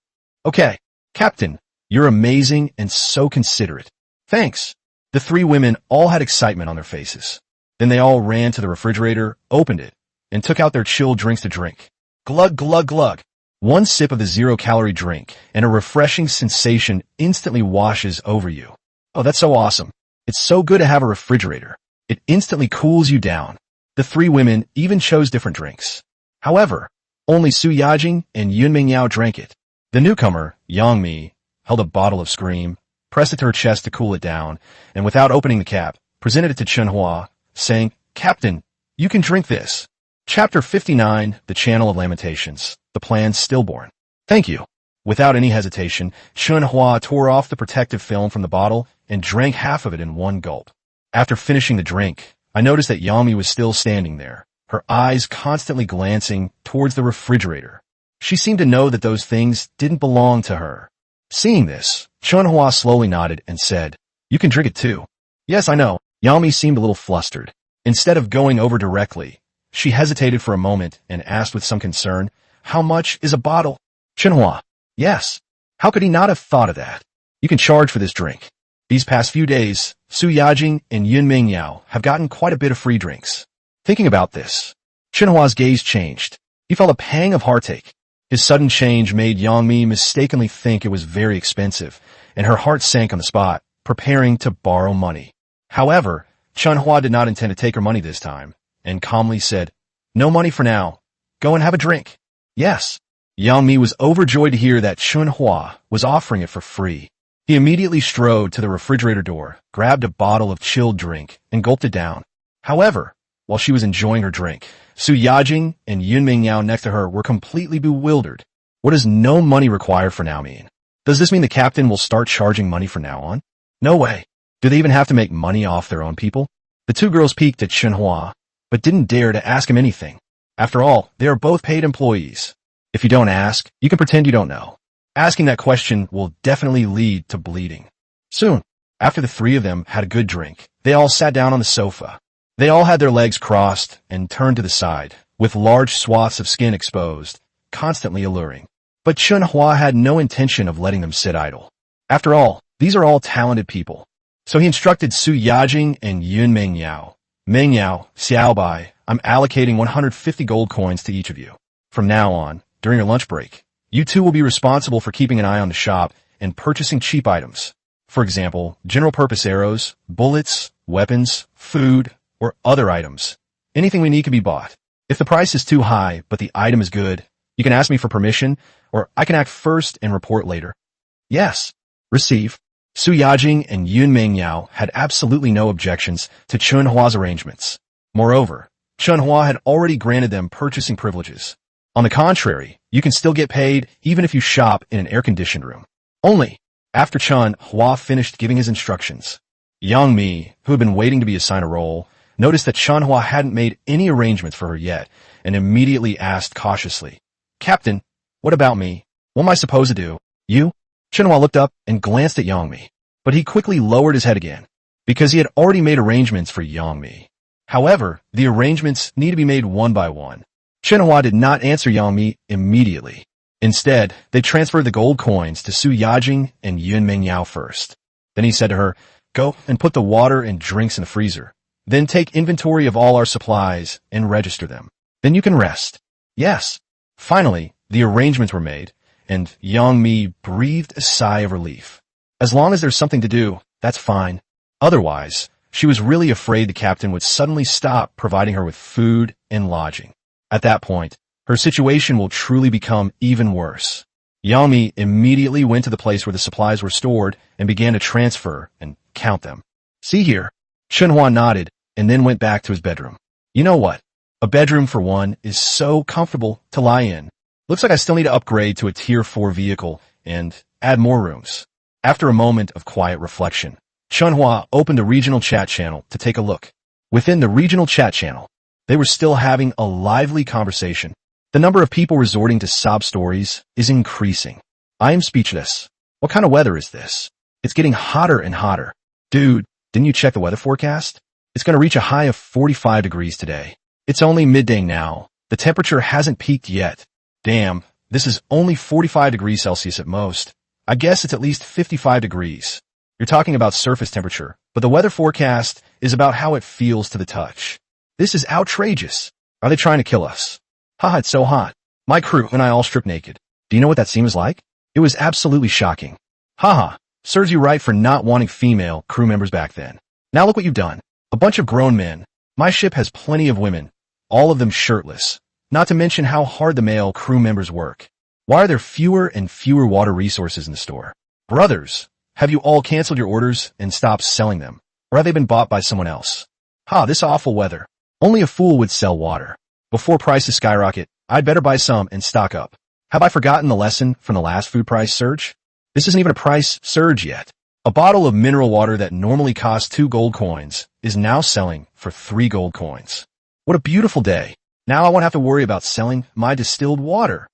"Okay, Captain, you're amazing and so considerate. Thanks." The three women all had excitement on their faces. Then they all ran to the refrigerator, opened it, and took out their chilled drinks to drink. Glug, glug, glug. One sip of the zero-calorie drink, and a refreshing sensation instantly washes over you. Oh, that's so awesome. It's so good to have a refrigerator. It instantly cools you down. The three women even chose different drinks. However, only Su Yajing and Yun Mingyao drank it. The newcomer, Yang Mi, held a bottle of Scream, pressed it to her chest to cool it down, and without opening the cap, presented it to Chen Hua, saying, "Captain, you can drink this." Chapter 59, The Channel of Lamentations, The Plan Stillborn. "Thank you." Without any hesitation, Chen Hua tore off the protective film from the bottle and drank half of it in one gulp. After finishing the drink, I noticed that Yang Mi was still standing there, her eyes constantly glancing towards the refrigerator. She seemed to know that those things didn't belong to her. Seeing this, Chen Hua slowly nodded and said, "You can drink it too." "Yes, I know." Yang Mi seemed a little flustered. Instead of going over directly, she hesitated for a moment and asked with some concern, "How much is a bottle?" Chen Hua, "Yes. How could he not have thought of that? You can charge for this drink. These past few days, Su Yajing and Yun Mingyao have gotten quite a bit of free drinks." Thinking about this, Chen Hua's gaze changed. He felt a pang of heartache. His sudden change made Yang Mi mistakenly think it was very expensive, and her heart sank on the spot, preparing to borrow money. However, Chen Hua did not intend to take her money this time, and calmly said, "No money for now. Go and have a drink." "Yes." Yang Mi was overjoyed to hear that Chen Hua was offering it for free. He immediately strode to the refrigerator door, grabbed a bottle of chilled drink, and gulped it down. However, while she was enjoying her drink, Su Yajing and Yun Mingyao next to her were completely bewildered. What does no money required for now mean? Does this mean the captain will start charging money from now on? No way. Do they even have to make money off their own people? The two girls peeked at Chen Hua, but didn't dare to ask him anything. After all, they are both paid employees. If you don't ask, you can pretend you don't know. Asking that question will definitely lead to bleeding. Soon, after the three of them had a good drink, they all sat down on the sofa. They all had their legs crossed and turned to the side, with large swaths of skin exposed, constantly alluring. But Chen Hua had no intention of letting them sit idle. After all, these are all talented people. So he instructed Su Yajing and Yun Mengyao. Mengyao, Xiaobai, I'm allocating 150 gold coins to each of you. From now on, during your lunch break, you two will be responsible for keeping an eye on the shop and purchasing cheap items. For example, general-purpose arrows, bullets, weapons, food, or other items. Anything we need can be bought. If the price is too high, but the item is good, you can ask me for permission, or I can act first and report later. Yes. Receive. Su Yajing and Yun Mengyao had absolutely no objections to Chen Hua's arrangements. Moreover, Chen Hua had already granted them purchasing privileges. On the contrary, you can still get paid even if you shop in an air-conditioned room. Only, after Chen Hua finished giving his instructions, Yang Mi, who had been waiting to be assigned a role, noticed that Chen Hua hadn't made any arrangements for her yet, and immediately asked cautiously, "Captain, what about me? What am I supposed to do? You?" Chen Hua looked up and glanced at Yang Mi, but he quickly lowered his head again, because he had already made arrangements for Yang Mi. However, the arrangements need to be made one by one. Chen Hua did not answer Yang Mi immediately. Instead, they transferred the gold coins to Su Yajing and Yun Mengyao first. Then he said to her, "Go and put the water and drinks in the freezer. Then take inventory of all our supplies and register them. Then you can rest." Yes. Finally, the arrangements were made, and Yang Mi breathed a sigh of relief. As long as there's something to do, that's fine. Otherwise, she was really afraid the captain would suddenly stop providing her with food and lodging. At that point, her situation will truly become even worse. Yang Mi immediately went to the place where the supplies were stored and began to transfer and count them. "See here." Chen Hua nodded and then went back to his bedroom. You know what? A bedroom for one is so comfortable to lie in. Looks like I still need to upgrade to a Tier 4 vehicle and add more rooms. After a moment of quiet reflection, Chen Hua opened a regional chat channel to take a look. Within the regional chat channel, they were still having a lively conversation. The number of people resorting to sob stories is increasing. I am speechless. What kind of weather is this? It's getting hotter and hotter. Dude, didn't you check the weather forecast? It's going to reach a high of 45 degrees today. It's only midday now. The temperature hasn't peaked yet. Damn, this is only 45 degrees Celsius at most. I guess it's at least 55 degrees. You're talking about surface temperature, but the weather forecast is about how it feels to the touch. This is outrageous. Are they trying to kill us? Haha, it's so hot. My crew and I all stripped naked. Do you know what that scene was like? It was absolutely shocking. Haha, serves you right for not wanting female crew members back then. Now look what you've done. A bunch of grown men. My ship has plenty of women, all of them shirtless. Not to mention how hard the male crew members work. Why are there fewer and fewer water resources in the store? Brothers, have you all canceled your orders and stopped selling them? Or have they been bought by someone else? This awful weather. Only a fool would sell water. Before prices skyrocket, I'd better buy some and stock up. Have I forgotten the lesson from the last food price surge? This isn't even a price surge yet. A bottle of mineral water that normally costs 2 gold coins is now selling for 3 gold coins. What a beautiful day. Now I won't have to worry about selling my distilled water.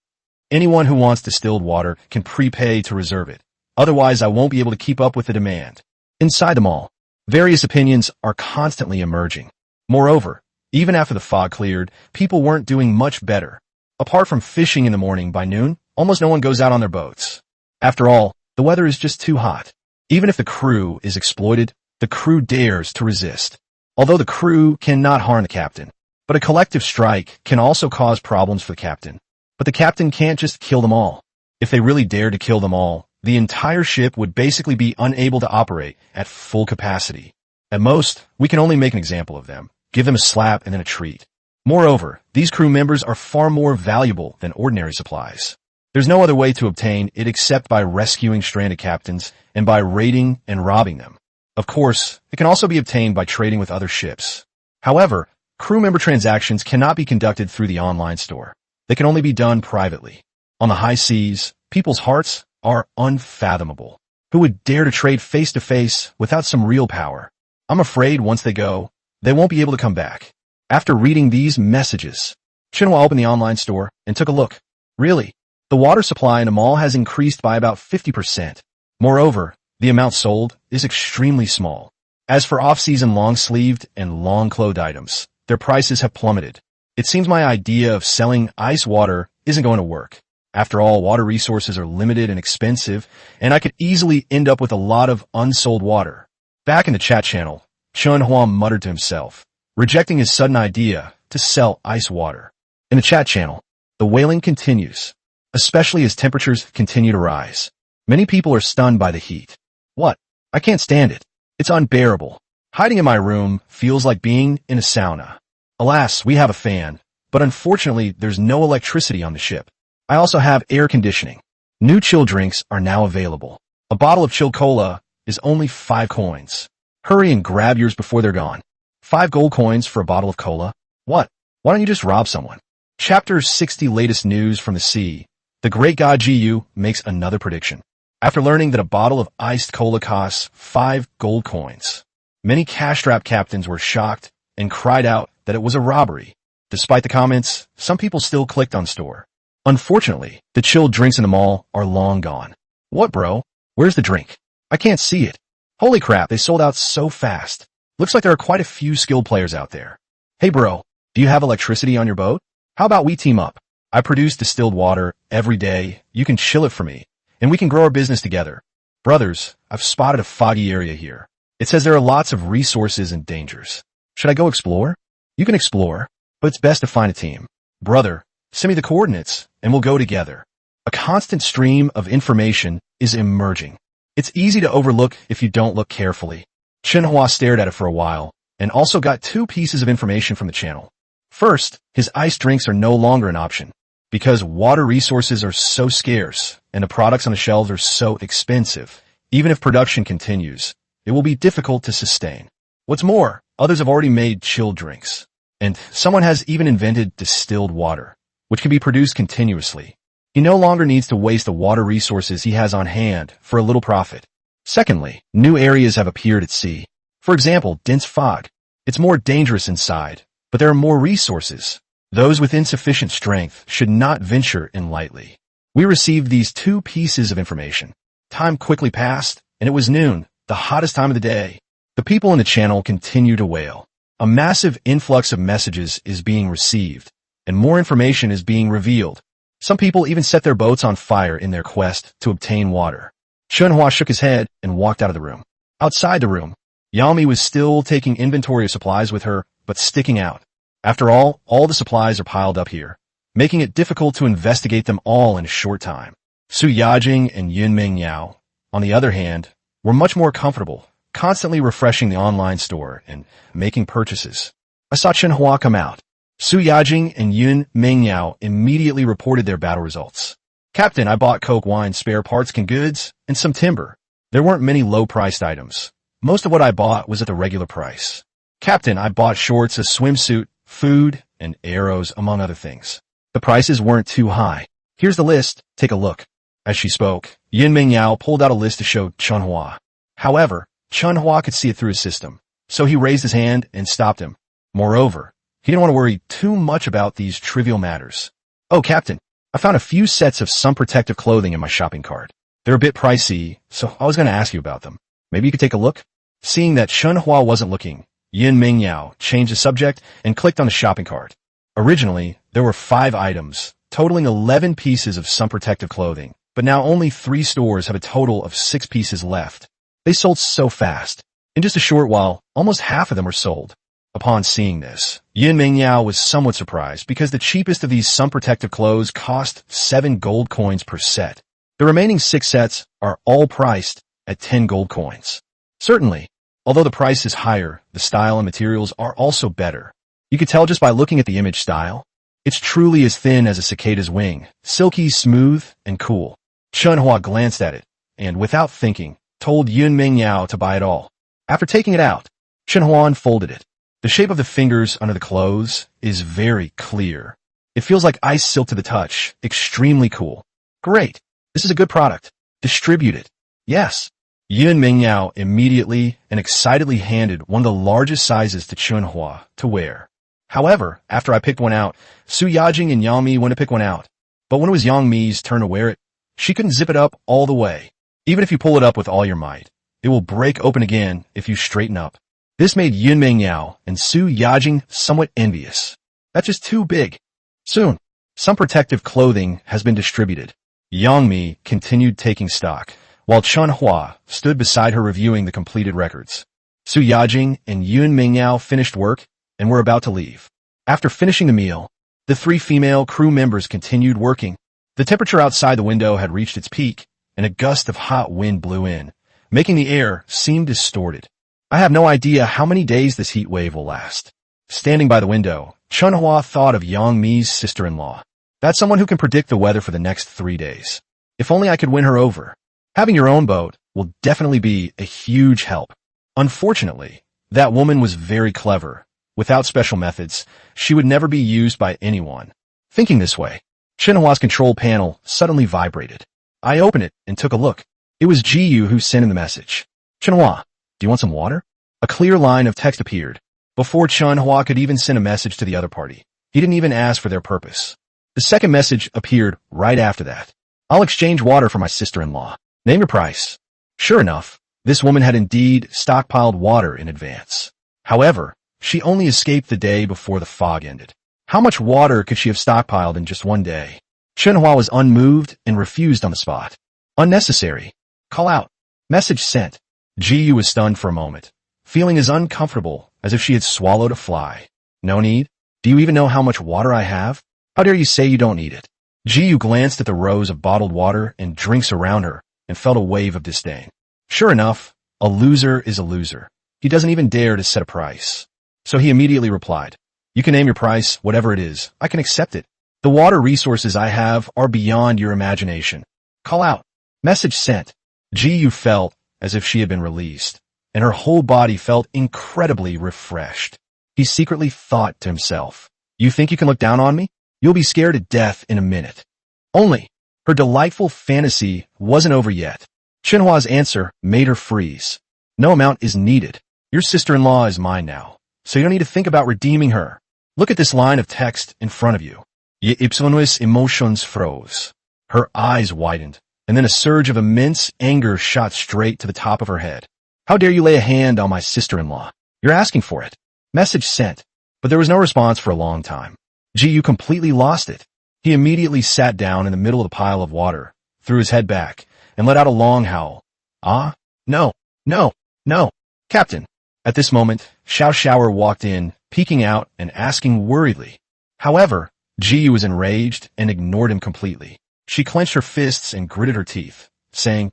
Anyone who wants distilled water can prepay to reserve it. Otherwise, I won't be able to keep up with the demand. Inside the mall, various opinions are constantly emerging. Moreover, even after the fog cleared, people weren't doing much better. Apart from fishing in the morning, by noon, almost no one goes out on their boats. After all, the weather is just too hot. Even if the crew is exploited, the crew dares to resist. Although the crew cannot harm the captain. But a collective strike can also cause problems for the captain. But the captain can't just kill them all. If they really dare to kill them all, the entire ship would basically be unable to operate at full capacity. At most, we can only make an example of them, give them a slap and then a treat. Moreover, these crew members are far more valuable than ordinary supplies. There's no other way to obtain it except by rescuing stranded captains and by raiding and robbing them. Of course, it can also be obtained by trading with other ships. However, crew member transactions cannot be conducted through the online store. They can only be done privately. On the high seas, people's hearts are unfathomable. Who would dare to trade face-to-face without some real power? I'm afraid once they go, they won't be able to come back. After reading these messages, Chen Hua opened the online store and took a look. Really, the water supply in the mall has increased by about 50%. Moreover, the amount sold is extremely small. As for off-season long-sleeved and long-clothed items, their prices have plummeted. It seems my idea of selling ice water isn't going to work. After all, water resources are limited and expensive, and I could easily end up with a lot of unsold water. Back in the chat channel, Chen Hua muttered to himself, rejecting his sudden idea to sell ice water. In the chat channel, the wailing continues, especially as temperatures continue to rise. Many people are stunned by the heat. What? I can't stand it. It's unbearable. Hiding in my room feels like being in a sauna. Alas, we have a fan, but unfortunately there's no electricity on the ship. I also have air conditioning. New chill drinks are now available. A bottle of chilled cola is only 5 coins. Hurry and grab yours before they're gone. 5 gold coins for a bottle of cola? What? Why don't you just rob someone? Chapter 60 Latest News from the Sea. The great god Gu makes another prediction. After learning that a bottle of iced cola costs 5 gold coins, many cash-strapped captains were shocked and cried out that it was a robbery. Despite the comments, some people still clicked on store. Unfortunately, the chilled drinks in the mall are long gone. What, bro? Where's the drink? I can't see it. Holy crap, they sold out so fast. Looks like there are quite a few skilled players out there. Hey bro, do you have electricity on your boat? How about we team up? I produce distilled water every day. You can chill it for me, and we can grow our business together. Brothers, I've spotted a foggy area here. It says there are lots of resources and dangers. Should I go explore? You can explore, but it's best to find a team. Brother, send me the coordinates, and we'll go together. A constant stream of information is emerging. It's easy to overlook if you don't look carefully. Chen Hua stared at it for a while, and also got 2 pieces of information from the channel. First, his iced drinks are no longer an option, because water resources are so scarce, and the products on the shelves are so expensive. Even if production continues, it will be difficult to sustain. What's more, others have already made chilled drinks, and someone has even invented distilled water, which can be produced continuously. He no longer needs to waste the water resources he has on hand for a little profit. Secondly, new areas have appeared at sea. For example, dense fog. It's more dangerous inside, but there are more resources. Those with insufficient strength should not venture in lightly. We received these 2 pieces of information. Time quickly passed, and it was noon, the hottest time of the day. The people in the channel continue to wail. A massive influx of messages is being received, and more information is being revealed. Some people even set their boats on fire in their quest to obtain water. Chen Hua shook his head and walked out of the room. Outside the room, Yami was still taking inventory of supplies with her, but sticking out. After all the supplies are piled up here, making it difficult to investigate them all in a short time. Su Yajing and Yun Mingyao, on the other hand, were much more comfortable, constantly refreshing the online store and making purchases. I saw Chen Hua come out. Su Yajing and Yun Mingyao immediately reported their battle results. Captain, I bought coke, wine, spare parts, and goods, and some timber. There weren't many low-priced items. Most of what I bought was at the regular price. Captain, I bought shorts, a swimsuit, food, and arrows, among other things. The prices weren't too high. Here's the list. Take a look. As she spoke, Yun Mingyao pulled out a list to show Chen Hua. However, Chen Hua could see it through his system, so he raised his hand and stopped him. Moreover, he didn't want to worry too much about these trivial matters. Oh, Captain, I found a few sets of sun protective clothing in my shopping cart. They're a bit pricey, so I was going to ask you about them. Maybe you could take a look? Seeing that Chen Hua wasn't looking, Yun Mingyao changed the subject and clicked on the shopping cart. Originally, there were 5 items, totaling 11 pieces of sun protective clothing, but now only 3 stores have a total of 6 pieces left. They sold so fast. In just a short while, almost half of them were sold. Upon seeing this, Yun Mingyao was somewhat surprised because the cheapest of these sun protective clothes cost 7 gold coins per set. The remaining 6 sets are all priced at 10 gold coins. Certainly, although the price is higher, the style and materials are also better. You could tell just by looking at the image style. It's truly as thin as a cicada's wing, silky, smooth, and cool. Chen Hua glanced at it, and without thinking, told Yun Mingyao to buy it all. After taking it out, Chen Hua unfolded it. The shape of the fingers under the clothes is very clear. It feels like ice silk to the touch, extremely cool. Great. This is a good product. Distribute it. Yes. Yun Mingyao immediately and excitedly handed one of the largest sizes to Chen Hua to wear. However, after I picked one out, Su Yajing and Yang Mi went to pick one out. But when it was Yang Mi's turn to wear it, she couldn't zip it up all the way. Even if you pull it up with all your might, it will break open again if you straighten up. This made Yun Mingyao and Su Yajing somewhat envious. That's just too big. Soon, Some protective clothing has been distributed. Yang Mi continued taking stock, while Chen Hua stood beside her reviewing the completed records. Su Yajing and Yun Mingyao finished work and were about to leave. After finishing the meal, the 3 female crew members continued working. The temperature outside the window had reached its peak, and a gust of hot wind blew in, making the air seem distorted. I have no idea how many days this heat wave will last. Standing by the window, Chen Hua thought of Yang Mi's sister-in-law. That's someone who can predict the weather for the next 3 days. If only I could win her over. Having your own boat will definitely be a huge help. Unfortunately, that woman was very clever. Without special methods, she would never be used by anyone. Thinking this way, Chen Hua's control panel suddenly vibrated. I opened it and took a look. It was Jiyu who sent in the message. Chen Hua, do you want some water? A clear line of text appeared. Before Chen Hua could even send a message to the other party, he didn't even ask for their purpose. The second message appeared right after that. I'll exchange water for my sister-in-law. Name your price. Sure enough, this woman had indeed stockpiled water in advance. However, she only escaped the day before the fog ended. How much water could she have stockpiled in just one day? Chen Hua was unmoved and refused on the spot. Unnecessary. Call out. Message sent. Jiyu was stunned for a moment, feeling as uncomfortable as if she had swallowed a fly. No need? Do you even know how much water I have? How dare you say you don't need it? Jiyu glanced at the rows of bottled water and drinks around her and felt a wave of disdain. Sure enough, a loser is a loser. He doesn't even dare to set a price. So he immediately replied, you can name your price, whatever it is. I can accept it. The water resources I have are beyond your imagination. Call out. Message sent. Jiyu felt as if she had been released, and her whole body felt incredibly refreshed. He secretly thought to himself, you think you can look down on me? You'll be scared to death in a minute. Only, her delightful fantasy wasn't over yet. Chen Hua's answer made her freeze. No amount is needed. Your sister-in-law is mine now, so you don't need to think about redeeming her. Look at this line of text in front of you. Ye ipsonuis emotions froze. Her eyes widened, and then a surge of immense anger shot straight to the top of her head. How dare you lay a hand on my sister-in-law? You're asking for it. Message sent. But there was no response for a long time. Jiyu completely lost it. He immediately sat down in the middle of the pile of water, threw his head back, and let out a long howl. Ah? No, no, no. Captain. At this moment, Xiao Shower walked in, peeking out and asking worriedly. However, Jiyu was enraged and ignored him completely. She clenched her fists and gritted her teeth, saying,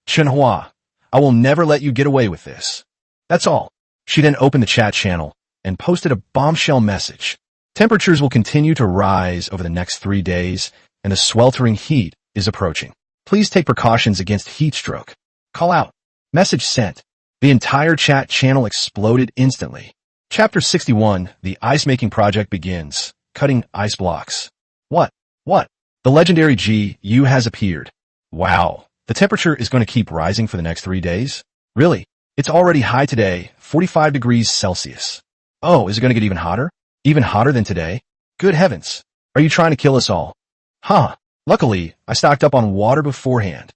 Chen Hua, I will never let you get away with this. That's all. She then opened the chat channel and posted a bombshell message. Temperatures will continue to rise over the next 3 days, and the sweltering heat is approaching. Please take precautions against heat stroke. Call out. Message sent. The entire chat channel exploded instantly. Chapter 61, The Ice-Making Project begins. Cutting ice blocks. What? The legendary Jiyu has appeared. Wow. The temperature is going to keep rising for the next 3 days? Really? It's already high today, 45 degrees Celsius. Oh, is it going to get even hotter? Even hotter than today? Good heavens. Are you trying to kill us all? Huh. Luckily, I stocked up on water beforehand.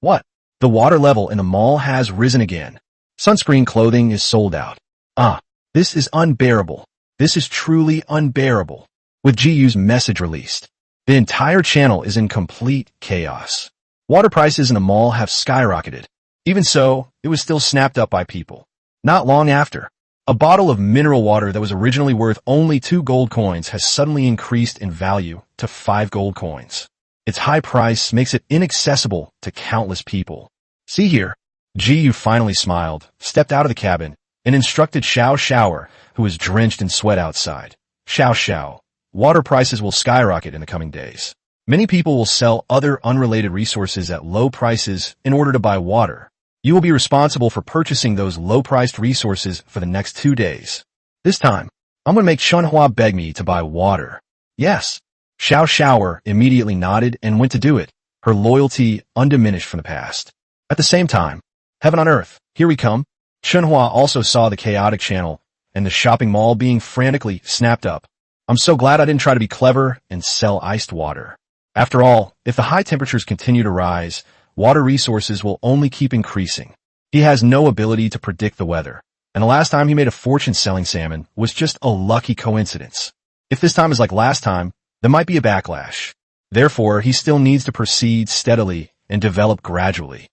What? The water level in the mall has risen again. Sunscreen clothing is sold out. Ah, this is unbearable. This is truly unbearable. With Jiyu's message released, the entire channel is in complete chaos. Water prices in the mall have skyrocketed. Even so, it was still snapped up by people. Not long after, a bottle of mineral water that was originally worth only 2 gold coins has suddenly increased in value to 5 gold coins. Its high price makes it inaccessible to countless people. See here. Jiyu finally smiled, stepped out of the cabin, and instructed Xiao Shower, who was drenched in sweat outside. Xiao, water prices will skyrocket in the coming days. Many people will sell other unrelated resources at low prices in order to buy water. You will be responsible for purchasing those low-priced resources for the next 2 days. This time, I'm going to make Chen Hua beg me to buy water. Yes. Xiao Shower immediately nodded and went to do it, her loyalty undiminished from the past. At the same time, heaven on earth, here we come. Chen Hua also saw the chaotic channel and the shopping mall being frantically snapped up. I'm so glad I didn't try to be clever and sell iced water. After all, if the high temperatures continue to rise, water resources will only keep increasing. He has no ability to predict the weather, and the last time he made a fortune selling salmon was just a lucky coincidence. If this time is like last time, there might be a backlash. Therefore, he still needs to proceed steadily and develop gradually.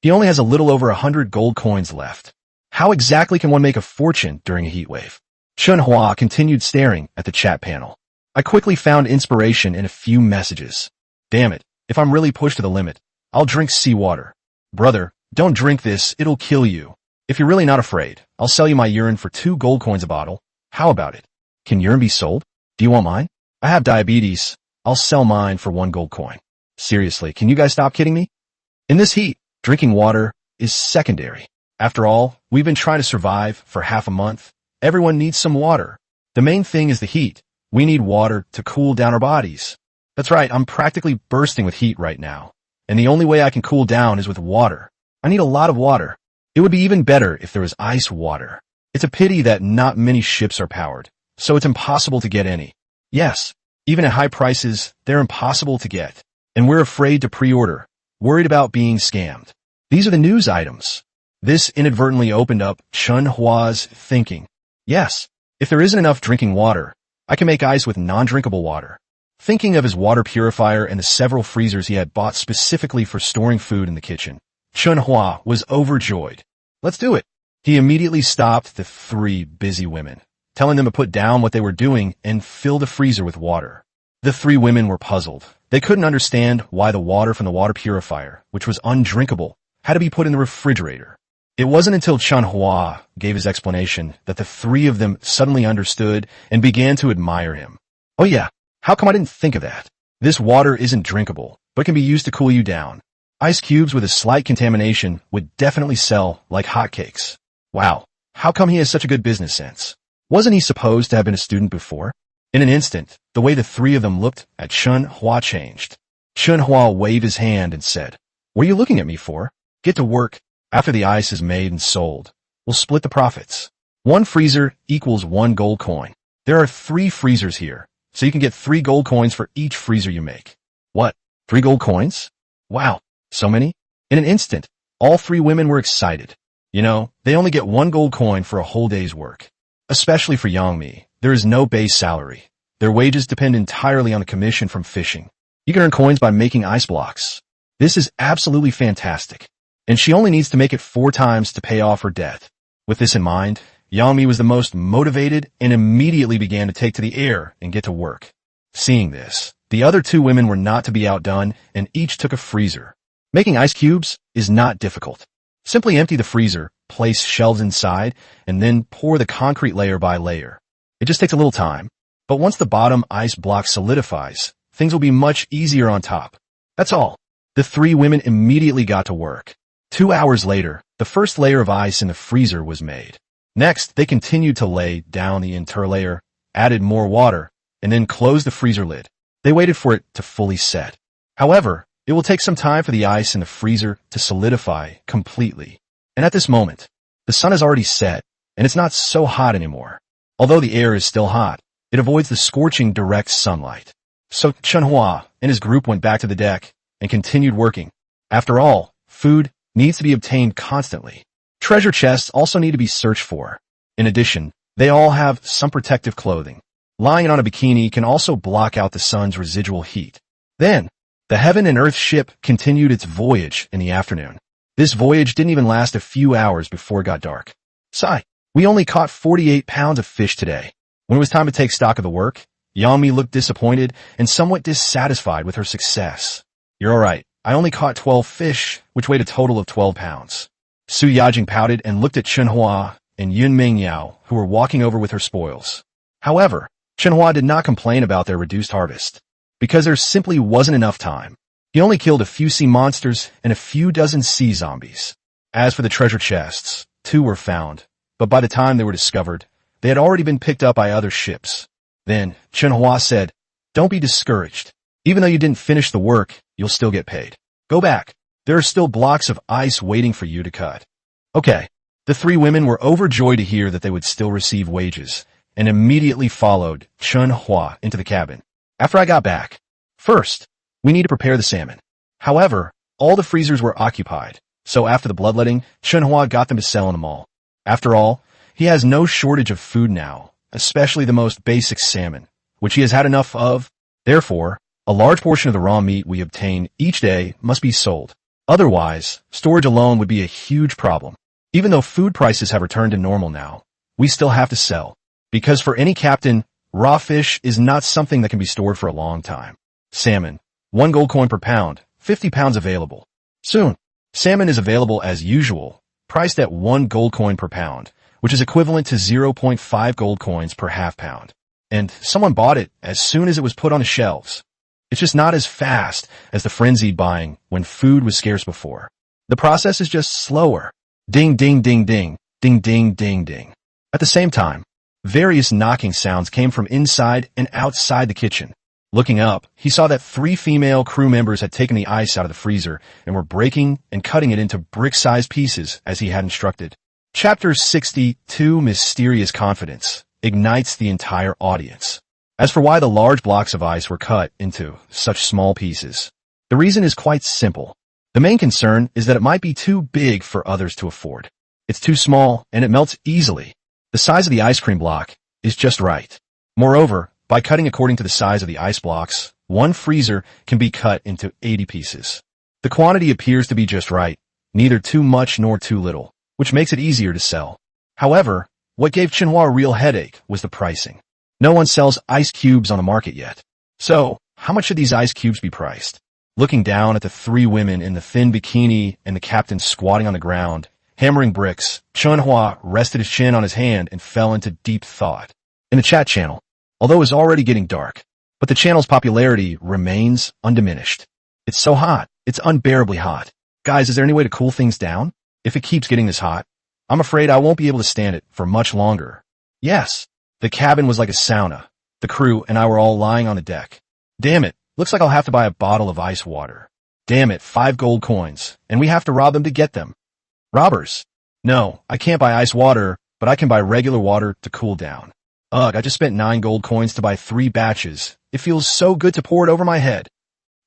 He only has a little over 100 gold coins left. How exactly can one make a fortune during a heat wave? Chen Hua continued staring at the chat panel. I quickly found inspiration in a few messages. Damn it, if I'm really pushed to the limit, I'll drink seawater. Brother, don't drink this, it'll kill you. If you're really not afraid, I'll sell you my urine for 2 gold coins a bottle. How about it? Can urine be sold? Do you want mine? I have diabetes. I'll sell mine for 1 gold coin. Seriously, can you guys stop kidding me? In this heat, drinking water is secondary. After all, we've been trying to survive for half a month. Everyone needs some water. The main thing is the heat. We need water to cool down our bodies. That's right, I'm practically bursting with heat right now. And the only way I can cool down is with water. I need a lot of water. It would be even better if there was ice water. It's a pity that not many ships are powered, so it's impossible to get any. Yes, even at high prices, they're impossible to get. And we're afraid to pre-order, worried about being scammed. These are the news items. This inadvertently opened up Chen Hua's thinking. Yes, if there isn't enough drinking water, I can make ice with non-drinkable water. Thinking of his water purifier and the several freezers he had bought specifically for storing food in the kitchen, Chen Hua was overjoyed. Let's do it. He immediately stopped the 3 busy women, telling them to put down what they were doing and fill the freezer with water. The 3 women were puzzled. They couldn't understand why the water from the water purifier, which was undrinkable, had to be put in the refrigerator. It wasn't until Chen Hua gave his explanation that the 3 of them suddenly understood and began to admire him. Oh yeah, how come I didn't think of that? This water isn't drinkable, but can be used to cool you down. Ice cubes with a slight contamination would definitely sell like hotcakes. Wow, how come he has such a good business sense? Wasn't he supposed to have been a student before? In an instant, the way the 3 of them looked at Chen Hua changed. Chen Hua waved his hand and said, "What are you looking at me for? Get to work. After the ice is made and sold, we'll split the profits. 1 freezer equals 1 gold coin. There are 3 freezers here, so you can get 3 gold coins for each freezer you make." What? 3 gold coins? Wow, so many? In an instant, all 3 women were excited. You know, they only get 1 gold coin for a whole day's work. Especially for Yangmi, there is no base salary. Their wages depend entirely on the commission from fishing. You can earn coins by making ice blocks. This is absolutely fantastic. And she only needs to make it 4 times to pay off her debt. With this in mind, Yangmi was the most motivated and immediately began to take to the air and get to work. Seeing this, the other 2 women were not to be outdone and each took a freezer. Making ice cubes is not difficult. Simply empty the freezer, place shelves inside, and then pour the concrete layer by layer. It just takes a little time, but once the bottom ice block solidifies, things will be much easier on top. That's all. The 3 women immediately got to work. 2 hours later, the first layer of ice in the freezer was made. Next, they continued to lay down the interlayer, added more water, and then closed the freezer lid. They waited for it to fully set. However, it will take some time for the ice in the freezer to solidify completely. And at this moment, the sun has already set, and it's not so hot anymore. Although the air is still hot, it avoids the scorching direct sunlight. So Chen Hua and his group went back to the deck and continued working. After all, food needs to be obtained constantly. Treasure chests also need to be searched for. In addition, they all have some protective clothing. Lying on a bikini can also block out the sun's residual heat. Then, the Heaven and Earth ship continued its voyage in the afternoon. This voyage didn't even last a few hours before it got dark. Sigh, we only caught 48 pounds of fish today. When it was time to take stock of the work, Yangmi looked disappointed and somewhat dissatisfied with her success. You're alright. I only caught 12 fish, which weighed a total of 12 pounds. Su Yajing pouted and looked at Chen Hua and Yun Mingyao, who were walking over with her spoils. However, Chen Hua did not complain about their reduced harvest, because there simply wasn't enough time. He only killed a few sea monsters and a few dozen sea zombies. As for the treasure chests, 2 were found, but by the time they were discovered, they had already been picked up by other ships. Then, Chen Hua said, "Don't be discouraged. Even though you didn't finish the work, you'll still get paid. Go back. There are still blocks of ice waiting for you to cut." Okay. The 3 women were overjoyed to hear that they would still receive wages, and immediately followed Chen Hua into the cabin. After I got back, first, we need to prepare the salmon. However, all the freezers were occupied, so after the bloodletting, Chen Hua got them to sell in the mall. After all, he has no shortage of food now, especially the most basic salmon, which he has had enough of. Therefore, a large portion of the raw meat we obtain each day must be sold. Otherwise, storage alone would be a huge problem. Even though food prices have returned to normal now, we still have to sell. Because for any captain, raw fish is not something that can be stored for a long time. Salmon, 1 gold coin per pound, 50 pounds available. Soon, salmon is available as usual, priced at 1 gold coin per pound, which is equivalent to 0.5 gold coins per half pound. And someone bought it as soon as it was put on the shelves. It's just not as fast as the frenzied buying when food was scarce before. The process is just slower. Ding, ding, ding, ding, ding, ding, ding, ding. At the same time, various knocking sounds came from inside and outside the kitchen. Looking up, he saw that 3 female crew members had taken the ice out of the freezer and were breaking and cutting it into brick-sized pieces as he had instructed. Chapter 62, Mysterious Confidence, ignites the entire audience. As for why the large blocks of ice were cut into such small pieces, the reason is quite simple. The main concern is that it might be too big for others to afford. It's too small and it melts easily. The size of the ice cream block is just right. Moreover, by cutting according to the size of the ice blocks, one freezer can be cut into 80 pieces. The quantity appears to be just right, neither too much nor too little, which makes it easier to sell. However, what gave Chen Hua a real headache was the pricing. No one sells ice cubes on the market yet. So, how much should these ice cubes be priced? Looking down at the 3 women in the thin bikini and the captain squatting on the ground, hammering bricks, Chen Hua rested his chin on his hand and fell into deep thought. In the chat channel, although it was already getting dark, but the channel's popularity remains undiminished. It's so hot. It's unbearably hot. Guys, is there any way to cool things down? If it keeps getting this hot, I'm afraid I won't be able to stand it for much longer. Yes. The cabin was like a sauna. The crew and I were all lying on the deck. Damn it, looks like I'll have to buy a bottle of ice water. Damn it, 5 gold coins, and we have to rob them to get them. Robbers. No, I can't buy ice water, but I can buy regular water to cool down. Ugh, I just spent 9 gold coins to buy 3 batches. It feels so good to pour it over my head.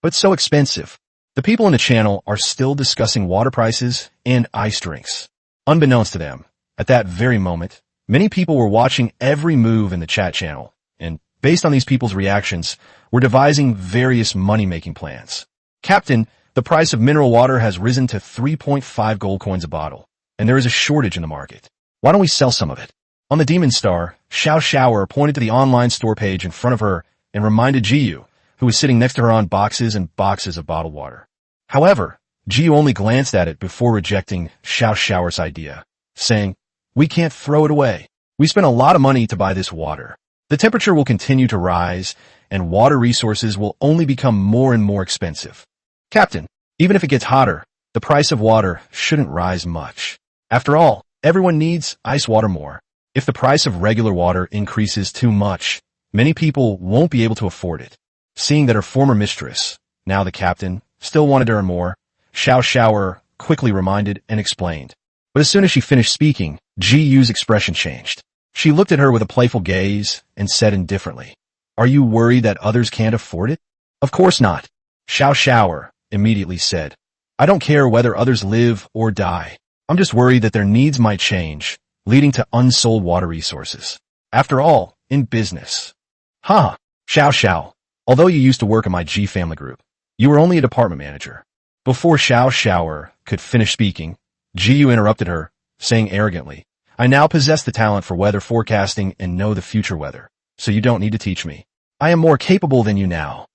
But so expensive. The people in the channel are still discussing water prices and ice drinks. Unbeknownst to them, at that very moment, many people were watching every move in the chat channel, and based on these people's reactions, were devising various money-making plans. Captain, the price of mineral water has risen to 3.5 gold coins a bottle, and there is a shortage in the market. Why don't we sell some of it? On the Demon Star, Xiao Shower pointed to the online store page in front of her and reminded Jiyu, who was sitting next to her on boxes and boxes of bottled water. However, Jiyu only glanced at it before rejecting Xiao Shower's idea, saying, "We can't throw it away. We spent a lot of money to buy this water. The temperature will continue to rise, and water resources will only become more and more expensive. Captain, even if it gets hotter, the price of water shouldn't rise much. After all, everyone needs ice water more. If the price of regular water increases too much, many people won't be able to afford it." Seeing that her former mistress, now the captain, still wanted to earn more, Xiao Shower quickly reminded and explained. But as soon as she finished speaking, Ji Yu's expression changed. She looked at her with a playful gaze and said indifferently, "Are you worried that others can't afford it?" "Of course not," Xiao Shower immediately said. "I don't care whether others live or die. I'm just worried that their needs might change, leading to unsold water resources. After all, in business." "Huh, Xiao. Although you used to work in my G family group, you were only a department manager." Before Xiao Shower could finish speaking, Jiyu interrupted her, saying arrogantly, "I now possess the talent for weather forecasting and know the future weather, so you don't need to teach me. I am more capable than you now."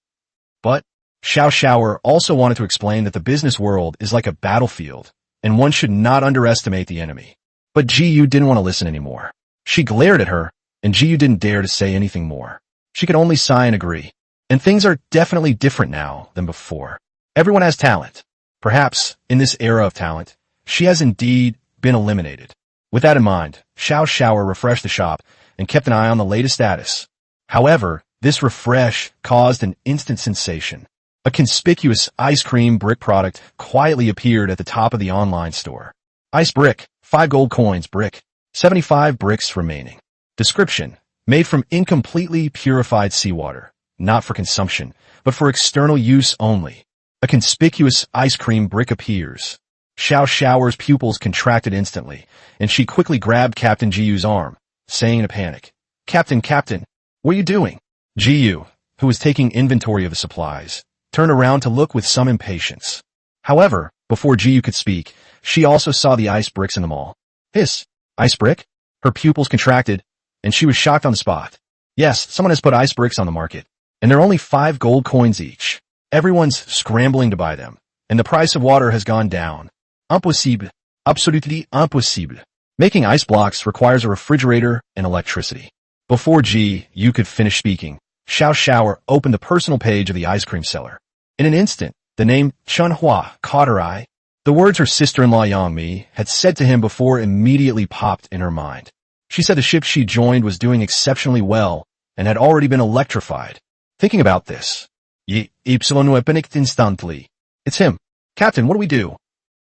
But Xiao Shower also wanted to explain that the business world is like a battlefield, and one should not underestimate the enemy. But Jiyu didn't want to listen anymore. She glared at her, and Jiyu didn't dare to say anything more. She could only sigh and agree. And things are definitely different now than before. Everyone has talent. Perhaps, in this era of talent, she has indeed been eliminated. With that in mind, Xiao Shower refreshed the shop and kept an eye on the latest status. However, this refresh caused an instant sensation. A conspicuous ice cream brick product quietly appeared at the top of the online store. Ice brick, 5 gold coins brick, 75 bricks remaining. Description: made from incompletely purified seawater, not for consumption, but for external use only. A conspicuous ice cream brick appears. Xiao Shower's pupils contracted instantly, and she quickly grabbed Captain Jiyu's arm, saying in a panic, Captain, what are you doing? Jiyu, who was taking inventory of the supplies, turned around to look with some impatience. However, before Jiyu could speak, she also saw the ice bricks in the mall. Hiss! Ice brick? Her pupils contracted, and she was shocked on the spot. Yes, someone has put ice bricks on the market, and they're only 5 gold coins each. Everyone's scrambling to buy them, and the price of water has gone down. Impossible. Absolutely impossible. Making ice blocks requires a refrigerator and electricity. Before you could finish speaking, Xiao Xiao opened the personal page of the ice cream seller. In an instant, the name Chen Hua caught her eye. The words her sister-in-law Yang Mi had said to him before immediately popped in her mind. She said the ship she joined was doing exceptionally well and had already been electrified. Thinking about this, Ypsilon panicked instantly. It's him. Captain, what do we do?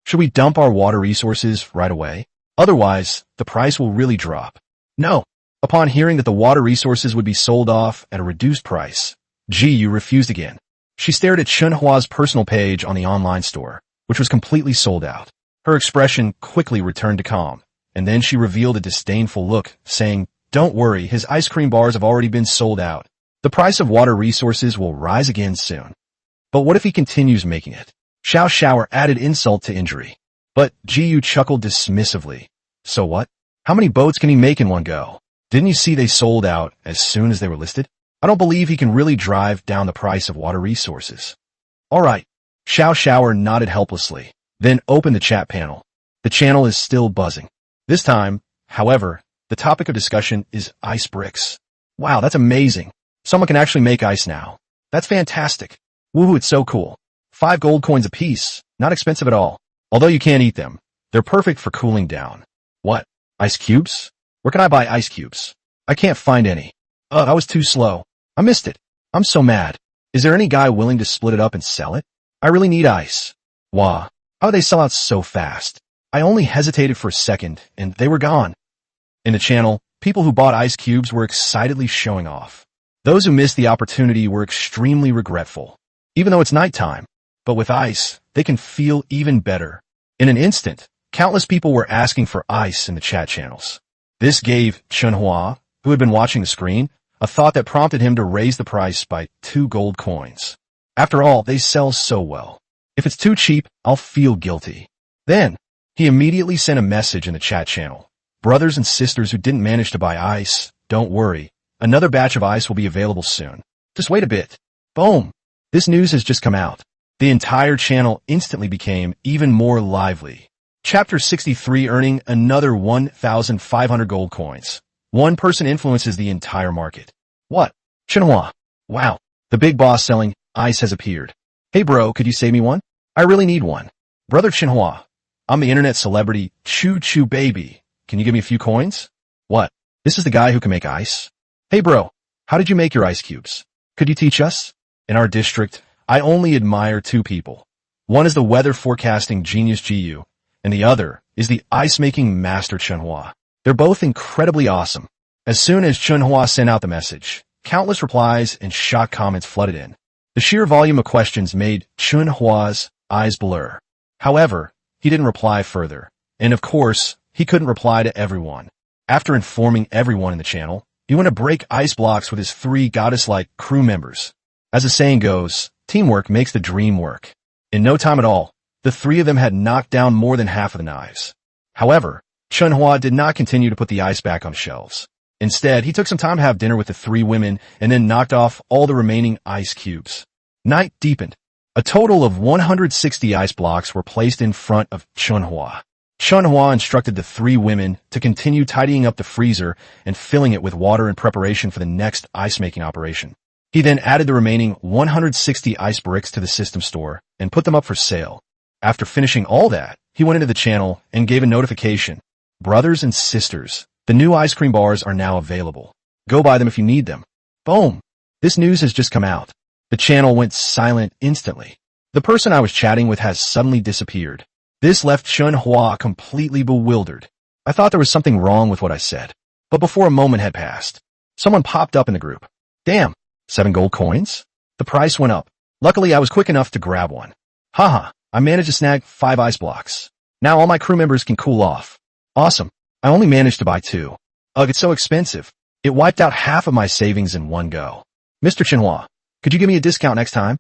Should we dump our water resources right away? Otherwise, the price will really drop. No. Upon hearing that the water resources would be sold off at a reduced price, Jiyu refused again. She stared at Chen Hua's personal page on the online store, which was completely sold out. Her expression quickly returned to calm, and then she revealed a disdainful look, saying, "Don't worry, his ice cream bars have already been sold out. The price of water resources will rise again soon. But what if he continues making it?" Xiao Xiao added insult to injury. But Jiyu chuckled dismissively. So what? How many boats can he make in one go? Didn't you see they sold out as soon as they were listed? I don't believe he can really drive down the price of water resources. All right. Xiao Xiao nodded helplessly, then opened the chat panel. The channel is still buzzing. This time, however, the topic of discussion is ice bricks. Wow, that's amazing. Someone can actually make ice now. That's fantastic. Woohoo, it's so cool. 5 gold coins apiece, not expensive at all. Although you can't eat them, they're perfect for cooling down. What? Ice cubes? Where can I buy ice cubes? I can't find any. I was too slow. I missed it. I'm so mad. Is there any guy willing to split it up and sell it? I really need ice. Wow. How do they sell out so fast? I only hesitated for a second, and they were gone. In the channel, people who bought ice cubes were excitedly showing off. Those who missed the opportunity were extremely regretful. Even though it's nighttime, but with ice, they can feel even better. In an instant, countless people were asking for ice in the chat channels. This gave Chen Hua, who had been watching the screen, a thought that prompted him to raise the price by 2 gold coins. After all, they sell so well. If it's too cheap, I'll feel guilty. Then, he immediately sent a message in the chat channel. Brothers and sisters who didn't manage to buy ice, don't worry. Another batch of ice will be available soon. Just wait a bit. Boom! This news has just come out. The entire channel instantly became even more lively. Chapter 63 earning another 1,500 gold coins. One person influences the entire market. What? Chen Hua. Wow. The big boss selling ice has appeared. Hey bro, could you save me one? I really need one. Brother Chen Hua. I'm the internet celebrity Choo Choo Baby. Can you give me a few coins? What? This is the guy who can make ice? Hey bro, how did you make your ice cubes? Could you teach us? In our district, I only admire 2 people. One is the weather forecasting genius Jiyu, and the other is the ice-making master Chen Hua. They're both incredibly awesome. As soon as Chen Hua sent out the message, countless replies and shocked comments flooded in. The sheer volume of questions made Chen Hua's eyes blur. However, he didn't reply further, and of course, he couldn't reply to everyone. After informing everyone in the channel, he went to break ice blocks with his 3 goddess-like crew members. As the saying goes, teamwork makes the dream work. In no time at all, the 3 of them had knocked down more than half of the knives. However, Chen Hua did not continue to put the ice back on shelves. Instead, he took some time to have dinner with the 3 women and then knocked off all the remaining ice cubes. Night deepened. A total of 160 ice blocks were placed in front of Chen Hua. Chen Hua instructed the 3 women to continue tidying up the freezer and filling it with water in preparation for the next ice-making operation. He then added the remaining 160 ice bricks to the system store and put them up for sale. After finishing all that, he went into the channel and gave a notification. Brothers and sisters, the new ice cream bars are now available. Go buy them if you need them. Boom! This news has just come out. The channel went silent instantly. The person I was chatting with has suddenly disappeared. This left Chen Hua completely bewildered. I thought there was something wrong with what I said. But before a moment had passed, someone popped up in the group. Damn! 7 gold coins? The price went up. Luckily, I was quick enough to grab one. Haha, I managed to snag 5 ice blocks. Now all my crew members can cool off. Awesome. I only managed to buy 2. Ugh, it's so expensive. It wiped out half of my savings in one go. Mr. Chen Hua, could you give me a discount next time?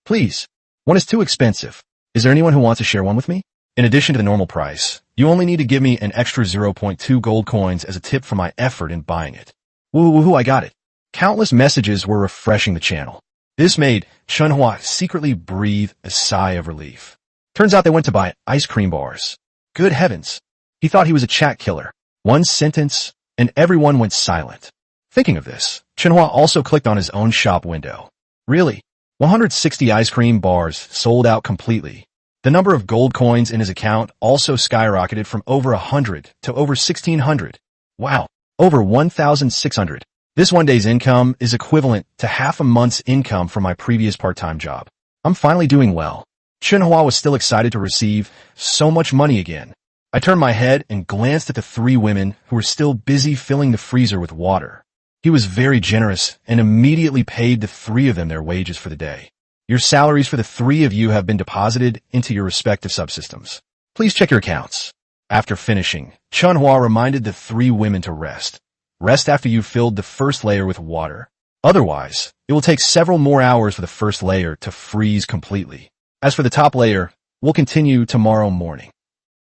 Please. One is too expensive. Is there anyone who wants to share one with me? In addition to the normal price, you only need to give me an extra 0.2 gold coins as a tip for my effort in buying it. Woohoo, I got it. Countless messages were refreshing the channel. This made Chen Hua secretly breathe a sigh of relief. Turns out they went to buy ice cream bars. Good heavens. He thought he was a chat killer. One sentence, and everyone went silent. Thinking of this, Chen Hua also clicked on his own shop window. Really? 160 ice cream bars sold out completely. The number of gold coins in his account also skyrocketed from over 100 to over 1,600. Wow, over 1,600. This one day's income is equivalent to half a month's income from my previous part-time job. I'm finally doing well. Chen Hua was still excited to receive so much money again. I turned my head and glanced at the three women who were still busy filling the freezer with water. He was very generous and immediately paid the three of them their wages for the day. Your salaries for the three of you have been deposited into your respective subsystems. Please check your accounts. After finishing, Chen Hua reminded the three women to rest. Rest after you've filled the first layer with water. Otherwise, it will take several more hours for the first layer to freeze completely. As for the top layer, we'll continue tomorrow morning.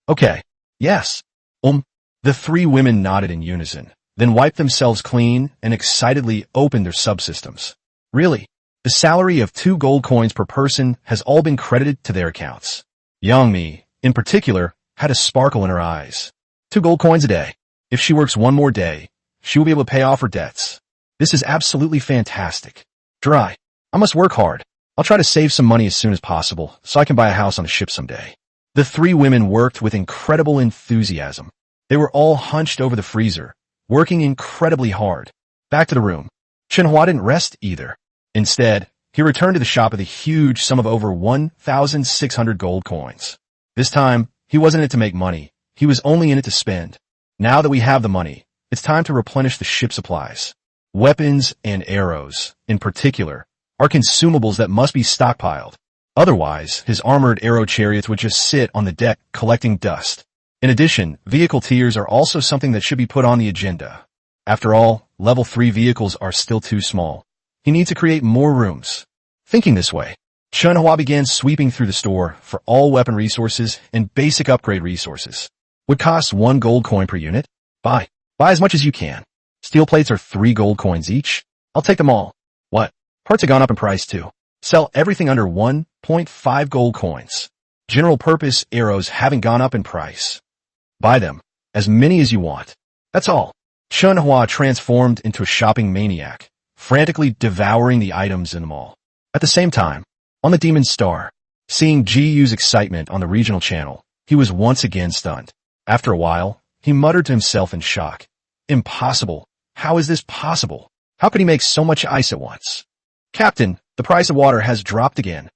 Okay. Yes. The three women nodded in unison, then wiped themselves clean and excitedly opened their subsystems. Really? The salary of 2 gold coins per person has all been credited to their accounts. Young Mi, in particular, had a sparkle in her eyes. 2 gold coins a day. If she works one more day, she will be able to pay off her debts. This is absolutely fantastic. Dry. I must work hard. I'll try to save some money as soon as possible so I can buy a house on a ship someday. The three women worked with incredible enthusiasm. They were all hunched over the freezer, working incredibly hard. Back to the room. Chen Hua didn't rest either. Instead, he returned to the shop with a huge sum of over 1,600 gold coins. This time, he wasn't in it to make money. He was only in it to spend. Now that we have the money, it's time to replenish the ship supplies. Weapons and arrows, in particular, are consumables that must be stockpiled. Otherwise, his armored arrow chariots would just sit on the deck collecting dust. In addition, vehicle tiers are also something that should be put on the agenda. After all, level 3 vehicles are still too small. He needs to create more rooms. Thinking this way, Chen Hua began sweeping through the store for all weapon resources and basic upgrade resources. Would cost 1 gold coin per unit? Buy. Buy as much as you can. Steel plates are 3 gold coins each. I'll take them all. What? Parts have gone up in price too. Sell everything under 1.5 gold coins. General purpose arrows haven't gone up in price. Buy them. As many as you want. That's all. Chen Hua transformed into a shopping maniac, frantically devouring the items in the mall. At the same time, on the Demon Star, seeing GU's excitement on the regional channel, he was once again stunned. After a while, he muttered to himself in shock. Impossible. How is this possible? How could he make so much ice at once? Captain, the price of water has dropped again.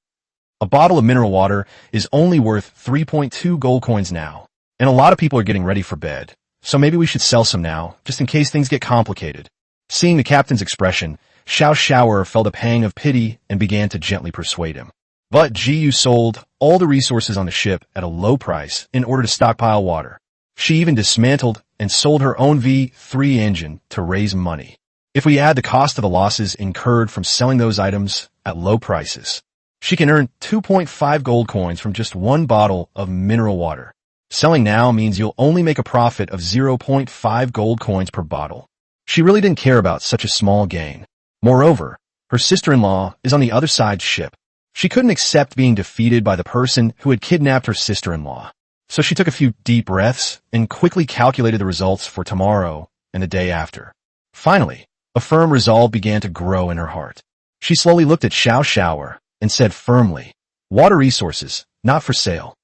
A bottle of mineral water is only worth 3.2 gold coins now, and a lot of people are getting ready for bed, so maybe we should sell some now, just in case things get complicated. Seeing the captain's expression, Xiao Shower felt a pang of pity and began to gently persuade him. But GU sold all the resources on the ship at a low price in order to stockpile water. She even dismantled and sold her own V3 engine to raise money. If we add the cost of the losses incurred from selling those items at low prices, she can earn 2.5 gold coins from just 1 bottle of mineral water. Selling now means you'll only make a profit of 0.5 gold coins per bottle. She really didn't care about such a small gain. Moreover, her sister-in-law is on the other side's ship. She couldn't accept being defeated by the person who had kidnapped her sister-in-law. So she took a few deep breaths and quickly calculated the results for tomorrow and the day after. Finally, a firm resolve began to grow in her heart. She slowly looked at Xiao Shower and said firmly, "Water resources, not for sale."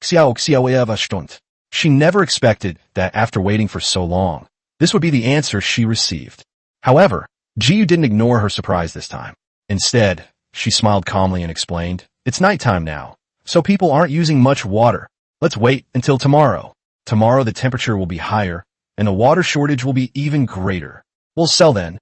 She never expected that after waiting for so long, this would be the answer she received. However, GU didn't ignore her surprise this time. Instead, she smiled calmly and explained, "It's nighttime now, so people aren't using much water. Let's wait until tomorrow. Tomorrow the temperature will be higher, and the water shortage will be even greater. We'll sell then."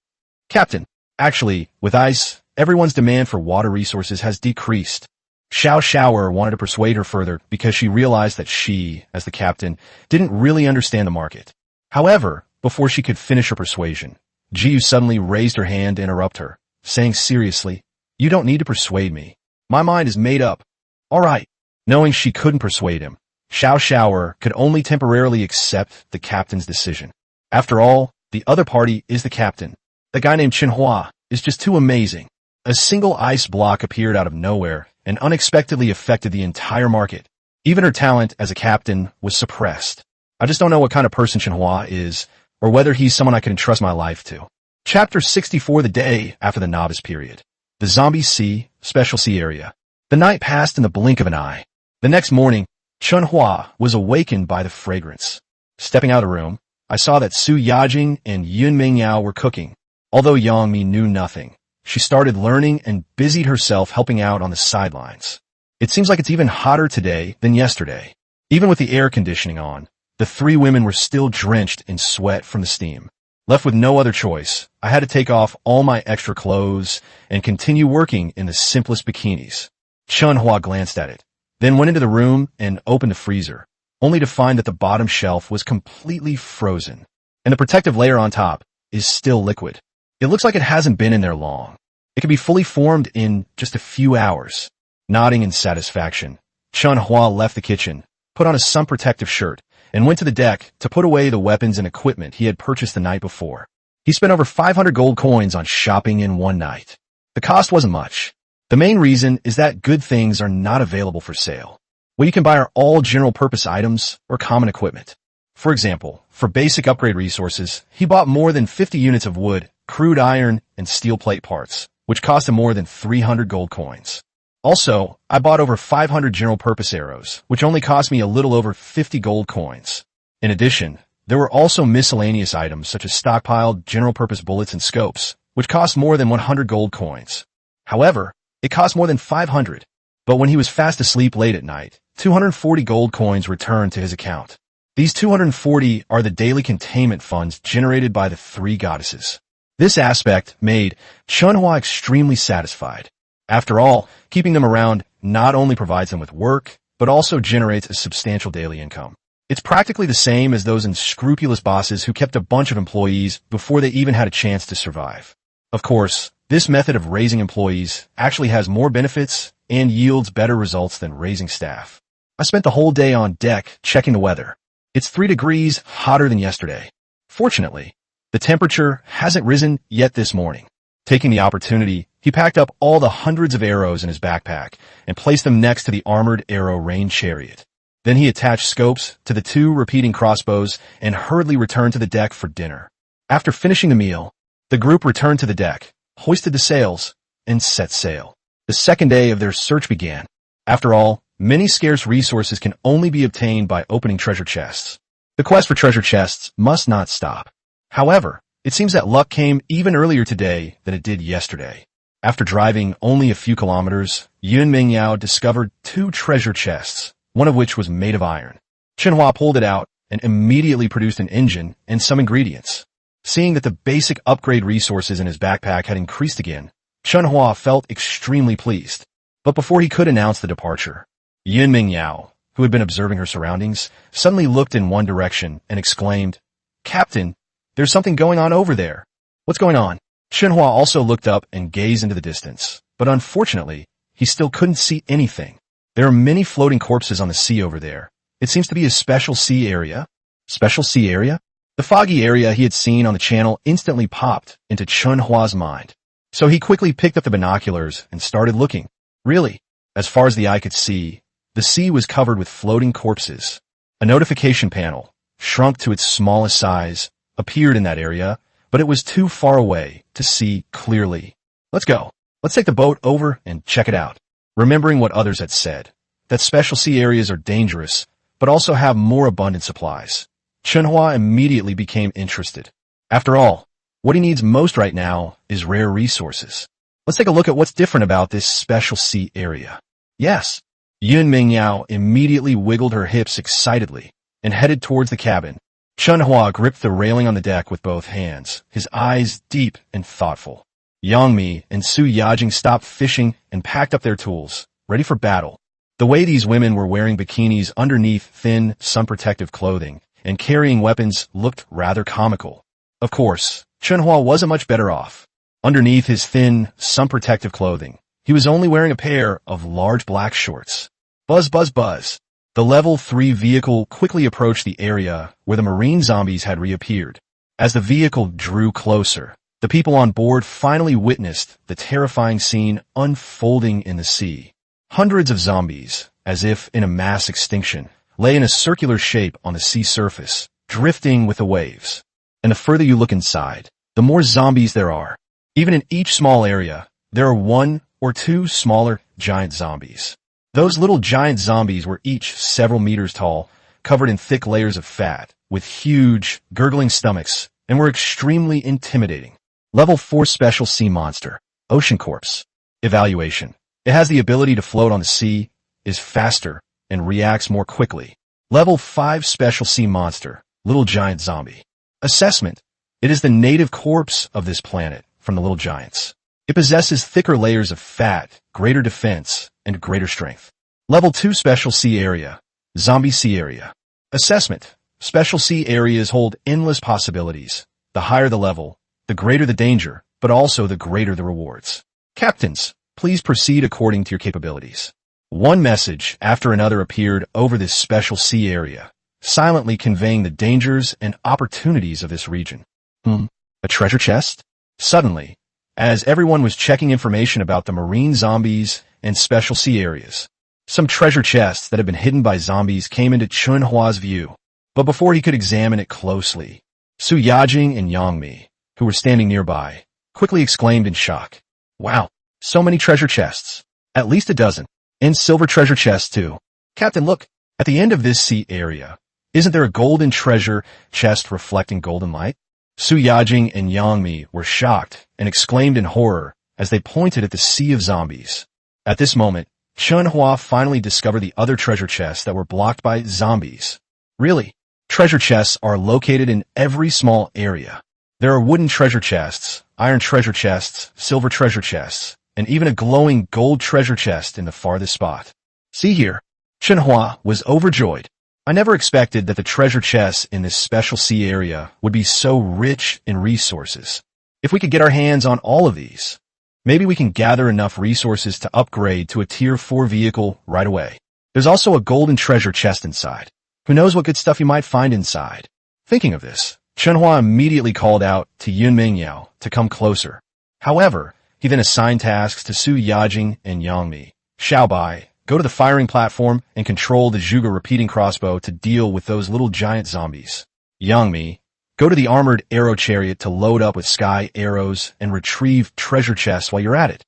Captain, actually, with ice, everyone's demand for water resources has decreased. Xiao Shower wanted to persuade her further because she realized that she, as the captain, didn't really understand the market. However, before she could finish her persuasion, GU suddenly raised her hand to interrupt her. saying seriously, "You don't need to persuade me. My mind is made up." "All right." Knowing she couldn't persuade him, Xiao Xiaoer could only temporarily accept the captain's decision. After all, the other party is the captain. The guy named Chen Hua is just too amazing. A single ice block appeared out of nowhere and unexpectedly affected the entire market. Even her talent as a captain was suppressed. I just don't know what kind of person Chen Hua is, or whether he's someone I can entrust my life to. Chapter 64, the day after the novice period. The Zombie Sea, Special Sea Area. The night passed in the blink of an eye. The next morning, Chen Hua was awakened by the fragrance. Stepping out of the room, I saw that Su Yajing and Yun Mingyao were cooking. Although Yang Mi knew nothing, she started learning and busied herself helping out on the sidelines. It seems like it's even hotter today than yesterday. Even with the air conditioning on, the three women were still drenched in sweat from the steam. Left with no other choice, I had to take off all my extra clothes and continue working in the simplest bikinis. Chen Hua glanced at it, then went into the room and opened the freezer, only to find that the bottom shelf was completely frozen, and the protective layer on top is still liquid. It looks like it hasn't been in there long. It can be fully formed in just a few hours. Nodding in satisfaction, Chen Hua left the kitchen, put on a sun protective shirt, and went to the deck to put away the weapons and equipment he had purchased the night before. He spent over 500 gold coins on shopping in one night. The cost wasn't much. The main reason is that good things are not available for sale. What you can buy are all general-purpose items or common equipment. For example, for basic upgrade resources, he bought more than 50 units of wood, crude iron, and steel plate parts, which cost him more than 300 gold coins. Also, I bought over 500 general-purpose arrows, which only cost me a little over 50 gold coins. In addition, there were also miscellaneous items such as stockpiled general-purpose bullets and scopes, which cost more than 100 gold coins. However, it cost more than 500. But when he was fast asleep late at night, 240 gold coins returned to his account. These 240 are the daily containment funds generated by the three goddesses. This aspect made Chen Hua extremely satisfied. After all, keeping them around not only provides them with work, but also generates a substantial daily income. It's practically the same as those unscrupulous bosses who kept a bunch of employees before they even had a chance to survive. Of course, this method of raising employees actually has more benefits and yields better results than raising staff. I spent the whole day on deck checking the weather. It's 3 degrees hotter than yesterday. Fortunately, the temperature hasn't risen yet this morning. Taking the opportunity, he packed up all the hundreds of arrows in his backpack and placed them next to the armored arrow rain chariot. Then he attached scopes to the 2 repeating crossbows and hurriedly returned to the deck for dinner. After finishing the meal, the group returned to the deck, hoisted the sails, and set sail. The second day of their search began. After all, many scarce resources can only be obtained by opening treasure chests. The quest for treasure chests must not stop. However, it seems that luck came even earlier today than it did yesterday. After driving only a few kilometers, Yun Mingyao discovered 2 treasure chests, one of which was made of iron. Chen Hua pulled it out and immediately produced an engine and some ingredients. Seeing that the basic upgrade resources in his backpack had increased again, Chen Hua felt extremely pleased. But before he could announce the departure, Yun Mingyao, who had been observing her surroundings, suddenly looked in one direction and exclaimed, "Captain, there's something going on over there." "What's going on?" Chen Hua also looked up and gazed into the distance, but unfortunately, he still couldn't see anything. There are many floating corpses on the sea over there. It seems to be a special sea area. Special sea area? The foggy area he had seen on the channel instantly popped into Chen Hua's mind. So he quickly picked up the binoculars and started looking. Really, as far as the eye could see, the sea was covered with floating corpses. A notification panel, shrunk to its smallest size, appeared in that area, but it was too far away to see clearly. "Let's go. Let's take the boat over and check it out." Remembering what others had said, that special sea areas are dangerous, but also have more abundant supplies, Chen Hua immediately became interested. After all, what he needs most right now is rare resources. Let's take a look at what's different about this special sea area. Yes. Yun Mingyao immediately wiggled her hips excitedly and headed towards the cabin. Chen Hua gripped the railing on the deck with both hands, his eyes deep and thoughtful. Yang Mi and Su Yajing stopped fishing and packed up their tools, ready for battle. The way these women were wearing bikinis underneath thin, sun-protective clothing and carrying weapons looked rather comical. Of course, Chen Hua wasn't much better off. Underneath his thin, sun-protective clothing, he was only wearing a pair of large black shorts. Buzz, buzz, buzz. The Level 3 vehicle quickly approached the area where the marine zombies had reappeared. As the vehicle drew closer, the people on board finally witnessed the terrifying scene unfolding in the sea. Hundreds of zombies, as if in a mass extinction, lay in a circular shape on the sea surface, drifting with the waves. And the further you look inside, the more zombies there are. Even in each small area, there are one or two smaller giant zombies. Those little giant zombies were each several meters tall, covered in thick layers of fat, with huge, gurgling stomachs, and were extremely intimidating. Level 4 Special Sea Monster, Ocean Corpse. Evaluation. It has the ability to float on the sea, is faster, and reacts more quickly. Level 5 Special Sea Monster, Little Giant Zombie. Assessment. It is the native corpse of this planet from the Little Giants. It possesses thicker layers of fat, greater defense, and greater strength. Level 2 Special Sea Area, Zombie Sea Area. Assessment. Special sea areas hold endless possibilities. The higher the level, the greater the danger, but also the greater the rewards. Captains, please proceed according to your capabilities. One message after another appeared over this special sea area, silently conveying the dangers and opportunities of this region. A treasure chest? Suddenly, as everyone was checking information about the marine zombies and special sea areas, some treasure chests that had been hidden by zombies came into Chen Hua's view. But before he could examine it closely, Su Yajing and Yang Mi, who were standing nearby, quickly exclaimed in shock. Wow, so many treasure chests. At least a dozen. And silver treasure chests too. Captain, look, at the end of this sea area, isn't there a golden treasure chest reflecting golden light? Su Yajing and Yang Mi were shocked and exclaimed in horror as they pointed at the sea of zombies. At this moment, Chen Hua finally discovered the other treasure chests that were blocked by zombies. Really? Treasure chests are located in every small area. There are wooden treasure chests, iron treasure chests, silver treasure chests, and even a glowing gold treasure chest in the farthest spot. See here. Chen Hua was overjoyed. I never expected that the treasure chests in this special sea area would be so rich in resources. If we could get our hands on all of these, maybe we can gather enough resources to upgrade to a Tier 4 vehicle right away. There's also a golden treasure chest inside. Who knows what good stuff you might find inside? Thinking of this, Chen Hua immediately called out to Yun Mingyao to come closer. However, he then assigned tasks to Su Yajing and Yang Mi. Xiaobai, go to the firing platform and control the Zhuge repeating crossbow to deal with those little giant zombies. Yang Mi, go to the armored arrow chariot to load up with sky arrows and retrieve treasure chests while you're at it.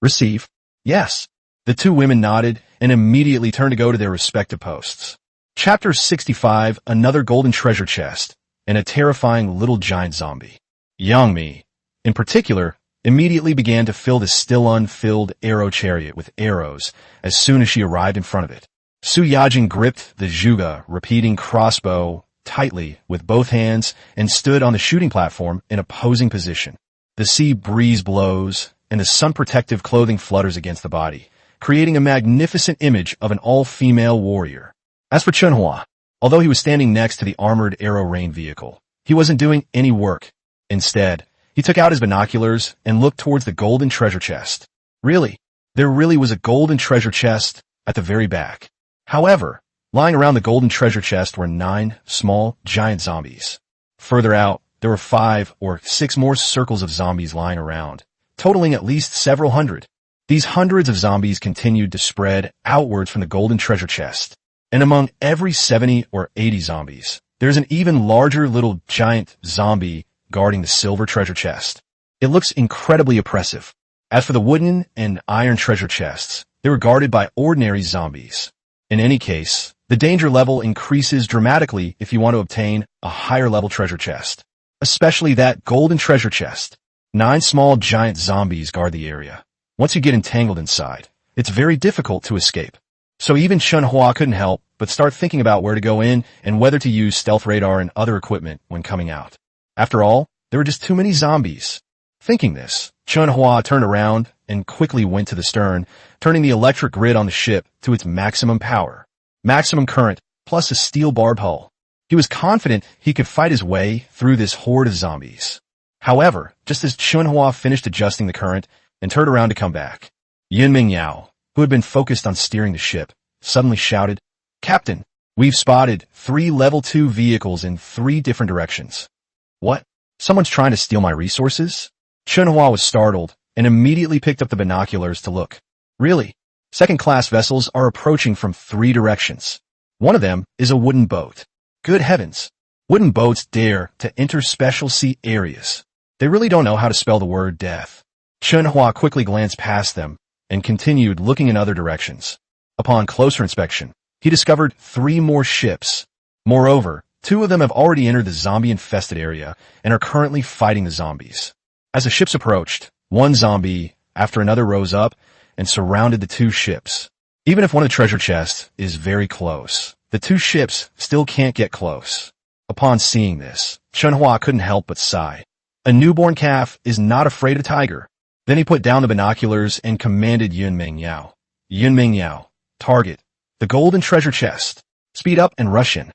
Receive. Yes. The two women nodded and immediately turned to go to their respective posts. Chapter 65, Another Golden Treasure Chest, and a Terrifying Little Giant Zombie. Yang Mi, in particular, immediately began to fill the still unfilled arrow chariot with arrows as soon as she arrived in front of it. Su Yajing gripped the Zhuge repeating crossbow tightly with both hands and stood on the shooting platform in a posing position. The sea breeze blows, and the sun-protective clothing flutters against the body, creating a magnificent image of an all-female warrior. As for Chen Hua, although he was standing next to the armored arrow rain vehicle, he wasn't doing any work. Instead, he took out his binoculars and looked towards the golden treasure chest. There really was a golden treasure chest at the very back. However, lying around the golden treasure chest were 9 small, giant zombies. Further out, there were 5 or 6 more circles of zombies lying around, totaling at least several hundred. These hundreds of zombies continued to spread outwards from the golden treasure chest. And among every 70 or 80 zombies, there's an even larger little giant zombie guarding the silver treasure chest. It looks incredibly oppressive. As for the wooden and iron treasure chests, they were guarded by ordinary zombies. In any case, the danger level increases dramatically if you want to obtain a higher level treasure chest. Especially that golden treasure chest. 9 small giant zombies guard the area. Once you get entangled inside, it's very difficult to escape. So even Chen Hua couldn't help but start thinking about where to go in and whether to use stealth radar and other equipment when coming out. After all, there were just too many zombies. Thinking this, Chen Hua turned around and quickly went to the stern, turning the electric grid on the ship to its maximum power. Maximum current, plus a steel barb hull. He was confident he could fight his way through this horde of zombies. However, just as Chen Hua finished adjusting the current and turned around to come back, Yunming Yao, who had been focused on steering the ship, suddenly shouted, "Captain, we've spotted 3 level 2 vehicles in 3 different directions." "What? Someone's trying to steal my resources?" Chen Hua was startled and immediately picked up the binoculars to look. "Really? Second-class vessels are approaching from 3 directions. One of them is a wooden boat. Good heavens! Wooden boats dare to enter special sea areas. They really don't know how to spell the word death." Chen Hua quickly glanced past them and continued looking in other directions. Upon closer inspection, he discovered 3 more ships. Moreover, 2 of them have already entered the zombie-infested area and are currently fighting the zombies. As the ships approached, one zombie after another rose up and surrounded the 2 ships. Even if one of the treasure chests is very close, the 2 ships still can't get close. Upon seeing this, Chen Hua couldn't help but sigh. A newborn calf is not afraid of a tiger. Then he put down the binoculars and commanded Yunming Yao. "Yunming Yao, target the golden treasure chest. Speed up and rush in."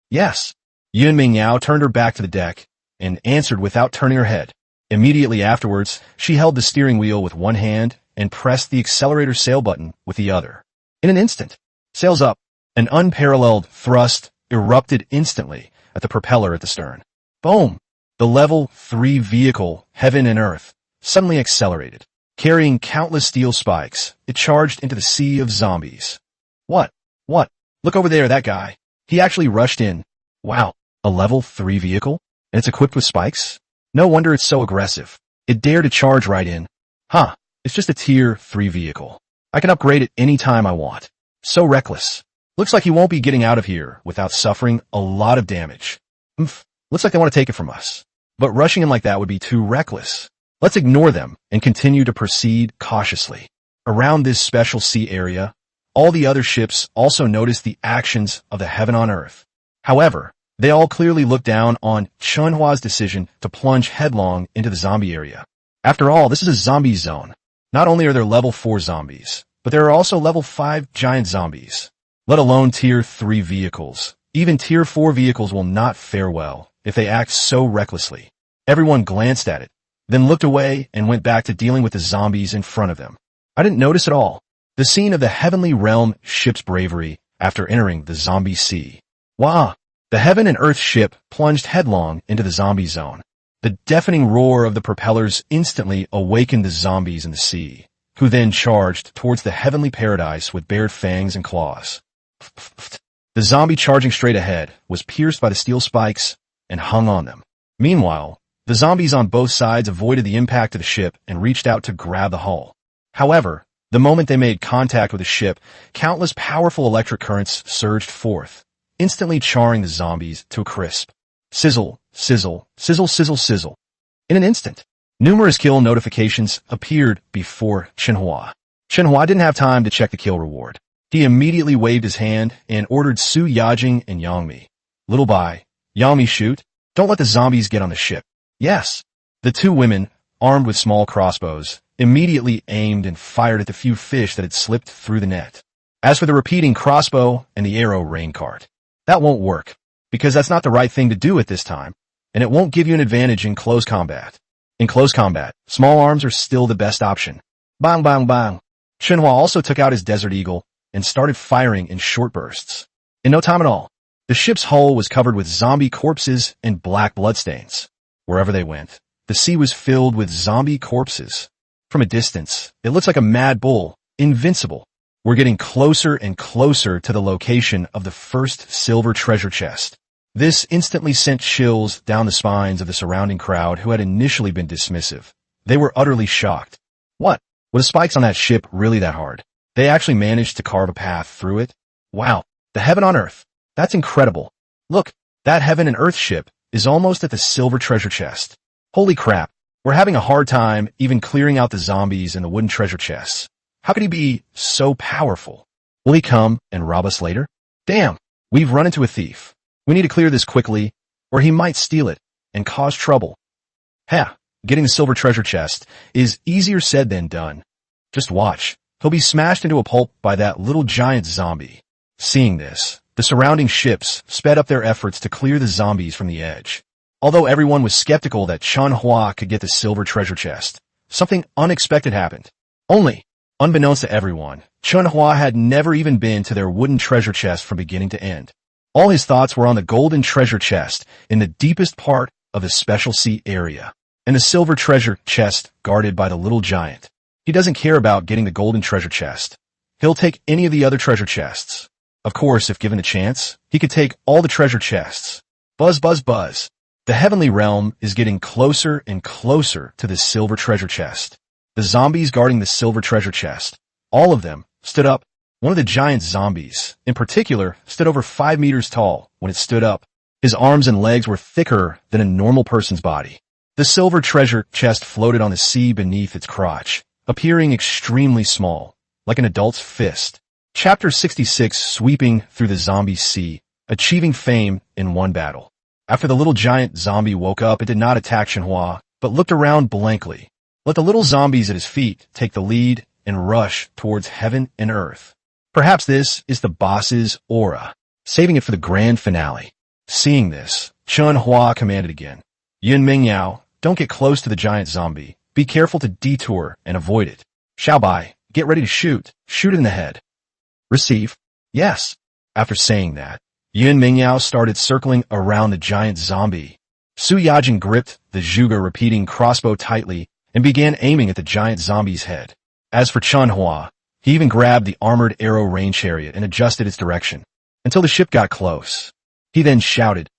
"Yes." Yunming Yao turned her back to the deck and answered without turning her head. Immediately afterwards, she held the steering wheel with one hand and pressed the accelerator sail button with the other. In an instant, sails up, an unparalleled thrust erupted instantly at the propeller at the stern. Boom! The level 3 vehicle, Heaven and Earth, suddenly accelerated. Carrying countless steel spikes, it charged into the sea of zombies. What? Look over there, that guy. He actually rushed in. Wow, a level 3 vehicle? And it's equipped with spikes? No wonder it's so aggressive. It dared to charge right in. It's just a tier 3 vehicle. I can upgrade it any time I want. So reckless. Looks like he won't be getting out of here without suffering a lot of damage. Looks like they want to take it from us. But rushing in like that would be too reckless. Let's ignore them and continue to proceed cautiously. Around this special sea area, all the other ships also noticed the actions of the Heaven on Earth. However, they all clearly looked down on Chen Hua's decision to plunge headlong into the zombie area. After all, this is a zombie zone. Not only are there level 4 zombies, but there are also level 5 giant zombies. Let alone tier 3 vehicles. Even tier 4 vehicles will not fare well if they act so recklessly. Everyone glanced at it, then looked away and went back to dealing with the zombies in front of them. I didn't notice at all the scene of the Heavenly Realm ship's bravery after entering the zombie sea. Wow! The Heaven and Earth ship plunged headlong into the zombie zone. The deafening roar of the propellers instantly awakened the zombies in the sea, who then charged towards the heavenly paradise with bared fangs and claws. The zombie charging straight ahead was pierced by the steel spikes and hung on them. Meanwhile, the zombies on both sides avoided the impact of the ship and reached out to grab the hull. However, the moment they made contact with the ship, countless powerful electric currents surged forth, instantly charring the zombies to a crisp. Sizzle, sizzle, sizzle, sizzle, sizzle. In an instant, numerous kill notifications appeared before Chen Hua. Chen Hua didn't have time to check the kill reward. He immediately waved his hand and ordered Su Yajing and Yangmi. Little Bai, Yangmi, shoot. Don't let the zombies get on the ship. Yes. The 2 women, armed with small crossbows, immediately aimed and fired at the few fish that had slipped through the net. As for the repeating crossbow and the arrow rain cart, that won't work, because that's not the right thing to do at this time, and it won't give you an advantage in close combat. In close combat, small arms are still the best option. Bang, bang, bang. Chen Hua also took out his Desert Eagle and started firing in short bursts. In no time at all, the ship's hull was covered with zombie corpses and black bloodstains. Wherever they went, the sea was filled with zombie corpses. From a distance, it looks like a mad bull, invincible. We're getting closer and closer to the location of the first silver treasure chest. This instantly sent chills down the spines of the surrounding crowd who had initially been dismissive. They were utterly shocked. What? Were the spikes on that ship really that hard? They actually managed to carve a path through it? Wow, the Heaven on Earth. That's incredible. Look, that Heaven and Earth ship is almost at the silver treasure chest. Holy crap, we're having a hard time even clearing out the zombies and the wooden treasure chests. How could he be so powerful? Will he come and rob us later? Damn, we've run into a thief. We need to clear this quickly, or he might steal it and cause trouble. Getting the silver treasure chest is easier said than done. Just watch. He'll be smashed into a pulp by that little giant zombie. Seeing this, the surrounding ships sped up their efforts to clear the zombies from the edge. Although everyone was skeptical that Chen Hua could get the silver treasure chest, something unexpected happened. Only, unbeknownst to everyone, Chen Hua had never even been to their wooden treasure chest from beginning to end. All his thoughts were on the golden treasure chest in the deepest part of the special sea area, and the silver treasure chest guarded by the little giant. He doesn't care about getting the golden treasure chest. He'll take any of the other treasure chests. Of course, if given a chance, he could take all the treasure chests. Buzz, buzz, buzz. The heavenly realm is getting closer and closer to the silver treasure chest. The zombies guarding the silver treasure chest, all of them, stood up. One of the giant zombies, in particular, stood over 5 meters tall when it stood up. His arms and legs were thicker than a normal person's body. The silver treasure chest floated on the sea beneath its crotch, appearing extremely small, like an adult's fist. Chapter 66, sweeping through the zombie sea, achieving fame in one battle. After the little giant zombie woke up, it did not attack Chen Hua, but looked around blankly. Let the little zombies at his feet take the lead and rush towards heaven and earth. Perhaps this is the boss's aura, saving it for the grand finale. Seeing this, Chen Hua commanded again. Yun Mingyao, don't get close to the giant zombie. Be careful to detour and avoid it. Xiaobai, get ready to shoot. Shoot it in the head. Receive. Yes. After saying that, Yun Mingyao started circling around the giant zombie. Su Yajing gripped the zhuge repeating crossbow tightly and began aiming at the giant zombie's head. As for Chen Hua, he even grabbed the armored arrow rain chariot and adjusted its direction until the ship got close. He then shouted,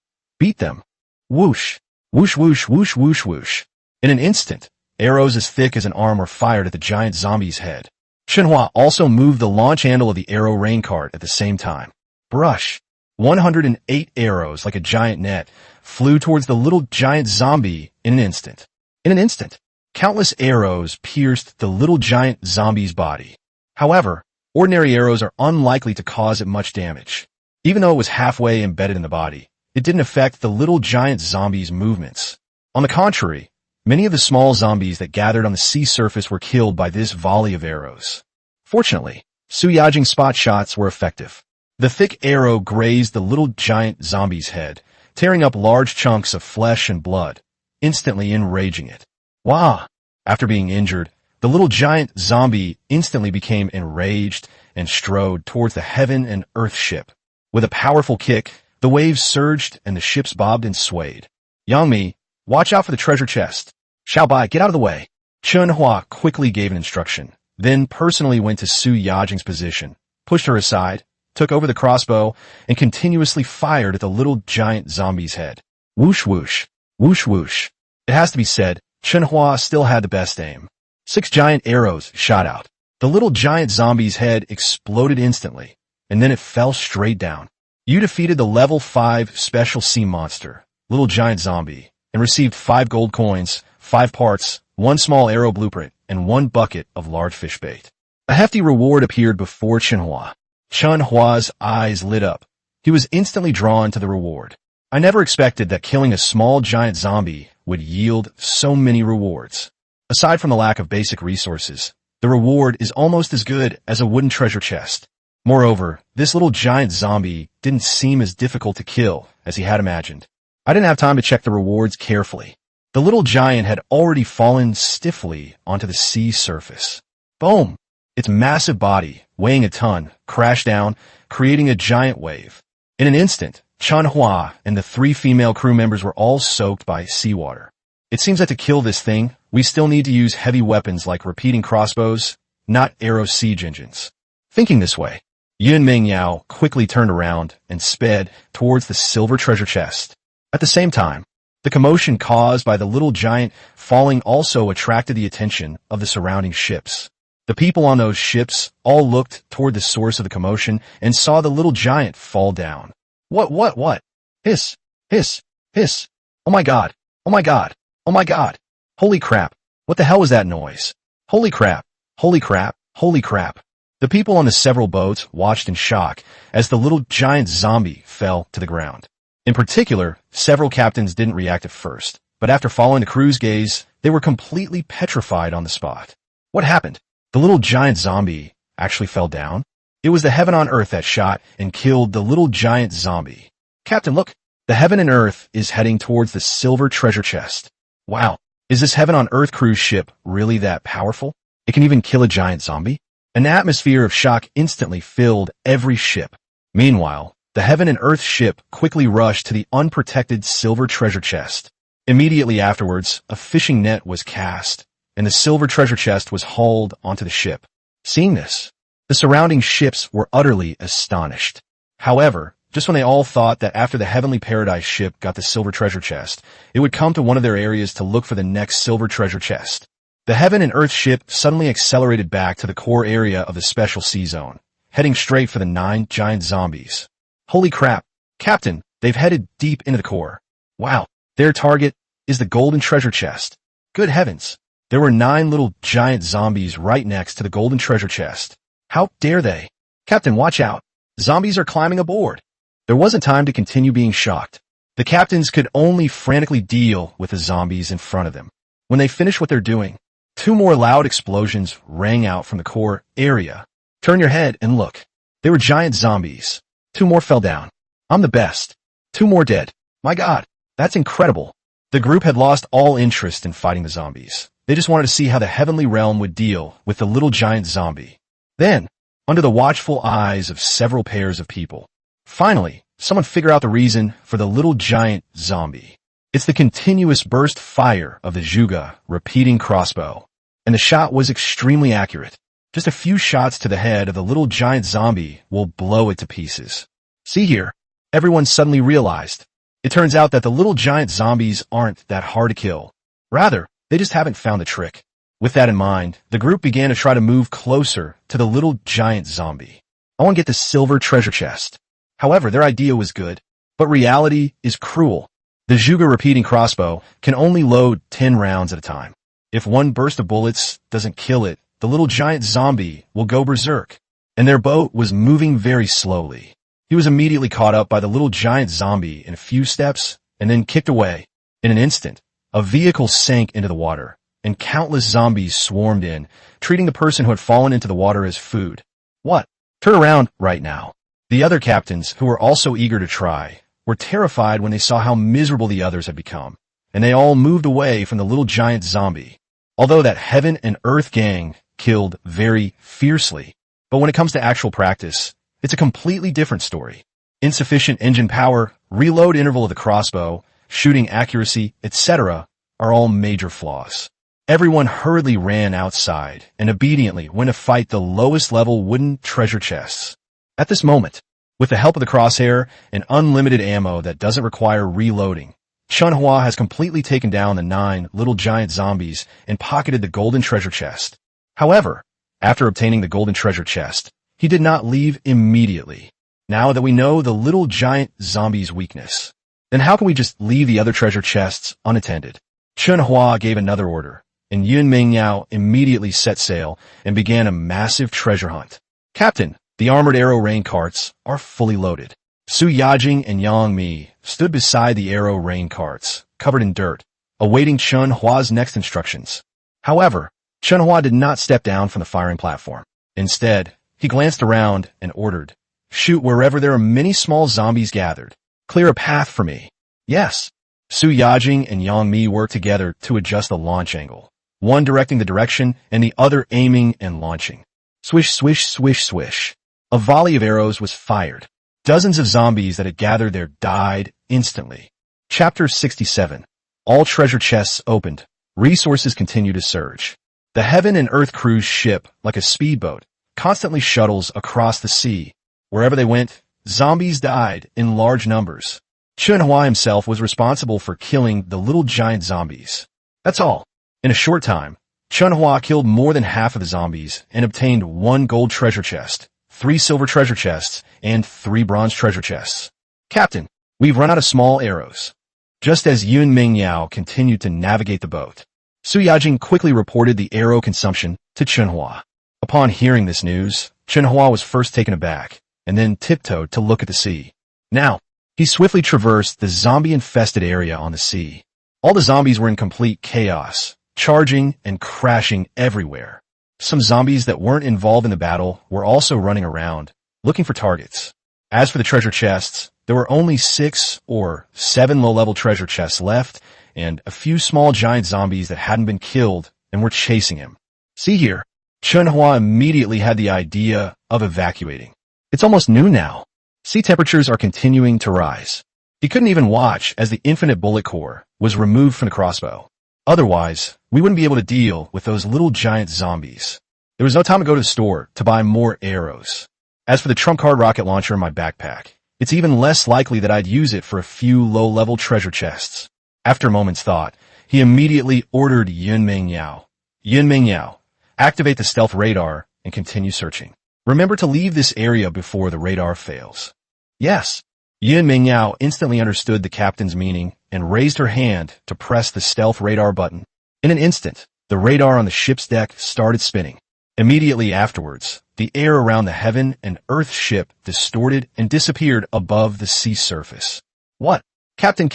"Beat them!" Whoosh, whoosh, whoosh, whoosh, whoosh, whoosh. In an instant, arrows as thick as an arm were fired at the giant zombie's head. Chen Hua also moved the launch handle of the arrow rain cart at the same time. Brush. 108 arrows like a giant net flew towards the little giant zombie in an instant. In an instant, countless arrows pierced the little giant zombie's body. However, ordinary arrows are unlikely to cause it much damage. Even though it was halfway embedded in the body, it didn't affect the little giant zombie's movements. On the contrary, many of the small zombies that gathered on the sea surface were killed by this volley of arrows. Fortunately, Su Yajing's spot shots were effective. The thick arrow grazed the little giant zombie's head, tearing up large chunks of flesh and blood, instantly enraging it. Wah! After being injured, the little giant zombie instantly became enraged and strode towards the heaven and earth ship. With a powerful kick, the waves surged and the ships bobbed and swayed. Yangmi, watch out for the treasure chest. Xiaobai, get out of the way. Chen Hua quickly gave an instruction, then personally went to Su Yajing's position, pushed her aside, took over the crossbow, and continuously fired at the little giant zombie's head. Whoosh whoosh, whoosh whoosh. It has to be said, Chen Hua still had the best aim. 6 giant arrows shot out. The little giant zombie's head exploded instantly, and then it fell straight down. You defeated the level 5 special sea monster, little giant zombie, and received 5 gold coins, 5 parts, 1 small arrow blueprint, and 1 bucket of large fish bait. A hefty reward appeared before Chen Hua. Chen Hua's eyes lit up. He was instantly drawn to the reward. I never expected that killing a small giant zombie would yield so many rewards. Aside from the lack of basic resources, the reward is almost as good as a wooden treasure chest. Moreover, this little giant zombie didn't seem as difficult to kill as he had imagined. I didn't have time to check the rewards carefully. The little giant had already fallen stiffly onto the sea surface. Boom! Its massive body, weighing a ton, crashed down, creating a giant wave. In an instant, Chen Hua and the 3 female crew members were all soaked by seawater. It seems that to kill this thing, we still need to use heavy weapons like repeating crossbows, not arrow siege engines. Thinking this way, Yun Mingyao quickly turned around and sped towards the silver treasure chest. At the same time, the commotion caused by the little giant falling also attracted the attention of the surrounding ships. The people on those ships all looked toward the source of the commotion and saw the little giant fall down. What? Hiss, hiss, hiss. Oh my god, oh my god, oh my god. Holy crap, what the hell was that noise? Holy crap, holy crap, holy crap. The people on the several boats watched in shock as the little giant zombie fell to the ground. In particular, several captains didn't react at first, but after following the crew's gaze, they were completely petrified on the spot. What happened? The little giant zombie actually fell down? It was the heaven on earth that shot and killed the little giant zombie. Captain, look! The Heaven and Earth is heading towards the silver treasure chest. Wow, is this Heaven on Earth cruise ship really that powerful? It can even kill a giant zombie? An atmosphere of shock instantly filled every ship. Meanwhile, the Heaven and Earth ship quickly rushed to the unprotected silver treasure chest. Immediately afterwards, a fishing net was cast, and the silver treasure chest was hauled onto the ship. Seeing this, the surrounding ships were utterly astonished. However, just when they all thought that after the Heavenly Paradise ship got the silver treasure chest, it would come to one of their areas to look for the next silver treasure chest, the Heaven and Earth ship suddenly accelerated back to the core area of the Special Sea Zone, heading straight for the 9 giant zombies. Holy crap, Captain, they've headed deep into the core. Wow, their target is the golden treasure chest. Good heavens, there were 9 little giant zombies right next to the golden treasure chest. How dare they? Captain, watch out. Zombies are climbing aboard. There wasn't time to continue being shocked. The captains could only frantically deal with the zombies in front of them. When they finished what they're doing, 2 more loud explosions rang out from the core area. Turn your head and look. They were giant zombies. 2 more fell down. I'm the best. 2 more dead. My God, that's incredible. The group had lost all interest in fighting the zombies. They just wanted to see how the heavenly realm would deal with the little giant zombie. Then, under the watchful eyes of several pairs of people, finally, someone figured out the reason for the little giant zombie. It's the continuous burst fire of the Zhuge repeating crossbow. And the shot was extremely accurate. Just a few shots to the head of the little giant zombie will blow it to pieces. See here, everyone suddenly realized. It turns out that the little giant zombies aren't that hard to kill. Rather, they just haven't found the trick. With that in mind, the group began to try to move closer to the little giant zombie. I want to get the silver treasure chest. However, their idea was good, but reality is cruel. The Zhuge repeating crossbow can only load 10 rounds at a time. If one burst of bullets doesn't kill it, the little giant zombie will go berserk. And their boat was moving very slowly. He was immediately caught up by the little giant zombie in a few steps and then kicked away. In an instant, a vehicle sank into the water, and countless zombies swarmed in, treating the person who had fallen into the water as food. What? Turn around right now. The other captains, who were also eager to try, were terrified when they saw how miserable the others had become, and they all moved away from the little giant zombie. Although that Heaven and Earth gang killed very fiercely, but when it comes to actual practice, it's a completely different story. Insufficient engine power, reload interval of the crossbow, shooting accuracy, etc. are all major flaws. Everyone hurriedly ran outside and obediently went to fight the lowest level wooden treasure chests. At this moment, with the help of the crosshair and unlimited ammo that doesn't require reloading, Chen Hua has completely taken down the 9 little giant zombies and pocketed the golden treasure chest. However, after obtaining the golden treasure chest, he did not leave immediately. Now that we know the little giant zombie's weakness, then how can we just leave the other treasure chests unattended? Chen Hua gave another order, and Yun Mingyao immediately set sail and began a massive treasure hunt. Captain, the armored arrow rain carts are fully loaded. Su Yajing and Yang Mi stood beside the arrow rain carts, covered in dirt, awaiting Chen Hua's next instructions. However, Chen Hua did not step down from the firing platform. Instead, he glanced around and ordered, "Shoot wherever there are many small zombies gathered. Clear a path for me." Yes. Su Yajing and Yang Mi worked together to adjust the launch angle, one directing the direction and the other aiming and launching. Swish, swish, swish, swish. A volley of arrows was fired. Dozens of zombies that had gathered there died instantly. Chapter 67. All treasure chests opened. Resources continue to surge. The Heaven and Earth cruise ship, like a speedboat, constantly shuttles across the sea. Wherever they went, zombies died in large numbers. Chen Hua himself was responsible for killing the little giant zombies. That's all. In a short time, Chen Hua killed more than half of the zombies and obtained 1 gold treasure chest, 3 silver treasure chests, and 3 bronze treasure chests. Captain, we've run out of small arrows. Just as Yun Mingyao continued to navigate the boat, Su Yajing quickly reported the arrow consumption to Chen Hua. Upon hearing this news, Chen Hua was first taken aback, and then tiptoed to look at the sea. Now, he swiftly traversed the zombie-infested area on the sea. All the zombies were in complete chaos, charging and crashing everywhere. Some zombies that weren't involved in the battle were also running around, looking for targets. As for the treasure chests, There were only 6 or 7 low-level treasure chests left, and a few small giant zombies that hadn't been killed and were chasing him. See here, Chen Hua immediately had the idea of evacuating. It's almost noon now. Sea temperatures are continuing to rise. He couldn't even watch as the infinite bullet core was removed from the crossbow. Otherwise, we wouldn't be able to deal with those little giant zombies. There was no time to go to the store to buy more arrows. As for the trump card rocket launcher in my backpack, it's even less likely that I'd use it for a few low-level treasure chests. After a moment's thought, he immediately ordered Yun Mingyao. Yun Mingyao, activate the stealth radar and continue searching. Remember to leave this area before the radar fails. Yes. Yun Mingyao instantly understood the captain's meaning and raised her hand to press the stealth radar button. In an instant, the radar on the ship's deck started spinning. Immediately afterwards, the air around the Heaven and Earth ship distorted and disappeared above the sea surface. What? Captain,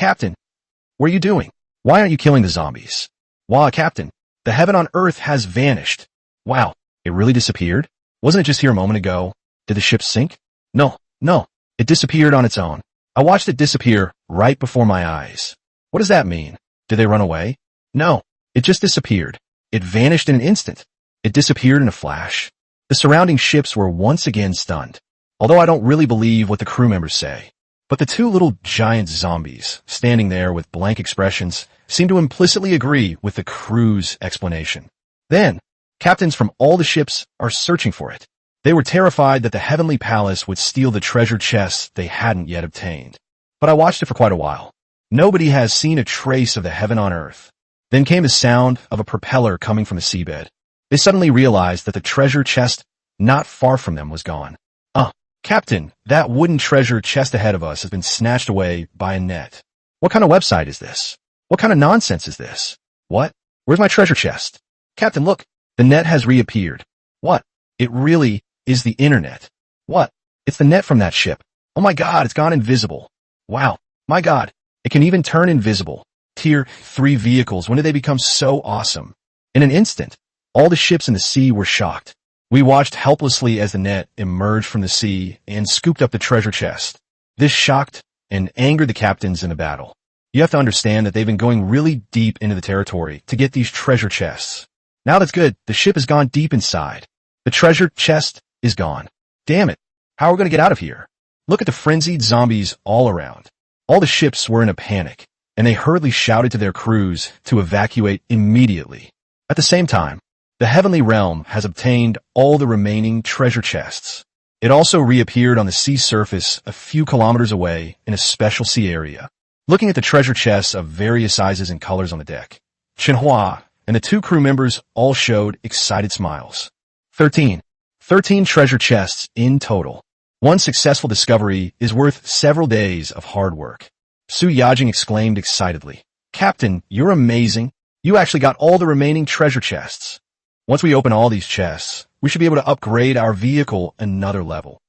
what are you doing? Why aren't you killing the zombies? Wah, Captain, the Heaven on Earth has vanished. Wow, it really disappeared? Wasn't it just here a moment ago? Did the ship sink? No, it disappeared on its own. I watched it disappear right before my eyes. What does that mean? Did they run away? No, it just disappeared. It vanished in an instant. It disappeared in a flash. The surrounding ships were once again stunned, although I don't really believe what the crew members say. But the two little giant zombies, standing there with blank expressions, seemed to implicitly agree with the crew's explanation. Then, captains from all the ships are searching for it. They were terrified that the Heavenly Palace would steal the treasure chests they hadn't yet obtained. But I watched it for quite a while. Nobody has seen a trace of the Heaven on Earth. Then came the sound of a propeller coming from the seabed. They suddenly realized that the treasure chest not far from them was gone. Captain, that wooden treasure chest ahead of us has been snatched away by a net. What kind of website is this? What kind of nonsense is this? What? Where's my treasure chest? Captain, look, the net has reappeared. What? It really is the internet. What? It's the net from that ship. Oh my God, it's gone invisible. Wow. My God, it can even turn invisible. Tier 3 vehicles, when did they become so awesome? In an instant, all the ships in the sea were shocked. We watched helplessly as the net emerged from the sea and scooped up the treasure chest. This shocked and angered the captains in the battle. You have to understand that they've been going really deep into the territory to get these treasure chests. Now that's good, the ship has gone deep inside. The treasure chest is gone. Damn it, how are we going to get out of here? Look at the frenzied zombies all around. All the ships were in a panic, and they hurriedly shouted to their crews to evacuate immediately. At the same time, the Heavenly Realm has obtained all the remaining treasure chests. It also reappeared on the sea surface a few kilometers away in a special sea area. Looking at the treasure chests of various sizes and colors on the deck, Chen Hua and the two crew members all showed excited smiles. 13 treasure chests in total. One successful discovery is worth several days of hard work. Su Yajing exclaimed excitedly. Captain, you're amazing. You actually got all the remaining treasure chests. Once we open all these chests, we should be able to upgrade our vehicle another level.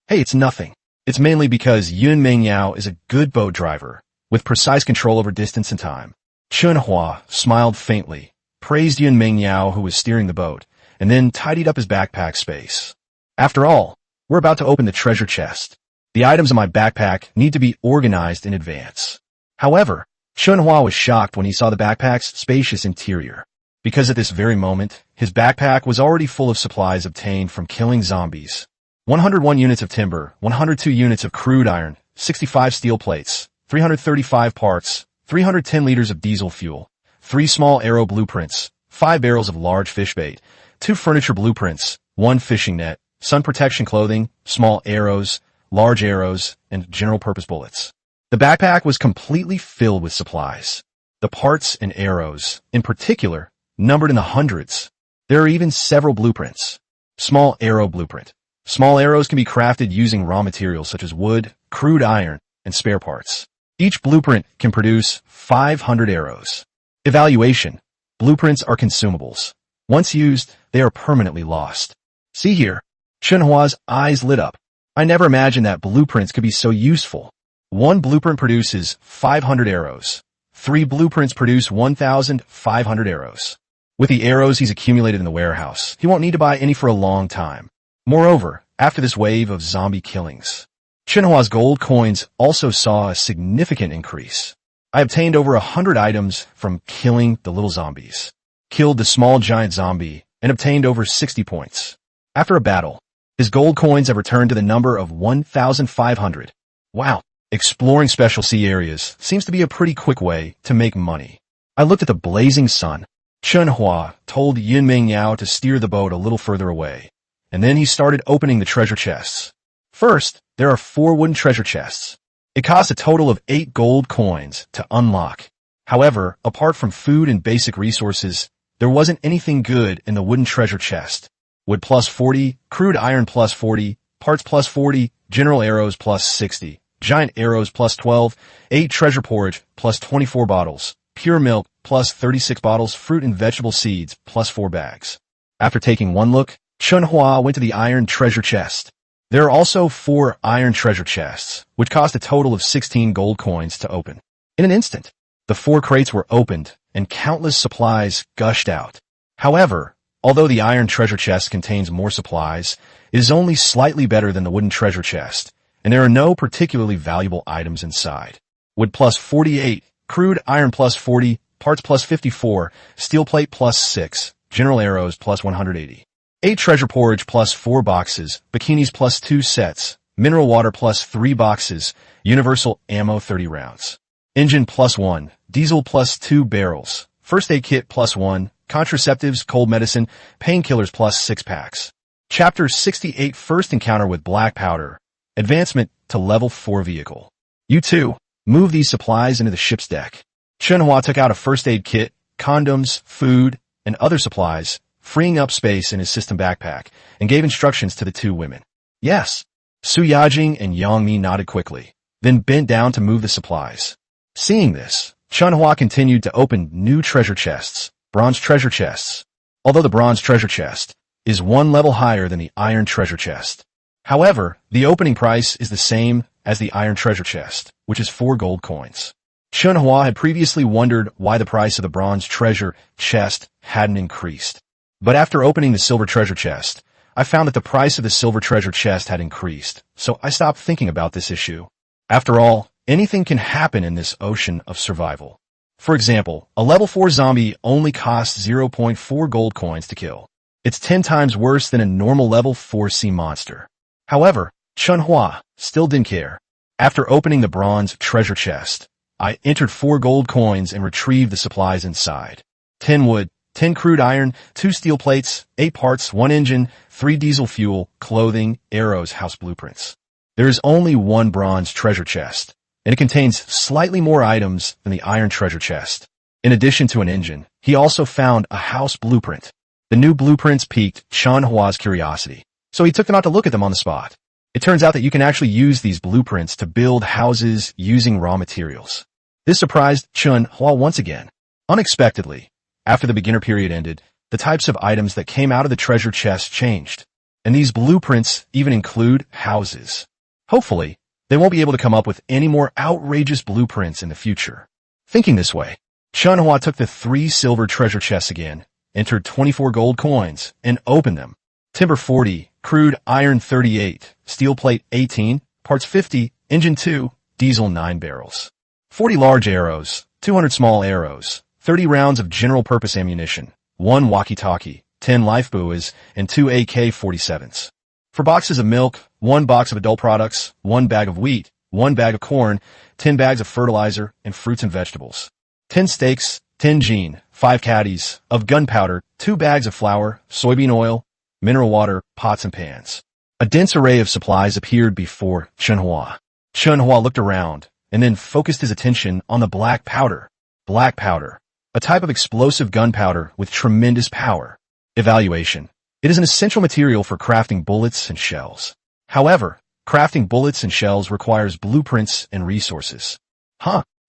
Hey, it's nothing. It's mainly because Yun Mingyao is a good boat driver, with precise control over distance and time. Chen Hua smiled faintly, praised Yun Mingyao who was steering the boat, and then tidied up his backpack space. After all, we're about to open the treasure chest. The items in my backpack need to be organized in advance. However, Chen Hua was shocked when he saw the backpack's spacious interior. Because at this very moment, his backpack was already full of supplies obtained from killing zombies. 101 units of timber, 102 units of crude iron, 65 steel plates, 335 parts, 310 liters of diesel fuel, 3 small arrow blueprints, 5 barrels of large fish bait, 2 furniture blueprints, 1 fishing net, sun protection clothing, small arrows, large arrows, and general-purpose bullets. The backpack was completely filled with supplies. The parts and arrows, in particular, numbered in the hundreds. There are even several blueprints. Small arrow blueprint. Small arrows can be crafted using raw materials such as wood, crude iron, and spare parts. Each blueprint can produce 500 arrows. Evaluation. Blueprints are consumables. Once used, they are permanently lost. See here. Chen Hua's eyes lit up. I never imagined that blueprints could be so useful. One blueprint produces 500 arrows. 3 blueprints produce 1,500 arrows. With the arrows he's accumulated in the warehouse, he won't need to buy any for a long time. Moreover, after this wave of zombie killings, Chen Hua's gold coins also saw a significant increase. I obtained over 100 items from killing the little zombies, killed the small giant zombie, and obtained over 60 points. After a battle, his gold coins have returned to the number of 1,500. Wow, exploring special sea areas seems to be a pretty quick way to make money. I looked at the blazing sun. Chen Hua told Yinming Yao to steer the boat a little further away, and then he started opening the treasure chests. First, there are 4 wooden treasure chests. It cost a total of 8 gold coins to unlock. However, apart from food and basic resources, there wasn't anything good in the wooden treasure chest. Wood plus 40, crude iron plus 40, parts plus 40, general arrows plus 60, giant arrows plus 12, 8 treasure porridge plus 24 bottles, pure milk plus 36 bottles, fruit and vegetable seeds plus 4 bags. After taking one look, Chen Hua went to the iron treasure chest. There are also 4 iron treasure chests, which cost a total of 16 gold coins to open. In an instant, the 4 crates were opened and countless supplies gushed out. However, although the iron treasure chest contains more supplies, it is only slightly better than the wooden treasure chest, and there are no particularly valuable items inside. Wood plus 48, crude iron plus 40, parts plus 54, steel plate plus 6, general arrows plus 180. 8 treasure porridge plus 4 boxes, bikinis plus 2 sets, mineral water plus 3 boxes, universal ammo 30 rounds. Engine plus 1, diesel plus 2 barrels, first aid kit plus 1, contraceptives, cold medicine, painkillers plus 6 packs. Chapter 68 First Encounter with Black Powder. Advancement to Level 4 Vehicle. You too, move these supplies into the ship's deck. Chen Hua took out a first aid kit, condoms, food, and other supplies, freeing up space in his system backpack, and gave instructions to the 2 women. Yes. Su Yajing and Yang Mi nodded quickly, then bent down to move the supplies. Seeing this, Chen Hua continued to open new treasure chests, bronze treasure chests. Although the bronze treasure chest is 1 level higher than the iron treasure chest. However, the opening price is the same as the iron treasure chest, which is 4 gold coins. Chen Hua had previously wondered why the price of the bronze treasure chest hadn't increased. But after opening the silver treasure chest, I found that the price of the silver treasure chest had increased, so I stopped thinking about this issue. After all, anything can happen in this ocean of survival. For example, a level 4 zombie only costs 0.4 gold coins to kill. It's 10 times worse than a normal level 4 sea monster. However, Chen Hua still didn't care. After opening the bronze treasure chest, I entered 4 gold coins and retrieved the supplies inside. 10 wood, 10 crude iron, 2 steel plates, 8 parts, 1 engine, 3 diesel fuel, clothing, arrows, house blueprints. There is only 1 bronze treasure chest, and it contains slightly more items than the iron treasure chest. In addition to an engine, he also found a house blueprint. The new blueprints piqued Chen Hua's curiosity, so he took them out to look at them on the spot. It turns out that you can actually use these blueprints to build houses using raw materials. This surprised Chen Hua once again. Unexpectedly, after the beginner period ended, the types of items that came out of the treasure chest changed, and these blueprints even include houses. Hopefully, they won't be able to come up with any more outrageous blueprints in the future. Thinking this way, Chen Hua took the 3 silver treasure chests again, entered 24 gold coins, and opened them. Timber 40, crude iron 38, steel plate 18, parts 50, engine 2, diesel 9 barrels. 40 large arrows, 200 small arrows, 30 rounds of general-purpose ammunition, 1 walkie-talkie, 10 life buoys, and 2 AK-47s. For boxes of milk, 1 box of adult products, 1 bag of wheat, 1 bag of corn, 10 bags of fertilizer, and fruits and vegetables. 10 steaks, 10 jean, 5 caddies of gunpowder, 2 bags of flour, soybean oil, mineral water, pots and pans. A dense array of supplies appeared before Chen Hua. Chen Hua looked around, and then focused his attention on the black powder. Black powder, a type of explosive gunpowder with tremendous power. Evaluation. It is an essential material for crafting bullets and shells. However, crafting bullets and shells requires blueprints and resources.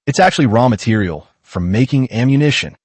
It's actually raw material for making ammunition.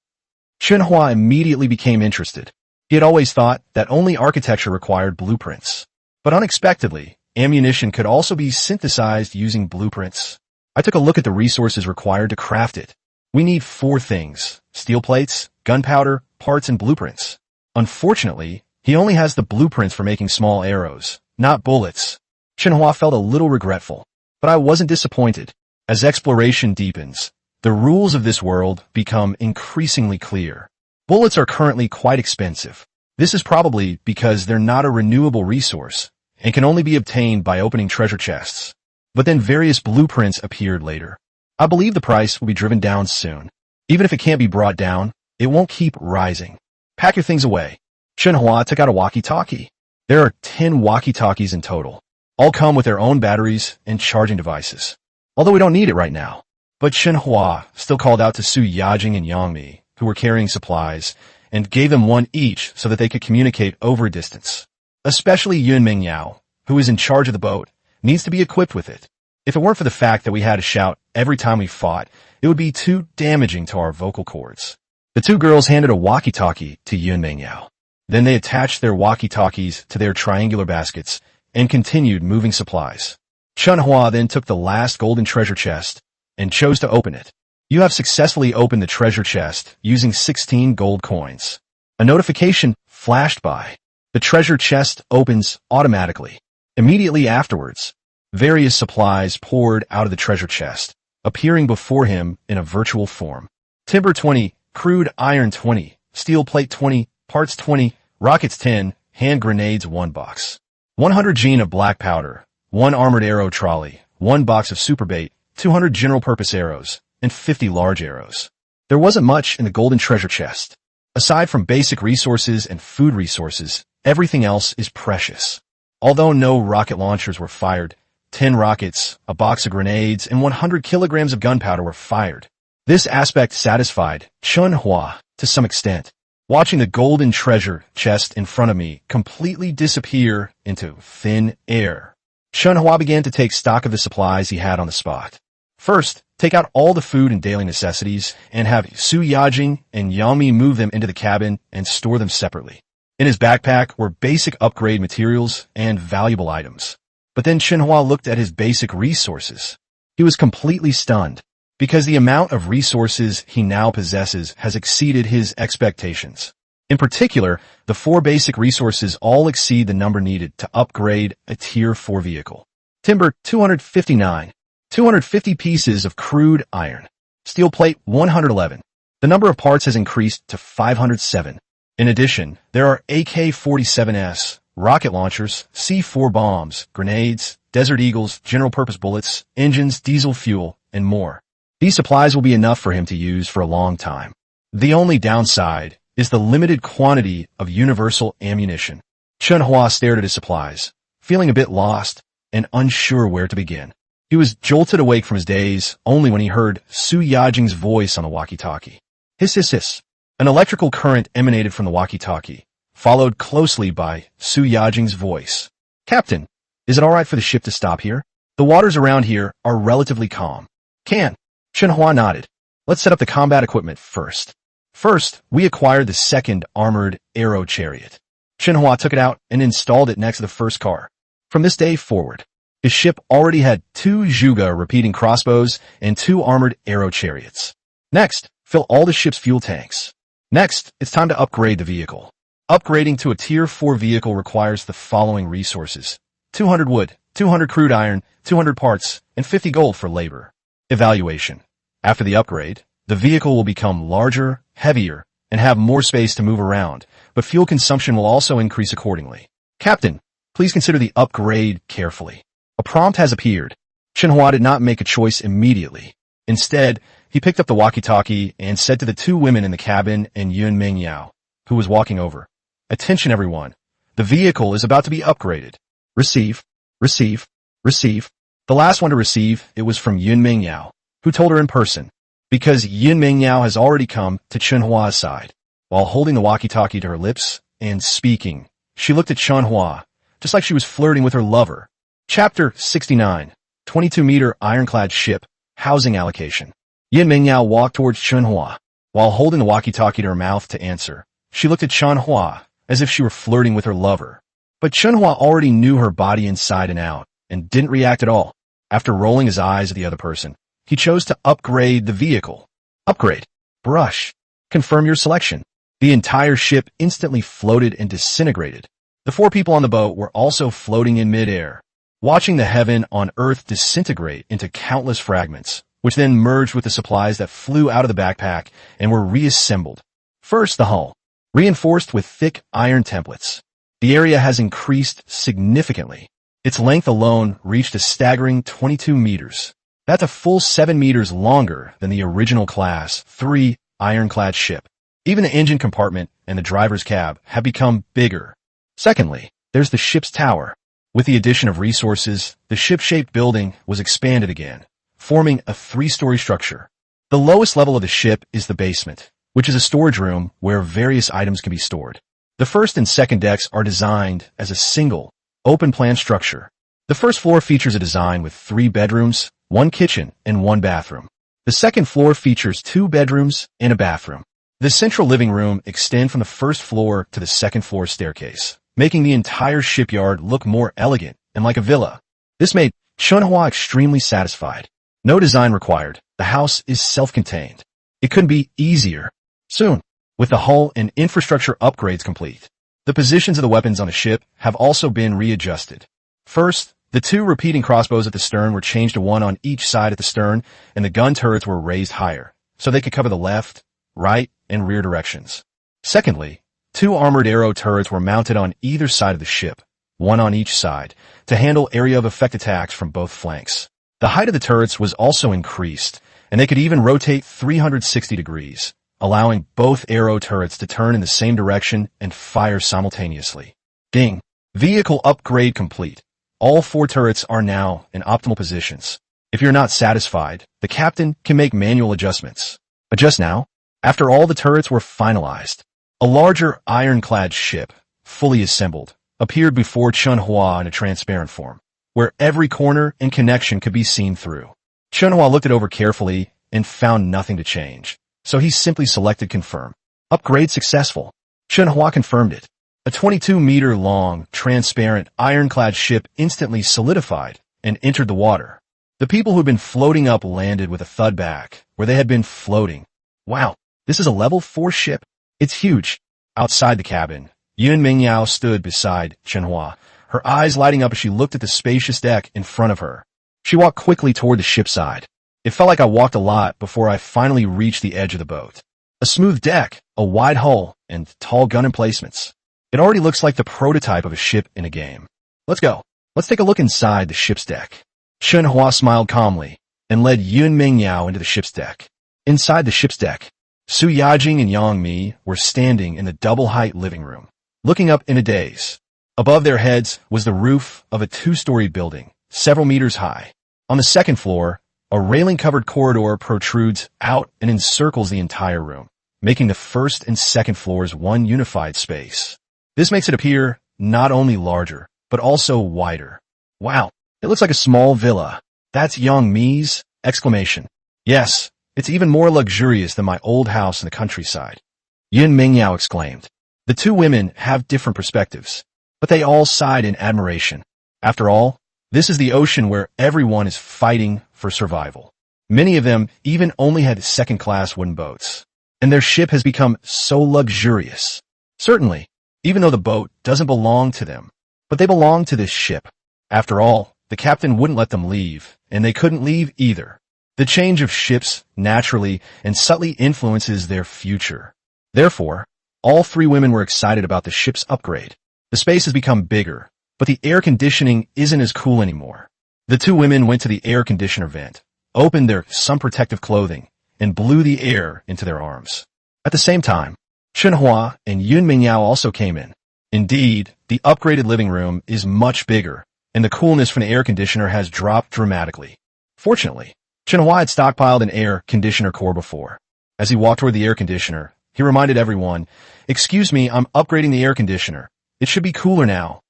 Chen Hua immediately became interested. He had always thought that only architecture required blueprints. But unexpectedly, ammunition could also be synthesized using blueprints. I took a look at the resources required to craft it. We need 4 things: steel plates, gunpowder, parts, and blueprints. Unfortunately, he only has the blueprints for making small arrows, not bullets. Chen Hua felt a little regretful, but I wasn't disappointed. As exploration deepens, the rules of this world become increasingly clear. Bullets are currently quite expensive. This is probably because they're not a renewable resource and can only be obtained by opening treasure chests. But then various blueprints appeared later. I believe the price will be driven down soon. Even if it can't be brought down, it won't keep rising. Pack your things away. Chen Hua took out a walkie-talkie. There are 10 walkie-talkies in total. All come with their own batteries and charging devices. Although we don't need it right now. But Chen Hua still called out to Su Yajing and Yang Mi, who were carrying supplies, and gave them one each so that they could communicate over a distance. Especially Yun Mingyao, who is in charge of the boat, needs to be equipped with it. If it weren't for the fact that we had to shout every time we fought, it would be too damaging to our vocal cords. The two girls handed a walkie-talkie to Yun Mingyao. Then they attached their walkie-talkies to their triangular baskets and continued moving supplies. Chen Hua then took the last golden treasure chest and chose to open it. You have successfully opened the treasure chest using 16 gold coins. A notification flashed by. The treasure chest opens automatically. Immediately afterwards, various supplies poured out of the treasure chest, appearing before him in a virtual form. Timber 20, crude iron 20, steel plate 20, parts 20, rockets 10, hand grenades 1 box. 100 gene of black powder, 1 armored arrow trolley, 1 box of super bait, 200 general-purpose arrows, and 50 large arrows. There wasn't much in the golden treasure chest. Aside from basic resources and food resources, everything else is precious. Although no rocket launchers were fired, 10 rockets, a box of grenades, and 100 kilograms of gunpowder were fired. This aspect satisfied Chen Hua to some extent. Watching the golden treasure chest in front of me completely disappear into thin air, Chen Hua began to take stock of the supplies he had on the spot. First, take out all the food and daily necessities and have Su Yajing and Yang Mi move them into the cabin and store them separately. In his backpack were basic upgrade materials and valuable items. But then Chen Hua looked at his basic resources. He was completely stunned, because the amount of resources he now possesses has exceeded his expectations. In particular, the 4 basic resources all exceed the number needed to upgrade a Tier 4 vehicle. Timber 259, 250 pieces of crude iron, steel plate 111. The number of parts has increased to 507. In addition, there are AK-47S, rocket launchers, C4 bombs, grenades, Desert Eagles, general-purpose bullets, engines, diesel fuel, and more. These supplies will be enough for him to use for a long time. The only downside is the limited quantity of universal ammunition. Chen Hua stared at his supplies, feeling a bit lost and unsure where to begin. He was jolted awake from his daze only when he heard Su Yajing's voice on the walkie-talkie. Hiss, hiss, hiss. An electrical current emanated from the walkie-talkie, followed closely by Su Yajing's voice. Captain, is it all right for the ship to stop here? The waters around here are relatively calm. Can. Chen Hua nodded. Let's set up the combat equipment first. First, we acquired the second armored arrow chariot. Chen Hua took it out and installed it next to the first car. From this day forward, his ship already had 2 Zhuge repeating crossbows and 2 armored arrow chariots. Next, fill all the ship's fuel tanks. Next, it's time to upgrade the vehicle. Upgrading to a Tier 4 vehicle requires the following resources: 200 wood, 200 crude iron, 200 parts, and 50 gold for labor. Evaluation. After the upgrade, the vehicle will become larger, heavier, and have more space to move around, but fuel consumption will also increase accordingly. Captain, please consider the upgrade carefully. A prompt has appeared. Chen Hua did not make a choice immediately. Instead, he picked up the walkie-talkie and said to the 2 women in the cabin and Yun Mingyao, who was walking over, "Attention everyone. The vehicle is about to be upgraded. Receive, receive, receive." The last one to receive it was from Yun Mingyao, who told her in person, because Yun Mingyao has already come to Chen Hua's side. While holding the walkie-talkie to her lips and speaking, she looked at Chen Hua, just like she was flirting with her lover. Chapter 69, 22-meter ironclad ship, housing allocation. Yun Mingyao walked towards Chen Hua. While holding the walkie-talkie to her mouth to answer, she looked at Chen Hua as if she were flirting with her lover. But Chen Hua already knew her body inside and out, and didn't react at all. After rolling his eyes at the other person, he chose to upgrade the vehicle. Upgrade. Brush. Confirm your selection. The entire ship instantly floated and disintegrated. The 4 people on the boat were also floating in midair. watching the heaven on Earth disintegrate into countless fragments, which then merged with the supplies that flew out of the backpack and were reassembled. First, the hull, reinforced with thick iron templates. The area has increased significantly. Its length alone reached a staggering 22 meters. That's a full 7 meters longer than the original Class 3 ironclad ship. Even the engine compartment and the driver's cab have become bigger. Secondly, there's the ship's tower. With the addition of resources, the ship-shaped building was expanded again, forming a 3-story structure. The lowest level of the ship is the basement, which is a storage room where various items can be stored. The first and second decks are designed as a single, open-plan structure. The first floor features a design with 3 bedrooms, 1 kitchen, and 1 bathroom. The second floor features 2 bedrooms and a bathroom. The central living room extends from the first floor to the second floor staircase, making the entire shipyard look more elegant and like a villa. This made Chen Hua extremely satisfied. No design required. The house is self-contained. It couldn't be easier. Soon, with the hull and infrastructure upgrades complete, the positions of the weapons on the ship have also been readjusted. First, the 2 repeating crossbows at the stern were changed to 1 on each side at the stern, and the gun turrets were raised higher, so they could cover the left, right, and rear directions. Secondly, 2 armored arrow turrets were mounted on either side of the ship, 1 on each side, to handle area of effect attacks from both flanks. The height of the turrets was also increased, and they could even rotate 360 degrees, allowing both arrow turrets to turn in the same direction and fire simultaneously. Ding! Vehicle upgrade complete. All 4 turrets are now in optimal positions. If you're not satisfied, the captain can make manual adjustments. Adjust now. After all the turrets were finalized, a larger ironclad ship, fully assembled, appeared before Chen Hua in a transparent form, where every corner and connection could be seen through. Chen Hua looked it over carefully and found nothing to change, so he simply selected Confirm. Upgrade successful. Chen Hua confirmed it. A 22-meter-long, transparent, ironclad ship instantly solidified and entered the water. The people who'd been floating up landed with a thud back, where they had been floating. Wow, this is a level 4 ship. It's huge. Outside the cabin, Yun Mingyao stood beside Chen Hua, her eyes lighting up as she looked at the spacious deck in front of her. She walked quickly toward the ship's side. It felt like I walked a lot before I finally reached the edge of the boat. A smooth deck, a wide hull, and tall gun emplacements. It already looks like the prototype of a ship in a game. Let's go. Let's take a look inside the ship's deck. Chen Hua smiled calmly and led Yun Mingyao into the ship's deck. Inside the ship's deck, Su Yajing and Yang Mi were standing in the double-height living room, looking up in a daze. Above their heads was the roof of a 2-story building, several meters high. On the second floor, a railing-covered corridor protrudes out and encircles the entire room, making the first and second floors one unified space. This makes it appear not only larger, but also wider. Wow, it looks like a small villa. That's Yang Mi's exclamation. Yes, it's even more luxurious than my old house in the countryside. Yun Mingyao exclaimed. The 2 women have different perspectives, but they all sighed in admiration. After all, this is the ocean where everyone is fighting for survival. Many of them even only had second-class wooden boats, and their ship has become so luxurious. Certainly, even though the boat doesn't belong to them, but they belong to this ship. After all, the captain wouldn't let them leave, and they couldn't leave either. The change of ships naturally and subtly influences their future. Therefore, all 3 women were excited about the ship's upgrade. The space has become bigger, but the air conditioning isn't as cool anymore. The 2 women went to the air conditioner vent, opened their sun-protective clothing, and blew the air into their arms. At the same time, Chen Hua and Yun Mingyao also came in. Indeed, the upgraded living room is much bigger, and the coolness from the air conditioner has dropped dramatically. Fortunately, Chen Hua had stockpiled an air conditioner core before. As he walked toward the air conditioner, he reminded everyone, "Excuse me, I'm upgrading the air conditioner. It should be cooler now."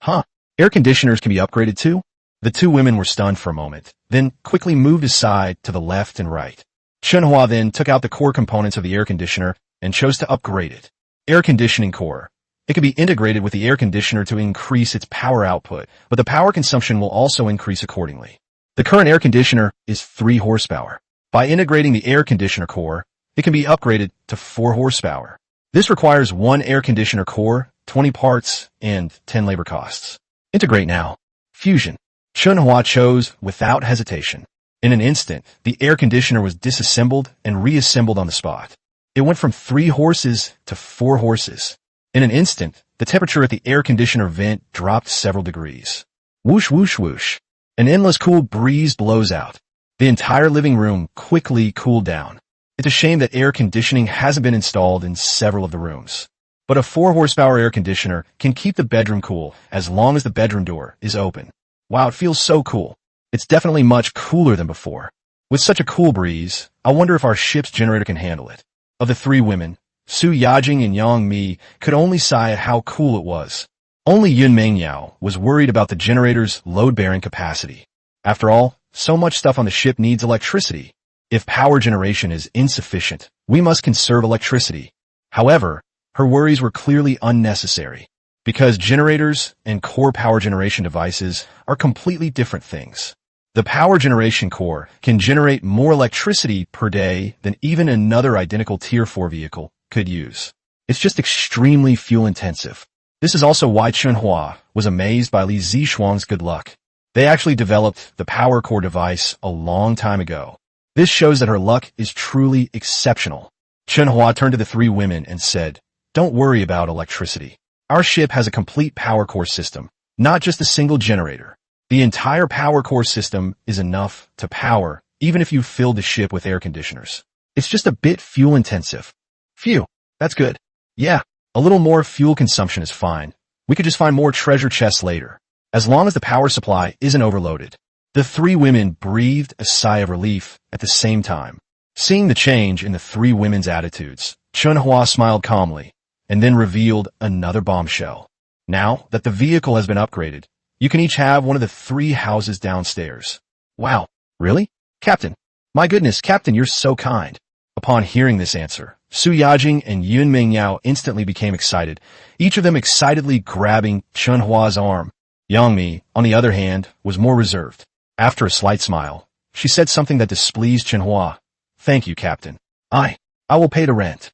Huh? Air conditioners can be upgraded too? The 2 women were stunned for a moment, then quickly moved aside to the left and right. Chen Hua then took out the core components of the air conditioner and chose to upgrade it. Air conditioning core. It can be integrated with the air conditioner to increase its power output, but the power consumption will also increase accordingly. The current air conditioner is 3 horsepower. By integrating the air conditioner core, it can be upgraded to 4 horsepower. This requires 1 air conditioner core, 20 parts, and 10 labor costs. Integrate now. Fusion. Chen Hua chose without hesitation. In an instant, the air conditioner was disassembled and reassembled on the spot. It went from 3 horses to 4 horses. In an instant, the temperature at the air conditioner vent dropped several degrees. Whoosh, whoosh, whoosh. An endless cool breeze blows out. The entire living room quickly cooled down. It's a shame that air conditioning hasn't been installed in several of the rooms. But a 4-horsepower air conditioner can keep the bedroom cool as long as the bedroom door is open. Wow, it feels so cool. It's definitely much cooler than before. With such a cool breeze, I wonder if our ship's generator can handle it. Of the 3 women, Su Yajing and Yang Mi could only sigh at how cool it was. Only Yun Mengyao was worried about the generator's load-bearing capacity. After all, so much stuff on the ship needs electricity. If power generation is insufficient, we must conserve electricity. However, her worries were clearly unnecessary, because generators and core power generation devices are completely different things. The power generation core can generate more electricity per day than even another identical Tier 4 vehicle could use. It's just extremely fuel-intensive. This is also why Chen Hua was amazed by Li Zishuang's good luck. They actually developed the power core device a long time ago. This shows that her luck is truly exceptional. Chen Hua turned to the 3 women and said, "Don't worry about electricity. Our ship has a complete power core system, not just a single generator. The entire power core system is enough to power, even if you filled the ship with air conditioners. It's just a bit fuel-intensive." Phew, that's good. Yeah, a little more fuel consumption is fine. We could just find more treasure chests later, as long as the power supply isn't overloaded. The 3 women breathed a sigh of relief at the same time. Seeing the change in the 3 women's attitudes, Chen Hua smiled calmly, and then revealed another bombshell. Now that the vehicle has been upgraded, you can each have one of the 3 houses downstairs. Wow, really? Captain. My goodness, Captain, you're so kind. Upon hearing this answer, Su Yajing and Yun Mengyao instantly became excited, each of them excitedly grabbing Chen Hua's arm. Yang Mi, on the other hand, was more reserved. After a slight smile, she said something that displeased Chen Hua. "Thank you, Captain. I will pay the rent."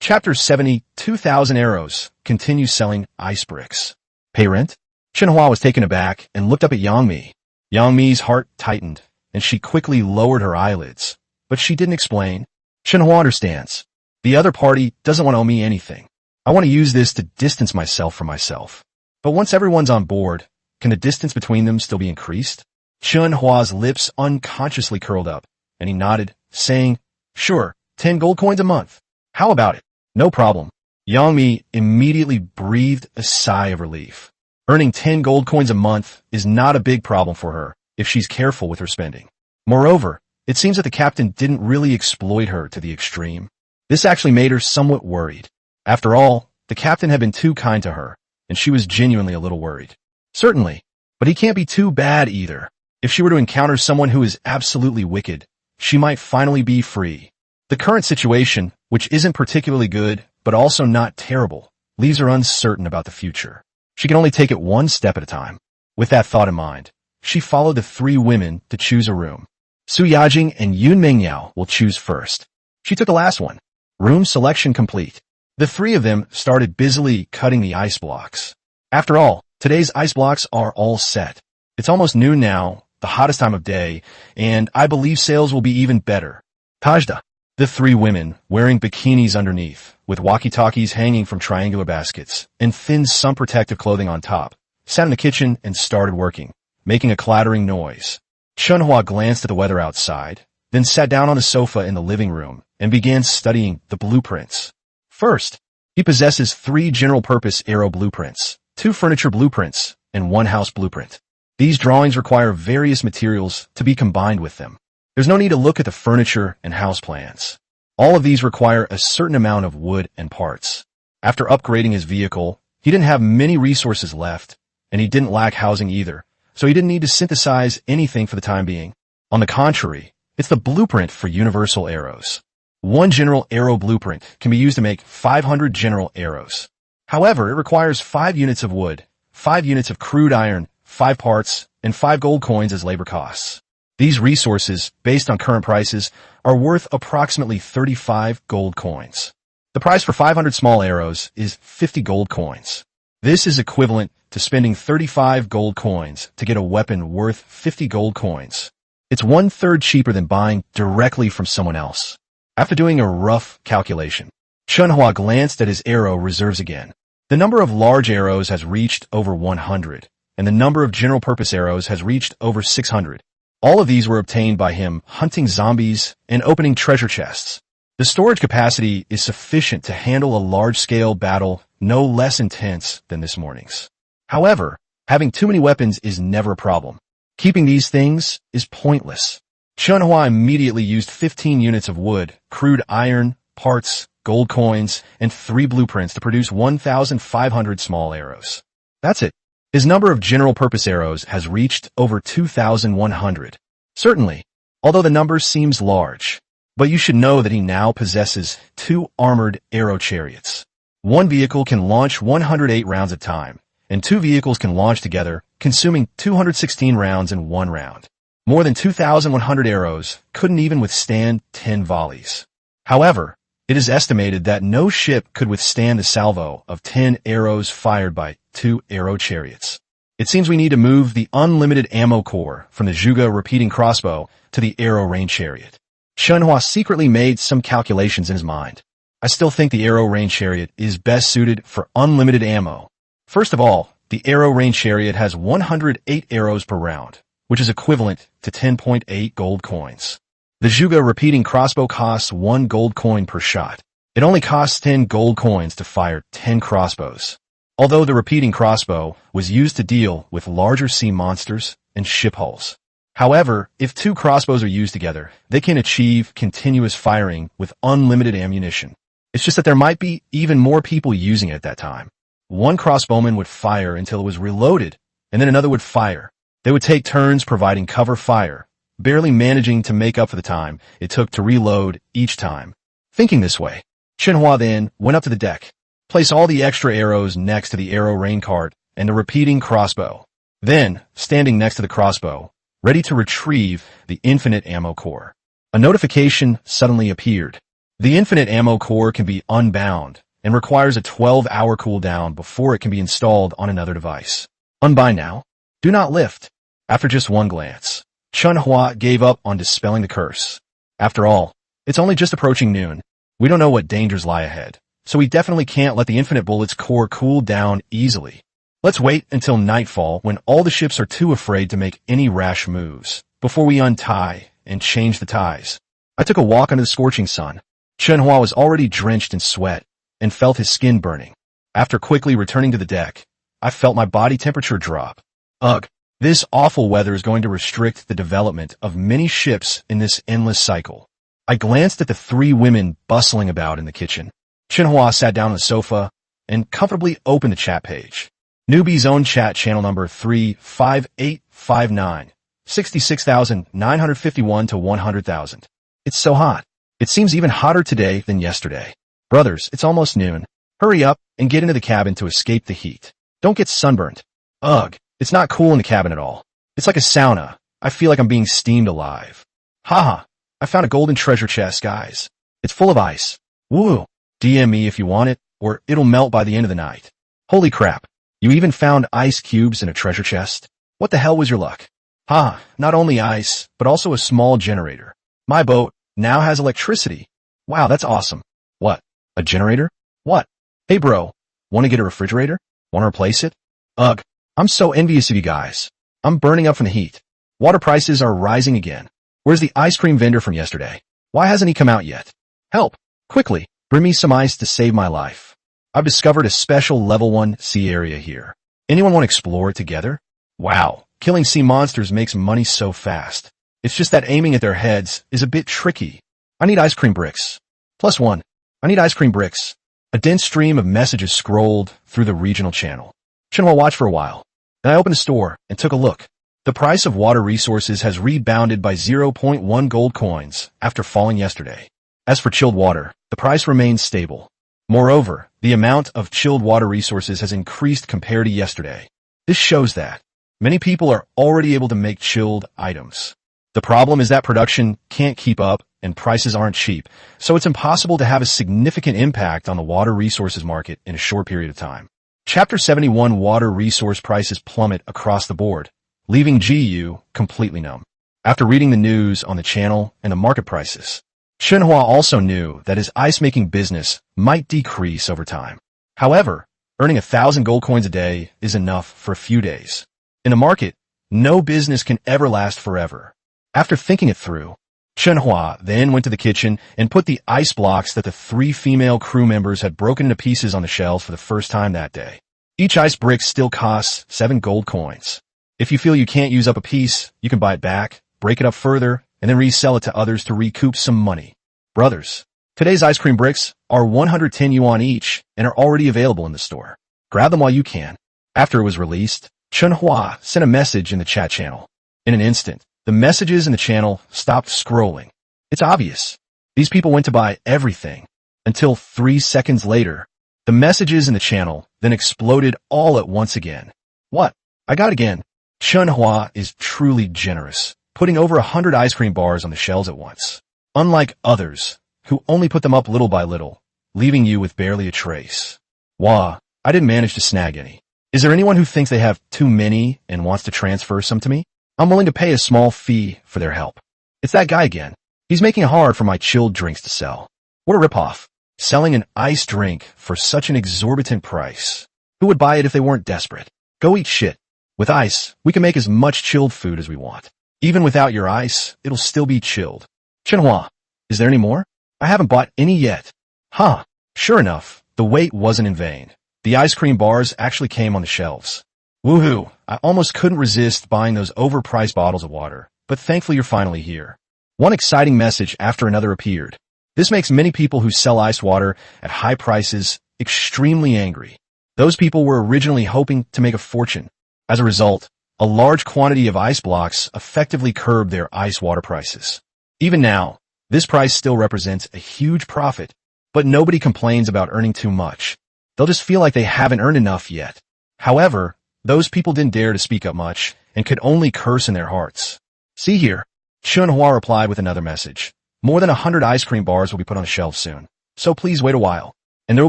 Chapter 70, 2,000 arrows, continue selling ice bricks. Pay rent? Chen Hua was taken aback and looked up at Yang Mi. Yang Mi's heart tightened, and she quickly lowered her eyelids. But she didn't explain. Chen Hua understands. The other party doesn't want to owe me anything. I want to use this to distance myself from myself. But once everyone's on board, can the distance between them still be increased? Chen Hua's lips unconsciously curled up, and he nodded, saying, "Sure, 10 gold coins a month. How about it? No problem." Yang Mi immediately breathed a sigh of relief. Earning 10 gold coins a month is not a big problem for her if she's careful with her spending. Moreover, it seems that the captain didn't really exploit her to the extreme. This actually made her somewhat worried. After all, the captain had been too kind to her, and she was genuinely a little worried. Certainly, but he can't be too bad either. If she were to encounter someone who is absolutely wicked, she might finally be free. The current situation, which isn't particularly good, but also not terrible, leaves her uncertain about the future. She can only take it one step at a time. With that thought in mind, she followed the 3 women to choose a room. Su Yajing and Yun Mengyao will choose first. She took the last one. Room selection complete. The 3 of them started busily cutting the ice blocks. After all, today's ice blocks are all set. It's almost noon now, the hottest time of day, and I believe sales will be even better. Tajda. The 3 women, wearing bikinis underneath, with walkie-talkies hanging from triangular baskets, and thin sun-protective clothing on top, sat in the kitchen and started working, making a clattering noise. Chen Hua glanced at the weather outside, then sat down on a sofa in the living room and began studying the blueprints. First, he possesses 3 general-purpose aero blueprints, 2 furniture blueprints, and 1 house blueprint. These drawings require various materials to be combined with them. There's no need to look at the furniture and house plans. All of these require a certain amount of wood and parts. After upgrading his vehicle, he didn't have many resources left, and he didn't lack housing either, so he didn't need to synthesize anything for the time being. On the contrary, it's the blueprint for universal arrows. 1 general arrow blueprint can be used to make 500 general arrows. However, it requires 5 units of wood, 5 units of crude iron, 5 parts, and 5 gold coins as labor costs. These resources, based on current prices, are worth approximately 35 gold coins. The price for 500 small arrows is 50 gold coins. This is equivalent to spending 35 gold coins to get a weapon worth 50 gold coins. It's 1/3 cheaper than buying directly from someone else. After doing a rough calculation, Chen Hua glanced at his arrow reserves again. The number of large arrows has reached over 100, and the number of general-purpose arrows has reached over 600. All of these were obtained by him hunting zombies and opening treasure chests. The storage capacity is sufficient to handle a large-scale battle no less intense than this morning's. However, having too many weapons is never a problem. Keeping these things is pointless. Chen Hua immediately used 15 units of wood, crude iron, parts, gold coins, and 3 blueprints to produce 1,500 small arrows. That's it. His number of general-purpose arrows has reached over 2,100. Certainly, although the number seems large, but you should know that he now possesses 2 armored arrow chariots. One vehicle can launch 108 rounds at a time, and 2 vehicles can launch together, consuming 216 rounds in 1 round. More than 2,100 arrows couldn't even withstand 10 volleys. However, it is estimated that no ship could withstand the salvo of 10 arrows fired by 2 arrow chariots. It seems we need to move the unlimited ammo core from the Zhuge repeating crossbow to the arrow rain chariot. Chen Hua secretly made some calculations in his mind. I still think the arrow rain chariot is best suited for unlimited ammo. First of all, the arrow rain chariot has 108 arrows per round, which is equivalent to 10.8 gold coins. The Zhuge repeating crossbow costs 1 gold coin per shot. It only costs 10 gold coins to fire 10 crossbows. Although the repeating crossbow was used to deal with larger sea monsters and ship hulls. However, if 2 crossbows are used together, they can achieve continuous firing with unlimited ammunition. It's just that there might be even more people using it at that time. One crossbowman would fire until it was reloaded, and then another would fire. They would take turns providing cover fire, barely managing to make up for the time it took to reload each time. Thinking this way, Chen Hua then went up to the deck, placed all the extra arrows next to the arrow rain cart and the repeating crossbow. Then, standing next to the crossbow, ready to retrieve the infinite ammo core, a notification suddenly appeared. The infinite ammo core can be unbound and requires a 12-hour cooldown before it can be installed on another device. Unbind now. Do not lift. After just one glance, Chen Hua gave up on dispelling the curse. After all, it's only just approaching noon. We don't know what dangers lie ahead, so we definitely can't let the infinite bullet's core cool down easily. Let's wait until nightfall when all the ships are too afraid to make any rash moves, before we untie and change the ties. I took a walk under the scorching sun. Chen Hua was already drenched in sweat and felt his skin burning. After quickly returning to the deck, I felt my body temperature drop. Ugh, this awful weather is going to restrict the development of many ships in this endless cycle. I glanced at the 3 women bustling about in the kitchen. Chen Hua sat down on the sofa and comfortably opened the chat page. Newbie's own chat channel number 35859, 66,951 to 100,000. It's so hot. It seems even hotter today than yesterday. Brothers, it's almost noon. Hurry up and get into the cabin to escape the heat. Don't get sunburnt. Ugh, it's not cool in the cabin at all. It's like a sauna. I feel like I'm being steamed alive. Haha, I found a golden treasure chest, guys. It's full of ice. Woo! DM me if you want it, or it'll melt by the end of the night. Holy crap. You even found ice cubes in a treasure chest? What the hell was your luck? Haha, not only ice, but also a small generator. My boat now has electricity. Wow, that's awesome. What? A generator? What? Hey bro, want to get a refrigerator? Want to replace it? Ugh, I'm so envious of you guys. I'm burning up from the heat. Water prices are rising again. Where's the ice cream vendor from yesterday? Why hasn't he come out yet? Help! Quickly, bring me some ice to save my life. I've discovered a special level 1 sea area here. Anyone want to explore it together? Wow, killing sea monsters makes money so fast. It's just that aiming at their heads is a bit tricky. I need ice cream bricks. +1. I need ice cream bricks. A dense stream of messages scrolled through the regional channel. Chen Hua watched for a while. Then I opened the store and took a look. The price of water resources has rebounded by 0.1 gold coins after falling yesterday. As for chilled water, the price remains stable. Moreover, the amount of chilled water resources has increased compared to yesterday. This shows that many people are already able to make chilled items. The problem is that production can't keep up and prices aren't cheap, so it's impossible to have a significant impact on the water resources market in a short period of time. Chapter 71 Water resource prices plummet across the board, leaving GU completely numb. After reading the news on the channel and the market prices, Chen Hua also knew that his ice-making business might decrease over time. However, earning 1,000 gold coins a day is enough for a few days. In the market, no business can ever last forever. After thinking it through, Chen Hua then went to the kitchen and put the ice blocks that the 3 female crew members had broken into pieces on the shelves for the first time that day. Each ice brick still costs 7 gold coins. If you feel you can't use up a piece, you can buy it back, break it up further, and then resell it to others to recoup some money. Brothers, today's ice cream bricks are 110 yuan each and are already available in the store. Grab them while you can. After it was released, Chen Hua sent a message in the chat channel. In an instant, the messages in the channel stopped scrolling. It's obvious. These people went to buy everything. Until 3 seconds later, the messages in the channel then exploded all at once again. What? I got again. Chen Hua is truly generous, putting over 100 ice cream bars on the shelves at once. Unlike others, who only put them up little by little, leaving you with barely a trace. Wah, I didn't manage to snag any. Is there anyone who thinks they have too many and wants to transfer some to me? I'm willing to pay a small fee for their help. It's that guy again. He's making it hard for my chilled drinks to sell. What a ripoff. Selling an ice drink for such an exorbitant price. Who would buy it if they weren't desperate? Go eat shit. With ice, we can make as much chilled food as we want. Even without your ice, it'll still be chilled. Chen Hua, is there any more? I haven't bought any yet. Huh. Sure enough, the wait wasn't in vain. The ice cream bars actually came on the shelves. Woohoo! I almost couldn't resist buying those overpriced bottles of water, but thankfully you're finally here. One exciting message after another appeared. This makes many people who sell ice water at high prices extremely angry. Those people were originally hoping to make a fortune. As a result, a large quantity of ice blocks effectively curbed their ice water prices. Even now, this price still represents a huge profit, but nobody complains about earning too much. They'll just feel like they haven't earned enough yet. However, those people didn't dare to speak up much and could only curse in their hearts. See here, Chen Hua replied with another message. More than 100 ice cream bars will be put on the shelves soon, so please wait a while, and there will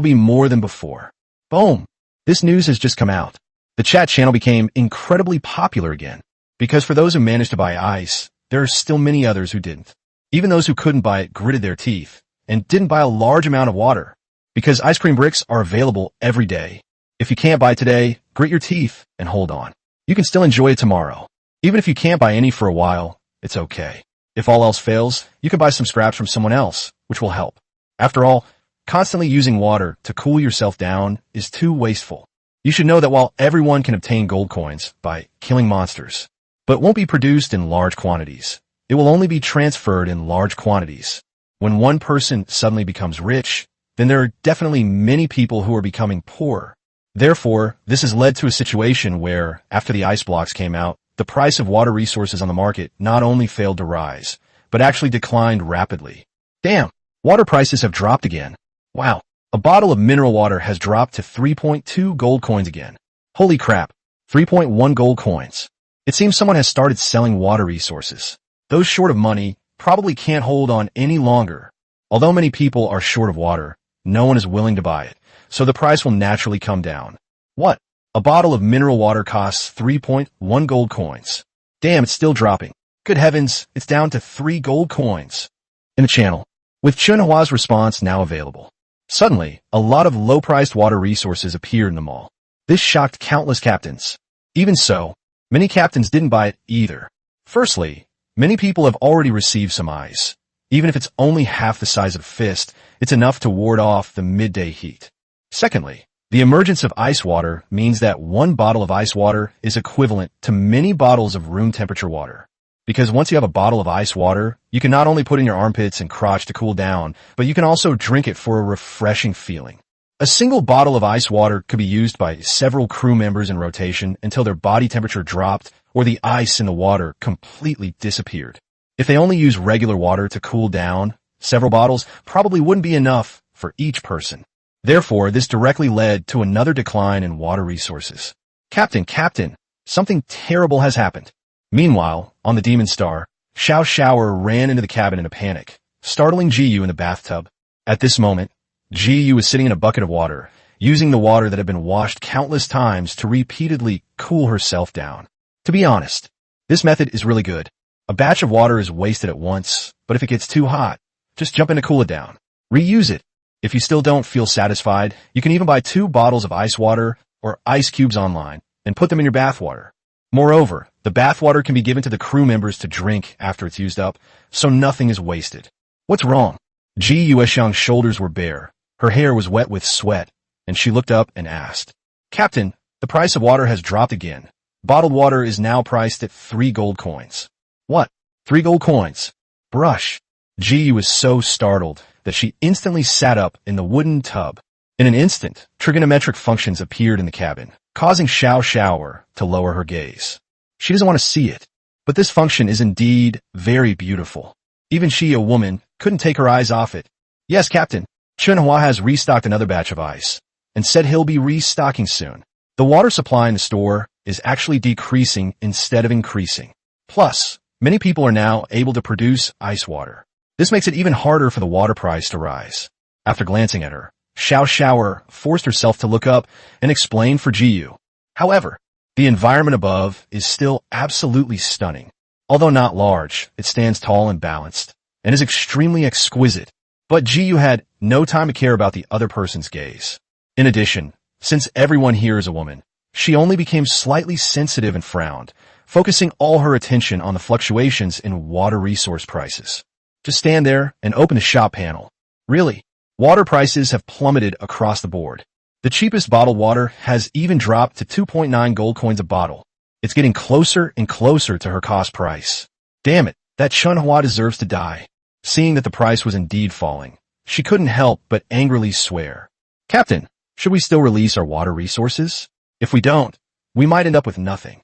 be more than before. Boom! This news has just come out. The chat channel became incredibly popular again, because for those who managed to buy ice, there are still many others who didn't. Even those who couldn't buy it gritted their teeth and didn't buy a large amount of water, because ice cream bricks are available every day. If you can't buy today, grit your teeth and hold on. You can still enjoy it tomorrow. Even if you can't buy any for a while, it's okay. If all else fails, you can buy some scraps from someone else, which will help. After all, constantly using water to cool yourself down is too wasteful. You should know that while everyone can obtain gold coins by killing monsters, but won't be produced in large quantities. It will only be transferred in large quantities. When one person suddenly becomes rich, then there are definitely many people who are becoming poor. Therefore, this has led to a situation where, after the ice blocks came out, the price of water resources on the market not only failed to rise, but actually declined rapidly. Damn, water prices have dropped again. Wow, a bottle of mineral water has dropped to 3.2 gold coins again. Holy crap, 3.1 gold coins. It seems someone has started selling water resources. Those short of money probably can't hold on any longer. Although many people are short of water, no one is willing to buy it, so the price will naturally come down. What? A bottle of mineral water costs 3.1 gold coins. Damn, it's still dropping. Good heavens, it's down to 3 gold coins. In the channel, with Chen Hua's response now available, suddenly, a lot of low-priced water resources appeared in the mall. This shocked countless captains. Even so, many captains didn't buy it either. Firstly, many people have already received some ice. Even if it's only half the size of a fist, it's enough to ward off the midday heat. Secondly, the emergence of ice water means that one bottle of ice water is equivalent to many bottles of room temperature water. Because once you have a bottle of ice water, you can not only put in your armpits and crotch to cool down, but you can also drink it for a refreshing feeling. A single bottle of ice water could be used by several crew members in rotation until their body temperature dropped or the ice in the water completely disappeared. If they only use regular water to cool down, several bottles probably wouldn't be enough for each person. Therefore, this directly led to another decline in water resources. Captain, something terrible has happened. Meanwhile, on the Demon Star, Xiao Shower ran into the cabin in a panic, startling GU in the bathtub. At this moment, GU was sitting in a bucket of water, using the water that had been washed countless times to repeatedly cool herself down. To be honest, this method is really good. A batch of water is wasted at once, but if it gets too hot, just jump in to cool it down. Reuse it. If you still don't feel satisfied, you can even buy 2 bottles of ice water or ice cubes online and put them in your bathwater. Moreover, the bathwater can be given to the crew members to drink after it's used up, so nothing is wasted. What's wrong? Ji Yueshang's shoulders were bare. Her hair was wet with sweat, and she looked up and asked, "Captain, the price of water has dropped again. Bottled water is now priced at 3 gold coins. What? 3 gold coins? Brush. Ji was so startled that she instantly sat up in the wooden tub. In an instant, trigonometric functions appeared in the cabin, causing Xiao to lower her gaze. She doesn't want to see it, but this function is indeed very beautiful. Even she, a woman, couldn't take her eyes off it. Yes, Captain. Chen Hua has restocked another batch of ice, and said he'll be restocking soon. The water supply in the store is actually decreasing instead of increasing. Plus, many people are now able to produce ice water. This makes it even harder for the water price to rise. After glancing at her, Xiao forced herself to look up and explain for Jiyu. However, the environment above is still absolutely stunning. Although not large, it stands tall and balanced, and is extremely exquisite. But Jiyu had no time to care about the other person's gaze. In addition, since everyone here is a woman, she only became slightly sensitive and frowned, focusing all her attention on the fluctuations in water resource prices. Just stand there and open the shop panel. Really, water prices have plummeted across the board. The cheapest bottled water has even dropped to 2.9 gold coins a bottle. It's getting closer and closer to her cost price. Damn it, that Chen Hua deserves to die. Seeing that the price was indeed falling, she couldn't help but angrily swear. Captain, should we still release our water resources? If we don't, we might end up with nothing.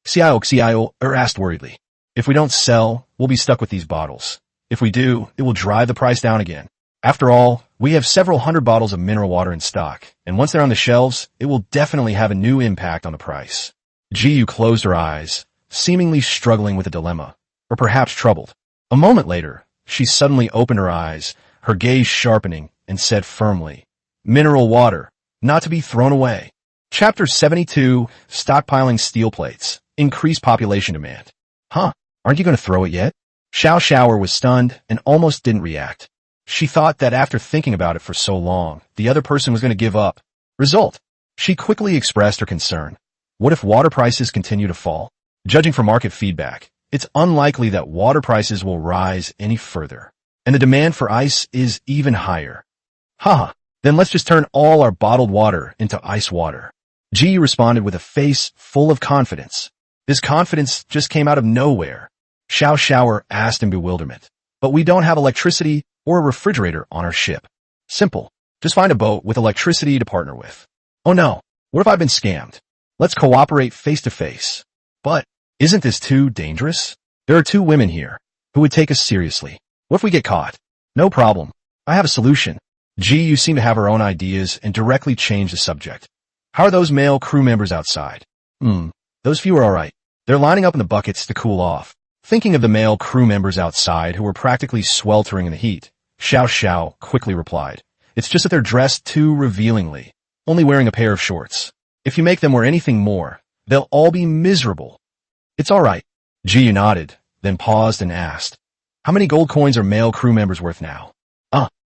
Xiao asked worriedly. If we don't sell, we'll be stuck with these bottles. If we do, it will drive the price down again. After all, we have several hundred bottles of mineral water in stock, and once they're on the shelves, it will definitely have a new impact on the price. Jiyu closed her eyes, seemingly struggling with a dilemma, or perhaps troubled. A moment later, she suddenly opened her eyes, her gaze sharpening, and said firmly, "Mineral water, not to be thrown away." Chapter 72, Stockpiling Steel Plates, Increased Population Demand. Huh, aren't you going to throw it yet? Xiao was stunned and almost didn't react. She thought that after thinking about it for so long, the other person was going to give up. Result, she quickly expressed her concern. What if water prices continue to fall? Judging from market feedback, it's unlikely that water prices will rise any further, and the demand for ice is even higher. Haha, then let's just turn all our bottled water into ice water. Ji responded with a face full of confidence. This confidence just came out of nowhere. Xiao asked in bewilderment. But we don't have electricity or a refrigerator on our ship. Simple. Just find a boat with electricity to partner with. Oh no, what if I've been scammed? Let's cooperate face to face. But isn't this too dangerous? There are 2 women here who would take us seriously. What if we get caught? No problem. I have a solution. Ji seemed to have her own ideas and directly changed the subject. How are those male crew members outside? Those few are alright. They're lining up in the buckets to cool off. Thinking of the male crew members outside who were practically sweltering in the heat, Xiao quickly replied, "It's just that they're dressed too revealingly, only wearing a pair of shorts. If you make them wear anything more, they'll all be miserable." "It's alright." Ji nodded, then paused and asked, "How many gold coins are male crew members worth now?"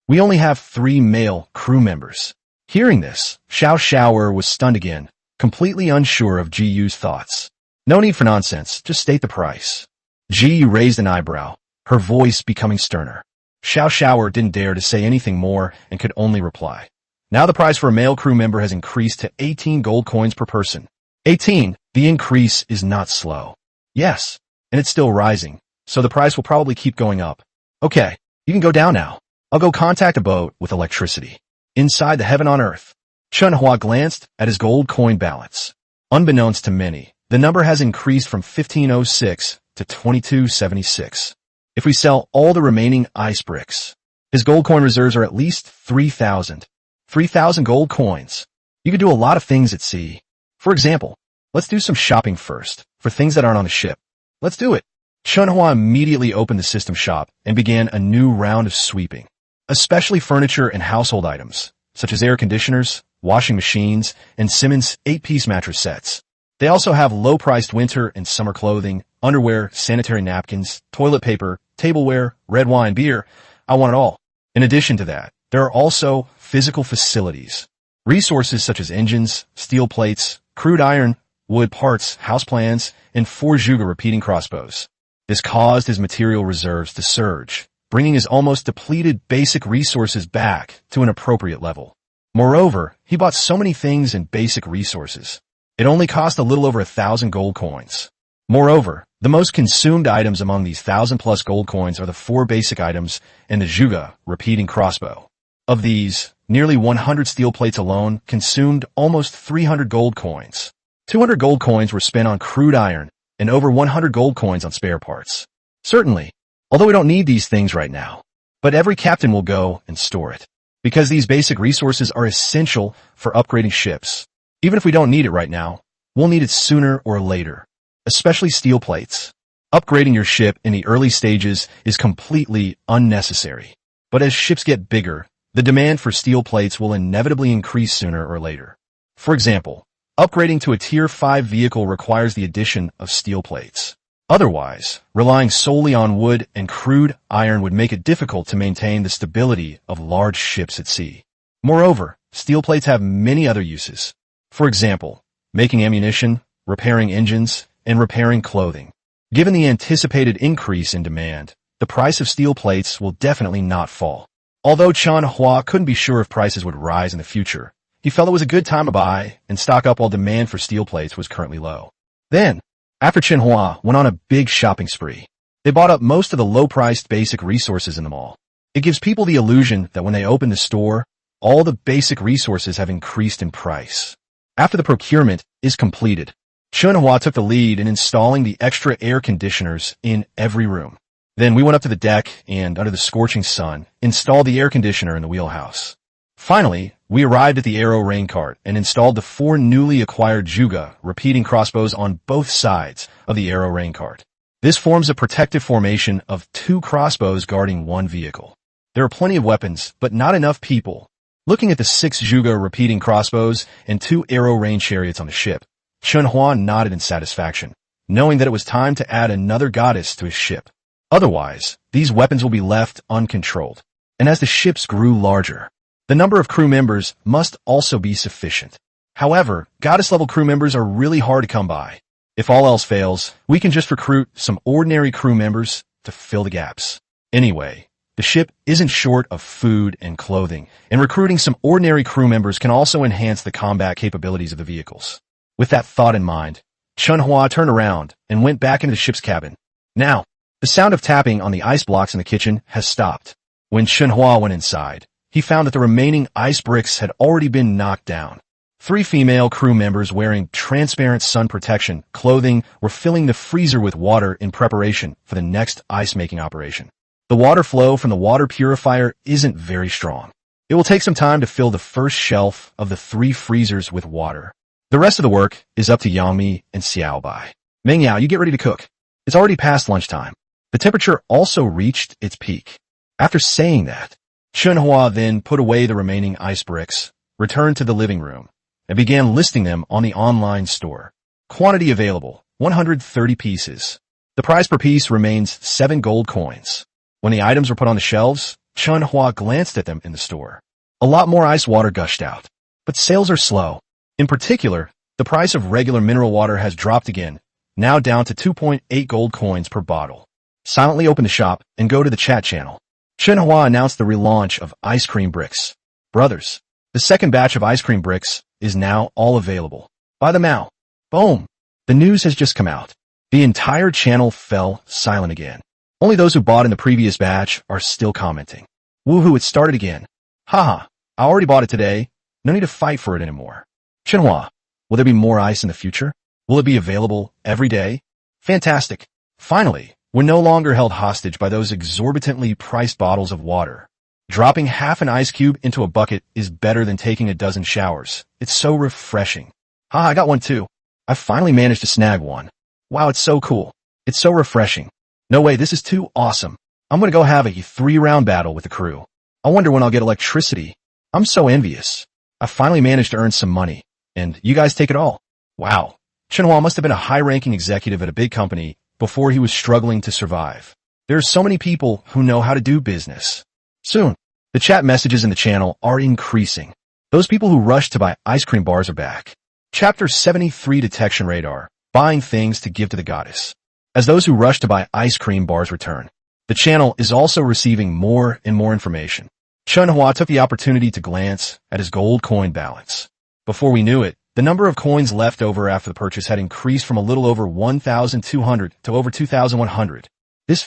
We only have 3 male crew members." Hearing this, Xiao was stunned again, completely unsure of Jiyu's thoughts. "No need for nonsense, just state the price." Jiyu raised an eyebrow, her voice becoming sterner. Xiao didn't dare to say anything more and could only reply, "Now the price for a male crew member has increased to 18 gold coins per person." 18, the increase is not slow. Yes, and it's still rising, so the price will probably keep going up. Okay, you can go down now. I'll go contact a boat with electricity. Inside the heaven on earth, Chen Hua glanced at his gold coin balance. Unbeknownst to many, the number has increased from 1506 to 2276. If we sell all the remaining ice bricks, his gold coin reserves are at least 3,000. 3,000 gold coins. You could do a lot of things at sea. For example, let's do some shopping first, for things that aren't on the ship. Let's do it. Chen Hua immediately opened the system shop and began a new round of sweeping. Especially furniture and household items, such as air conditioners, washing machines, and Simmons 8-piece mattress sets. They also have low-priced winter and summer clothing, underwear, sanitary napkins, toilet paper, tableware, red wine, beer. I want it all. In addition to that, there are also physical facilities. Resources such as engines, steel plates, crude iron, wood parts, house plans, and 4 Juga repeating crossbows. This caused his material reserves to surge, bringing his almost depleted basic resources back to an appropriate level. Moreover, he bought so many things in basic resources. It only cost a little over 1,000 gold coins. Moreover, the most consumed items among these 1,000+ gold coins are the 4 basic items and the Juga repeating crossbow. Of these, nearly 100 steel plates alone consumed almost 300 gold coins. 200 gold coins were spent on crude iron, and over 100 gold coins on spare parts. Certainly, although we don't need these things right now, but every captain will go and store it, because these basic resources are essential for upgrading ships. Even if we don't need it right now, we'll need it sooner or later, especially steel plates. Upgrading your ship in the early stages is completely unnecessary, but as ships get bigger, the demand for steel plates will inevitably increase sooner or later. For example, upgrading to a Tier 5 vehicle requires the addition of steel plates. Otherwise, relying solely on wood and crude iron would make it difficult to maintain the stability of large ships at sea. Moreover, steel plates have many other uses. For example, making ammunition, repairing engines, and repairing clothing. Given the anticipated increase in demand, the price of steel plates will definitely not fall. Although Chen Hua couldn't be sure if prices would rise in the future, he felt it was a good time to buy and stock up while demand for steel plates was currently low. Then, after Chen Hua went on a big shopping spree, they bought up most of the low-priced basic resources in the mall. It gives people the illusion that when they open the store, all the basic resources have increased in price. After the procurement is completed, Chen Hua took the lead in installing the extra air conditioners in every room. Then we went up to the deck and, under the scorching sun, installed the air conditioner in the wheelhouse. Finally, we arrived at the Aero rain cart and installed the 4 newly acquired Juga repeating crossbows on both sides of the Aero rain cart. This forms a protective formation of 2 crossbows guarding 1 vehicle. There are plenty of weapons, but not enough people. Looking at the 6 Juga repeating crossbows and 2 Aero rain chariots on the ship, Chen Hua nodded in satisfaction, knowing that it was time to add another goddess to his ship. Otherwise, these weapons will be left uncontrolled. And as the ships grew larger, the number of crew members must also be sufficient. However, goddess-level crew members are really hard to come by. If all else fails, we can just recruit some ordinary crew members to fill the gaps. Anyway, the ship isn't short of food and clothing, and recruiting some ordinary crew members can also enhance the combat capabilities of the vehicles. With that thought in mind, Chen Hua turned around and went back into the ship's cabin. Now, the sound of tapping on the ice blocks in the kitchen has stopped. When Chen Hua went inside, he found that the remaining ice bricks had already been knocked down. 3 female crew members wearing transparent sun protection clothing were filling the freezer with water in preparation for the next ice-making operation. The water flow from the water purifier isn't very strong. It will take some time to fill the first shelf of the 3 freezers with water. The rest of the work is up to Yangmi and Xiaobai. Meng Yao, you get ready to cook. It's already past lunchtime. The temperature also reached its peak. After saying that, Chen Hua then put away the remaining ice bricks, returned to the living room, and began listing them on the online store. Quantity available, 130 pieces. The price per piece remains 7 gold coins. When the items were put on the shelves, Chen Hua glanced at them in the store. A lot more ice water gushed out, but sales are slow. In particular, the price of regular mineral water has dropped again, now down to 2.8 gold coins per bottle. Silently open the shop and go to the chat channel. Chen Hua announced the relaunch of ice cream bricks. Brothers, the second batch of ice cream bricks is now all available. Buy them now. Boom! The news has just come out. The entire channel fell silent again. Only those who bought in the previous batch are still commenting. Woohoo, it started again. Haha, I already bought it today. No need to fight for it anymore. Chen Hua, will there be more ice in the future? Will it be available every day? Fantastic. Finally, we're no longer held hostage by those exorbitantly priced bottles of water. Dropping half an ice cube into a bucket is better than taking a dozen showers. It's so refreshing. I got one too. I finally managed to snag one. Wow, it's so cool. It's so refreshing. No way, this is too awesome. I'm gonna go have a 3-round battle with the crew. I wonder when I'll get electricity. I'm so envious. I finally managed to earn some money, and you guys take it all. Wow. Chen Hua must have been a high-ranking executive at a big company before he was struggling to survive. There are so many people who know how to do business. Soon, the chat messages in the channel are increasing. Those people who rushed to buy ice cream bars are back. Chapter 73 Detection Radar, Buying Things to Give to the Goddess. As those who rush to buy ice cream bars return, the channel is also receiving more and more information. Chen Hua took the opportunity to glance at his gold coin balance. Before we knew it, the number of coins left over after the purchase had increased from a little over 1,200 to over 2,100. This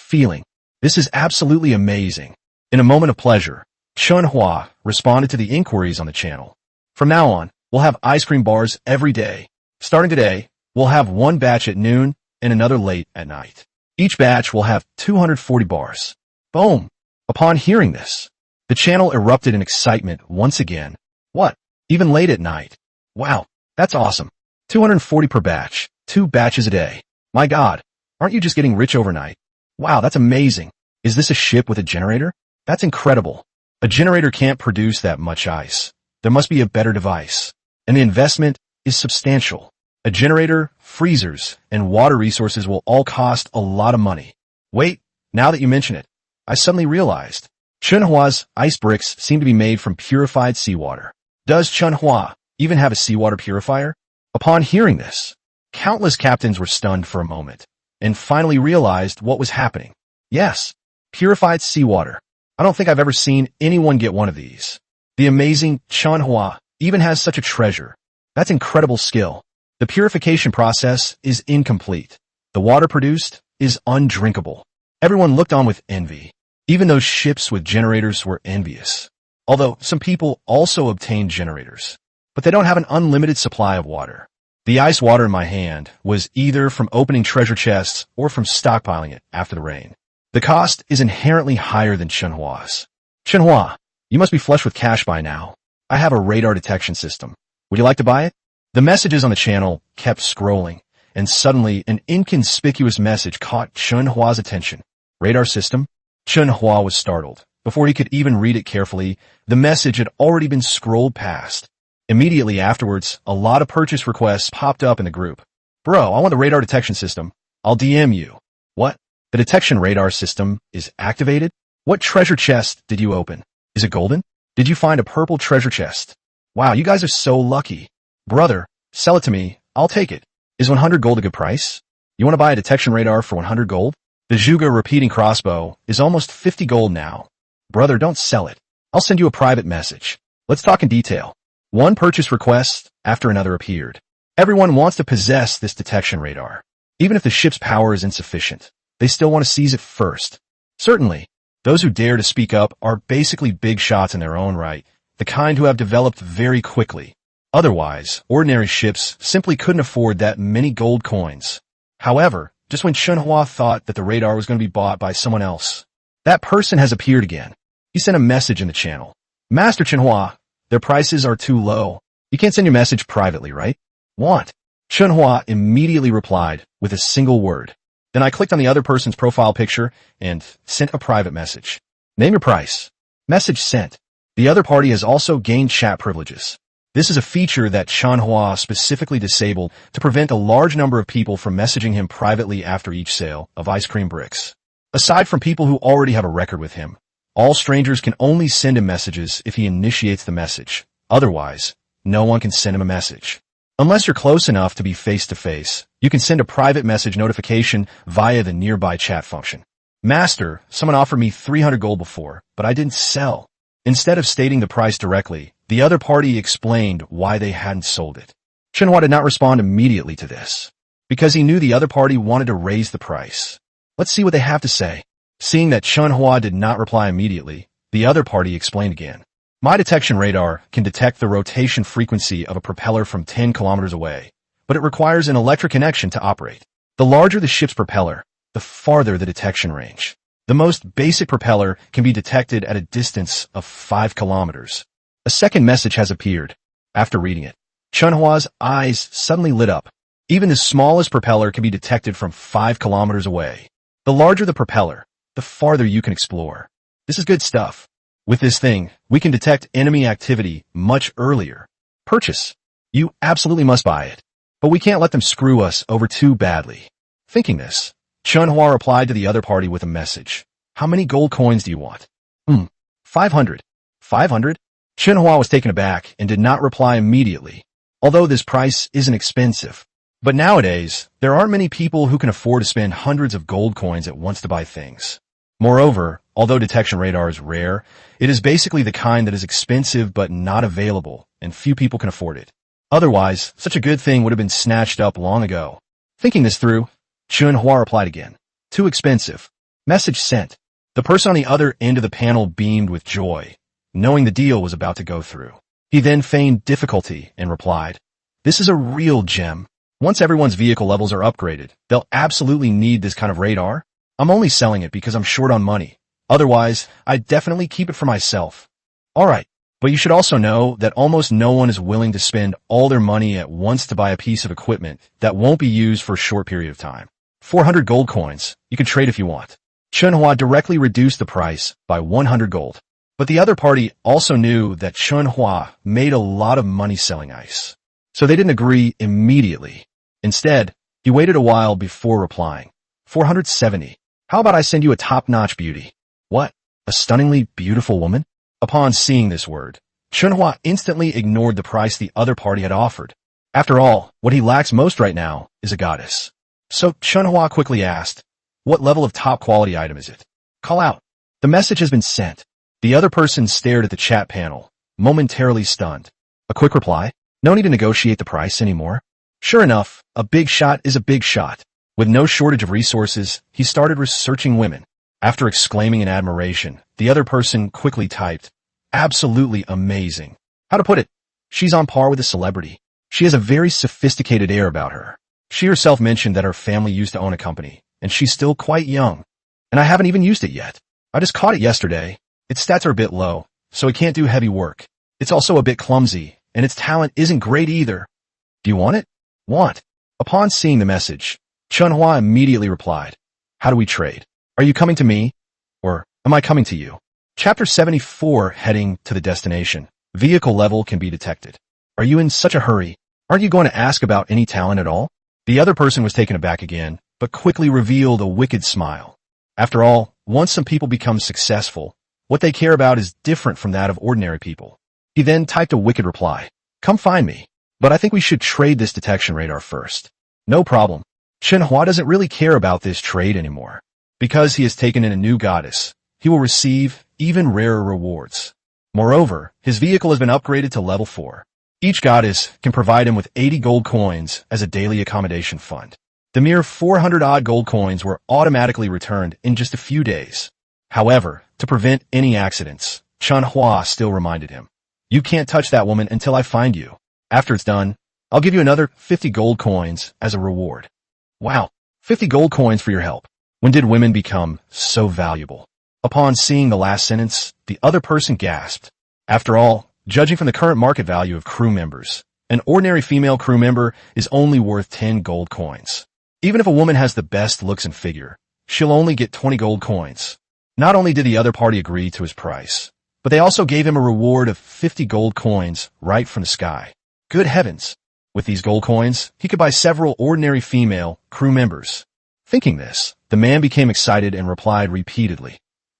is absolutely amazing. In a moment of pleasure, Chen Hua responded to the inquiries on the channel. From now on, we'll have ice cream bars every day. Starting today, we'll have one batch at noon and another late at night. Each batch will have 240 bars. Boom! Upon hearing this, the channel erupted in excitement once again. What? Even late at night? Wow, that's awesome. 240 per batch, 2 batches a day. My God, aren't you just getting rich overnight? Wow, that's amazing. Is this a ship with a generator? That's incredible. A generator can't produce that much ice. There must be a better device. And the investment is substantial. A generator, freezers, and water resources will all cost a lot of money. Wait, now that you mention it, I suddenly realized Chen Hua's ice bricks seem to be made from purified seawater. Does Chen Hua even have a seawater purifier? Upon hearing this, countless captains were stunned for a moment and finally realized what was happening. Yes, purified seawater. I don't think I've ever seen anyone get one of these. The amazing Chen Hua even has such a treasure. That's incredible skill. The purification process is incomplete. The water produced is undrinkable. Everyone looked on with envy. Even those ships with generators were envious. Although some people also obtained generators, but they don't have an unlimited supply of water. The ice water in my hand was either from opening treasure chests or from stockpiling it after the rain. The cost is inherently higher than Chen Hua's. Chen Hua, you must be flush with cash by now. I have a radar detection system. Would you like to buy it? The messages on the channel kept scrolling, and suddenly an inconspicuous message caught Chen Hua's attention. Radar system? Chen Hua was startled. Before he could even read it carefully, the message had already been scrolled past. Immediately afterwards, a lot of purchase requests popped up in the group. Bro, I want the radar detection system. I'll DM you. What? The detection radar system is activated? What treasure chest did you open? Is it golden? Did you find a purple treasure chest? Wow, you guys are so lucky. Brother, sell it to me. I'll take it. Is 100 gold a good price? You want to buy a detection radar for 100 gold? The Zhuge repeating crossbow is almost 50 gold now. Brother, don't sell it. I'll send you a private message. Let's talk in detail. One purchase request after another appeared. Everyone wants to possess this detection radar. Even if the ship's power is insufficient, they still want to seize it first. Certainly, those who dare to speak up are basically big shots in their own right, the kind who have developed very quickly. Otherwise, ordinary ships simply couldn't afford that many gold coins. However, just when Chen Hua thought that the radar was going to be bought by someone else, that person has appeared again. He sent a message in the channel. Master Chen Hua, their prices are too low. You can't send your message privately, right? Want? Chen Hua immediately replied with a single word. Then I clicked on the other person's profile picture and sent a private message. Name your price. Message sent. The other party has also gained chat privileges. This is a feature that Chen Hua specifically disabled to prevent a large number of people from messaging him privately after each sale of ice cream bricks. Aside from people who already have a record with him, all strangers can only send him messages if he initiates the message. Otherwise, no one can send him a message. Unless you're close enough to be face-to-face, you can send a private message notification via the nearby chat function. Master, someone offered me 300 gold before, but I didn't sell. Instead of stating the price directly, the other party explained why they hadn't sold it. Chen Hua did not respond immediately to this, because he knew the other party wanted to raise the price. Let's see what they have to say. Seeing that Chen Hua did not reply immediately, the other party explained again. My detection radar can detect the rotation frequency of a propeller from 10 kilometers away, but it requires an electric connection to operate. The larger the ship's propeller, the farther the detection range. The most basic propeller can be detected at a distance of 5 kilometers. A second message has appeared. After reading it, Chen Hua's eyes suddenly lit up. Even the smallest propeller can be detected from 5 kilometers away. The larger the propeller, the farther you can explore. This is good stuff. With this thing, we can detect enemy activity much earlier. Purchase. You absolutely must buy it. But we can't let them screw us over too badly. Thinking this, Chen Hua replied to the other party with a message. How many gold coins do you want? 500. 500? Chen Hua was taken aback and did not reply immediately, although this price isn't expensive. But nowadays, there aren't many people who can afford to spend hundreds of gold coins at once to buy things. Moreover, although detection radar is rare, it is basically the kind that is expensive but not available, and few people can afford it. Otherwise, such a good thing would have been snatched up long ago. Thinking this through, Chen Hua replied again. Too expensive. Message sent. The person on the other end of the panel beamed with joy, knowing the deal was about to go through. He then feigned difficulty and replied, This is a real gem. Once everyone's vehicle levels are upgraded, they'll absolutely need this kind of radar. I'm only selling it because I'm short on money. Otherwise, I'd definitely keep it for myself. Alright, but you should also know that almost no one is willing to spend all their money at once to buy a piece of equipment that won't be used for a short period of time. 400 gold coins. You can trade if you want. Chen Hua directly reduced the price by 100 gold. But the other party also knew that Chen Hua made a lot of money selling ice. So they didn't agree immediately. Instead, he waited a while before replying. 470. How about I send you a top-notch beauty? What? A stunningly beautiful woman? Upon seeing this word, Chen Hua instantly ignored the price the other party had offered. After all, what he lacks most right now is a goddess. So Chen Hua quickly asked, What level of top-quality item is it? Call out. The message has been sent. The other person stared at the chat panel, momentarily stunned. A quick reply? No need to negotiate the price anymore. Sure enough, a big shot is a big shot. With no shortage of resources, he started researching women. After exclaiming in admiration, the other person quickly typed, Absolutely amazing. How to put it? She's on par with a celebrity. She has a very sophisticated air about her. She herself mentioned that her family used to own a company, and she's still quite young. And I haven't even used it yet. I just caught it yesterday. Its stats are a bit low, so it can't do heavy work. It's also a bit clumsy, and its talent isn't great either. Do you want it? Want. Upon seeing the message, Chen Hua immediately replied, How do we trade? Are you coming to me? Or am I coming to you? Chapter 74, heading to the destination. Vehicle level can be detected. Are you in such a hurry? Aren't you going to ask about any talent at all? The other person was taken aback again, but quickly revealed a wicked smile. After all, once some people become successful, what they care about is different from that of ordinary people. He then typed a wicked reply. Come find me. But I think we should trade this detection radar first. No problem. Chen Hua doesn't really care about this trade anymore. Because he has taken in a new goddess, he will receive even rarer rewards. Moreover, his vehicle has been upgraded to level 4. Each goddess can provide him with 80 gold coins as a daily accommodation fund. The mere 400-odd gold coins were automatically returned in just a few days. However, to prevent any accidents, Chen Hua still reminded him, You can't touch that woman until I find you. After it's done, I'll give you another 50 gold coins as a reward. Wow, 50 gold coins for your help. When did women become so valuable? Upon seeing the last sentence, the other person gasped. After all, judging from the current market value of crew members, an ordinary female crew member is only worth 10 gold coins. Even if a woman has the best looks and figure, she'll only get 20 gold coins. Not only did the other party agree to his price, but they also gave him a reward of 50 gold coins right from the sky. Good heavens! With these gold coins, he could buy several ordinary female crew members. Thinking this, the man became excited and replied repeatedly,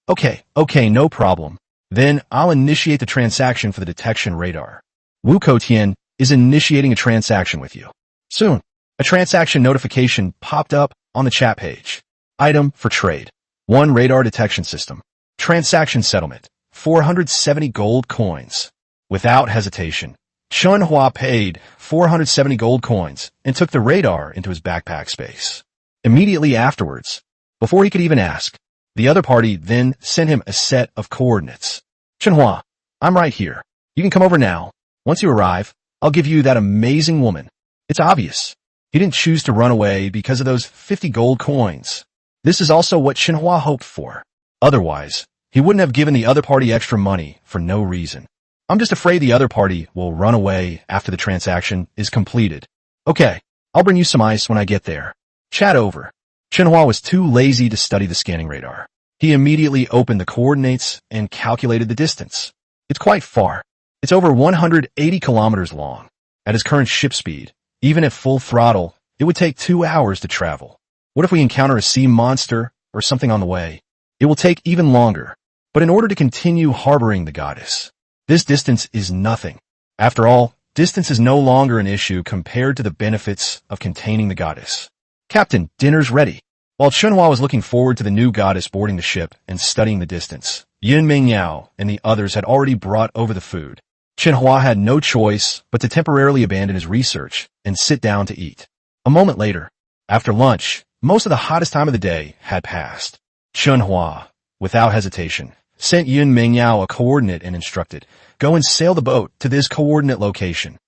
Okay, no problem. Then I'll initiate the transaction for the detection radar. Wu Koutian is initiating a transaction with you. Soon, a transaction notification popped up on the chat page. Item for trade. 1 radar detection system. Transaction settlement. 470 gold coins. Without hesitation, Chen Hua paid 470 gold coins and took the radar into his backpack space. Immediately afterwards, before he could even ask, the other party then sent him a set of coordinates. Chen Hua, I'm right here. You can come over now. Once you arrive, I'll give you that amazing woman. It's obvious. He didn't choose to run away because of those 50 gold coins. This is also what Chen Hua hoped for. Otherwise, he wouldn't have given the other party extra money for no reason. I'm just afraid the other party will run away after the transaction is completed. Okay, I'll bring you some ice when I get there. Chat over. Chen Hua was too lazy to study the scanning radar. He immediately opened the coordinates and calculated the distance. It's quite far. It's over 180 kilometers long. At his current ship speed, even at full throttle, it would take 2 hours to travel. What if we encounter a sea monster or something on the way? It will take even longer. But in order to continue harboring the goddess, this distance is nothing. After all, distance is no longer an issue compared to the benefits of containing the goddess. Captain, dinner's ready. While Chen Hua was looking forward to the new goddess boarding the ship and studying the distance, Yin Mingyao and the others had already brought over the food. Chen Hua had no choice but to temporarily abandon his research and sit down to eat. A moment later, after lunch, most of the hottest time of the day had passed. Chen Hua, without hesitation, sent Yin Mingyao a coordinate and instructed, "Go and sail the boat to this coordinate location."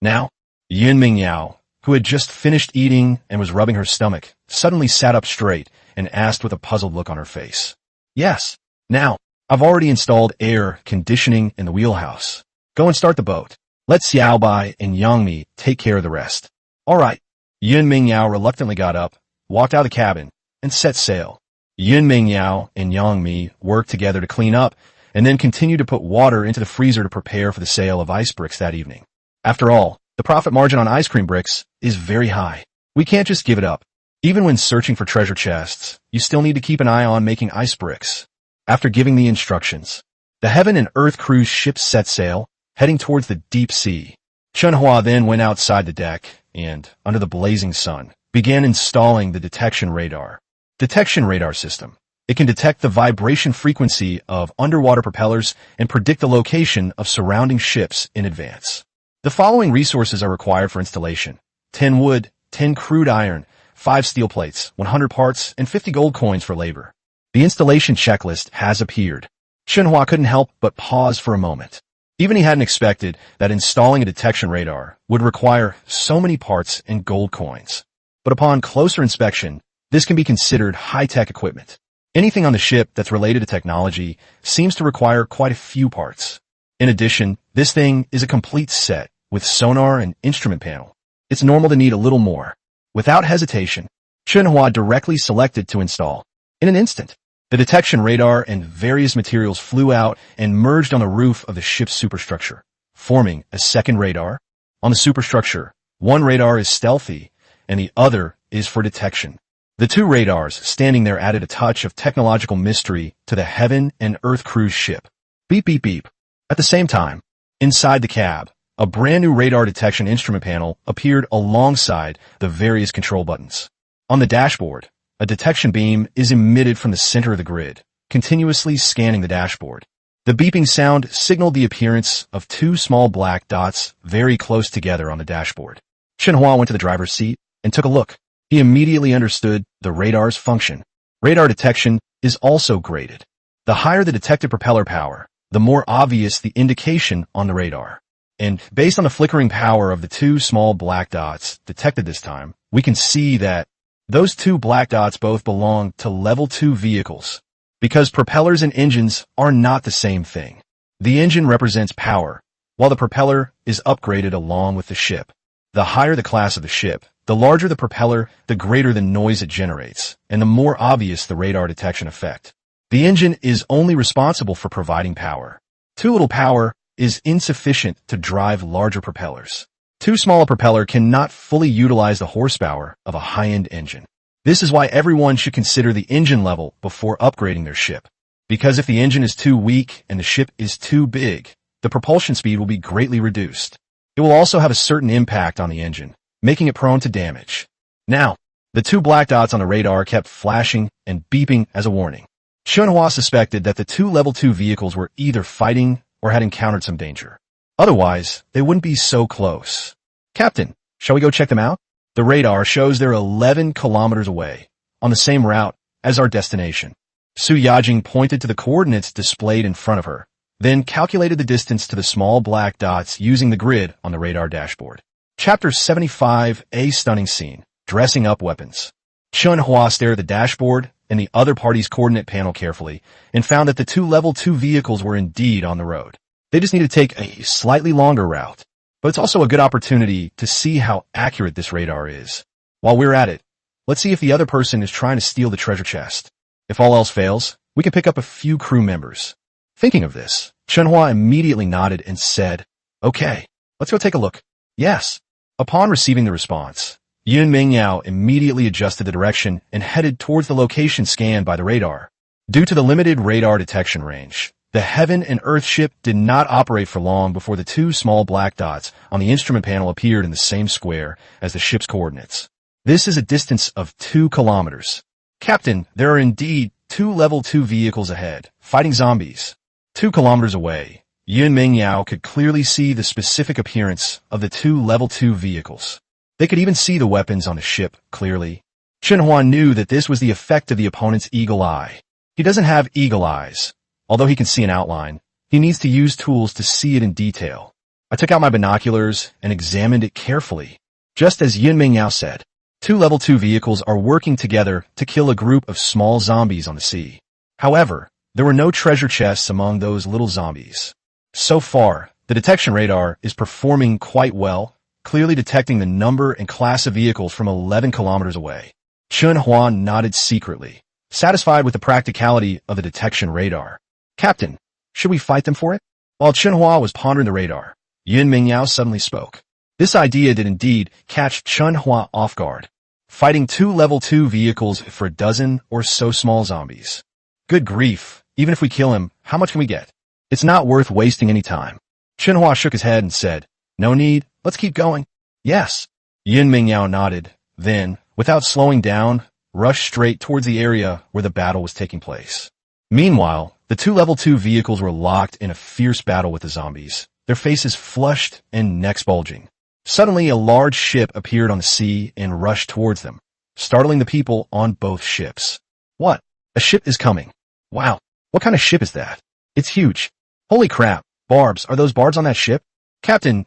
Now? Yin Mingyao, who had just finished eating and was rubbing her stomach, suddenly sat up straight and asked with a puzzled look on her face. "Yes, now. I've already installed air conditioning in the wheelhouse. Go and start the boat. Let Xiaobai and Yangmi take care of the rest." "All right." Yin Mingyao reluctantly got up, walked out of the cabin, and set sail. Yin Mingyao and Yangmi worked together to clean up, and then continued to put water into the freezer to prepare for the sale of ice bricks that evening. After all, the profit margin on ice cream bricks is very high. We can't just give it up. Even when searching for treasure chests, you still need to keep an eye on making ice bricks. After giving the instructions, the Heaven and Earth cruise ship set sail, heading towards the deep sea. Chen Hua then went outside the deck and, under the blazing sun, began installing the detection radar. Detection radar system. It can detect the vibration frequency of underwater propellers and predict the location of surrounding ships in advance. The following resources are required for installation: 10 wood, 10 crude iron, 5 steel plates, 100 parts, and 50 gold coins for labor. The installation checklist has appeared. Chen Hua couldn't help but pause for a moment. Even he hadn't expected that installing a detection radar would require so many parts and gold coins. But upon closer inspection, this can be considered high-tech equipment. Anything on the ship that's related to technology seems to require quite a few parts. In addition, this thing is a complete set with sonar and instrument panel. It's normal to need a little more. Without hesitation, Chen Hua directly selected to install. In an instant, the detection radar and various materials flew out and merged on the roof of the ship's superstructure, forming a second radar. On the superstructure, one radar is stealthy, and the other is for detection. The two radars standing there added a touch of technological mystery to the Heaven and Earth cruise ship. Beep, beep, beep. At the same time, inside the cab, a brand new radar detection instrument panel appeared alongside the various control buttons. On the dashboard, a detection beam is emitted from the center of the grid, continuously scanning the dashboard. The beeping sound signaled the appearance of 2 small black dots very close together on the dashboard. Chen Hua went to the driver's seat and took a look. He immediately understood the radar's function. Radar detection is also graded. The higher the detected propeller power, the more obvious the indication on the radar. And based on the flickering power of the 2 small black dots detected this time, we can see that those 2 black dots both belong to level 2 vehicles. Because propellers and engines are not the same thing. The engine represents power, while the propeller is upgraded along with the ship. The higher the class of the ship, the larger the propeller, the greater the noise it generates, and the more obvious the radar detection effect. The engine is only responsible for providing power. Too little power is insufficient to drive larger propellers. Too small a propeller cannot fully utilize the horsepower of a high-end engine. This is why everyone should consider the engine level before upgrading their ship. Because if the engine is too weak and the ship is too big, the propulsion speed will be greatly reduced. It will also have a certain impact on the engine, making it prone to damage. Now, the 2 black dots on the radar kept flashing and beeping as a warning. Chen Hua suspected that the 2 level 2 vehicles were either fighting or had encountered some danger. Otherwise, they wouldn't be so close. "Captain, shall we go check them out?" The radar shows they're 11 kilometers away, on the same route as our destination. Su Yajing pointed to the coordinates displayed in front of her, then calculated the distance to the small black dots using the grid on the radar dashboard. Chapter 75, A Stunning Scene, Dressing Up Weapons. Chen Hua stared at the dashboard and the other party's coordinate panel carefully and found that the 2 level 2 vehicles were indeed on the road. They just need to take a slightly longer route. But it's also a good opportunity to see how accurate this radar is. While we're at it, let's see if the other person is trying to steal the treasure chest. If all else fails, we can pick up a few crew members. Thinking of this, Chen Hua immediately nodded and said, "Okay, let's go take a look." Yes. Upon receiving the response, Yun Mingyao immediately adjusted the direction and headed towards the location scanned by the radar. Due to the limited radar detection range, the Heaven and Earth ship did not operate for long before the two small black dots on the instrument panel appeared in the same square as the ship's coordinates. This is a distance of 2 kilometers. Captain, there are indeed 2 level 2 vehicles ahead, fighting zombies. 2 kilometers away, Yun Mingyao could clearly see the specific appearance of the 2 level 2 vehicles. They could even see the weapons on the ship clearly. Chen Hua knew that this was the effect of the opponent's eagle eye. He doesn't have eagle eyes. Although he can see an outline, he needs to use tools to see it in detail. I took out my binoculars and examined it carefully. Just as Yun Mingyao said, 2 level 2 vehicles are working together to kill a group of small zombies on the sea. However, there were no treasure chests among those little zombies. So far, the detection radar is performing quite well, clearly detecting the number and class of vehicles from 11 kilometers away. Chen Hua nodded secretly, satisfied with the practicality of the detection radar. Captain, should we fight them for it? While Chen Hua was pondering the radar, Yun Mingyao suddenly spoke. This idea did indeed catch Chen Hua off guard. Fighting 2 level 2 vehicles for a dozen or so small zombies. Good grief, even if we kill him, how much can we get? It's not worth wasting any time. Chen Hua shook his head and said, "No need, let's keep going." Yes. Yun Mingyao nodded, then, without slowing down, rushed straight towards the area where the battle was taking place. Meanwhile, the 2 level 2 vehicles were locked in a fierce battle with the zombies, their faces flushed and necks bulging. Suddenly, a large ship appeared on the sea and rushed towards them, startling the people on both ships. What? A ship is coming. Wow, what kind of ship is that? It's huge. Holy crap, barbs, are those barbs on that ship? Captain,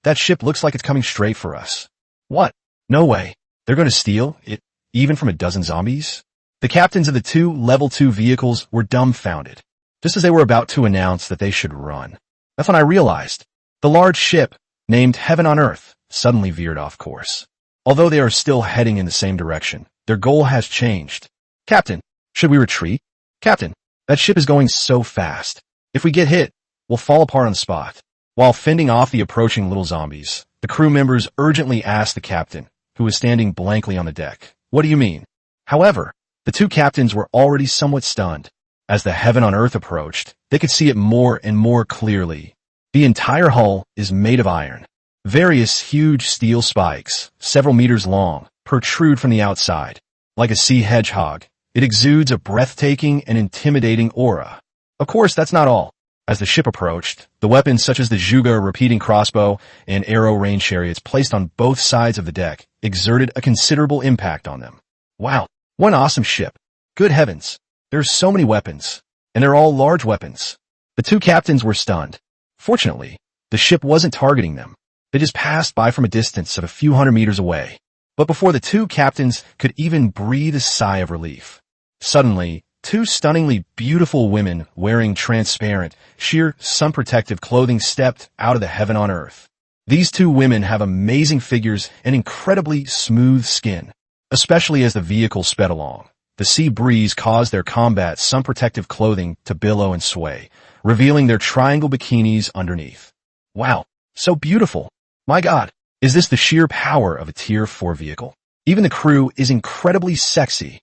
that ship looks like it's coming straight for us. What? No way. They're going to steal it, even from a dozen zombies? The captains of the 2 level 2 vehicles were dumbfounded, just as they were about to announce that they should run. That's when I realized. The large ship, named Heaven on Earth, suddenly veered off course. Although they are still heading in the same direction, their goal has changed. Captain, should we retreat? Captain, that ship is going so fast. If we get hit, we'll fall apart on the spot. While fending off the approaching little zombies, the crew members urgently asked the captain, who was standing blankly on the deck, "What do you mean?" However, the 2 captains were already somewhat stunned. As the Heaven on Earth approached, they could see it more and more clearly. The entire hull is made of iron. Various huge steel spikes, several meters long, protrude from the outside. Like a sea hedgehog, it exudes a breathtaking and intimidating aura. Of course, that's not all. As the ship approached, the weapons such as the Zhuge repeating crossbow and arrow range chariots placed on both sides of the deck exerted a considerable impact on them. Wow, what an awesome ship. Good heavens, there's so many weapons, and they're all large weapons. The 2 captains were stunned. Fortunately, the ship wasn't targeting them. They just passed by from a distance of a few hundred meters away. But before the 2 captains could even breathe a sigh of relief, suddenly, 2 stunningly beautiful women wearing transparent, sheer, sun-protective clothing stepped out of the Heaven on Earth. These 2 women have amazing figures and incredibly smooth skin. Especially as the vehicle sped along, the sea breeze caused their combat sun-protective clothing to billow and sway, revealing their triangle bikinis underneath. Wow, so beautiful. My God, is this the sheer power of a Tier 4 vehicle? Even the crew is incredibly sexy.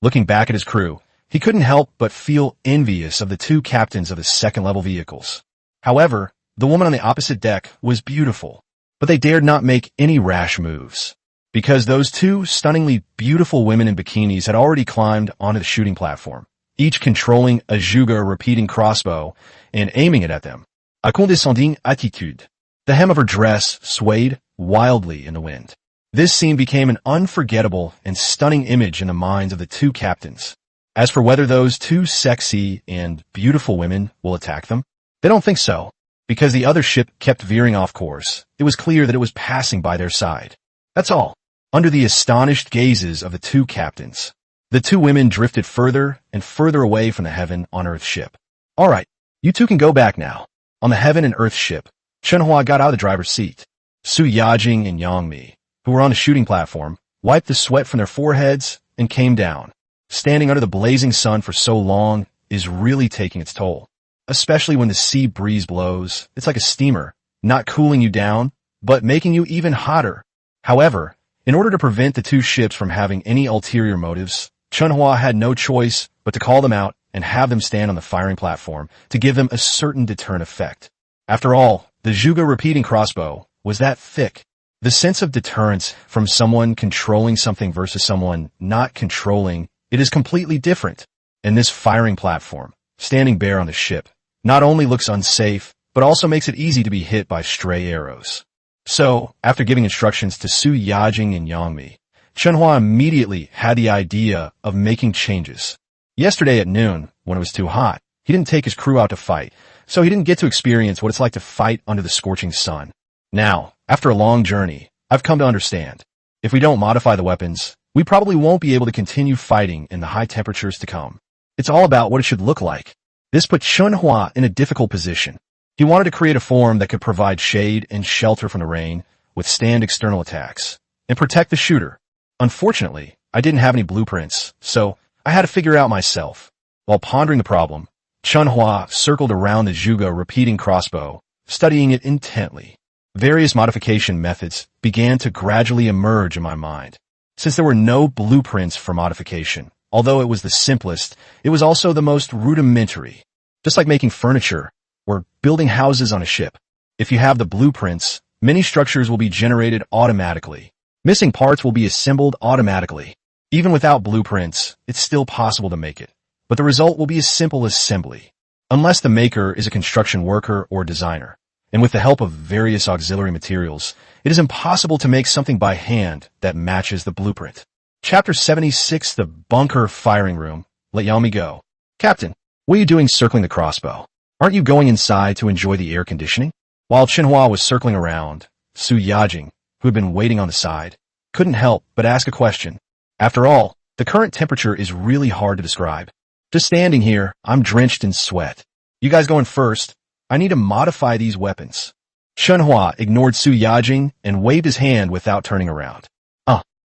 Looking back at his crew, he couldn't help but feel envious of the 2 captains of the second-level vehicles. However, the woman on the opposite deck was beautiful, but they dared not make any rash moves, because those 2 stunningly beautiful women in bikinis had already climbed onto the shooting platform, each controlling a Zhuge repeating crossbow and aiming it at them. A condescending attitude. The hem of her dress swayed wildly in the wind. This scene became an unforgettable and stunning image in the minds of the 2 captains. As for whether those 2 sexy and beautiful women will attack them, they don't think so, because the other ship kept veering off course. It was clear that it was passing by their side. That's all. Under the astonished gazes of the 2 captains, the 2 women drifted further and further away from the Heaven on Earth ship. All right, you 2 can go back now. On the Heaven and Earth ship, Chen Hua got out of the driver's seat. Su Yajing and Yang Mi, who were on the shooting platform, wiped the sweat from their foreheads and came down. Standing under the blazing sun for so long is really taking its toll. Especially when the sea breeze blows, it's like a steamer, not cooling you down, but making you even hotter. However, in order to prevent the two ships from having any ulterior motives, Chen Hua had no choice but to call them out and have them stand on the firing platform to give them a certain deterrent effect. After all, the Zhuge repeating crossbow was that thick. The sense of deterrence from someone controlling something versus someone not controlling it is completely different. And this firing platform, standing bare on the ship, not only looks unsafe, but also makes it easy to be hit by stray arrows. So, after giving instructions to Su Yajing and Yangmi, Chen Hua immediately had the idea of making changes. Yesterday at noon, when it was too hot, he didn't take his crew out to fight, so he didn't get to experience what it's like to fight under the scorching sun. Now, after a long journey, I've come to understand. If we don't modify the weapons, we probably won't be able to continue fighting in the high temperatures to come. It's all about what it should look like. This put Chen Hua in a difficult position. He wanted to create a form that could provide shade and shelter from the rain, withstand external attacks, and protect the shooter. Unfortunately, I didn't have any blueprints, so I had to figure it out myself. While pondering the problem, Chen Hua circled around the Zhuge repeating crossbow, studying it intently. Various modification methods began to gradually emerge in my mind. Since there were no blueprints for modification, although it was the simplest, it was also the most rudimentary. Just like making furniture or building houses on a ship. If you have the blueprints, many structures will be generated automatically. Missing parts will be assembled automatically. Even without blueprints, it's still possible to make it. But the result will be a simple assembly. Unless the maker is a construction worker or designer. And with the help of various auxiliary materials, it is impossible to make something by hand that matches the blueprint. Chapter 76, The Bunker Firing Room. Let Yami go. Captain, what are you doing circling the crossbow? Aren't you going inside to enjoy the air conditioning? While Chen Hua was circling around, Su Yajing, who had been waiting on the side, couldn't help but ask a question. After all, the current temperature is really hard to describe. Just standing here, I'm drenched in sweat. You guys going first? I need to modify these weapons. Chen Hua ignored Su Yajing and waved his hand without turning around.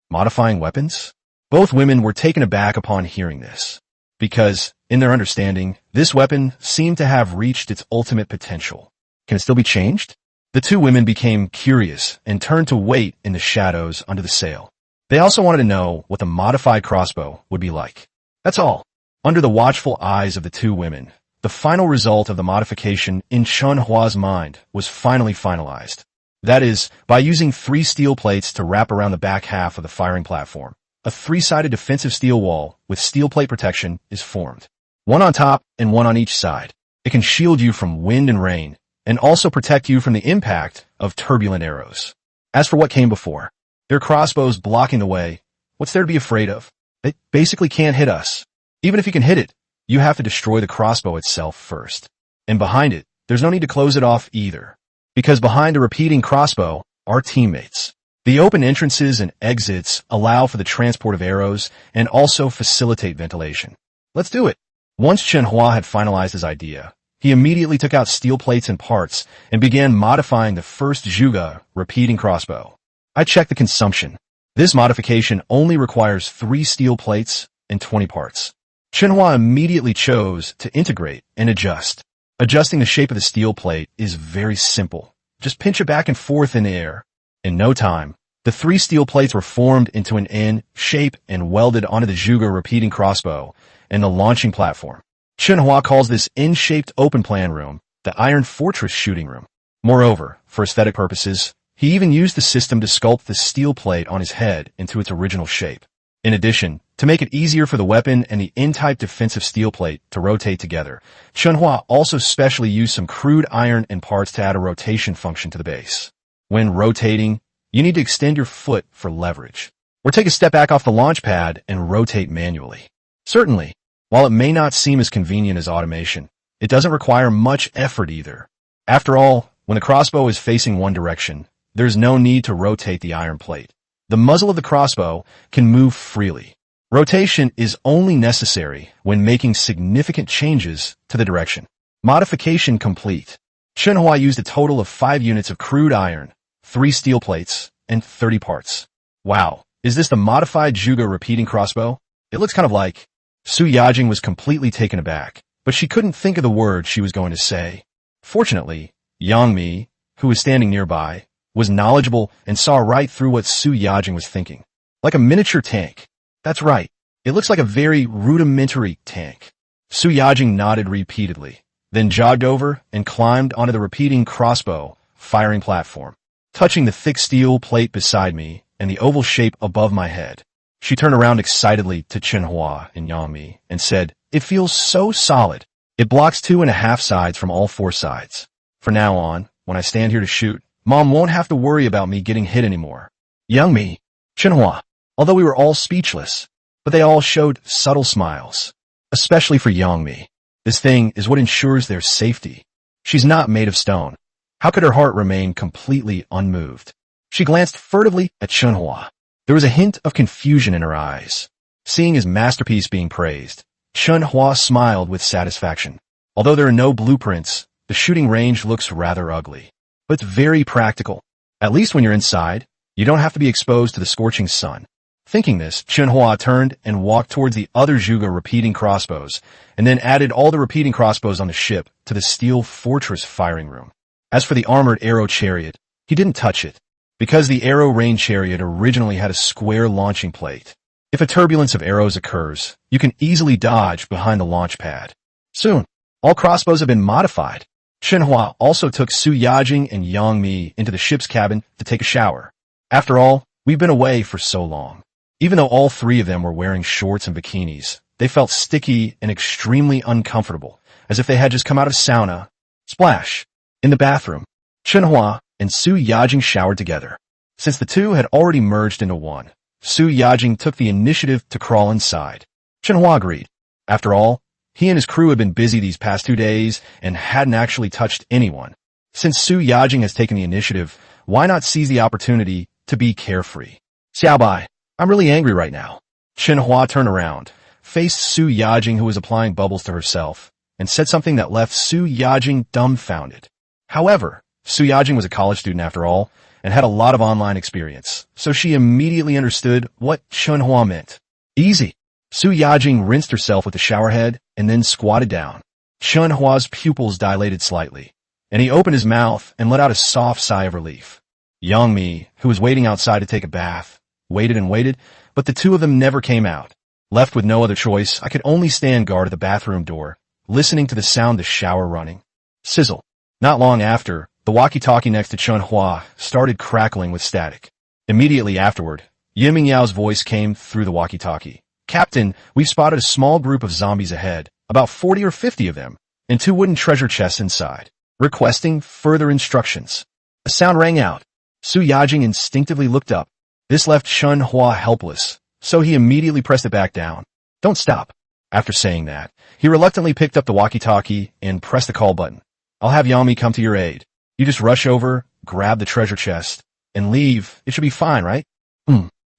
Modifying weapons? Both women were taken aback upon hearing this. Because, in their understanding, this weapon seemed to have reached its ultimate potential. Can it still be changed? The two women became curious and turned to wait in the shadows under the sail. They also wanted to know what the modified crossbow would be like. That's all. Under the watchful eyes of the two women, the final result of the modification in Chen Hua's mind was finally finalized. That is, by using 3 steel plates to wrap around the back half of the firing platform. A 3-sided defensive steel wall with steel plate protection is formed. One on top and one on each side. It can shield you from wind and rain, and also protect you from the impact of turbulent arrows. As for what came before, their crossbows blocking the way, what's there to be afraid of? They basically can't hit us. Even if you can hit it, you have to destroy the crossbow itself first. And behind it, there's no need to close it off either. Because behind the repeating crossbow are teammates. The open entrances and exits allow for the transport of arrows and also facilitate ventilation. Let's do it. Once Chen Hua had finalized his idea, he immediately took out steel plates and parts and began modifying the first Zhuge repeating crossbow. I checked the consumption. This modification only requires 3 steel plates and 20 parts. Chen Hua immediately chose to integrate and adjust. Adjusting the shape of the steel plate is very simple. Just pinch it back and forth in the air. In no time, the 3 steel plates were formed into an N shape and welded onto the Zhuge repeating crossbow and the launching platform. Chen Hua calls this N-shaped open plan room the Iron Fortress shooting room. Moreover, for aesthetic purposes, he even used the system to sculpt the steel plate on his head into its original shape. In addition, to make it easier for the weapon and the N-type defensive steel plate to rotate together, Chen Hua also specially used some crude iron and parts to add a rotation function to the base. When rotating, you need to extend your foot for leverage, or take a step back off the launch pad and rotate manually. Certainly, while it may not seem as convenient as automation, it doesn't require much effort either. After all, when the crossbow is facing one direction, there's no need to rotate the iron plate. The muzzle of the crossbow can move freely. Rotation is only necessary when making significant changes to the direction. Modification complete. Chen Hua used a total of 5 units of crude iron, 3 steel plates, and 30 parts. Wow, is this the modified Zhuge repeating crossbow? It looks kind of like Su Yajing was completely taken aback, but she couldn't think of the word she was going to say. Fortunately, Yang Mi, who was standing nearby, was knowledgeable and saw right through what Su Yajing was thinking. Like a miniature tank. That's right. It looks like a very rudimentary tank. Su Yajing nodded repeatedly, then jogged over and climbed onto the repeating crossbow firing platform, touching the thick steel plate beside me and the oval shape above my head. She turned around excitedly to Chen Hua and Yang Mi and said, "It feels so solid. It blocks 2.5 sides from all 4 sides. From now on, when I stand here to shoot, Mom won't have to worry about me getting hit anymore." Yang Mi, Chen Hua, although we were all speechless, but they all showed subtle smiles. Especially for Yang Mi. This thing is what ensures their safety. She's not made of stone. How could her heart remain completely unmoved? She glanced furtively at Chen Hua. There was a hint of confusion in her eyes. Seeing his masterpiece being praised, Chen Hua smiled with satisfaction. Although there are no blueprints, the shooting range looks rather ugly. But it's very practical. At least when you're inside, you don't have to be exposed to the scorching sun. Thinking this, Chen Hua turned and walked towards the other Zhuge repeating crossbows, and then added all the repeating crossbows on the ship to the steel fortress firing room. As for the armored arrow chariot, he didn't touch it, because the arrow rain chariot originally had a square launching plate. If a turbulence of arrows occurs, you can easily dodge behind the launch pad. Soon, all crossbows have been modified. Chen Hua also took Su Yajing and Yang Mi into the ship's cabin to take a shower. After all, we've been away for so long. Even though all 3 of them were wearing shorts and bikinis, they felt sticky and extremely uncomfortable, as if they had just come out of sauna. Splash! In the bathroom, Chen Hua and Su Yajing showered together. Since the 2 had already merged into one, Su Yajing took the initiative to crawl inside. Chen Hua agreed. After all, he and his crew had been busy these past 2 days and hadn't actually touched anyone. Since Su Yajing has taken the initiative, why not seize the opportunity to be carefree? Xiaobai, I'm really angry right now. Chen Hua turned around, faced Su Yajing, who was applying bubbles to herself, and said something that left Su Yajing dumbfounded. However, Su Yajing was a college student after all, and had a lot of online experience, so she immediately understood what Chen Hua meant. Easy. Su Yajing rinsed herself with the shower head and then squatted down. Chen Hua's pupils dilated slightly, and he opened his mouth and let out a soft sigh of relief. Yang Mi, who was waiting outside to take a bath, waited and waited, but the 2 of them never came out. Left with no other choice, I could only stand guard at the bathroom door, listening to the sound of the shower running. Sizzle. Not long after, the walkie-talkie next to Chen Hua started crackling with static. Immediately afterward, Yiming Yao's voice came through the walkie-talkie. "Captain, we've spotted a small group of zombies ahead, about 40 or 50 of them, and 2 wooden treasure chests inside, requesting further instructions." A sound rang out. Su Yajing instinctively looked up. This left Chen Hua helpless, so he immediately pressed it back down. "Don't stop." After saying that, he reluctantly picked up the walkie-talkie and pressed the call button. "I'll have Yang Mi come to your aid. You just rush over, grab the treasure chest, and leave. It should be fine, right?"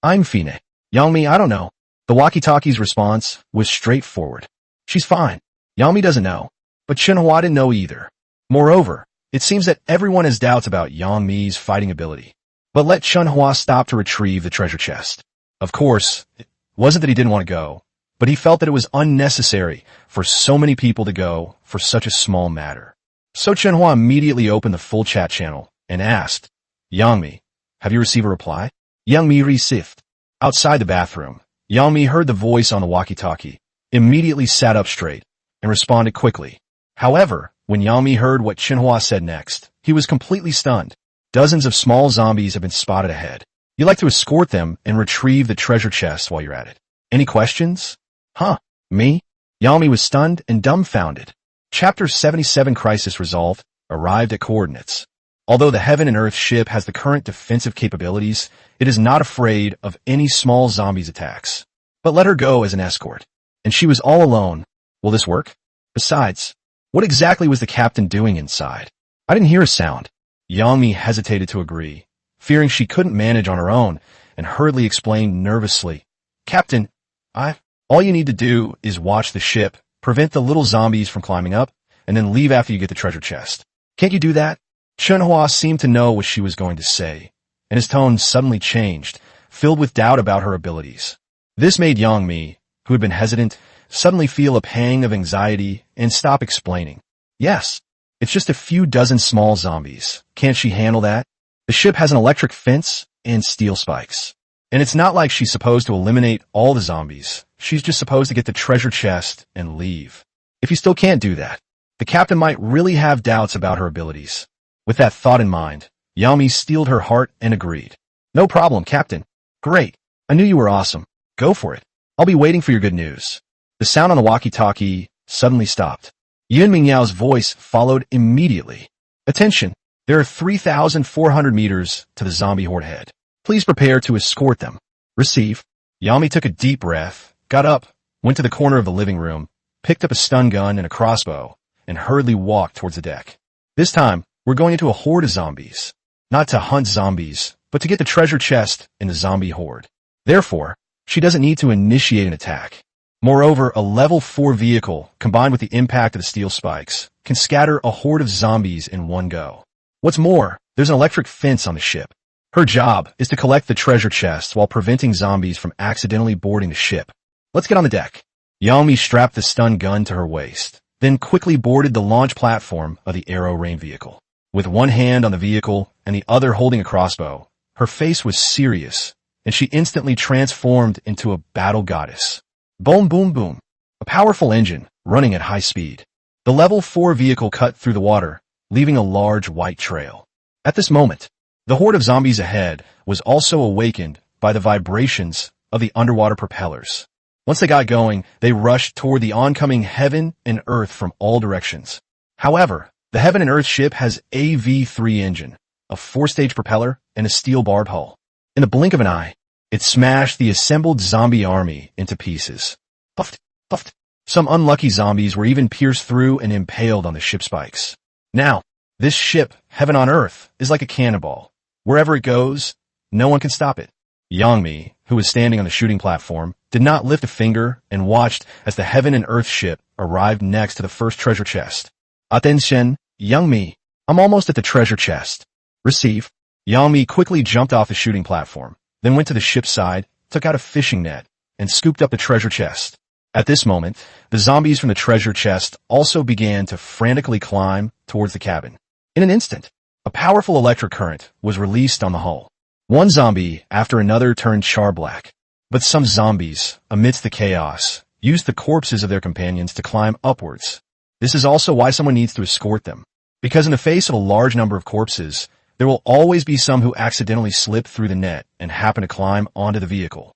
I'm Fine. Yang Mi, I don't know." The walkie-talkie's response was straightforward. "She's fine." Yang Mi doesn't know, but Chen Hua didn't know either. Moreover, it seems that everyone has doubts about Yang Mi's fighting ability. But let Chen Hua stop to retrieve the treasure chest. Of course, it wasn't that he didn't want to go, but he felt that it was unnecessary for so many people to go for such a small matter. So Chen Hua immediately opened the full chat channel and asked, "Yang Mi, have you received a reply?" Yang Mi received. Outside the bathroom, Yang Mi heard the voice on the walkie-talkie, immediately sat up straight, and responded quickly. However, when Yang Mi heard what Chen Hua said next, he was completely stunned. "Dozens of small zombies have been spotted ahead. You'd like to escort them and retrieve the treasure chest while you're at it. Any questions?" "Huh? Me?" Yang Mi was stunned and dumbfounded. Chapter 77 Crisis Resolved arrived at coordinates. Although the Heaven and Earth ship has the current defensive capabilities, it is not afraid of any small zombies attacks. But let her go as an escort. And she was all alone. Will this work? Besides, what exactly was the captain doing inside? I didn't hear a sound. Yang Mi hesitated to agree, fearing she couldn't manage on her own, and hurriedly explained nervously, "Captain, all you need to do is watch the ship, prevent the little zombies from climbing up, and then leave after you get the treasure chest. Can't you do that?" Chen Hua seemed to know what she was going to say, and his tone suddenly changed, filled with doubt about her abilities. This made Yang Mi, who had been hesitant, suddenly feel a pang of anxiety and stop explaining. Yes, it's just a few dozen small zombies. Can't she handle that? The ship has an electric fence and steel spikes. And it's not like she's supposed to eliminate all the zombies. She's just supposed to get the treasure chest and leave. If you still can't do that, the captain might really have doubts about her abilities. With that thought in mind, Yami steeled her heart and agreed. No problem, Captain. Great. I knew you were awesome. Go for it. I'll be waiting for your good news. The sound on the walkie-talkie suddenly stopped. Yun Mingyao's voice followed immediately. Attention. There are 3,400 meters to the zombie horde ahead. Please prepare to escort them. Receive. Yami took a deep breath, got up, went to the corner of the living room, picked up a stun gun and a crossbow, and hurriedly walked towards the deck. This time, we're going into a horde of zombies. Not to hunt zombies, but to get the treasure chest in the zombie horde. Therefore, she doesn't need to initiate an attack. Moreover, a level 4 vehicle, combined with the impact of the steel spikes, can scatter a horde of zombies in one go. What's more, there's an electric fence on the ship. Her job is to collect the treasure chests while preventing zombies from accidentally boarding the ship. Let's get on the deck. Yami strapped the stun gun to her waist, then quickly boarded the launch platform of the Arrow Rain vehicle. With one hand on the vehicle and the other holding a crossbow, her face was serious, and she instantly transformed into a battle goddess. Boom, boom, boom. A powerful engine running at high speed. The level 4 vehicle cut through the water, leaving a large white trail. At this moment, the horde of zombies ahead was also awakened by the vibrations of the underwater propellers. Once they got going, they rushed toward the oncoming Heaven and Earth from all directions. However, the Heaven and Earth ship has a V3 engine, a 4-stage propeller, and a steel barbed hull. In the blink of an eye, it smashed the assembled zombie army into pieces. Puffed, puffed. Some unlucky zombies were even pierced through and impaled on the ship spikes. Now, this ship, Heaven on Earth, is like a cannonball. Wherever it goes, no one can stop it. Yangmi, who was standing on the shooting platform, did not lift a finger and watched as the Heaven and Earth ship arrived next to the first treasure chest. Attention, Yangmi. I'm almost at the treasure chest. Receive. Yangmi quickly jumped off the shooting platform, then went to the ship's side, took out a fishing net, and scooped up the treasure chest. At this moment, the zombies from the treasure chest also began to frantically climb towards the cabin. In an instant, a powerful electric current was released on the hull. One zombie after another turned char-black. But some zombies, amidst the chaos, used the corpses of their companions to climb upwards. This is also why someone needs to escort them. Because in the face of a large number of corpses, there will always be some who accidentally slip through the net and happen to climb onto the vehicle.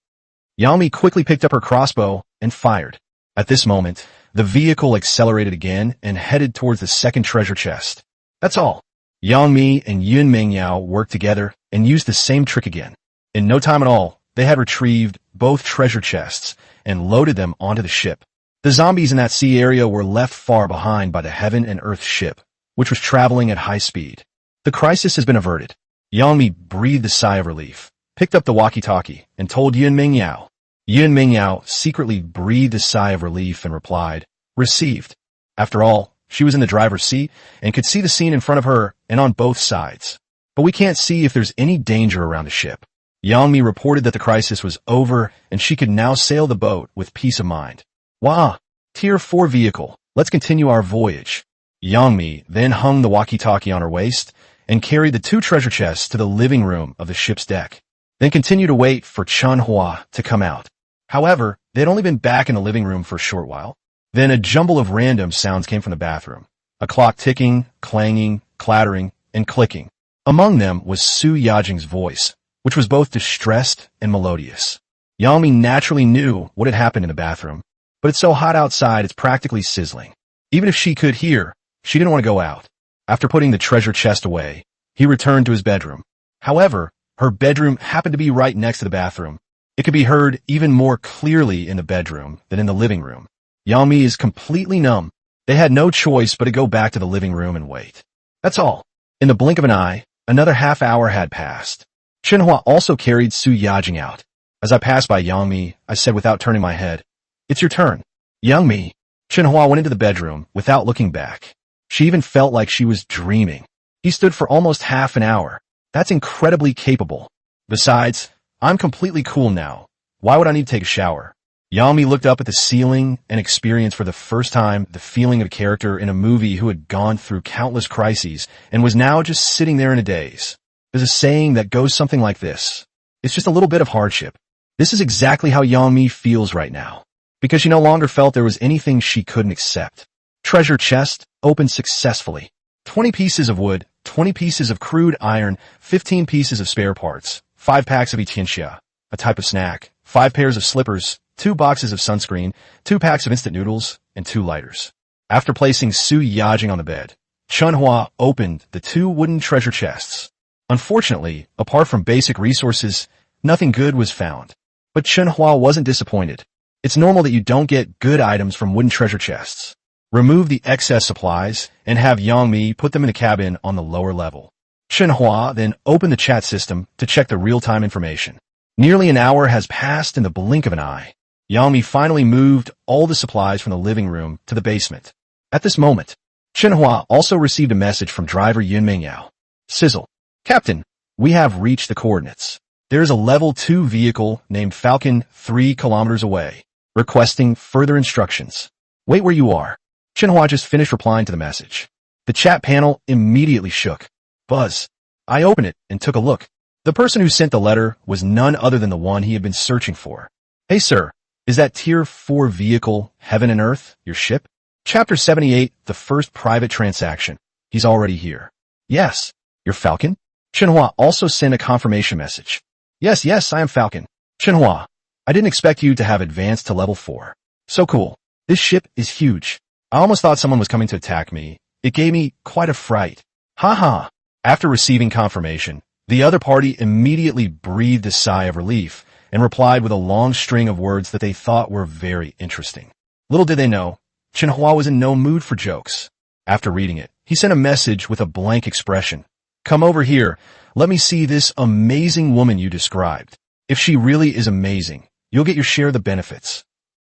Yami quickly picked up her crossbow and fired. At this moment, the vehicle accelerated again and headed towards the second treasure chest. That's all. Yangmi and Yun Mingyao worked together and used the same trick again. In no time at all, they had retrieved both treasure chests and loaded them onto the ship. The zombies in that sea area were left far behind by the Heaven and Earth ship, which was traveling at high speed. The crisis has been averted. Yangmi breathed a sigh of relief, picked up the walkie-talkie, and told Yun Mingyao. Yun Mingyao secretly breathed a sigh of relief and replied, "Received." After all, she was in the driver's seat and could see the scene in front of her and on both sides. But we can't see if there's any danger around the ship. Yangmi reported that the crisis was over and she could now sail the boat with peace of mind. Wah! Tier 4 vehicle, let's continue our voyage. Yangmi then hung the walkie-talkie on her waist and carried the 2 treasure chests to the living room of the ship's deck, then continued to wait for Chen Hua to come out. However, they had only been back in the living room for a short while. Then a jumble of random sounds came from the bathroom. A clock ticking, clanging, clattering, and clicking. Among them was Su Yajing's voice, which was both distressed and melodious. Yangmi naturally knew what had happened in the bathroom, but it's so hot outside it's practically sizzling. Even if she could hear, she didn't want to go out. After putting the treasure chest away, he returned to his bedroom. However, her bedroom happened to be right next to the bathroom. It could be heard even more clearly in the bedroom than in the living room. Yangmi is completely numb. They had no choice but to go back to the living room and wait. That's all. In the blink of an eye, another half hour had passed. Chen Hua also carried Su Yajing out. As I passed by Yangmi, I said without turning my head, "It's your turn." Yangmi. Chen Hua went into the bedroom without looking back. She even felt like she was dreaming. He stood for almost half an hour. That's incredibly capable. Besides, I'm completely cool now. Why would I need to take a shower? Yang Mi looked up at the ceiling and experienced for the first time the feeling of a character in a movie who had gone through countless crises and was now just sitting there in a daze. There's a saying that goes something like this: it's just a little bit of hardship. This is exactly how Yang Mi feels right now, because she no longer felt there was anything she couldn't accept. Treasure chest opened successfully. 20 pieces of wood, 20 pieces of crude iron, 15 pieces of spare parts, 5 packs of itianxia, a type of snack, 5 pairs of slippers, 2 boxes of sunscreen, 2 packs of instant noodles, and 2 lighters. After placing Su Yajing on the bed, Chen Hua opened the 2 wooden treasure chests. Unfortunately, apart from basic resources, nothing good was found. But Chen Hua wasn't disappointed. It's normal that you don't get good items from wooden treasure chests. Remove the excess supplies and have Yang Mi put them in the cabin on the lower level. Chen Hua then opened the chat system to check the real-time information. Nearly an hour has passed in the blink of an eye. Yang Mi finally moved all the supplies from the living room to the basement. At this moment, Chen Hua also received a message from driver Yun Mingyao. Sizzle. Captain, we have reached the coordinates. There is a level 2 vehicle named Falcon 3 kilometers away, requesting further instructions. Wait where you are. Chen Hua just finished replying to the message. The chat panel immediately shook. Buzz. I opened it and took a look. The person who sent the letter was none other than the one he had been searching for. Hey sir, is that Tier 4 vehicle, Heaven and Earth, your ship? Chapter 78, the first private transaction. He's already here. Yes. Your Falcon? Chen Hua also sent a confirmation message. Yes, I am Falcon. Chen Hua, I didn't expect you to have advanced to level 4. So cool. This ship is huge. I almost thought someone was coming to attack me. It gave me quite a fright. Haha. After receiving confirmation, the other party immediately breathed a sigh of relief and replied with a long string of words that they thought were very interesting. Little did they know, Chen Hua was in no mood for jokes. After reading it, he sent a message with a blank expression. Come over here. Let me see this amazing woman you described. If she really is amazing, you'll get your share of the benefits.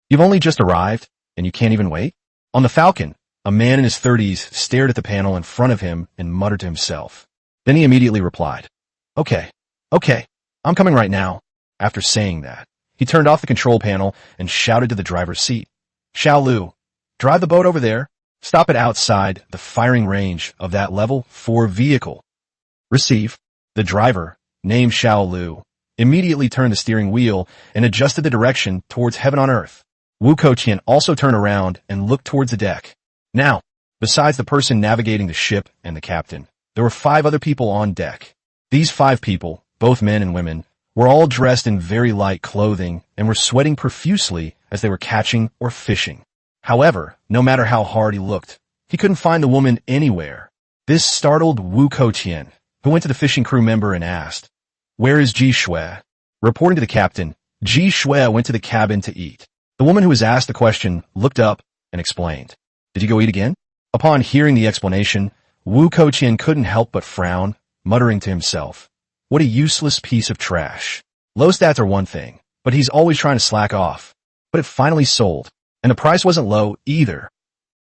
You've only just arrived, and you can't even wait? On the Falcon, a man in his 30s stared at the panel in front of him and muttered to himself. Then he immediately replied, Okay, I'm coming right now. After saying that, he turned off the control panel and shouted to the driver's seat. Xiao Lu, drive the boat over there. Stop it outside the firing range of that level 4 vehicle. Receive. The driver, named Xiao Lu, immediately turned the steering wheel and adjusted the direction towards Heaven on Earth. Wu Kouqian also turned around and looked towards the deck. Now, besides the person navigating the ship and the captain, there were 5 other people on deck. These 5 people, both men and women, were all dressed in very light clothing and were sweating profusely as they were catching or fishing. However, no matter how hard he looked, he couldn't find the woman anywhere. This startled Wu Kouqian, who went to the fishing crew member and asked, Where is Ji Shui? Reporting to the captain, Ji Shui went to the cabin to eat. The woman who was asked the question looked up and explained, Did you go eat again? Upon hearing the explanation, Wu Kouqian couldn't help but frown, muttering to himself, What a useless piece of trash. Low stats are one thing, but he's always trying to slack off. But it finally sold, and the price wasn't low either.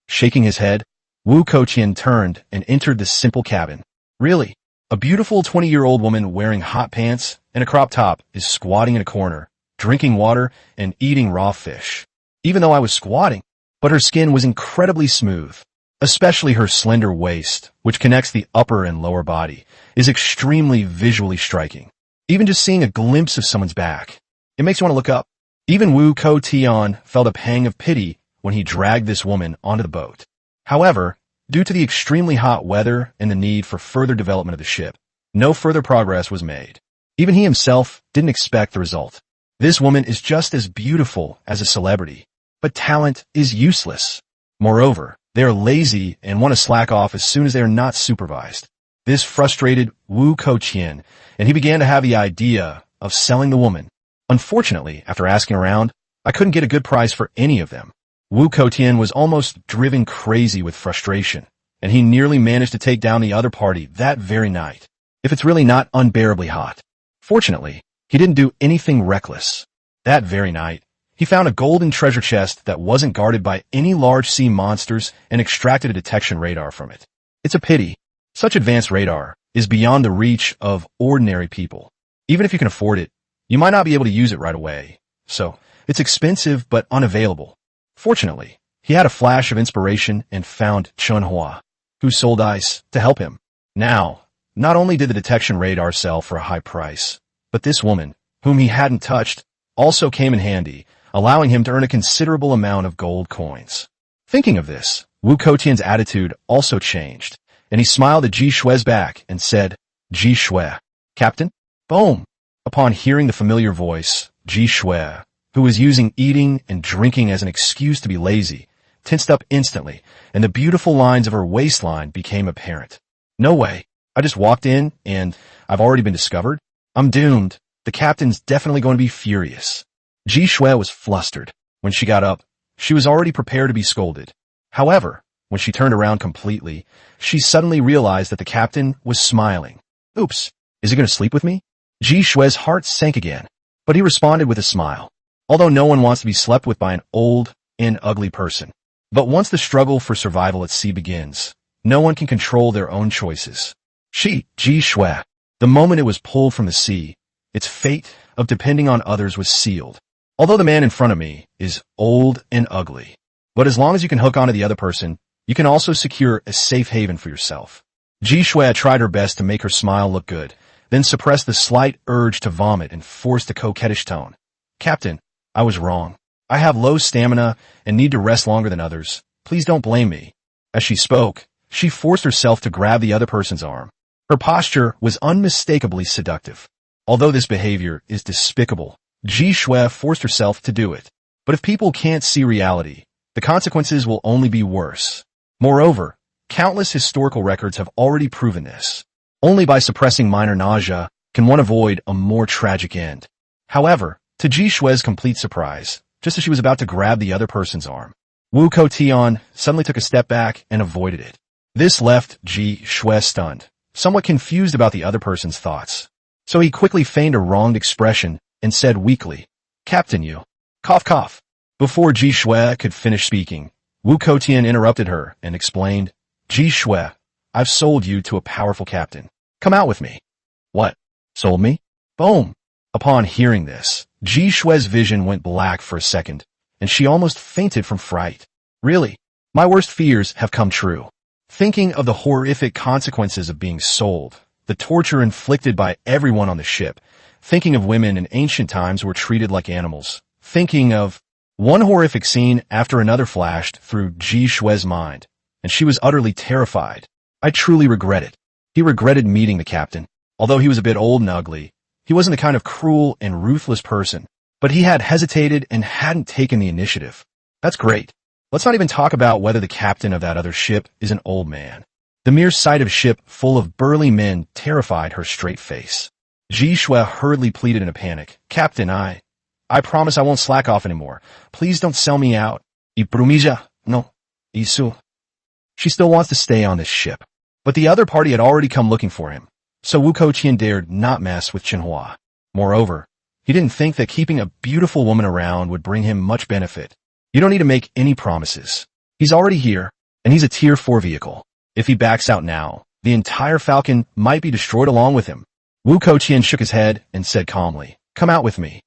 Shaking his head, Wu Kouqian turned and entered the simple cabin. Really? A beautiful 20-year-old woman wearing hot pants and a crop top is squatting in a corner, drinking water and eating raw fish. Even though I was squatting, but her skin was incredibly smooth. Especially her slender waist, which connects the upper and lower body, is extremely visually striking. Even just seeing a glimpse of someone's back, it makes you want to look up. Even Wu Kouqian felt a pang of pity when he dragged this woman onto the boat. However, due to the extremely hot weather and the need for further development of the ship, no further progress was made. Even he himself didn't expect the result. This woman is just as beautiful as a celebrity, but talent is useless. Moreover, they are lazy and want to slack off as soon as they are not supervised. This frustrated Wu Kouqian, and he began to have the idea of selling the woman. Unfortunately, after asking around, I couldn't get a good price for any of them. Wu Kouqian was almost driven crazy with frustration, and he nearly managed to take down the other party that very night, if it's really not unbearably hot. Fortunately, he didn't do anything reckless. That very night, he found a golden treasure chest that wasn't guarded by any large sea monsters and extracted a detection radar from it. It's a pity. Such advanced radar is beyond the reach of ordinary people. Even if you can afford it, you might not be able to use it right away. So, It's expensive but unavailable. Fortunately, he had a flash of inspiration and found Chen Hua, who sold ice, to help him. Now, not only did the detection radar sell for a high price, but this woman, whom he hadn't touched, also came in handy, allowing him to earn a considerable amount of gold coins. Thinking of this, Wu Koutian's attitude also changed, and he smiled at Ji Shue's back and said, Ji Shue, Captain? Boom! Upon hearing the familiar voice, Ji Shue, who was using eating and drinking as an excuse to be lazy, tensed up instantly, and the beautiful lines of her waistline became apparent. No way. I just walked in, and I've already been discovered? I'm doomed. The captain's definitely going to be furious. Ji Shue was flustered. When she got up, she was already prepared to be scolded. However, when she turned around completely, she suddenly realized that the captain was smiling. Oops, is he going to sleep with me? Ji Shue's heart sank again, but he responded with a smile. Although no one wants to be slept with by an old and ugly person. But once the struggle for survival at sea begins, no one can control their own choices. Ji Shue, the moment it was pulled from the sea, its fate of depending on others was sealed. Although the man in front of me is old and ugly, but as long as you can hook onto the other person, you can also secure a safe haven for yourself. Ji Shue tried her best to make her smile look good, then suppressed the slight urge to vomit and forced a coquettish tone. Captain, I was wrong. I have low stamina and need to rest longer than others. Please don't blame me. As she spoke, she forced herself to grab the other person's arm. Her posture was unmistakably seductive. Although this behavior is despicable, Ji Shue forced herself to do it. But if people can't see reality, the consequences will only be worse. Moreover, countless historical records have already proven this. Only by suppressing minor nausea can one avoid a more tragic end. However, to Ji Shue's complete surprise, just as she was about to grab the other person's arm, Wu Koutian suddenly took a step back and avoided it. This left Ji Shue stunned, somewhat confused about the other person's thoughts. So he quickly feigned a wronged expression and said weakly, Captain, you. Cough cough. Before Ji Shue could finish speaking, Wu Koutian interrupted her and explained, Ji Shue, I've sold you to a powerful captain. Come out with me. What? Sold me? Boom. Upon hearing this, Ji Shue's vision went black for a second, and she almost fainted from fright. Really? My worst fears have come true. Thinking of the horrific consequences of being sold, the torture inflicted by everyone on the ship, thinking of women in ancient times who were treated like animals, thinking of one horrific scene after another flashed through Ji Shue's mind, and she was utterly terrified. I truly regret it. He regretted meeting the captain. Although he was a bit old and ugly, he wasn't the kind of cruel and ruthless person, but he had hesitated and hadn't taken the initiative. That's great. Let's not even talk about whether the captain of that other ship is an old man. The mere sight of a ship full of burly men terrified her straight face. Ji Shue hurriedly pleaded in a panic. Captain, I promise I won't slack off anymore. Please don't sell me out. Y promija, no, isu. She still wants to stay on this ship. But the other party had already come looking for him. So Wu Koutian dared not mess with Chen Hua. Moreover, he didn't think that keeping a beautiful woman around would bring him much benefit. You don't need to make any promises. He's already here, and he's a Tier 4 vehicle. If he backs out now, the entire Falcon might be destroyed along with him. Wu Koutian shook his head and said calmly, Come out with me.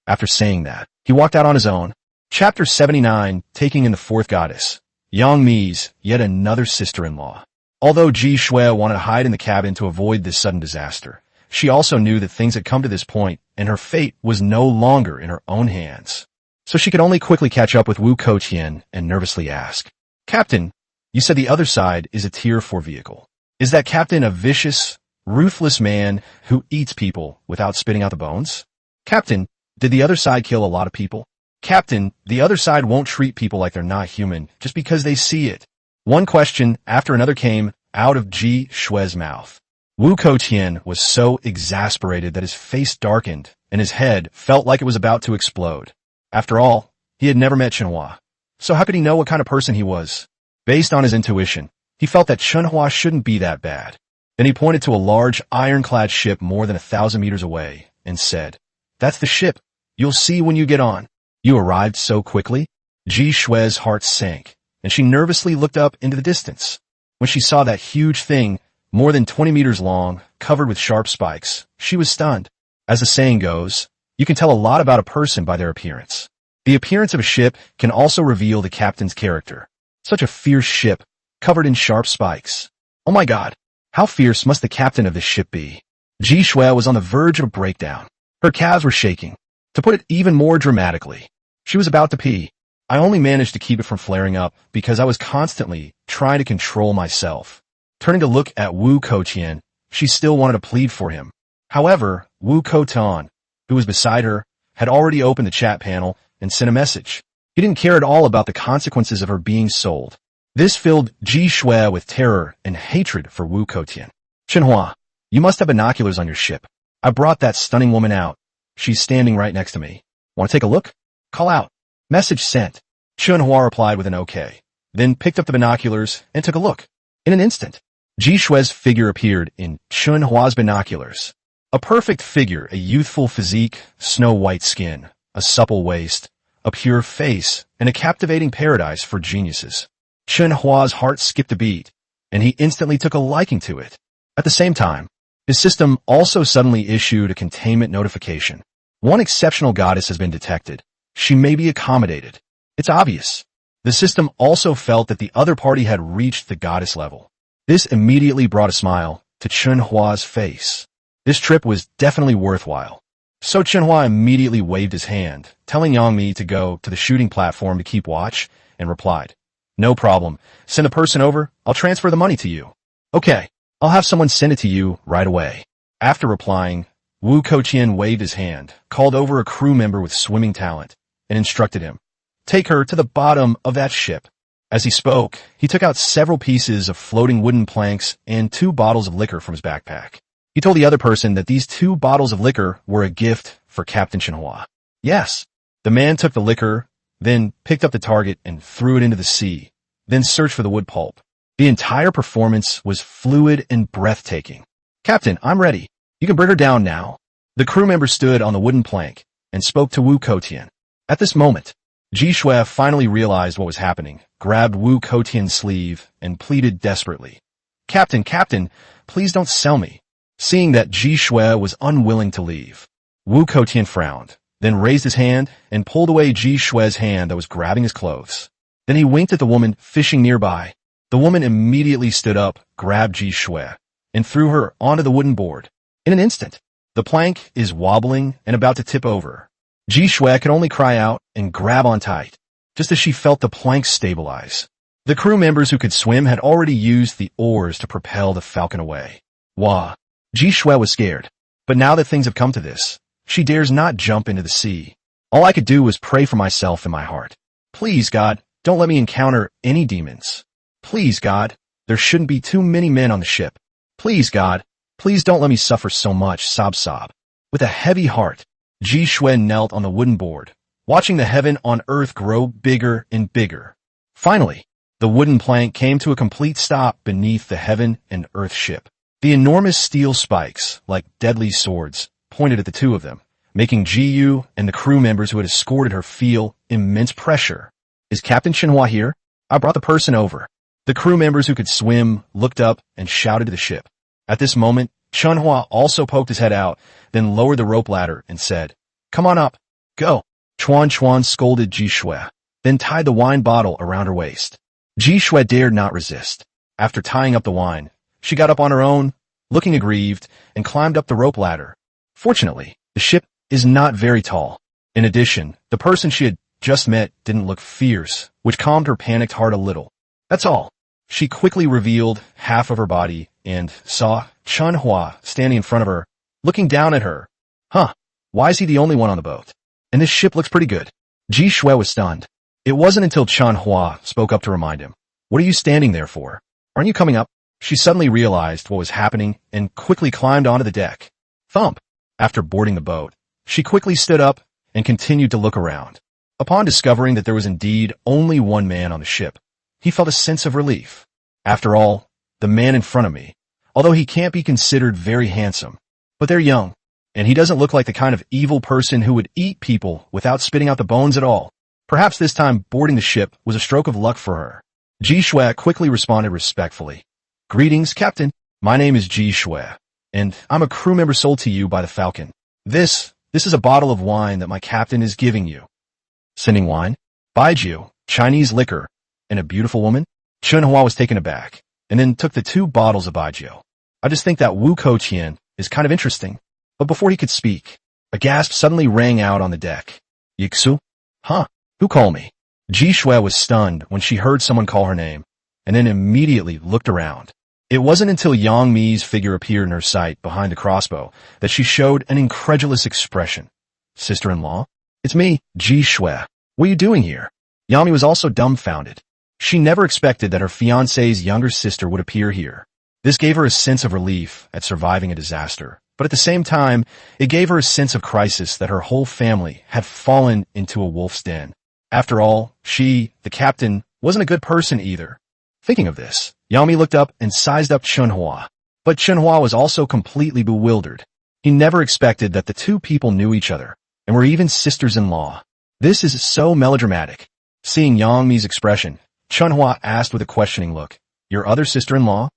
After saying that, he walked out on his own. Chapter 79, Taking in the Fourth Goddess. Yang Mi's yet another sister-in-law. Although Ji Shue wanted to hide in the cabin to avoid this sudden disaster, she also knew that things had come to this point and her fate was no longer in her own hands. So she could only quickly catch up with Wu Koutian and nervously ask, Captain, you said the other side is a Tier 4 vehicle. Is that captain a vicious, ruthless man who eats people without spitting out the bones? Captain, did the other side kill a lot of people? Captain, the other side won't treat people like they're not human just because they see it. One question after another came out of Ji Shue's mouth. Wu Koutian was so exasperated that his face darkened and his head felt like it was about to explode. After all, he had never met Chen Hua. So how could he know what kind of person he was? Based on his intuition, he felt that Chen Hua shouldn't be that bad. Then he pointed to a large ironclad ship more than 1,000 meters away and said, That's the ship. You'll see when you get on. You arrived so quickly? Ji Shue's heart sank, and she nervously looked up into the distance. When she saw that huge thing, more than 20 meters long, covered with sharp spikes, she was stunned. As the saying goes, you can tell a lot about a person by their appearance. The appearance of a ship can also reveal the captain's character. Such a fierce ship, covered in sharp spikes. Oh my god, how fierce must the captain of this ship be? Ji Shui was on the verge of a breakdown. Her calves were shaking. To put it even more dramatically, she was about to pee. I only managed to keep it from flaring up because I was constantly trying to control myself. Turning to look at Wu Koutian, she still wanted to plead for him. However, Wu Kotan, who was beside her, had already opened the chat panel and sent a message. He didn't care at all about the consequences of her being sold. This filled Ji Shui with terror and hatred for Wu Koutian. Chen Hua, you must have binoculars on your ship. I brought that stunning woman out. She's standing right next to me. Want to take a look? Call out. Message sent. Chen Hua replied with an okay, then picked up the binoculars and took a look. In an instant, Ji Shui's figure appeared in Chen Hua's binoculars. A perfect figure, a youthful physique, snow-white skin, a supple waist, a pure face, and a captivating paradise for geniuses. Chen Hua's heart skipped a beat, and he instantly took a liking to it. At the same time, his system also suddenly issued a containment notification. One exceptional goddess has been detected. She may be accommodated. It's obvious. The system also felt that the other party had reached the goddess level. This immediately brought a smile to Chen Hua's face. This trip was definitely worthwhile. So Chen Hua immediately waved his hand, telling Yang Mi to go to the shooting platform to keep watch, and replied, "No problem. Send a person over. I'll transfer the money to you." "Okay. I'll have someone send it to you right away." After replying, Wu Koutian waved his hand, called over a crew member with swimming talent, and instructed him, "Take her to the bottom of that ship." As he spoke, he took out several pieces of floating wooden planks and 2 bottles of liquor from his backpack. He told the other person that these 2 bottles of liquor were a gift for Captain Chen Hua. Yes, the man took the liquor, then picked up the target and threw it into the sea, then searched for the wood pulp. The entire performance was fluid and breathtaking. "Captain, I'm ready. You can bring her down now." The crew member stood on the wooden plank and spoke to Wu Koutian. At this moment, Ji Shui finally realized what was happening, grabbed Wu Koutian's sleeve, and pleaded desperately, Captain, please don't sell me." Seeing that Ji Shui was unwilling to leave, Wu Koutian frowned, then raised his hand and pulled away Ji Shui's hand that was grabbing his clothes. Then he winked at the woman fishing nearby. The woman immediately stood up, grabbed Ji Shui, and threw her onto the wooden board. In an instant, the plank is wobbling and about to tip over. Ji Shui could only cry out and grab on tight, just as she felt the plank stabilize. The crew members who could swim had already used the oars to propel the Falcon away. Wah! Ji Shui was scared, but now that things have come to this, she dares not jump into the sea. All I could do was pray for myself in my heart. Please, God, don't let me encounter any demons. Please, God, there shouldn't be too many men on the ship. Please, God, please don't let me suffer so much, sob. With a heavy heart, Ji Shui knelt on the wooden board, watching the heaven on earth grow bigger and bigger. Finally, the wooden plank came to a complete stop beneath the heaven and earth ship. The enormous steel spikes, like deadly swords, pointed at the two of them, making Ji Yu and the crew members who had escorted her feel immense pressure. "Is Captain Chen Hua here? I brought the person over." The crew members who could swim looked up and shouted to the ship. At this moment, Chen Hua also poked his head out, then lowered the rope ladder and said, "Come on up. Go." Chuan scolded Ji Shui, then tied the wine bottle around her waist. Ji Shui dared not resist. After tying up the wine, she got up on her own, looking aggrieved, and climbed up the rope ladder. Fortunately, the ship is not very tall. In addition, the person she had just met didn't look fierce, which calmed her panicked heart a little. That's all. She quickly revealed half of her body and saw Chen Hua standing in front of her, looking down at her. Huh, why is he the only one on the boat? And this ship looks pretty good. Ji Shui was stunned. It wasn't until Chen Hua spoke up to remind him. What are you standing there for? Aren't you coming up? She suddenly realized what was happening and quickly climbed onto the deck. Thump! After boarding the boat, she quickly stood up and continued to look around. Upon discovering that there was indeed only one man on the ship, he felt a sense of relief. After all, the man in front of me, although he can't be considered very handsome, but they're young, and he doesn't look like the kind of evil person who would eat people without spitting out the bones at all. Perhaps this time boarding the ship was a stroke of luck for her. Ji Shui quickly responded respectfully. "Greetings, Captain. My name is Ji Shui, and I'm a crew member sold to you by the Falcon. This is a bottle of wine that my captain is giving you." Sending wine? Baijiu, Chinese liquor, and a beautiful woman? Chen Hua was taken aback, and then took the 2 bottles of baijiu. I just think that Wu Kouqian is kind of interesting. But before he could speak, a gasp suddenly rang out on the deck. Yixu? Huh? Who called me? Ji Shui was stunned when she heard someone call her name, and then immediately looked around. It wasn't until Yang Mi's figure appeared in her sight behind the crossbow that she showed an incredulous expression. Sister-in-law? It's me, Ji Shui. What are you doing here? Yang Mi was also dumbfounded. She never expected that her fiancé's younger sister would appear here. This gave her a sense of relief at surviving a disaster, but at the same time, it gave her a sense of crisis that her whole family had fallen into a wolf's den. After all, she, the captain, wasn't a good person either. Thinking of this, Yang Mi looked up and sized up Chen Hua. But Chen Hua was also completely bewildered. He never expected that the 2 people knew each other, and were even sisters-in-law. This is so melodramatic. Seeing Yang Mi's expression, Chen Hua asked with a questioning look, Your other sister-in-law?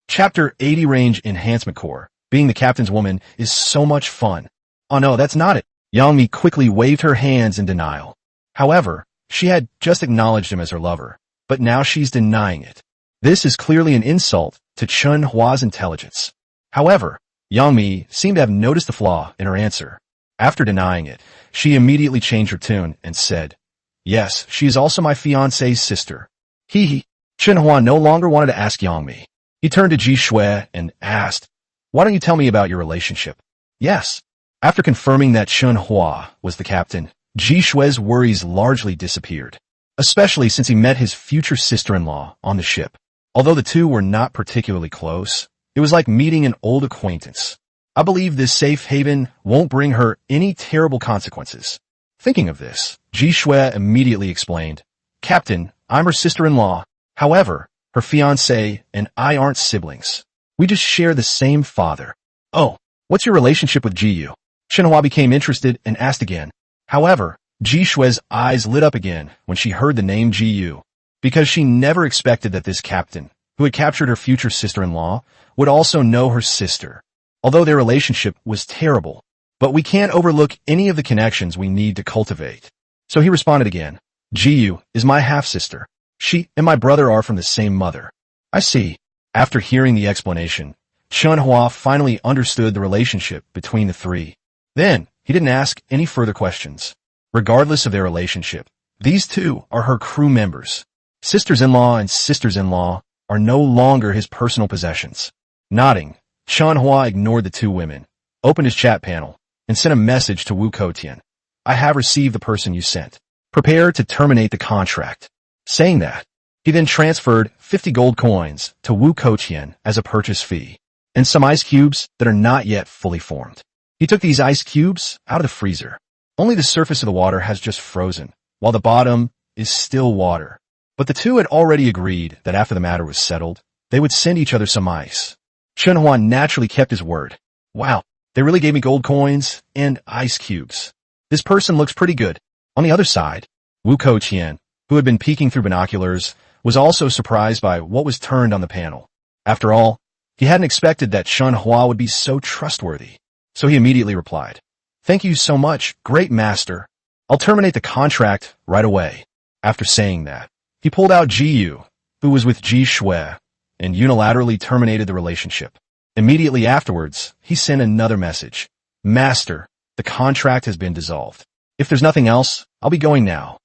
Chapter 80 Range Enhancement Core. Being the captain's woman is so much fun. Oh no, that's not it. Yang Mi quickly waved her hands in denial. However, she had just acknowledged him as her lover, but now she's denying it. This is clearly an insult to Chen Hua's intelligence. However, Yang Mi seemed to have noticed the flaw in her answer. After denying it, she immediately changed her tune and said, Yes, she is also my fiancé's sister. He. Chen Hua no longer wanted to ask Yang Mi. He turned to Ji Shui and asked, Why don't you tell me about your relationship? Yes. After confirming that Chen Hua was the captain, Ji Shui's worries largely disappeared, especially since he met his future sister-in-law on the ship. Although the 2 were not particularly close, it was like meeting an old acquaintance. I believe this safe haven won't bring her any terrible consequences. Thinking of this, Ji Shui immediately explained, Captain, I'm her sister-in-law. However, her fiancé and I aren't siblings. We just share the same father. Oh, what's your relationship with Ji Yu? Chen Hua became interested and asked again. However, Ji Shui's eyes lit up again when she heard the name Ji Yu, because she never expected that this captain, who had captured her future sister-in-law, would also know her sister. Although their relationship was terrible, but we can't overlook any of the connections we need to cultivate. So he responded again, Ji Yu is my half-sister. She and my brother are from the same mother. I see. After hearing the explanation, Chen Hua finally understood the relationship between the 3. Then, he didn't ask any further questions. Regardless of their relationship, these 2 are her crew members. Sisters-in-law and sisters-in-law are no longer his personal possessions. Nodding, Chen Hua ignored the 2 women, opened his chat panel, and sent a message to Wu Kouqian. I have received the person you sent. Prepare to terminate the contract. Saying that, he then transferred 50 gold coins to Wu Kouqian as a purchase fee, and some ice cubes that are not yet fully formed. He took these ice cubes out of the freezer. Only the surface of the water has just frozen, while the bottom is still water. But the 2 had already agreed that after the matter was settled, they would send each other some ice. Chen Hua naturally kept his word. Wow, they really gave me gold coins and ice cubes. This person looks pretty good. On the other side, Wu Kouqian, who had been peeking through binoculars, was also surprised by what was turned on the panel. After all, he hadn't expected that Chen Hua would be so trustworthy. So he immediately replied, Thank you so much, great master. I'll terminate the contract right away. After saying that, he pulled out Ji Yu, who was with Ji Shui, and unilaterally terminated the relationship. Immediately afterwards, he sent another message. Master, the contract has been dissolved. If there's nothing else, I'll be going now.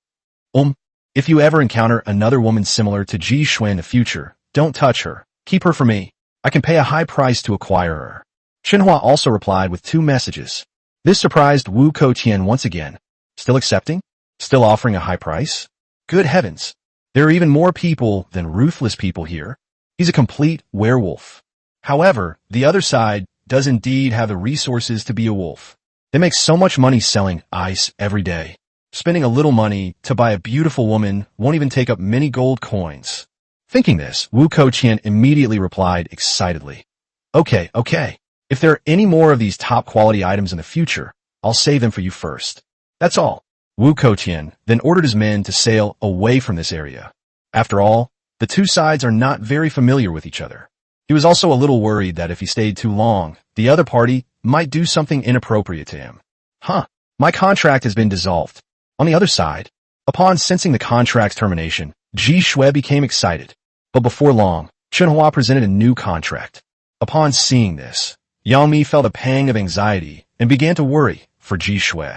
If you ever encounter another woman similar to Ji Shui in the future, don't touch her. Keep her for me. I can pay a high price to acquire her. Chen Hua also replied with 2 messages. This surprised Wu Kouqian once again. Still accepting? Still offering a high price? Good heavens. There are even more people than ruthless people here. He's a complete werewolf. However, the other side does indeed have the resources to be a wolf. They make so much money selling ice every day. Spending a little money to buy a beautiful woman won't even take up many gold coins. Thinking this, Wu Kouqian immediately replied excitedly. Okay. If there are any more of these top-quality items in the future, I'll save them for you first. That's all. Wu Kouqian then ordered his men to sail away from this area. After all, the 2 sides are not very familiar with each other. He was also a little worried that if he stayed too long, the other party might do something inappropriate to him. My contract has been dissolved. On the other side, Upon sensing the contract's termination, Ji Shui became excited. But before long, Chen Hua presented a new contract. Upon seeing this, Yang Mi felt a pang of anxiety and began to worry for Ji Shui.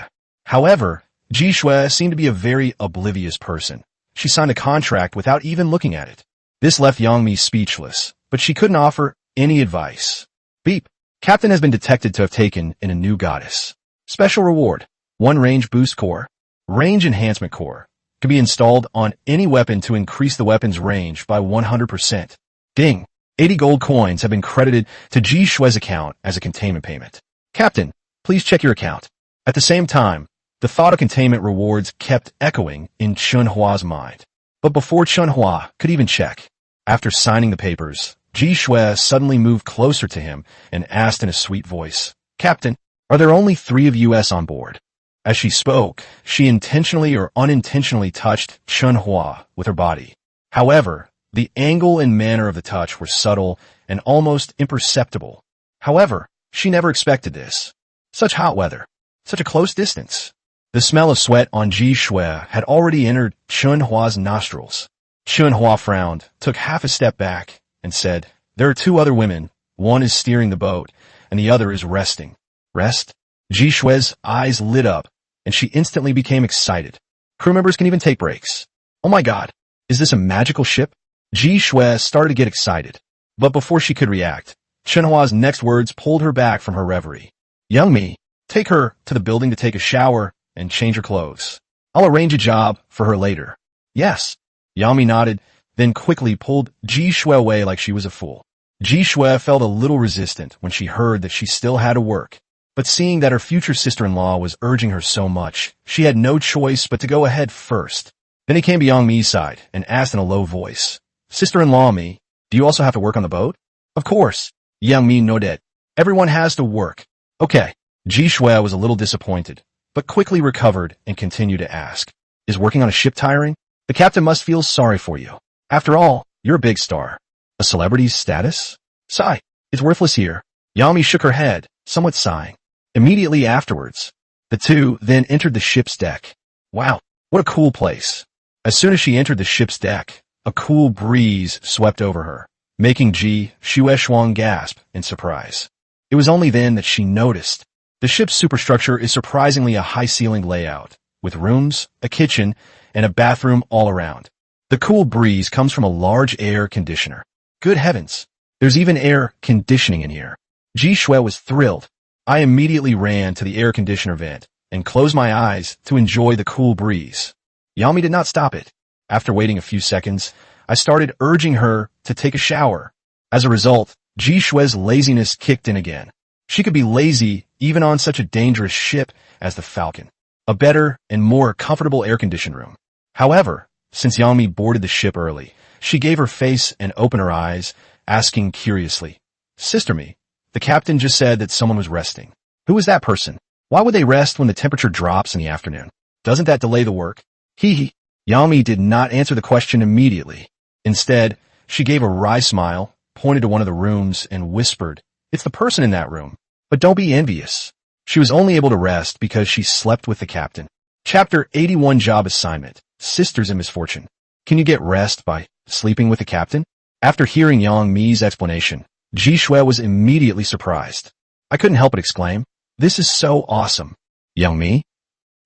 However, Ji Shui seemed to be a very oblivious person. She signed a contract without even looking at it. This left Yang Mi speechless, but she couldn't offer any advice. Beep. Captain has been detected to have taken in a new goddess. Special reward. 1 range boost core. Range enhancement core. Can be installed on any weapon to increase the weapon's range by 100%. Ding. 80 gold coins have been credited to Ji Shui's account as a containment payment. Captain, please check your account. At the same time, the thought of containment rewards kept echoing in Chen Hua's mind. But before Chen Hua could even check, after signing the papers, Ji Shui suddenly moved closer to him and asked in a sweet voice, Captain, are there only 3 of us on board? As she spoke, she intentionally or unintentionally touched Chen Hua with her body. However, the angle and manner of the touch were subtle and almost imperceptible. However, she never expected this. Such hot weather, such a close distance. The smell of sweat on Ji Shui had already entered Chen Hua's nostrils. Chen Hua frowned, took half a step back, and said, There are 2 other women. One is steering the boat, and the other is resting. Rest? Ji Shui's eyes lit up, and she instantly became excited. Crew members can even take breaks. Oh my god, is this a magical ship? Ji Shui started to get excited. But before she could react, Chen Hua's next words pulled her back from her reverie. Young Mi, take her to the building to take a shower and change her clothes. I'll arrange a job for her later. Yes. Yang Mi nodded, then quickly pulled Ji Shui away like she was a fool. Ji Shui felt a little resistant when she heard that she still had to work. But seeing that her future sister-in-law was urging her so much, she had no choice but to go ahead first. Then he came to Yang Mi's side and asked in a low voice, Sister-in-law Mi, do you also have to work on the boat? Of course. Yang Mi nodded. Everyone has to work. Okay. Ji Shui was a little disappointed, but quickly recovered and continued to ask, Is working on a ship tiring? The captain must feel sorry for you. After all, you're a big star. A celebrity's status? Sigh. It's worthless here. Yang Mi shook her head, somewhat sighing. Immediately afterwards, the 2 then entered the ship's deck. Wow, what a cool place. As soon as she entered the ship's deck, a cool breeze swept over her, making Ji Shui gasp in surprise. It was only then that she noticed. The ship's superstructure is surprisingly a high-ceilinged layout, with rooms, a kitchen, and a bathroom all around. The cool breeze comes from a large air conditioner. Good heavens, there's even air conditioning in here. Ji Shui was thrilled. I immediately ran to the air conditioner vent and closed my eyes to enjoy the cool breeze. Yang Mi did not stop it. After waiting a few seconds, I started urging her to take a shower. As a result, Ji Shui's laziness kicked in again. She could be lazy even on such a dangerous ship as the Falcon, a better and more comfortable air-conditioned room. However, since Yang Mi boarded the ship early, she gave her face and opened her eyes, asking curiously, Sister Mi, the captain just said that someone was resting. Who is that person? Why would they rest when the temperature drops in the afternoon? Doesn't that delay the work? Hee. Yang Mi did not answer the question immediately. Instead, she gave a wry smile, pointed to one of the rooms, and whispered, It's the person in that room. But don't be envious. She was only able to rest because she slept with the captain. Chapter 81 Job Assignment. Sisters in Misfortune. Can you get rest by sleeping with the captain? After hearing Yang Mi's explanation, Ji Shui was immediately surprised. I couldn't help but exclaim, This is so awesome. Yang Mi?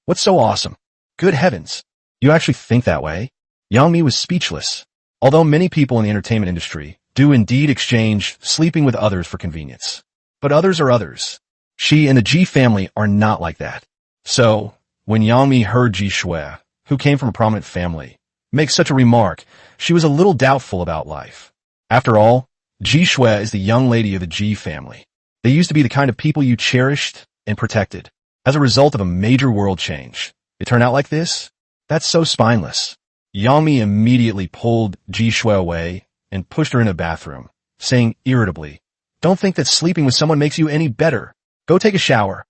What's so awesome? Good heavens. You actually think that way? Yang Mi was speechless. Although many people in the entertainment industry do indeed exchange sleeping with others for convenience. But others are others. She and the Ji family are not like that. So, when Yang Mi heard Ji Shui, who came from a prominent family, make such a remark, she was a little doubtful about life. After all, Ji Shui is the young lady of the Ji family. They used to be the kind of people you cherished and protected. As a result of a major world change, it turned out like this? That's so spineless. Yang Mi immediately pulled Ji Shui away and pushed her in a bathroom, saying irritably, Don't think that sleeping with someone makes you any better. Go take a shower.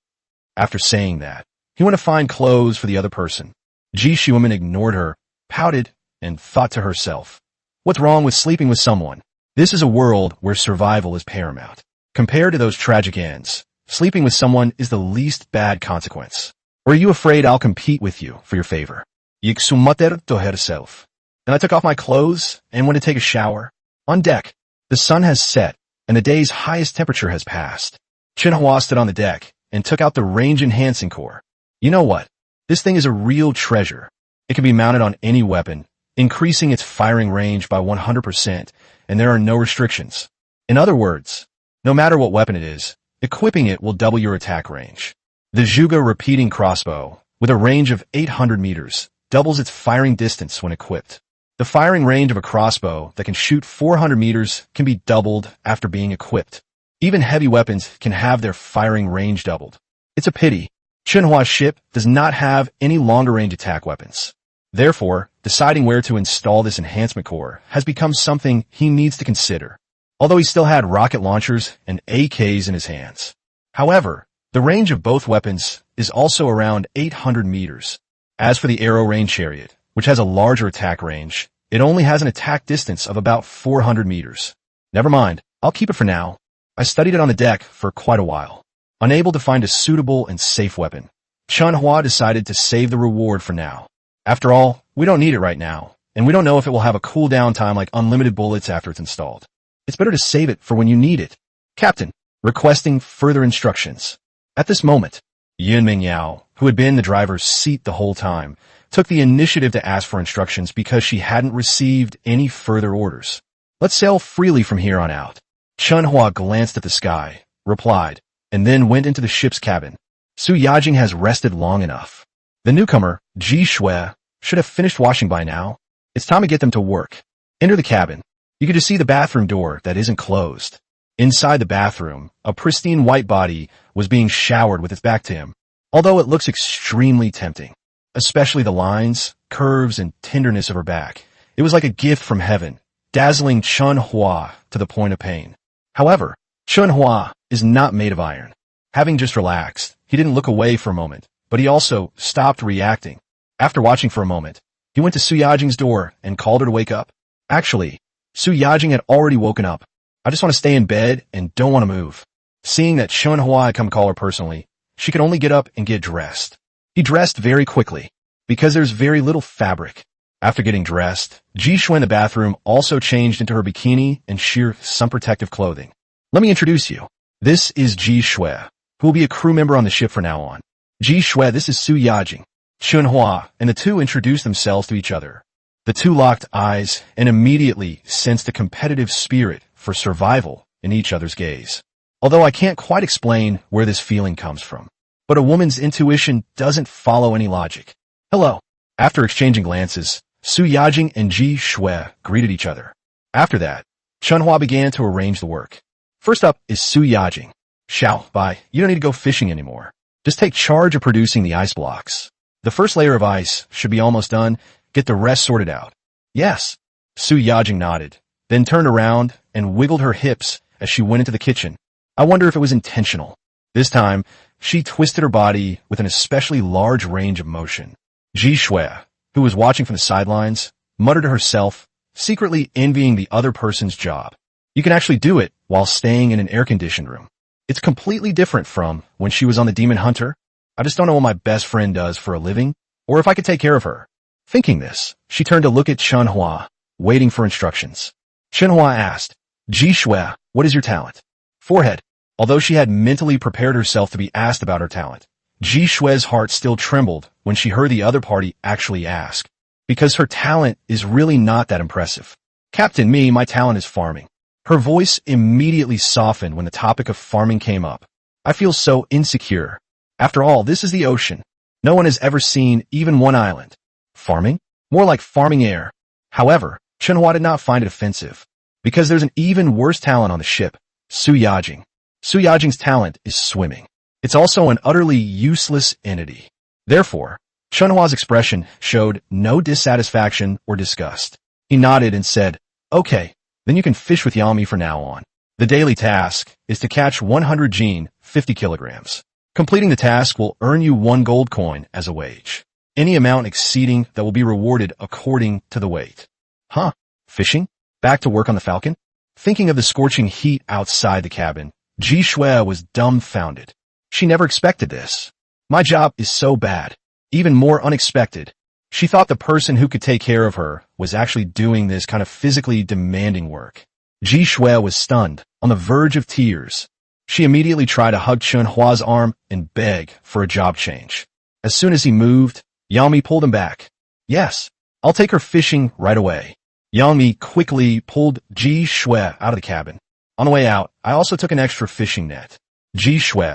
After saying that, he went to find clothes for the other person. Ji Shui woman ignored her, pouted, and thought to herself, What's wrong with sleeping with someone? This is a world where survival is paramount. Compared to those tragic ends, sleeping with someone is the least bad consequence. Or are you afraid I'll compete with you for your favor? Yiksumater to herself. Then I took off my clothes and went to take a shower. On deck, the sun has set, and the day's highest temperature has passed. Chen Hua stood on the deck and took out the range-enhancing core. You know what? This thing is a real treasure. It can be mounted on any weapon, increasing its firing range by 100%, and there are no restrictions. In other words, no matter what weapon it is, equipping it will double your attack range. The Zhuge repeating crossbow, with a range of 800 meters, doubles its firing distance when equipped. The firing range of a crossbow that can shoot 400 meters can be doubled after being equipped. Even heavy weapons can have their firing range doubled. It's a pity. Chen Hua's ship does not have any longer-range attack weapons. Therefore, deciding where to install this enhancement core has become something he needs to consider, although he still had rocket launchers and AKs in his hands. However, the range of both weapons is also around 800 meters. As for the arrow range chariot, which has a larger attack range, it only has an attack distance of about 400 meters. Never mind, I'll keep it for now. I studied it on the deck for quite a while. Unable to find a suitable and safe weapon, Chen Hua decided to save the reward for now. After all, we don't need it right now, and we don't know if it will have a cooldown time like unlimited bullets after it's installed. It's better to save it for when you need it. Captain, requesting further instructions. At this moment, Yun Mingyao, who had been in the driver's seat the whole time, took the initiative to ask for instructions because she hadn't received any further orders. Let's sail freely from here on out. Chen Hua glanced at the sky, replied, and then went into the ship's cabin. Su Yajing has rested long enough. The newcomer, Ji Shui, should have finished washing by now. It's time to get them to work. Enter the cabin. You can just see the bathroom door that isn't closed. Inside the bathroom, a pristine white body was being showered with its back to him, although it looks extremely tempting. Especially the lines, curves, and tenderness of her back. It was like a gift from heaven, dazzling Chen Hua to the point of pain. However, Chen Hua is not made of iron. Having just relaxed, he didn't look away for a moment, but he also stopped reacting. After watching for a moment, he went to Su Yajing's door and called her to wake up. Actually, Su Yajing had already woken up. I just want to stay in bed and don't want to move. Seeing that Chen Hua had come call her personally, she could only get up and get dressed. He dressed very quickly, because there's very little fabric. After getting dressed, Ji Shui in the bathroom also changed into her bikini and sheer sun protective clothing. Let me introduce you. This is Ji Shui, who will be a crew member on the ship from now on. Ji Shui, this is Su Yajing. Chen Hua and the two introduced themselves to each other. The two locked eyes and immediately sensed a competitive spirit for survival in each other's gaze. Although I can't quite explain where this feeling comes from, but a woman's intuition doesn't follow any logic. Hello. After exchanging glances, Su Yajing and Ji Shui greeted each other. After that, Chen Hua began to arrange the work. First up is Su Yajing. Xiao, bye. You don't need to go fishing anymore. Just take charge of producing the ice blocks. The first layer of ice should be almost done. Get the rest sorted out. Yes. Su Yajing nodded, then turned around and wiggled her hips as she went into the kitchen. I wonder if it was intentional. This time, she twisted her body with an especially large range of motion. Ji Shui, who was watching from the sidelines, muttered to herself, secretly envying the other person's job. You can actually do it while staying in an air-conditioned room. It's completely different from when she was on the Demon Hunter. I just don't know what my best friend does for a living, or if I could take care of her. Thinking this, she turned to look at Chen Hua, waiting for instructions. Chen Hua asked, Ji Shui, what is your talent? Forehead. Although she had mentally prepared herself to be asked about her talent, Ji Shui's heart still trembled when she heard the other party actually ask, because her talent is really not that impressive. Captain, my talent is farming. Her voice immediately softened when the topic of farming came up. I feel so insecure. After all, this is the ocean. No one has ever seen even one island. Farming? More like farming air. However, Chen Hua did not find it offensive, because there's an even worse talent on the ship, Su Yajing. Su Yajing's talent is swimming. It's also an utterly useless entity. Therefore, Chen Hua's expression showed no dissatisfaction or disgust. He nodded and said, okay, then you can fish with Yami from now on. The daily task is to catch 100 jin, 50 kilograms. Completing the task will earn you 1 gold coin as a wage. Any amount exceeding that will be rewarded according to the weight. Huh? Fishing? Back to work on the Falcon? Thinking of the scorching heat outside the cabin, Ji Shui was dumbfounded. She never expected this. My job is so bad, even more unexpected. She thought the person who could take care of her was actually doing this kind of physically demanding work. Ji Shui was stunned, on the verge of tears. She immediately tried to hug Chen Hua's arm and beg for a job change. As soon as he moved, Yang Mi pulled him back. Yes, I'll take her fishing right away. Yang Mi quickly pulled Ji Shui out of the cabin. On the way out, I also took an extra fishing net. Ji Shui,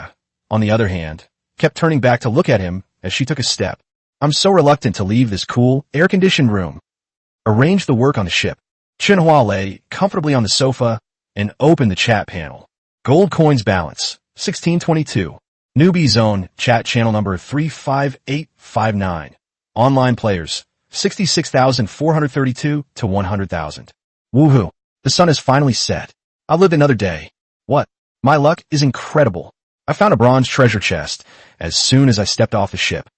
on the other hand, kept turning back to look at him as she took a step. I'm so reluctant to leave this cool, air-conditioned room. Arrange the work on the ship. Chen Hua lay comfortably on the sofa and opened the chat panel. Gold coins balance, 1622. Newbie zone, chat channel number 35859. Online players, 66,432 to 100,000. Woohoo! The sun has finally set. I'll live another day. What? My luck is incredible. I found a bronze treasure chest as soon as I stepped off the ship.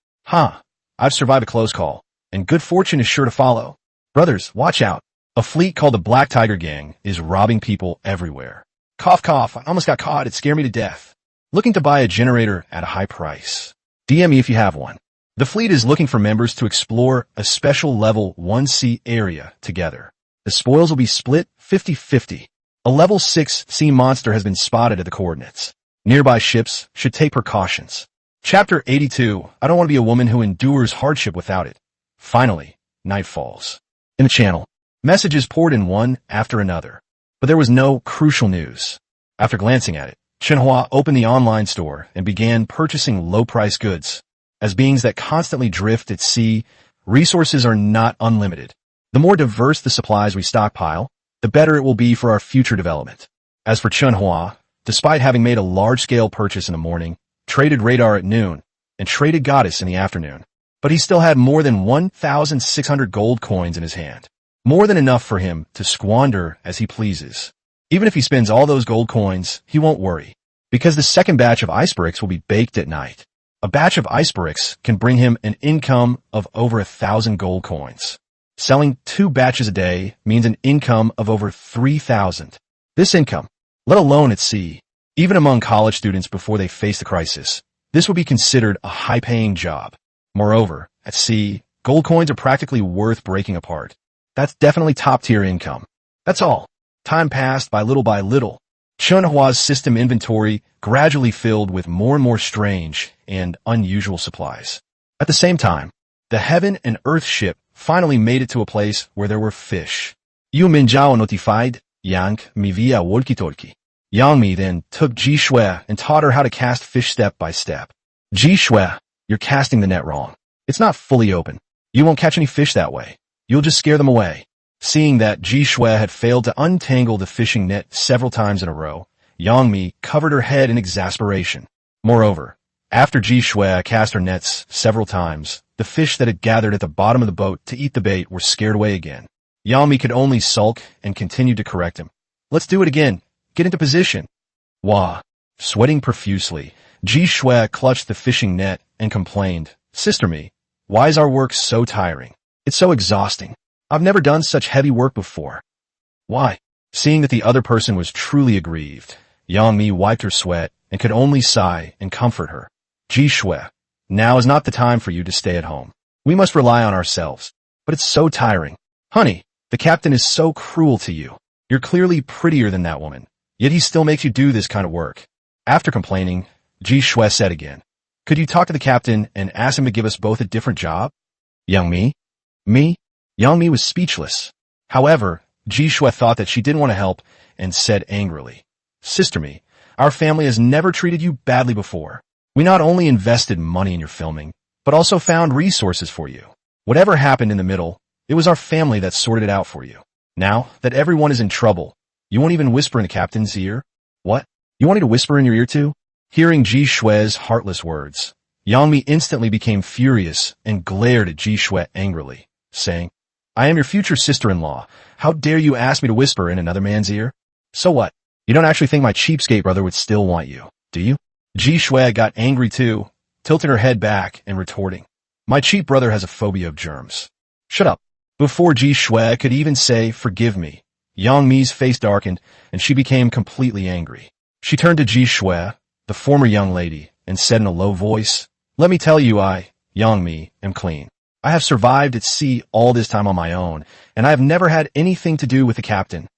I've survived a close call, and good fortune is sure to follow. Brothers, watch out. A fleet called the Black Tiger Gang is robbing people everywhere. Cough, cough, I almost got caught. It scared me to death. Looking to buy a generator at a high price. DM me if you have one. The fleet is looking for members to explore a special level 1C area together. The spoils will be split 50-50. A level 6 sea monster has been spotted at the coordinates. Nearby ships should take precautions. Chapter 82. I don't want to be a woman who endures hardship without it. Finally, night falls. In the channel, messages poured in one after another. But there was no crucial news. After glancing at it, Chen Hua opened the online store and began purchasing low-price goods. As beings that constantly drift at sea, resources are not unlimited. The more diverse the supplies we stockpile, the better it will be for our future development. As for Chen Hua, despite having made a large-scale purchase in the morning, traded radar at noon, and traded goddess in the afternoon, but he still had more than 1,600 gold coins in his hand. More than enough for him to squander as he pleases. Even if he spends all those gold coins, he won't worry, because the second batch of ice bricks will be baked at night. A batch of ice bricks can bring him an income of over 1,000 gold coins. Selling 2 batches a day means an income of over 3,000. This income, let alone at sea, even among college students before they face the crisis, this would be considered a high-paying job. Moreover, at sea, gold coins are practically worth breaking apart. That's definitely top-tier income. That's all. Time passed by little. Chen Hua's system inventory gradually filled with more and more strange and unusual supplies. At the same time, the Heaven and Earth ship finally made it to a place where there were fish. Yu Minjiao notified Yang Mi via walkie-talkie. Yang Mi then took Ji Shui and taught her how to cast fish step by step. Ji Shui, you're casting the net wrong. It's not fully open. You won't catch any fish that way. You'll just scare them away. Seeing that Ji Shui had failed to untangle the fishing net several times in a row, Yang Mi covered her head in exasperation. Moreover, after Ji Shui cast her nets several times, the fish that had gathered at the bottom of the boat to eat the bait were scared away again. Yang Mi could only sulk and continued to correct him. Let's do it again. Get into position. Wah. Sweating profusely, Ji Shui clutched the fishing net and complained, Sister Mi, why is our work so tiring? It's so exhausting. I've never done such heavy work before. Why? Seeing that the other person was truly aggrieved, Yang Mi wiped her sweat and could only sigh and comfort her. Ji Shui, now is not the time for you to stay at home. We must rely on ourselves. But it's so tiring. Honey, the captain is so cruel to you. You're clearly prettier than that woman, yet he still makes you do this kind of work. After complaining, Ji Shui said again, could you talk to the captain and ask him to give us both a different job? Yang Mi? Me? Yang Mi was speechless. However, Ji Shui thought that she didn't want to help and said angrily, Sister Mi, our family has never treated you badly before. We not only invested money in your filming, but also found resources for you. Whatever happened in the middle, it was our family that sorted it out for you. Now that everyone is in trouble, you won't even whisper in the captain's ear? What? You want me to whisper in your ear too? Hearing Ji Shui's heartless words, Yang Mi instantly became furious and glared at Ji Shui angrily, saying, I am your future sister-in-law. How dare you ask me to whisper in another man's ear? So what? You don't actually think my cheapskate brother would still want you, do you? Ji Shui got angry too, tilted her head back and retorting, my cheap brother has a phobia of germs. Shut up. Before Ji Shui could even say, forgive me, Yang Mi's face darkened and she became completely angry. She turned to Ji Shui, the former young lady, and said in a low voice, let me tell you I, Yang Mi, am clean. I have survived at sea all this time on my own, and I have never had anything to do with the captain.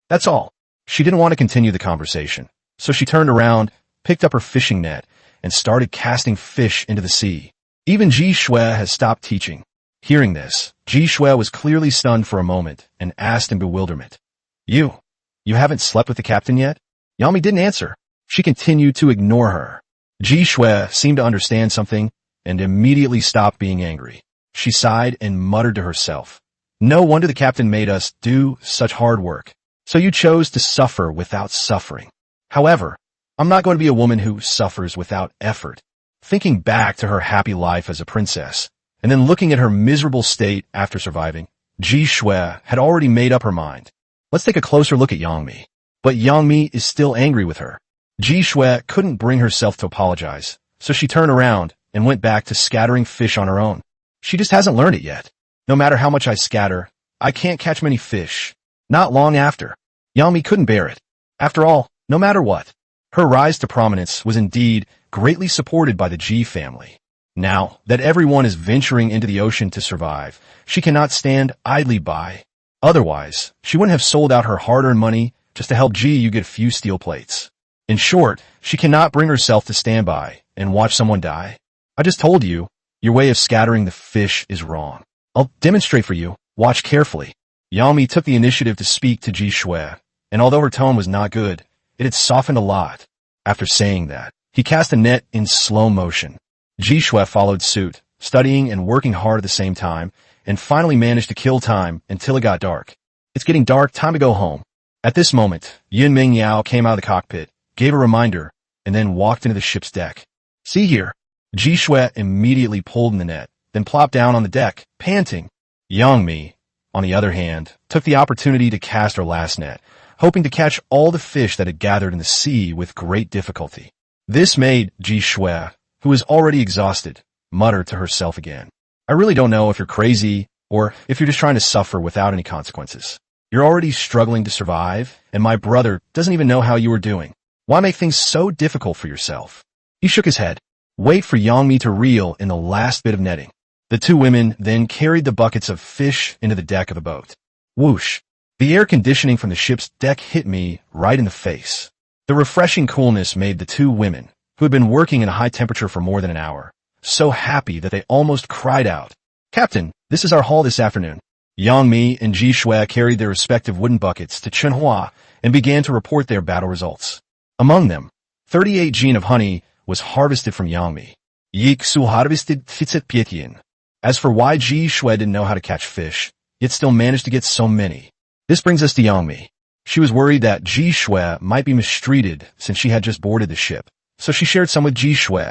That's all. She didn't want to continue the conversation, so she turned around, picked up her fishing net, and started casting fish into the sea. Even Ji Shui has stopped teaching. Hearing this, Ji Shui was clearly stunned for a moment and asked in bewilderment, You haven't slept with the captain yet? Yang Mi didn't answer. She continued to ignore her. Ji Shui seemed to understand something and immediately stopped being angry. She sighed and muttered to herself, No wonder the captain made us do such hard work. So you chose to suffer without suffering. However, I'm not going to be a woman who suffers without effort. Thinking back to her happy life as a princess, and then looking at her miserable state after surviving, Ji Shui had already made up her mind. Let's take a closer look at Yang Mi. But Yang Mi is still angry with her. Ji Shui couldn't bring herself to apologize, so she turned around and went back to scattering fish on her own. She just hasn't learned it yet. No matter how much I scatter, I can't catch many fish. Not long after, Yang Mi couldn't bear it. After all, no matter what, her rise to prominence was indeed greatly supported by the Ji family. Now that everyone is venturing into the ocean to survive, she cannot stand idly by. Otherwise, she wouldn't have sold out her hard-earned money just to help Ji get a few steel plates. In short, she cannot bring herself to stand by and watch someone die. I just told you, your way of scattering the fish is wrong. I'll demonstrate for you. Watch carefully. Yang Mi took the initiative to speak to Ji Shui, and although her tone was not good, it had softened a lot. After saying that, he cast a net in slow motion. Ji Shui followed suit, studying and working hard at the same time, and finally managed to kill time until it got dark. It's getting dark, time to go home. At this moment, Yin Ming Yao came out of the cockpit, gave a reminder, and then walked into the ship's deck. See here. Ji Shui immediately pulled in the net, then plopped down on the deck, panting. Yang Mi, on the other hand, took the opportunity to cast her last net, hoping to catch all the fish that had gathered in the sea with great difficulty. This made Ji Shui, who was already exhausted, mutter to herself again. I really don't know if you're crazy or if you're just trying to suffer without any consequences. You're already struggling to survive, and my brother doesn't even know how you are doing. Why make things so difficult for yourself? He shook his head. Wait for Yang Mi to reel in the last bit of netting. The two women then carried the buckets of fish into the deck of the boat. Whoosh! The air conditioning from the ship's deck hit me right in the face. The refreshing coolness made the two women, who had been working in a high temperature for more than an hour, so happy that they almost cried out. Captain, this is our haul this afternoon. Yang Mi and Ji Shui carried their respective wooden buckets to Chen Hua and began to report their battle results. Among them, 38 jin of honey was harvested from Yang Mi. Yik Su harvested 35 yin. As for why Ji Shui didn't know how to catch fish, yet still managed to get so many. This brings us to Yang Mi. She was worried that Ji Shui might be mistreated since she had just boarded the ship, so she shared some with Ji Shui.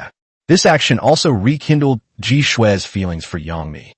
This action also rekindled Ji Shui's feelings for Yang Mi.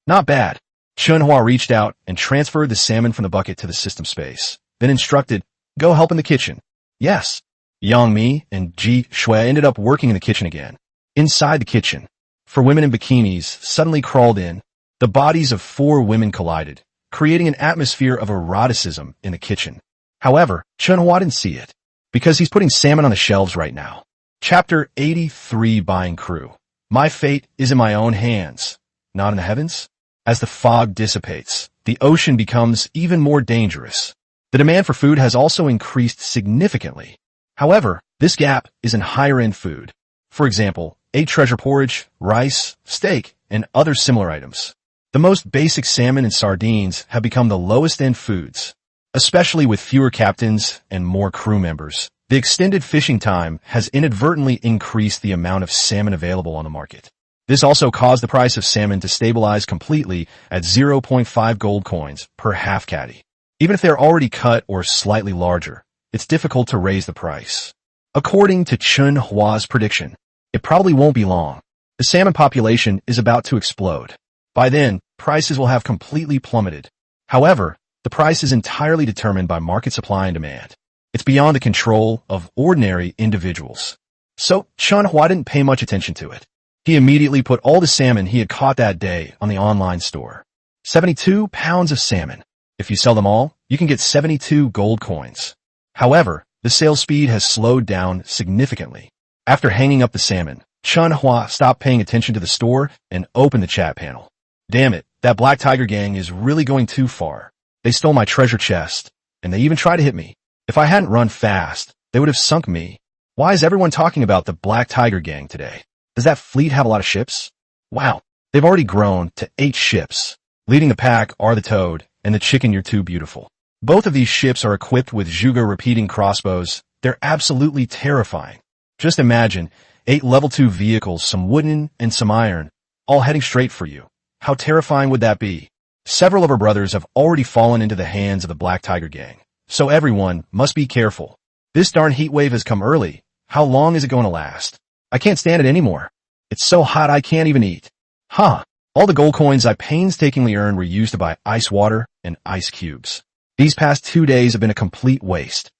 Not bad. Chen Hua reached out and transferred the salmon from the bucket to the system space, then instructed, Go help in the kitchen. Yes. Yang Mi and Ji Shui ended up working in the kitchen again. Inside the kitchen, four women in bikinis suddenly crawled in. The bodies of 4 women collided, creating an atmosphere of eroticism in the kitchen. However, Chen Hua didn't see it, because he's putting salmon on the shelves right now. Chapter 83 Buying Crew. My fate is in my own hands, not in the heavens. As the fog dissipates, the ocean becomes even more dangerous. The demand for food has also increased significantly. However, this gap is in higher-end food. For example, egg treasure porridge, rice, steak, and other similar items. The most basic salmon and sardines have become the lowest-end foods. Especially with fewer captains and more crew members, the extended fishing time has inadvertently increased the amount of salmon available on the market. This also caused the price of salmon to stabilize completely at 0.5 gold coins per half caddy. Even if they're already cut or slightly larger, it's difficult to raise the price. According to Chen Hua's prediction, it probably won't be long. The salmon population is about to explode. By then, prices will have completely plummeted. However, the price is entirely determined by market supply and demand. It's beyond the control of ordinary individuals. So, Chen Hua didn't pay much attention to it. He immediately put all the salmon he had caught that day on the online store. 72 pounds of salmon. If you sell them all, you can get 72 gold coins. However, the sales speed has slowed down significantly. After hanging up the salmon, Chen Hua stopped paying attention to the store and opened the chat panel. Damn it, that Black Tiger gang is really going too far. They stole my treasure chest, and they even tried to hit me. If I hadn't run fast, they would have sunk me. Why is everyone talking about the Black Tiger gang today? Does that fleet have a lot of ships? Wow, they've already grown to 8 ships. Leading the pack are the Toad and the Chicken You're Too Beautiful. Both of these ships are equipped with Zhuge repeating crossbows. They're absolutely terrifying. Just imagine 8 level 2 vehicles, some wooden and some iron, all heading straight for you. How terrifying would that be? Several of our brothers have already fallen into the hands of the Black Tiger gang, so everyone must be careful. This darn heat wave has come early. How long is it going to last? I can't stand it anymore. It's so hot I can't even eat. All the gold coins I painstakingly earned were used to buy ice water and ice cubes. These past 2 days have been a complete waste.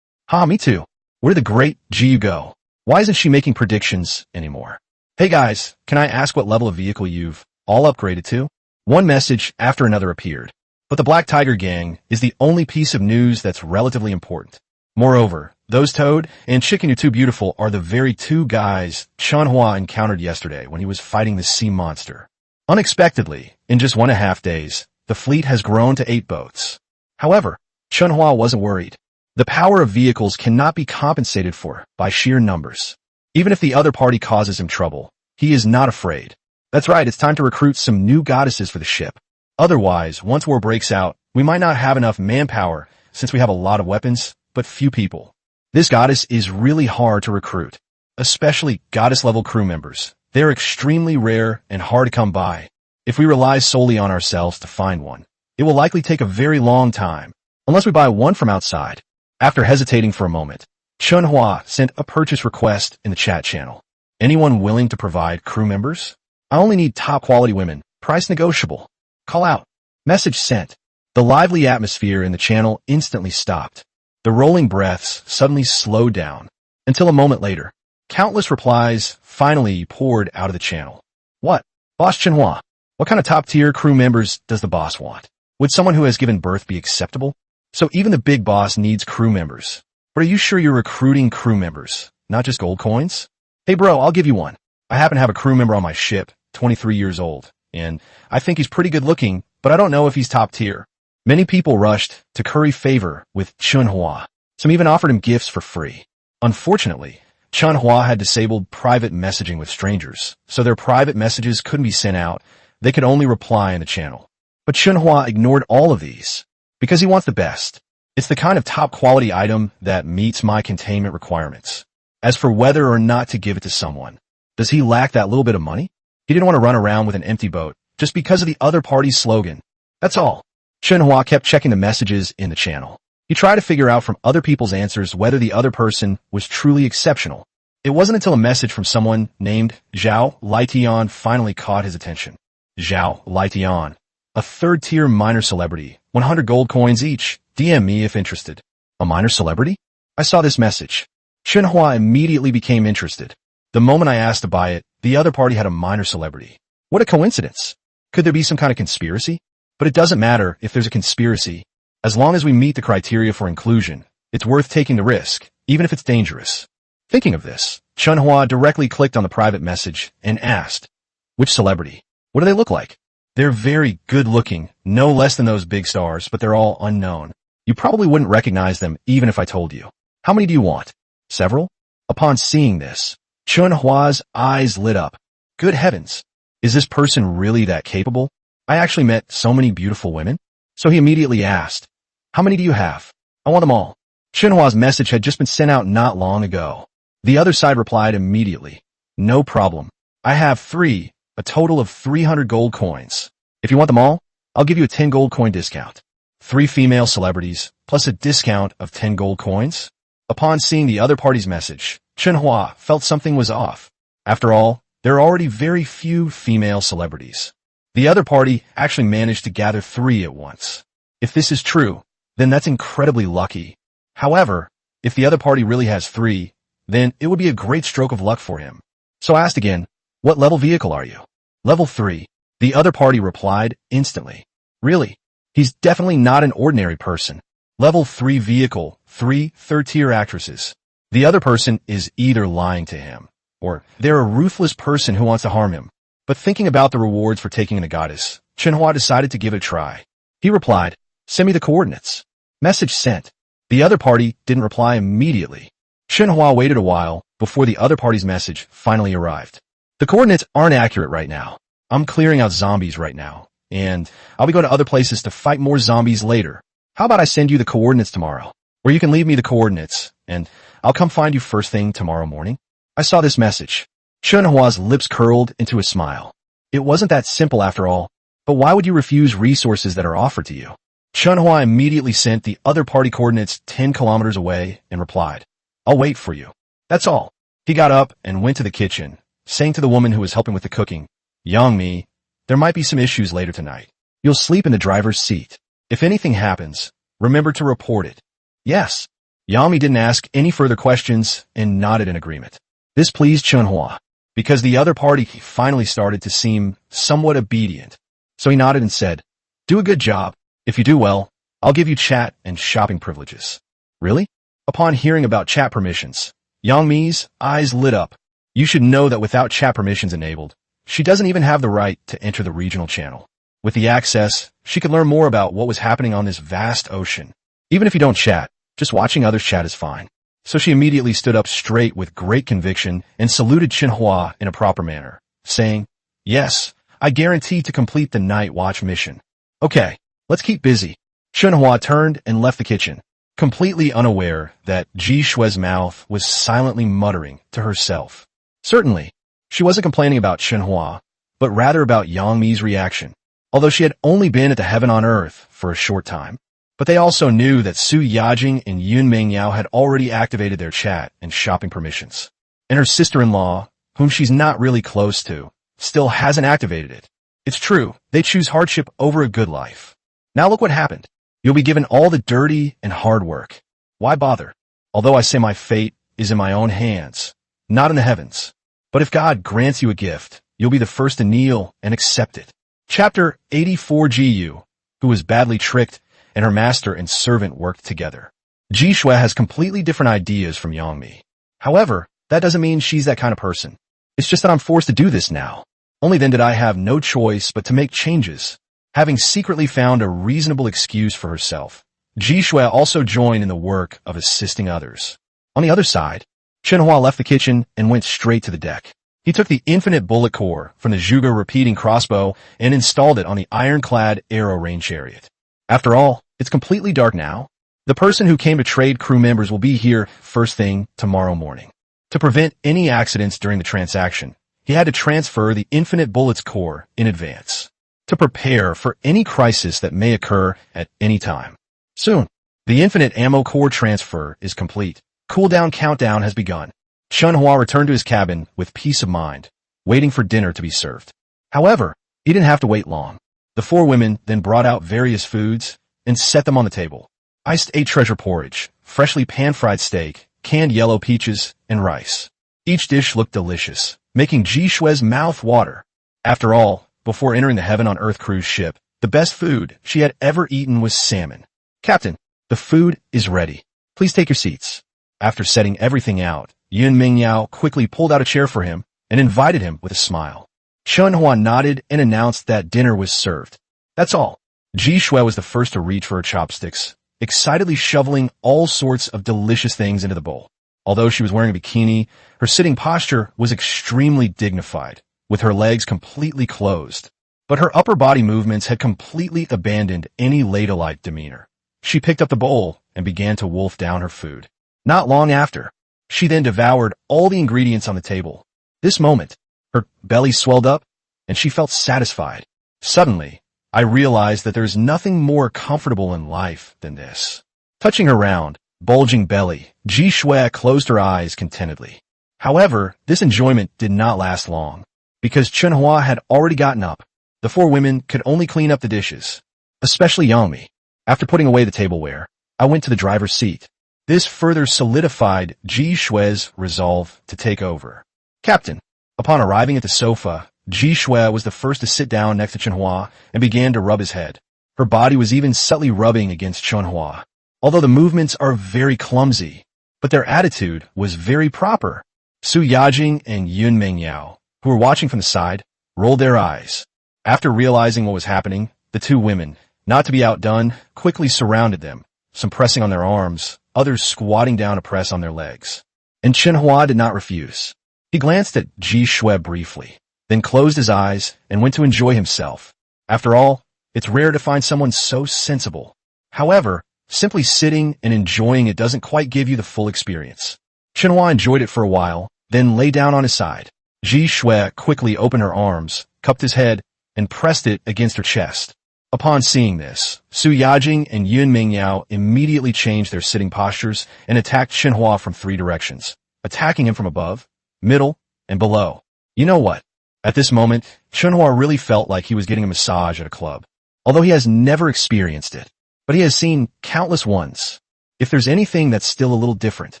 Me too. Where did the great Jiu go? Why isn't she making predictions anymore? Hey guys, can I ask what level of vehicle you've all upgraded to? One message after another appeared. But the Black Tiger gang is the only piece of news that's relatively important. Moreover, those Toad and Chicken You're Too Beautiful are the very 2 guys Chen Hua encountered yesterday when he was fighting the sea monster. Unexpectedly, in just 1.5 days, the fleet has grown to 8 boats. However, Chen Hua wasn't worried. The power of vehicles cannot be compensated for by sheer numbers. Even if the other party causes him trouble, he is not afraid. That's right, it's time to recruit some new goddesses for the ship. Otherwise, once war breaks out, we might not have enough manpower since we have a lot of weapons, but few people. This goddess is really hard to recruit, especially goddess-level crew members. They're extremely rare and hard to come by. If we rely solely on ourselves to find one, it will likely take a very long time, unless we buy one from outside. After hesitating for a moment, Chen Hua sent a purchase request in the chat channel. Anyone willing to provide crew members? I only need top-quality women, price negotiable. Call out. Message sent. The lively atmosphere in the channel instantly stopped. The rolling breaths suddenly slowed down, until a moment later, countless replies finally poured out of the channel. What? Boss Chen Hua, what kind of top-tier crew members does the boss want? Would someone who has given birth be acceptable? So even the big boss needs crew members. But are you sure you're recruiting crew members, not just gold coins? Hey bro, I'll give you one. I happen to have a crew member on my ship, 23 years old, and I think he's pretty good looking, but I don't know if he's top tier. Many people rushed to curry favor with Chen Hua. Some even offered him gifts for free. Unfortunately, Chen Hua had disabled private messaging with strangers, so their private messages couldn't be sent out. They could only reply in the channel. But Chen Hua ignored all of these, because he wants the best. It's the kind of top-quality item that meets my containment requirements. As for whether or not to give it to someone, does he lack that little bit of money? He didn't want to run around with an empty boat, just because of the other party's slogan. That's all. Chen Hua kept checking the messages in the channel. He tried to figure out from other people's answers whether the other person was truly exceptional. It wasn't until a message from someone named Zhao Lietian finally caught his attention. Zhao Lietian, a third-tier minor celebrity, 100 gold coins each. DM me if interested. A minor celebrity? I saw this message. Chen Hua immediately became interested. The moment I asked to buy it, the other party had a minor celebrity. What a coincidence. Could there be some kind of conspiracy? But it doesn't matter if there's a conspiracy. As long as we meet the criteria for inclusion, it's worth taking the risk, even if it's dangerous. Thinking of this, Chen Hua directly clicked on the private message and asked, which celebrity? What do they look like? They're very good-looking, no less than those big stars, but they're all unknown. You probably wouldn't recognize them even if I told you. How many do you want? Several? Upon seeing this, Chen Hua's eyes lit up. Good heavens! Is this person really that capable? I actually met so many beautiful women. So he immediately asked, how many do you have? I want them all. Chen Hua's message had just been sent out not long ago. The other side replied immediately. No problem. I have 3, a total of 300 gold coins. If you want them all, I'll give you a 10 gold coin discount. 3 female celebrities, plus a discount of 10 gold coins? Upon seeing the other party's message, Chen Hua felt something was off. After all, there are already very few female celebrities. The other party actually managed to gather 3 at once. If this is true, then that's incredibly lucky. However, if the other party really has 3, then it would be a great stroke of luck for him. So I asked again, what level vehicle are you? Level 3. The other party replied instantly. Really? He's definitely not an ordinary person. Level 3 vehicle, 3 third-tier actresses. The other person is either lying to him, or they're a ruthless person who wants to harm him. But thinking about the rewards for taking in a goddess, Chen Hua decided to give it a try. He replied, "Send me the coordinates." Message sent. The other party didn't reply immediately. Chen Hua waited a while before the other party's message finally arrived. "The coordinates aren't accurate right now. I'm clearing out zombies right now, and I'll be going to other places to fight more zombies later. How about I send you the coordinates tomorrow? Or you can leave me the coordinates, and I'll come find you first thing tomorrow morning." I saw this message. Chen Hua's lips curled into a smile. It wasn't that simple after all, but why would you refuse resources that are offered to you? Chen Hua immediately sent the other party coordinates 10 kilometers away and replied, "I'll wait for you." That's all. He got up and went to the kitchen, saying to the woman who was helping with the cooking, "Young me, there might be some issues later tonight. You'll sleep in the driver's seat. If anything happens, remember to report it." Yes. Yang Mi didn't ask any further questions and nodded in agreement. This pleased Chen Hua, because the other party finally started to seem somewhat obedient. So he nodded and said, "Do a good job. If you do well, I'll give you chat and shopping privileges." Really? Upon hearing about chat permissions, Yang Mi's eyes lit up. You should know that without chat permissions enabled, she doesn't even have the right to enter the regional channel. With the access, she could learn more about what was happening on this vast ocean. Even if you don't chat, just watching others chat is fine. So she immediately stood up straight with great conviction and saluted Chen Hua in a proper manner, saying, "Yes, I guarantee to complete the night watch mission." "Okay, let's keep busy." Chen Hua turned and left the kitchen, completely unaware that Ji Shue's mouth was silently muttering to herself. Certainly, she wasn't complaining about Chen Hua, but rather about Yang Mi's reaction, although she had only been at the heaven on earth for a short time. But they also knew that Su Yajing and Yun Mingyao had already activated their chat and shopping permissions. And her sister-in-law, whom she's not really close to, still hasn't activated it. It's true, they choose hardship over a good life. Now look what happened. You'll be given all the dirty and hard work. Why bother? Although I say my fate is in my own hands, not in the heavens. But if God grants you a gift, you'll be the first to kneel and accept it. Chapter 84. Gu, who was badly tricked, and her master and servant worked together. Ji Shue has completely different ideas from Yang Mi. However, that doesn't mean she's that kind of person. It's just that I'm forced to do this now. Only then did I have no choice but to make changes. Having secretly found a reasonable excuse for herself, Ji Shue also joined in the work of assisting others. On the other side, Chen Hua left the kitchen and went straight to the deck. He took the infinite bullet core from the Zhuge repeating crossbow and installed it on the ironclad arrow range chariot. After all, it's completely dark now. The person who came to trade crew members will be here first thing tomorrow morning. To prevent any accidents during the transaction, he had to transfer the infinite bullets core in advance, to prepare for any crisis that may occur at any time. Soon, the infinite ammo core transfer is complete. Cooldown countdown has begun. Chen Hua returned to his cabin with peace of mind, waiting for dinner to be served. However, he didn't have to wait long. The four women then brought out various foods and set them on the table. Iced 8 treasure porridge, freshly pan-fried steak, canned yellow peaches, and rice. Each dish looked delicious, making Ji Shue's mouth water. After all, before entering the Heaven on Earth cruise ship, the best food she had ever eaten was salmon. "Captain, the food is ready. Please take your seats." After setting everything out, Yun Mingyao quickly pulled out a chair for him and invited him with a smile. Chen Hua nodded and announced that dinner was served. That's all. Ji Shue was the first to reach for her chopsticks, excitedly shoveling all sorts of delicious things into the bowl. Although she was wearing a bikini, her sitting posture was extremely dignified, with her legs completely closed. But her upper body movements had completely abandoned any ladylike demeanor. She picked up the bowl and began to wolf down her food. Not long after, she then devoured all the ingredients on the table. This moment, her belly swelled up, and she felt satisfied. Suddenly, I realized that there's nothing more comfortable in life than this. Touching her round, bulging belly, Ji Shue closed her eyes contentedly. However, this enjoyment did not last long. Because Chen Hua had already gotten up, the four women could only clean up the dishes, especially Yang Mi. After putting away the tableware, I went to the driver's seat. This further solidified Ji Shue's resolve to take over. "Captain." Upon arriving at the sofa, Ji Shue was the first to sit down next to Chen Hua and began to rub his head. Her body was even subtly rubbing against Chen Hua. Although the movements are very clumsy, but their attitude was very proper. Su Yajing and Yun Mengyao, who were watching from the side, rolled their eyes. After realizing what was happening, the two women, not to be outdone, quickly surrounded them, some pressing on their arms, others squatting down to press on their legs. And Chen Hua did not refuse. He glanced at Ji Shui briefly, then closed his eyes and went to enjoy himself. After all, it's rare to find someone so sensible. However, simply sitting and enjoying it doesn't quite give you the full experience. Chen Hua enjoyed it for a while, then lay down on his side. Ji Shui quickly opened her arms, cupped his head, and pressed it against her chest. Upon seeing this, Su Yajing and Yun Mengyao immediately changed their sitting postures and attacked Chen Hua from 3 directions, attacking him from above, middle, and below. You know what? At this moment, Chen Hua really felt like he was getting a massage at a club. Although he has never experienced it, but he has seen countless ones. If there's anything that's still a little different,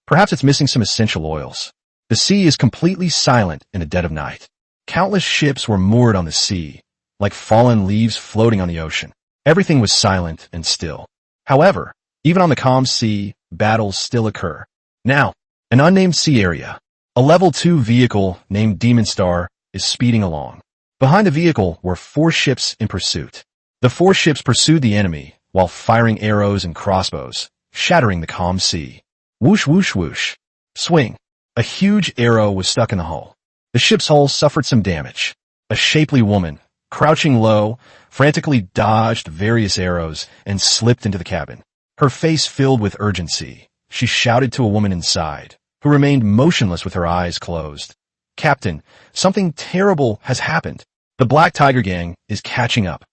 perhaps it's missing some essential oils. The sea is completely silent in the dead of night. Countless ships were moored on the sea, like fallen leaves floating on the ocean. Everything was silent and still. However, even on the calm sea, battles still occur. Now, an unnamed sea area. A level 2 vehicle named Demon Star is speeding along. Behind the vehicle were 4 ships in pursuit. The 4 ships pursued the enemy while firing arrows and crossbows, shattering the calm sea. Whoosh, whoosh, whoosh. Swing. A huge arrow was stuck in the hull. The ship's hull suffered some damage. A shapely woman, crouching low, frantically dodged various arrows and slipped into the cabin. Her face filled with urgency. She shouted to a woman inside, who remained motionless with her eyes closed. "Captain, something terrible has happened. The Black Tiger Gang is catching up."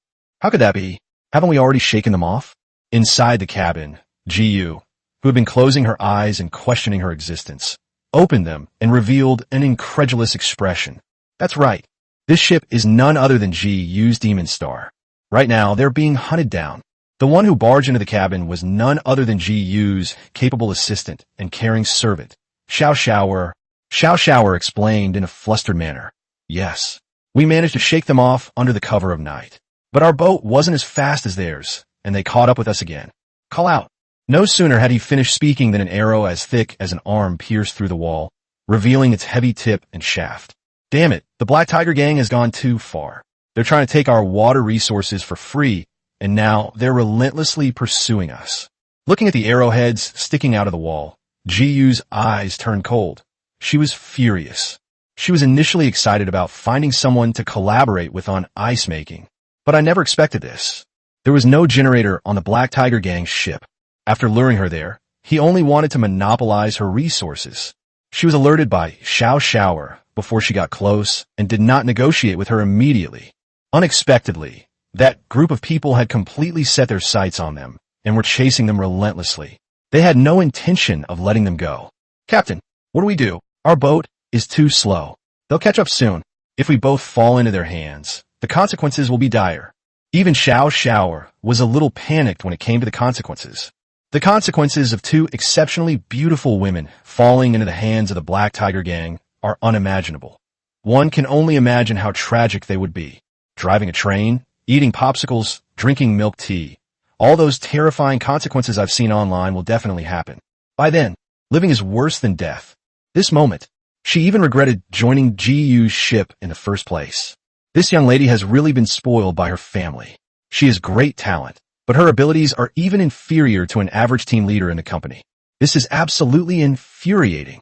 "How could that be? Haven't we already shaken them off?" Inside the cabin, Jiyu, who had been closing her eyes and questioning her existence, opened them and revealed an incredulous expression. "That's right. This ship is none other than Jiyu's Demon Star. Right now, they're being hunted down. The one who barged into the cabin was none other than Jiyu's capable assistant and caring servant, Xiao Xiaoer." Xiao Xiaoer explained in a flustered manner. "Yes, we managed to shake them off under the cover of night. But our boat wasn't as fast as theirs, and they caught up with us again. Call out." No sooner had he finished speaking than an arrow as thick as an arm pierced through the wall, revealing its heavy tip and shaft. "Damn it, the Black Tiger Gang has gone too far. They're trying to take our water resources for free, and now they're relentlessly pursuing us." Looking at the arrowheads sticking out of the wall, Jiyu's eyes turned cold. She was furious. She was initially excited about finding someone to collaborate with on ice making. "But I never expected this." There was no generator on the Black Tiger Gang's ship. After luring her there, he only wanted to monopolize her resources. She was alerted by Xiao Xiaoer before she got close and did not negotiate with her immediately. Unexpectedly, that group of people had completely set their sights on them and were chasing them relentlessly. They had no intention of letting them go. "Captain, what do we do? Our boat is too slow. They'll catch up soon. If we both fall into their hands, the consequences will be dire." Even Xiao Xiaoer was a little panicked when it came to the consequences. The consequences of 2 exceptionally beautiful women falling into the hands of the Black Tiger Gang are unimaginable. One can only imagine how tragic they would be. Driving a train, eating popsicles, drinking milk tea. All those terrifying consequences I've seen online will definitely happen. By then, living is worse than death. This moment, she even regretted joining Jiyu's ship in the first place. This young lady has really been spoiled by her family. She has great talent, but her abilities are even inferior to an average team leader in the company. This is absolutely infuriating.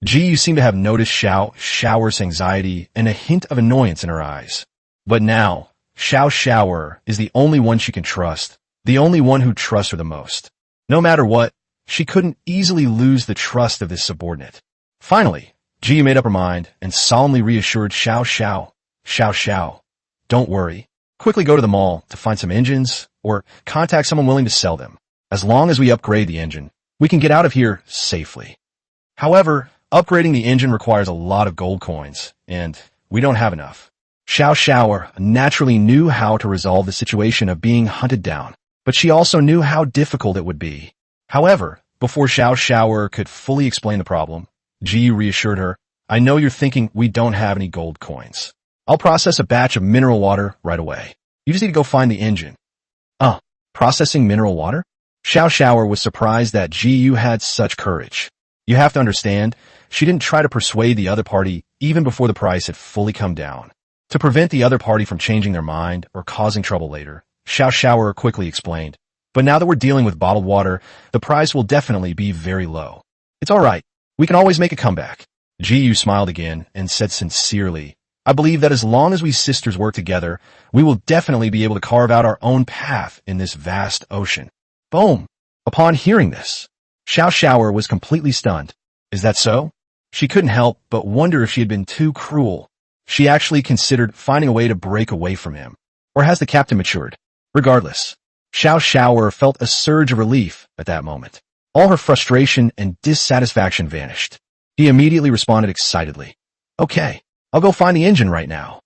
Jiyu seemed to have noticed Xiao Xiaoer's anxiety and a hint of annoyance in her eyes. But now, Xiao Xiaoer is the only one she can trust, the only one who trusts her the most. No matter what, she couldn't easily lose the trust of this subordinate. Finally, Jiyu made up her mind and solemnly reassured Xiao Xiao, "Don't worry. Quickly go to the mall to find some engines or contact someone willing to sell them. As long as we upgrade the engine, we can get out of here safely." However, upgrading the engine requires a lot of gold coins, and we don't have enough. Xiao Xiaoer naturally knew how to resolve the situation of being hunted down, but she also knew how difficult it would be. However, before Xiao Xiaoer could fully explain the problem, Jiyu reassured her, "I know you're thinking we don't have any gold coins. I'll process a batch of mineral water right away. You just need to go find the engine." Processing mineral water? Xiao Xiaoer was surprised that Jiyu had such courage. You have to understand, she didn't try to persuade the other party even before the price had fully come down. To prevent the other party from changing their mind or causing trouble later, Xiao Shower quickly explained, "But now that we're dealing with bottled water, the price will definitely be very low. It's all right. We can always make a comeback." Jiyu smiled again and said sincerely, "I believe that as long as we sisters work together, we will definitely be able to carve out our own path in this vast ocean." Boom! Upon hearing this, Xiao Shower was completely stunned. Is that so? She couldn't help but wonder if she had been too cruel. She actually considered finding a way to break away from him. Or has the captain matured? Regardless, Xiao Shower felt a surge of relief at that moment. All her frustration and dissatisfaction vanished. He immediately responded excitedly, "Okay, I'll go find the engine right now."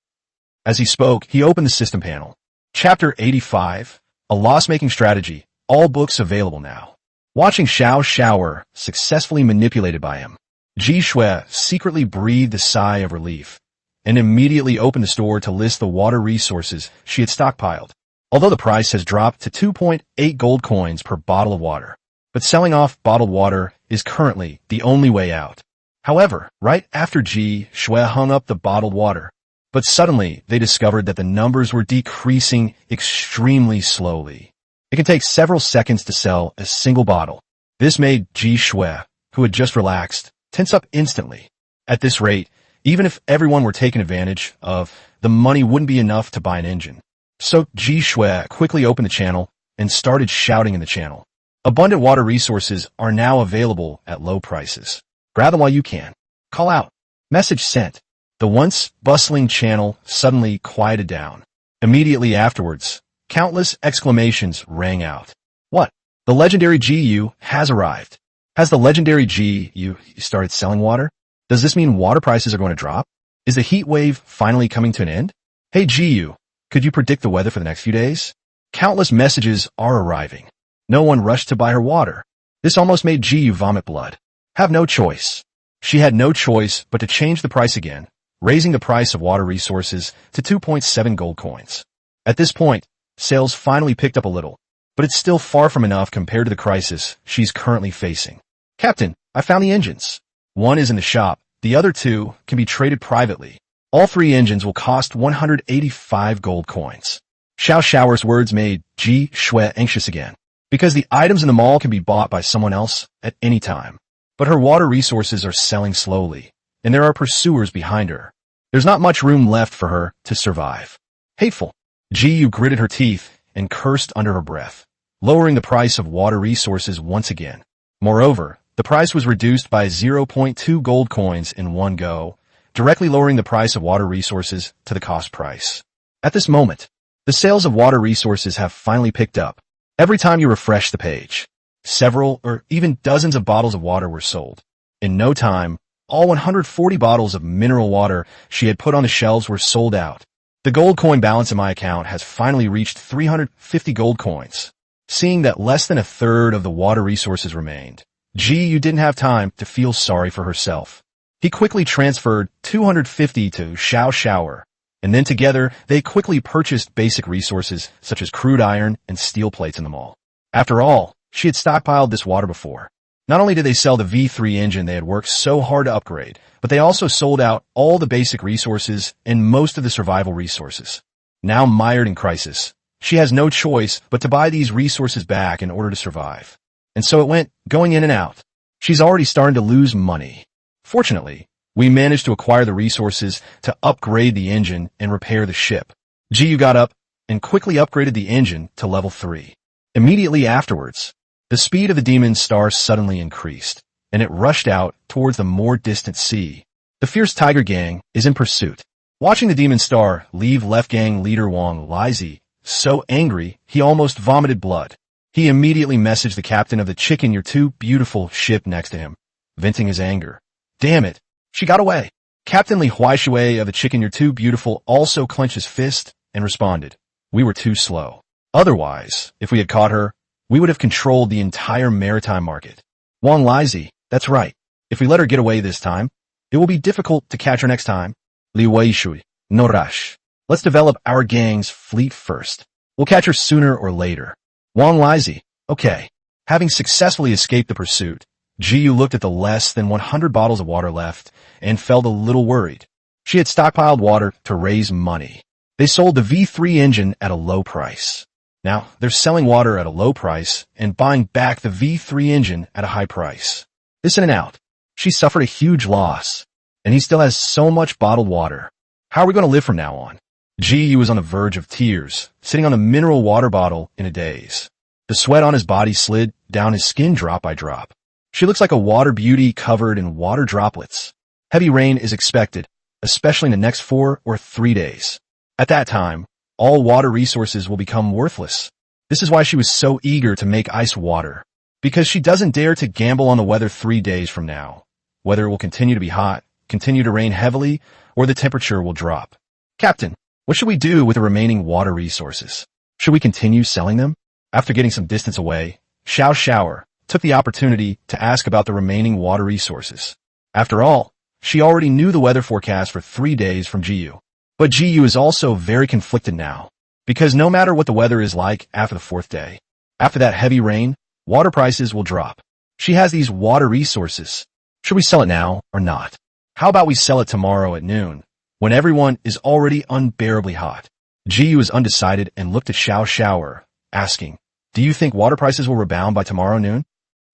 As he spoke, he opened the system panel. Chapter 85, A Loss-Making Strategy, all books available now. Watching Xiao Shower successfully manipulated by him, Ji Shui secretly breathed a sigh of relief and immediately opened the store to list the water resources she had stockpiled. Although the price has dropped to 2.8 gold coins per bottle of water, but selling off bottled water is currently the only way out. However, right after Ji Shui hung up the bottled water, but suddenly they discovered that the numbers were decreasing extremely slowly. It can take several seconds to sell a single bottle. This made Ji Shui, who had just relaxed, tense up instantly. At this rate, even if everyone were taken advantage of, the money wouldn't be enough to buy an engine. So Ji Shui quickly opened the channel and started shouting in the channel, "Abundant water resources are now available at low prices. Grab them while you can. Call out." Message sent. The once bustling channel suddenly quieted down. Immediately afterwards, countless exclamations rang out. What? The legendary GU has arrived. Has the legendary GU started selling water? Does this mean water prices are going to drop? Is the heat wave finally coming to an end? Hey GU, could you predict the weather for the next few days? Countless messages are arriving. No one rushed to buy her water. This almost made GU vomit blood. Have no choice. She had no choice but to change the price again, raising the price of water resources to 2.7 gold coins. At this point, sales finally picked up a little, but it's still far from enough compared to the crisis she's currently facing. "Captain, I found the engines. One is in the shop. The other two can be traded privately. All 3 engines will cost 185 gold coins." Xiao Shower's words made Ji Shui anxious again, because the items in the mall can be bought by someone else at any time. But her water resources are selling slowly, and there are pursuers behind her. There's not much room left for her to survive. Hateful. Jiyu gritted her teeth and cursed under her breath, lowering the price of water resources once again. Moreover, the price was reduced by 0.2 gold coins in one go, directly lowering the price of water resources to the cost price. At this moment, the sales of water resources have finally picked up. Every time you refresh the page, several or even dozens of bottles of water were sold. In no time, all 140 bottles of mineral water she had put on the shelves were sold out. The gold coin balance in my account has finally reached 350 gold coins. Seeing that less than a third of the water resources remained, Jiyu didn't have time to feel sorry for herself. He quickly transferred 250 to Xiao Shower, and then together they quickly purchased basic resources such as crude iron and steel plates in the mall. After all, she had stockpiled this water before. Not only did they sell the V3 engine they had worked so hard to upgrade, but they also sold out all the basic resources and most of the survival resources. Now mired in crisis, she has no choice but to buy these resources back in order to survive. And so it went, going in and out. She's already starting to lose money. Fortunately, we managed to acquire the resources to upgrade the engine and repair the ship. Jiyu got up and quickly upgraded the engine to level 3. Immediately afterwards, the speed of the Demon Star suddenly increased, and it rushed out towards the more distant sea. The fierce Tiger Gang is in pursuit. Watching the Demon Star leave Left Gang leader Wang Lizi so angry he almost vomited blood, he immediately messaged the captain of the Chicken You're Too Beautiful ship next to him, venting his anger. Damn it, she got away. Captain Li Huaishui of the Chicken You're Too Beautiful also clenched his fist and responded, "We were too slow. Otherwise, if we had caught her, we would have controlled the entire maritime market." Wang Lizi, that's right. If we let her get away this time, it will be difficult to catch her next time. Li Weishui, no rush. Let's develop our gang's fleet first. We'll catch her sooner or later. Wang Lizi, okay. Having successfully escaped the pursuit, Jiyu looked at the less than 100 bottles of water left and felt a little worried. She had stockpiled water to raise money. They sold the V3 engine at a low price. Now, they're selling water at a low price and buying back the V3 engine at a high price. This in and out. She suffered a huge loss, and he still has so much bottled water. How are we going to live from now on? Jiyu was on the verge of tears, sitting on a mineral water bottle in a daze. The sweat on his body slid down his skin drop by drop. She looks like a water beauty covered in water droplets. Heavy rain is expected, especially in the next 4 or 3 days. At that time, all water resources will become worthless. This is why she was so eager to make ice water, because she doesn't dare to gamble on the weather 3 days from now, whether it will continue to be hot, continue to rain heavily, or the temperature will drop. Captain, what should we do with the remaining water resources? Should we continue selling them? After getting some distance away, Xiao Xiao took the opportunity to ask about the remaining water resources. After all, she already knew the weather forecast for 3 days from Jiyu. But Jiyu is also very conflicted now, because no matter what the weather is like after the 4th day, after that heavy rain, water prices will drop. She has these water resources. Should we sell it now or not? How about we sell it tomorrow at noon, when everyone is already unbearably hot? Jiyu is undecided and looked at Xiao Xiao, asking, do you think water prices will rebound by tomorrow noon?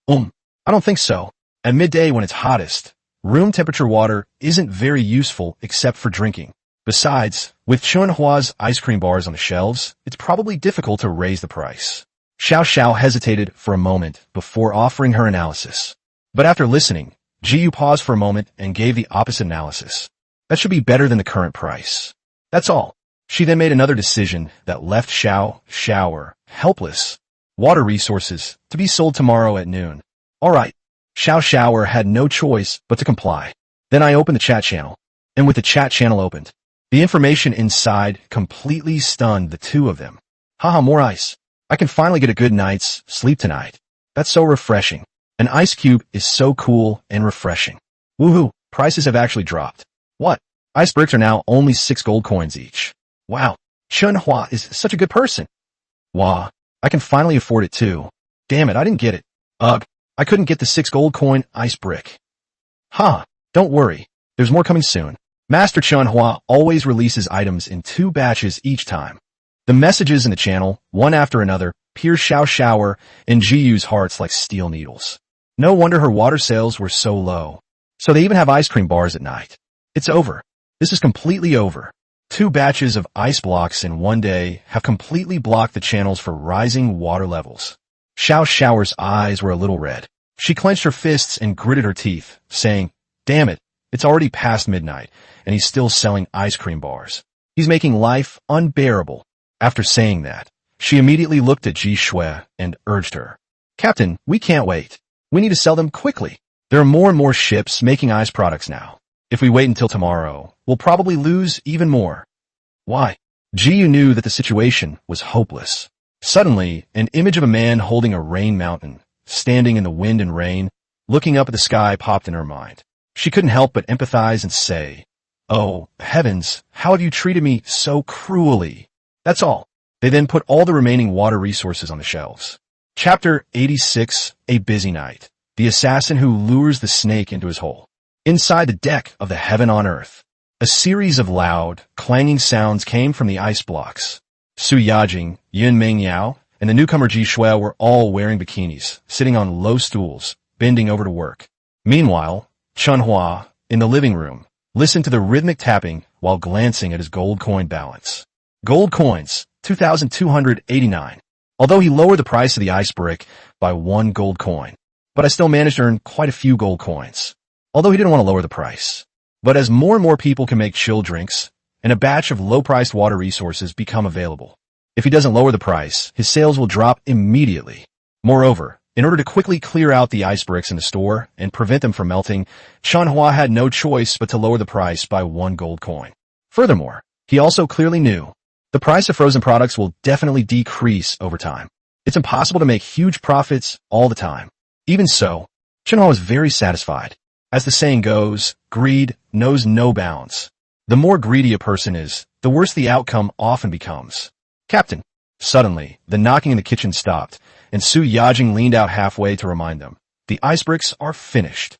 I don't think so. At midday when it's hottest, room temperature water isn't very useful except for drinking. Besides, with Chen Hua's ice cream bars on the shelves, it's probably difficult to raise the price. Xiao Xiao hesitated for a moment before offering her analysis. But after listening, Jiyu paused for a moment and gave the opposite analysis. That should be better than the current price. That's all. She then made another decision that left Xiao Xiao helpless. Water resources, to be sold tomorrow at noon. All right. Xiao Xiao had no choice but to comply. Then I opened the chat channel. And with the chat channel opened, the information inside completely stunned the two of them. Haha, more ice. I can finally get a good night's sleep tonight. That's so refreshing. An ice cube is so cool and refreshing. Woohoo, prices have actually dropped. What? Ice bricks are now only 6 gold coins each. Wow, Chen Hua is such a good person. Wow, I can finally afford it too. Damn it, I didn't get it. Ugh, I couldn't get the 6 gold coin ice brick. Don't worry, there's more coming soon. Master Chen Hua always releases items in 2 batches each time. The messages in the channel, one after another, pierce Xiao Xiao and Jiyu's hearts like steel needles. No wonder her water sales were so low. So they even have ice cream bars at night. It's over. This is completely over. 2 batches of ice blocks in 1 day have completely blocked the channels for rising water levels. Xiao Xiao's eyes were a little red. She clenched her fists and gritted her teeth, saying, damn it, it's already past midnight, and he's still selling ice cream bars. He's making life unbearable. After saying that, she immediately looked at Ji Shui and urged her. Captain, we can't wait. We need to sell them quickly. There are more and more ships making ice products now. If we wait until tomorrow, we'll probably lose even more. Why? Jiyu knew that the situation was hopeless. Suddenly, an image of a man holding a rain mountain, standing in the wind and rain, looking up at the sky popped in her mind. She couldn't help but empathize and say, oh, heavens, how have you treated me so cruelly? That's all. They then put all the remaining water resources on the shelves. Chapter 86, A Busy Night. The assassin who lures the snake into his hole. Inside the deck of the Heaven on Earth, a series of loud, clanging sounds came from the ice blocks. Su Yajing, Yun Mingyao, and the newcomer Ji Shui were all wearing bikinis, sitting on low stools, bending over to work. Meanwhile, Chen Hua, in the living room, listened to the rhythmic tapping while glancing at his gold coin balance. Gold coins, 2,289. Although he lowered the price of the ice brick by 1 gold coin, but I still managed to earn quite a few gold coins. Although he didn't want to lower the price. But as more and more people can make chill drinks, and a batch of low-priced water resources become available, if he doesn't lower the price, his sales will drop immediately. Moreover, in order to quickly clear out the ice bricks in the store and prevent them from melting, Chen Hua had no choice but to lower the price by 1 gold coin. Furthermore, he also clearly knew the price of frozen products will definitely decrease over time. It's impossible to make huge profits all the time. Even so, Chen Hua was very satisfied. As the saying goes, greed knows no bounds. The more greedy a person is, the worse the outcome often becomes. Captain. Suddenly, the knocking in the kitchen stopped, and Su Yajing leaned out halfway to remind them. The ice bricks are finished.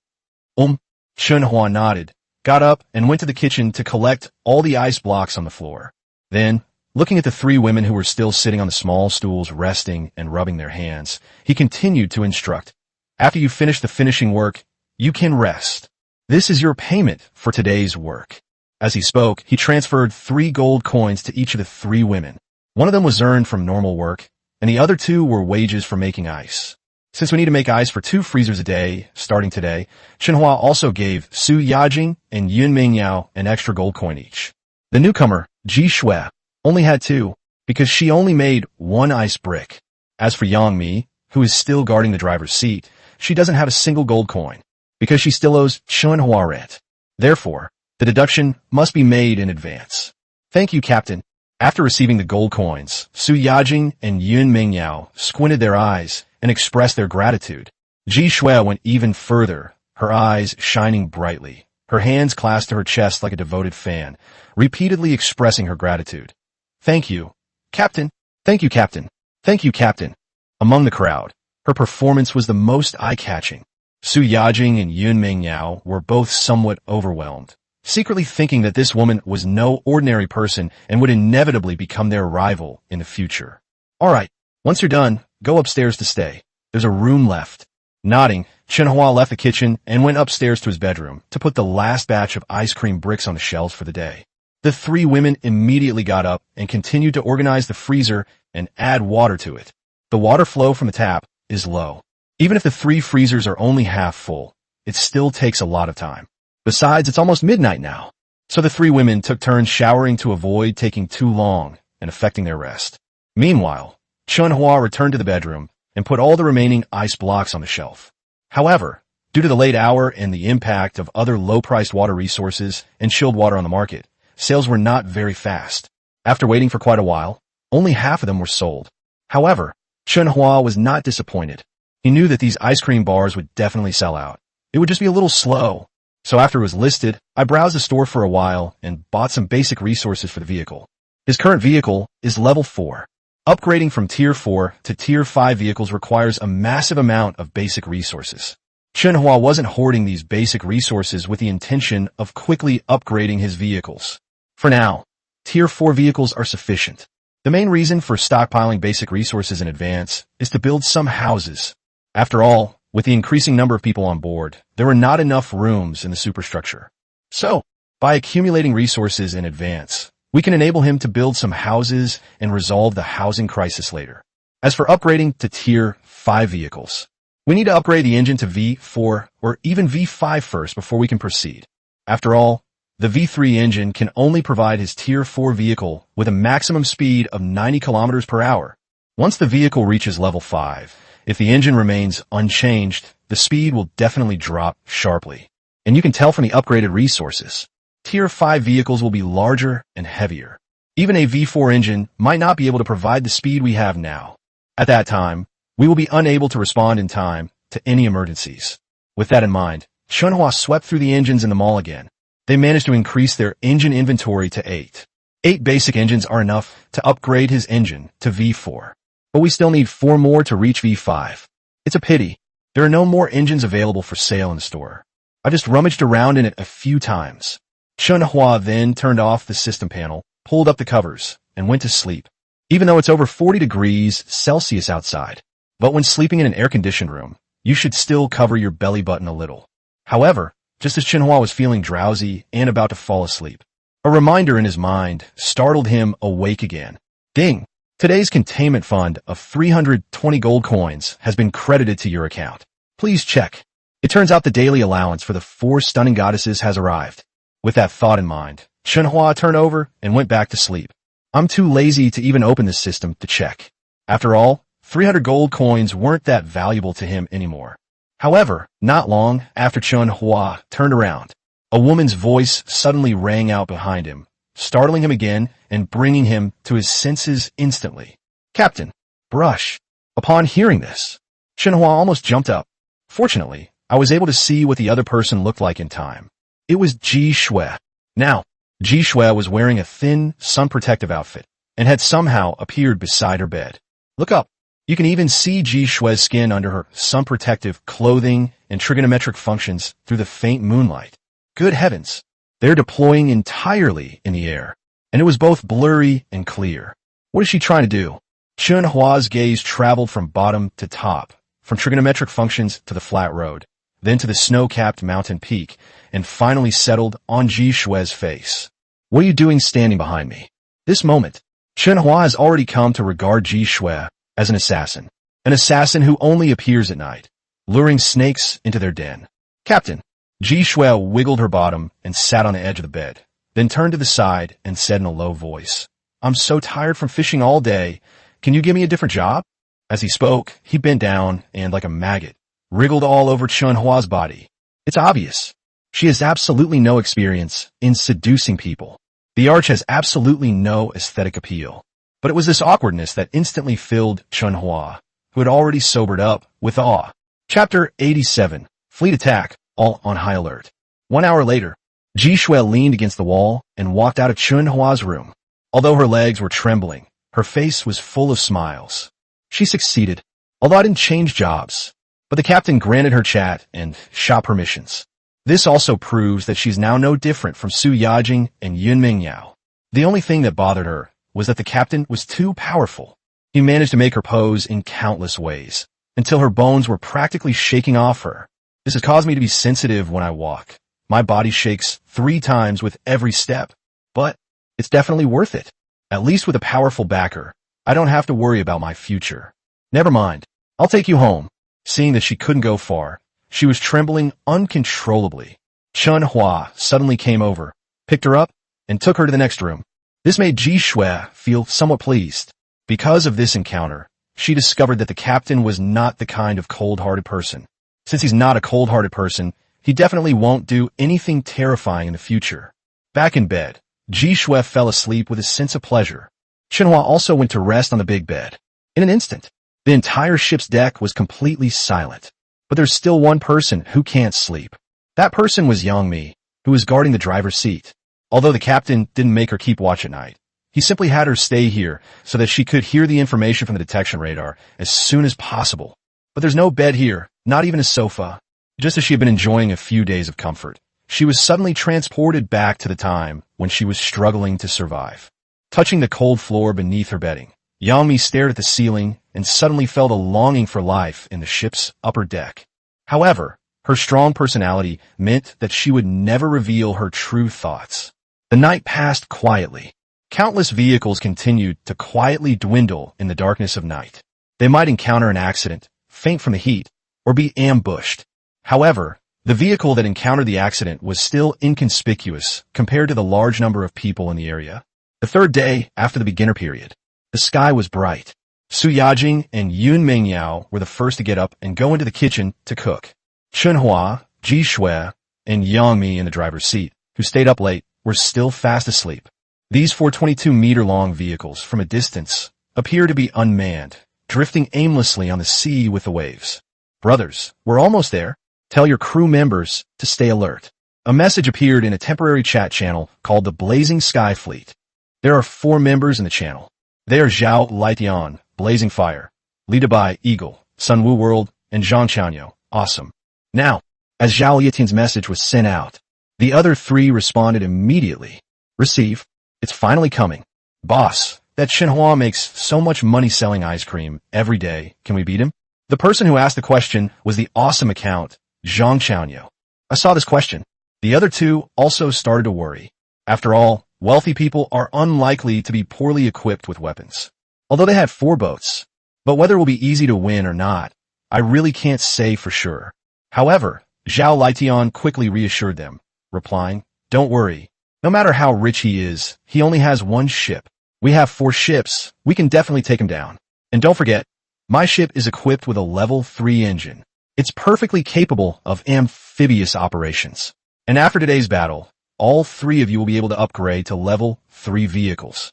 Chen Hua nodded, got up, and went to the kitchen to collect all the ice blocks on the floor. Then, looking at the three women who were still sitting on the small stools resting and rubbing their hands, he continued to instruct. After you finish the finishing work, you can rest. This is your payment for today's work. As he spoke, he transferred 3 gold coins to each of the 3 women. One of them was earned from normal work, and the other 2 were wages for making ice. Since we need to make ice for 2 freezers a day, starting today, Chen Hua also gave Su Yajing and Yun Mingyao an extra gold coin each. The newcomer, Ji Shui, only had 2, because she only made 1 ice brick. As for Yang Mi, who is still guarding the driver's seat, she doesn't have a single gold coin, because she still owes Chen Hua rent. Therefore, the deduction must be made in advance. Thank you, Captain. After receiving the gold coins, Su Yajing and Yun Mingyao squinted their eyes and expressed their gratitude. Ji Shui went even further, her eyes shining brightly, her hands clasped to her chest like a devoted fan, repeatedly expressing her gratitude. Thank you, Captain. Thank you, Captain. Thank you, Captain. Among the crowd, her performance was the most eye-catching. Su Yajing and Yun Mingyao were both somewhat overwhelmed, secretly thinking that this woman was no ordinary person and would inevitably become their rival in the future. All right, once you're done, go upstairs to stay. There's a room left. Nodding, Chen Hua left the kitchen and went upstairs to his bedroom to put the last batch of ice cream bricks on the shelves for the day. The 3 women immediately got up and continued to organize the freezer and add water to it. The water flow from the tap is low. Even if the 3 freezers are only half full, it still takes a lot of time. Besides, it's almost midnight now. So the 3 women took turns showering to avoid taking too long and affecting their rest. Meanwhile, Chen Hua returned to the bedroom and put all the remaining ice blocks on the shelf. However, due to the late hour and the impact of other low-priced water resources and chilled water on the market, sales were not very fast. After waiting for quite a while, only half of them were sold. However, Chen Hua was not disappointed. He knew that these ice cream bars would definitely sell out. It would just be a little slow. So after it was listed, I browsed the store for a while and bought some basic resources for the vehicle. His current vehicle is level 4. Upgrading from Tier 4 to Tier 5 vehicles requires a massive amount of basic resources. Chen Hua wasn't hoarding these basic resources with the intention of quickly upgrading his vehicles. For now, Tier 4 vehicles are sufficient. The main reason for stockpiling basic resources in advance is to build some houses. After all, with the increasing number of people on board, there were not enough rooms in the superstructure. So, by accumulating resources in advance, we can enable him to build some houses and resolve the housing crisis later. As for upgrading to Tier 5 vehicles, we need to upgrade the engine to V4 or even V5 first before we can proceed. After all, the V3 engine can only provide his Tier 4 vehicle with a maximum speed of 90 kilometers per hour. Once the vehicle reaches level 5, if the engine remains unchanged, the speed will definitely drop sharply. And you can tell from the upgraded resources. Tier 5 vehicles will be larger and heavier. Even a V4 engine might not be able to provide the speed we have now. At that time, we will be unable to respond in time to any emergencies. With that in mind, Chen Hua swept through the engines in the mall again. They managed to increase their engine inventory to 8. 8 basic engines are enough to upgrade his engine to V4. But we still need 4 more to reach V5. It's a pity. There are no more engines available for sale in the store. I just rummaged around in it a few times. Chen Hua then turned off the system panel, pulled up the covers, and went to sleep. Even though it's over 40 degrees Celsius outside. But when sleeping in an air-conditioned room, you should still cover your belly button a little. However, just as Chen Hua was feeling drowsy and about to fall asleep, a reminder in his mind startled him awake again. Ding! Today's containment fund of 320 gold coins has been credited to your account. Please check. It turns out the daily allowance for the 4 stunning goddesses has arrived. With that thought in mind, Chen Hua turned over and went back to sleep. I'm too lazy to even open this system to check. After all, 300 gold coins weren't that valuable to him anymore. However, not long after Chen Hua turned around, a woman's voice suddenly rang out behind him, startling him again and bringing him to his senses instantly. Captain, brush. Upon hearing this, Chen Hua almost jumped up. Fortunately, I was able to see what the other person looked like in time. It was Ji Shui. Now, Ji Shui was wearing a thin, sun-protective outfit and had somehow appeared beside her bed. Look up. You can even see Ji Shue's skin under her sun-protective clothing and trigonometric functions through the faint moonlight. Good heavens! They're deploying entirely in the air, and it was both blurry and clear. What is she trying to do? Chen Hua's gaze traveled from bottom to top, from trigonometric functions to the flat road, then to the snow-capped mountain peak, and finally settled on Ji Shue's face. What are you doing standing behind me? This moment, Chen Hua has already come to regard Ji Shue as an assassin who only appears at night, luring snakes into their den. Captain, Ji Shue wiggled her bottom and sat on the edge of the bed, then turned to the side and said in a low voice, I'm so tired from fishing all day. Can you give me a different job? As he spoke, he bent down and, like a maggot, wriggled all over Chen Hua's body. It's obvious. She has absolutely no experience in seducing people. The arch has absolutely no aesthetic appeal. But it was this awkwardness that instantly filled Chen Hua, who had already sobered up, with awe. Chapter 87. Fleet Attack, all on high alert. 1 hour later, Ji Shue leaned against the wall and walked out of Chen Hua's room. Although her legs were trembling, her face was full of smiles. She succeeded, although I didn't change jobs. But the captain granted her chat and shop permissions. This also proves that she's now no different from Su Yajing and Yun Mingyao. The only thing that bothered her was that the captain was too powerful. He managed to make her pose in countless ways, until her bones were practically shaking off her. This has caused me to be sensitive when I walk. My body shakes 3 times with every step. But it's definitely worth it. At least with a powerful backer, I don't have to worry about my future. Never mind. I'll take you home. Seeing that she couldn't go far, she was trembling uncontrollably. Chen Hua suddenly came over, picked her up, and took her to the next room. This made Ji Shue feel somewhat pleased. Because of this encounter, she discovered that the captain was not the kind of cold-hearted person. Since he's not a cold-hearted person, he definitely won't do anything terrifying in the future. Back in bed, Ji Shue fell asleep with a sense of pleasure. Chen Hua also went to rest on the big bed. In an instant, the entire ship's deck was completely silent. But there's still one person who can't sleep. That person was Yang Mi, who was guarding the driver's seat. Although the captain didn't make her keep watch at night, he simply had her stay here so that she could hear the information from the detection radar as soon as possible. But there's no bed here, not even a sofa. Just as she had been enjoying a few days of comfort, she was suddenly transported back to the time when she was struggling to survive. Touching the cold floor beneath her bedding, Yang Mi stared at the ceiling and suddenly felt a longing for life in the ship's upper deck. However, her strong personality meant that she would never reveal her true thoughts. The night passed quietly. Countless vehicles continued to quietly dwindle in the darkness of night. They might encounter an accident, faint from the heat, or be ambushed. However, the vehicle that encountered the accident was still inconspicuous compared to the large number of people in the area. The third day after the beginner period, the sky was bright. Su Yajing and Yun Mingyao were the first to get up and go into the kitchen to cook. Chen Hua, Ji Shue, and Yang Mi in the driver's seat, who stayed up late, were still fast asleep. These 422-meter-long vehicles, from a distance, appear to be unmanned, drifting aimlessly on the sea with the waves. Brothers, we're almost there. Tell your crew members to stay alert. A message appeared in a temporary chat channel called the Blazing Sky Fleet. There are 4 members in the channel. They are Zhao Lightian, Blazing Fire, Lida Bai, Eagle, Sunwu World, and Zhang Qianyo, Awesome. Now, as Zhao Lietian's message was sent out, the other 3 responded immediately. Receive. It's finally coming. Boss, that Chen Hua makes so much money selling ice cream every day. Can we beat him? The person who asked the question was the Awesome account, Zhang Qianyo. I saw this question. The other 2 also started to worry. After all, wealthy people are unlikely to be poorly equipped with weapons. Although they had 4 boats. But whether it will be easy to win or not, I really can't say for sure. However, Zhao Lightian quickly reassured them, replying, Don't worry. No matter how rich he is, he only has 1 ship. We have 4 ships. We can definitely take him down. And don't forget, my ship is equipped with a level 3 engine. It's perfectly capable of amphibious operations. And after today's battle, all 3 of you will be able to upgrade to level 3 vehicles.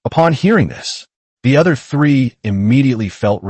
Upon hearing this, the other 3 immediately felt